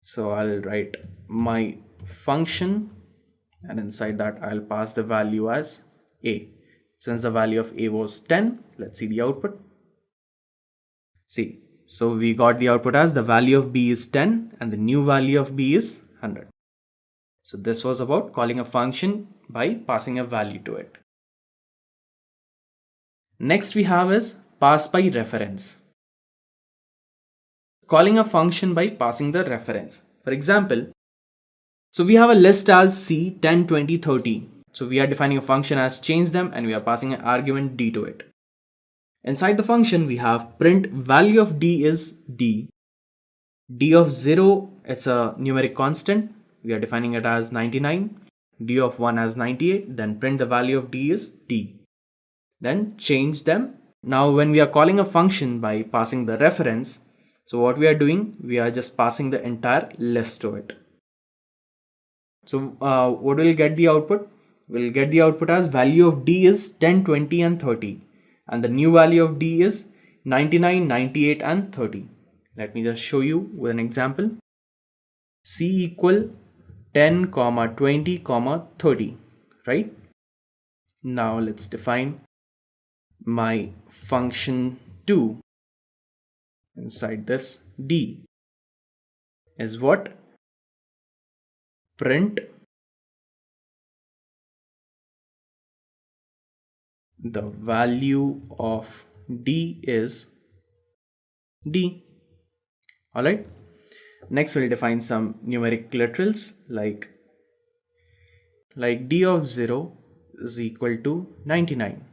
So I'll write my function and inside that I'll pass the value as a. Since the value of a was 10, let's see the output. See, so we got the output as the value of b is 10 and the new value of b is 100. So this was about calling a function by passing a value to it. Next we have is pass by reference. Calling a function by passing the reference. For example, so we have a list as c 10, 20, 30. So we are defining a function as change them and we are passing an argument d to it. Inside the function we have print value of d is d. D of 0, it's a numeric constant. We are defining it as 99. D of 1 as 98. Then print the value of d is d. Then change them. Now when we are calling a function by passing the reference, so what we are doing, we are just passing the entire list to it. So what will get the output? We'll get the output as value of d is 10, 20 and 30. And the new value of d is 99, 98 and 30. Let me just show you with an example. C equal 10, 20, 30, right? Now let's define my function 2. Inside this d is what? Print the value of d is d. Alright. Next we'll define some numeric literals like d of 0 is equal to 99.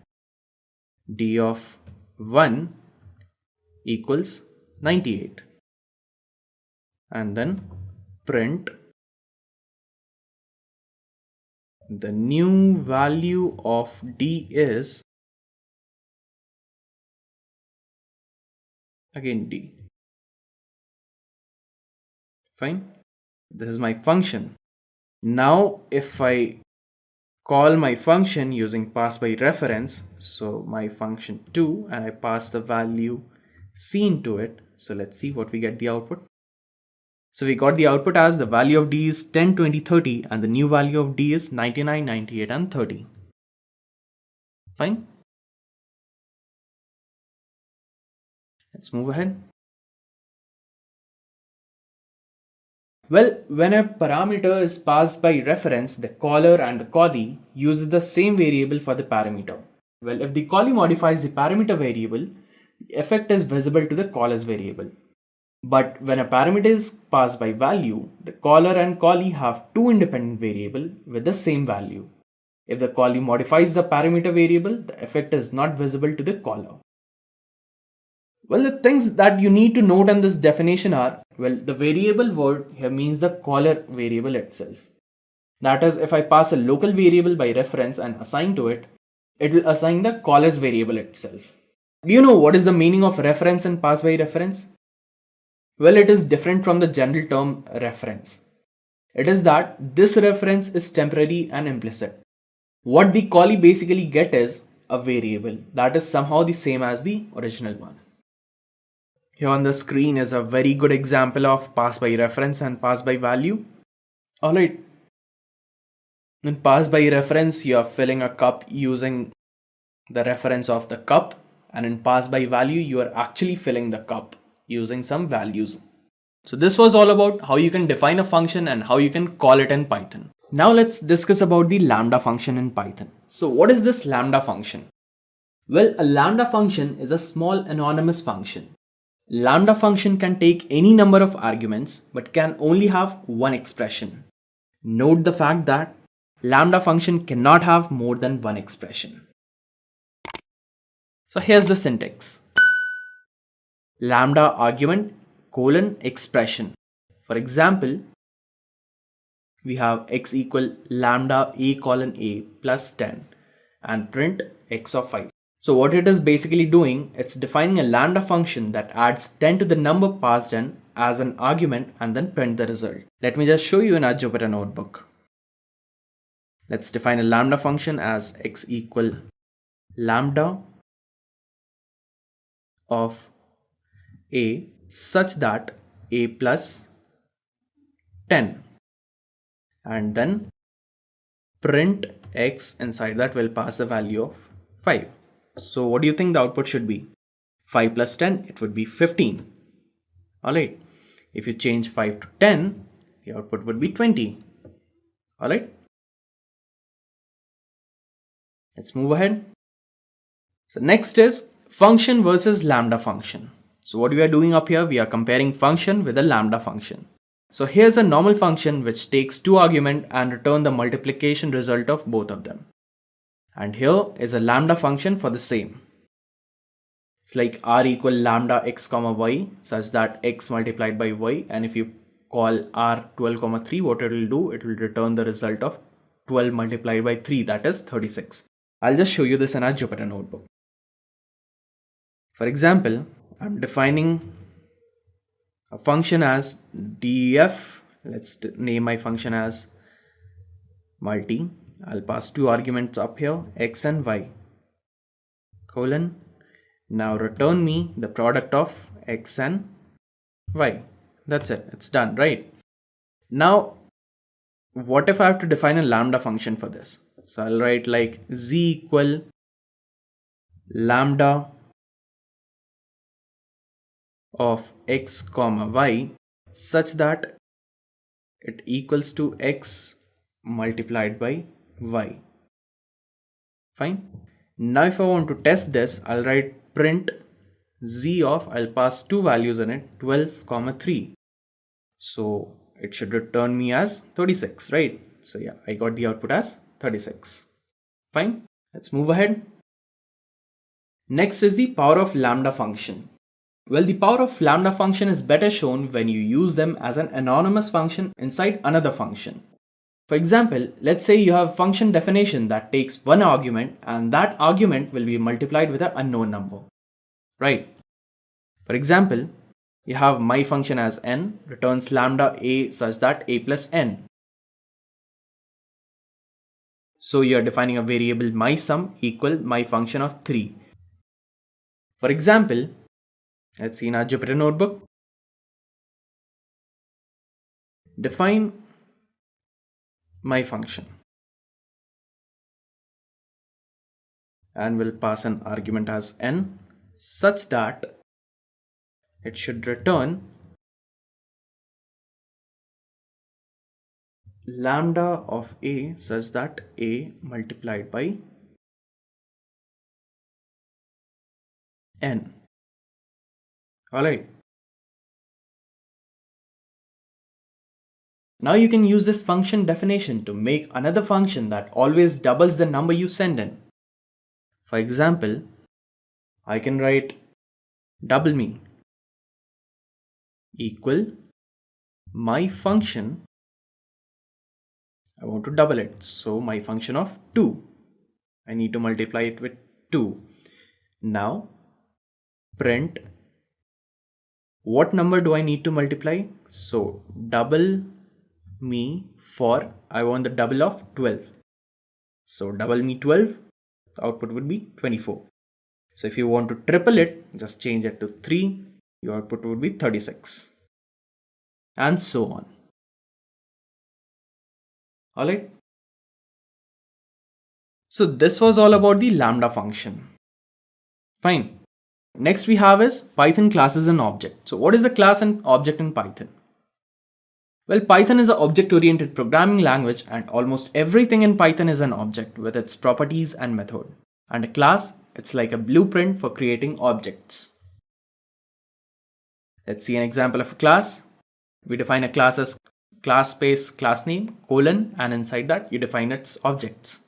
D of 1 equals 98. And then print the new value of d is again d. Fine. This is my function. Now if I call my function using pass by reference, so my function 2, and I pass the value c into it. So let's see what we get the output. So we got the output as the value of d is 10, 20, 30 and the new value of d is 99, 98 and 30. Fine. Let's move ahead. Well, when a parameter is passed by reference, the caller and the callee uses the same variable for the parameter. Well, if the callee modifies the parameter variable, the effect is visible to the caller's variable. But when a parameter is passed by value, the caller and callee have two independent variables with the same value. If the callee modifies the parameter variable, the effect is not visible to the caller. Well, the things that you need to note in this definition are, well, the variable word here means the caller variable itself. That is, if I pass a local variable by reference and assign to it, it will assign the caller's variable itself. Do you know what is the meaning of reference and pass by reference? Well, it is different from the general term reference. It is that this reference is temporary and implicit. What the callee basically get is a variable that is somehow the same as the original one. Here on the screen is a very good example of pass by reference and pass by value. Alright, in pass by reference, you are filling a cup using the reference of the cup, and in pass by value, you are actually filling the cup using some values. So this was all about how you can define a function and how you can call it in Python. Now let's discuss about the Lambda function in Python. So what is this Lambda function? Well, a Lambda function is a small anonymous function. Lambda function can take any number of arguments but can only have one expression. Note the fact that Lambda function cannot have more than one expression. So here's the syntax. Lambda argument colon expression. For example, we have x equal lambda a colon a plus 10 and print x of 5. So what it is basically doing, it's defining a lambda function that adds 10 to the number passed in as an argument and then print the result. Let me just show you in our Jupyter notebook. Let's define a lambda function as x equal lambda of a such that a plus 10 and then print x inside that will pass the value of 5. So what do you think the output should be? 5 plus 10, it would be 15. Alright, if you change 5 to 10, the output would be 20. Alright, let's move ahead. So next is function versus lambda function. So what we are doing up here, we are comparing function with a lambda function. So here's a normal function which takes two arguments and return the multiplication result of both of them. And here is a lambda function for the same. It's like r equal lambda x comma y such that x multiplied by y, and if you call r 12 comma 3, what it will do, it will return the result of 12 multiplied by 3, that is 36. I'll just show you this in our Jupyter notebook. For example, I'm defining a function as def. Let's name my function as multi. I'll pass two arguments up here, x and y, colon. Now return me the product of x and y. That's it, it's done, right? Now, what if I have to define a lambda function for this? So I'll write like z equal lambda of x comma y such that it equals to x multiplied by y. Fine. Now if I want to test this, I'll write print z of, I'll pass two values in it, 12 comma 3. So it should return me as 36, right? So yeah, I got the output as 36. Fine. Let's move ahead. Next is the power of lambda function. Well, the power of lambda function is better shown when you use them as an anonymous function inside another function. For example, let's say you have a function definition that takes one argument and that argument will be multiplied with an unknown number, right? For example, you have my function as n returns lambda a such that a plus n. So you are defining a variable my sum equal my function of 3. For example, let's see in our Jupyter notebook. Define my function and we'll pass an argument as n such that it should return lambda of a such that a multiplied by n. Alright. Now you can use this function definition to make another function that always doubles the number you send in. For example, I can write double me equal my function. I want to double it. So my function of 2. I need to multiply it with 2. Now print what number do I need to multiply? So double me for, I want the double of 12. So double me 12, the output would be 24. So if you want to triple it, just change it to 3, your output would be 36. And so on. Alright. So this was all about the Lambda function. Fine. Next we have is Python classes and object. So what is a class and object in Python? Well, Python is an object-oriented programming language, and almost everything in Python is an object with its properties and method. And a class, it's like a blueprint for creating objects. Let's see an example of a class. We define a class as class space class name colon, and inside that you define its objects.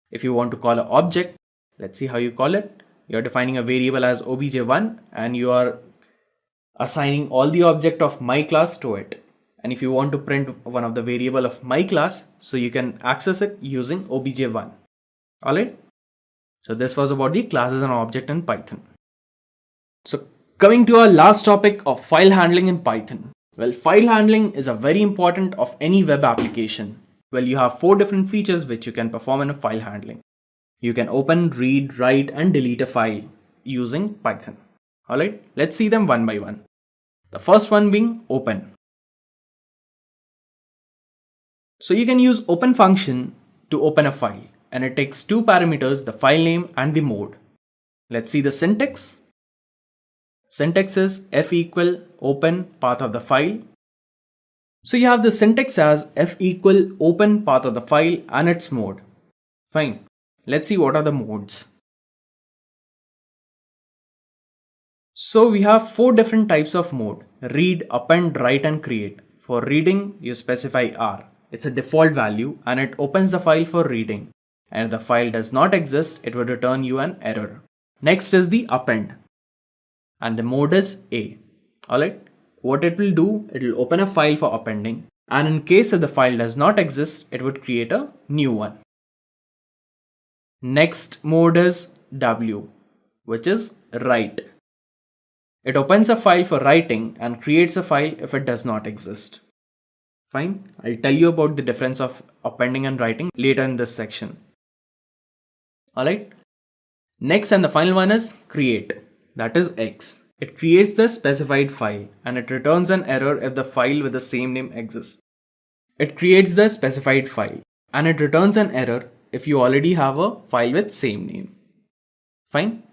If you want to call an object, let's see how you call it. You're defining a variable as obj1 and you are assigning all the object of my class to it. And if you want to print one of the variable of my class, so you can access it using obj1. Alright. So this was about the classes and object in Python. So coming to our last topic of file handling in Python. Well, file handling is a very important of any web application. Well, you have 4 different features which you can perform in a file handling. You can open, read, write and delete a file using Python. Alright, let's see them one by one. The first one being open. So you can use open function to open a file, and it takes 2 parameters, the file name and the mode. Let's see the syntax. Syntax is f equal open path of the file. So you have the syntax as f equal open path of the file and its mode. Fine. Let's see what are the modes. So we have 4 different types of mode: read, append, write and create. For reading, you specify R. It's a default value and it opens the file for reading. And if the file does not exist, it will return you an error. Next is the append. And the mode is A. Alright. What it will do, it will open a file for appending. And in case if the file does not exist, it would create a new one. Next mode is W, which is write. It opens a file for writing and creates a file if it does not exist. Fine, I'll tell you about the difference of appending and writing later in this section. Alright. Next and the final one is create, that is X. It creates the specified file and it returns an error if the file with the same name exists. It creates the specified file and it returns an error if you already have a file with same name. Fine.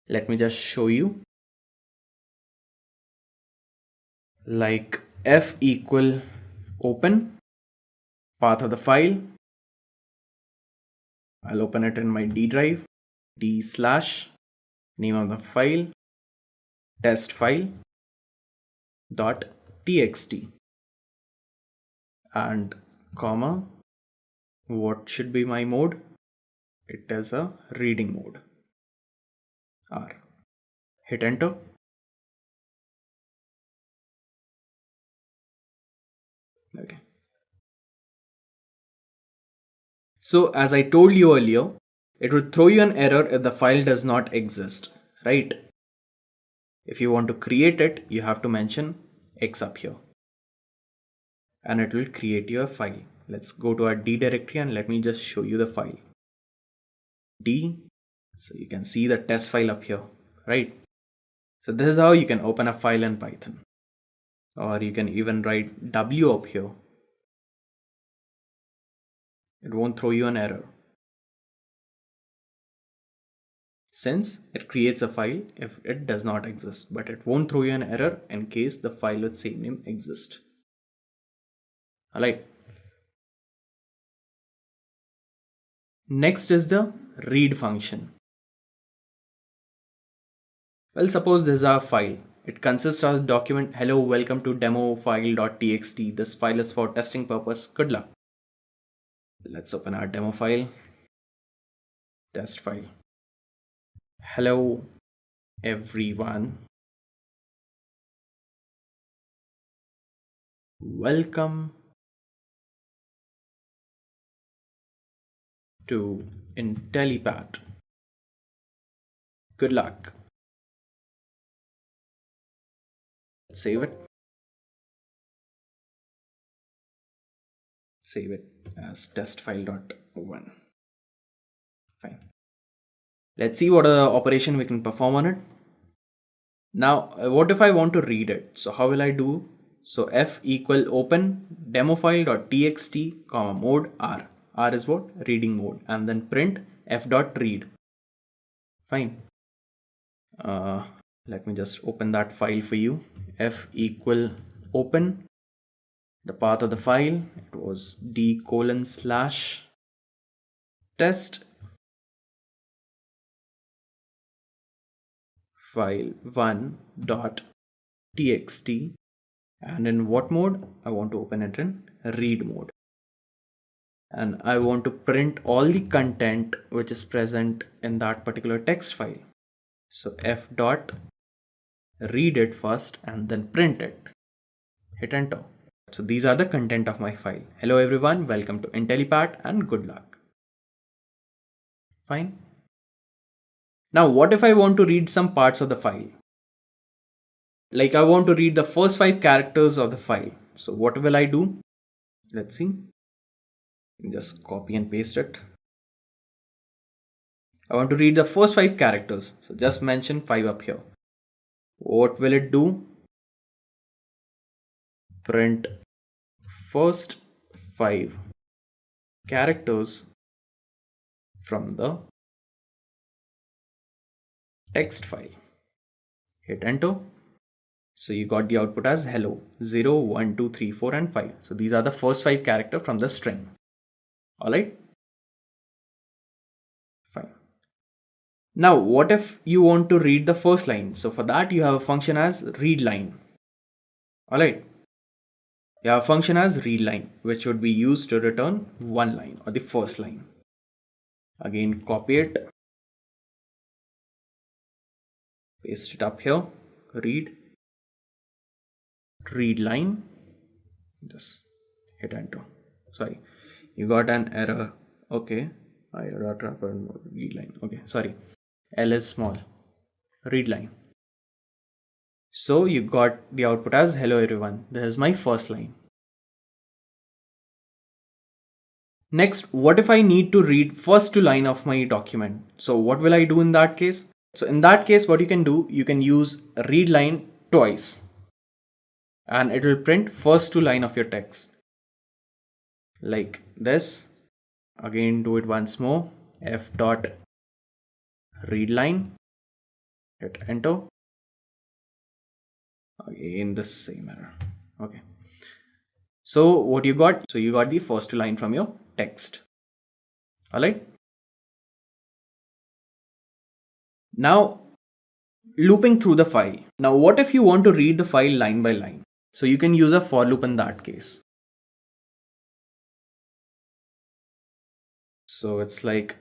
Let me just show you. Like f equal open path of the file. I'll open it in my D drive. D slash name of the file test file dot txt and comma, what should be my mode? It is a reading mode. R. Hit enter. Okay. So as I told you earlier, it would throw you an error if the file does not exist, right? If you want to create it, you have to mention X up here and it will create your file. Let's go to our D directory and let me just show you the file. D, so you can see the test file up here, right? So this is how you can open a file in Python, or you can even write W up here. It won't throw you an error since it creates a file if it does not exist, but it won't throw you an error in case the file with same name exists. Alright. Next is the read function. Well, suppose this is our file. It consists of the document hello welcome to demo file.txt. This file is for testing purpose. Good luck. Let's open our demo file. Test file. Hello everyone. Welcome to Intellipaat. Good luck. Let's save it. Save it as test file.1. Fine. Let's see what operation we can perform on it. Now, what if I want to read it? So how will I do? So f equal open demo file.txt comma mode r. R is what? Reading mode. And then print f dot read. Fine. Let me just open that file for you. F equal open. The path of the file, it was d:/test file1.txt, and in what mode? I want to open it in read mode, and I want to print all the content which is present in that particular text file. So f dot read it first and then print it. Hit enter. So these are the content of my file. Hello everyone, welcome to Intellipaat and good luck. Fine. Now what if I want to read some parts of the file? Like I want to read the first 5 characters of the file. So what will I do? Let's see. Just copy and paste it. I want to read the first 5 characters. So just mention 5 up here. What will it do? Print first 5 characters from the text file. Hit enter. So you got the output as hello 0, 1, 2, 3, 4 and 5. So these are the first 5 characters from the string. Alright. Fine. Now what if you want to read the first line? So for that you have a function as readLine. Alright. You have a function as readLine which would be used to return one line or the first line. Again copy it. Paste it up here. Read line. Just hit enter. Sorry, you got an error. Okay, read line. Okay, sorry, L is small. Read line. So you got the output as hello everyone. This is my first line. Next, what if I need to read first 2 line of my document? So what will I do in that case? So in that case, what you can do, you can use read line twice and it will print first 2 line of your text like this. Again do it once more, f dot read line, hit enter. Again the same error. Okay, so what you got? So you got the first 2 line from your text. Alright, now looping through the file. Now what if you want to read the file line by line? So you can use a for loop in that case. So it's like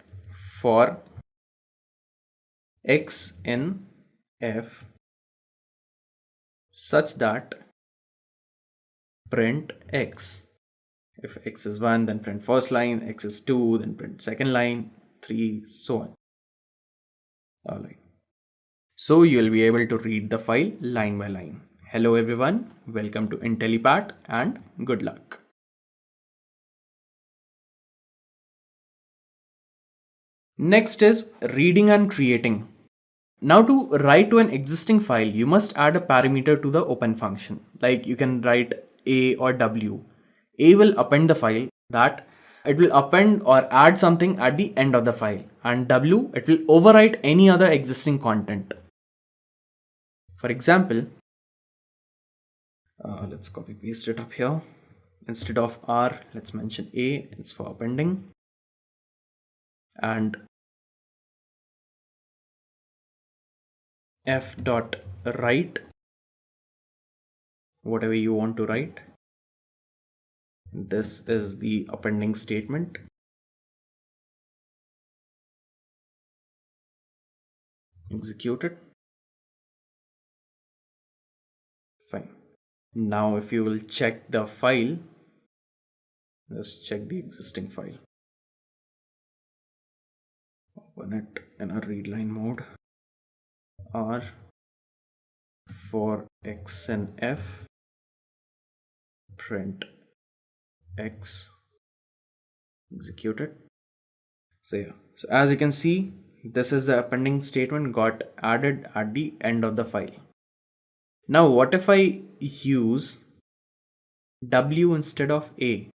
for x in f such that print x. If x is 1, then print first line, x is 2, then print second line, 3, so on. Alright. So you'll be able to read the file line by line. Hello everyone, welcome to Intellipaat and good luck. Next is reading and creating. Now to write to an existing file, you must add a parameter to the open function. Like you can write a or w. A will append the file, that it will append or add something at the end of the file, and w, it will overwrite any other existing content. For example, let's copy paste it up here. Instead of r, let's mention a, it's for appending. And f dot write whatever you want to write. This is the appending statement. Execute it. Fine. Now if you will check the file, let's check the existing file. Open it in a readline mode. R for x and f, print x, execute it. So yeah, so as you can see, this is the appending statement got added at the end of the file. Now what if I use w instead of a?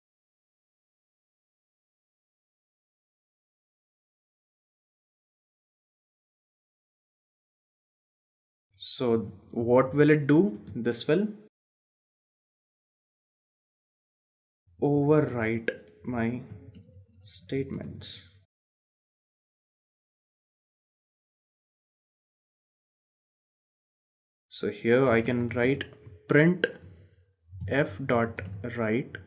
So what will it do? This will overwrite my statements. So here I can write print f dot write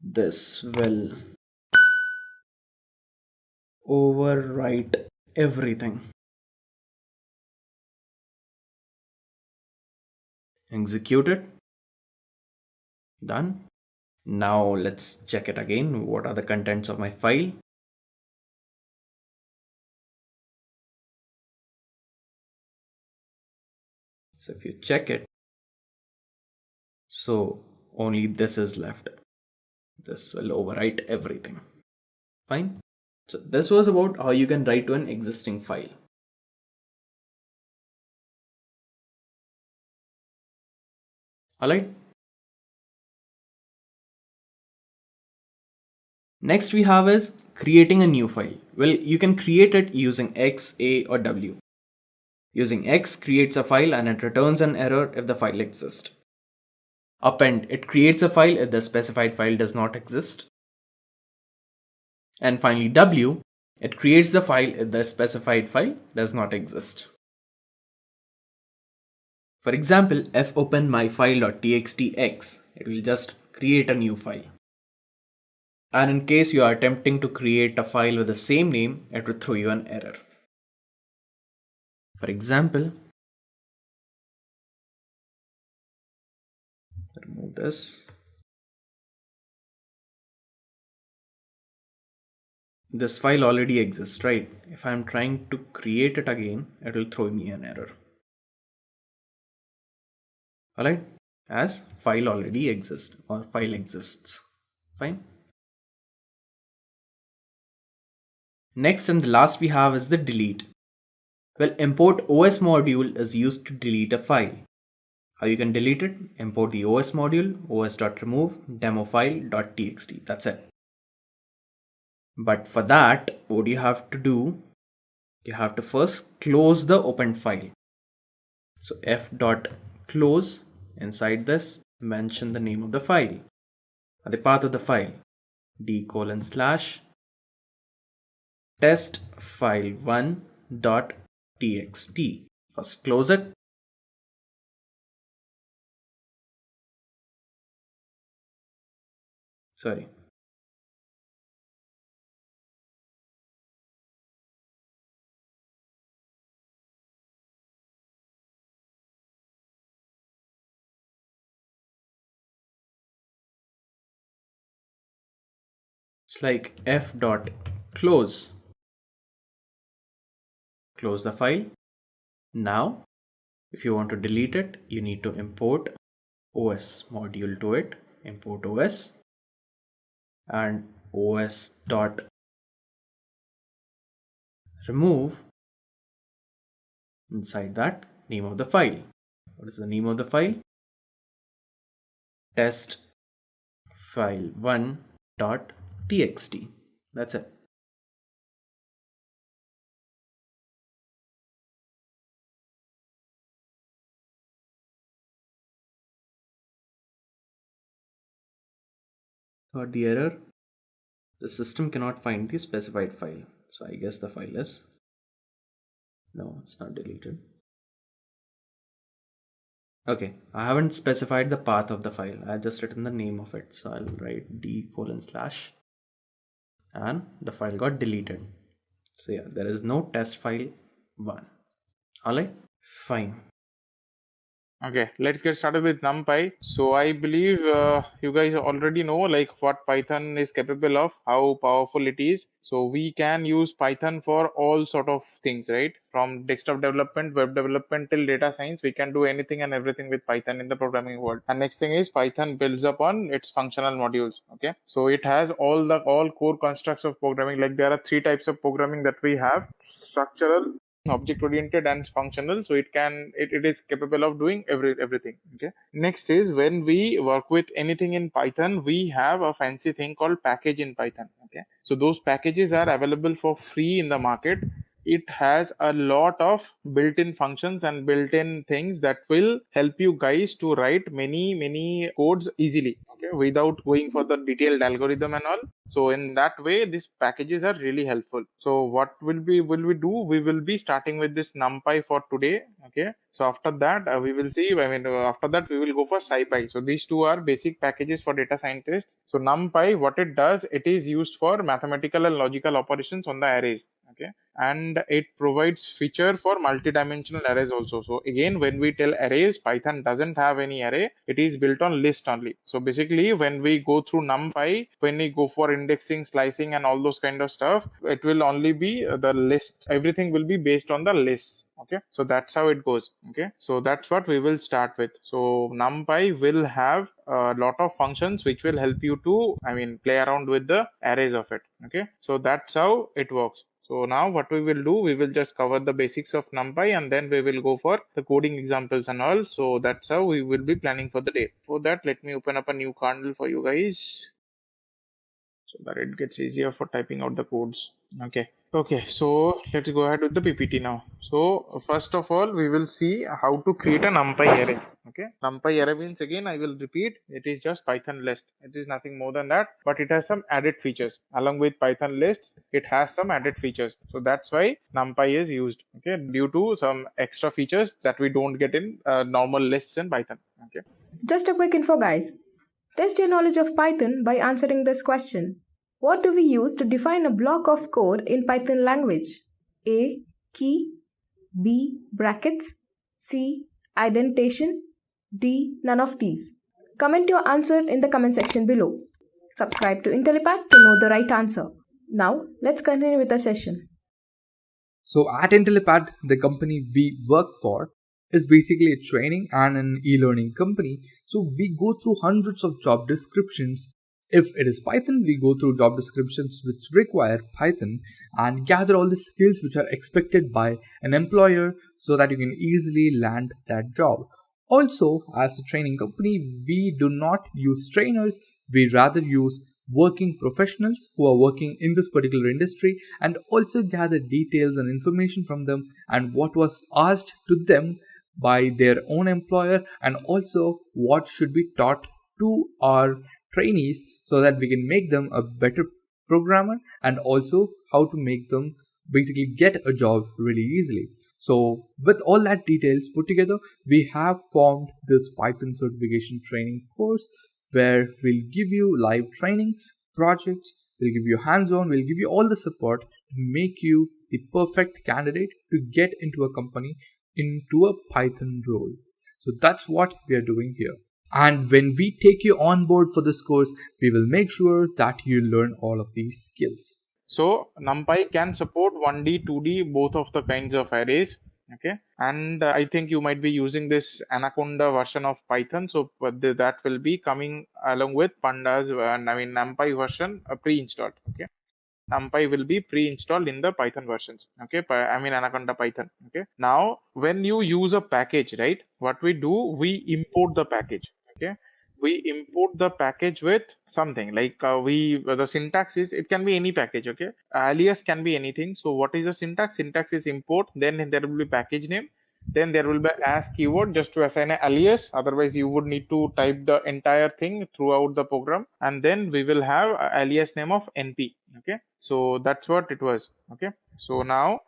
this will overwrite everything. Execute it. Done. Now let's check it again. What are the contents of my file? So if you check it, so only this is left. This will overwrite everything. Fine. So this was about how you can write to an existing file. Alright. Next we have is creating a new file. Well, you can create it using X, A or W. Using X creates a file and it returns an error if the file exists. Append, it creates a file if the specified file does not exist. And finally W, it creates the file if the specified file does not exist. For example, fopen myfile.txt_x, it will just create a new file. And in case you are attempting to create a file with the same name, it will throw you an error. For example, remove this. This file already exists, right? If I'm trying to create it again, it will throw me an error. Alright, as file already exists or file exists. Fine. Next and the last we have is the delete. Well, import OS module is used to delete a file. How you can delete it? Import the OS module, os.remove demo file.txt. That's it. But for that, what you have to do, you have to first close the opened file. So f.close, inside this, mention the name of the file, or the path of the file, d:/test file1.txt. First close it. Sorry. It's like f.close. Close the file. Now, if you want to delete it, you need to import OS module to it. Import OS and os.remove inside that name of the file. What is the name of the file? Test file1.txt. That's it. Got the error? The system cannot find the specified file. So I guess the file is, no, it's not deleted. Okay, I haven't specified the path of the file. I just written the name of it. So I'll write d:/ and the file got deleted. So yeah, there is no test file 1. Alright, fine. Okay, let's get started with NumPy. So I believe you guys already know like what Python is capable of, how powerful it is. So we can use Python for all sort of things, right? From desktop development, web development till data science, we can do anything and everything with Python in the programming world. And next thing is Python builds upon its functional modules. Okay, so it has all core constructs of programming. Like there are 3 types of programming that we have: structural, object oriented, and functional. So it is capable of doing everything. Okay, next is when we work with anything in Python, we have a fancy thing called package in Python. Okay, so those packages are available for free in the market. It has a lot of built-in functions and built-in things that will help you guys to write many codes easily, okay, without going for the detailed algorithm and all. So in that way, these packages are really helpful. So what will we do? We will be starting with this NumPy for today. Okay, so after that we will see, after that we will go for SciPy. So these two are basic packages for data scientists. So NumPy, what it does, it is used for mathematical and logical operations on the arrays. Okay, and it provides feature for multi-dimensional arrays also. So again, when we tell arrays, Python doesn't have any array. It is built on list only. So basically, when we go through NumPy, when we go for indexing, slicing, and all those kind of stuff, it will only be the list. Everything will be based on the lists. Okay, so that's how it goes. Okay, so that's what we will start with. So NumPy will have a lot of functions which will help you to, play around with the arrays of it. Okay, so that's how it works. So now what we will do, we will just cover the basics of NumPy and then we will go for the coding examples and all. So that's how we will be planning for the day. For that, let me open up a new kernel for you guys so that it gets easier for typing out the codes. Okay, so let's go ahead with the PPT now. So first of all, we will see how to create a NumPy array. Okay, NumPy array means, again I will repeat, it is just Python list. It is nothing more than that, but it has some added features. Along with Python lists, it has some added features. So that's why NumPy is used. Okay, due to some extra features that we don't get in normal lists in Python. Okay. Just a quick info, guys. Test your knowledge of Python by answering this question. What do we use to define a block of code in Python language? A. Key. B. Brackets. C. Indentation. D. None of these. Comment your answer in the comment section below. Subscribe to Intellipaat to know the right answer. Now, let's continue with the session. So at Intellipaat, the company we work for is basically a training and an e-learning company. So we go through hundreds of job descriptions. If it is Python, we go through job descriptions which require Python and gather all the skills which are expected by an employer so that you can easily land that job. Also, as a training company, we do not use trainers, we rather use working professionals who are working in this particular industry and also gather details and information from them and what was asked to them by their own employer and also what should be taught to our trainees so that we can make them a better programmer and also how to make them basically get a job really easily. So with all that details put together, we have formed this Python certification training course where we'll give you live training projects, we'll give you hands-on, we'll give you all the support to make you the perfect candidate to get into a company, into a Python role. So that's what we are doing here. And when we take you on board for this course, we will make sure that you learn all of these skills. So NumPy can support 1D, 2D, both of the kinds of arrays. Okay, and I think you might be using this Anaconda version of Python. So that will be coming along with Pandas and NumPy version pre-installed. Okay, NumPy will be pre-installed in the Python versions. Okay, Anaconda Python. Okay, now when you use a package, right, what we do, we import the package. Okay, we import the package with something like the syntax is, it can be any package. Okay, alias can be anything. So what is the syntax? Syntax is import, then there will be package name, Then there will be as keyword just to assign an alias. Otherwise, you would need to type the entire thing throughout the program. And then we will have a alias name of np. Okay, so that's what it was. Okay, so now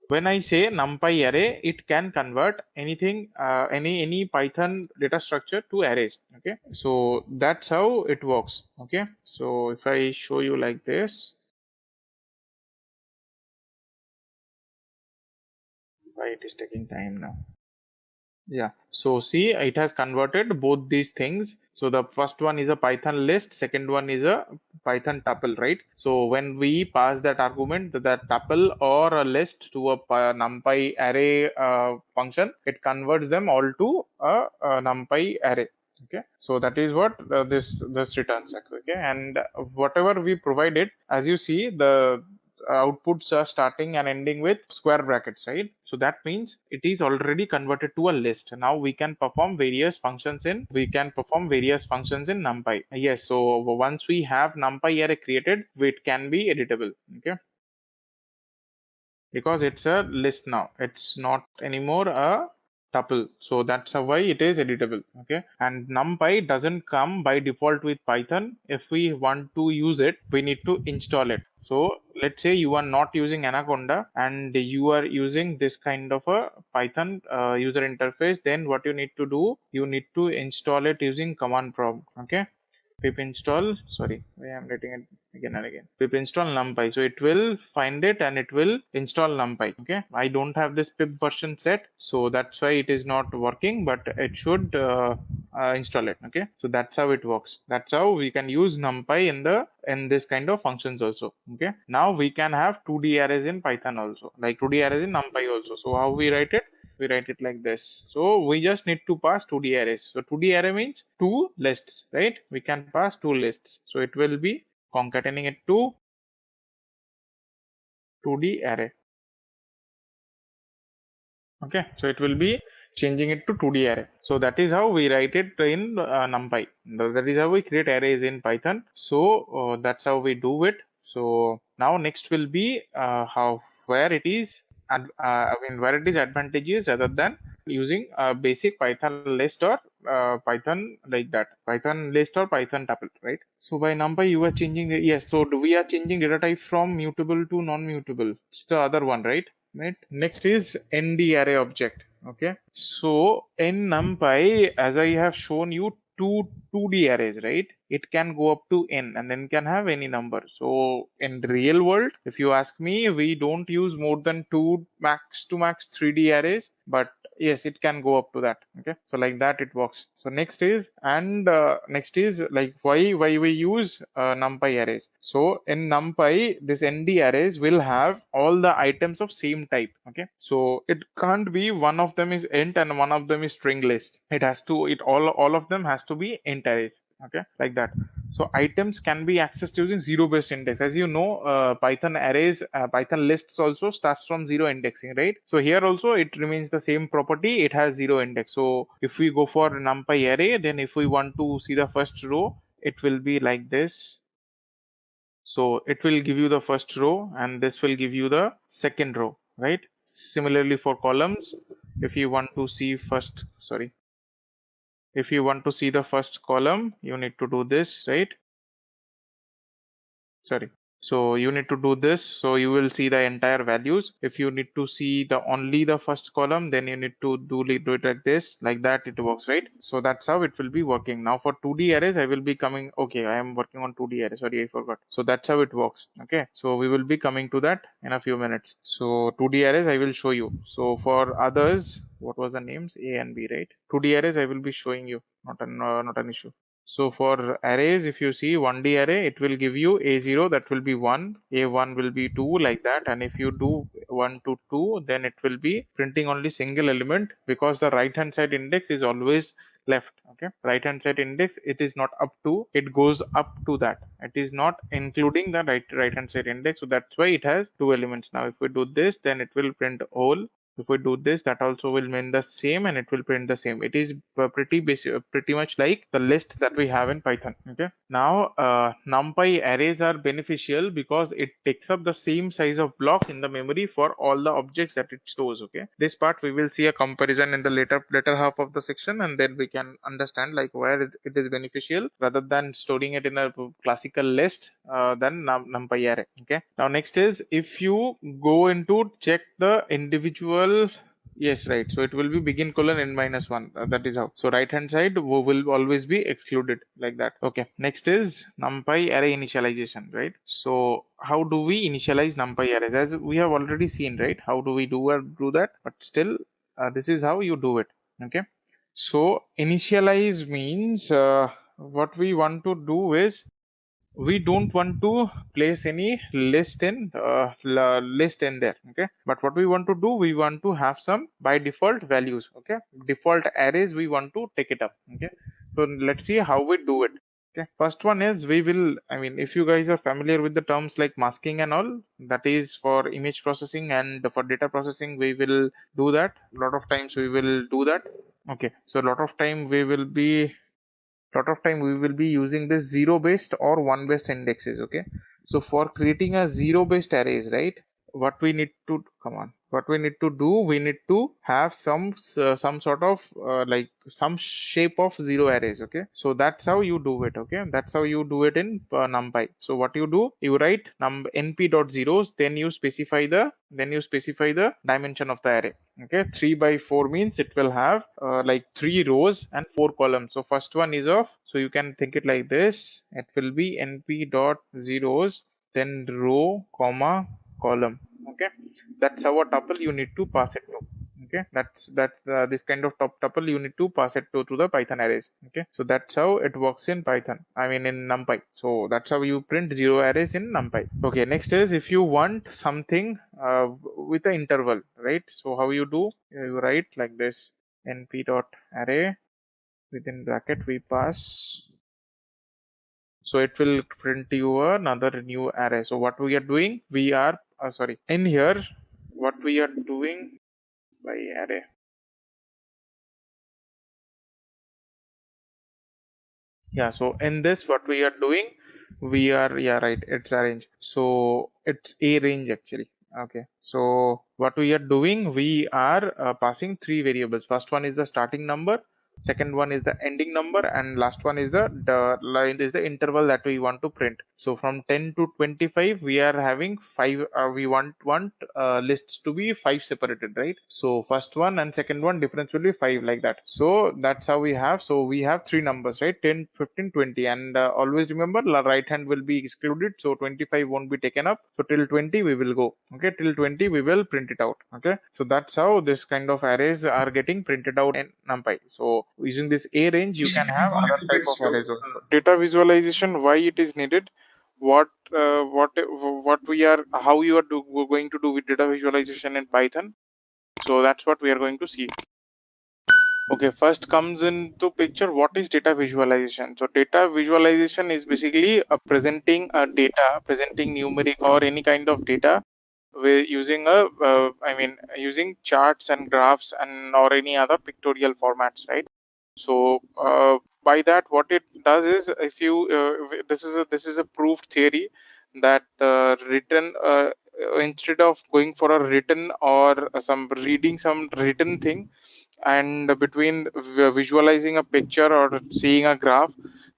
when I say numpy array, it can convert anything, any Python data structure to arrays. Okay, so that's how it works. Okay, so if I show you like this, why it is taking time now? Yeah, so see, it has converted both these things. So the first one is a Python list, second one is a Python tuple, right? So when we pass that argument, that tuple or a list to a numpy array function, it converts them all to a numpy array. Okay, so that is what this returns. Okay, and whatever we provided, as you see, the outputs are starting and ending with square brackets, right? So that means it is already converted to a list. Now we can perform various functions in numpy. Yes, so once we have numpy array created, it can be editable. Okay, because it's a list now, it's not anymore a tuple, so that's why it is editable. Okay, and numpy doesn't come by default with Python. If we want to use it, we need to install it. So let's say you are not using Anaconda and you are using this kind of a Python user interface, then what you need to do, you need to install it using command prompt. Okay, pip install, sorry, I am writing it again and again, pip install numpy. So it will find it and it will install numpy. Okay, I don't have this pip version set, so that's why it is not working, but it should install it. Okay, so that's how it works. That's how we can use numpy in this kind of functions also. Okay, now we can have 2D arrays in Python also, like 2D arrays in numpy also. So how we write it? We write it like this. So we just need to pass 2D arrays. So 2D array means two lists, right? We can pass two lists. So it will be concatenating it to 2D array. Okay, so it will be changing it to 2D array. So that is how we write it in NumPy. That is how we create arrays in Python. So that's how we do it. So now next will be where it is where it is advantageous rather than using a basic Python list or Python like that, Python list or Python tuple, right? So by NumPy you are changing yes. So we are changing data type from mutable to non-mutable. It's the other one, right? Right. Next is nd array object. Okay, so in NumPy, as I have shown you, 2D arrays, right? It can go up to n and then can have any number. So in real world, if you ask me, we don't use more than two max to max 3D arrays, but yes, it can go up to that. Okay, so like that it works. So next is like why we use NumPy arrays. So in NumPy, this nd arrays will have all the items of same type. Okay, so it can't be one of them is int and one of them is string list. It has to all of them has to be int arrays. Okay, like that. So items can be accessed using zero based index. As you know, Python arrays, Python lists also starts from zero indexing, right? So here also it remains the same property. It has zero index. So if we go for NumPy array, then if we want to see the first row, it will be like this. So it will give you the first row and this will give you the second row, right? Similarly for columns, if you want to see if you want to see the first column, you need to do this, right? Sorry. So you need to do this. So you will see the entire values. If you need to see only the first column, then you need to do it like this, like that it works, right? So that's how it will be working. Now for 2D arrays, I will be coming. Okay, I am working on 2D arrays. Sorry, I forgot. So that's how it works. Okay. So we will be coming to that in a few minutes. So 2D arrays, I will show you. So for others, what was the names? A and B, right? 2D arrays, I will be showing you. Not an issue. So for arrays, if you see 1D array, it will give you A0, that will be 1, A1 will be 2, like that. And if you do 1 to 2, then it will be printing only single element, because the right hand side index is always left. Okay, right hand side index, it is not up to, it goes up to that. It is not including the right hand side index. So that's why it has two elements. Now if we do this, then it will print whole, If we do this, that also will mean the same and it will print the same. It is pretty much like the lists that we have in Python. Okay. Now NumPy arrays are beneficial because it takes up the same size of block in the memory for all the objects that it stores. Okay. This part we will see a comparison in the later half of the section, and then we can understand like where it is beneficial rather than storing it in a classical list than NumPy array. Okay. Now next is, if you go into check the individual, yes, right, so it will be begin colon n minus 1, that is how. So right hand side will always be excluded like that. Okay, next is NumPy array initialization, right? So how do we initialize NumPy arrays? As we have already seen, right, how do we do that, but still this is how you do it. Okay, so initialize means what we want to do is, we don't want to place any list in there. Okay, but what we want to do, we want to have some by default values. Okay, default arrays we want to take it up. Okay, so let's see how we do it. Okay, first one is, we will, I mean, if you guys are familiar with the terms like masking and all, that is for image processing, and for data processing we will do that. A lot of times we will do that. Okay, so a lot of time we will be using this zero based or one based indexes. Okay, so for creating a zero based arrays, right, what we need to do, we need to have some sort of like some shape of zero arrays. Okay, so that's how you do it. Okay, that's how you do it in NumPy. So what you do, you write np.zeros, then you specify the dimension of the array. Okay, 3 by 4 means it will have like 3 rows and 4 columns. So first one is of, so you can think it like this, it will be np.zeros, then row comma column. Okay, that's how a tuple you need to pass it to. Okay, that's this kind of tuple you need to pass it to the Python arrays. Okay, so that's how it works in Python, I mean in NumPy. So that's how you print zero arrays in NumPy. Okay, next is, if you want something with an interval, right, so how you do, you write like this, np.array, within bracket we pass, so it will print you another new array. So what we are doing, we are in here, what we are doing by array, yeah, so in this what we are doing, we are, yeah, right, it's arrange, so it's a range actually. Okay, so what we are doing, we are passing 3 variables. First one is the starting number, second one is the ending number, and last one is the line is the interval that we want to print. So from 10 to 25 we are having 5, we want lists to be 5 separated, right? So first one and second one difference will be 5, like that. So that's how we have, so we have 3 numbers, right, 10, 15, 20, and always remember the right hand will be excluded, so 25 won't be taken up. So till 20 we will go. Okay, till 20 we will print it out. Okay, so that's how this kind of arrays are getting printed out in NumPy. So using this a range, you can have other type of arrays also. Data visualization, why it is needed, what we are, how you are going to do with data visualization in Python. So that's what we are going to see. Okay, first comes into picture, what is data visualization. So data visualization is basically presenting numeric or any kind of data with using using charts and graphs and or any other pictorial formats, right? So by that, what it does is, if you this is a proved theory that written instead of going for a written or some reading some written thing, and between visualizing a picture or seeing a graph,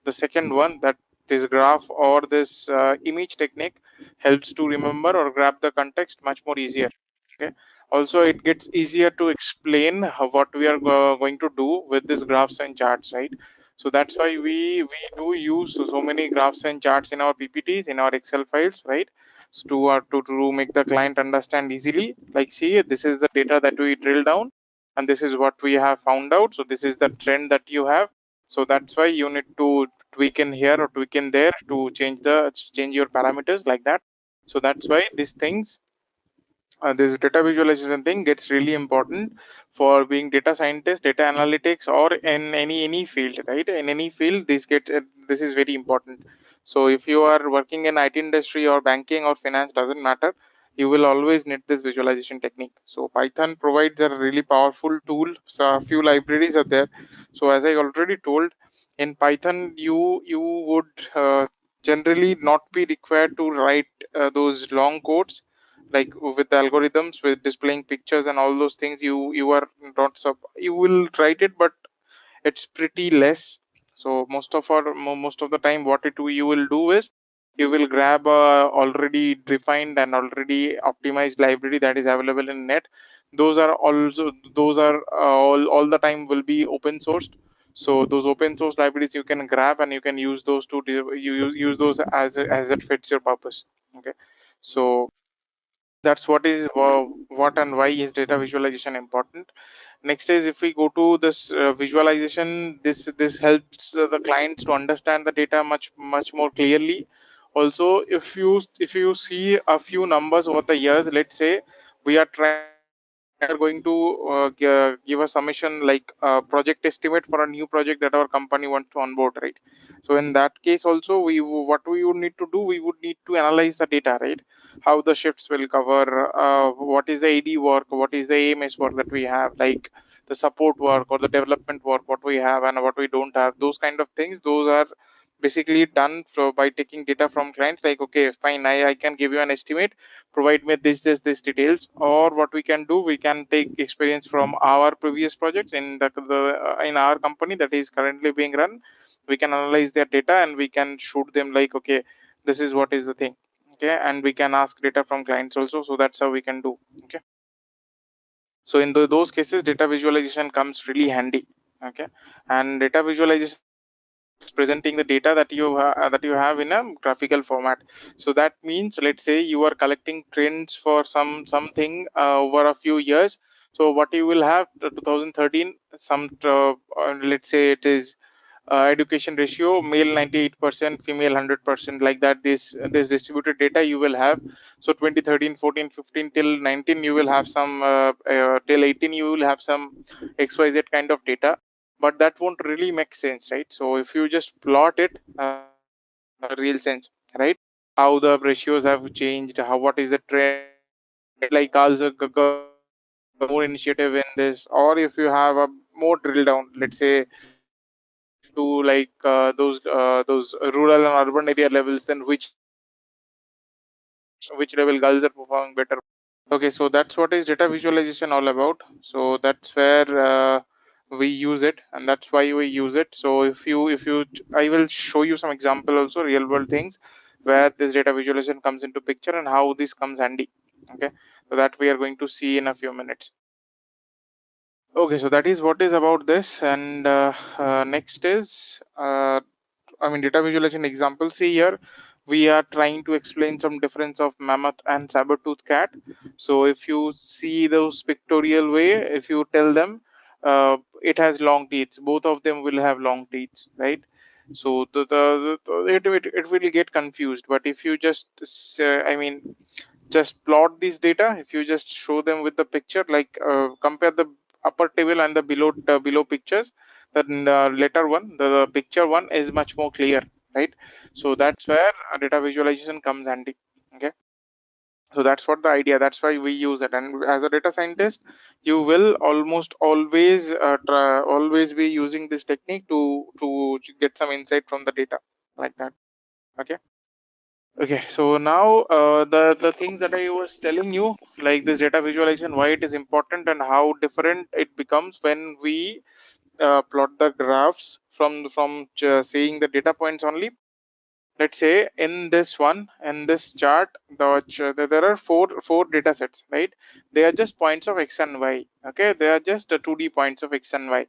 the second one, that this graph or this image technique helps to remember or grab the context much more easier. Okay, also it gets easier to explain what we are going to do with these graphs and charts, right? So that's why we do use so many graphs and charts in our ppts, in our excel files, right? So to make the client understand easily, like, see, this is the data that we drill down, and this is what we have found out, so this is the trend that you have. So that's why you need to tweak in here or tweak in there to change your parameters, like that. So that's why these things, this data visualization thing gets really important for being data scientist, data analytics, or in any field, right? In any field, this is very important. So if you are working in IT industry or banking or finance, doesn't matter, you will always need this visualization technique. So Python provides a really powerful tool. So a few libraries are there. So as I already told, in Python you would generally not be required to write those long codes, like with the algorithms with displaying pictures and all those things. You are not you will write it, but it's pretty less. So most of the time what you will do is you will grab a already defined and already optimized library that is available in net. Those are all the time will be open sourced. So those open source libraries you can grab and you can use those to use those as it fits your purpose. Okay, so that's what and why is data visualization important. Next is, if we go to this visualization, this helps the clients to understand the data much more clearly. Also, if you see a few numbers over the years, let's say we are trying we are going to give a summation like a project estimate for a new project that our company wants to onboard, right? So in that case also, what we would need to do, we would need to analyze the data, right? How the shifts will cover, what is the AD work, what is the AMS work that we have, like the support work or the development work, what we have and what we don't have, those kind of things. Those are basically done by taking data from clients, like, okay, fine, I can give you an estimate, provide me this details. Or what we can do, we can take experience from our previous projects in in our company that is currently being run. We can analyze their data and we can shoot them like, okay, this is what is the thing. Okay, and we can ask data from clients also. So that's how we can do. Okay, so in those cases, data visualization comes really handy. Okay, and data visualization is presenting the data that you have in a graphical format. So that means, let's say you are collecting trends for something over a few years. So what you will have, 2013, let's say it is education ratio, male 98%, female 100%, like that. This distributed data you will have. So 2013, 14, 15 till 19 you will have some, till 18 you will have some xyz kind of data. But that won't really make sense, right? So if you just plot it, real sense, right? How the ratios have changed, how, what is the trend, like girls are more initiative in this. Or if you have a more drill down, let's say to like those rural and urban area levels, then which level girls are performing better. Okay, so that's what is data visualization all about. So that's where we use it, and that's why we use it. So if you I will show you some example also, real world things where this data visualization comes into picture and how this comes handy. Okay, so that we are going to see in a few minutes. Okay, so that is what is about this. And next is, I mean, data visualization example. See here, we are trying to explain some difference of mammoth and saber-tooth cat. So if you see those pictorial way, if you tell them it has long teeth, both of them will have long teeth, right? So it will get confused. But if you just, I mean, just plot these data, if you just show them with the picture, like compare the upper table and the below pictures, then later one, the picture one is much more clear, right? So that's where data visualization comes handy. Okay, so that's what the idea, that's why we use it. And as a data scientist, you will almost always always be using this technique to get some insight from the data, like that. Okay. Okay, so now the things that I was telling you, like this data visualization, why it is important and how different it becomes when we plot the graphs from seeing the data points only. Let's say in this one, in this chart, there are four data sets, right? They are just points of x and y. Okay, they are just 2D points of x and y.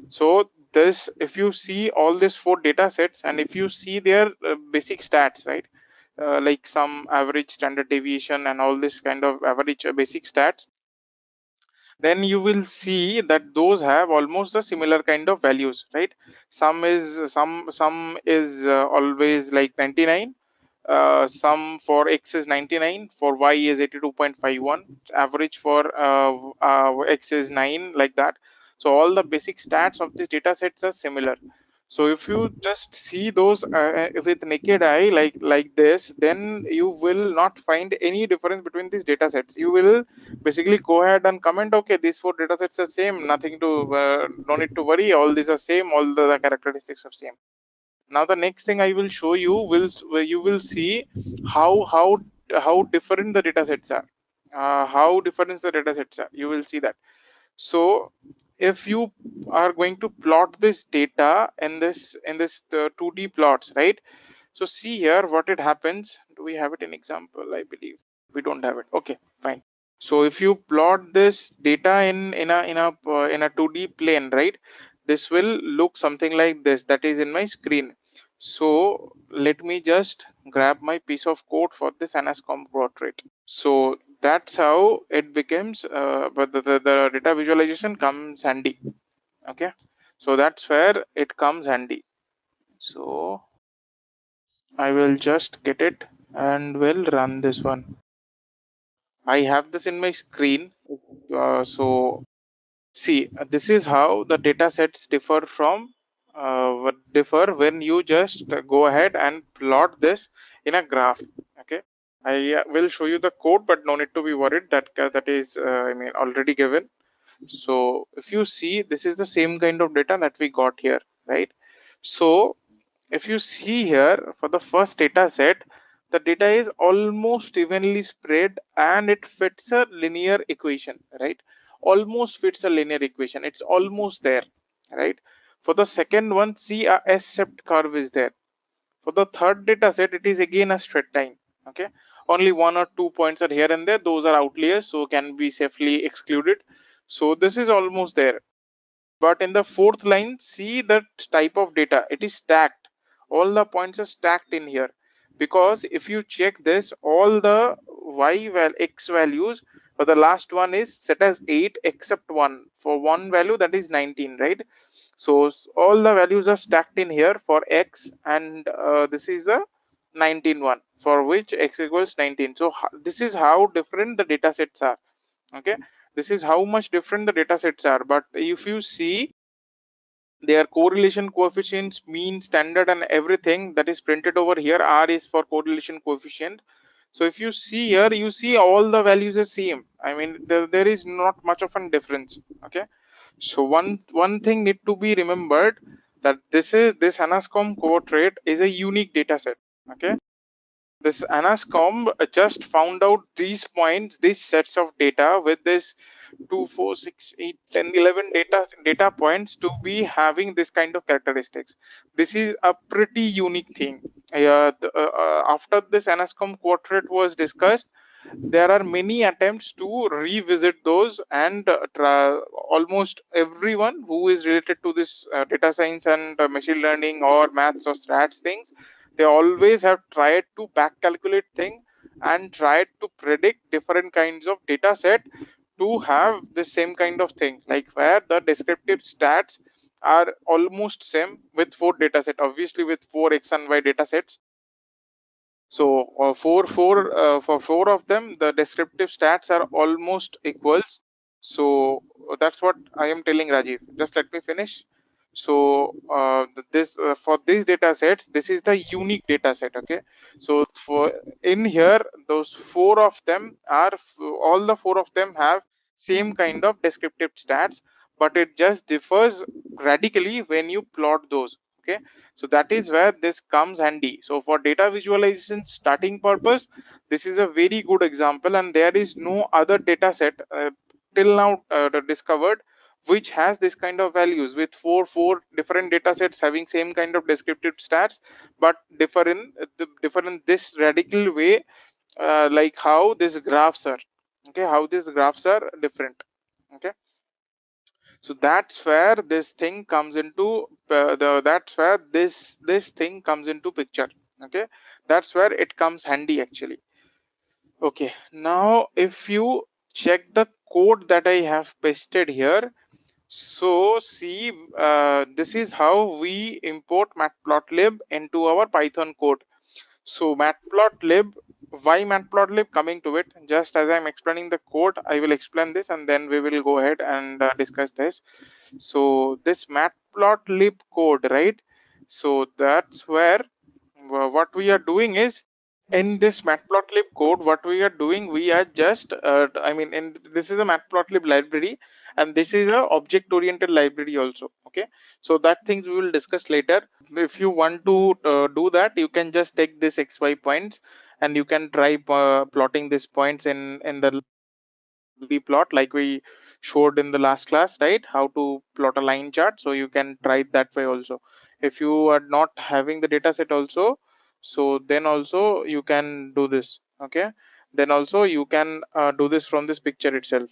So this, if you see all these four data sets and if you see their basic stats, right? Like some average, standard deviation and all this kind of average basic stats, then you will see that those have almost the similar kind of values, right? Some is always like 99. Some for x is 99, for y is 82.51, average for x is 9, like that. So all the basic stats of these data sets are similar. So if you just see those with naked eye like this, then you will not find any difference between these data sets. You will basically go ahead and comment, okay, these four data sets are same, nothing to no need to worry, all these are same, all the characteristics are same. Now the next thing I will show you where you will see how different the data sets are. How different the data sets are. You will see that. So if you are going to plot this data in this 2D plots, right? So see here what it happens. Do we have it in example? I believe we don't have it. Okay, fine. So if you plot this data in a 2D plane, right? This will look something like this. That is in my screen. So let me just grab my piece of code for this ANASCOM portrait. So that's how it becomes, but the data visualization comes handy. Okay, so that's where it comes handy. So I will just get it and will run this one. I have this in my screen. So see, this is how the data sets differ from differ when you just go ahead and plot this in a graph. Okay, I will show you the code, but no need to be worried. That is, I mean, already given. So if you see, this is the same kind of data that we got here, right? So if you see here for the first data set, the data is almost evenly spread and it fits a linear equation, right? Almost fits a linear equation. It's almost there, right? For the second one, see a S-shaped curve is there. For the third data set, it is again a straight line. Okay, only one or two points are here and there. Those are outliers, so can be safely excluded. So this is almost there. But in the fourth line, see that type of data. It is stacked. All the points are stacked in here. Because if you check this, all the x values for the last one is set as 8 except one. For one value, that is 19, right? So all the values are stacked in here for x, and this is the 19 one for which x equals 19. So this is how different the data sets are. Okay, this is how much different the data sets are. But if you see their correlation coefficients, mean, standard, and everything that is printed over here, R is for correlation coefficient. So if you see here, you see all the values are same. I mean, there is not much of a difference. Okay, so one thing need to be remembered, that this ANASCOM portrait is a unique data set. Okay, this ANASCOM just found out these points, these sets of data with this 2, 4, 6, 8, 10, 11 data points to be having this kind of characteristics. This is a pretty unique thing. After this ANASCOM portrait was discussed, there are many attempts to revisit those, and almost everyone who is related to this data science and machine learning or maths or stats things, they always have tried to back calculate thing and tried to predict different kinds of data set to have the same kind of thing, like where the descriptive stats are almost same with four data set, obviously with four x and y data sets. So for four of them, the descriptive stats are almost equals. So that's what I am telling Rajiv. Just let me finish. So this for these data sets, this is the unique data set. Okay. So for in here, those four of them are all the four of them have same kind of descriptive stats, but it just differs radically when you plot those. Okay, so that is where this comes handy. So for data visualization starting purpose, this is a very good example, and there is no other data set till now discovered which has this kind of values with four different data sets having same kind of descriptive stats, but differ in this radical way, like how these graphs are. Okay, how these graphs are different. Okay, so that's where this thing comes into that's where this thing comes into picture. Okay, that's where it comes handy actually. Okay, now if you check the code that I have pasted here, so see, this is how we import Matplotlib into our Python code. So Matplotlib, why Matplotlib? Coming to it, just as I'm explaining the code, I will explain this and then we will go ahead and discuss this. So this Matplotlib code, right? So that's where what we are doing is, in this Matplotlib code, what we are doing, we are just this is a Matplotlib library, and this is a object oriented library also. Okay, so that things we will discuss later. If you want to do that, you can just take this xy points, and you can try plotting these points in the plot, like we showed in the last class, right? How to plot a line chart. So you can try it that way also. If you are not having the data set also, so then also you can do this. Okay, then also you can do this from this picture itself.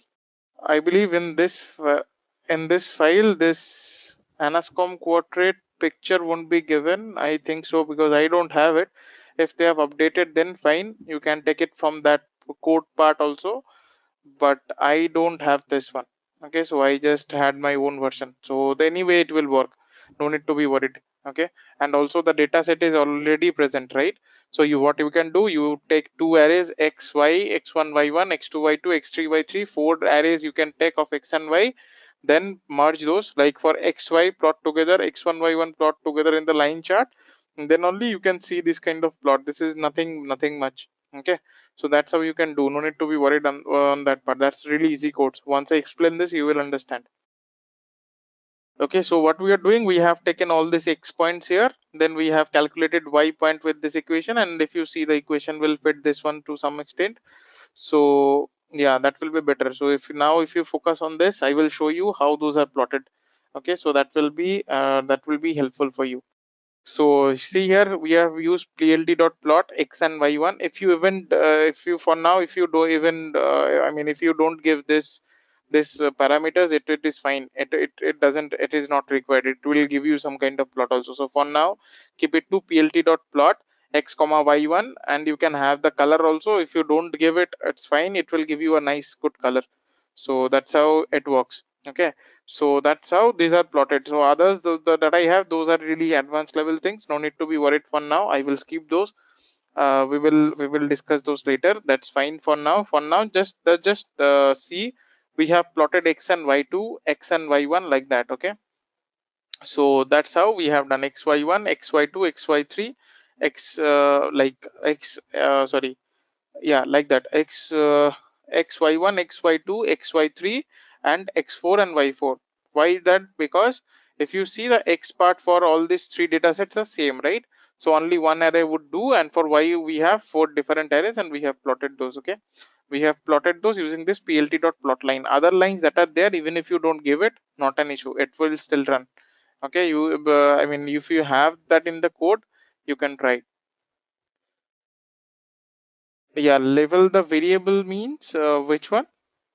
I believe in this file, this Anascom quadrate picture won't be given. I think so, because I don't have it. If they have updated, then fine, you can take it from that code part also, but I don't have this one. Okay, so I just had my own version. So anyway, it will work. No need to be worried. Okay, and also the data set is already present, right? So what you can do, you take two arrays x, y, x1, y1, x2, y2, x3, y3, four arrays you can take of x and y, then merge those. Like for xy, plot together, x1, y1 plot together in the line chart, and then only you can see this kind of plot. This is nothing much. Okay, so that's how you can do. No need to be worried on that part. That's really easy codes. Once I explain this, you will understand. Okay, so what we are doing, we have taken all these x points here, then we have calculated y point with this equation, and if you see, the equation will fit this one to some extent. So yeah, that will be better. So if you focus on this, I will show you how those are plotted. Okay, so that will be helpful for you. So see here, we have used pld.plot x and y1. If you even if you for now, if you don't even if you don't give this parameters, it is fine. It doesn't, it is not required. It will give you some kind of plot also. So for now, keep it to plt.plot x comma y1, and you can have the color also. If you don't give it, it's fine. It will give you a nice good color. So that's how it works. Okay, so that's how these are plotted. So others that I have, those are really advanced level things. No need to be worried for now. I will skip those. We will discuss those later. That's fine for now. For now, just see, we have plotted x and y2, x and y1 like that. Okay, so that's how we have done xy1, xy2, xy3, x like x sorry, yeah, like that, xy1, xy2, xy3, and x4 and y4. Why that? Because if you see, the x part for all these three data sets are same, right? So only one array would do, and for y we have four different arrays, and we have plotted those. Okay, we have plotted those using this plt.plot line. Other lines that are there, even if you don't give it, not an issue, it will still run. Okay, if you have that in the code, you can try. Yeah, label the variable means which one?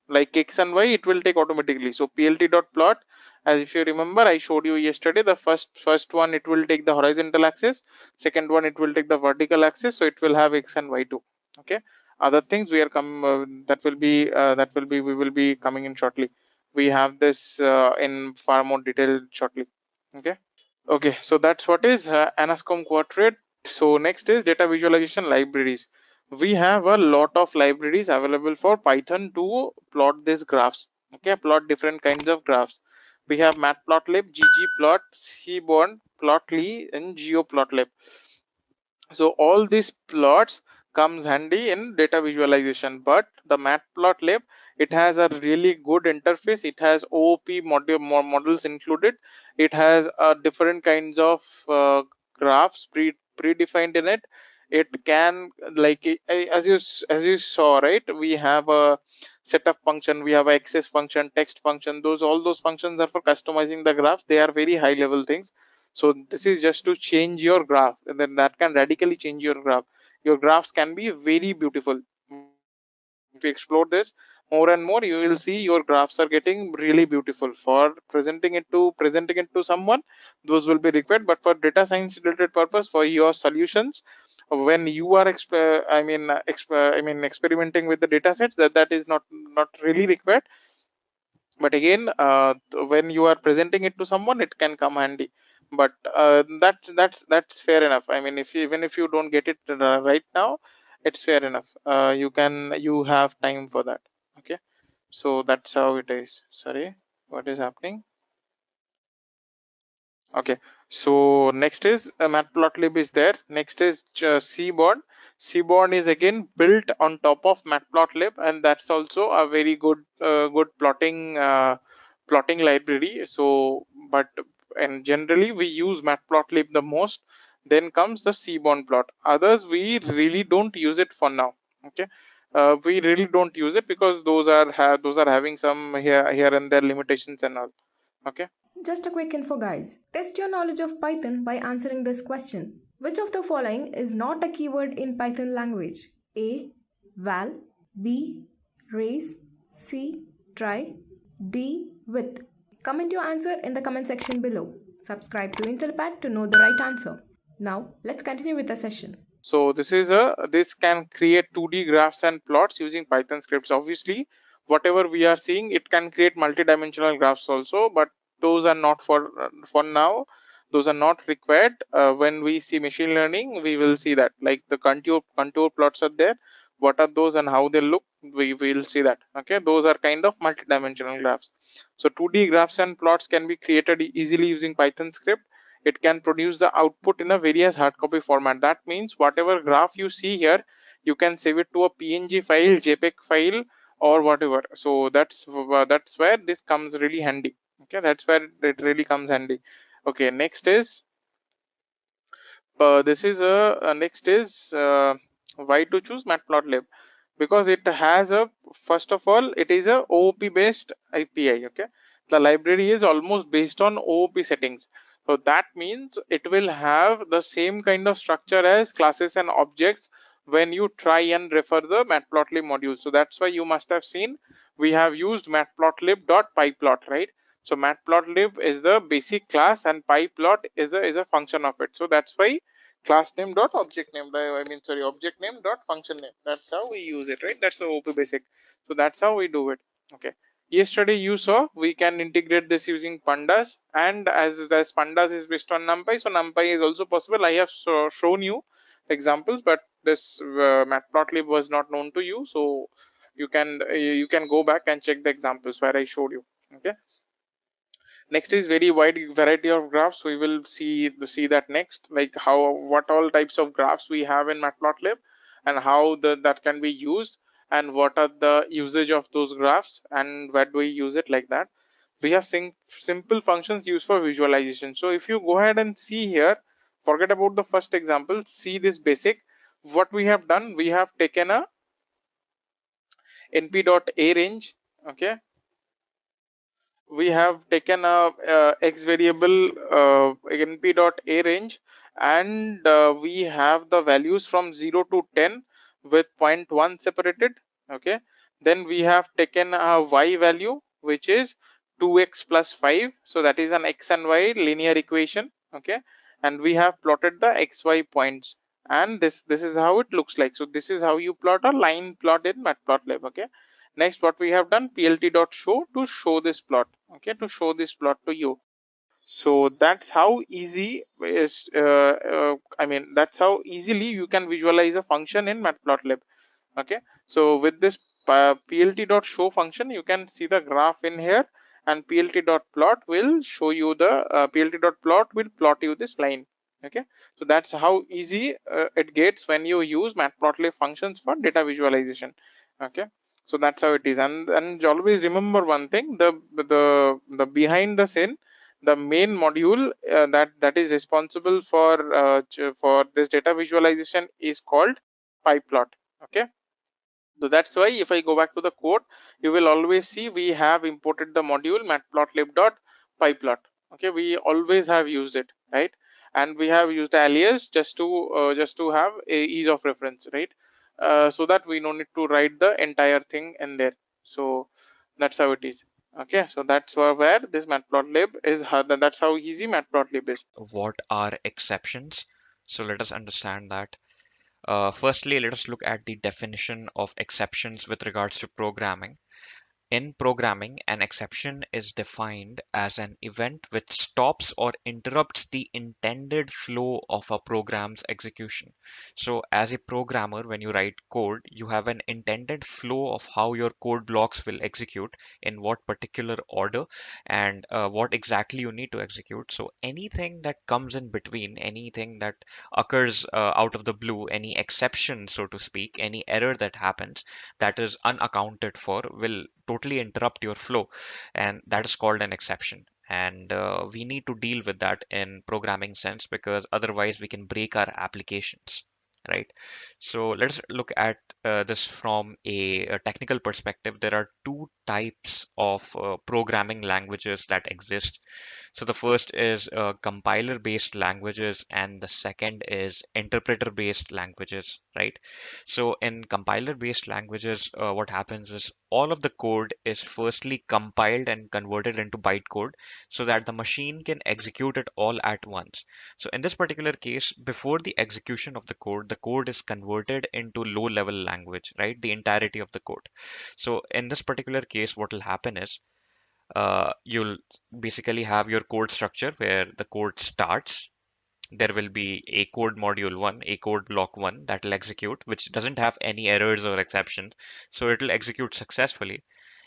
Like x and y, it will take automatically. So plt.plot, as if you remember, I showed you yesterday, the first one, it will take the horizontal axis, second one, it will take the vertical axis, so it will have x and y too. Okay, other things we are we will be coming in shortly. We have this in far more detail shortly. Okay. Okay, so that's what is Anascom quadrate. So next is data visualization libraries. We have a lot of libraries available for Python to plot these graphs. Okay, plot different kinds of graphs. We have Matplotlib, ggplot, Seaborn, Plotly, and geoplotlib. So all these plots comes handy in data visualization, but the Matplotlib, it has a really good interface. It has OOP models included. It has different kinds of graphs predefined in it. It can, like, as you saw, right, we have a setup function, we have a access function, text function. All those functions are for customizing the graphs. They are very high level things. So this is just to change your graph, and then that can radically change your graph. Your graphs can be very beautiful. If you explore this more and more, you will see your graphs are getting really beautiful. For presenting it to someone, those will be required. But for data science related purpose, for your solutions, when you are experimenting with the data sets, that is not really required. But again, when you are presenting it to someone, it can come handy. But that's fair enough. I mean, if even if you don't get it right now, it's fair enough. You have time for that. Okay, so that's how it is. Sorry, what is happening? Okay, so next is Matplotlib is there. Next is Seaborn. Seaborn is again built on top of Matplotlib, and that's also a very good plotting library. So, but and generally we use Matplotlib the most. Then comes the Seaborn plot. Others we really don't use it for now. Okay, we really don't use it because those are having some here and there limitations and all. Okay. Just a quick info, guys. Test your knowledge of Python by answering this question. Which of the following is not a keyword in Python language? A. Val. B. Raise. C. Try. D. With. Comment your answer in the comment section below. Subscribe to Intellipaat to know the right answer. Now, let's continue with the session. So this can create 2D graphs and plots using Python scripts. Obviously, whatever we are seeing, it can create multi-dimensional graphs also, but those are not for now. Those are not required. When we see machine learning, we will see that like the contour plots are there. What are those and how they look? We will see that. Okay, those are kind of multi-dimensional graphs. So 2D graphs and plots can be created easily using Python script. It can produce the output in a various hard copy format. That means whatever graph you see here, you can save it to a PNG file, JPEG file, or whatever. So that's where this comes really handy. Okay, that's where it really comes handy. Okay, next is next is why to choose Matplotlib, because it has a, first of all, it is a OOP based API. Okay, the library is almost based on OOP settings, so that means it will have the same kind of structure as classes and objects when you try and refer the Matplotlib module. So that's why you must have seen we have used matplotlib.pyplot, right? So matplotlib is the basic class and pyplot is a function of it. So that's why class name dot object name, I mean sorry, object name dot function name, that's how we use it, right? That's the OP basic. So that's how we do it. Okay, yesterday you saw we can integrate this using pandas, and as pandas is based on Numpy, so Numpy is also possible. I have shown you examples, but this Matplotlib was not known to you, so you can go back and check the examples where I showed you. Okay, next is very wide variety of graphs. We will see that next, like what all types of graphs we have in Matplotlib and how that can be used, and what are the usage of those graphs and where do we use it, like that. We have simple functions used for visualization. So if you go ahead and see here, forget about the first example, see this basic. What we have done, we have taken a np.a range. Okay, we have taken a x variable np.a range, and we have the values from 0 to 10 with 0.1 separated. Okay, then we have taken a y value which is 2x plus 5, so that is an x and y linear equation. Okay, and we have plotted the xy points, and this is how it looks like. So this is how you plot a line plot in Matplotlib. Okay, next what we have done, plt.show to show this plot. Okay, to show this plot to you. So that's how easy is I mean that's how easily you can visualize a function in Matplotlib. Okay, so with this plt.show function, you can see the graph in here, and plt.plot will show you the plt.plot will plot you this line. Okay, so that's how easy it gets when you use Matplotlib functions for data visualization. Okay, so that's how it is. And always remember one thing, the behind the scene, the main module that is responsible for this data visualization is called pyplot. Okay, so that's why if I go back to the code, you will always see we have imported the module matplotlib.pyplot. Okay, we always have used it, right? And we have used the alias just to have a ease of reference, right? So that we don't need to write the entire thing in there. So that's how it is. Okay, so that's where this matplotlib is. That's how easy matplotlib is. What are exceptions? So let us understand that. Firstly, let us look at the definition of exceptions with regards to programming. In programming, an exception is defined as an event which stops or interrupts the intended flow of a program's execution. So, as a programmer, when you write code, you have an intended flow of how your code blocks will execute, in what particular order, and what exactly you need to execute. So, anything that comes in between, anything that occurs out of the blue, any exception, so to speak, any error that happens that is unaccounted for will totally interrupt your flow, and that is called an exception. And we need to deal with that in programming sense, because otherwise we can break our applications, right? So let's look at this from a technical perspective. There are two types of programming languages that exist. So the first is compiler based languages, and the second is interpreter based languages, right? So in compiler based languages, what happens is all of the code is firstly compiled and converted into bytecode so that the machine can execute it all at once. So in this particular case, before the execution of the code is converted into low level language, right? The entirety of the code. So in this particular case, what will happen is you'll basically have your code structure where the code starts. There will be a code module one, a code block one that will execute, which doesn't have any errors or exceptions. So it will execute successfully.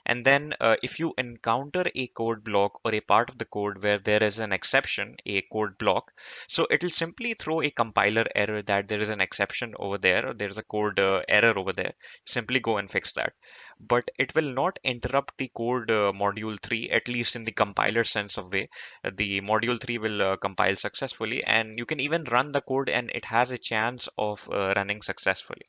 And then if you encounter a code block or a part of the code where there is an exception, a code block, so it will simply throw a compiler error that there is an exception over there, or there is a code error over there. Simply go and fix that. But it will not interrupt the code module 3, at least in the compiler sense of way. The module 3 will compile successfully, and you can even run the code and it has a chance of running successfully.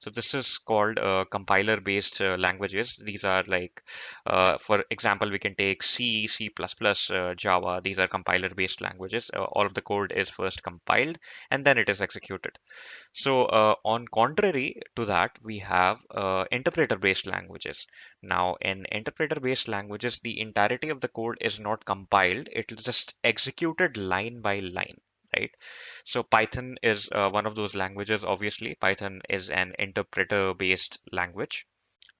So this is called compiler based languages. These are like, for example, we can take C, C++, Java. These are compiler based languages. All of the code is first compiled and then it is executed. So, on contrary to that, we have interpreter-based languages. Now, in interpreter-based languages, the entirety of the code is not compiled; it is just executed line by line, right? So, Python is one of those languages. Obviously, Python is an interpreter-based language.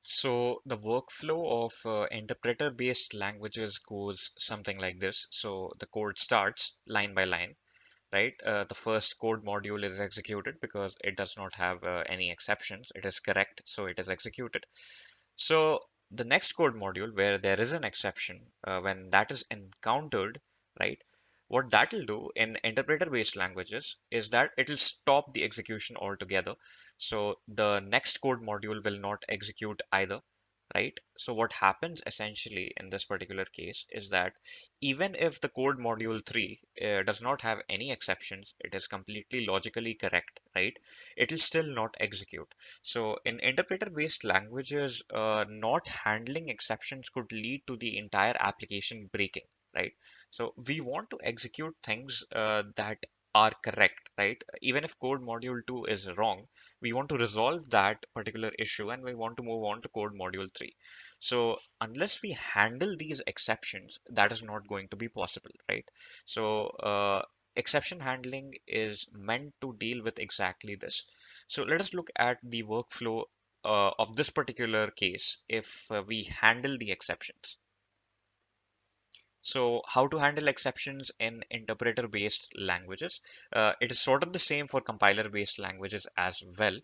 So the workflow of interpreter-based languages goes something like this. So the code starts line by line, right? The first code module is executed because it does not have any exceptions. It is correct, so it is executed. So the next code module where there is an exception, when that is encountered, right? What that will do in interpreter-based languages is that it will stop the execution altogether. So the next code module will not execute either, right? So what happens essentially in this particular case is that even if the code module 3 does not have any exceptions, it is completely logically correct, right? It will still not execute. So in interpreter based languages, not handling exceptions could lead to the entire application breaking, right? So we want to execute things that are correct, right? Even if code module 2 is wrong, we want to resolve that particular issue and we want to move on to code module 3. So unless we handle these exceptions, that is not going to be possible, right? So exception handling is meant to deal with exactly this. So let us look at the workflow of this particular case if we handle the exceptions. So how to handle exceptions in interpreter-based languages? It is sort of the same for compiler-based languages as well,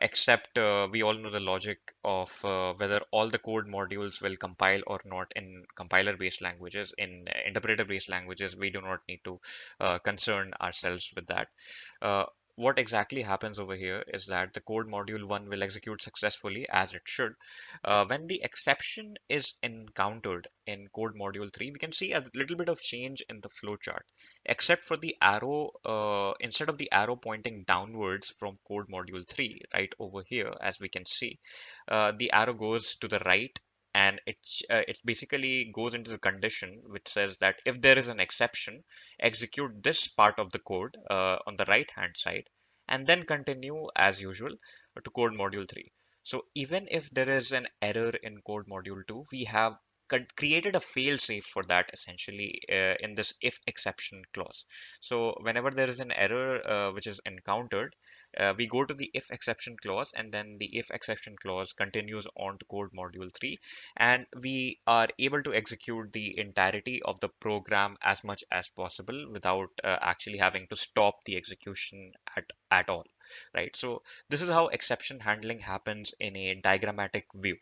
except we all know the logic of whether all the code modules will compile or not in compiler-based languages. In interpreter-based languages, we do not need to concern ourselves with that. Uh, what exactly happens over here is that the code module 1 will execute successfully as it should. When the exception is encountered in code module 3, we can see a little bit of change in the flowchart, except for the arrow, instead of the arrow pointing downwards from code module 3, right over here, as we can see, the arrow goes to the right, and it basically goes into the condition which says that if there is an exception, execute this part of the code on the right hand side, and then continue as usual to code module 3. So even if there is an error in code module 2, we have created a fail safe for that essentially in this if exception clause. So whenever there is an error which is encountered, we go to the if exception clause, and then the if exception clause continues on to code module 3, and we are able to execute the entirety of the program as much as possible without actually having to stop the execution at all, right? So this is how exception handling happens in a diagrammatic view.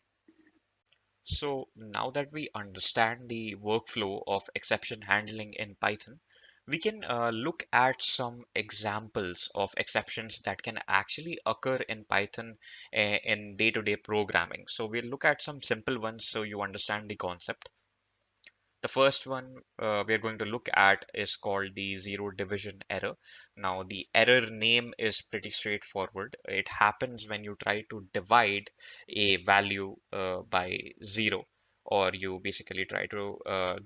So now that we understand the workflow of exception handling in Python, we can look at some examples of exceptions that can actually occur in Python in day-to-day programming. So we'll look at some simple ones so you understand the concept. The first one we're going to look at is called the zero division error. Now, the error name is pretty straightforward. It happens when you try to divide a value by zero, or you basically try to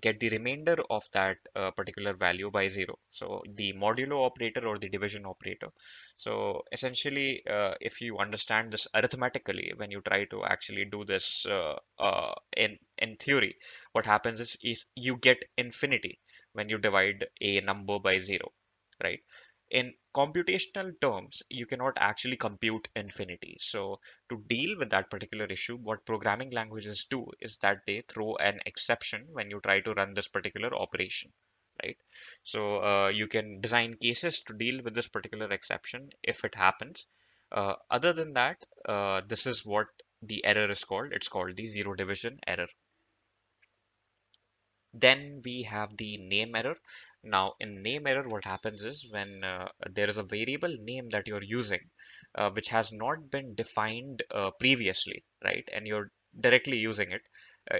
get the remainder of that particular value by zero. So, the modulo operator or the division operator. So, essentially, if you understand this arithmetically, when you try to actually do this in theory, what happens is you get infinity when you divide a number by zero, right? In computational terms, you cannot actually compute infinity. So to deal with that particular issue, what programming languages do is that they throw an exception when you try to run this particular operation, right? So you can design cases to deal with this particular exception if it happens. Other than that, this is what the error is called. It's called the zero division error. Then we have the name error. Now, in name error, what happens is when there is a variable name that you're using, which has not been defined previously, right? And you're directly using it,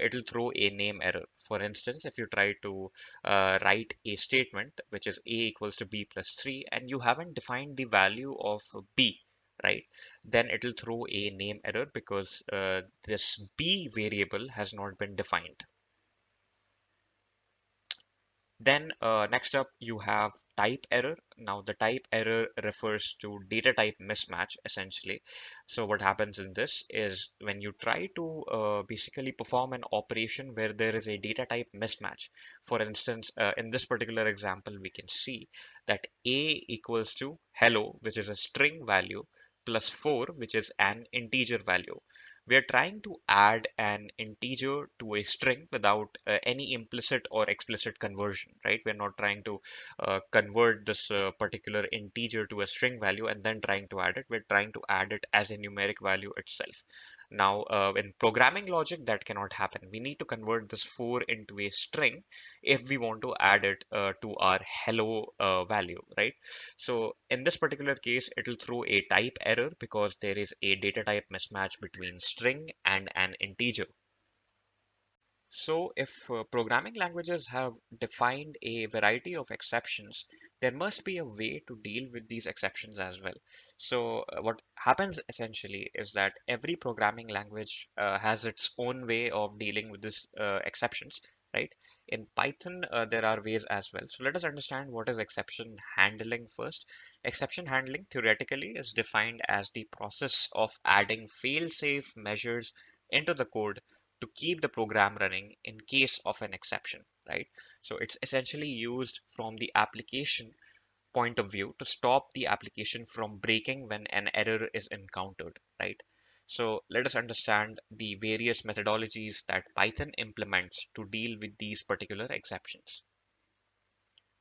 it'll throw a name error. For instance, if you try to write a statement which is a equals to b plus 3, and you haven't defined the value of b, right? Then it'll throw a name error because this b variable has not been defined. Then next up, you have type error. Now, the type error refers to data type mismatch, essentially. So what happens in this is when you try to basically perform an operation where there is a data type mismatch. For instance, in this particular example, we can see that a equals to hello, which is a string value, plus 4, which is an integer value. We are trying to add an integer to a string without any implicit or explicit conversion, right? We're not trying to convert this particular integer to a string value and then trying to add it. We're trying to add it as a numeric value itself. Now, in programming logic, that cannot happen. We need to convert this 4 into a string if we want to add it to our hello value, right? So in this particular case, it'll throw a type error because there is a data type mismatch between string and an integer. So, if programming languages have defined a variety of exceptions, there must be a way to deal with these exceptions as well. So, what happens essentially is that every programming language has its own way of dealing with these exceptions, right? In Python, there are ways as well. So, let us understand what is exception handling first. Exception handling theoretically is defined as the process of adding fail-safe measures into the code to keep the program running in case of an exception, right? So it's essentially used from the application point of view to stop the application from breaking when an error is encountered, right? So let us understand the various methodologies that Python implements to deal with these particular exceptions.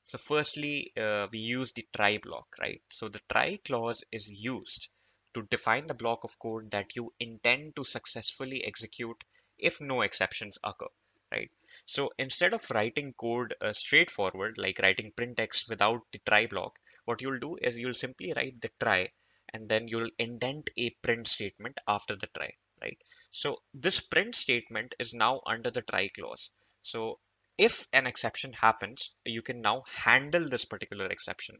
So firstly, we use the try block, right? So the try clause is used to define the block of code that you intend to successfully execute if no exceptions occur, right? So instead of writing code straightforward, like writing print text without the try block, what you'll do is you'll simply write the try and then you'll indent a print statement after the try, right? So this print statement is now under the try clause. So if an exception happens, you can now handle this particular exception.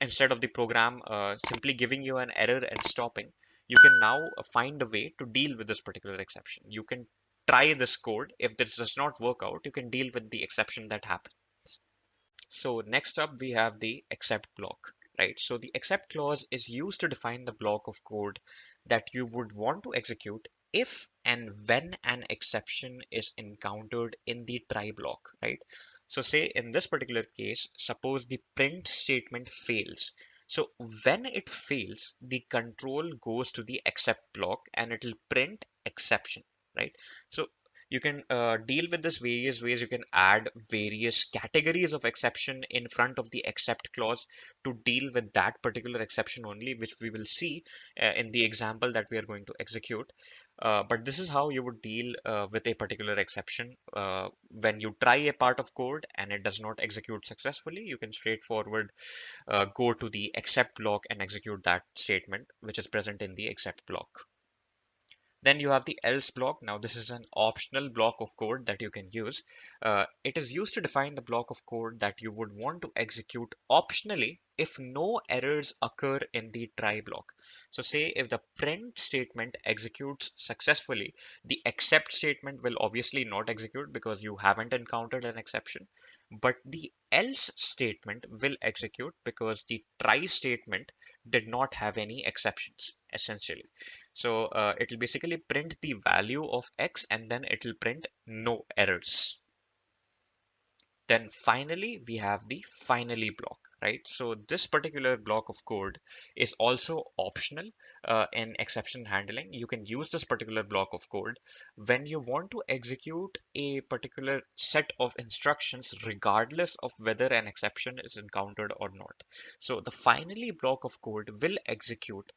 Instead of the program simply giving you an error and stopping, you can now find a way to deal with this particular exception. You can try this code. If this does not work out, you can deal with the exception that happens. So next up, we have the except block, right? So the except clause is used to define the block of code that you would want to execute if and when an exception is encountered in the try block, right? So say in this particular case, suppose the print statement fails. So when it fails, the control goes to the except block and it will print exception, right? So you can deal with this various ways. You can add various categories of exception in front of the except clause to deal with that particular exception only, which we will see in the example that we are going to execute. But this is how you would deal with a particular exception. When you try a part of code and it does not execute successfully, you can straightforward go to the except block and execute that statement, which is present in the except block. Then you have the else block. Now this is an optional block of code that you can use. It is used to define the block of code that you would want to execute optionally if no errors occur in the try block. So say if the print statement executes successfully, the except statement will obviously not execute because you haven't encountered an exception, but the else statement will execute because the try statement did not have any exceptions essentially. So it will basically print the value of X and then it will print no errors. Then finally, we have the finally block, right? So this particular block of code is also optional in exception handling. You can use this particular block of code when you want to execute a particular set of instructions, regardless of whether an exception is encountered or not. So the finally block of code will execute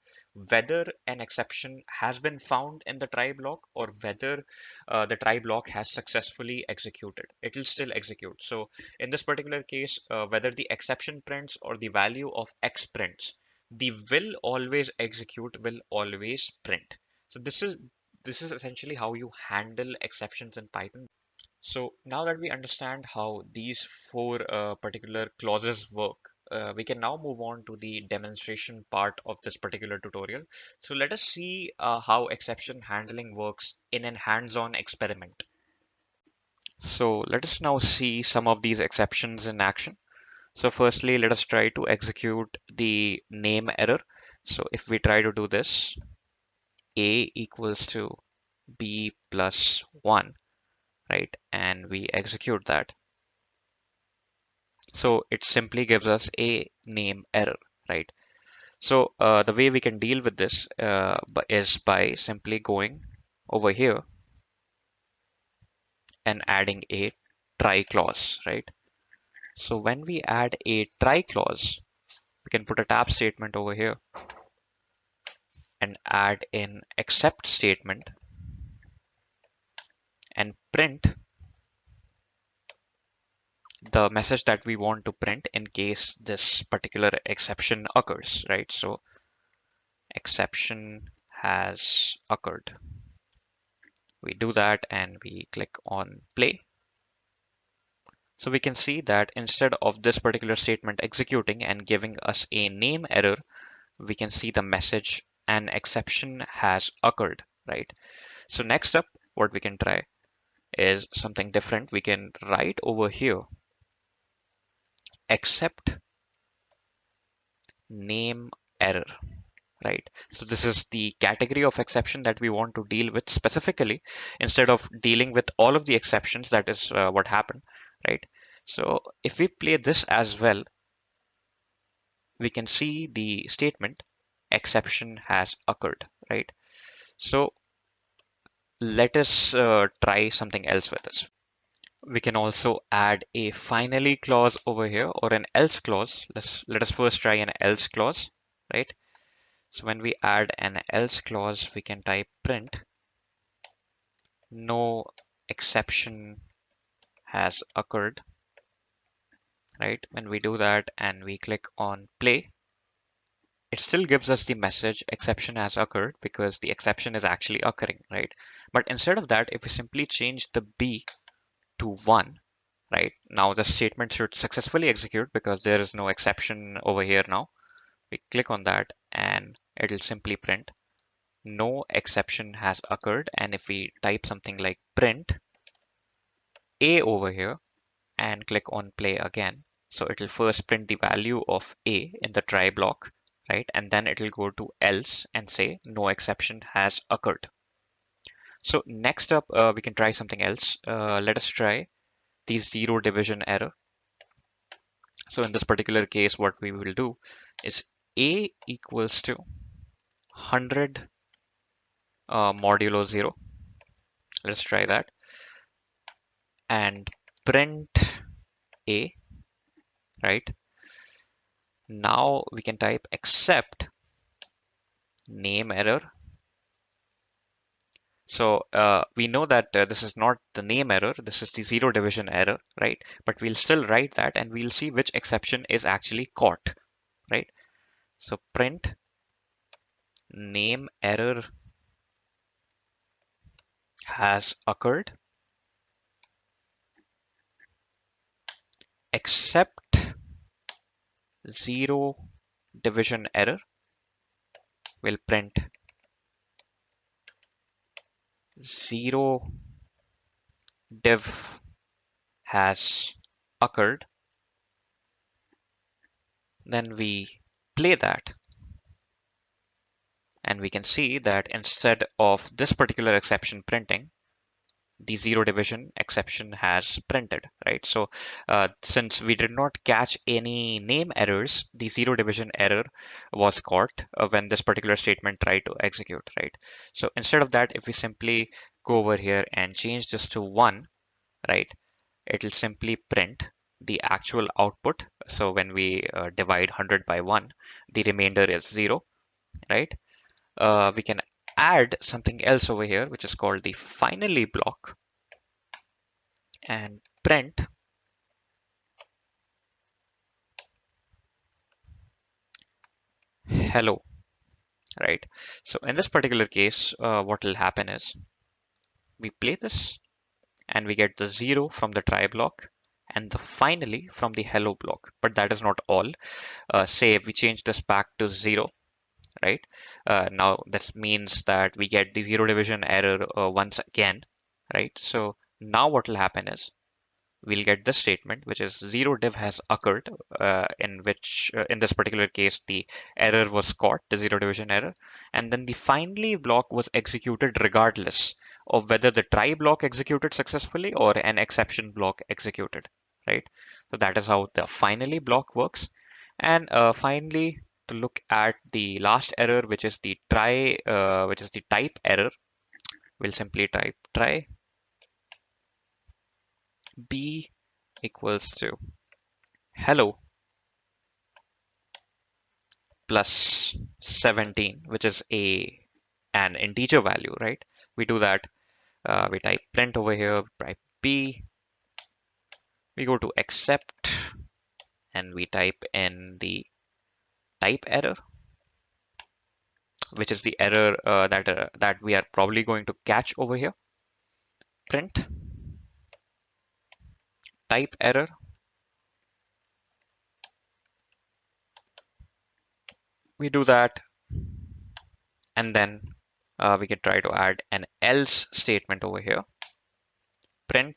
whether an exception has been found in the try block or whether the try block has successfully executed. It will still execute. So in this particular case, whether the exception prints or the value of X prints, the will always execute will always print. So this is essentially how you handle exceptions in Python. So now that we understand how these four particular clauses work, we can now move on to the demonstration part of this particular tutorial. So let us see how exception handling works in an hands-on experiment. So let us now see some of these exceptions in action. So firstly, let us try to execute the name error. So if we try to do this, A equals to B plus 1, right? And we execute that. So it simply gives us a name error, right? So the way we can deal with this is by simply going over here and adding a try clause, right? So when we add a try clause, we can put a tab statement over here and add in except statement and print the message that we want to print in case this particular exception occurs, right? So exception has occurred. We do that and we click on play. So we can see that instead of this particular statement executing and giving us a name error, we can see the message an exception has occurred, right? So next up, what we can try is something different. We can write over here except name error, right? So this is the category of exception that we want to deal with specifically instead of dealing with all of the exceptions. That is what happened, right? So if we play this as well, we can see the statement exception has occurred, right? So let us try something else with this. We can also add a finally clause over here or an else clause. Let us first try an else clause, right? So when we add an else clause, we can type print no exception has occurred, right? When we do that and we click on play, it still gives us the message exception has occurred because the exception is actually occurring, right? But instead of that, if we simply change the B to 1, right? Now the statement should successfully execute because there is no exception over here now. We click on that and it'll simply print no exception has occurred. And if we type something like print A over here and click on play again, so it'll first print the value of A in the try block, right? And then it'll go to else and say no exception has occurred. So next up, we can try something else. Let us try the zero division error. So in this particular case, what we will do is a equals to 100 modulo 0. Let's try that. And print a, right? Now we can type except name error. So we know that this is not the name error, this is the zero division error, right? But we'll still write that and we'll see which exception is actually caught, right? So print name error has occurred except zero division error will print zero div has occurred. Then we play that and we can see that instead of this particular exception printing, the zero division exception has printed, right? So since we did not catch any name errors, the zero division error was caught when this particular statement tried to execute, right? So instead of that, if we simply go over here and change this to 1, right, it'll simply print the actual output. So when we divide 100 by 1, the remainder is 0, right? We can add something else over here, which is called the finally block, and print hello, right? So in this particular case, what will happen is we play this and we get the 0 from the try block and the finally from the hello block. But that is not all. Say if we change this back to 0, right? Now this means that we get the zero division error once again, right? So now what will happen is we'll get this statement, which is zero div has occurred, in which in this particular case the error was caught, the zero division error, and then the finally block was executed regardless of whether the try block executed successfully or an exception block executed, right? So that is how the finally block works. And finally, to look at the last error, which is the try, which is the type error, we'll simply type try b equals to hello plus 17, which is an integer value, right? We do that. We type print over here, type b, we go to except, and we type in the type error, which is the error that we are probably going to catch over here. Print type error, we do that, and then we can try to add an else statement over here. Print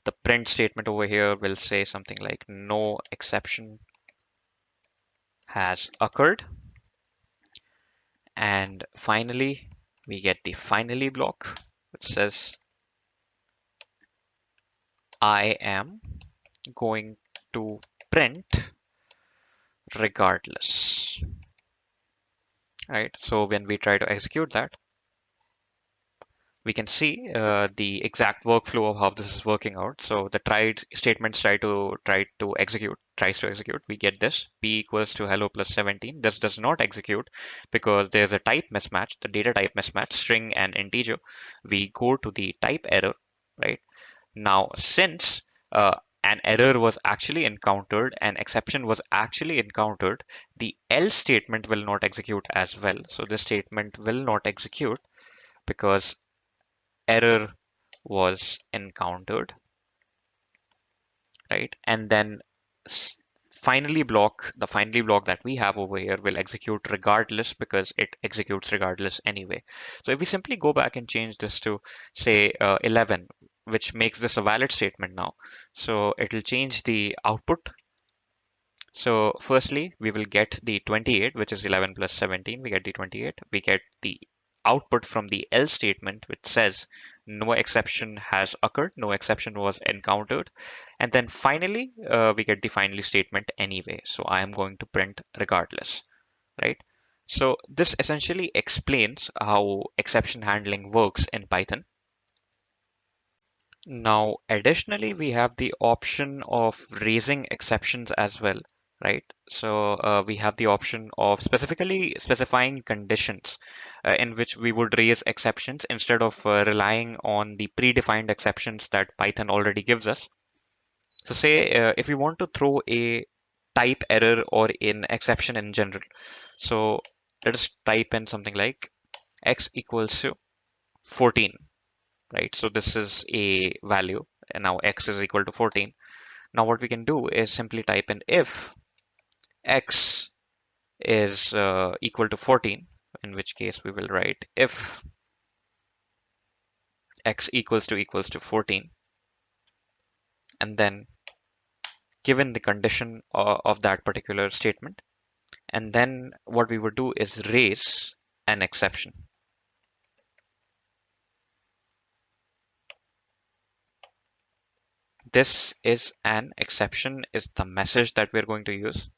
the print statement over here will say something like no exception has occurred. And finally, we get the finally block, which says I am going to print regardless, right? So when we try to execute that, we can see the exact workflow of how this is working out. So the tried statements tries to execute. We get this b equals to hello plus 17. This does not execute because there's a type mismatch, the data type mismatch, string and integer. We go to the type error, right? Now, since an error was actually encountered, an exception was actually encountered, the else statement will not execute as well. So this statement will not execute because error was encountered, right? And then finally block, the finally block that we have over here will execute regardless because it executes regardless anyway. So if we simply go back and change this to say 11, which makes this a valid statement now. So it'll change the output So firstly, we will get the 28, which is 11 plus 17. We get the 28. We get the output from the else statement, which says no exception has occurred, no exception was encountered. And then finally, we get the finally statement anyway. So I am going to print regardless, right? So this essentially explains how exception handling works in Python. Now, additionally, we have the option of raising exceptions as well, right? So we have the option of specifically specifying conditions in which we would raise exceptions instead of relying on the predefined exceptions that Python already gives us. So say if we want to throw a type error or an exception in general. So let us type in something like x equals to 14, right? So this is a value, and now x is equal to 14. Now what we can do is simply type in if x is equal to 14, in which case we will write if x equals to 14, and then given the condition of that particular statement, and then what we would do is raise an exception. This is an exception is the message that we're going to use.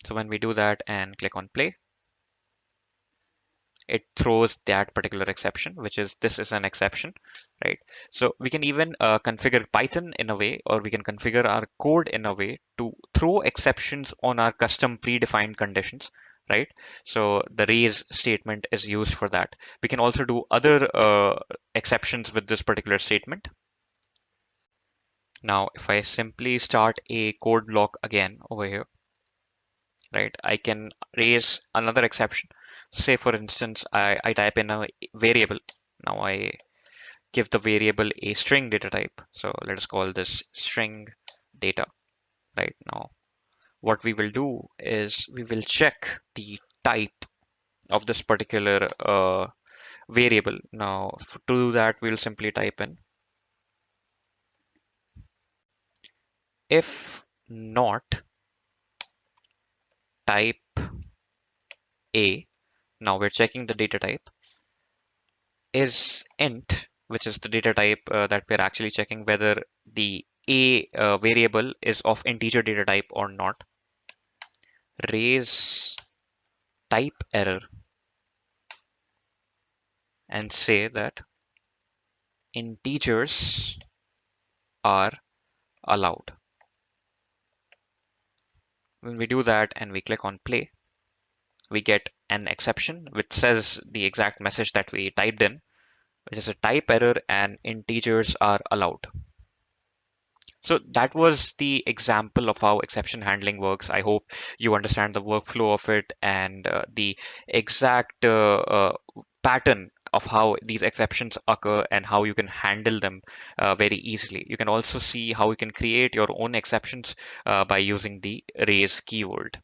So when we do that and click on play, it throws that particular exception, which is this is an exception, right? So we can even configure Python in a way, or we can configure our code in a way to throw exceptions on our custom predefined conditions, right? So the raise statement is used for that. We can also do other exceptions with this particular statement. Now, if I simply start a code block again over here, right, I can raise another exception. Say, for instance, I type in a variable. Now I give the variable a string data type. So let us call this string data. Right now, what we will do is we will check the type of this particular variable. Now, to do that, we'll simply type in if not type a. Now we're checking the data type is int, which is the data type that we're actually checking whether the a variable is of integer data type or not. Raise type error and say that integers are allowed. When we do that and we click on play, we get an exception which says the exact message that we typed in, which is a type error and integers are allowed. So that was the example of how exception handling works. I hope you understand the workflow of it and the exact pattern of how these exceptions occur and how you can handle them very easily. You can also see how you can create your own exceptions by using the raise keyword.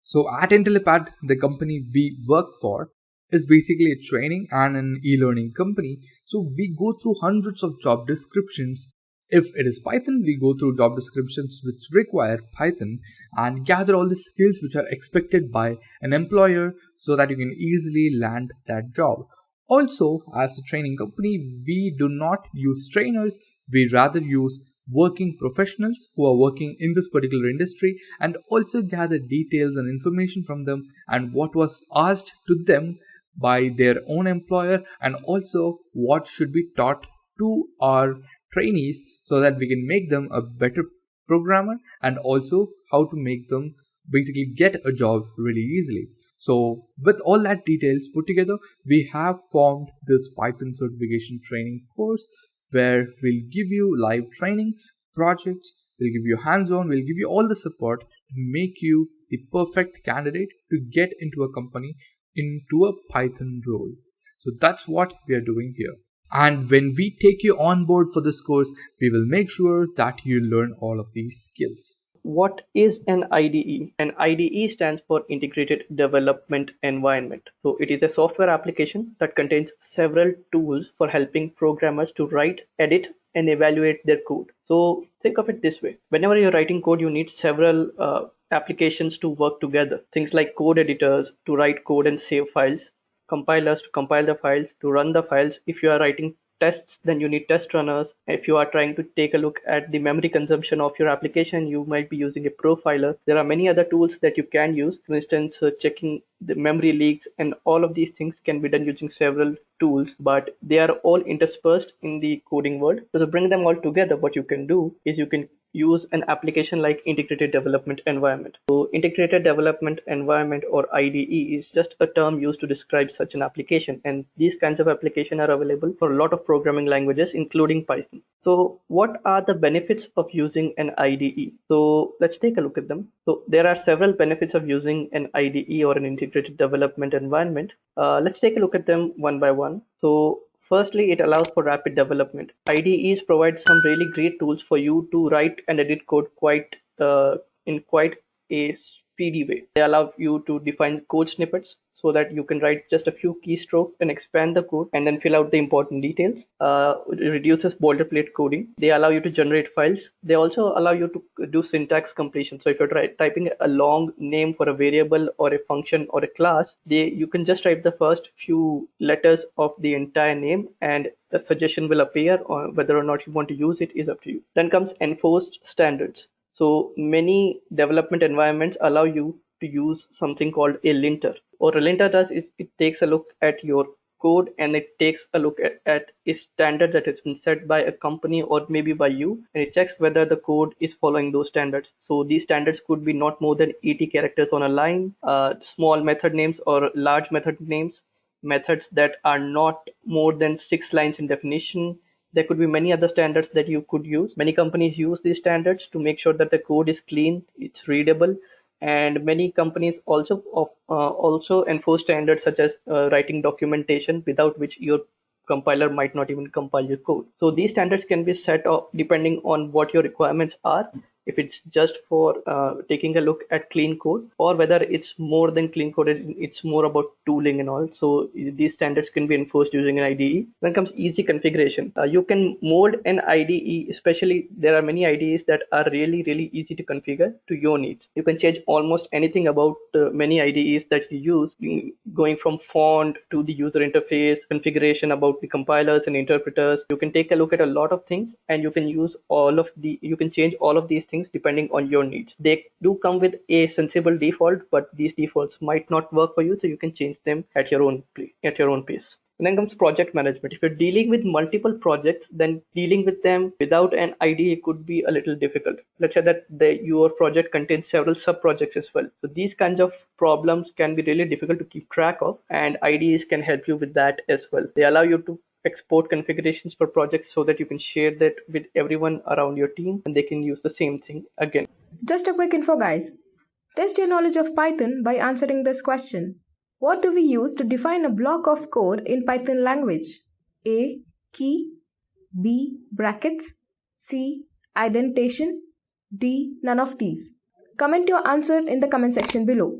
So at Intellipaat, the company we work for is basically a training and an e-learning company. So we go through hundreds of job descriptions. If it is Python, we go through job descriptions which require Python and gather all the skills which are expected by an employer so that you can easily land that job. Also, as a training company, we do not use trainers, we rather use working professionals who are working in this particular industry and also gather details and information from them and what was asked to them by their own employer and also what should be taught to our trainees so that we can make them a better programmer and also how to make them basically get a job really easily. So with all that details put together, we have formed this Python certification training course where we'll give you live training, projects, we'll give you hands-on, we'll give you all the support to make you the perfect candidate to get into a company into a Python role. So that's what we are doing here. And when we take you on board for this course, we will make sure that you learn all of these skills. What is an IDE? An IDE stands for Integrated Development Environment. So it is a software application that contains several tools for helping programmers to write, edit, and evaluate their code. So think of it this way. Whenever you're writing code, you need several applications to work together. Things like code editors to write code and save files, compilers to compile the files, to run the files. If you are writing tests, then you need test runners. If you are trying to take a look at the memory consumption of your application, you might be using a profiler. There are many other tools that you can use. For instance, checking the memory leaks, and all of these things can be done using several tools, but they are all interspersed in the coding world. So to bring them all together, what you can do is you can use an application like integrated development environment. So integrated development environment, or IDE, is just a term used to describe such an application, and these kinds of applications are available for a lot of programming languages including Python. So what are the benefits of using an IDE? So let's take a look at them. So there are several benefits of using an IDE or an integrated development environment. Let's take a look at them one by one. So firstly, it allows for rapid development. IDEs provide some really great tools for you to write and edit code in quite a speedy way. They allow you to define code snippets so that you can write just a few keystrokes and expand the code and then fill out the important details. It reduces boilerplate coding. They allow you to generate files. They also allow you to do syntax completion. So if you're typing a long name for a variable or a function or a class, you can just type the first few letters of the entire name, and the suggestion will appear, or whether or not you want to use it is up to you. Then comes enforced standards. So many development environments allow you to use something called a linter. What a linter does is it takes a look at your code and it takes a look at a standard that has been set by a company or maybe by you, and it checks whether the code is following those standards. So these standards could be not more than 80 characters on a line, small method names or large method names, methods that are not more than 6 lines in definition. There could be many other standards that you could use. Many companies use these standards to make sure that the code is clean, it's readable, and many companies also enforce standards such as writing documentation, without which your compiler might not even compile your code. So these standards can be set up depending on what your requirements are. If it's just for taking a look at clean code, or whether it's more than clean code, it's more about tooling and all. So these standards can be enforced using an IDE. Then comes easy configuration. You can mold an IDE, especially there are many IDEs that are really easy to configure to your needs. You can change almost anything about many IDEs that you use, going from font to the user interface, configuration about the compilers and interpreters. You can take a look at a lot of things, and you can change all of these things depending on your needs. They do come with a sensible default, but these defaults might not work for you, so you can change them at your own pace. And then comes project management. If you're dealing with multiple projects, then dealing with them without an IDE could be a little difficult. Let's say that your project contains several sub-projects as well. So these kinds of problems can be really difficult to keep track of, and IDEs can help you with that as well. They allow you to export configurations for projects so that you can share that with everyone around your team, and they can use the same thing again. Just a quick info, guys. Test your knowledge of Python by answering this question. What do we use to define a block of code in Python language? A. Key. B. Brackets. C. Indentation. D. None of these. Comment your answer in the comment section below.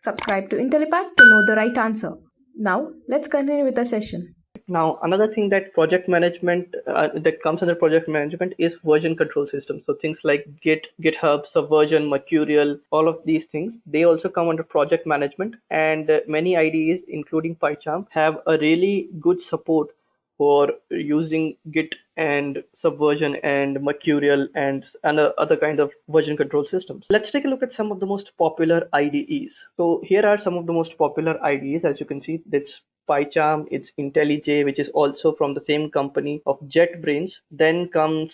Subscribe to Intellipaat to know the right answer. Now, let's continue with the session. Now, another thing that project management that comes under project management is version control systems. So things like Git, GitHub, Subversion, Mercurial, all of these things, they also come under project management. And many IDEs, including PyCharm, have a really good support for using Git and Subversion and Mercurial and other kind of version control systems. Let's take a look at some of the most popular IDEs. So here are some of the most popular IDEs. As you can see, that's PyCharm, it's IntelliJ, which is also from the same company of JetBrains. Then comes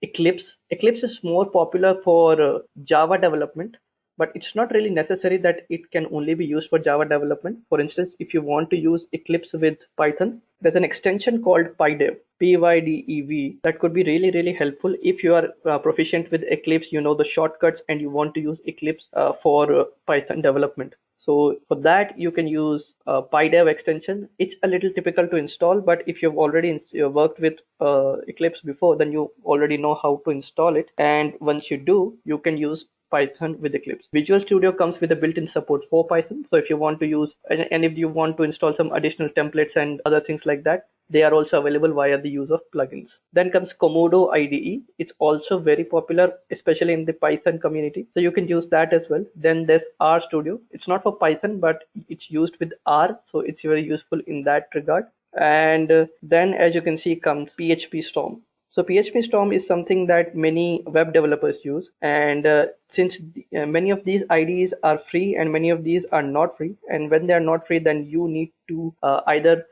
Eclipse. Eclipse is more popular for Java development, but it's not really necessary that it can only be used for Java development. For instance, if you want to use Eclipse with Python, there's an extension called PyDev, PYDEV, that could be really helpful. If you are proficient with Eclipse, you know the shortcuts, and you want to use Eclipse for Python development. So for that, you can use PyDev extension. It's a little difficult to install, but if you've already worked with Eclipse before, then you already know how to install it. And once you do, you can use Python with Eclipse. Visual Studio comes with a built-in support for Python. So if you want to use, and if you want to install some additional templates and other things like that, they are also available via the use of plugins. Then comes Komodo IDE. It's also very popular, especially in the Python community. So you can use that as well. Then there's RStudio. It's not for Python, but it's used with R. So it's very useful in that regard. And then as you can see comes PHP Storm. So PHP Storm is something that many web developers use, and since many of these IDEs are free and many of these are not free, and when they are not free, then you need to either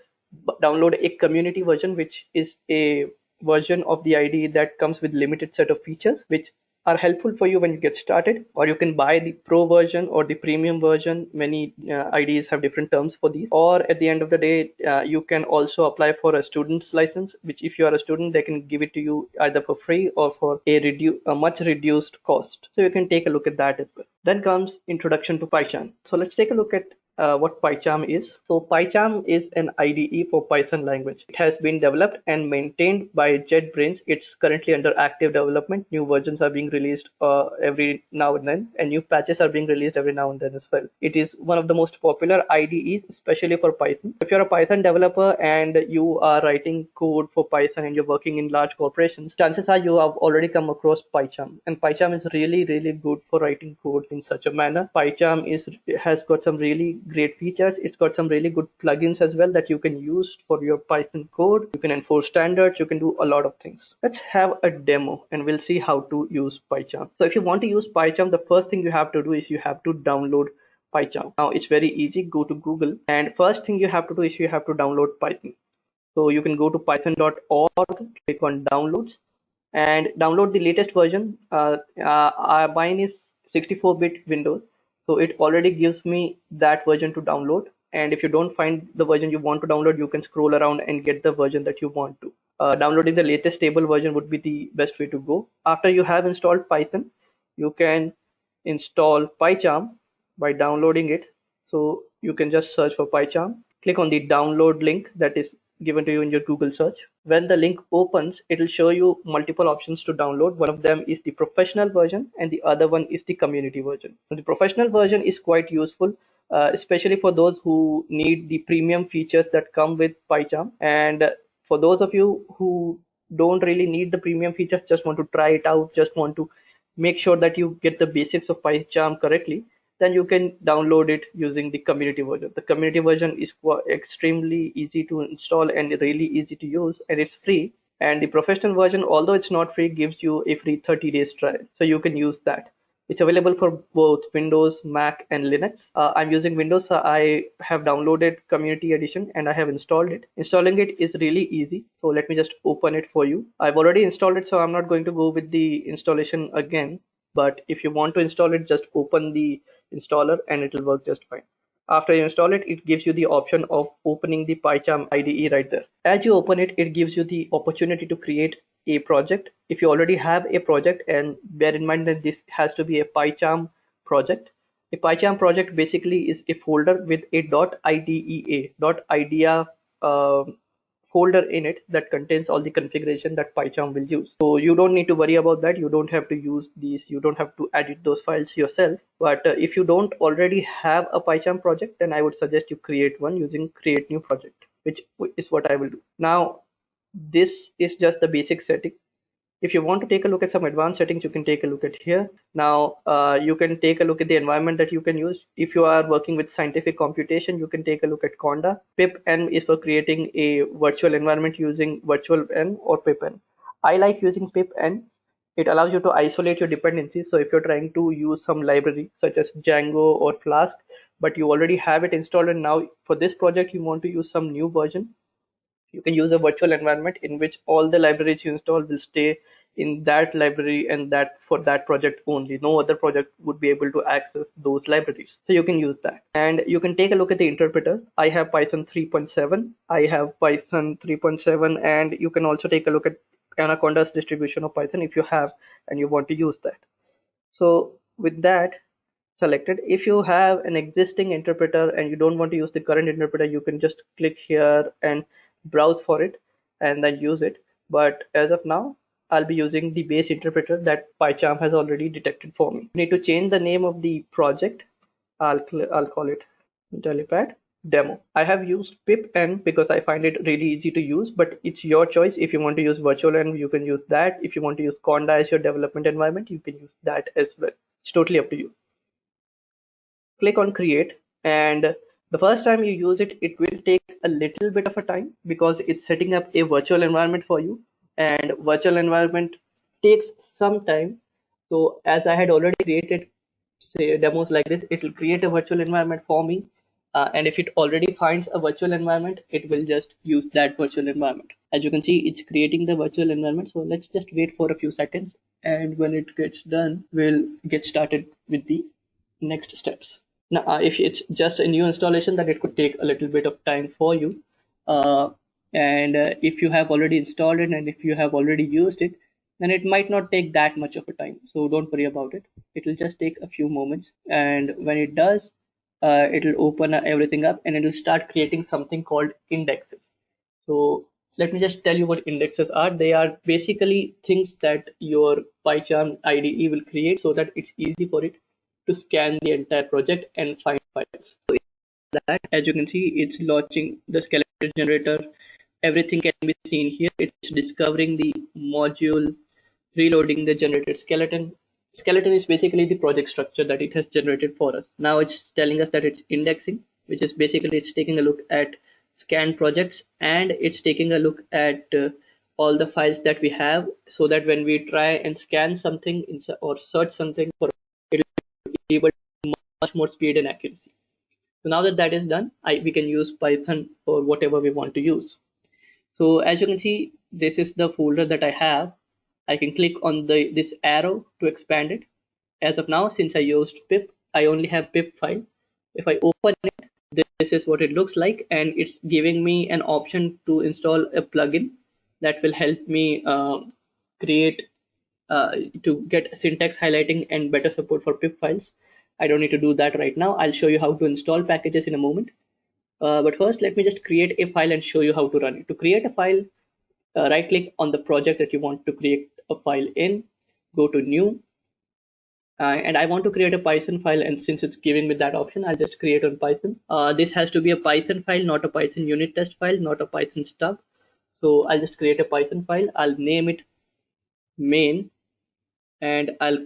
download a community version, which is a version of the IDE that comes with limited set of features, which are helpful for you when you get started, or you can buy the pro version or the premium version. Many IDEs have different terms for these, or at the end of the day, you can also apply for a student's license, which if you are a student, they can give it to you either for free or for a much reduced cost. So you can take a look at that as well. Then comes Introduction to PyCharm. So let's take a look at what PyCharm is. So PyCharm is an IDE for Python language. It has been developed and maintained by JetBrains. It's currently under active development. New versions are being released every now and then, and new patches are being released every now and then as well. It is one of the most popular IDEs, especially for Python. If you're a Python developer and you are writing code for Python and you're working in large corporations, chances are you have already come across PyCharm. And PyCharm is really, really good for writing code in such a manner. PyCharm has got some really great features. It's got some really good plugins as well that you can use for your Python code. You can enforce standards. You can do a lot of things. Let's have a demo and we'll see how to use PyCharm. So if you want to use PyCharm, the first thing you have to do is you have to download PyCharm. Now it's very easy. Go to Google, and first thing you have to do is you have to download Python. So you can go to python.org, click on downloads, and download the latest version. Mine is 64-bit Windows, so it already gives me that version to download. And if you don't find the version you want to download, you can scroll around and get the version that you want to. Downloading the latest stable version would be the best way to go. After you have installed Python, you can install PyCharm by downloading it. So you can just search for PyCharm, click on the download link that is given to you in your Google search. When the link opens, it will show you multiple options to download. One of them is the professional version and the other one is the community version. So the professional version is quite useful, especially for those who need the premium features that come with PyCharm. And for those of you who don't really need the premium features, just want to try it out, just want to make sure that you get the basics of PyCharm correctly, then you can download it using the community version. The community version is extremely easy to install and really easy to use, and it's free. And the professional version, although it's not free, gives you a free 30 days trial. So you can use that. It's available for both Windows, Mac, and Linux. I'm using Windows, so I have downloaded Community Edition and I have installed it. Installing it is really easy. So let me just open it for you. I've already installed it, so I'm not going to go with the installation again. But if you want to install it, just open the installer and it will work just fine. After you install it, it gives you the option of opening the PyCharm IDE right there. As you open it, it gives you the opportunity to create a project. If you already have a project, and bear in mind that this has to be a PyCharm project. A PyCharm project basically is a folder with a .idea folder in it that contains all the configuration that PyCharm will use. So you don't need to worry about that. You don't have to use these. You don't have to edit those files yourself. But if you don't already have a PyCharm project, then I would suggest you create one using create new project, which is what I will do. Now, this is just the basic setting. If you want to take a look at some advanced settings, you can take a look at here. Now, you can take a look at the environment that you can use. If you are working with scientific computation, you can take a look at Conda. pipenv is for creating a virtual environment using virtualenv or pipenv. I like using pipenv. It allows you to isolate your dependencies. So if you're trying to use some library such as Django or Flask, but you already have it installed, and now for this project you want to use some new version, you can use a virtual environment in which all the libraries you install will stay in that library, and that for that project only. No other project would be able to access those libraries. So you can use that. And you can take a look at the interpreter. I have Python 3.7. I have Python 3.7, and you can also take a look at Anaconda's distribution of Python if you have and you want to use that. So with that selected, if you have an existing interpreter and you don't want to use the current interpreter, you can just click here and browse for it and then use it. But as of now, I'll be using the base interpreter that PyCharm has already detected for me. I need to change the name of the project. I'll call it Intellipaat demo. I have used pip-env because I find it really easy to use, but it's your choice. If you want to use virtualenv, you can use that. If you want to use Conda as your development environment, you can use that as well. It's totally up to you. Click on create, and the first time you use it, it will take a little bit of a time because it's setting up a virtual environment for you, and virtual environment takes some time. So as I had already created say demos like this, it will create a virtual environment for me, and if it already finds a virtual environment, it will just use that virtual environment. As you can see, it's creating the virtual environment, so let's just wait for a few seconds, and when it gets done, we'll get started with the next steps. Now, if it's just a new installation, then it could take a little bit of time for you. If you have already installed it and if you have already used it, then it might not take that much of a time. So don't worry about it. It will just take a few moments. And when it does, it will open everything up and it will start creating something called indexes. So let me just tell you what indexes are. They are basically things that your PyCharm IDE will create so that it's easy for it to scan the entire project and find files. So that, as you can see, it's launching the skeleton generator. Everything can be seen here. It's discovering the module, reloading the generated skeleton. Skeleton is basically the project structure that it has generated for us. Now it's telling us that it's indexing, which is basically it's taking a look at scanned projects and it's taking a look at all the files that we have, so that when we try and scan something or search something for it, will be able to much more speed and accuracy. So now that that is done, we can use Python for whatever we want to use. So as you can see, this is the folder that I have. I can click on this arrow to expand it. As of now, since I used pip, I only have pip file. If I open it, this is what it looks like, and it's giving me an option to install a plugin that will help me to get syntax highlighting and better support for pip files. I don't need to do that right now. I'll show you how to install packages in a moment. But first, let me just create a file and show you how to run it. To create a file, right click on the project that you want to create a file in, go to new, and I want to create a Python file, and since it's giving me that option, I'll just create on Python. This has to be a Python file, not a Python unit test file, not a Python stub. So I'll just create a Python file. I'll name it main, and I'll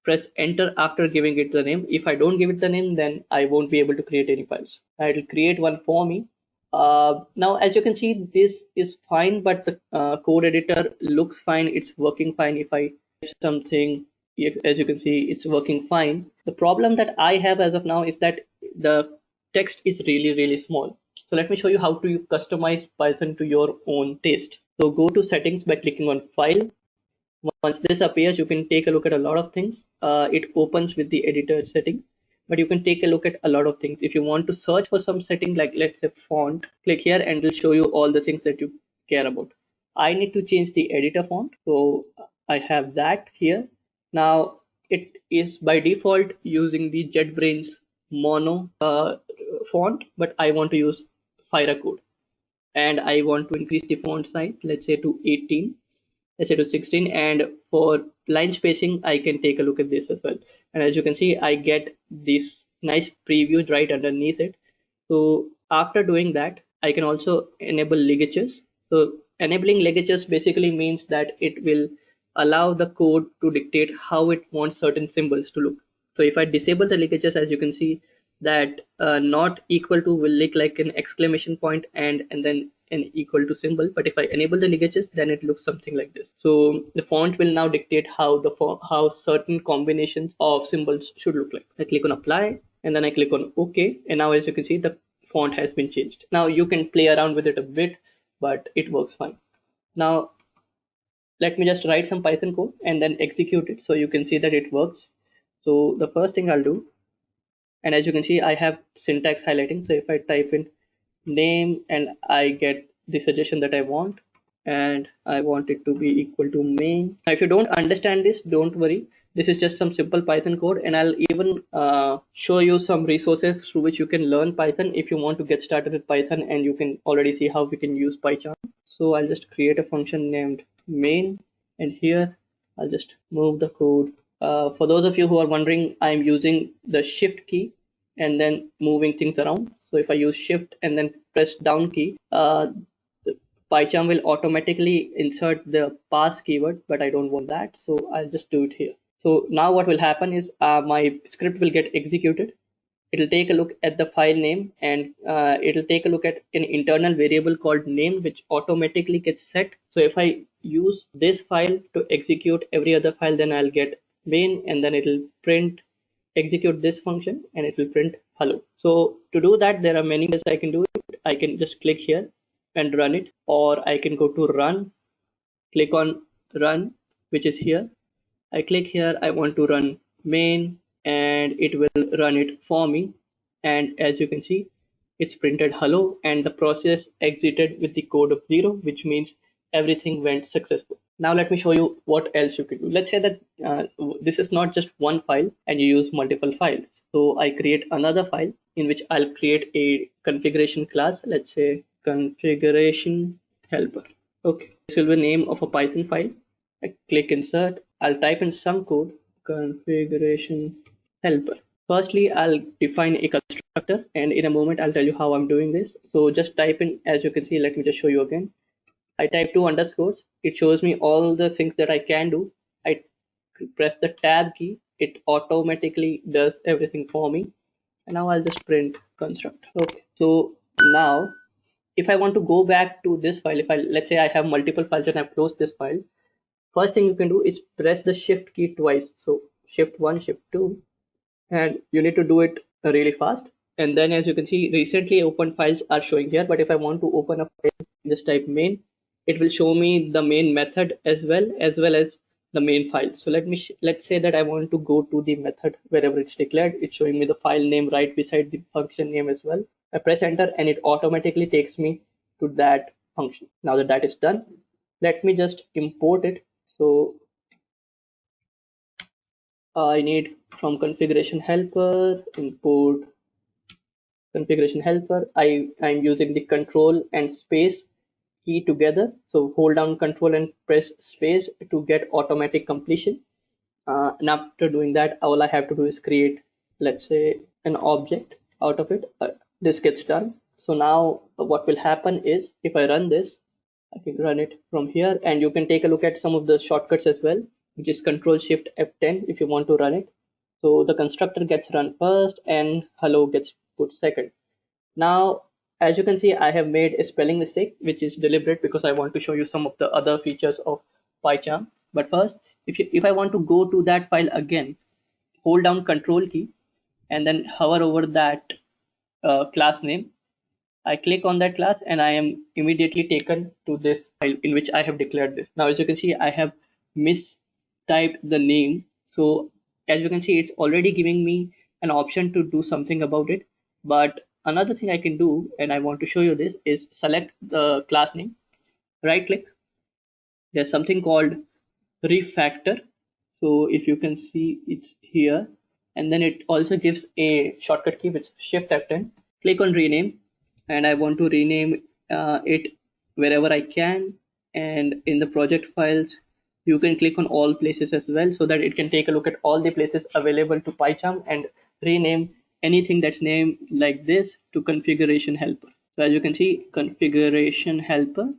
press enter after giving it the name. If I don't give it the name, then I won't be able to create any files. It'll create one for me. Now, as you can see, this is fine, but the code editor looks fine. It's working fine. If I type something, as you can see, it's working fine. The problem that I have as of now is that the text is really, really small. So let me show you how to customize Python to your own taste. So go to settings by clicking on file. Once this appears, you can take a look at a lot of things. It opens with the editor setting, but you can take a look at a lot of things. If you want to search for some setting, like let's say font, click here and it'll show you all the things that you care about. I need to change the editor font, so I have that here. Now it is by default using the JetBrains mono font, but I want to use Fira code, and I want to increase the font size, let's say to 18. Let's say to 16, and for line spacing I can take a look at this as well, and as you can see, I get this nice preview right underneath it. So after doing that, I can also enable ligatures. So enabling ligatures basically means that it will allow the code to dictate how it wants certain symbols to look. So if I disable the ligatures, as you can see that not equal to will look like an exclamation point and then an equal to symbol, but if I enable the ligatures, then it looks something like this. So the font will now dictate how certain combinations of symbols should look like. I click on apply and then I click on OK, and now as you can see, the font has been changed. Now you can play around with it a bit, but it works fine. Now let me just write some Python code and then execute it so you can see that it works. So the first thing I'll do, and as you can see, I have syntax highlighting. So if I type in name and I get the suggestion that I want, and I want it to be equal to main. Now if you don't understand this, don't worry, this is just some simple Python code, and I'll even show you some resources through which you can learn Python if you want to get started with Python, and you can already see how we can use PyCharm. So I'll just create a function named main, and here I'll just move the code. For those of you who are wondering, I'm using the shift key and then moving things around. So if I use shift and then press down key, the PyCharm will automatically insert the pass keyword, but I don't want that, so I'll just do it here. So now what will happen is my script will get executed. It'll take a look at the file name, and it'll take a look at an internal variable called name, which automatically gets set. So if I use this file to execute every other file, then I'll get main, and then it'll execute this function, and it will print hello. So to do that, there are many ways I can do it. I can just click here and run it, or I can go to run, click on run, which is here. I click here, I want to run main, and it will run it for me. And as you can see, it's printed hello, and the process exited with the code of 0, which means everything went successful. Now let me show you what else you can do. Let's say that this is not just one file and you use multiple files. So I create another file in which I'll create a configuration class. Let's say configuration helper. Okay, this will be the name of a Python file. I click insert. I'll type in some code, configuration helper. Firstly, I'll define a constructor, and in a moment I'll tell you how I'm doing this. So just type in, as you can see, let me just show you again. I type 2 underscores. It shows me all the things that I can do. I press the tab key. It automatically does everything for me. And now I'll just print constructor. Okay. So now, if I want to go back to this file, let's say I have multiple files and I've closed this file, first thing you can do is press the shift key twice. So shift 1, shift 2, and you need to do it really fast. And then as you can see, recently opened files are showing here, but if I want to open a file, just type main. It will show me the main method as well as the main file. So let's say that I want to go to the method wherever it's declared. It's showing me the file name right beside the function name as well. I press enter and it automatically takes me to that function. Now that that is done, let me just import it. So I need from configuration helper, import configuration helper. I'm using the control and space key together. So hold down control and press space to get automatic completion. And after doing that, all I have to do is create, let's say, an object out of it. This gets done. So now what will happen is if I run this, I can run it from here, and you can take a look at some of the shortcuts as well, which is Control Shift F10 if you want to run it. So the constructor gets run first and hello gets put second. Now, as you can see, I have made a spelling mistake, which is deliberate because I want to show you some of the other features of PyCharm. But first, if I want to go to that file again, hold down Control key and then hover over that class name. I click on that class and I am immediately taken to this file in which I have declared this. Now, as you can see, I have mistyped the name. So as you can see, it's already giving me an option to do something about it. But another thing I can do, and I want to show you this, is select the class name, right click. There's something called refactor. So if you can see, it's here. And then it also gives a shortcut key with Shift F10. Click on rename. And I want to rename it wherever I can, and in the project files you can click on all places as well, so that it can take a look at all the places available to PyCharm and rename anything that's named like this to configuration helper. So as you can see, configuration helper.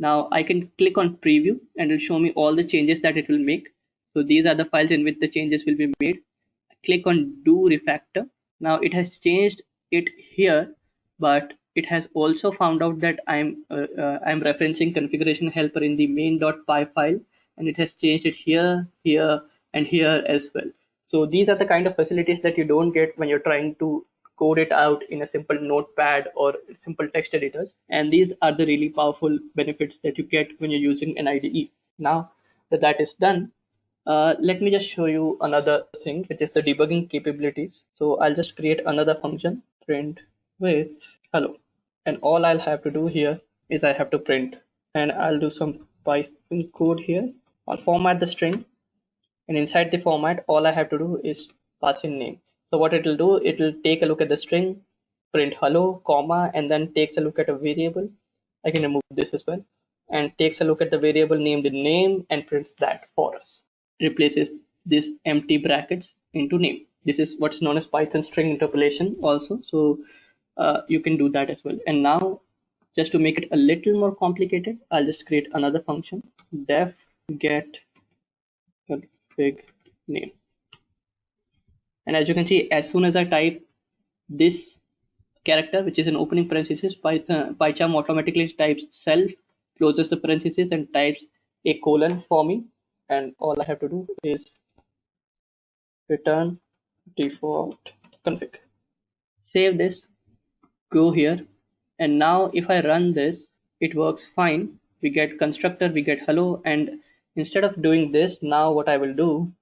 Now I can click on preview and it will show me all the changes that it will make. So these are the files in which the changes will be made. Click on do refactor. Now it has changed it here, but it has also found out that I'm referencing configuration helper in the main.py file, and it has changed it here, here, and here as well. So these are the kind of facilities that you don't get when you're trying to code it out in a simple notepad or simple text editors. And these are the really powerful benefits that you get when you're using an IDE. Now that that is done, let me just show you another thing, which is the debugging capabilities. So I'll just create another function, print with hello, and all I'll have to do here is I have to print, and I'll do some Python code here. I'll format the string, and inside the format all I have to do is pass in name. So what it will do, it will take a look at the string, print hello, comma, and then takes a look at a variable. I can remove this as well, and takes a look at the variable named name and prints that for us. Replaces this empty brackets into name. This is what's known as Python string interpolation also. So you can do that as well. And now, just to make it a little more complicated, I'll just create another function, def get config name. And as you can see, as soon as I type this character, which is an opening parenthesis, PyCharm automatically types self, closes the parenthesis, and types a colon for me. And all I have to do is return default config. Save this, go here, and now if I run this, it works fine. We get constructor, we get hello, and instead of doing this, now what I will do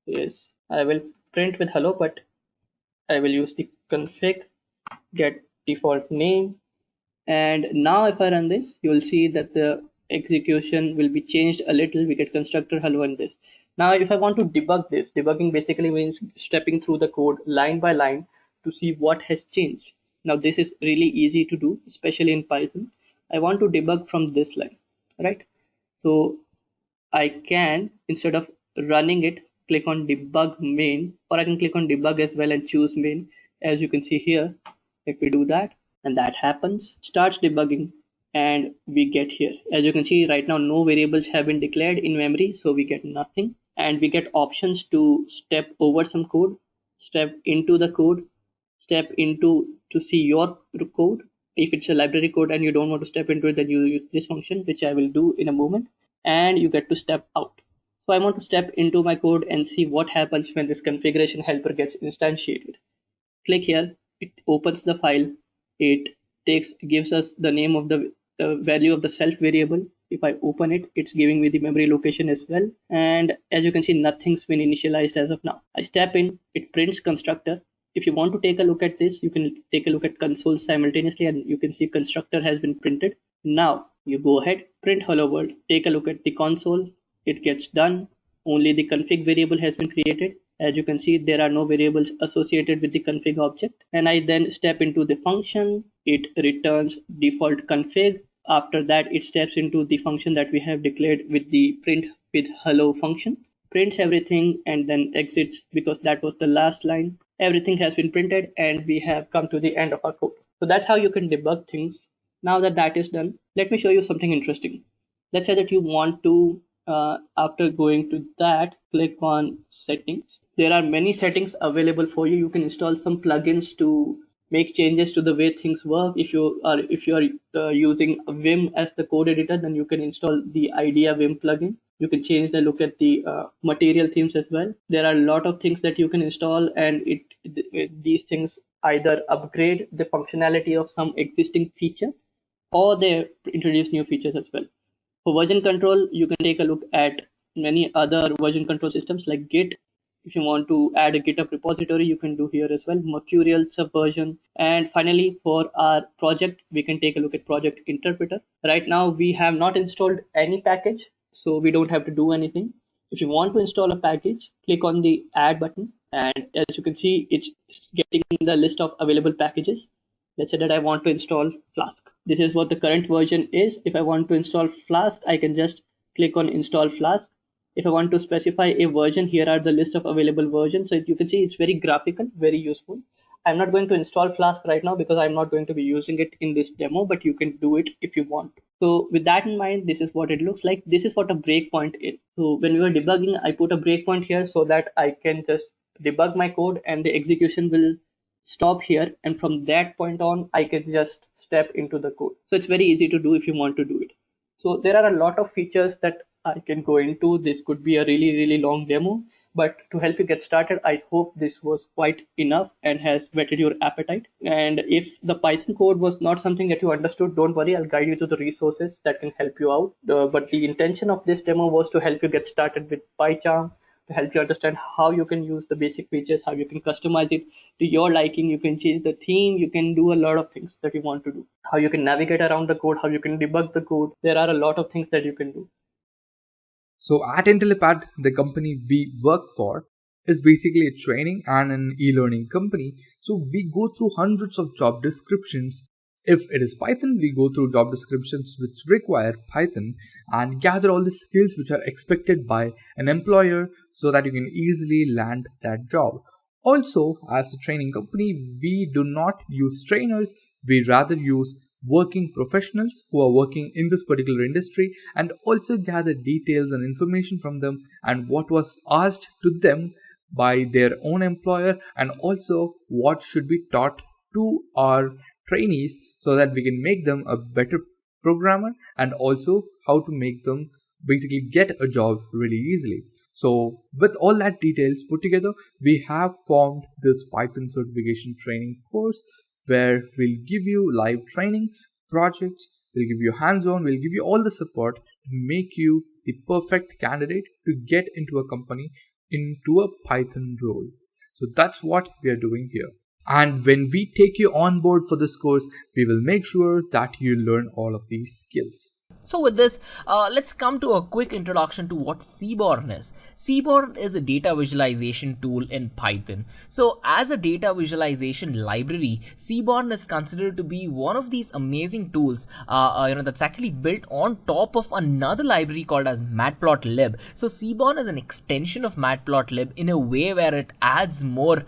is I will print with hello, but I will use the config get default name. And now if I run this, you will see that the execution will be changed a little. We get constructor hello and this. Now if I want to debug this, debugging basically means stepping through the code line by line to see what has changed. Now this is really easy to do, especially in Python. I want to debug from this line, right? So I can, instead of running it, click on debug main, or I can click on debug as well and choose main. As you can see here, if we do that, and that happens, starts debugging, and we get here. As you can see right now, no variables have been declared in memory, so we get nothing. And we get options to step over some code, step into the code, step into to see your code. If it's a library code and you don't want to step into it, then you use this function, which I will do in a moment. And you get to step out. So I want to step into my code and see what happens when this configuration helper gets instantiated. Click here, it opens the file, it gives us the name of the value of the self variable. If I open it, it's giving me the memory location as well. And as you can see, nothing's been initialized as of now. I step in, it prints constructor. If you want to take a look at this, you can take a look at console simultaneously, and you can see constructor has been printed. Now you go ahead, print hello world, take a look at the console. It gets done. Only the config variable has been created. As you can see, there are no variables associated with the config object. And I then step into the function. It returns default config. After that, it steps into the function that we have declared with the print with hello function. Prints everything and then exits, because that was the last line. Everything has been printed and we have come to the end of our code. So that's how you can debug things. Now that that is done, let me show you something interesting. Let's say that you want to, after going to that, click on settings. There are many settings available for you. You can install some plugins to make changes to the way things work. If you are using Vim as the code editor, then you can install the Idea Vim plugin. You can change the look at the material themes as well. There are a lot of things that you can install, and these things either upgrade the functionality of some existing feature, or they introduce new features as well. For version control, you can take a look at many other version control systems like Git. If you want to add a GitHub repository, you can do here as well. Mercurial, Subversion. And finally, for our project, we can take a look at Project Interpreter. Right now, we have not installed any package, so we don't have to do anything. If you want to install a package, click on the Add button. And as you can see, it's getting the list of available packages. Let's say that I want to install Flask. This is what the current version is. If I want to install Flask, I can just click on Install Flask. If I want to specify a version, here are the list of available versions. So you can see it's very graphical, very useful. I'm not going to install Flask right now because I'm not going to be using it in this demo, but you can do it if you want. So with that in mind, this is what it looks like. This is what a breakpoint is. So when we were debugging, I put a breakpoint here so that I can just debug my code and the execution will stop here. And from that point on, I can just step into the code. So it's very easy to do if you want to do it. So there are a lot of features that I can go into. This could be a really, really long demo, but to help you get started, I hope this was quite enough and has whetted your appetite. And if the Python code was not something that you understood, don't worry, I'll guide you to the resources that can help you out. But the intention of this demo was to help you get started with PyCharm, to help you understand how you can use the basic features, how you can customize it to your liking. You can change the theme, you can do a lot of things that you want to do, how you can navigate around the code, how you can debug the code. There are a lot of things that you can do. So at Intellipaat, the company we work for is basically a training and an e-learning company. So we go through hundreds of job descriptions If it is Python, we go through job descriptions which require Python and gather all the skills which are expected by an employer so that you can easily land that job. Also, as a training company, we do not use trainers, we rather use working professionals who are working in this particular industry and also gather details and information from them and what was asked to them by their own employer, and also what should be taught to our trainees so that we can make them a better programmer, and also how to make them basically get a job really easily. So with all that details put together, we have formed this Python certification training course where we'll give you live training projects, we'll give you hands-on, we'll give you all the support to make you the perfect candidate to get into a company, into a Python role. So that's what we are doing here. And when we take you on board for this course, we will make sure that you learn all of these skills. So with this, let's come to a quick introduction to what Seaborn is. Seaborn is a data visualization tool in Python. So as a data visualization library, Seaborn is considered to be one of these amazing tools that's actually built on top of another library called as Matplotlib. So Seaborn is an extension of Matplotlib in a way where it adds more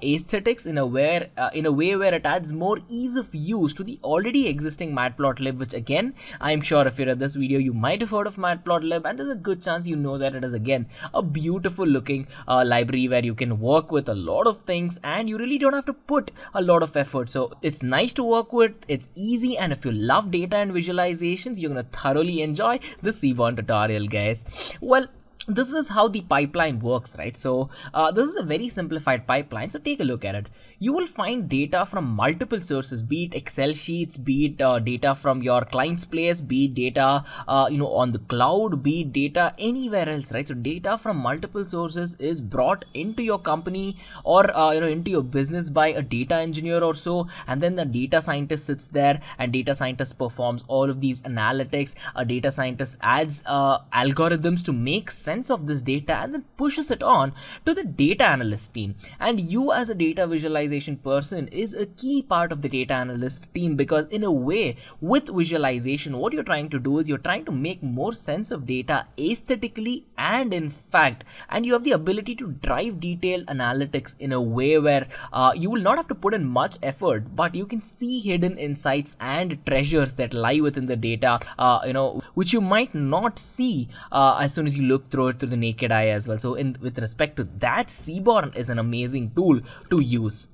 aesthetics, in a way where it adds more ease of use to the already existing Matplotlib, which again, I'm sure if you're at this video, you might have heard of Matplotlib, and there's a good chance you know that it is again a beautiful looking library where you can work with a lot of things and you really don't have to put a lot of effort. So it's nice to work with, it's easy, and if you love data and visualizations, you're gonna thoroughly enjoy the Seaborn tutorial, guys. Well, this is how the pipeline works, right? So this is a very simplified pipeline, so take a look at it. You will find data from multiple sources, be it Excel sheets, be it data from your client's place, be it data on the cloud, be it data anywhere else, right? So data from multiple sources is brought into your company or into your business by a data engineer or so, and then the data scientist sits there and data scientist performs all of these analytics. A data scientist adds algorithms to make sense of this data and then pushes it on to the data analyst team. And you as a data visualization person is a key part of the data analyst team, because in a way with visualization what you're trying to do is you're trying to make more sense of data aesthetically and in fact, and you have the ability to drive detailed analytics in a way where you will not have to put in much effort, but you can see hidden insights and treasures that lie within the data which you might not see as soon as you look through it through the naked eye as well. So with respect to that, Seaborn is an amazing tool to use.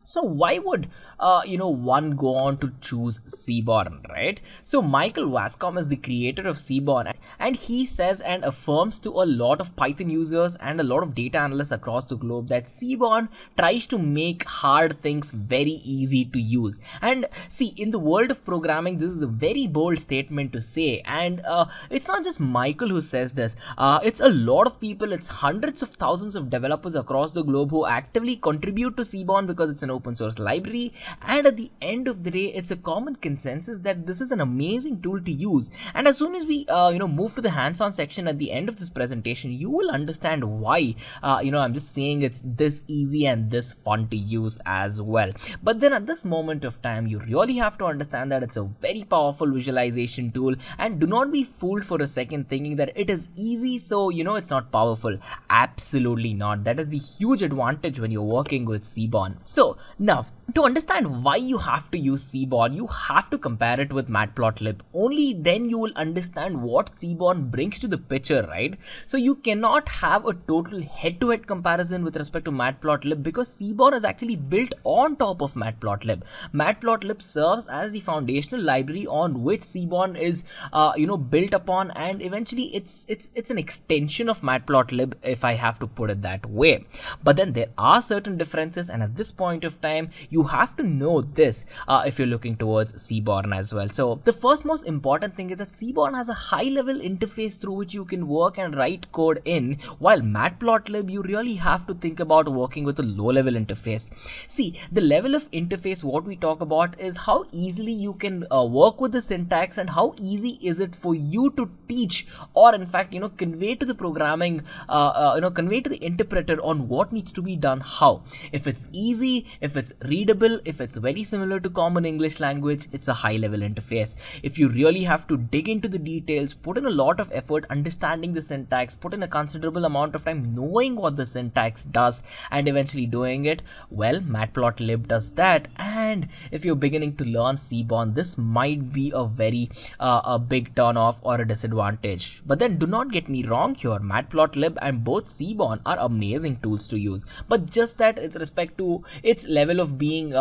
So why would one go on to choose Seaborn, right? So Michael Wascom is the creator of Seaborn, and he says and affirms to a lot of Python users and a lot of data analysts across the globe that Seaborn tries to make hard things very easy to use. And see, in the world of programming, this is a very bold statement to say, and it's not just Michael who says this. It's a lot of people, it's hundreds of thousands of developers across the globe who actively contribute to Seaborn because it's an open source library, and at the end of the day it's a common consensus that this is an amazing tool to use. And as soon as we move to the hands-on section at the end of this presentation, you will understand why I'm just saying it's this easy and this fun to use as well. But then at this moment of time, you really have to understand that it's a very powerful visualization tool, and do not be fooled for a second thinking that it is easy so it's not powerful. Absolutely not. That is the huge advantage when you're working with Seaborn. So now, to understand why you have to use Seaborn, you have to compare it with Matplotlib. Only then you will understand what Seaborn brings to the picture, right? So you cannot have a total head-to-head comparison with respect to Matplotlib because Seaborn is actually built on top of Matplotlib. Matplotlib serves as the foundational library on which Seaborn is built upon, and eventually it's an extension of Matplotlib, if I have to put it that way. But then there are certain differences, and at this point of time you have to know this if you're looking towards Seaborn as well. So the first most important thing is that Seaborn has a high level interface through which you can work and write code in, while Matplotlib you really have to think about working with a low level interface. See, the level of interface what we talk about is how easily you can work with the syntax and how easy is it for you to teach or in fact convey to the programming convey to the interpreter on what needs to be done how. If it's easy, if it's readable readable, if it's very similar to common English language, it's a high level interface. If you really have to dig into the details, put in a lot of effort understanding the syntax, put in a considerable amount of time knowing what the syntax does and eventually doing it, well, Matplotlib does that. And if you're beginning to learn Seaborn, this might be a very a big turn off or a disadvantage. But then do not get me wrong here, Matplotlib and both Seaborn are amazing tools to use, but just that with respect to its level of being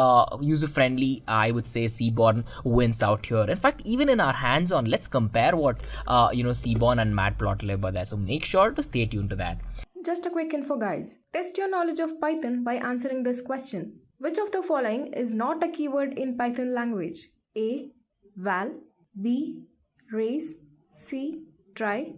user friendly, I would say Seaborn wins out here. In fact, even in our hands-on, let's compare what Seaborn and Matplotlib are there, so make sure to stay tuned to that. Just a quick info, guys. Test your knowledge of Python by answering this question. Which of the following is not a keyword in Python language? A. Val. B. Raise. C. Try.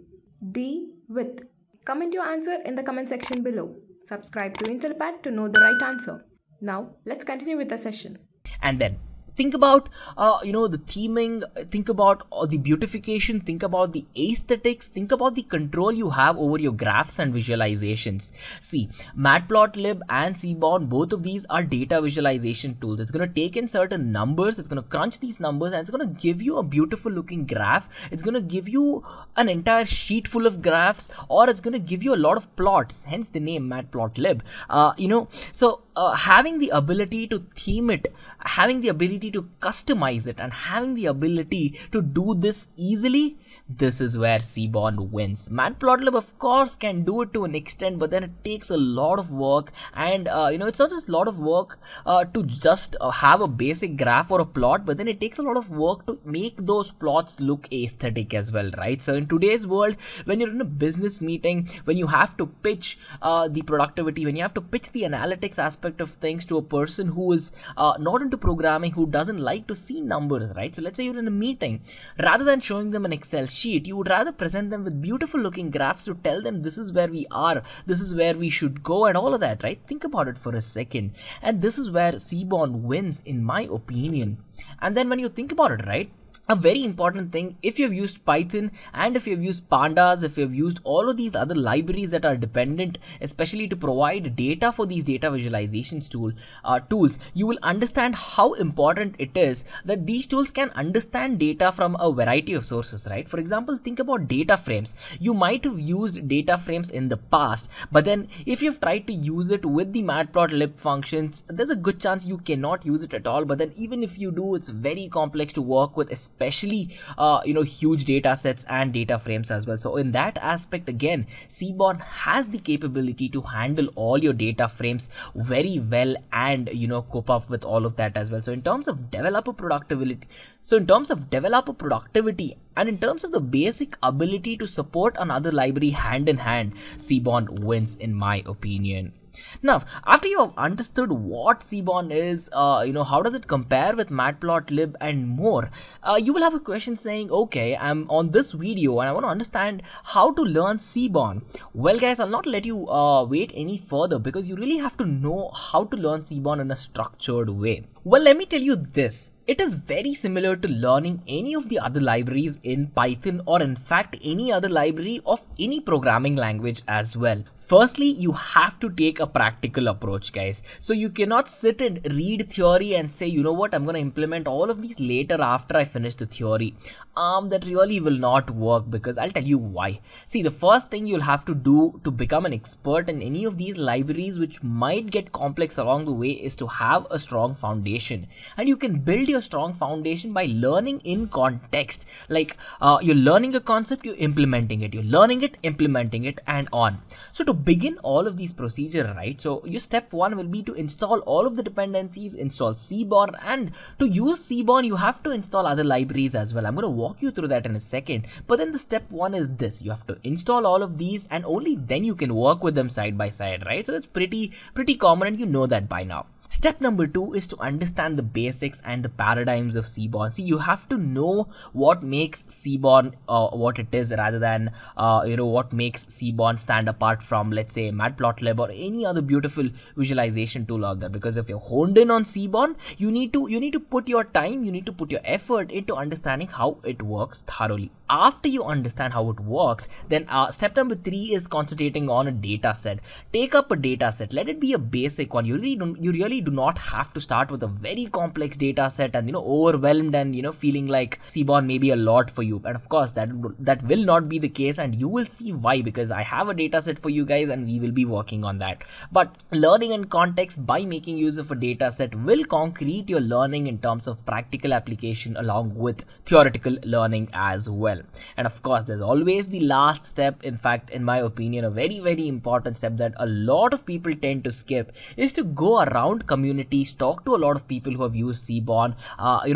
D. With. Comment your answer in the comment section below. Subscribe to Intellipaat to know the right answer. Now, let's continue with the session. And then think about the theming, think about the beautification, think about the aesthetics, think about the control you have over your graphs and visualizations. See, Matplotlib and Seaborn, both of these are data visualization tools. It's going to take in certain numbers, it's going to crunch these numbers, and it's going to give you a beautiful looking graph. It's going to give you an entire sheet full of graphs, or it's going to give you a lot of plots, hence the name Matplotlib. Having the ability to theme it, having the ability to customize it, and having the ability to do this easily, this is where Seaborn wins. Matplotlib, of course, can do it to an extent, but then it takes a lot of work, and it's not just a lot of work to just have a basic graph or a plot, but then it takes a lot of work to make those plots look aesthetic as well, right? So in today's world, when you're in a business meeting, when you have to pitch the productivity, when you have to pitch the analytics aspect of things to a person who is not into programming, who doesn't like to see numbers, right? So let's say you're in a meeting, rather than showing them an Excel sheet, you would rather present them with beautiful looking graphs to tell them this is where we are, this is where we should go, and all of that, right? Think about it for a second. And this is where Seaborn wins, in my opinion. And then when you think about it, right, a very important thing, if you've used Python and if you've used pandas, if you've used all of these other libraries that are dependent, especially to provide data for these data visualizations tools, you will understand how important it is that these tools can understand data from a variety of sources, right? For example, think about data frames. You might have used data frames in the past, but then if you've tried to use it with the Matplotlib functions, there's a good chance you cannot use it at all. But then even if you do, it's very complex to work with, especially huge data sets and data frames as well. So in that aspect, again, Seaborn has the capability to handle all your data frames very well and cope up with all of that as well. So in terms of developer productivity, and in terms of the basic ability to support another library hand in hand, Seaborn wins, in my opinion. Now, after you have understood what Seaborn is, how does it compare with Matplotlib and more, you will have a question saying, okay, I'm on this video and I want to understand how to learn Seaborn. Well, guys, I'll not let you wait any further, because you really have to know how to learn Seaborn in a structured way. Well, let me tell you this. It is very similar to learning any of the other libraries in Python, or in fact any other library of any programming language as well. Firstly, you have to take a practical approach, guys. So you cannot sit and read theory and say, you know what, I'm going to implement all of these later after I finish the theory. That really will not work, because I'll tell you why. See, the first thing you'll have to do to become an expert in any of these libraries, which might get complex along the way, is to have a strong foundation. And you can build your strong foundation by learning in context. Like you're learning a concept, you're implementing it, you're learning it, implementing it, and on. So to begin all of these procedure, right, so your step one will be to install all of the dependencies, install Seaborn, and to use Seaborn you have to install other libraries as well. I'm going to walk you through that in a second, but then the step one is this: you have to install all of these, and only then you can work with them side by side, right? So it's pretty common, and you know that by now. Step number 2 is to understand the basics and the paradigms of Seaborn. See, you have to know what makes Seaborn what it is, rather than what makes Seaborn stand apart from, let's say, Matplotlib or any other beautiful visualization tool out there. Because if you're honed in on Seaborn, you need to put your time, you need to put your effort into understanding how it works thoroughly. after you understand how it works, then step number 3 is concentrating on a data set. Take up a data set. Let it be a basic one. You really do not have to start with a very complex data set and overwhelmed and feeling like Seaborn may be a lot for you. And of course that will not be the case, and you will see why, because I have a data set for you guys and we will be working on that. But learning in context by making use of a data set will concrete your learning in terms of practical application along with theoretical learning as well. And of course there's always the last step. In fact, in my opinion, a very, very important step that a lot of people tend to skip is to go around communities, talk to a lot of people who have used Seaborn,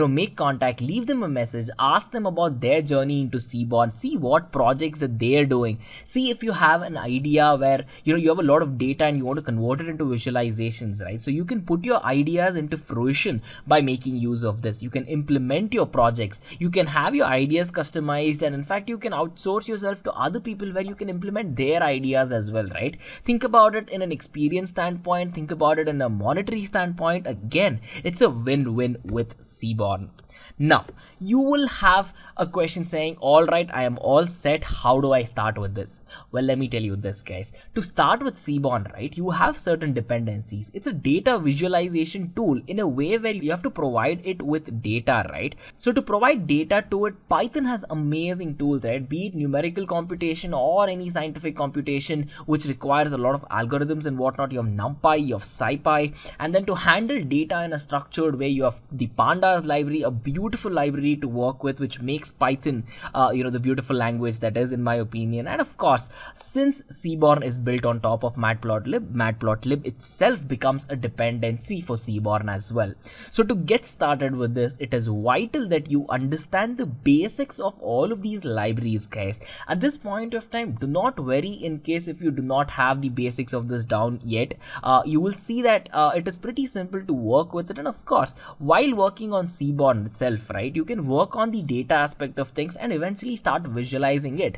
make contact, leave them a message, ask them about their journey into Seaborn, see what projects that they're doing, see if you have an idea where you have a lot of data and you want to convert it into visualizations, right? So you can put your ideas into fruition by making use of this. You can implement your projects, you can have your ideas customized, and in fact you can outsource yourself to other people where you can implement their ideas as well, right? Think about it in an experience standpoint, think about it in a monetary standpoint. Again, it's a win-win with Seaborn. Now, you will have a question saying, all right, I am all set. How do I start with this? Well, let me tell you this, guys. To start with Seaborn, right, you have certain dependencies. It's a data visualization tool in a way where you have to provide it with data, right? So to provide data to it, Python has amazing tools, right? Be it numerical computation or any scientific computation, which requires a lot of algorithms and whatnot. You have Numpy, you have SciPy, and then to handle data in a structured way, you have the Pandas library, a beautiful library to work with, which makes Python the beautiful language that is, in my opinion. And of course, since Seaborn is built on top of Matplotlib itself becomes a dependency for Seaborn as well. So to get started with this, it is vital that you understand the basics of all of these libraries, guys. At this point of time, do not worry in case if you do not have the basics of this down yet. You will see that it is pretty simple to work with it. And of course, while working on Seaborn itself, right, you can work on the data aspect of things and eventually start visualizing it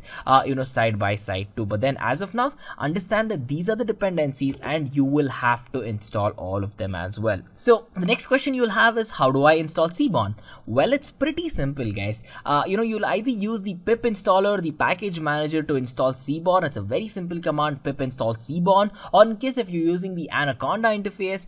side by side too. But then as of now, understand that these are the dependencies and you will have to install all of them as well. So the next question you'll have is, how do I install Seaborn? Well, it's pretty simple, guys. You'll either use the pip installer, the package manager to install Seaborn. It's a very simple command, pip install Seaborn. Or in case if you're using the Anaconda interface,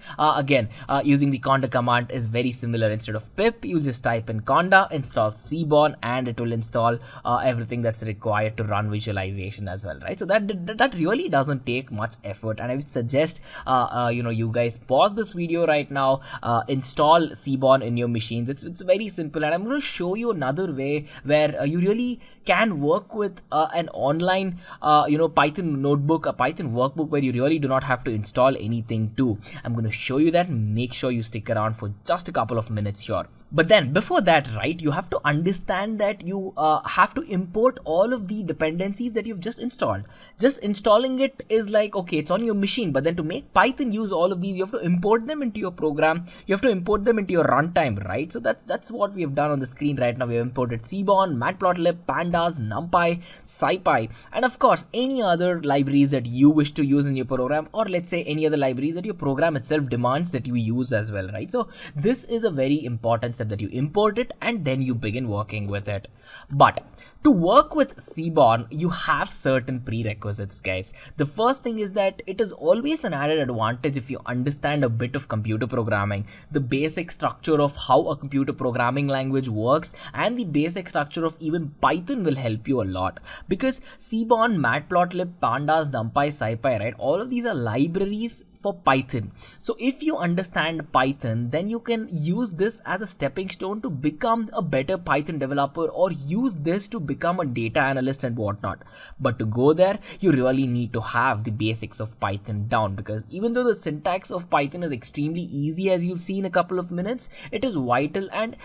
using the conda command is very similar. Instead of pip, you just type in conda, install Seaborn, and it will install everything that's required to run visualization as well, right? So that really doesn't take much effort, and I would suggest you guys pause this video right now, install Seaborn in your machines. It's very simple, and I'm going to show you another way where you really can work with an online Python notebook, a Python workbook where you really do not have to install anything too. I'm going to show you that. Make sure you stick around for just a couple of minutes here. But then before that, right, you have to understand that you have to import all of the dependencies that you've just installed. Just installing it is like, okay, it's on your machine, but then to make Python use all of these, you have to import them into your program. You have to import them into your runtime, right? So that's what we have done on the screen right now. We have imported Seaborn, Matplotlib, Pandas, Numpy, SciPy, and of course any other libraries that you wish to use in your program, or let's say any other libraries that your program itself demands that you use as well, right? So this is a very important step, that you import it and then you begin working with it. But to work with Seaborn, you have certain prerequisites, guys. The first thing is that it is always an added advantage if you understand a bit of computer programming, the basic structure of how a computer programming language works, and the basic structure of even Python will help you a lot, because Seaborn, Matplotlib, Pandas, Numpy, SciPy, right, all of these are libraries for Python. So if you understand Python, then you can use this as a stepping stone to become a better Python developer, or use this to become a data analyst and whatnot. But to go there, you really need to have the basics of Python down, because even though the syntax of Python is extremely easy, as you'll see in a couple of minutes, it is vital, and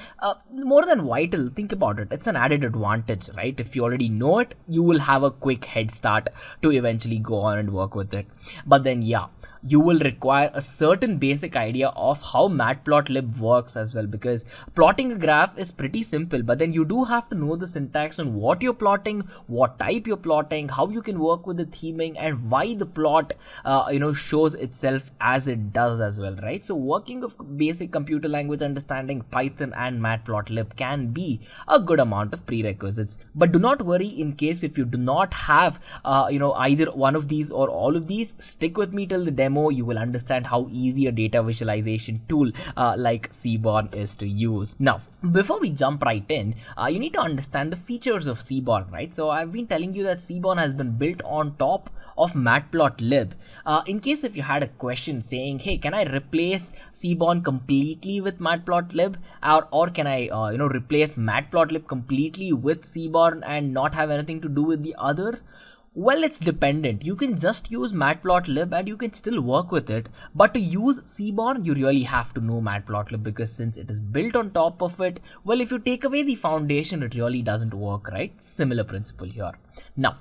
more than vital, think about it, it's an added advantage, right? If you already know it, you will have a quick head start to eventually go on and work with it. But then yeah, you will require a certain basic idea of how Matplotlib works as well, because plotting a graph is pretty simple, but then you do have to know the syntax on what you're plotting, what type you're plotting, how you can work with the theming, and why the plot shows itself as it does as well, right? So working of basic computer language understanding, Python and Matplotlib can be a good amount of prerequisites. But do not worry, in case if you do not have either one of these or all of these, stick with me till the demo. You will understand how easy a data visualization tool like Seaborn is to use. Now, before we jump right in, you need to understand the features of Seaborn, right? So I've been telling you that Seaborn has been built on top of Matplotlib. In case if you had a question saying, hey, can I replace Seaborn completely with Matplotlib, or can I replace Matplotlib completely with Seaborn and not have anything to do with the other? Well, it's dependent. You can just use Matplotlib and you can still work with it. But to use Seaborn, you really have to know Matplotlib, because since it is built on top of it, well, if you take away the foundation, it really doesn't work, right? Similar principle here. Now,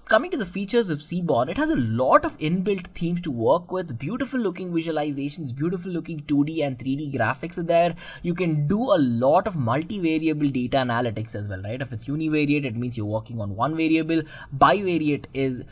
coming to the features of Seaborn, it has a lot of inbuilt themes to work with, beautiful looking visualizations, beautiful looking 2D and 3D graphics are there. You can do a lot of multivariable data analytics as well, right? If it's univariate, it means you're working on one variable. Bivariate is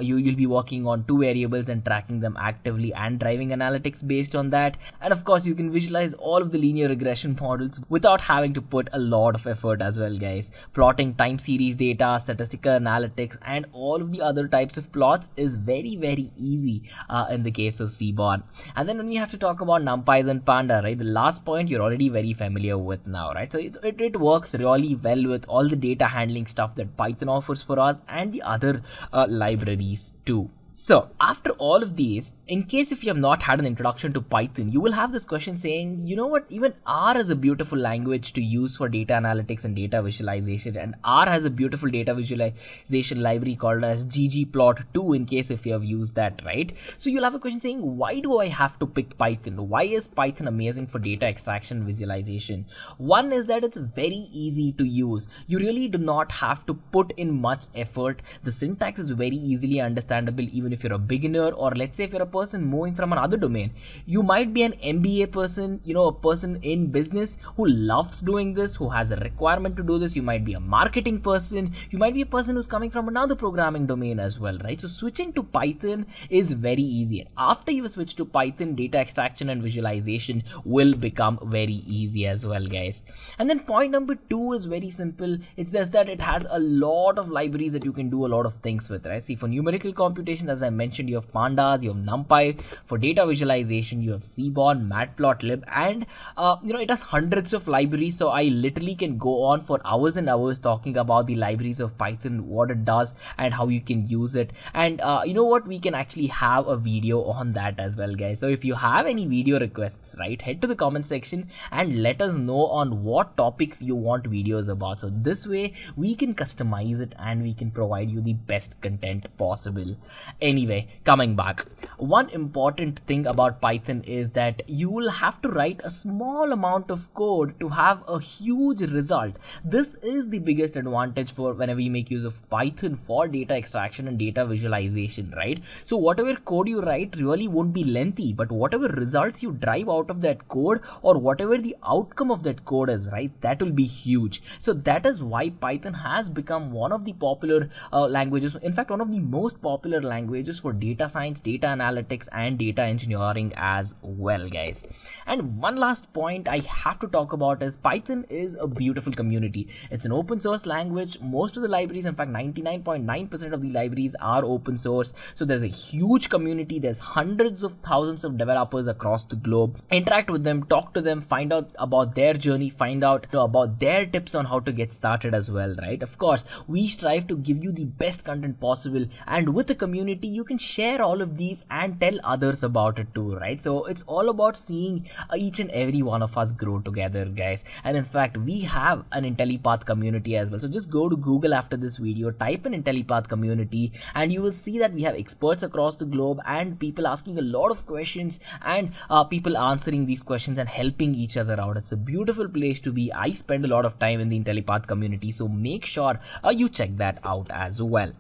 you'll be working on two variables and tracking them actively and driving analytics based on that. And of course, you can visualize all of the linear regression models without having to put a lot of effort as well, guys. Plotting time series data, statistical analytics, and all of the other types of plots is very, very easy in the case of Seaborn. And then when we have to talk about NumPys and Panda, right, the last point you're already very familiar with now, right? So it works really well with all the data handling stuff that Python offers for us and the other libraries too. So after all of these, in case if you have not had an introduction to Python, you will have this question saying, you know what, even R is a beautiful language to use for data analytics and data visualization, and R has a beautiful data visualization library called as ggplot2, in case if you have used that, right? So you'll have a question saying, why do I have to pick Python? Why is Python amazing for data extraction and visualization? One is that it's very easy to use. You really do not have to put in much effort. The syntax is very easily understandable, even if you're a beginner, or let's say if you're a person moving from another domain. You might be an MBA person, a person in business who loves doing this, who has a requirement to do this. You might be a marketing person. You might be a person who's coming from another programming domain as well, right? So switching to Python is very easy. And after you switch to Python, data extraction and visualization will become very easy as well, guys. And then point number 2 is very simple. It's just that it has a lot of libraries that you can do a lot of things with, right? See, for numerical computation, as I mentioned, you have Pandas, you have NumPy. For data visualization, you have Seaborn, Matplotlib, and it has hundreds of libraries. So I literally can go on for hours and hours talking about the libraries of Python, what it does and how you can use it. And you know what, we can actually have a video on that as well, guys. So if you have any video requests, right, head to the comment section and let us know on what topics you want videos about. So this way we can customize it and we can provide you the best content possible. Anyway, coming back, one important thing about Python is that you will have to write a small amount of code to have a huge result. This is the biggest advantage for whenever you make use of Python for data extraction and data visualization, right? So whatever code you write really won't be lengthy, but whatever results you drive out of that code, or whatever the outcome of that code is, right, that will be huge. So that is why Python has become one of the popular languages, in fact one of the most popular languages for data science, data analytics, and data engineering as well, guys. And one last point I have to talk about is Python is a beautiful community. It's an open source language. Most of the libraries, in fact 99.9% of the libraries are open source. So there's a huge community. There's hundreds of thousands of developers across the globe. Interact with them, talk to them, find out about their journey, find out about their tips on how to get started as well, right? Of course, we strive to give you the best content possible, and with the community you can share all of these and tell others about it too, right? So it's all about seeing each and every one of us grow together, guys. And in fact, we have an Intellipaat community as well. So just go to Google after this video, type in Intellipaat community, and you will see that we have experts across the globe and people asking a lot of questions, and people answering these questions and helping each other out. It's a beautiful place to be. I spend a lot of time in the Intellipaat community, so make sure you check that out as well.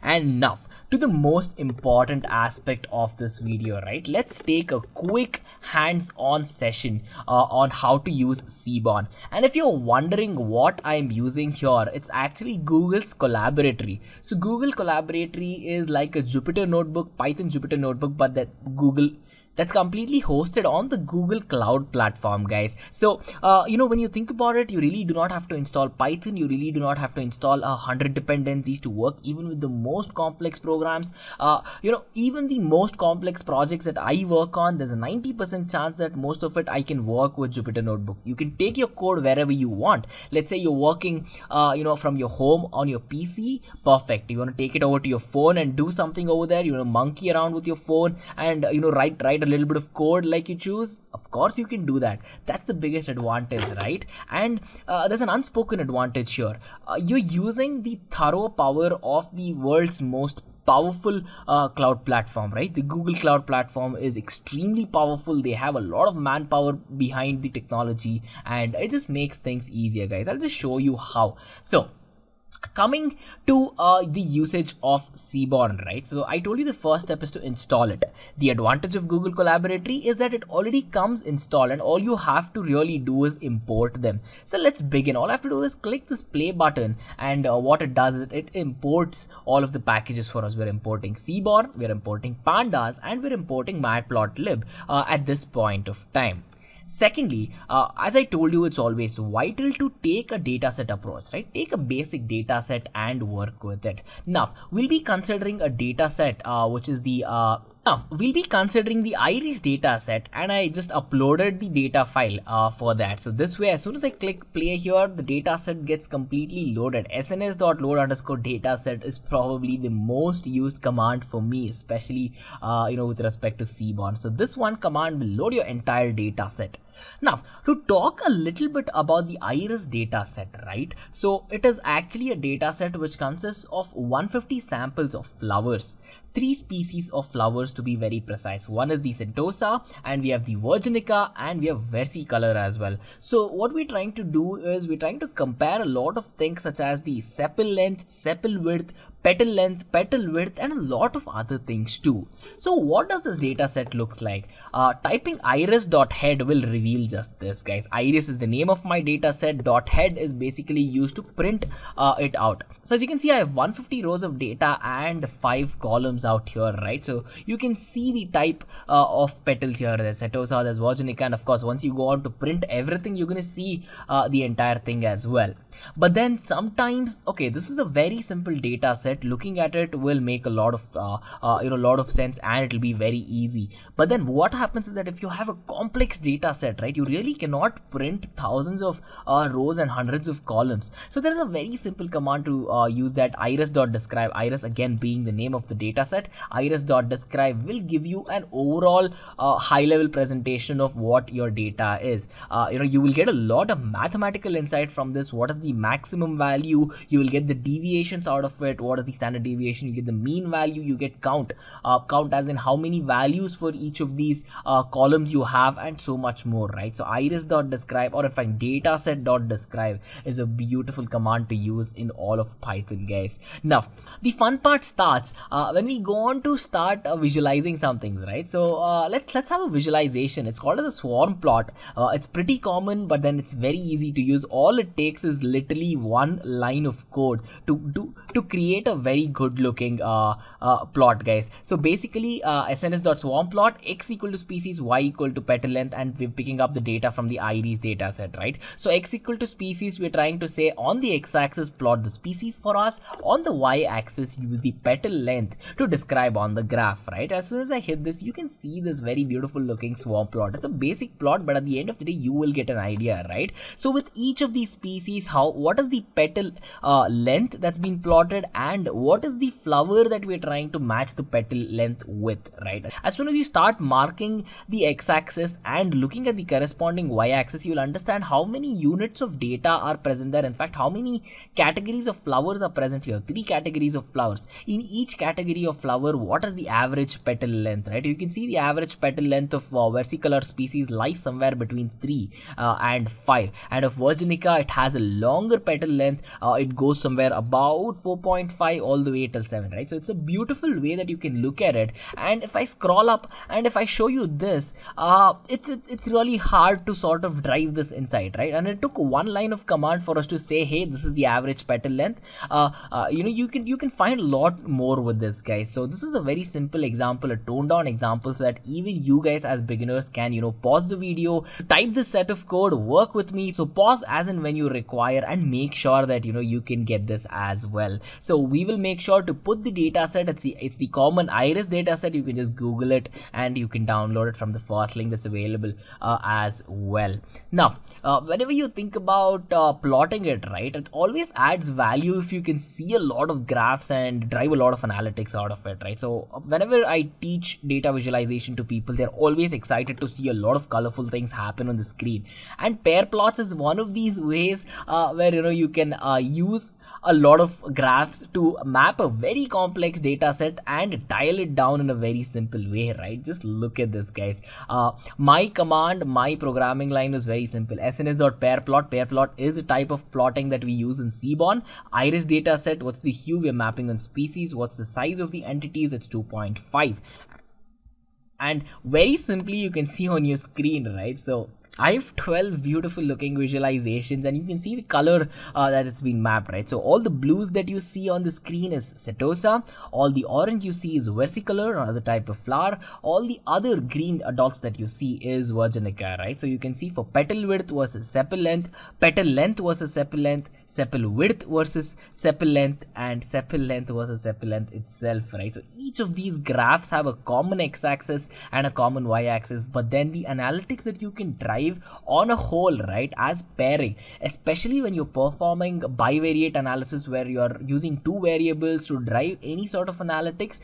And now, to the most important aspect of this video, right? Let's take a quick hands-on session on how to use Seaborn. And if you're wondering what I'm using here, it's actually Google's Collaboratory. So Google Collaboratory is like a Jupyter notebook, Python Jupyter notebook, but that's completely hosted on the Google Cloud platform, guys. So, when you think about it, you really do not have to install Python. You really do not have to install 100 dependencies to work even with the most complex programs. Even the most complex projects that I work on, there's a 90% chance that most of it I can work with Jupyter Notebook. You can take your code wherever you want. Let's say you're working, from your home on your PC. Perfect. You want to take it over to your phone and do something over there. You want to monkey around with your phone and, write a little bit of code like you choose. Of course you can do that. That's the biggest advantage, right? And there's an unspoken advantage here. You're using the thorough power of the world's most powerful cloud platform, right? The Google Cloud platform is extremely powerful. They have a lot of manpower behind the technology, and it just makes things easier, guys. I'll just show you how. So coming to the usage of Seaborn, right? So I told you the first step is to install it. The advantage of Google Collaboratory is that it already comes installed and all you have to really do is import them. So let's begin. All I have to do is click this play button, and what it does is it imports all of the packages for us. We're importing Seaborn, we're importing Pandas, and we're importing Matplotlib at this point of time. Secondly, as I told you, it's always vital to take a dataset approach, right? Take a basic dataset and work with it. Now, we'll be considering a dataset which is the we'll be considering the iris dataset, and I just uploaded the data file for that. So this way, as soon as I click play here, the dataset gets completely loaded. sns.load_dataset is probably the most used command for me, especially with respect to Seaborn. So this one command will load your entire dataset. Now, to talk a little bit about the iris dataset, right? So it is actually a dataset which consists of 150 samples of flowers. 3 species of flowers to be very precise. One is the Sentosa, and we have the Virginica, and we have versicolor as well. So what we're trying to do is we're trying to compare a lot of things such as the sepal length, sepal width, length, petal width, and a lot of other things too. So what does this data set looks like? Typing iris.head will reveal just this, guys. Iris is the name of my data set. .head is basically used to print it out. So as you can see, I have 150 rows of data and 5 columns out here, right? So you can see the type of petals here. There's Setosa, there's Virginica, and of course once you go on to print everything, you're going to see the entire thing as well. But then sometimes, okay, this is a very simple data set. Looking at it will make a lot of sense, and it will be very easy. But then what happens is that if you have a complex data set, right, you really cannot print thousands of rows and hundreds of columns. So there is a very simple command to use that iris.describe. Iris again being the name of the data set. Iris.describe will give you an overall high level presentation of what your data is. You will get a lot of mathematical insight from this. What is the maximum value? You will get the deviations out of it. What is the standard deviation? You get the mean value. You get count as in how many values for each of these columns you have, and so much more, right? So iris.describe, or in fact dataset.describe, is a beautiful command to use in all of Python, guys. Now the fun part starts when we go on to start visualizing some things, right? So let's have a visualization. It's called as a swarm plot. It's pretty common, but then it's very easy to use. All it takes is literally one line of code to create a very good looking plot, guys. So basically sns.swarmplot, x equal to species, y equal to petal length, and we're picking up the data from the iris data set, right? So x equal to species, we're trying to say on the x-axis plot the species for us, on the y-axis use the petal length to describe on the graph, right? As soon as I hit this, you can see this very beautiful looking swarm plot. It's a basic plot, but at the end of the day you will get an idea, right? So with each of these species, what is the petal length that's been plotted, and what is the flower that we're trying to match the petal length with, right? As soon as you start marking the x-axis and looking at the corresponding y-axis, you'll understand how many units of data are present there. In fact, how many categories of flowers are present here. 3 categories of flowers. In each category of flower, what is the average petal length, right? You can see the average petal length of versicolor species lies somewhere between 3 and 5, and of virginica, it has a longer petal length. It goes somewhere about 4.5 all the way till 7, right? So it's a beautiful way that you can look at it. And if I scroll up and if I show you this, it's really hard to sort of drive this insight, right? And it took one line of command for us to say, hey, this is the average petal length. You can find a lot more with this, guys. So this is a very simple example, a toned down example, so that even you guys as beginners can pause the video, type this set of code, work with me. So pause as and when you require, and make sure that you can get this as well. So we will make sure to put the data set. It's the common iris data set. You can just Google it and you can download it from the first link that's available as well. Now whenever you think about plotting it, right, it always adds value if you can see a lot of graphs and drive a lot of analytics out of it, right? So whenever I teach data visualization to people, they're always excited to see a lot of colorful things happen on the screen, and pair plots is one of these ways where you can use a lot of graphs to map a very complex data set and dial it down in a very simple way, right? Just look at this, guys. My programming line is very simple. sns.pairplot. Pairplot is a type of plotting that we use in Seaborn. Iris data set, what's the hue we're mapping on species, what's the size of the entities, it's 2.5. And very simply you can see on your screen, right? So I have 12 beautiful looking visualizations, and you can see the color that it's been mapped, right? So all the blues that you see on the screen is setosa, all the orange you see is versicolor, another type of flower, all the other green dots that you see is virginica, right? So you can see for petal width versus sepal length, petal length versus sepal length, sepal width versus sepal length, and sepal length versus sepal length itself, right? So each of these graphs have a common x-axis and a common y-axis, but then the analytics that you can drive on a whole, right, as pairing, especially when you're performing bivariate analysis where you're using 2 variables to drive any sort of analytics,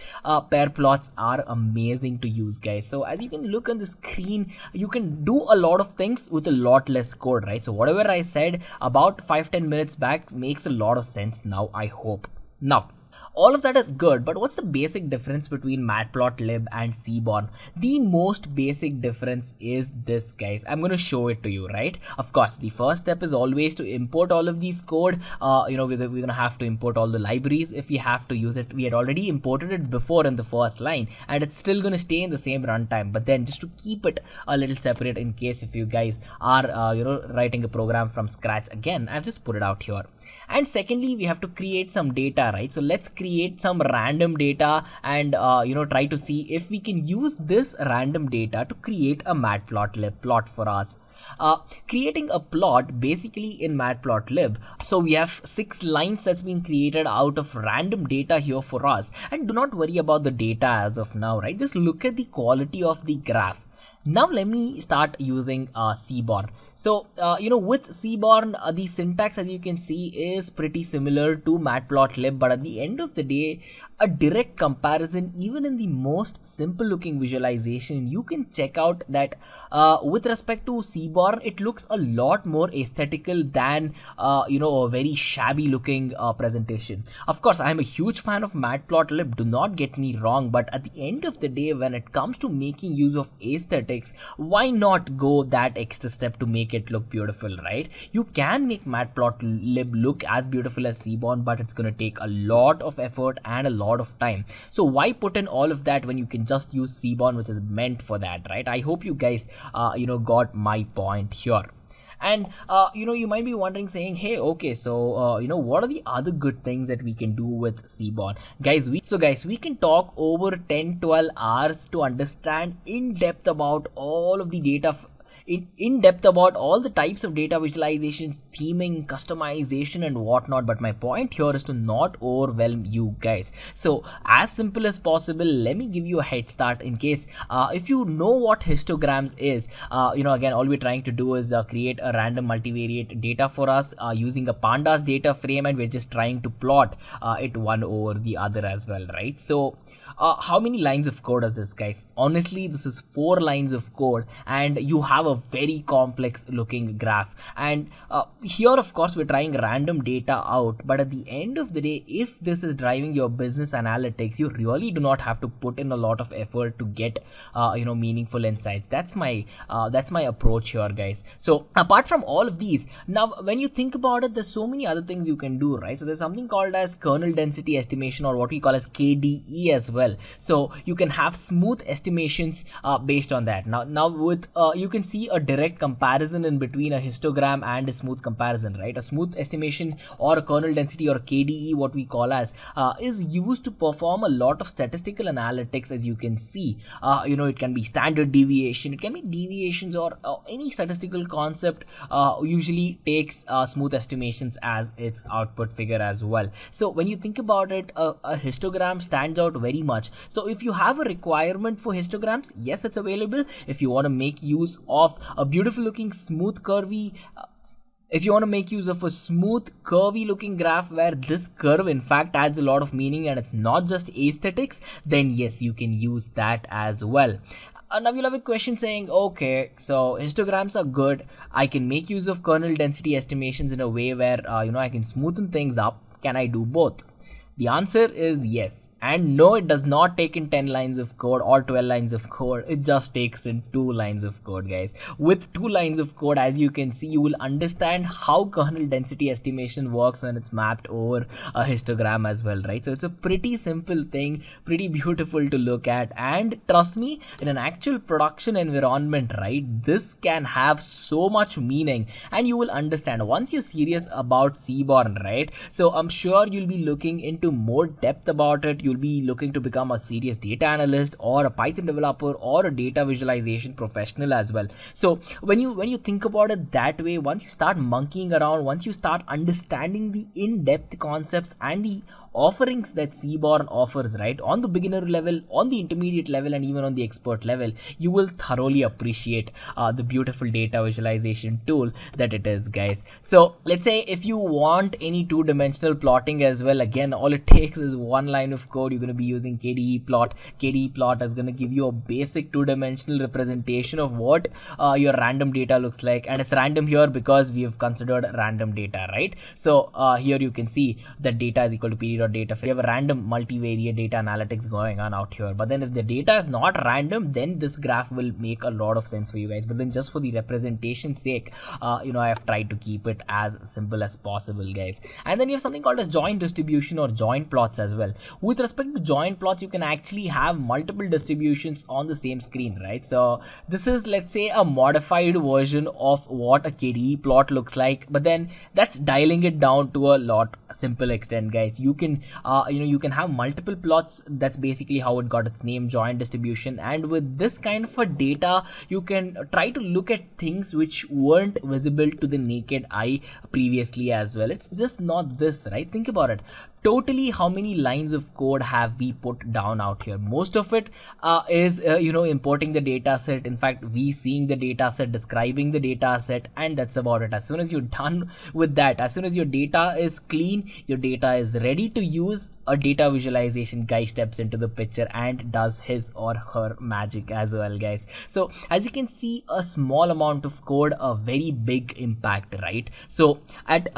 pair plots are amazing to use, guys. So as you can look on the screen, you can do a lot of things with a lot less code, right? So whatever I said about 5-10 minutes back makes a lot of sense now, I hope. Now all of that is good, but what's the basic difference between Matplotlib and Seaborn? The most basic difference is this, guys. I'm going to show it to you, right? Of course, the first step is always to import all of these code. We're going to have to import all the libraries if we have to use it. We had already imported it before in the first line, and it's still going to stay in the same runtime. But then just to keep it a little separate in case if you guys are, writing a program from scratch again, I've just put it out here. And secondly, we have to create some data, right? So let's create some random data and try to see if we can use this random data to create a Matplotlib plot for us. Creating a plot basically in Matplotlib, so we have 6 lines that's been created out of random data here for us, and do not worry about the data as of now, right? Just look at the quality of the graph. Now let me start using Seaborn. So with Seaborn, the syntax, as you can see, is pretty similar to Matplotlib, but at the end of the day, a direct comparison, even in the most simple looking visualization, you can check out that with respect to Seaborn, it looks a lot more aesthetical than a very shabby looking presentation. Of course, I am a huge fan of Matplotlib, do not get me wrong, but at the end of the day, when it comes to making use of aesthetics, why not go that extra step to make it look beautiful, right? You can make Matplotlib look as beautiful as Seaborn, but it's going to take a lot of effort and a lot of time. So why put in all of that when you can just use Seaborn, which is meant for that, right? I hope you guys got my point here. And you might be wondering, saying, hey, okay, so what are the other good things that we can do with Seaborn, guys? We can talk over 10-12 hours to understand in depth about all of the data, in depth about all the types of data visualization, theming, customization and whatnot, but my point here is to not overwhelm you guys. So as simple as possible, let me give you a head start in case if you know what histograms is. Again, all we're trying to do is create a random multivariate data for us using a pandas data frame, and we're just trying to plot it one over the other as well, right? So how many lines of code is this, guys? Honestly, this is 4 lines of code, and you have a a very complex looking graph. And here, of course, we're trying random data out, but at the end of the day, if this is driving your business analytics, you really do not have to put in a lot of effort to get meaningful insights. That's my approach here, guys. So apart from all of these, now when you think about it, there's so many other things you can do, right? So there's something called as kernel density estimation, or what we call as KDE as well. So you can have smooth estimations based on that. Now with you can see a direct comparison in between a histogram and a smooth comparison, right? A smooth estimation or a kernel density, or KDE, what we call as, is used to perform a lot of statistical analytics. As you can see, it can be standard deviation, it can be deviations, or any statistical concept usually takes smooth estimations as its output figure as well. So when you think about it, a histogram stands out very much. So if you have a requirement for histograms, yes, it's available. If you want to make use of a beautiful looking smooth curvy if you want to make use of a smooth curvy looking graph where this curve in fact adds a lot of meaning and it's not just aesthetics, then yes, you can use that as well. Now you'll have a question saying, okay, so histograms are good, I can make use of kernel density estimations in a way where I can smoothen things up. Can I do both? The answer is yes. And no, it does not take in 10 lines of code or 12 lines of code. It just takes in 2 lines of code, guys. With 2 lines of code, as you can see, you will understand how kernel density estimation works when it's mapped over a histogram as well, right? So it's a pretty simple thing, pretty beautiful to look at. And trust me, in an actual production environment, right, this can have so much meaning. And you will understand once you're serious about Seaborn, right? So I'm sure you'll be looking into more depth about it. You'll be looking to become a serious data analyst or a Python developer or a data visualization professional as well. So when you think about it that way, once you start monkeying around, once you start understanding the in-depth concepts and the offerings that Seaborn offers, right, on the beginner level, on the intermediate level, and even on the expert level, you will thoroughly appreciate the beautiful data visualization tool that it is, guys. So let's say if you want any two-dimensional plotting as well, again, all it takes is 1 line of code. You're going to be using KDE plot. KDE plot is going to give you a basic two-dimensional representation of what your random data looks like, and it's random here because we have considered random data, right? So here you can see that data is equal to PD.data. You have a random multivariate data analytics going on out here, but then if the data is not random, then this graph will make a lot of sense for you guys. But then just for the representation's sake, I have tried to keep it as simple as possible, guys. And then you have something called as joint distribution or joint plots as well. With respect to joint plots, you can actually have multiple distributions on the same screen, right? So this is, let's say, a modified version of what a KDE plot looks like, but then that's dialing it down to a lot simple extent, guys. You can you can have multiple plots. That's basically how it got its name, joint distribution. And with this kind of a data, you can try to look at things which weren't visible to the naked eye previously as well. It's just not this, right? Think about it. Totally how many lines of code have we put down out here? Most of it is importing the data set. In fact, we seeing the data set, describing the data set, and that's about it. As soon as you're done with that, as soon as your data is clean, your data is ready to use, a data visualization guy steps into the picture and does his or her magic as well, guys. So as you can see, a small amount of code, a very big impact, right? So at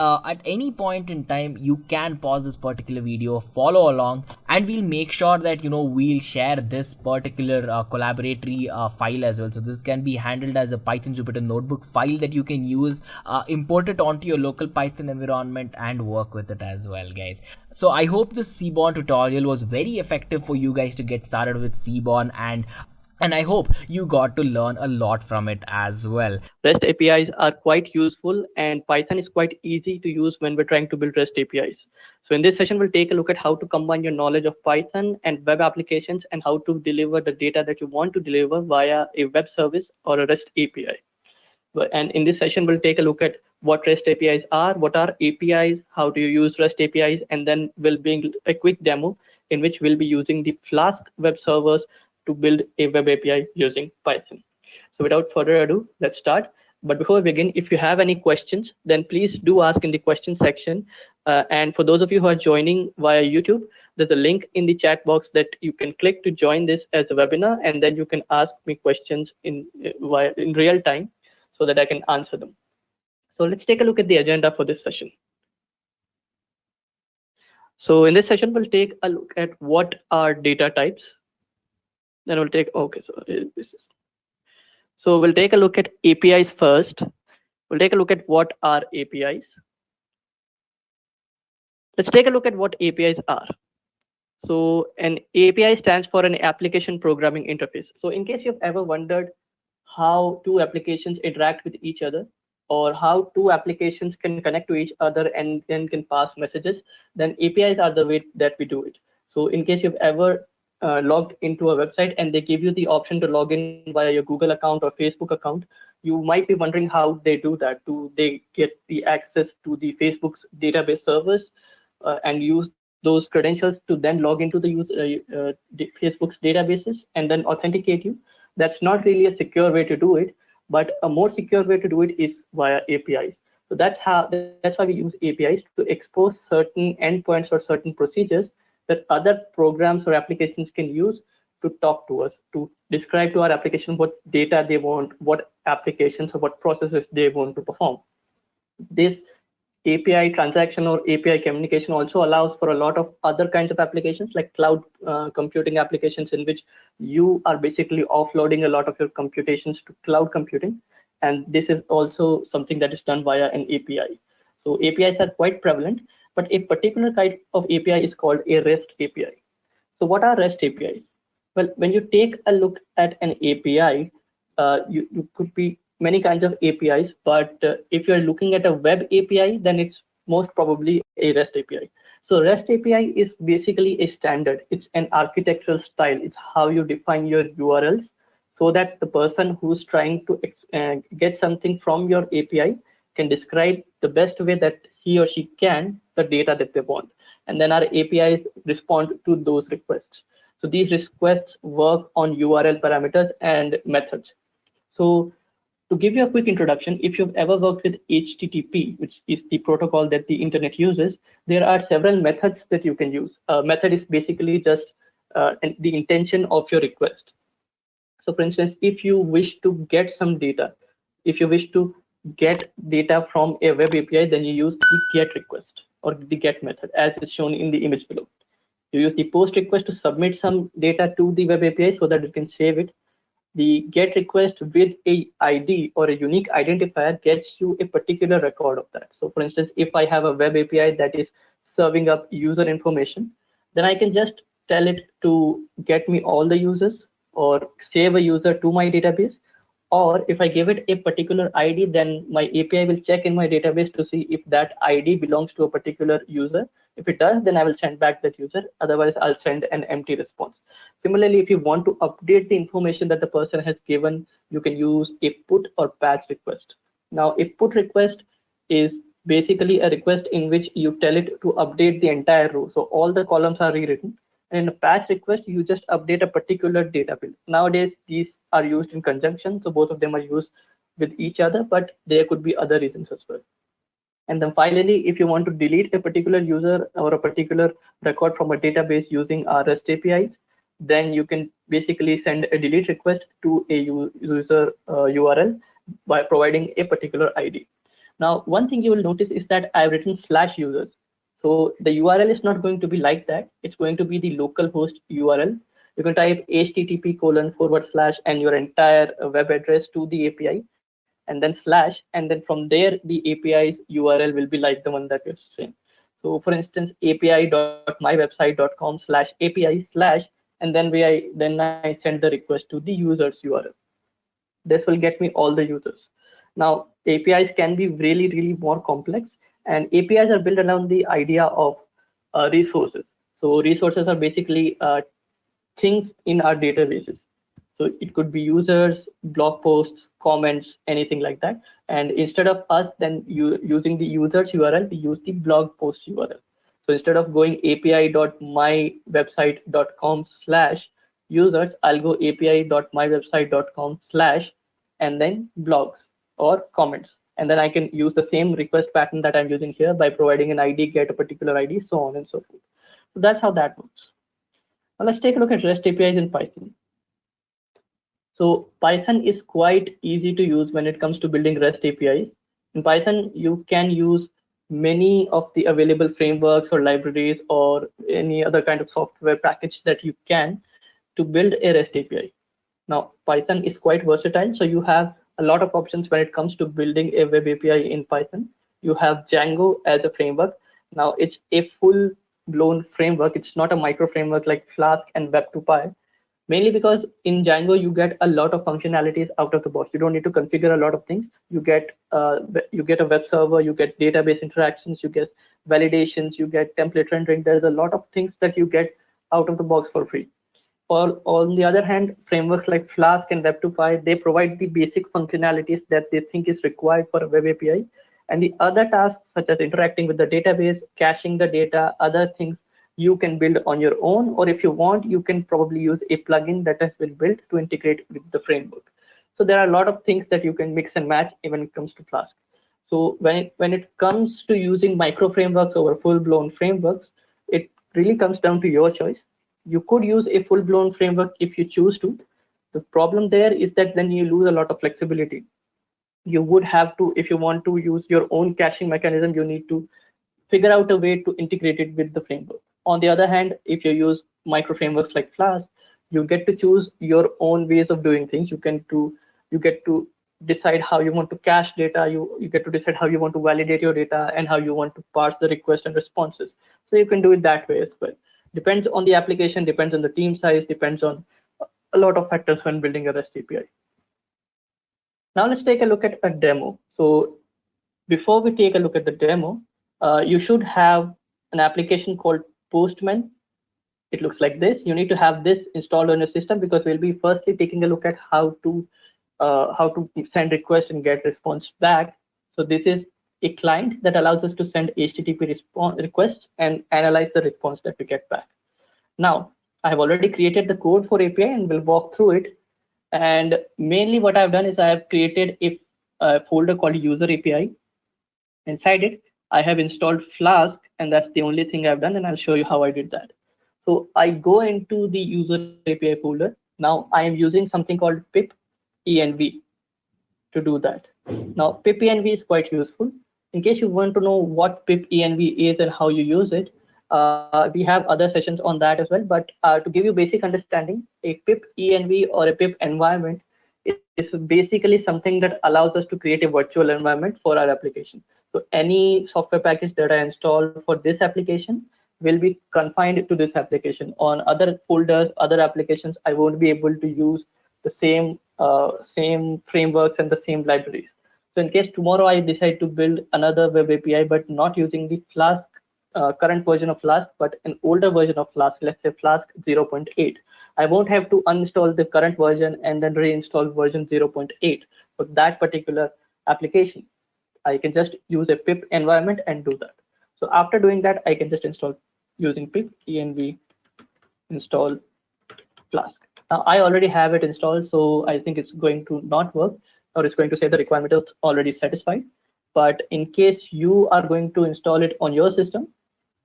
any point in time, you can pause this particular video, follow along, and we'll make sure that we'll share this particular collaboratory file as well. So this can be handled as a Python Jupyter notebook file that you can use, import it onto your local Python environment and work with it as well, guys. So I hope this Seaborn tutorial was very effective for you guys to get started with Seaborn, and I hope you got to learn a lot from it as well. REST APIs are quite useful, and Python is quite easy to use when we're trying to build REST APIs. So in this session, we'll take a look at how to combine your knowledge of Python and web applications and how to deliver the data that you want to deliver via a web service or a REST API. And in this session, we'll take a look at what REST APIs are, what are APIs, how do you use REST APIs, and then we'll bring a quick demo in which we'll be using the Flask web servers to build a web API using Python. So without further ado, let's start. But before we begin, if you have any questions, then please do ask in the question section. And for those of you who are joining via YouTube, there's a link in the chat box that you can click to join this as a webinar, and then you can ask me questions in real time. so that I can answer them. So let's take a look at the agenda for this session. So in this session, we'll take a look at what are data types. Then we'll take, okay, so this is. So we'll take a look at APIs first. We'll take a look at what are APIs. Let's take a look at what APIs are. So an API stands for an application programming interface. So in case you've ever wondered how two applications interact with each other, or how two applications can connect to each other and then can pass messages, then APIs are the way that we do it. So in case you've ever logged into a website and they give you the option to log in via your Google account or Facebook account, you might be wondering how they do that. Do they get the access to the Facebook's database servers and use those credentials to then log into the Facebook's databases and then authenticate you? That's not really a secure way to do it, but a more secure way to do it is via APIs. So that's why we use APIs to expose certain endpoints or certain procedures that other programs or applications can use to talk to us, to describe to our application what data they want, what applications or what processes they want to perform. This API transaction or API communication also allows for a lot of other kinds of applications like cloud computing applications, in which you are basically offloading a lot of your computations to cloud computing. And this is also something that is done via an API. So APIs are quite prevalent, but a particular type of API is called a REST API. So what are REST APIs? Well, when you take a look at an API, you could be many kinds of APIs, but if you're looking at a web API, then it's most probably a REST API. So REST API is basically a standard. It's an architectural style. It's how you define your URLs so that the person who's trying to get something from your API can describe the best way that he or she can the data that they want. And then our APIs respond to those requests. So these requests work on URL parameters and methods. So to give you a quick introduction, if you've ever worked with HTTP, which is the protocol that the internet uses, there are several methods that you can use. A method is basically just the intention of your request. So for instance, if you wish to get some data, if you wish to get data from a web API, then you use the GET request or the GET method, as is shown in the image below. You use the POST request to submit some data to the web API so that you can save it. The GET request with a ID or a unique identifier gets you a particular record of that. So for instance, if I have a web API that is serving up user information, then I can just tell it to get me all the users or save a user to my database. Or if I give it a particular ID, then my API will check in my database to see if that ID belongs to a particular user. If it does, then I will send back that user. Otherwise, I'll send an empty response. Similarly, if you want to update the information that the person has given, you can use a put or patch request. Now, a put request is basically a request in which you tell it to update the entire row. So all the columns are rewritten. And in a patch request, you just update a particular data field. Nowadays, these are used in conjunction. So both of them are used with each other, but there could be other reasons as well. And then finally, if you want to delete a particular user or a particular record from a database using our REST APIs, then you can basically send a delete request to a user URL by providing a particular ID. Now, one thing you will notice is that I've written /users. So the URL is not going to be like that. It's going to be the localhost URL. You can type http:// and your entire web address to the API, and then /, and then from there, the API's URL will be like the one that you're seeing. So for instance, api.mywebsite.com/API/ and then I send the request to the user's URL. This will get me all the users. Now, APIs can be really, really more complex, and APIs are built around the idea of resources. So resources are basically things in our databases. So it could be users, blog posts, comments, anything like that. And instead of us then using the user's URL, we use the blog post URL. So instead of going api.mywebsite.com/users, I'll go api.mywebsite.com/ and then blogs or comments. And then I can use the same request pattern that I'm using here by providing an ID, get a particular ID, so on and so forth. So that's how that works. Now let's take a look at REST APIs in Python. So Python is quite easy to use when it comes to building REST APIs. In Python, you can use many of the available frameworks or libraries or any other kind of software package that you can to build a REST API. Now, Python is quite versatile, so you have a lot of options when it comes to building a web API in Python. You have Django as a framework. Now, it's a full-blown framework. It's not a micro framework like Flask and Web2Py, mainly because in Django, you get a lot of functionalities out of the box. You don't need to configure a lot of things. You get a web server, you get database interactions, you get validations, you get template rendering. There's a lot of things that you get out of the box for free. Or on the other hand, frameworks like Flask and Web2Py, they provide the basic functionalities that they think is required for a web API. And the other tasks, such as interacting with the database, caching the data, other things, you can build on your own, or if you want, you can probably use a plugin that has been built to integrate with the framework. So there are a lot of things that you can mix and match when it comes to Flask. So when it comes to using micro frameworks over full-blown frameworks, it really comes down to your choice. You could use a full-blown framework if you choose to. The problem there is that then you lose a lot of flexibility. You would have to, if you want to use your own caching mechanism, you need to figure out a way to integrate it with the framework. On the other hand, if you use micro frameworks like Flask, you get to choose your own ways of doing things. You get to decide how you want to cache data. You get to decide how you want to validate your data and how you want to parse the requests and responses. So you can do it that way as well. Depends on the application, depends on the team size, depends on a lot of factors when building a REST API. Now let's take a look at a demo. So before we take a look at the demo, you should have an application called Postman. It looks like this. You need to have this installed on your system because we'll be firstly taking a look at how to send request and get response back. So this is a client that allows us to send HTTP requests and analyze the response that we get back. Now, I have already created the code for API and we'll walk through it. And mainly what I've done is I have created a folder called user API. Inside it, I have installed Flask, and that's the only thing I've done, and I'll show you how I did that. So I go into the user API folder. Now I am using something called pip env to do that. Now pip env is quite useful. In case you want to know what pip env is and how you use it, we have other sessions on that as well. But to give you basic understanding, a pip env or a pip environment is basically something that allows us to create a virtual environment for our application. So any software package that I install for this application will be confined to this application. On other folders, other applications, I won't be able to use the same frameworks and the same libraries. So in case tomorrow I decide to build another web API, but not using the Flask current version of Flask, but an older version of Flask, let's say Flask 0.8, I won't have to uninstall the current version and then reinstall version 0.8 for that particular application. I can just use a pip environment and do that. So after doing that, I can just install using pip env install Flask. Now I already have it installed, so I think it's going to not work, or it's going to say the requirement is already satisfied. But in case you are going to install it on your system,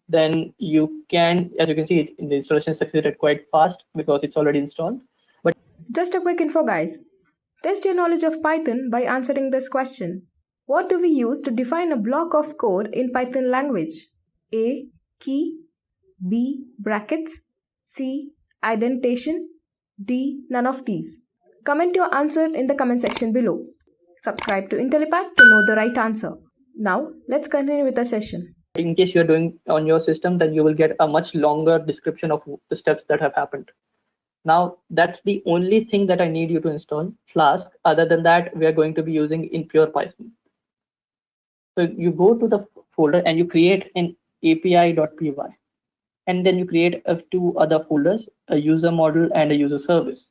then you can, as you can see, the installation succeeded quite fast because it's already installed. But just a quick info, guys. Test your knowledge of Python by answering this question. What do we use to define a block of code in Python language? A. Key. B. Brackets. C. Indentation. D. None of these. Comment your answer in the comment section below. Subscribe to Intellipaat to know the right answer. Now, let's continue with the session. In case you're doing on your system, then you will get a much longer description of the steps that have happened. Now, that's the only thing that I need you to install, Flask. Other than that, we are going to be using in pure Python. So you go to the folder and you create an api.py. And then you create two other folders, a user model and a user service.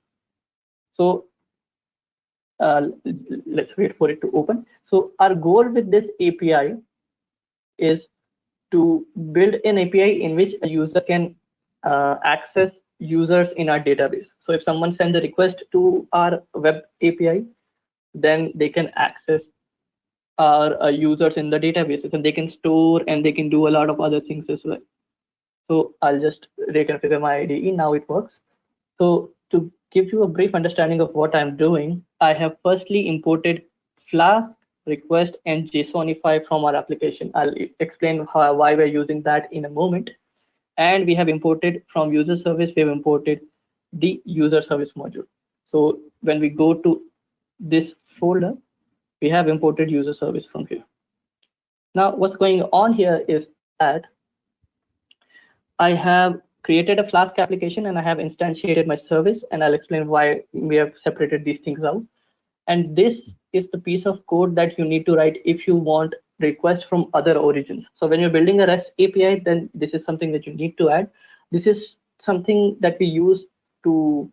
So let's wait for it to open. So our goal with this API is to build an API in which a user can access users in our database. So if someone sends a request to our web API, then they can access our users in the databases, and they can store and they can do a lot of other things as well. So I'll just reconfigure my IDE. Now it works. So to give you a brief understanding of what I'm doing, I have firstly imported Flask, request, and JSONify from our application. I'll explain why we're using that in a moment. And we have imported from user service, we have imported the user service module. So when we go to this folder, we have imported user service from here. Now, what's going on here is that I have created a Flask application and I have instantiated my service, and I'll explain why we have separated these things out. And this is the piece of code that you need to write if you want requests from other origins. So when you're building a REST API, then this is something that you need to add. This is something that we use to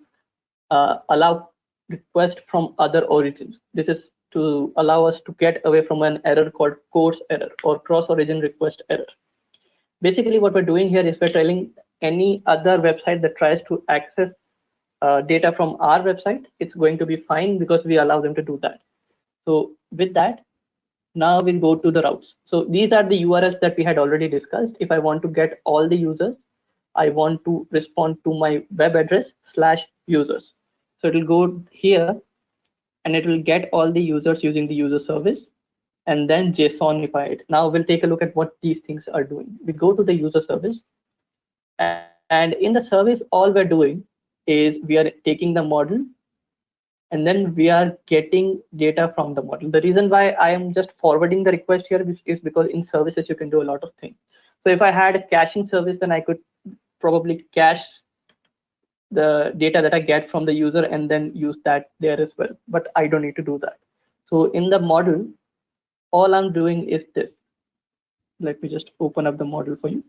allow requests from other origins. This is to allow us to get away from an error called course error or cross-origin request error. Basically, what we're doing here is we're telling any other website that tries to access data from our website, it's going to be fine because we allow them to do that. So with that, now we'll go to the routes. So these are the URLs that we had already discussed. If I want to get all the users, I want to respond to my web address /users. So it'll go here and it will get all the users using the user service and then JSONify it. Now we'll take a look at what these things are doing. We go to the user service, and in the service, all we're doing is we are taking the model and then we are getting data from the model. The reason why I am just forwarding the request here is because in services you can do a lot of things. So if I had a caching service, then I could probably cache the data that I get from the user and then use that there as well. But I don't need to do that. So in the model, all I'm doing is this. Let me just open up the model for you.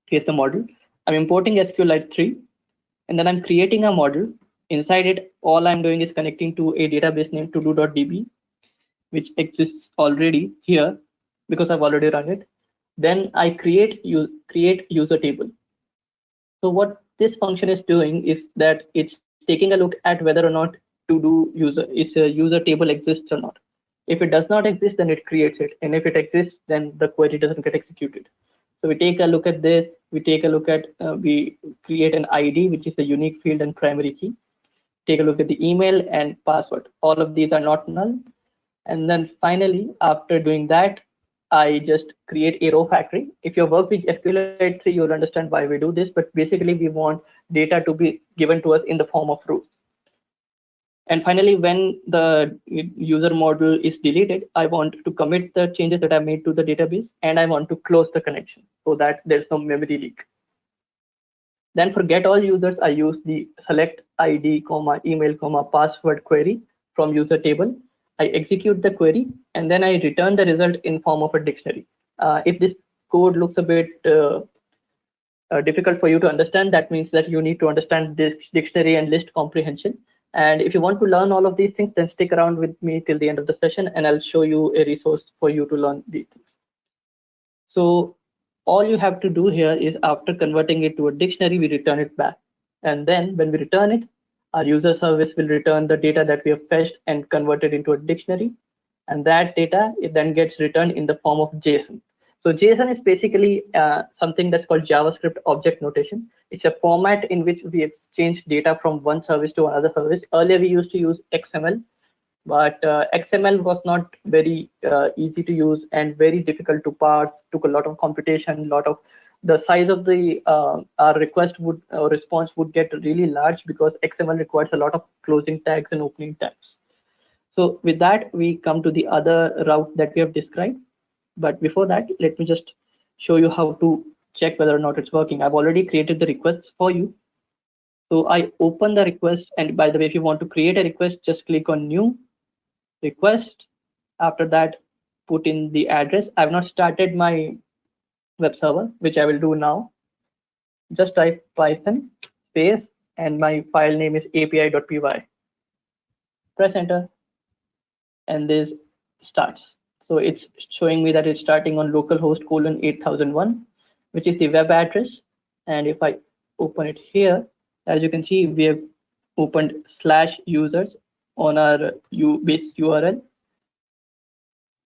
Here's the model. I'm importing SQLite 3, and then I'm creating a model. Inside it, all I'm doing is connecting to a database named todo.db, which exists already here because I've already run it. Then I create user table. So what this function is doing is that it's taking a look at whether or not user table exists or not. If it does not exist, then it creates it. And if it exists, then the query doesn't get executed. So we take a look at this. We take a look at, we create an ID, which is the unique field and primary key. Take a look at the email and password. All of these are not null. And then finally, after doing that, I just create a row factory. If you work with SQLite 3, you'll understand why we do this. But basically, we want data to be given to us in the form of rows. And finally, when the user model is deleted, I want to commit the changes that I made to the database, and I want to close the connection so that there's no memory leak. Then for get all users, I use the select ID, email, password query from user table. I execute the query, and then I return the result in form of a dictionary. If this code looks a bit difficult for you to understand, that means that you need to understand this dictionary and list comprehension. And if you want to learn all of these things, then stick around with me till the end of the session, and I'll show you a resource for you to learn these things. So all you have to do here is after converting it to a dictionary, we return it back. And then when we return it, our user service will return the data that we have fetched and converted into a dictionary. And that data, it then gets returned in the form of JSON. So JSON is basically something that's called JavaScript object notation. It's a format in which we exchange data from one service to another service. Earlier, we used to use XML, but XML was not very easy to use and very difficult to parse, took a lot of computation, the size of the our request would or response would get really large because XML requires a lot of closing tags and opening tags. So with that, we come to the other route that we have described. But before that, let me just show you how to check whether or not it's working. I've already created the requests for you. So I open the request. And by the way, if you want to create a request, just click on new request. After that, put in the address. I've not started my web server, which I will do now. Just type Python space, and my file name is api.py. Press enter, and this starts. So it's showing me that it's starting on localhost :8001, which is the web address. And if I open it here, as you can see, we have opened /users on our base URL.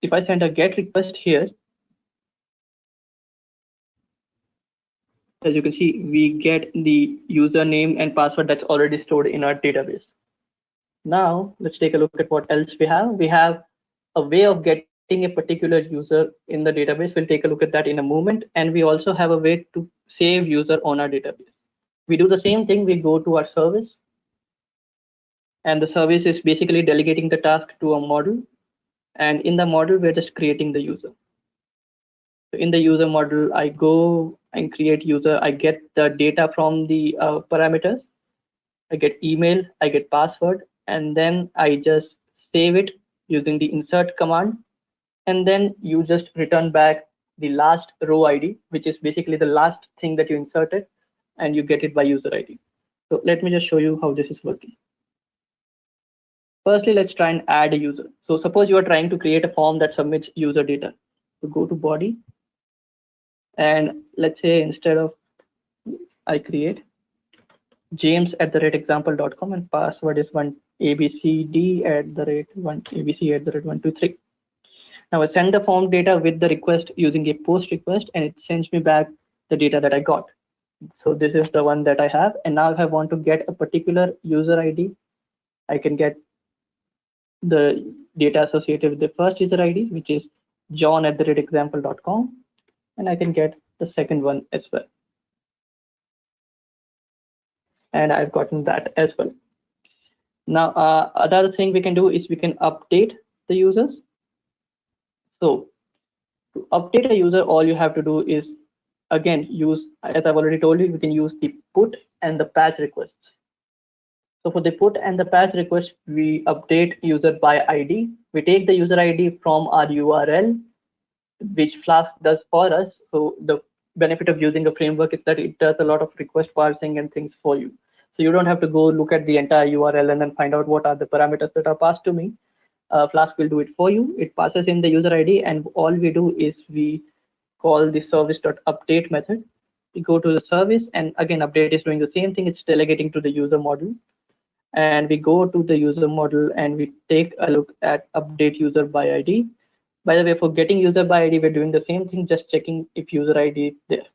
If I send a GET request here, As you can see, we get the username and password that's already stored in our database. Now let's take a look at what else we have. We have a way of getting a particular user in the database. We'll take a look at that in a moment. And we also have a way to save user on our database. We do the same thing. We go to our service, and the service is basically delegating the task to a model. And in the model, we're just creating the user. So in the user model, I go and create user. I get the data from the parameters. I get email, I get password, and then I just save it using the insert command. And then you just return back the last row ID, which is basically the last thing that you inserted, and you get it by user ID. So let me just show you how this is working. Firstly, let's try and add a user. So suppose you are trying to create a form that submits user data. So go to body, and let's say instead of I create james@example.com and password is abcd@1abc@123. Now I send the form data with the request using a post request, and it sends me back the data that I got. So this is the one that I have. And now if I want to get a particular user ID, I can get the data associated with the first user ID, which is john@example.com, and I can get the second one as well. And I've gotten that as well. Now, another thing we can do is we can update the users. So to update a user, all you have to do is, again, use, as I've already told you, we can use the put and the patch requests. So for the put and the patch request, we update user by ID. We take the user ID from our URL, which Flask does for us. So the benefit of using a framework is that it does a lot of request parsing and things for you. So you don't have to go look at the entire URL and then find out what are the parameters that are passed to me. Flask will do it for you. It passes in the user ID, and all we do is we call the service.update method. We go to the service, and again, update is doing the same thing. It's delegating to the user model. And we go to the user model and we take a look at update user by ID. By the way, for getting user by ID, we're doing the same thing, just checking if user ID is there.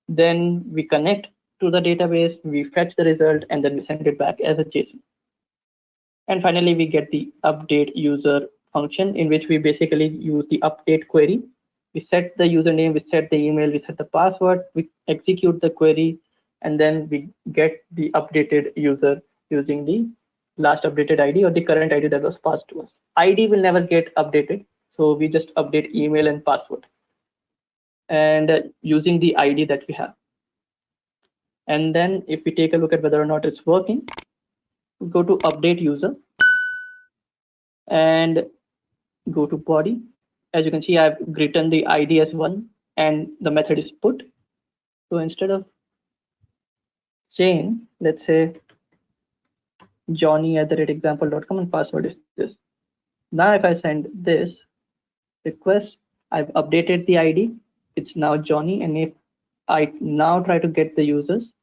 Then we connect to the database, we fetch the result, and then we send it back as a JSON. And finally, we get the update user function, in which we basically use the update query. We set the username, we set the email, we set the password, we execute the query, and then we get the updated user using the last updated ID or the current ID that was passed to us. ID will never get updated, so we just update email and password, and using the ID that we have. And then if we take a look at whether or not it's working, we go to update user and go to body. As you can see, I've written the ID as 1 and the method is put. So instead of Jane, let's say johnny@example.com and password is this. Now if I send this request, I've updated the ID. It's now Johnny. And if I now try to get the users,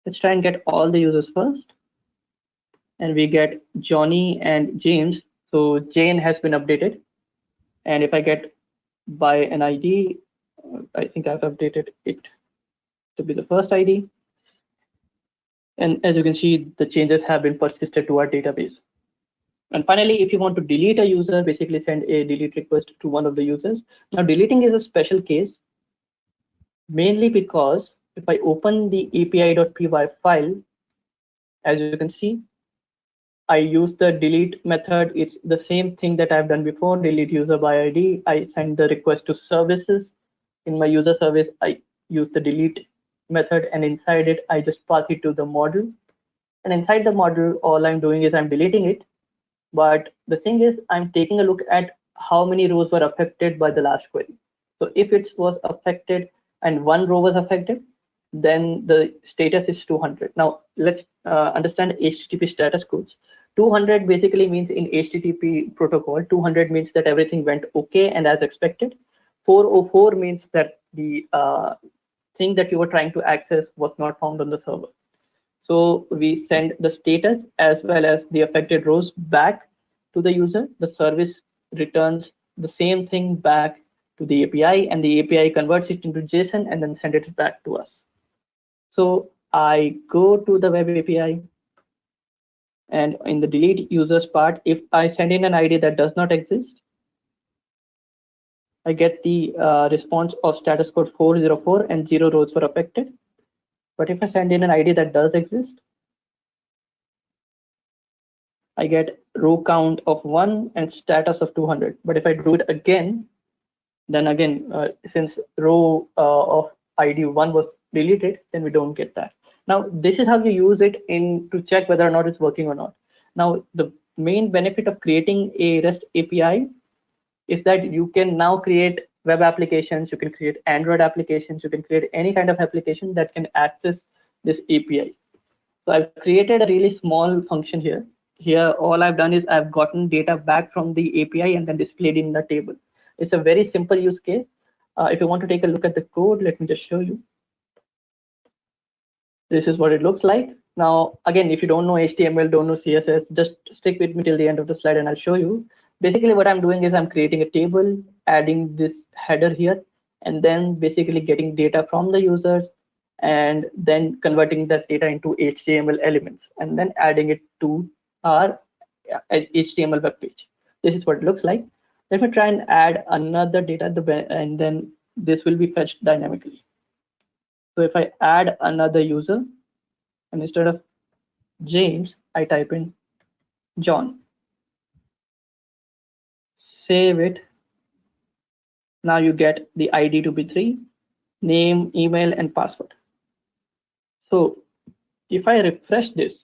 let's try and get all the users first. And we get Johnny and James. So Jane has been updated. And if I get by an ID, I think I've updated it to be the first ID. And as you can see, the changes have been persisted to our database. And finally, if you want to delete a user, basically send a delete request to one of the users. Now, deleting is a special case, mainly because if I open the api.py file, as you can see, I use the delete method. It's the same thing that I've done before, delete user by ID. I send the request to services. In my user service, I use the delete method, and inside it, I just pass it to the model. And inside the model, all I'm doing is I'm deleting it. But the thing is, I'm taking a look at how many rows were affected by the last query. So if it was affected and 1 row was affected, then the status is 200. Now let's understand HTTP status codes. 200 basically means in HTTP protocol, 200 means that everything went okay and as expected. 404 means that the thing that you were trying to access was not found on the server. So we send the status as well as the affected rows back to the user. The service returns the same thing back to the API, and the API converts it into JSON and then send it back to us. So I go to the web API, and in the delete users part, if I send in an ID that does not exist, I get the response of status code 404 and 0 rows were affected. But if I send in an ID that does exist, I get row count of 1 and status of 200. But if I do it again, then again, since row of ID 1 was deleted, then we don't get that. Now, this is how you use it to check whether or not it's working or not. Now, the main benefit of creating a REST API is that you can now create web applications, you can create Android applications, you can create any kind of application that can access this API. So I've created a really small function here. Here, all I've done is I've gotten data back from the API and then displayed in the table. It's a very simple use case. If you want to take a look at the code, let me just show you. This is what it looks like. Now, again, if you don't know HTML, don't know CSS, just stick with me till the end of the slide and I'll show you. Basically, what I'm doing is I'm creating a table, adding this header here, and then basically getting data from the users and then converting that data into HTML elements and then adding it to our HTML web page. This is what it looks like. Let me try and add another data and then this will be fetched dynamically. So if I add another user and instead of James, I type in John. Save it. Now you get the ID to be 3, name, email, and password. So if I refresh this,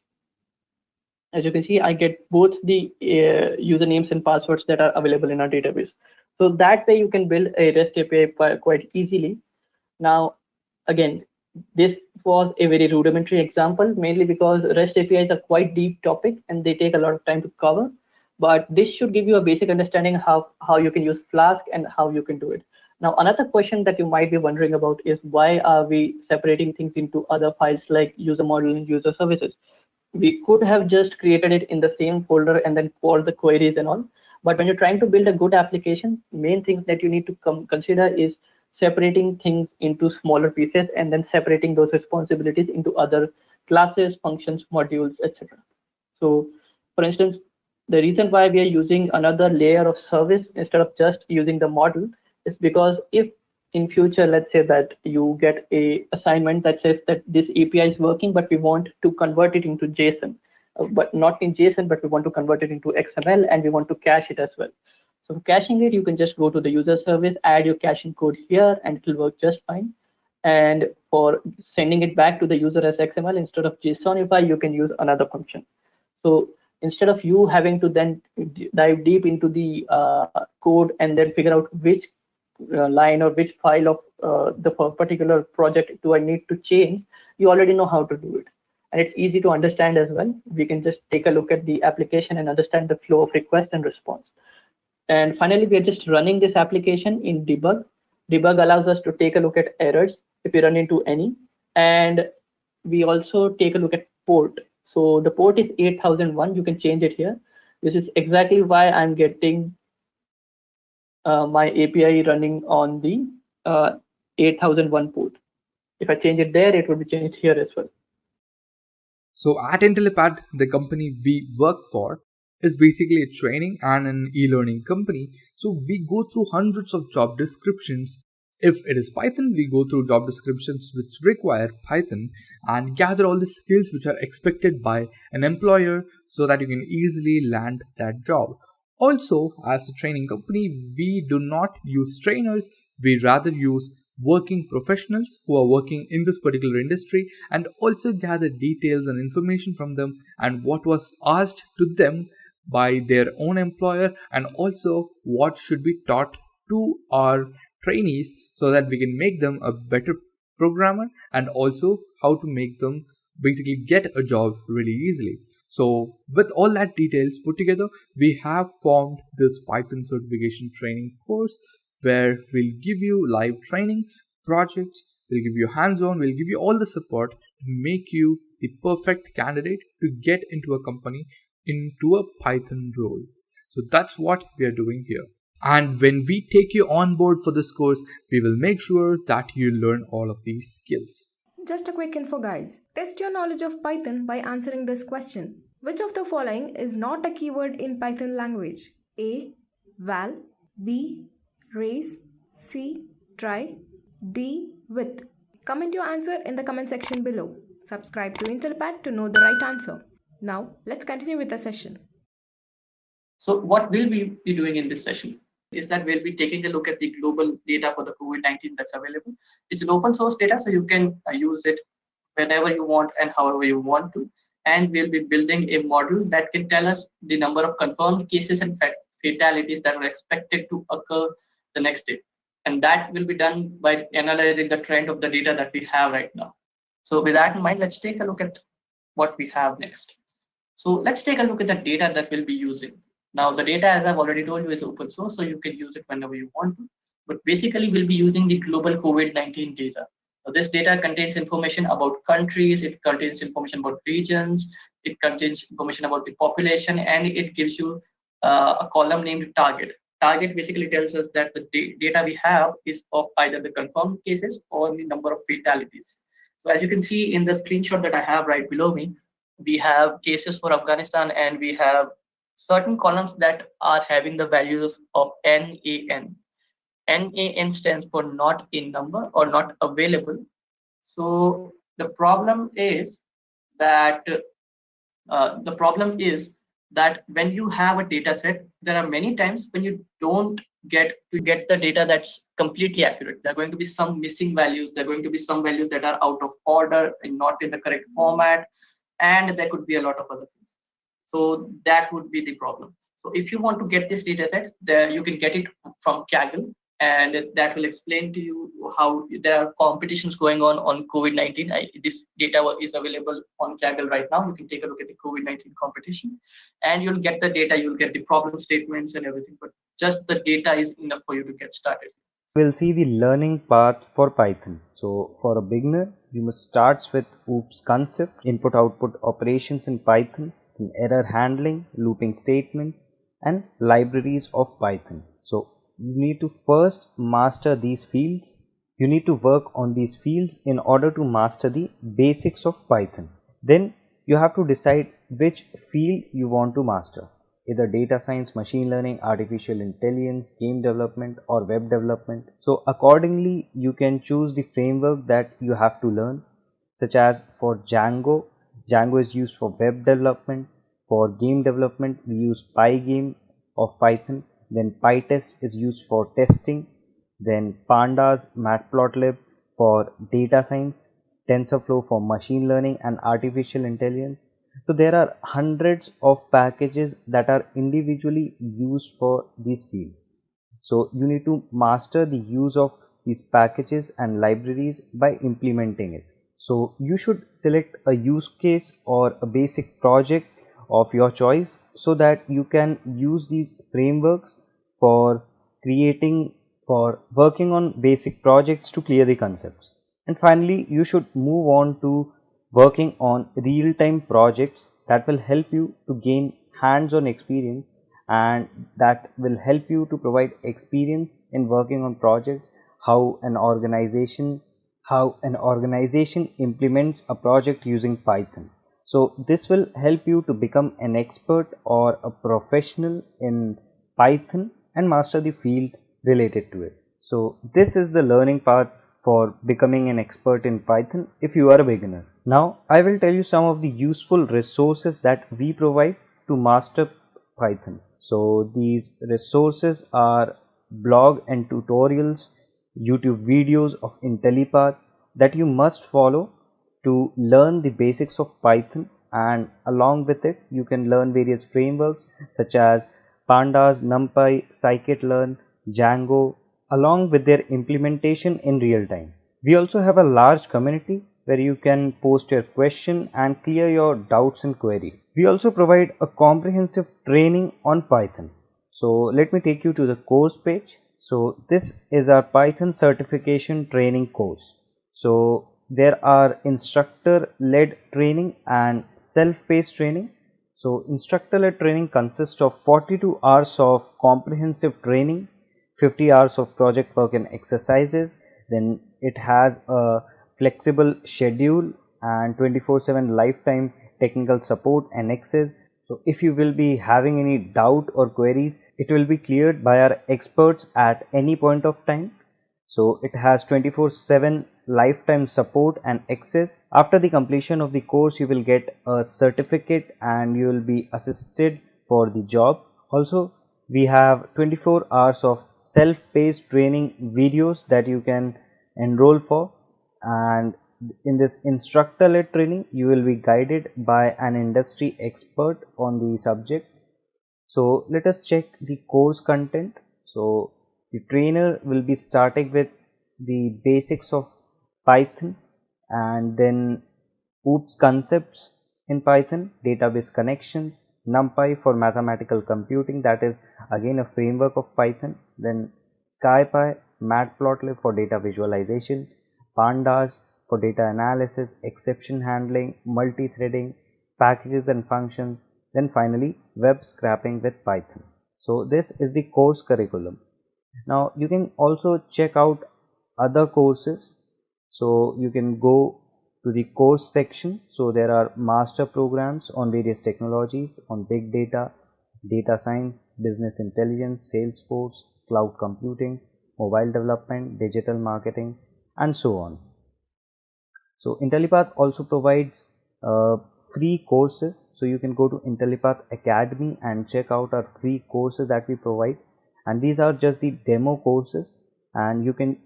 as you can see, I get both the usernames and passwords that are available in our database. So that way you can build a REST API quite easily. Now, again, this was a very rudimentary example, mainly because REST APIs are quite deep topic and they take a lot of time to cover. But this should give you a basic understanding how you can use Flask and how you can do it. Now, another question that you might be wondering about is why are we separating things into other files like user model and user services? We could have just created it in the same folder and then called the queries and all. But when you're trying to build a good application, main thing that you need to consider is separating things into smaller pieces and then separating those responsibilities into other classes, functions, modules, etc. So, for instance, the reason why we are using another layer of service instead of just using the model is because if in future, let's say that you get a assignment that says that this API is working, but we want to convert it into JSON, but not in JSON, but we want to convert it into XML and we want to cache it as well. So for caching it, you can just go to the user service, add your caching code here, and it will work just fine. And for sending it back to the user as XML, instead of JSONify, you can use another function. So instead of you having to then dive deep into the code and then figure out which line or which file of the particular project do I need to change, you already know how to do it. And it's easy to understand as well. We can just take a look at the application and understand the flow of request and response. And finally, we are just running this application in debug. Debug allows us to take a look at errors if we run into any. And we also take a look at port. So the port is 8001. You can change it here. This is exactly why I'm getting my API running on the 8001 port. If I change it there, it will be changed here as well. So at Intellipaat, the company we work for is basically a training and an e-learning company. So we go through hundreds of job descriptions. If it is Python, we go through job descriptions which require Python and gather all the skills which are expected by an employer so that you can easily land that job. Also, as a training company, we do not use trainers, we rather use working professionals who are working in this particular industry and also gather details and information from them and what was asked to them by their own employer and also what should be taught to our trainees so that we can make them a better programmer and also how to make them basically get a job really easily. So with all that details put together, we have formed this Python certification training course where we'll give you live training projects, we'll give you hands-on, we'll give you all the support to make you the perfect candidate to get into a company, into a Python role. So that's what we are doing here. And when we take you on board for this course, we will make sure that you learn all of these skills. Just a quick info, guys. Test your knowledge of Python by answering this question. Which of the following is not a keyword in Python language? A. Val. B. Raise. C. Try. D. With. Comment your answer in the comment section below. Subscribe to Intellipaat to know the right answer. Now, let's continue with the session. So what will we be doing in this session is that we'll be taking a look at the global data for the COVID-19 that's available. It's an open source data, so you can use it whenever you want and however you want to. And we'll be building a model that can tell us the number of confirmed cases and fatalities that are expected to occur the next day. And that will be done by analyzing the trend of the data that we have right now. So with that in mind, let's take a look at what we have next. So let's take a look at the data that we'll be using. Now, the data, as I've already told you, is open source, so you can use it whenever you want to. But basically, we'll be using the global COVID-19 data. So this data contains information about countries, it contains information about regions, it contains information about the population, and it gives you a column named target. Target basically tells us that the data we have is of either the confirmed cases or the number of fatalities. So as you can see in the screenshot that I have right below me, we have cases for Afghanistan, and we have certain columns that are having the values of NAN. NAN stands for not in number or not available. So the problem is that when you have a data set, there are many times when you don't get the data that's completely accurate. There are going to be some missing values. There are going to be some values that are out of order and not in the correct format, and there could be a lot of other things. So that would be the problem. So if you want to get this data set, there you can get it from Kaggle, and that will explain to you how there are competitions going on COVID-19. This data is available on Kaggle right now. You can take a look at the COVID-19 competition, and you'll get the data, you'll get the problem statements and everything, but just the data is enough for you to get started. We'll see the learning path for Python. So for a beginner, you must start with OOPS concept, input-output operations in Python, error handling, looping statements, and libraries of Python. So you need to first master these fields. You need to work on these fields in order to master the basics of Python. Then you have to decide which field you want to master, either data science, machine learning, artificial intelligence, game development, or web development. So accordingly, you can choose the framework that you have to learn, such as for Django. Django is used for web development. For game development, we use Pygame of Python. Then PyTest is used for testing. Then Pandas, Matplotlib for data science. TensorFlow for machine learning and artificial intelligence. So there are hundreds of packages that are individually used for these fields. So you need to master the use of these packages and libraries by implementing it. So you should select a use case or a basic project of your choice so that you can use these frameworks for working on basic projects to clear the concepts. And finally, you should move on to working on real-time projects that will help you to gain hands-on experience, and that will help you to provide experience in working on projects, how an organization implements a project using Python. So this will help you to become an expert or a professional in Python and master the field related to it. So this is the learning path for becoming an expert in Python if you are a beginner. Now I will tell you some of the useful resources that we provide to master Python. So these resources are blog and tutorials, YouTube videos of Intellipaat that you must follow to learn the basics of Python, and along with it you can learn various frameworks such as Pandas, Numpy, scikit-learn, Django, along with their implementation in real time. We also have a large community where you can post your question and clear your doubts and queries. We also provide a comprehensive training on Python. So let me take you to the course page. So this is our Python certification training course. So there are instructor led training and self-paced training. So instructor-led training consists of 42 hours of comprehensive training, 50 hours of project work and exercises. Then it has a flexible schedule and 24/7 lifetime technical support and access. So if you will be having any doubt or queries, it will be cleared by our experts at any point of time. So it has 24/7 lifetime support and access. After the completion of the course, you will get a certificate and you will be assisted for the job. Also, we have 24 hours of self-paced training videos that you can enroll for, and in this instructor-led training, you will be guided by an industry expert on the subject. So let us check the course content. So the trainer will be starting with the basics of Python and then OOPS concepts in Python, database connections, Numpy for mathematical computing, that is again a framework of Python, then SciPy, Matplotlib for data visualization, Pandas for data analysis, exception handling, multi-threading, packages and functions, then finally web scraping with Python. So this is the course curriculum. Now you can also check out other courses. So you can go to the course section. So there are master programs on various technologies on big data, data science, business intelligence, Salesforce, cloud computing, mobile development, digital marketing, and so on. So Intellipaat also provides free courses. So you can go to Intellipaat Academy and check out our free courses that we provide, and these are just the demo courses, and you can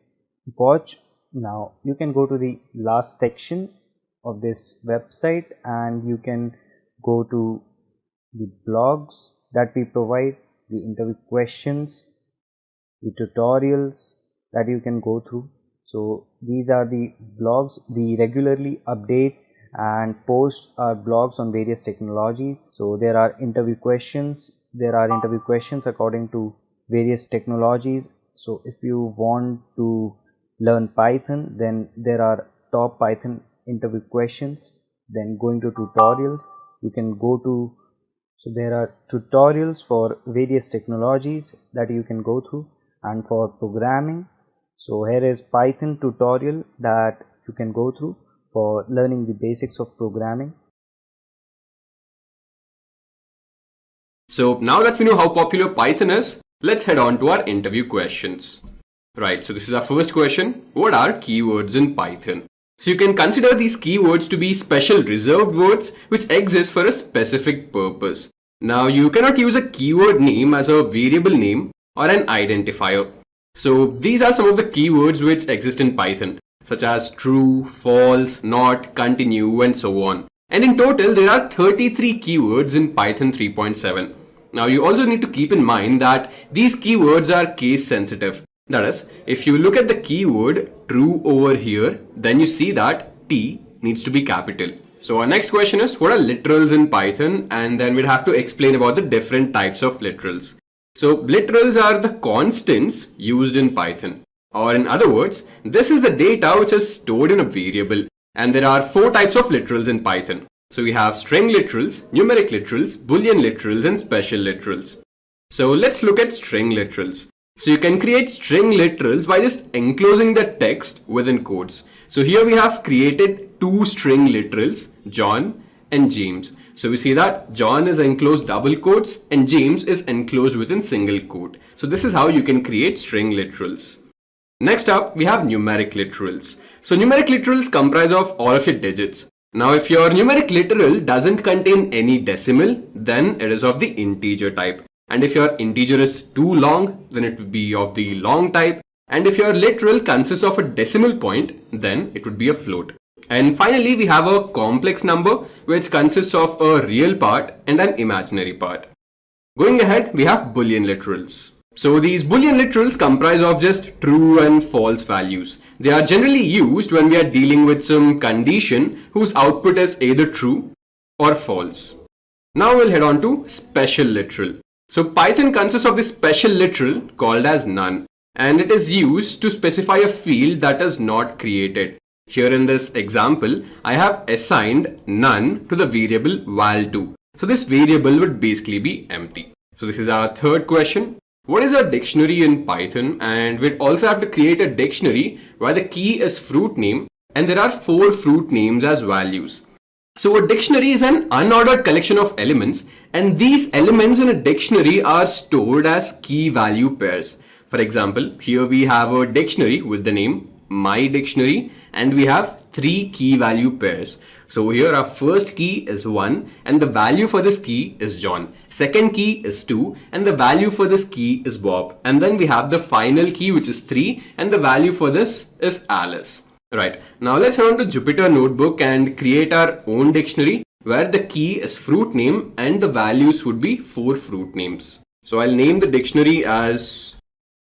watch. Now you can go to the last section of this website and you can go to the blogs that we provide, the interview questions, the tutorials that you can go through. So these are the blogs. We regularly update and post our blogs on various technologies. So there are interview questions. There are interview questions according to various technologies. So if you want to learn Python, then there are top Python interview questions. Then going to tutorials, you can go to, so there are tutorials for various technologies that you can go through. And for programming, so here is Python tutorial that you can go through for learning the basics of programming. So now that we know how popular Python is, let's head on to our interview questions. Right, so this is our first question. What are keywords in Python? So you can consider these keywords to be special reserved words which exist for a specific purpose. Now you cannot use a keyword name as a variable name or an identifier. So these are some of the keywords which exist in Python, such as true, false, not, continue, and so on. And in total, there are 33 keywords in Python 3.7. Now you also need to keep in mind that these keywords are case sensitive. That is, if you look at the keyword true over here, then you see that T needs to be capital. So our next question is, what are literals in Python? And then we'll have to explain about the different types of literals. So literals are the constants used in Python. Or in other words, this is the data which is stored in a variable. And there are 4 types of literals in Python. So we have string literals, numeric literals, boolean literals, and special literals. So let's look at string literals. So you can create string literals by just enclosing the text within quotes. So here we have created 2 string literals, John and James. So we see that John is enclosed double quotes and James is enclosed within single quote. So this is how you can create string literals. Next up, we have numeric literals. So numeric literals comprise of all of your digits. Now if your numeric literal doesn't contain any decimal, then it is of the integer type. And if your integer is too long, then it would be of the long type. And if your literal consists of a decimal point, then it would be a float. And finally, we have a complex number which consists of a real part and an imaginary part. Going ahead, we have Boolean literals. So these Boolean literals comprise of just true and false values. They are generally used when we are dealing with some condition whose output is either true or false. Now we'll head on to special literal. So Python consists of this special literal called as none, and it is used to specify a field that is not created. Here in this example, I have assigned none to the variable val2. So this variable would basically be empty. So this is our third question. What is a dictionary in Python? And we'd also have to create a dictionary where the key is fruit name and there are 4 fruit names as values. So a dictionary is an unordered collection of elements, and these elements in a dictionary are stored as key value pairs. For example, here we have a dictionary with the name My Dictionary, and we have 3 key value pairs. So here our first key is 1 and the value for this key is John. Second key is 2 and the value for this key is Bob. And then we have the final key, which is 3, and the value for this is Alice. Right, now let's head on to Jupyter Notebook and create our own dictionary where the key is fruit name and the values would be 4 fruit names. So I'll name the dictionary as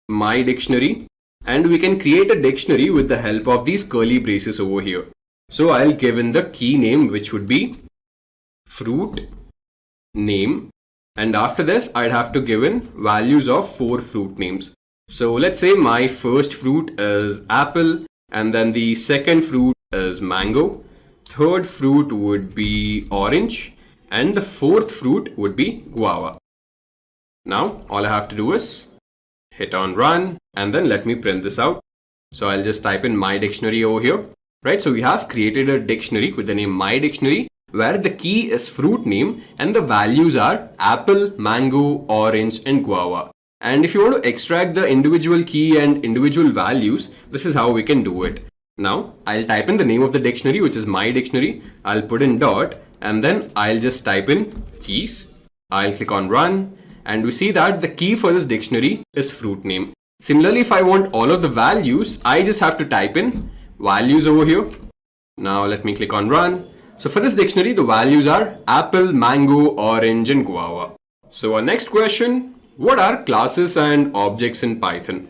My Dictionary, and we can create a dictionary with the help of these curly braces over here. So I'll give in the key name, which would be fruit name, and after this I'd have to give in values of 4 fruit names. So let's say my first fruit is apple, and then the second fruit is mango, third fruit would be orange, and the fourth fruit would be guava. Now all I have to do is hit on run, and then let me print this out. So I'll just type in My Dictionary over here. Right, so we have created a dictionary with the name My Dictionary where the key is fruit name and the values are apple, mango, orange, and guava. And if you want to extract the individual key and individual values, this is how we can do it. Now I'll type in the name of the dictionary, which is My Dictionary. I'll put in dot, and then I'll just type in keys. I'll click on run, and we see that the key for this dictionary is fruit name. Similarly, if I want all of the values, I just have to type in values over here. Now let me click on run. So for this dictionary, the values are apple, mango, orange, and guava. So our next question, what are classes and objects in Python?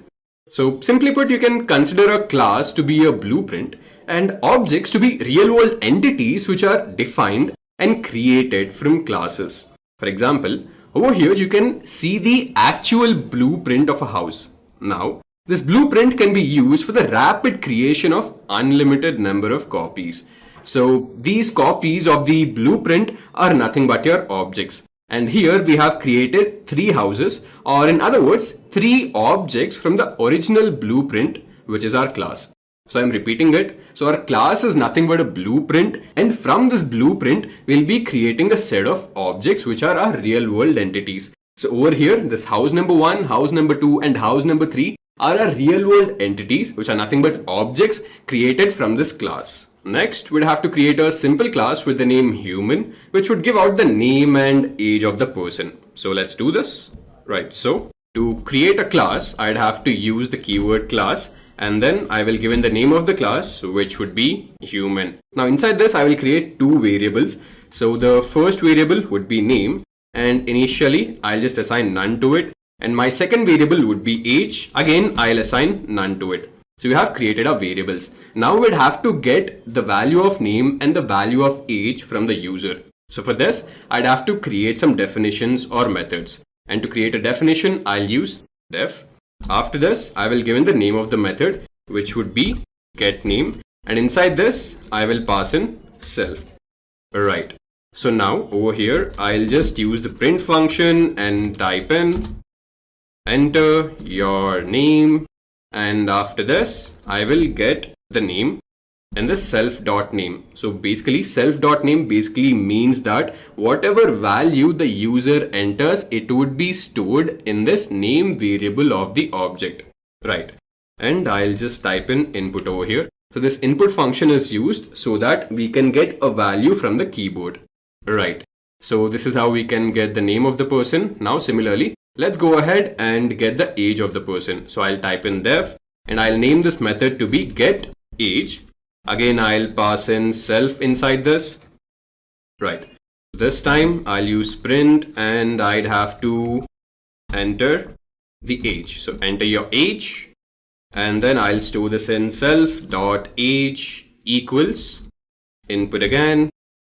So simply put, you can consider a class to be a blueprint and objects to be real world entities which are defined and created from classes. For example, over here you can see the actual blueprint of a house. Now, this blueprint can be used for the rapid creation of unlimited number of copies. So these copies of the blueprint are nothing but your objects. And here we have created 3 houses, or in other words, 3 objects from the original blueprint, which is our class. So I'm repeating it. So our class is nothing but a blueprint, and from this blueprint, we'll be creating a set of objects which are our real world entities. So over here, this house number 1, house number 2, and house number 3 are our real world entities, which are nothing but objects created from this class. Next, we'd have to create a simple class with the name human, which would give out the name and age of the person. So let's do this. Right, so to create a class, I'd have to use the keyword class, and then I will give in the name of the class, which would be human. Now inside this, I will create 2 variables. So the first variable would be name, and initially I'll just assign none to it. And my second variable would be age. Again, I'll assign none to it. So we have created our variables. Now we'd have to get the value of name and the value of age from the user. So for this, I'd have to create some definitions or methods. And to create a definition, I'll use def. After this, I will give in the name of the method, which would be getName. And inside this, I will pass in self. Alright. So now over here, I'll just use the print function and type in enter your name, and after this I will get the name and the self.name. So basically self.name basically means that whatever value the user enters, it would be stored in this name variable of the object, right? And I'll just type in input over here. So this input function is used so that we can get a value from the keyboard, right? So this is how we can get the name of the person. Now similarly, let's go ahead and get the age of the person. So I'll type in def and I'll name this method to be getAge. Again, I'll pass in self inside this. Right. This time I'll use print and I'd have to enter the age. So enter your age, and then I'll store this in self.age equals input again.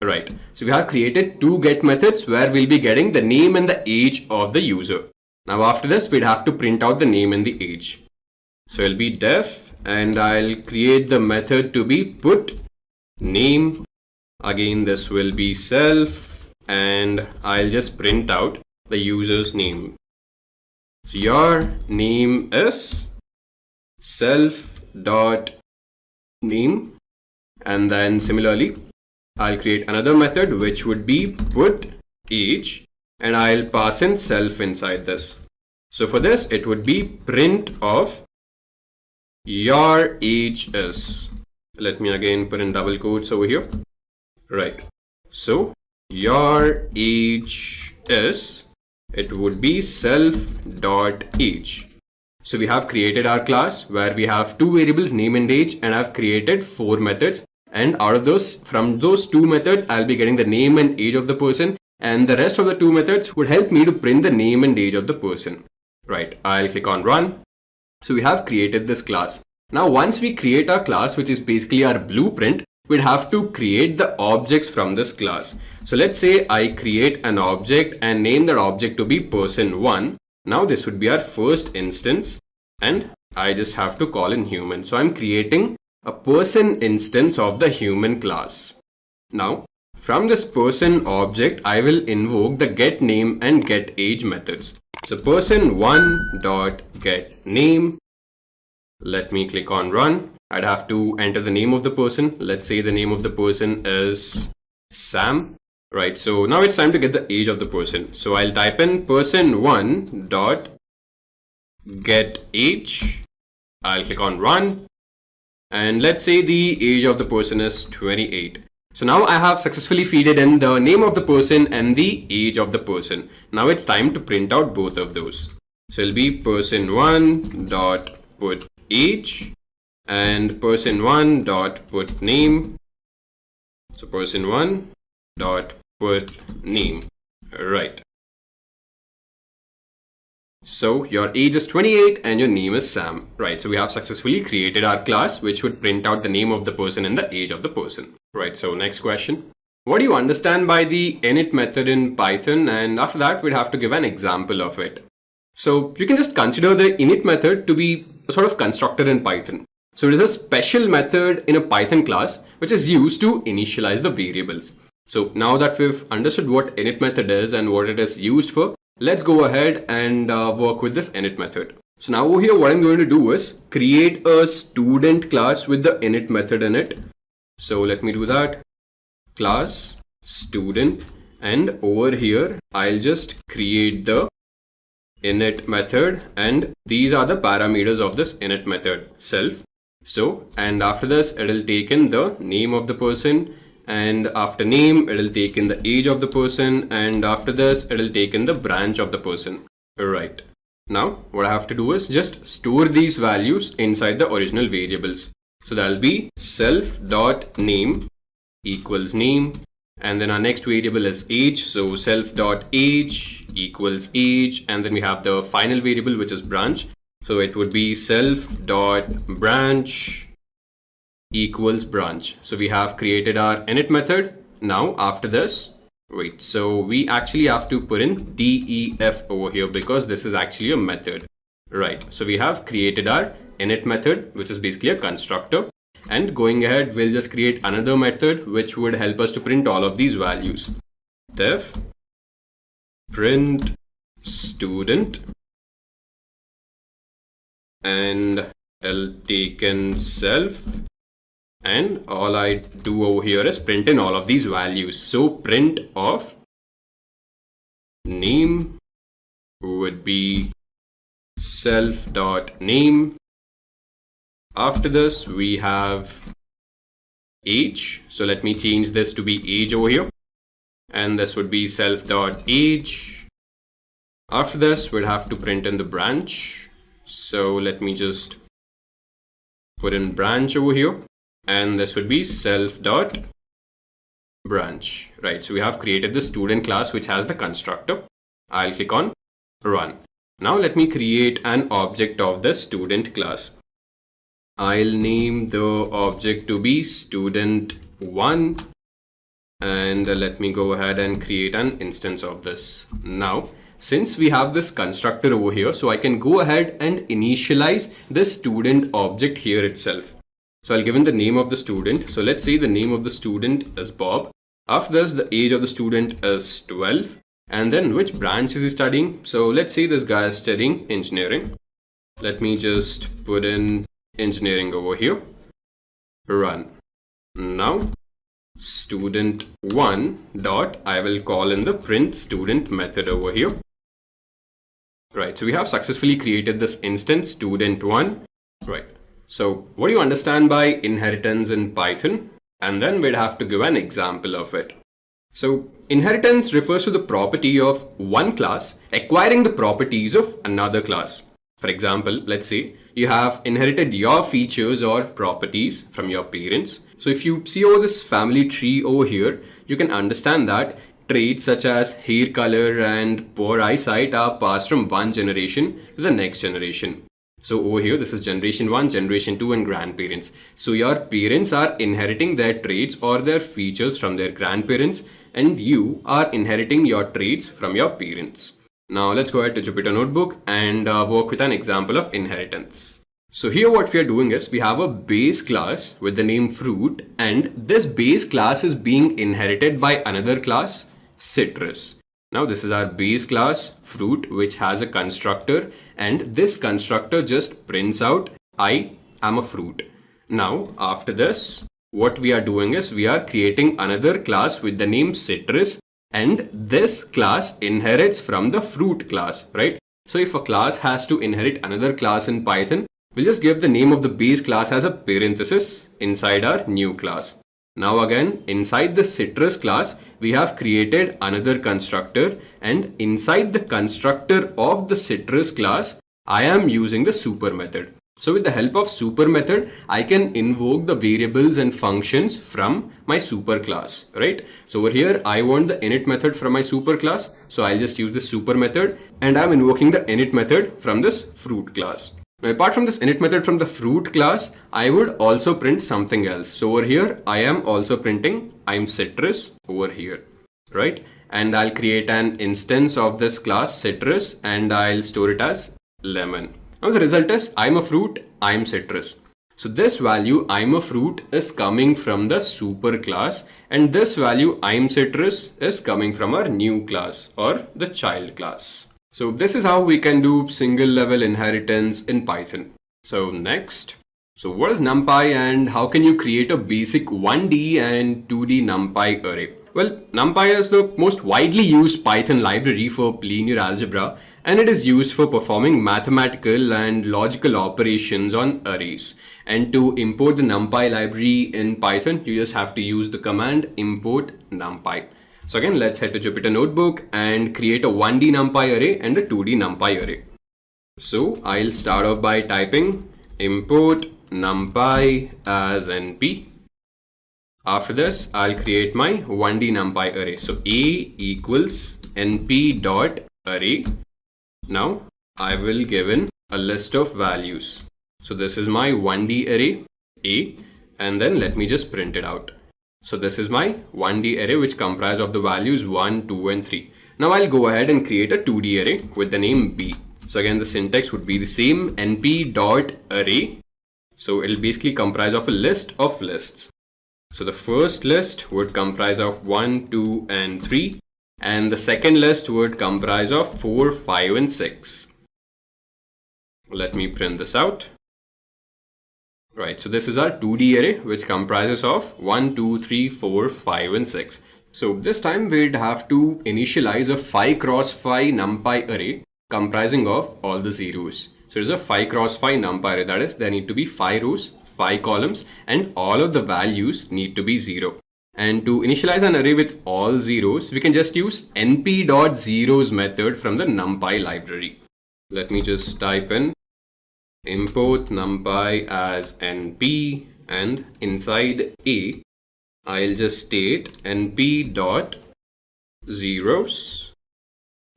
Right. So we have created 2 get methods where we'll be getting the name and the age of the user. Now after this, we'd have to print out the name and the age. So it'll be def, and I'll create the method to be put name. Again, this will be self and I'll just print out the user's name. So your name is self.name, and then similarly I'll create another method which would be put age, and I'll pass in self inside this. So for this it would be print of your age is. Let me again put in double quotes over here. Right. So your age is, it would be self.age. So we have created our class where we have two variables, name and age, and I've created 4 methods. And out of those, from those 2 methods, I'll be getting the name and age of the person, and the rest of the 2 methods would help me to print the name and age of the person. Right. I'll click on run. So we have created this class. Now once we create our class, which is basically our blueprint, we'd have to create the objects from this class. So let's say I create an object and name that object to be person1. Now this would be our first instance, and I just have to call in human. So I'm creating a person instance of the human class. Now from this person object, I will invoke the get name and get age methods. So person1 dot get name. Let me click on run. I'd have to enter the name of the person. Let's say the name of the person is Sam. Right. So now it's time to get the age of the person. So I'll type in person1 dot get age. I'll click on run. And let's say the age of the person is 28. So now I have successfully fed in the name of the person and the age of the person. Now it's time to print out both of those. So it'll be person1 dot put age and person1 dot put name. So person1 dot put name. Right. So your age is 28 and your name is Sam. Right. So we have successfully created our class which would print out the name of the person and the age of the person. Right. So next question. What do you understand by the init method in Python? And after that, we'd have to give an example of it. So you can just consider the init method to be a sort of constructor in Python. So it is a special method in a Python class which is used to initialize the variables. So now that we've understood what init method is and what it is used for, let's go ahead and work with this init method. So now over here, what I'm going to do is create a student class with the init method in it. So let me do that. Class student, and over here, I'll just create the init method, and these are the parameters of this init method self. So, and after this, it'll take in the name of the person, and after name, it'll take in the age of the person, and after this, it'll take in the branch of the person. Right. Now, what I have to do is just store these values inside the original variables. So that'll be self.name equals name, and then our next variable is age. So self.age equals age, and then we have the final variable which is branch. So it would be self.branch equals branch. So we have created our init method. Now after this, wait, so we actually have to put in def over here because this is actually a method. Right. So we have created our init method, which is basically a constructor. And going ahead, we'll just create another method which would help us to print all of these values. Def print student, and I'll take in self, and all I do over here is print in all of these values. So print of name would be self.name. After this, we have age. So let me change this to be age over here. And this would be self.age. After this, we'll have to print in the branch. So let me just put in branch over here. And this would be self.branch. Right. So we have created the student class which has the constructor. I'll click on run. Now let me create an object of the student class. I'll name the object to be student1, and let me go ahead and create an instance of this. Now, since we have this constructor over here, so I can go ahead and initialize the student object here itself. So I'll give in the name of the student. So let's say the name of the student is Bob, After this, the age of the student is 12. And then which branch is he studying? So let's say this guy is studying engineering. Let me just put in engineering over here. Run. Now student1 dot, I will call in the print student method over here. Right, so we have successfully created this instance student1. Right, so what do you understand by inheritance in Python? And then we'd have to give an example of it. So inheritance refers to the property of one class acquiring the properties of another class. For example, let's say you have inherited your features or properties from your parents. So if you see over this family tree over here, you can understand that traits such as hair color and poor eyesight are passed from one generation to the next generation. So over here, this is generation 1, generation 2 and grandparents. So your parents are inheriting their traits or their features from their grandparents, and you are inheriting your traits from your parents. Now let's go ahead to Jupyter Notebook and work with an example of inheritance. So here what we are doing is we have a base class with the name fruit, and this base class is being inherited by another class, citrus. Now this is our base class fruit, which has a constructor, and this constructor just prints out I am a fruit. Now after this, what we are doing is we are creating another class with the name citrus, and this class inherits from the fruit class, right? So if a class has to inherit another class in Python, we'll just give the name of the base class as a parenthesis inside our new class. Now again, inside the citrus class, we have created another constructor, and inside the constructor of the citrus class, I am using the super method. So with the help of super method, I can invoke the variables and functions from my super class, right? So over here, I want the init method from my super class. So I'll just use the super method, and I'm invoking the init method from this fruit class. Now, apart from this init method from the fruit class, I would also print something else. So over here, I am also printing I'm citrus over here, right? And I'll create an instance of this class citrus, and I'll store it as lemon. Now the result is I'm a fruit, I'm citrus. So this value I'm a fruit is coming from the super class, and this value I'm citrus is coming from our new class or the child class. So this is how we can do single level inheritance in Python. So next, so what is NumPy and how can you create a basic 1D and 2D NumPy array? Well, NumPy is the most widely used Python library for linear algebra, and it is used for performing mathematical and logical operations on arrays. And to import the NumPy library in Python, you just have to use the command import NumPy. So again, let's head to Jupyter Notebook and create a 1D NumPy array and a 2D NumPy array. So I'll start off by typing import NumPy as NP. After this, I'll create my 1D NumPy array. So A equals NP dot array. Now I will give in a list of values. So this is my 1D array A, and then let me just print it out. So this is my 1D array which comprises of the values 1, 2 and 3. Now I'll go ahead and create a 2D array with the name B. So again, the syntax would be the same, np dot array. So it'll basically comprise of a list of lists. So the first list would comprise of 1, 2 and 3. And the second list would comprise of 4, 5 and 6. Let me print this out. Right, so this is our 2D array which comprises of 1, 2, 3, 4, 5 and 6. So this time we'd have to initialize a 5 cross 5 NumPy array comprising of all the zeros. So it's a 5 cross 5 NumPy array, that is there need to be 5 rows, 5 columns and all of the values need to be 0. And to initialize an array with all zeros, we can just use np.zeros method from the NumPy library. Let me just type in import NumPy as np, and inside A, I'll just state np.zeros,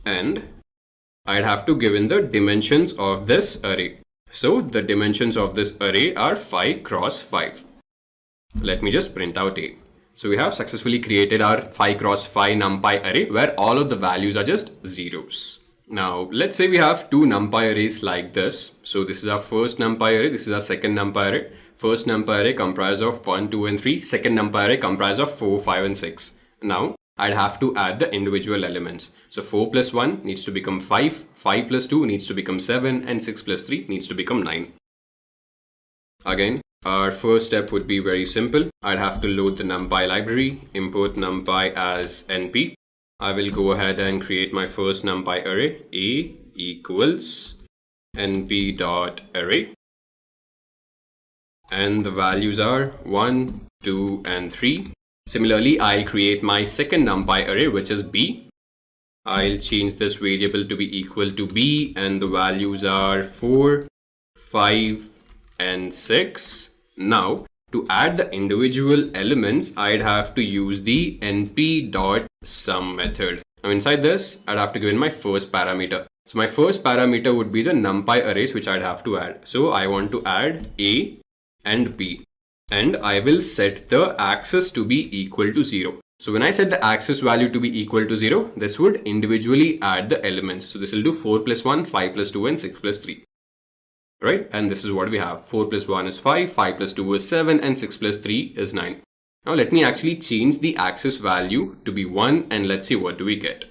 and I'd have to give in the dimensions of this array. So the dimensions of this array are 5 cross 5. Let me just print out A. So we have successfully created our 5 cross 5 NumPy array where all of the values are just zeros. Now let's say we have two NumPy arrays like this. So this is our first NumPy array, this is our second NumPy array. First NumPy array comprises of 1, 2 and 3. Second NumPy array comprises of 4, 5 and 6. Now I'd have to add the individual elements. So 4 plus 1 needs to become 5, 5 plus 2 needs to become 7, and 6 plus 3 needs to become 9. Again, our first step would be very simple. I'd have to load the NumPy library, import NumPy as NP. I will go ahead and create my first NumPy array, A equals np.array. And the values are 1, 2, and 3. Similarly, I'll create my second NumPy array, which is B. I'll change this variable to be equal to B, and the values are 4, 5, and 6. Now, to add the individual elements, I'd have to use the np.sum method. Now, inside this, I'd have to give in my first parameter. So my first parameter would be the NumPy arrays, which I'd have to add. So I want to add A and B, and I will set the axis to be equal to 0. So when I set the axis value to be equal to 0, this would individually add the elements. So this will do 4 plus 1, 5 plus 2, and 6 plus 3. Right? And this is what we have. 4 plus 1 is 5, 5 plus 2 is 7, and 6 plus 3 is 9. Now let me actually change the axis value to be 1, and let's see what do we get.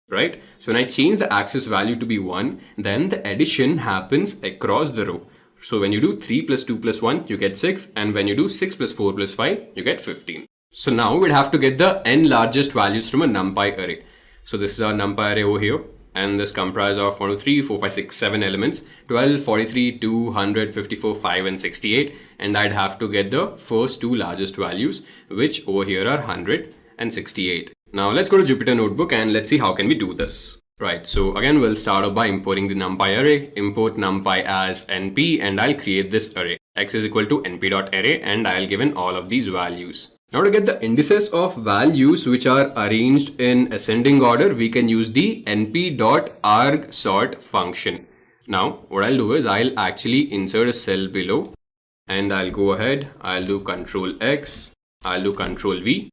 Right? So when I change the axis value to be 1, then the addition happens across the row. So when you do 3 plus 2 plus 1, you get 6, and when you do 6 plus 4 plus 5, you get 15. So now we'd have to get the n largest values from a NumPy array. So this is our NumPy array over here, and this comprises of 1, 2, 3, 4, 5, 6, 7 elements, 12, 43, 200, 54, 5, and 68. And I'd have to get the first two largest values, which over here are 100 and 68. Now let's go to Jupyter Notebook and let's see how can we do this. Right, so again, we'll start off by importing the NumPy array, import NumPy as NP, and I'll create this array. X is equal to np.array, and I'll give in all of these values. Now to get the indices of values which are arranged in ascending order, we can use the np.argsort function. Now, what I'll do is I'll actually insert a cell below, and I'll go ahead, I'll do Control X, I'll do Control V.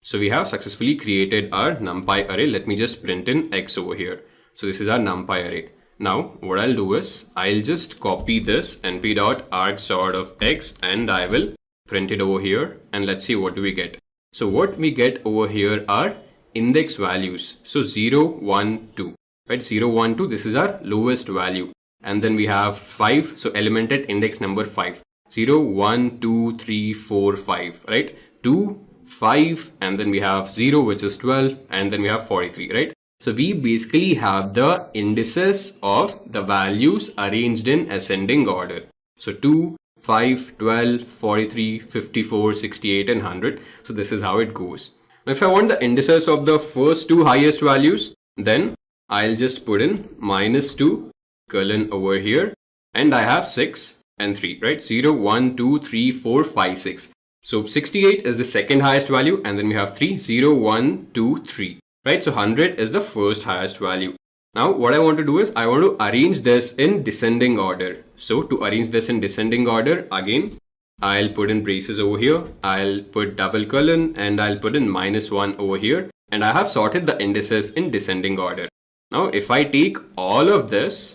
So we have successfully created our NumPy array. Let me just print in X over here. So this is our NumPy array. Now what I'll do is I'll just copy this np.argsort of X, and I will print it over here, and let's see what do we get. So what we get over here are index values. So 0, 1, 2, right? 0, 1, 2, this is our lowest value. And then we have 5, so element at index number 5. 0, 1, 2, 3, 4, 5, right? 2, 5, and then we have 0, which is 12, and then we have 43, right? So we basically have the indices of the values arranged in ascending order. So 2, 5, 12, 43, 54, 68, and 100. So this is how it goes. Now if I want the indices of the first two highest values, then I'll just put in -2 colon over here, and I have 6 and 3, right? 0, 1, 2, 3, 4, 5, 6. So 68 is the second highest value, and then we have 3, 0, 1, 2, 3, right? So 100 is the first highest value. Now what I want to do is I want to arrange this in descending order. So to arrange this in descending order, again, I'll put in braces over here, I'll put double colon, and I'll put in -1 over here, and I have sorted the indices in descending order. Now if I take all of this,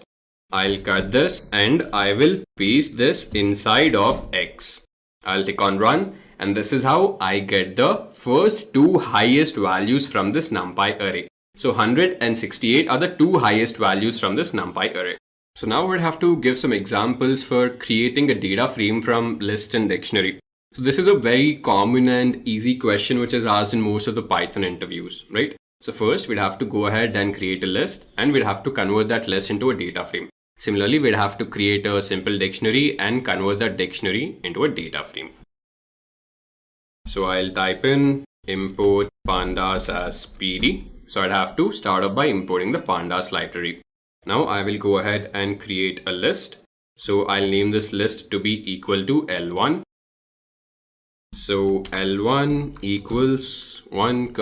I'll cut this, and I will paste this inside of X. I'll click on run, and this is how I get the first two highest values from this NumPy array. So 168 are the two highest values from this NumPy array. So now we'd have to give some examples for creating a data frame from list and dictionary. So this is a very common and easy question which is asked in most of the Python interviews, right? So first we'd have to go ahead and create a list, and we'd have to convert that list into a data frame. Similarly, we'd have to create a simple dictionary and convert that dictionary into a data frame. So I'll type in import pandas as PD. So I'd have to start off by importing the pandas library. Now I will go ahead and create a list. So I'll name this list to be equal to L1. So L1 equals 1,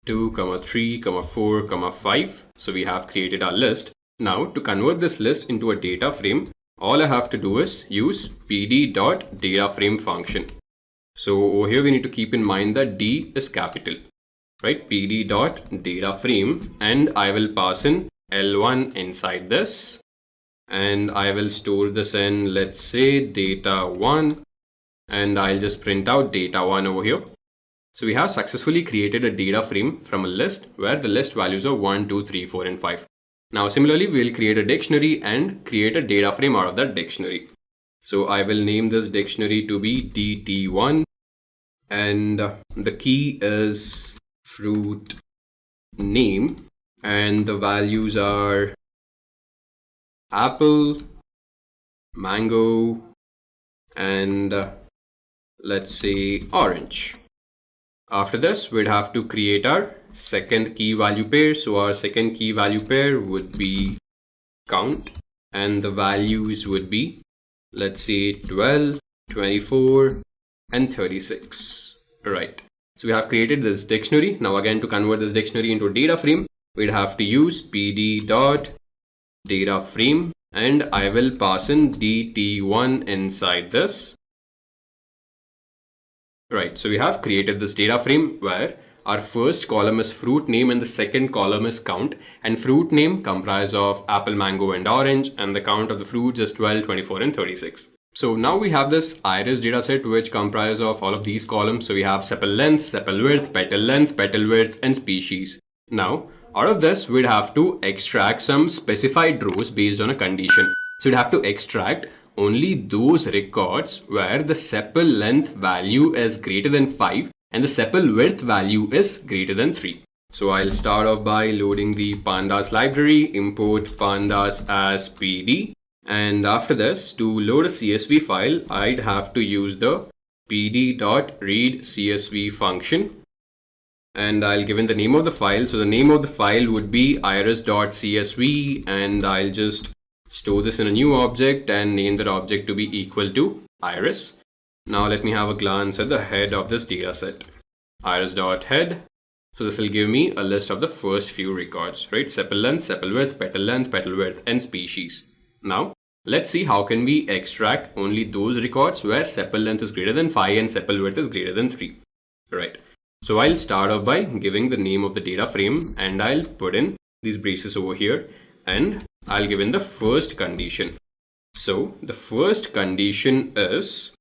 2, 3, 4, 5. So we have created our list. Now to convert this list into a data frame, all I have to do is use pd.dataframe function. So over here we need to keep in mind that D is capital, right? pd.dataframe, and I will pass in L1 inside this, and I will store this in, let's say, data1, and I'll just print out data1 over here. So we have successfully created a data frame from a list where the list values are 1, 2, 3, 4, and 5. Now similarly, we'll create a dictionary and create a data frame out of that dictionary. So I will name this dictionary to be DT1, and the key is fruit name, and the values are apple, mango, and let's say orange. After this, we'd have to create our second key value pair. So our second key value pair would be count, and the values would be, let's say, 12, 24, and 36. Right. So we have created this dictionary. Now again, to convert this dictionary into a data frame, we'd have to use pd dot data frame, and I will pass in dt1 inside this. Right, so we have created this data frame where our first column is fruit name and the second column is count, and fruit name comprises of apple, mango, and orange, and the count of the fruits is 12, 24, and 36. So now we have this iris dataset which comprises of all of these columns. So we have sepal length, sepal width, and species. Now out of this, we'd have to extract some specified rows based on a condition. So we'd have to extract only those records where the sepal length value is greater than 5 and the sepal width value is greater than 3. So I'll start off by loading the pandas library, import pandas as pd, and after this, to load a CSV file, I'd have to use the pd.read CSV function, and I'll give in the name of the file. So the name of the file would be iris.csv, and I'll just store this in a new object and name that object to be equal to iris. Now let me have a glance at the head of this dataset, iris.head. So this will give me a list of the first few records, right? Sepal length, sepal width, petal width, and species. Now let's see how can we extract only those records where sepal length is greater than 5 and sepal width is greater than 3. Right. So I'll start off by giving the name of the data frame, and I'll put in these braces over here, and I'll give in the first condition. So the first condition is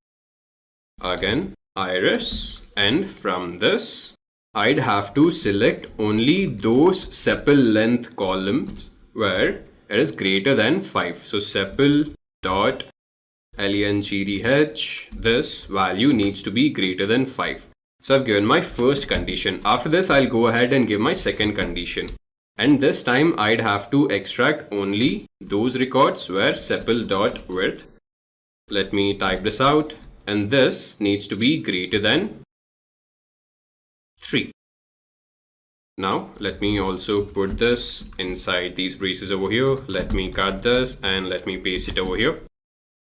again iris, and from this I'd have to select only those sepal length columns where it is greater than 5. So sepal dot length, this value needs to be greater than 5. So I've given my first condition. After this, I'll go ahead and give my second condition. And this time I'd have to extract only those records where sepal dot width. Let me type this out. And this needs to be greater than 3. Now let me also put this inside these braces over here. Let me cut this and let me paste it over here.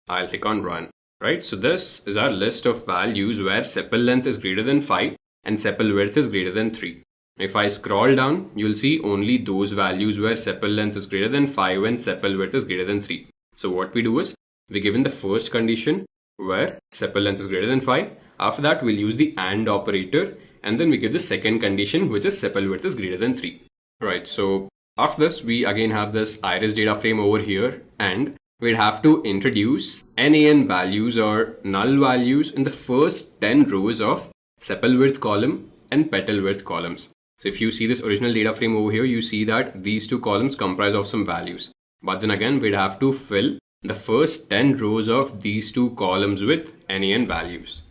I'll click on run. Right, so this is our list of values where sepal length is greater than 5 and sepal width is greater than 3. If I scroll down, you'll see only those values where sepal length is greater than 5 and sepal width is greater than 3. So what we do is, we give in the first condition where sepal length is greater than 5. After that, we'll use the AND operator, and then we give the second condition, which is sepal width is greater than 3. Right, so after this, we again have this iris data frame over here, and we'd have to introduce NaN values or null values in the first 10 rows of sepal width column and petal width columns. So if you see this original data frame over here, you see that these two columns comprise of some values. But then again, we'd have to fill the first 10 rows of these two columns with NaN values.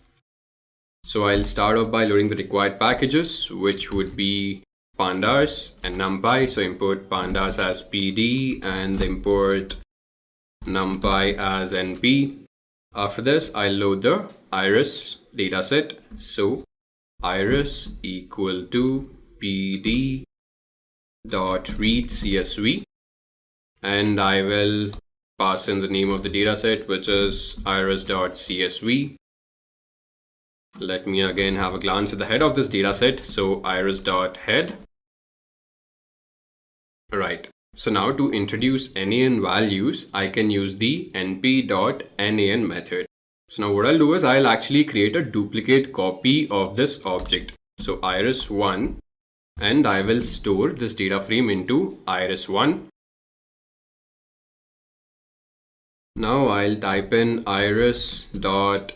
So I'll start off by loading the required packages, which would be pandas and numpy. So import pandas as pd and import numpy as np. After this, I'll load the iris dataset. So iris equal to pd dot read csv, and I will pass in the name of the dataset, which is iris.csv. Let me again have a glance at the head of this dataset. So iris.head. Right. So now to introduce NaN values, I can use the np.nan method. So now what I'll do is I'll actually create a duplicate copy of this object. So iris1, and I will store this data frame into iris1. Now I'll type in iris.ilock,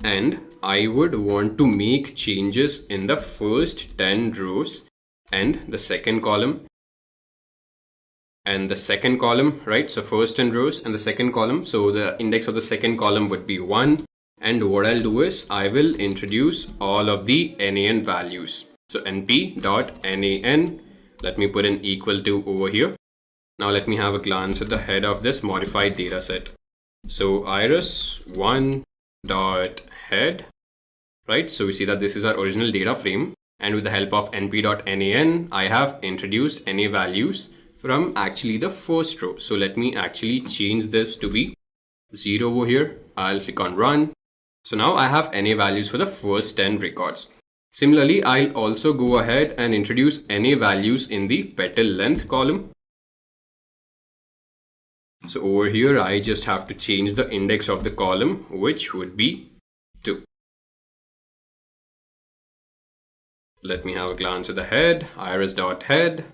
and I would want to make changes in the first 10 rows and the second column and the second column, right? So first 10 rows and the second column. So the index of the second column would be 1. And what I'll do is I will introduce all of the NaN values. So np.nan, let me put an equal to over here. Now let me have a glance at the head of this modified data set. So iris1 dot head, right? So we see that this is our original data frame, and with the help of np.nan, I have introduced NA values from actually the first row. So let me actually change this to be 0 over here. I'll click on run. So now I have NA values for the first 10 records. Similarly, I'll also go ahead and introduce NA values in the petal length column. So over here, I just have to change the index of the column, which would be 2. Let me have a glance at the head, iris.head.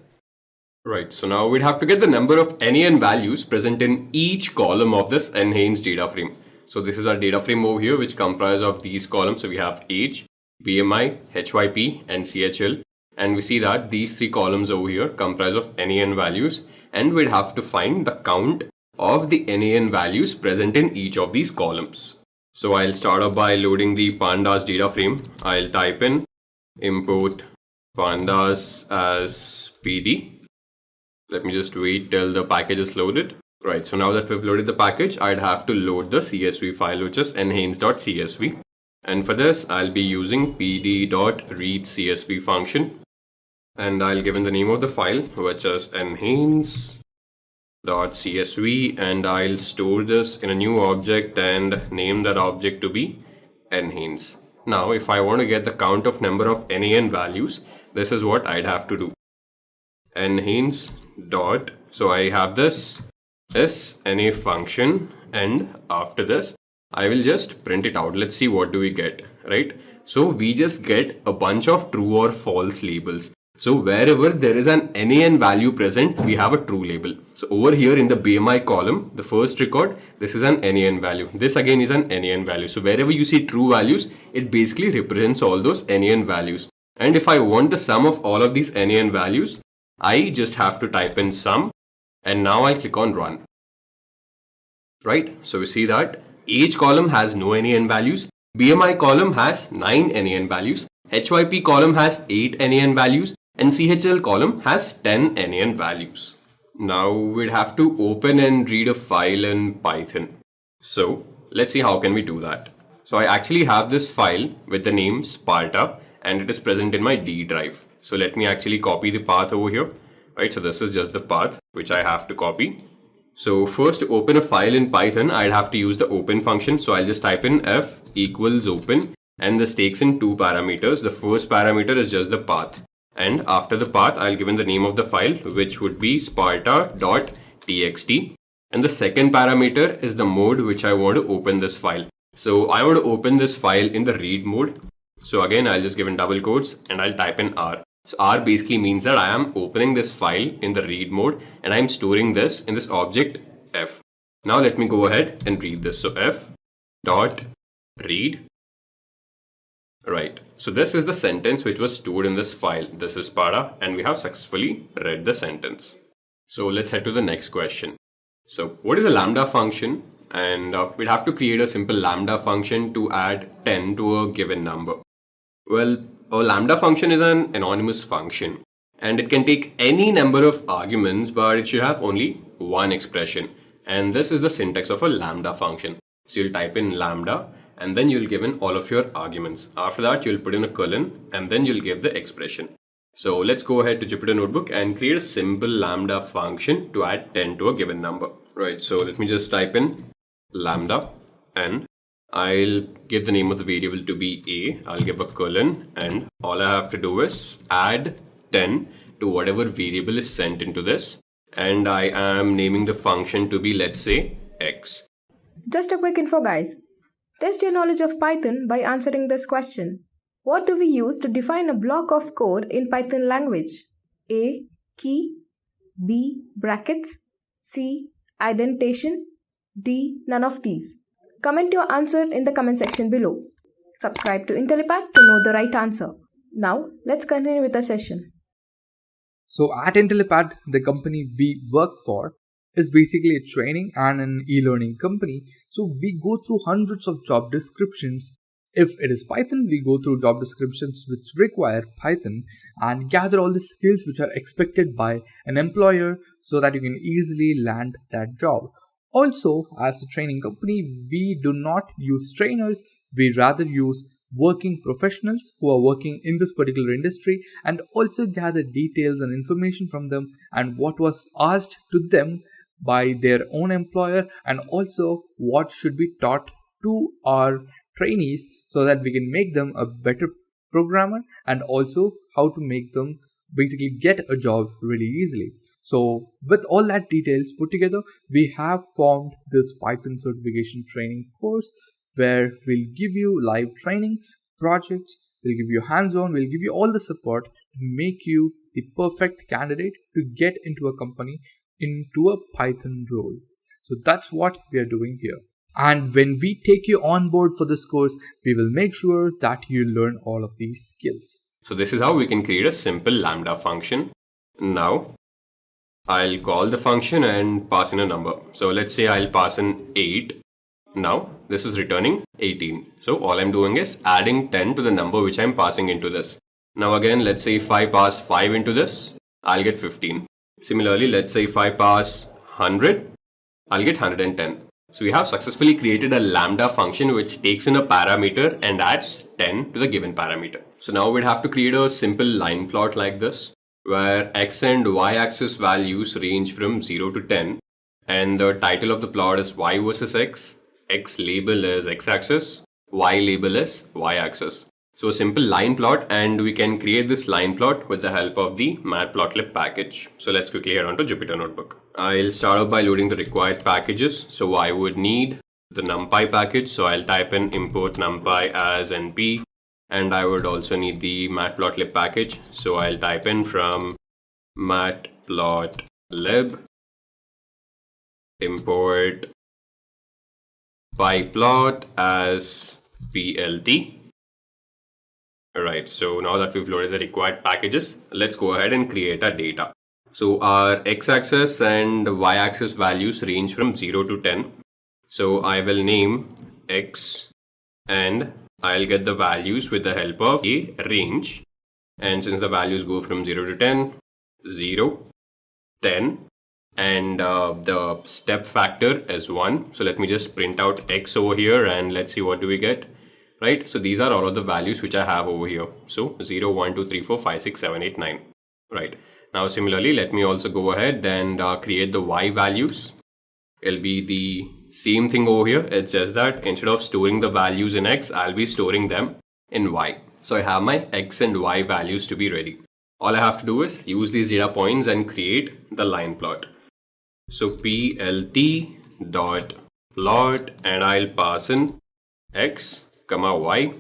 Right, so now we'd have to get the number of NaN values present in each column of this enhanced data frame. So this is our data frame over here, which comprises of these columns. So we have age, BMI, HYP, and CHL. And we see that these 3 columns over here comprise of NaN values. And we'd have to find the count of the NaN values present in each of these columns. So I'll start off by loading the pandas data frame. I'll type in import pandas as PD. Let me just wait till the package is loaded. Right, so now that we've loaded the package, I'd have to load the CSV file, which is enhance.csv. And for this, I'll be using pd.readCSV function. And I'll give in the name of the file, which is enhance.csv. And I'll store this in a new object and name that object to be enhance. Now, if I want to get the count of number of NaN values, this is what I'd have to do. Enhance dot, so I have this NA function, and after this I will just print it out. Let's see what do we get, right? So we just get a bunch of true or false labels. So wherever there is an NaN value present, we have a true label. So over here in the BMI column, the first record, this is an NaN value. This again is an NaN value. So wherever you see true values, it basically represents all those NaN values. And if I want the sum of all of these NaN values, I just have to type in sum, and now I click on run. Right, so we see that age column has no NaN values, BMI column has 9 NaN values, HYP column has 8 NaN values, and CHL column has 10 NaN values. Now we'd have to open and read a file in Python. So let's see how can we do that. So I actually have this file with the name Sparta, and it is present in my D drive. So let me actually copy the path over here, right? So this is just the path which I have to copy. So first, to open a file in Python, I'd have to use the open function. So I'll just type in f equals open, and this takes in 2 parameters. The first parameter is just the path. And after the path, I'll give in the name of the file, which would be sparta.txt. And the second parameter is the mode which I want to open this file. So I want to open this file in the read mode. So again, I'll just give in double quotes and I'll type in R. So R basically means that I am opening this file in the read mode and I'm storing this in this object F. Now let me go ahead and read this. So F dot read. Right. So this is the sentence which was stored in this file. This is Sparta, and we have successfully read the sentence. So let's head to the next question. So what is a Lambda function? And we'd have to create a simple Lambda function to add 10 to a given number. Well, a Lambda function is an anonymous function, and it can take any number of arguments, but it should have only one expression. And this is the syntax of a Lambda function. So you'll type in Lambda, and then you'll give in all of your arguments. After that, you'll put in a colon, and then you'll give the expression. So let's go ahead to Jupyter Notebook and create a simple Lambda function to add 10 to a given number. Right, so let me just type in Lambda, and I'll give the name of the variable to be A. I'll give a colon, and all I have to do is add 10 to whatever variable is sent into this. And I am naming the function to be, let's say, X. Just a quick info, guys. Test your knowledge of Python by answering this question. What do we use to define a block of code in Python language? A. Key. B. Brackets. C. Indentation. D. None of these. Comment your answer in the comment section below. Subscribe to Intellipaat to know the right answer. Now, let's continue with the session. So at Intellipaat, the company we work for is basically a training and an e-learning company. So we go through hundreds of job descriptions. If it is Python, we go through job descriptions which require Python and gather all the skills which are expected by an employer so that you can easily land that job. Also, as a training company, we do not use trainers, we rather use working professionals who are working in this particular industry and also gather details and information from them and what was asked to them by their own employer and also what should be taught to our trainees so that we can make them a better programmer and also how to make them basically get a job really easily. So with all that details put together, we have formed this Python certification training course where we'll give you live training, projects, we'll give you hands-on, we'll give you all the support to make you the perfect candidate to get into a company into a Python role. So that's what we are doing here. And when we take you on board for this course, we will make sure that you learn all of these skills. So this is how we can create a simple Lambda function. Now, I'll call the function and pass in a number. So let's say I'll pass in 8. Now, this is returning 18. So all I'm doing is adding 10 to the number which I'm passing into this. Now again, let's say if I pass 5 into this, I'll get 15. Similarly, let's say if I pass 100, I'll get 110. So we have successfully created a Lambda function which takes in a parameter and adds 10 to the given parameter. So now we'd have to create a simple line plot like this, where x and y axis values range from 0 to 10, and the title of the plot is y versus x label is x-axis, y label is y-axis. So a simple line plot, and we can create this line plot with the help of the Matplotlib package. So let's quickly head on to Jupyter Notebook. I'll start off by loading the required packages. So I would need the Numpy package. So I'll type in import Numpy as np, and I would also need the Matplotlib package. So I'll type in from Matplotlib import pyplot as plt. Alright, so now that we've loaded the required packages, let's go ahead and create our data. So our x-axis and y-axis values range from 0 to 10. So I will name x and I'll get the values with the help of a range. And since the values go from 0 to 10, 0, 10, and the step factor is 1. So let me just print out x over here and let's see what do we get. Right, so these are all of the values which I have over here. So 0, 1, 2, 3, 4, 5, 6, 7, 8, 9. Right, now similarly, let me also go ahead and create the y values. It'll be the same thing over here. It's just that instead of storing the values in x, I'll be storing them in y. So I have my x and y values to be ready. All I have to do is use these data points and create the line plot. So plt dot plot, and I'll pass in x, comma y,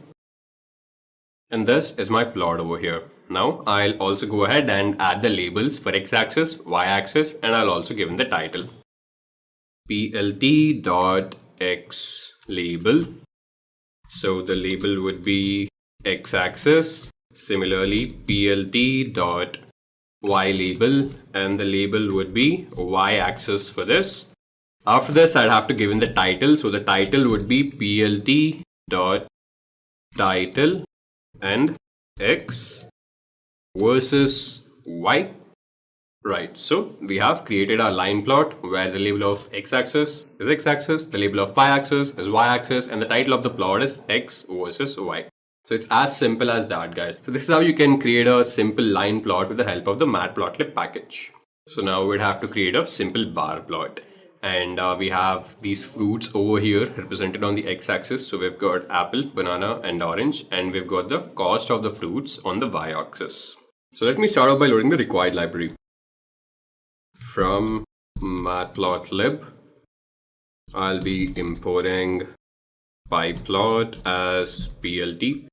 and this is my plot over here. Now I'll also go ahead and add the labels for x-axis, y-axis, and I'll also give in the title. Plt dot x label. So the label would be x-axis. Similarly, plt dot y label, and the label would be y-axis for this. After this, I'd have to give in the title. So the title would be plt dot title and x versus y. Right, so we have created our line plot where the label of x-axis is x-axis, the label of y-axis is y-axis, and the title of the plot is x versus y. So it's as simple as that, guys. So this is how you can create a simple line plot with the help of the Matplotlib package. So now we'd have to create a simple bar plot. And we have these fruits over here represented on the x-axis. So we've got apple, banana, and orange. And we've got the cost of the fruits on the y-axis. So let me start off by loading the required library. From Matplotlib, I'll be importing pyplot as plt.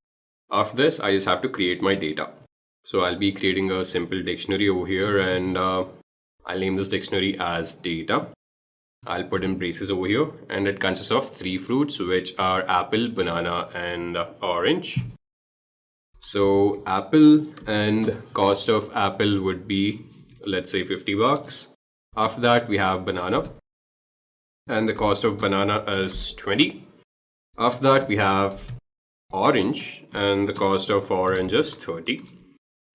After this, I just have to create my data. So I'll be creating a simple dictionary over here, and I'll name this dictionary as data. I'll put in braces over here, and it consists of 3 fruits, which are apple, banana, and orange. So apple, and cost of apple would be, let's say, $50. After that, we have banana, and the cost of banana is 20. After that, we have orange, and the cost of orange is 30.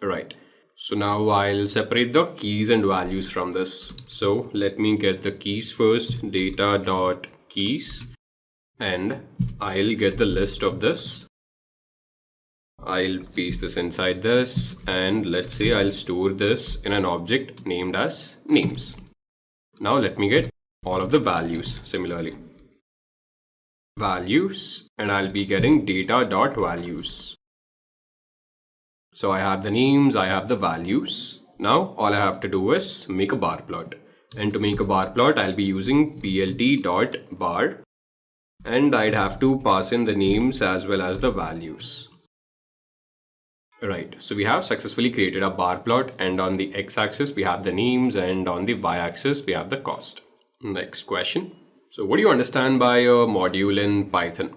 Right. So now I'll separate the keys and values from this. So let me get the keys first, data.keys, and I'll get the list of this. I'll paste this inside this, and let's say I'll store this in an object named as names. Now let me get all of the values similarly. Values, and I'll be getting data.values. So I have the names, I have the values. Now all I have to do is make a bar plot. And to make a bar plot, I'll be using plt.bar, and I'd have to pass in the names as well as the values. Right, so we have successfully created a bar plot, and on the x-axis we have the names, and on the y-axis we have the cost. Next question. So what do you understand by a module in Python?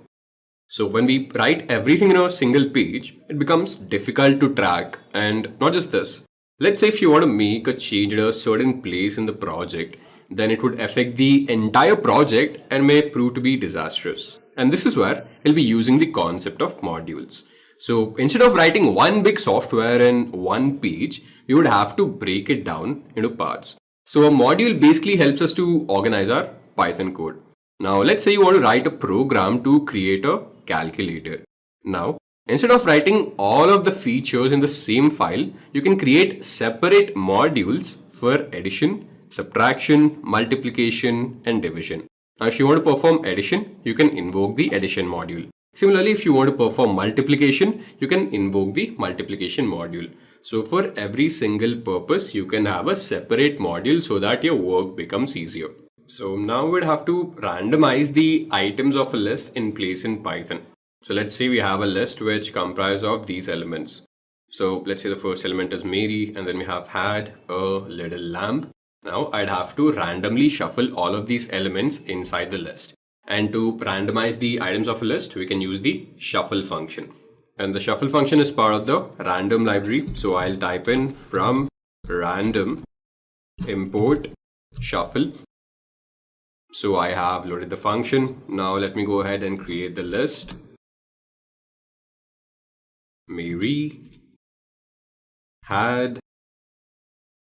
So when we write everything in a single page, it becomes difficult to track. And not just this, let's say if you want to make a change at a certain place in the project, then it would affect the entire project and may prove to be disastrous. And this is where we'll be using the concept of modules. So instead of writing one big software in one page, we would have to break it down into parts. So a module basically helps us to organize our Python code. Now let's say you want to write a program to create a calculator. Now instead of writing all of the features in the same file, you can create separate modules for addition, subtraction, multiplication, and division. Now if you want to perform addition, you can invoke the addition module. Similarly, if you want to perform multiplication, you can invoke the multiplication module. So for every single purpose, you can have a separate module so that your work becomes easier. So now we'd have to randomize the items of a list in place in Python. So let's say we have a list which comprises of these elements. So let's say the first element is Mary, and then we have had a little lamb. Now I'd have to randomly shuffle all of these elements inside the list. And to randomize the items of a list, we can use the shuffle function. And the shuffle function is part of the random library. So I'll type in from random import shuffle. So I have loaded the function. Now let me go ahead and create the list. Mary had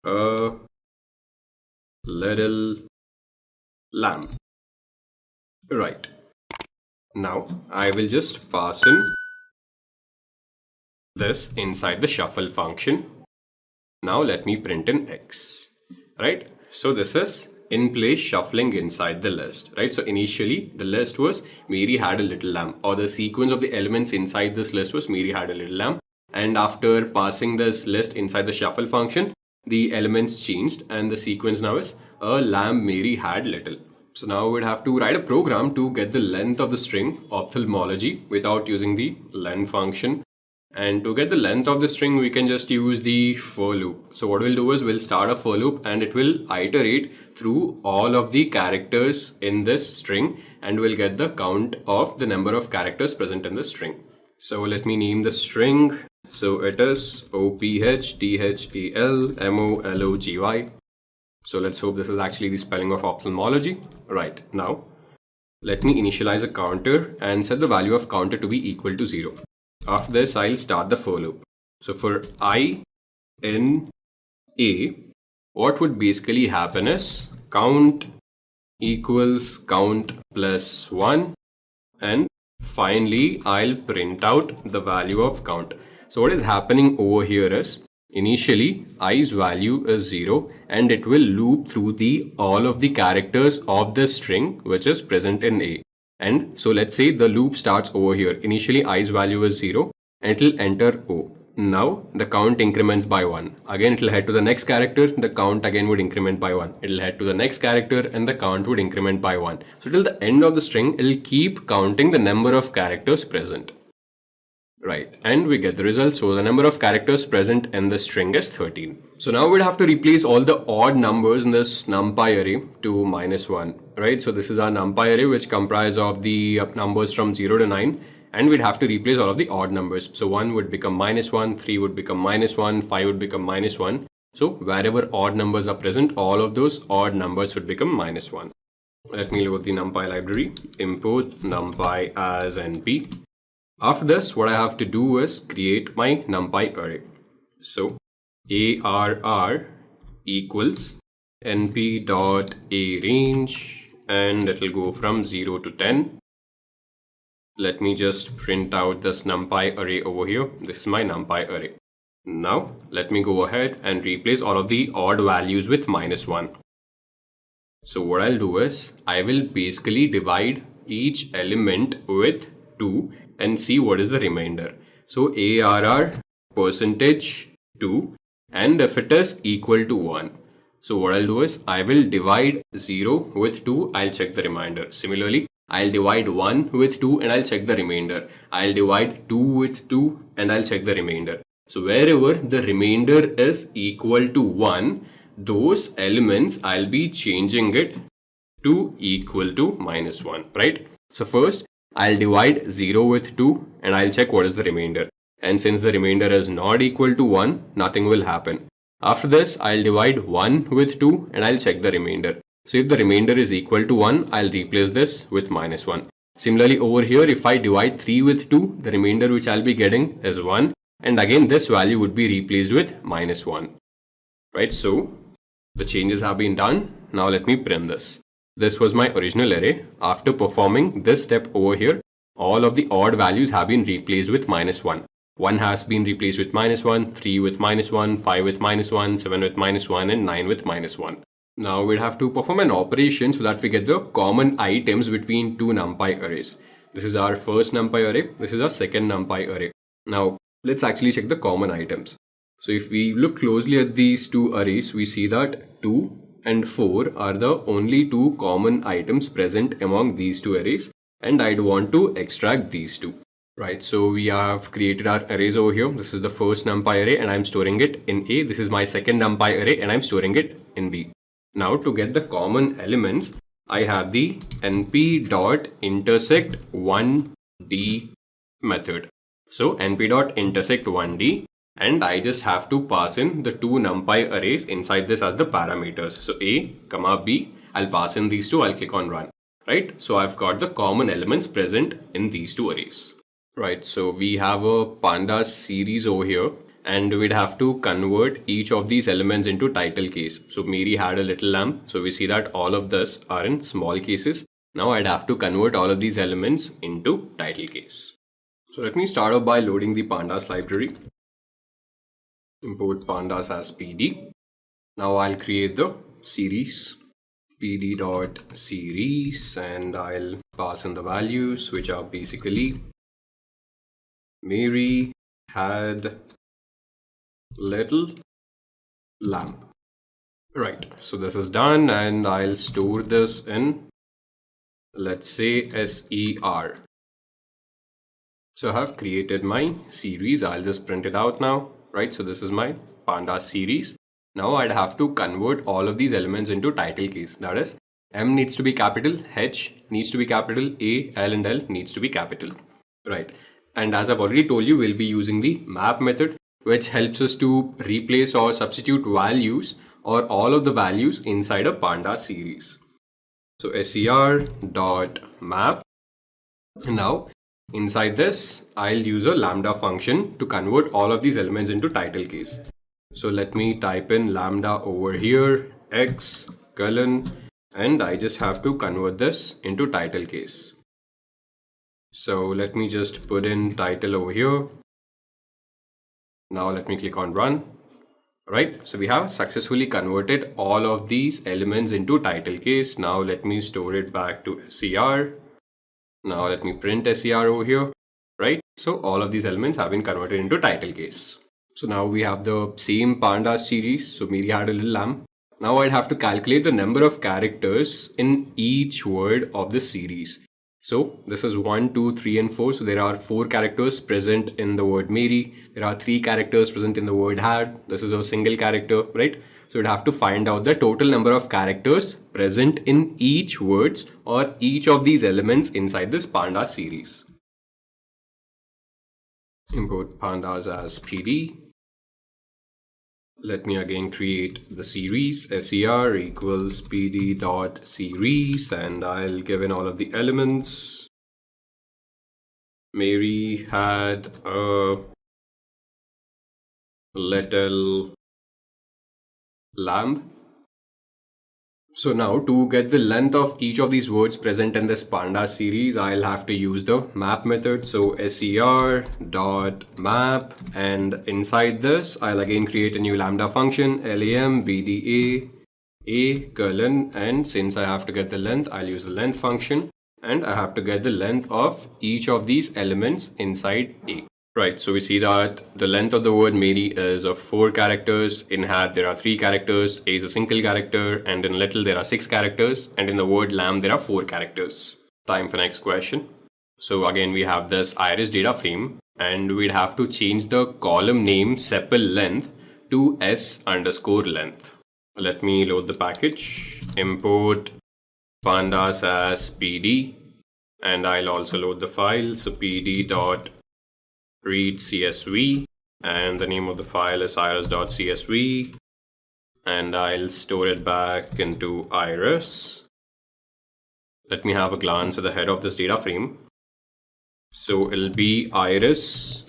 a little lamb. Right. Now I will just pass in this inside the shuffle function. Now let me print in X. Right. So this is in place shuffling inside the list, right? So initially the list was Mary had a little lamb, or the sequence of the elements inside this list was Mary had a little lamb. And after passing this list inside the shuffle function, the elements changed and the sequence now is a lamb Mary had little. So now we'd have to write a program to get the length of the string ophthalmology without using the len function. And to get the length of the string, we can just use the for loop. So what we'll do is we'll start a for loop, and it will iterate through all of the characters in this string, and we'll get the count of the number of characters present in the string. So let me name the string. So it is OPHTHALMOLOGY. So let's hope this is actually the spelling of ophthalmology. Right, now let me initialize a counter and set the value of counter to be equal to 0. After this, I'll start the for loop. So for I in A, what would basically happen is count equals count plus 1, and finally I'll print out the value of count. So what is happening over here is initially i's value is 0, and it will loop through all of the characters of the string which is present in A. And so let's say the loop starts over here. Initially i's value is 0 and it will enter O. Now the count increments by 1. Again it will head to the next character, the count again would increment by 1. It will head to the next character and the count would increment by 1. So till the end of the string, it will keep counting the number of characters present. Right, and we get the result. So the number of characters present in the string is 13. So now we'd have to replace all the odd numbers in this numpy array to -1, right? So this is our numpy array, which comprise of the numbers from 0 to 9, and we'd have to replace all of the odd numbers. So 1 would become -1, 3 would become -1, 5 would become -1. So wherever odd numbers are present, all of those odd numbers would become -1. Let me load the numpy library, import numpy as np. After this, what I have to do is create my numpy array. So arr equals np.arange, and it will go from 0 to 10. Let me just print out this numpy array over here. This is my numpy array. Now let me go ahead and replace all of the odd values with -1. So what I'll do is I will basically divide each element with 2 and see what is the remainder. So arr percentage 2, and if it is equal to 1. So what I'll do is I will divide 0 with 2, I'll check the remainder. Similarly, I'll divide 1 with 2 and I'll check the remainder. I'll divide 2 with 2 and I'll check the remainder. So wherever the remainder is equal to 1, those elements I'll be changing it to equal to -1, right? So first I'll divide 0 with 2 and I'll check what is the remainder. And since the remainder is not equal to 1, nothing will happen. After this, I'll divide 1 with 2 and I'll check the remainder. So if the remainder is equal to 1, I'll replace this with -1. Similarly, over here, if I divide 3 with 2, the remainder which I'll be getting is 1. And again, this value would be replaced with -1. Right? So the changes have been done. Now let me print this. This was my original array. After performing this step over here, all of the odd values have been replaced with -1. 1 has been replaced with -1, 3 with -1, 5 with -1, 7 with -1, and 9 with -1. Now we'd have to perform an operation so that we get the common items between two numpy arrays. This is our first numpy array. This is our second numpy array. Now let's actually check the common items. So if we look closely at these two arrays, we see that 2 and 4 are the only two common items present among these two arrays, and I'd want to extract these two. Right, so we have created our arrays over here. This is the first numpy array and I'm storing it in A. This is my second numpy array and I'm storing it in B. Now to get the common elements, I have the np.intersect1d method. So np.intersect1d, and I just have to pass in the two numpy arrays inside this as the parameters. So A, comma B, I'll pass in these two, I'll click on run. Right, so I've got the common elements present in these two arrays. Right, so we have a pandas series over here, and we'd have to convert each of these elements into title case. So Mary had a little lamb, so we see that all of this are in small cases. Now I'd have to convert all of these elements into title case. So let me start off by loading the pandas library. Import pandas as pd. Now I'll create the series pd.series, and I'll pass in the values, which are basically Mary had little lamb. Right, so this is done, and I'll store this in, let's say, ser. So I have created my series. I'll just print it out now. Right, so this is my pandas series. Now I'd have to convert all of these elements into title case. That is, M needs to be capital, H needs to be capital, A, L and L needs to be capital. Right. And as I've already told you, we'll be using the map method, which helps us to replace or substitute values or all of the values inside a pandas series. So ser.map. Now inside this, I'll use a lambda function to convert all of these elements into title case. So let me type in lambda over here, x, colon, and I just have to convert this into title case. So let me just put in title over here. Now let me click on run. Right, so we have successfully converted all of these elements into title case. Now let me store it back to ser. Now let me print ser over here. Right, so all of these elements have been converted into title case. So now we have the same pandas series. So Mary had a little lamb. Now I'd have to calculate the number of characters in each word of the series. So this is 1, 2, 3, and 4. So there are 4 characters present in the word Mary. There are 3 characters present in the word had. This is a single character, right? So we'd have to find out the total number of characters present in each words or each of these elements inside this pandas series. Import pandas as PD. Let me again create the series. Ser equals pd dot series, and I'll give in all of the elements. Mary had a little lamb. So now to get the length of each of these words present in this pandas series, I'll have to use the map method. So ser dot map, and inside this I'll again create a new lambda function, lam bda a colon, and since I have to get the length, I'll use the length function, and I have to get the length of each of these elements inside a. Right, so we see that the length of the word Mary is of 4 characters. In had there are 3 characters, A is a single character, and in little there are 6 characters, and in the word lamb there are 4 characters. Time for next question. So again we have this iris data frame, and we'd have to change the column name sepal length to s underscore length. Let me load the package. Import pandas as pd, and I'll also load the file. So pd dot read csv, and the name of the file is iris.csv, and I'll store it back into iris. Let me have a glance at the head of this data frame. So it'll be iris.head.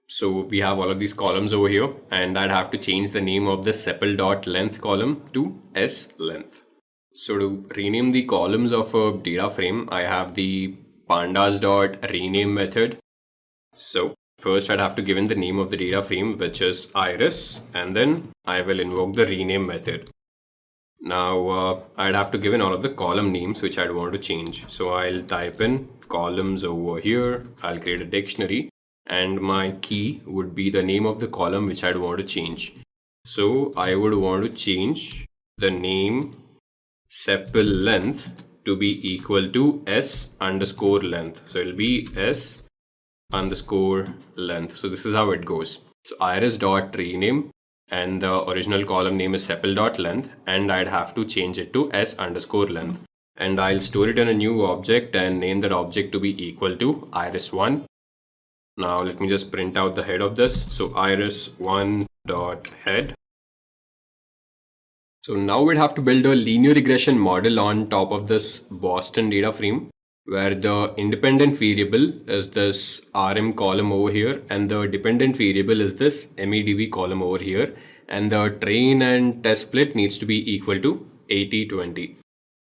So we have all of these columns over here, and I'd have to change the name of the sepal.length column to s length. So to rename the columns of a data frame, I have the pandas.rename method. So first I'd have to give in the name of the data frame, which is iris, and then I will invoke the rename method. Now I'd have to give in all of the column names which I'd want to change. So I'll type in columns over here. I'll create a dictionary, and my key would be the name of the column which I'd want to change. So I would want to change the name sepal length to be equal to s underscore length. So it'll be s underscore length. So this is how it goes. So iris dot rename, and the original column name is sepal dot length, and I'd have to change it to s underscore length, and I'll store it in a new object and name that object to be equal to iris1. Now let me just print out the head of this. So iris1 dot head. So now we'd have to build a linear regression model on top of this Boston data frame, where the independent variable is this RM column over here, and the dependent variable is this MEDV column over here, and the train and test split needs to be equal to 80-20.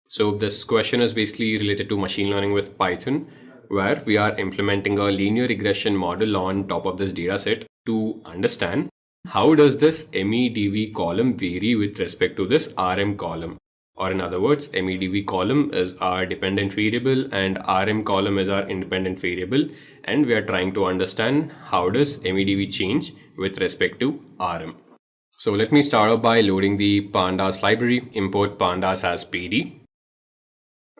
So this question is basically related to machine learning with Python, where we are implementing a linear regression model on top of this data set to understand how does this MEDV column vary with respect to this RM column. Or in other words, MEDV column is our dependent variable and RM column is our independent variable, and we are trying to understand how does MEDV change with respect to RM. So let me start off by loading the pandas library. Import pandas as pd.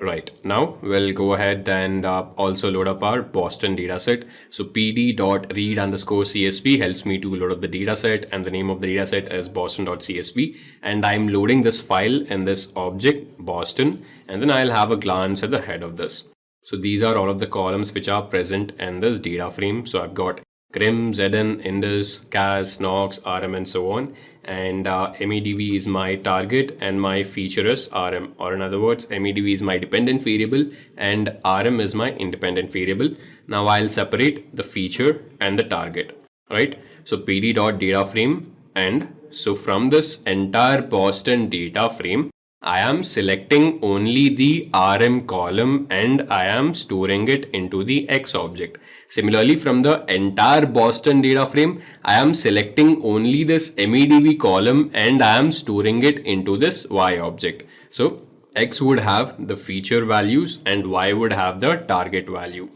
Right, now we'll go ahead and also load up our Boston dataset. So pd.read_csv helps me to load up the dataset, and the name of the dataset is boston.csv, and I'm loading this file in this object Boston, and then I'll have a glance at the head of this. So these are all of the columns which are present in this data frame. So I've got Crim, Zn, Indus, Cas, Nox, RM, and so on. And MEDV is my target and my feature is RM, or in other words, MEDV is my dependent variable and RM is my independent variable. Now I'll separate the feature and the target, right? So pd.dataframe, and so from this entire Boston data frame, I am selecting only the RM column and I am storing it into the X object. Similarly, from the entire Boston data frame, I am selecting only this MEDV column and I am storing it into this Y object. So X would have the feature values and Y would have the target value.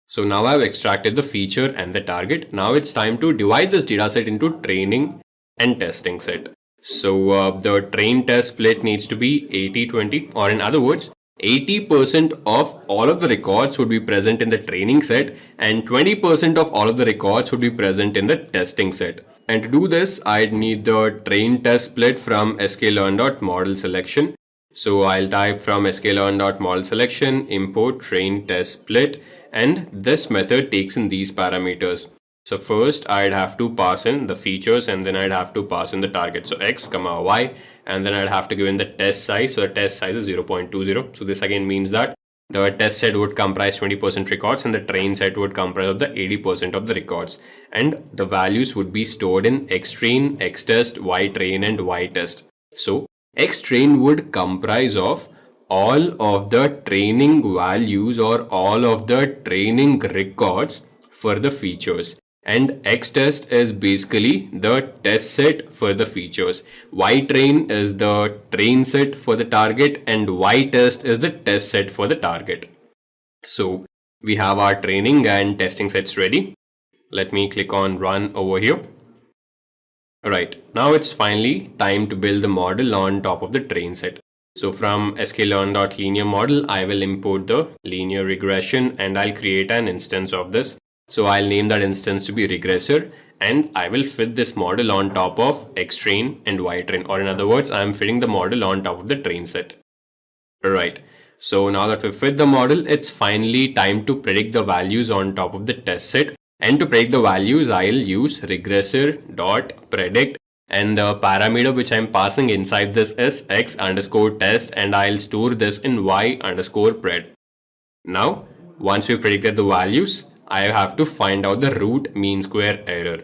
So now I've extracted the feature and the target. Now it's time to divide this dataset into training and testing set. So the train test split needs to be 80-20, or in other words, 80% of all of the records would be present in the training set and 20% of all of the records would be present in the testing set. And to do this, I'd need the train test split from sklearn.model selection. So I'll type from sklearn.model selection import train test split, and this method takes in these parameters. So first I'd have to pass in the features and then I'd have to pass in the target. So x comma y, and then I'd have to give in the test size. So the test size is 0.20. So this again means that the test set would comprise 20% records and the train set would comprise of the 80% of the records. And the values would be stored in xtrain, xtest, ytrain and ytest. So xtrain would comprise of all of the training values or all of the training records for the features. And xtest is basically the test set for the features. Ytrain is the train set for the target and ytest is the test set for the target. So we have our training and testing sets ready. Let me click on run over here. Alright, now it's finally time to build the model on top of the train set. So from sklearn.linear model, I will import the linear regression and I'll create an instance of this. So I'll name that instance to be regressor and I will fit this model on top of xtrain and ytrain, or in other words, I'm fitting the model on top of the train set. Alright, so now that we fit the model, it's finally time to predict the values on top of the test set. And to predict the values, I'll use regressor.predict, and the parameter which I'm passing inside this is x underscore test, and I'll store this in y underscore pred. Now, once we predicted the values, I have to find out the root mean square error.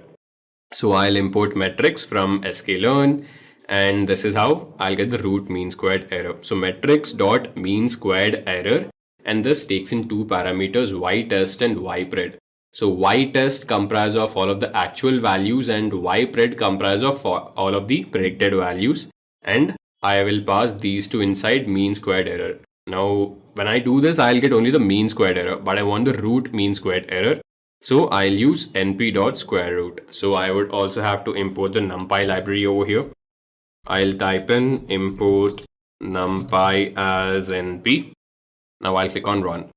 So I'll import metrics from sklearn, and this is how I'll get the root mean squared error. So metrics dot mean squared error, and this takes in two parameters, ytest and ypred. So ytest comprises of all of the actual values and ypred comprises of all of the predicted values, and I will pass these two inside mean squared error. Now when I do this, I'll get only the mean squared error, but I want the root mean squared error. So I'll use np.square root. So I would also have to import the numpy library over here. I'll type in import numpy as np. Now I'll click on run.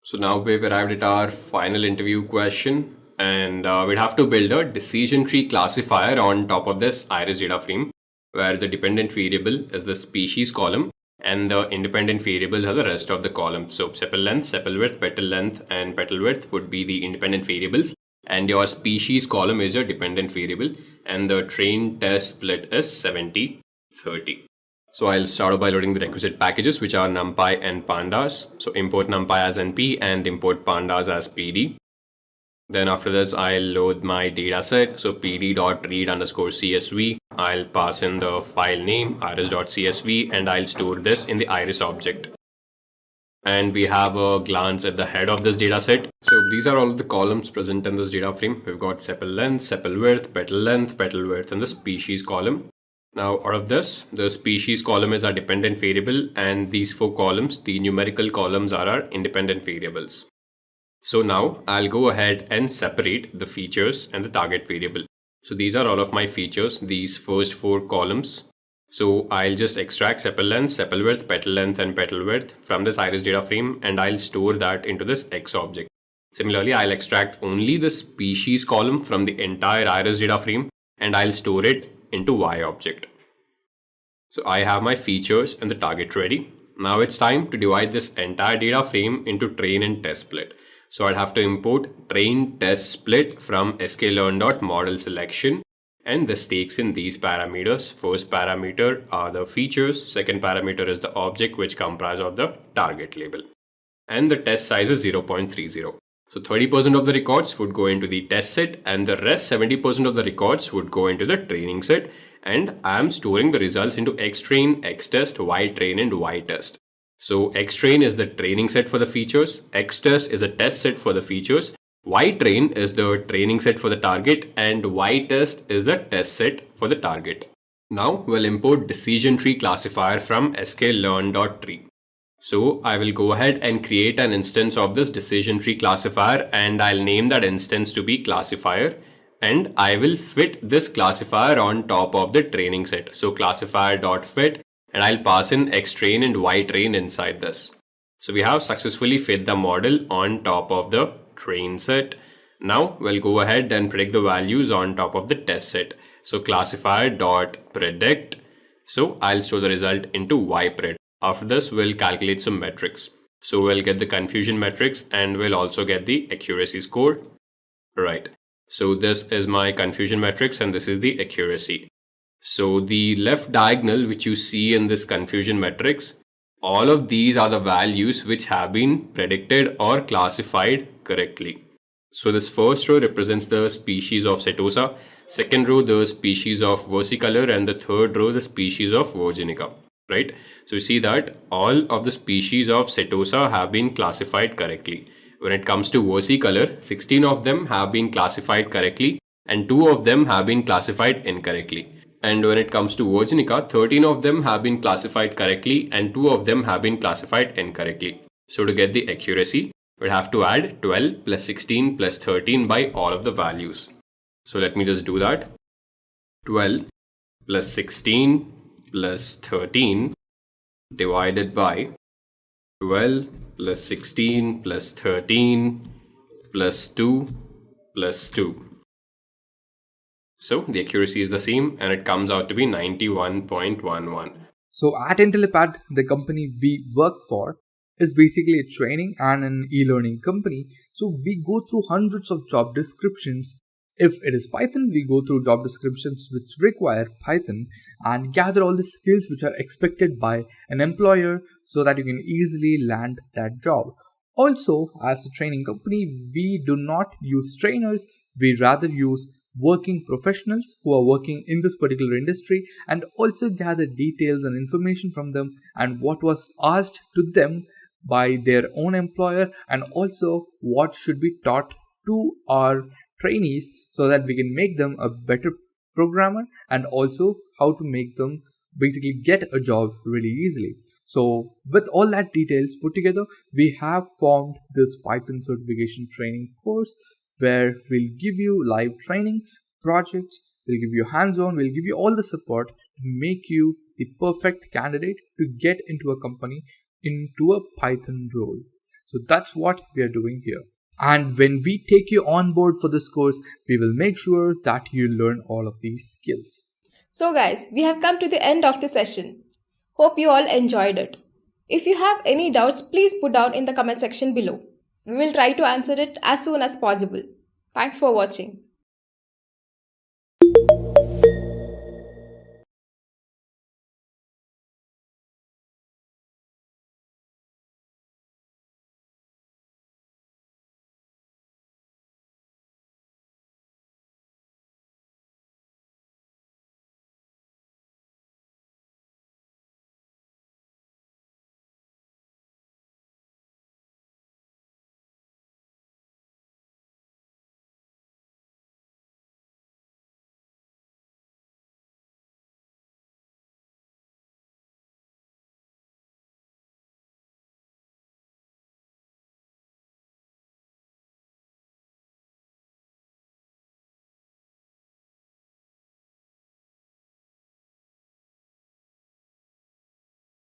So now we've arrived at our final interview question, and we'd have to build a decision tree classifier on top of this iris data frame, where the dependent variable is the species column and the independent variables are the rest of the columns. So sepal length, sepal width, petal length and petal width would be the independent variables, and your species column is your dependent variable, and the train test split is 70-30. So I'll start by loading the requisite packages, which are numpy and pandas. So import numpy as np and import pandas as pd. Then after this, I'll load my data set. So pd.read_csv. I'll pass in the file name iris.csv and I'll store this in the iris object. And we have a glance at the head of this data set. So these are all of the columns present in this data frame. We've got sepal length, sepal width, petal width, and the species column. Now out of this, the species column is our dependent variable, and these four columns, the numerical columns, are our independent variables. So now I'll go ahead and separate the features and the target variable. So these are all of my features, these first four columns. So I'll just extract sepal length, sepal width, petal length and petal width from this iris data frame, and I'll store that into this X object. Similarly, I'll extract only the species column from the entire iris data frame and I'll store it into Y object. So I have my features and the target ready. Now it's time to divide this entire data frame into train and test split. So I'd have to import train test split from sklearn.model selection, and this takes in these parameters. First parameter are the features, second parameter is the object which comprises of the target label, and the test size is 0.30. So 30% of the records would go into the test set and the rest 70% of the records would go into the training set, and I am storing the results into xtrain, xtest, ytrain and ytest. So xtrain is the training set for the features, xtest is a test set for the features, ytrain is the training set for the target, and ytest is the test set for the target. Now we'll import decision tree classifier from sklearn.tree. So I will go ahead and create an instance of this decision tree classifier, and I'll name that instance to be classifier, and I will fit this classifier on top of the training set. So classifier.fit, and I'll pass in xtrain and ytrain inside this. So we have successfully fit the model on top of the train set. Now we'll go ahead and predict the values on top of the test set. So classifier dot predict. So I'll store the result into ypred. After this, we'll calculate some metrics. So we'll get the confusion metrics and we'll also get the accuracy score. Right. So this is my confusion metrics and this is the accuracy. So the left diagonal which you see in this confusion metrics, all of these are the values which have been predicted or classified correctly. So this first row represents the species of Setosa, second row the species of versicolor, and the third row the species of virginica. Right? So you see that all of the species of Setosa have been classified correctly. When it comes to versicolor, 16 of them have been classified correctly and 2 of them have been classified incorrectly. And when it comes to virginica, 13 of them have been classified correctly and 2 of them have been classified incorrectly. So to get the accuracy, we'll have to add 12 plus 16 plus 13 by all of the values. So let me just do that. 12 plus 16 plus 13 divided by 12 plus 16 plus 13 plus 2 plus 2. So the accuracy is the same and it comes out to be 91.11. So at Intellipaat, the company we work for is basically a training and an e-learning company. So we go through hundreds of job descriptions. If it is Python, we go through job descriptions which require Python and gather all the skills which are expected by an employer so that you can easily land that job. Also, as a training company, we do not use trainers, we rather use working professionals who are working in this particular industry and also gather details and information from them and what was asked to them by their own employer and also what should be taught to our trainees so that we can make them a better programmer and also how to make them basically get a job really easily. So with all that details put together, we have formed this Python certification training course where we'll give you live training projects, we'll give you hands-on, we'll give you all the support to make you the perfect candidate to get into a company, into a Python role. So that's what we are doing here. And when we take you on board for this course, we will make sure that you learn all of these skills. So guys, we have come to the end of the session. Hope you all enjoyed it. If you have any doubts, please put down in the comment section below. We will try to answer it as soon as possible. Thanks for watching.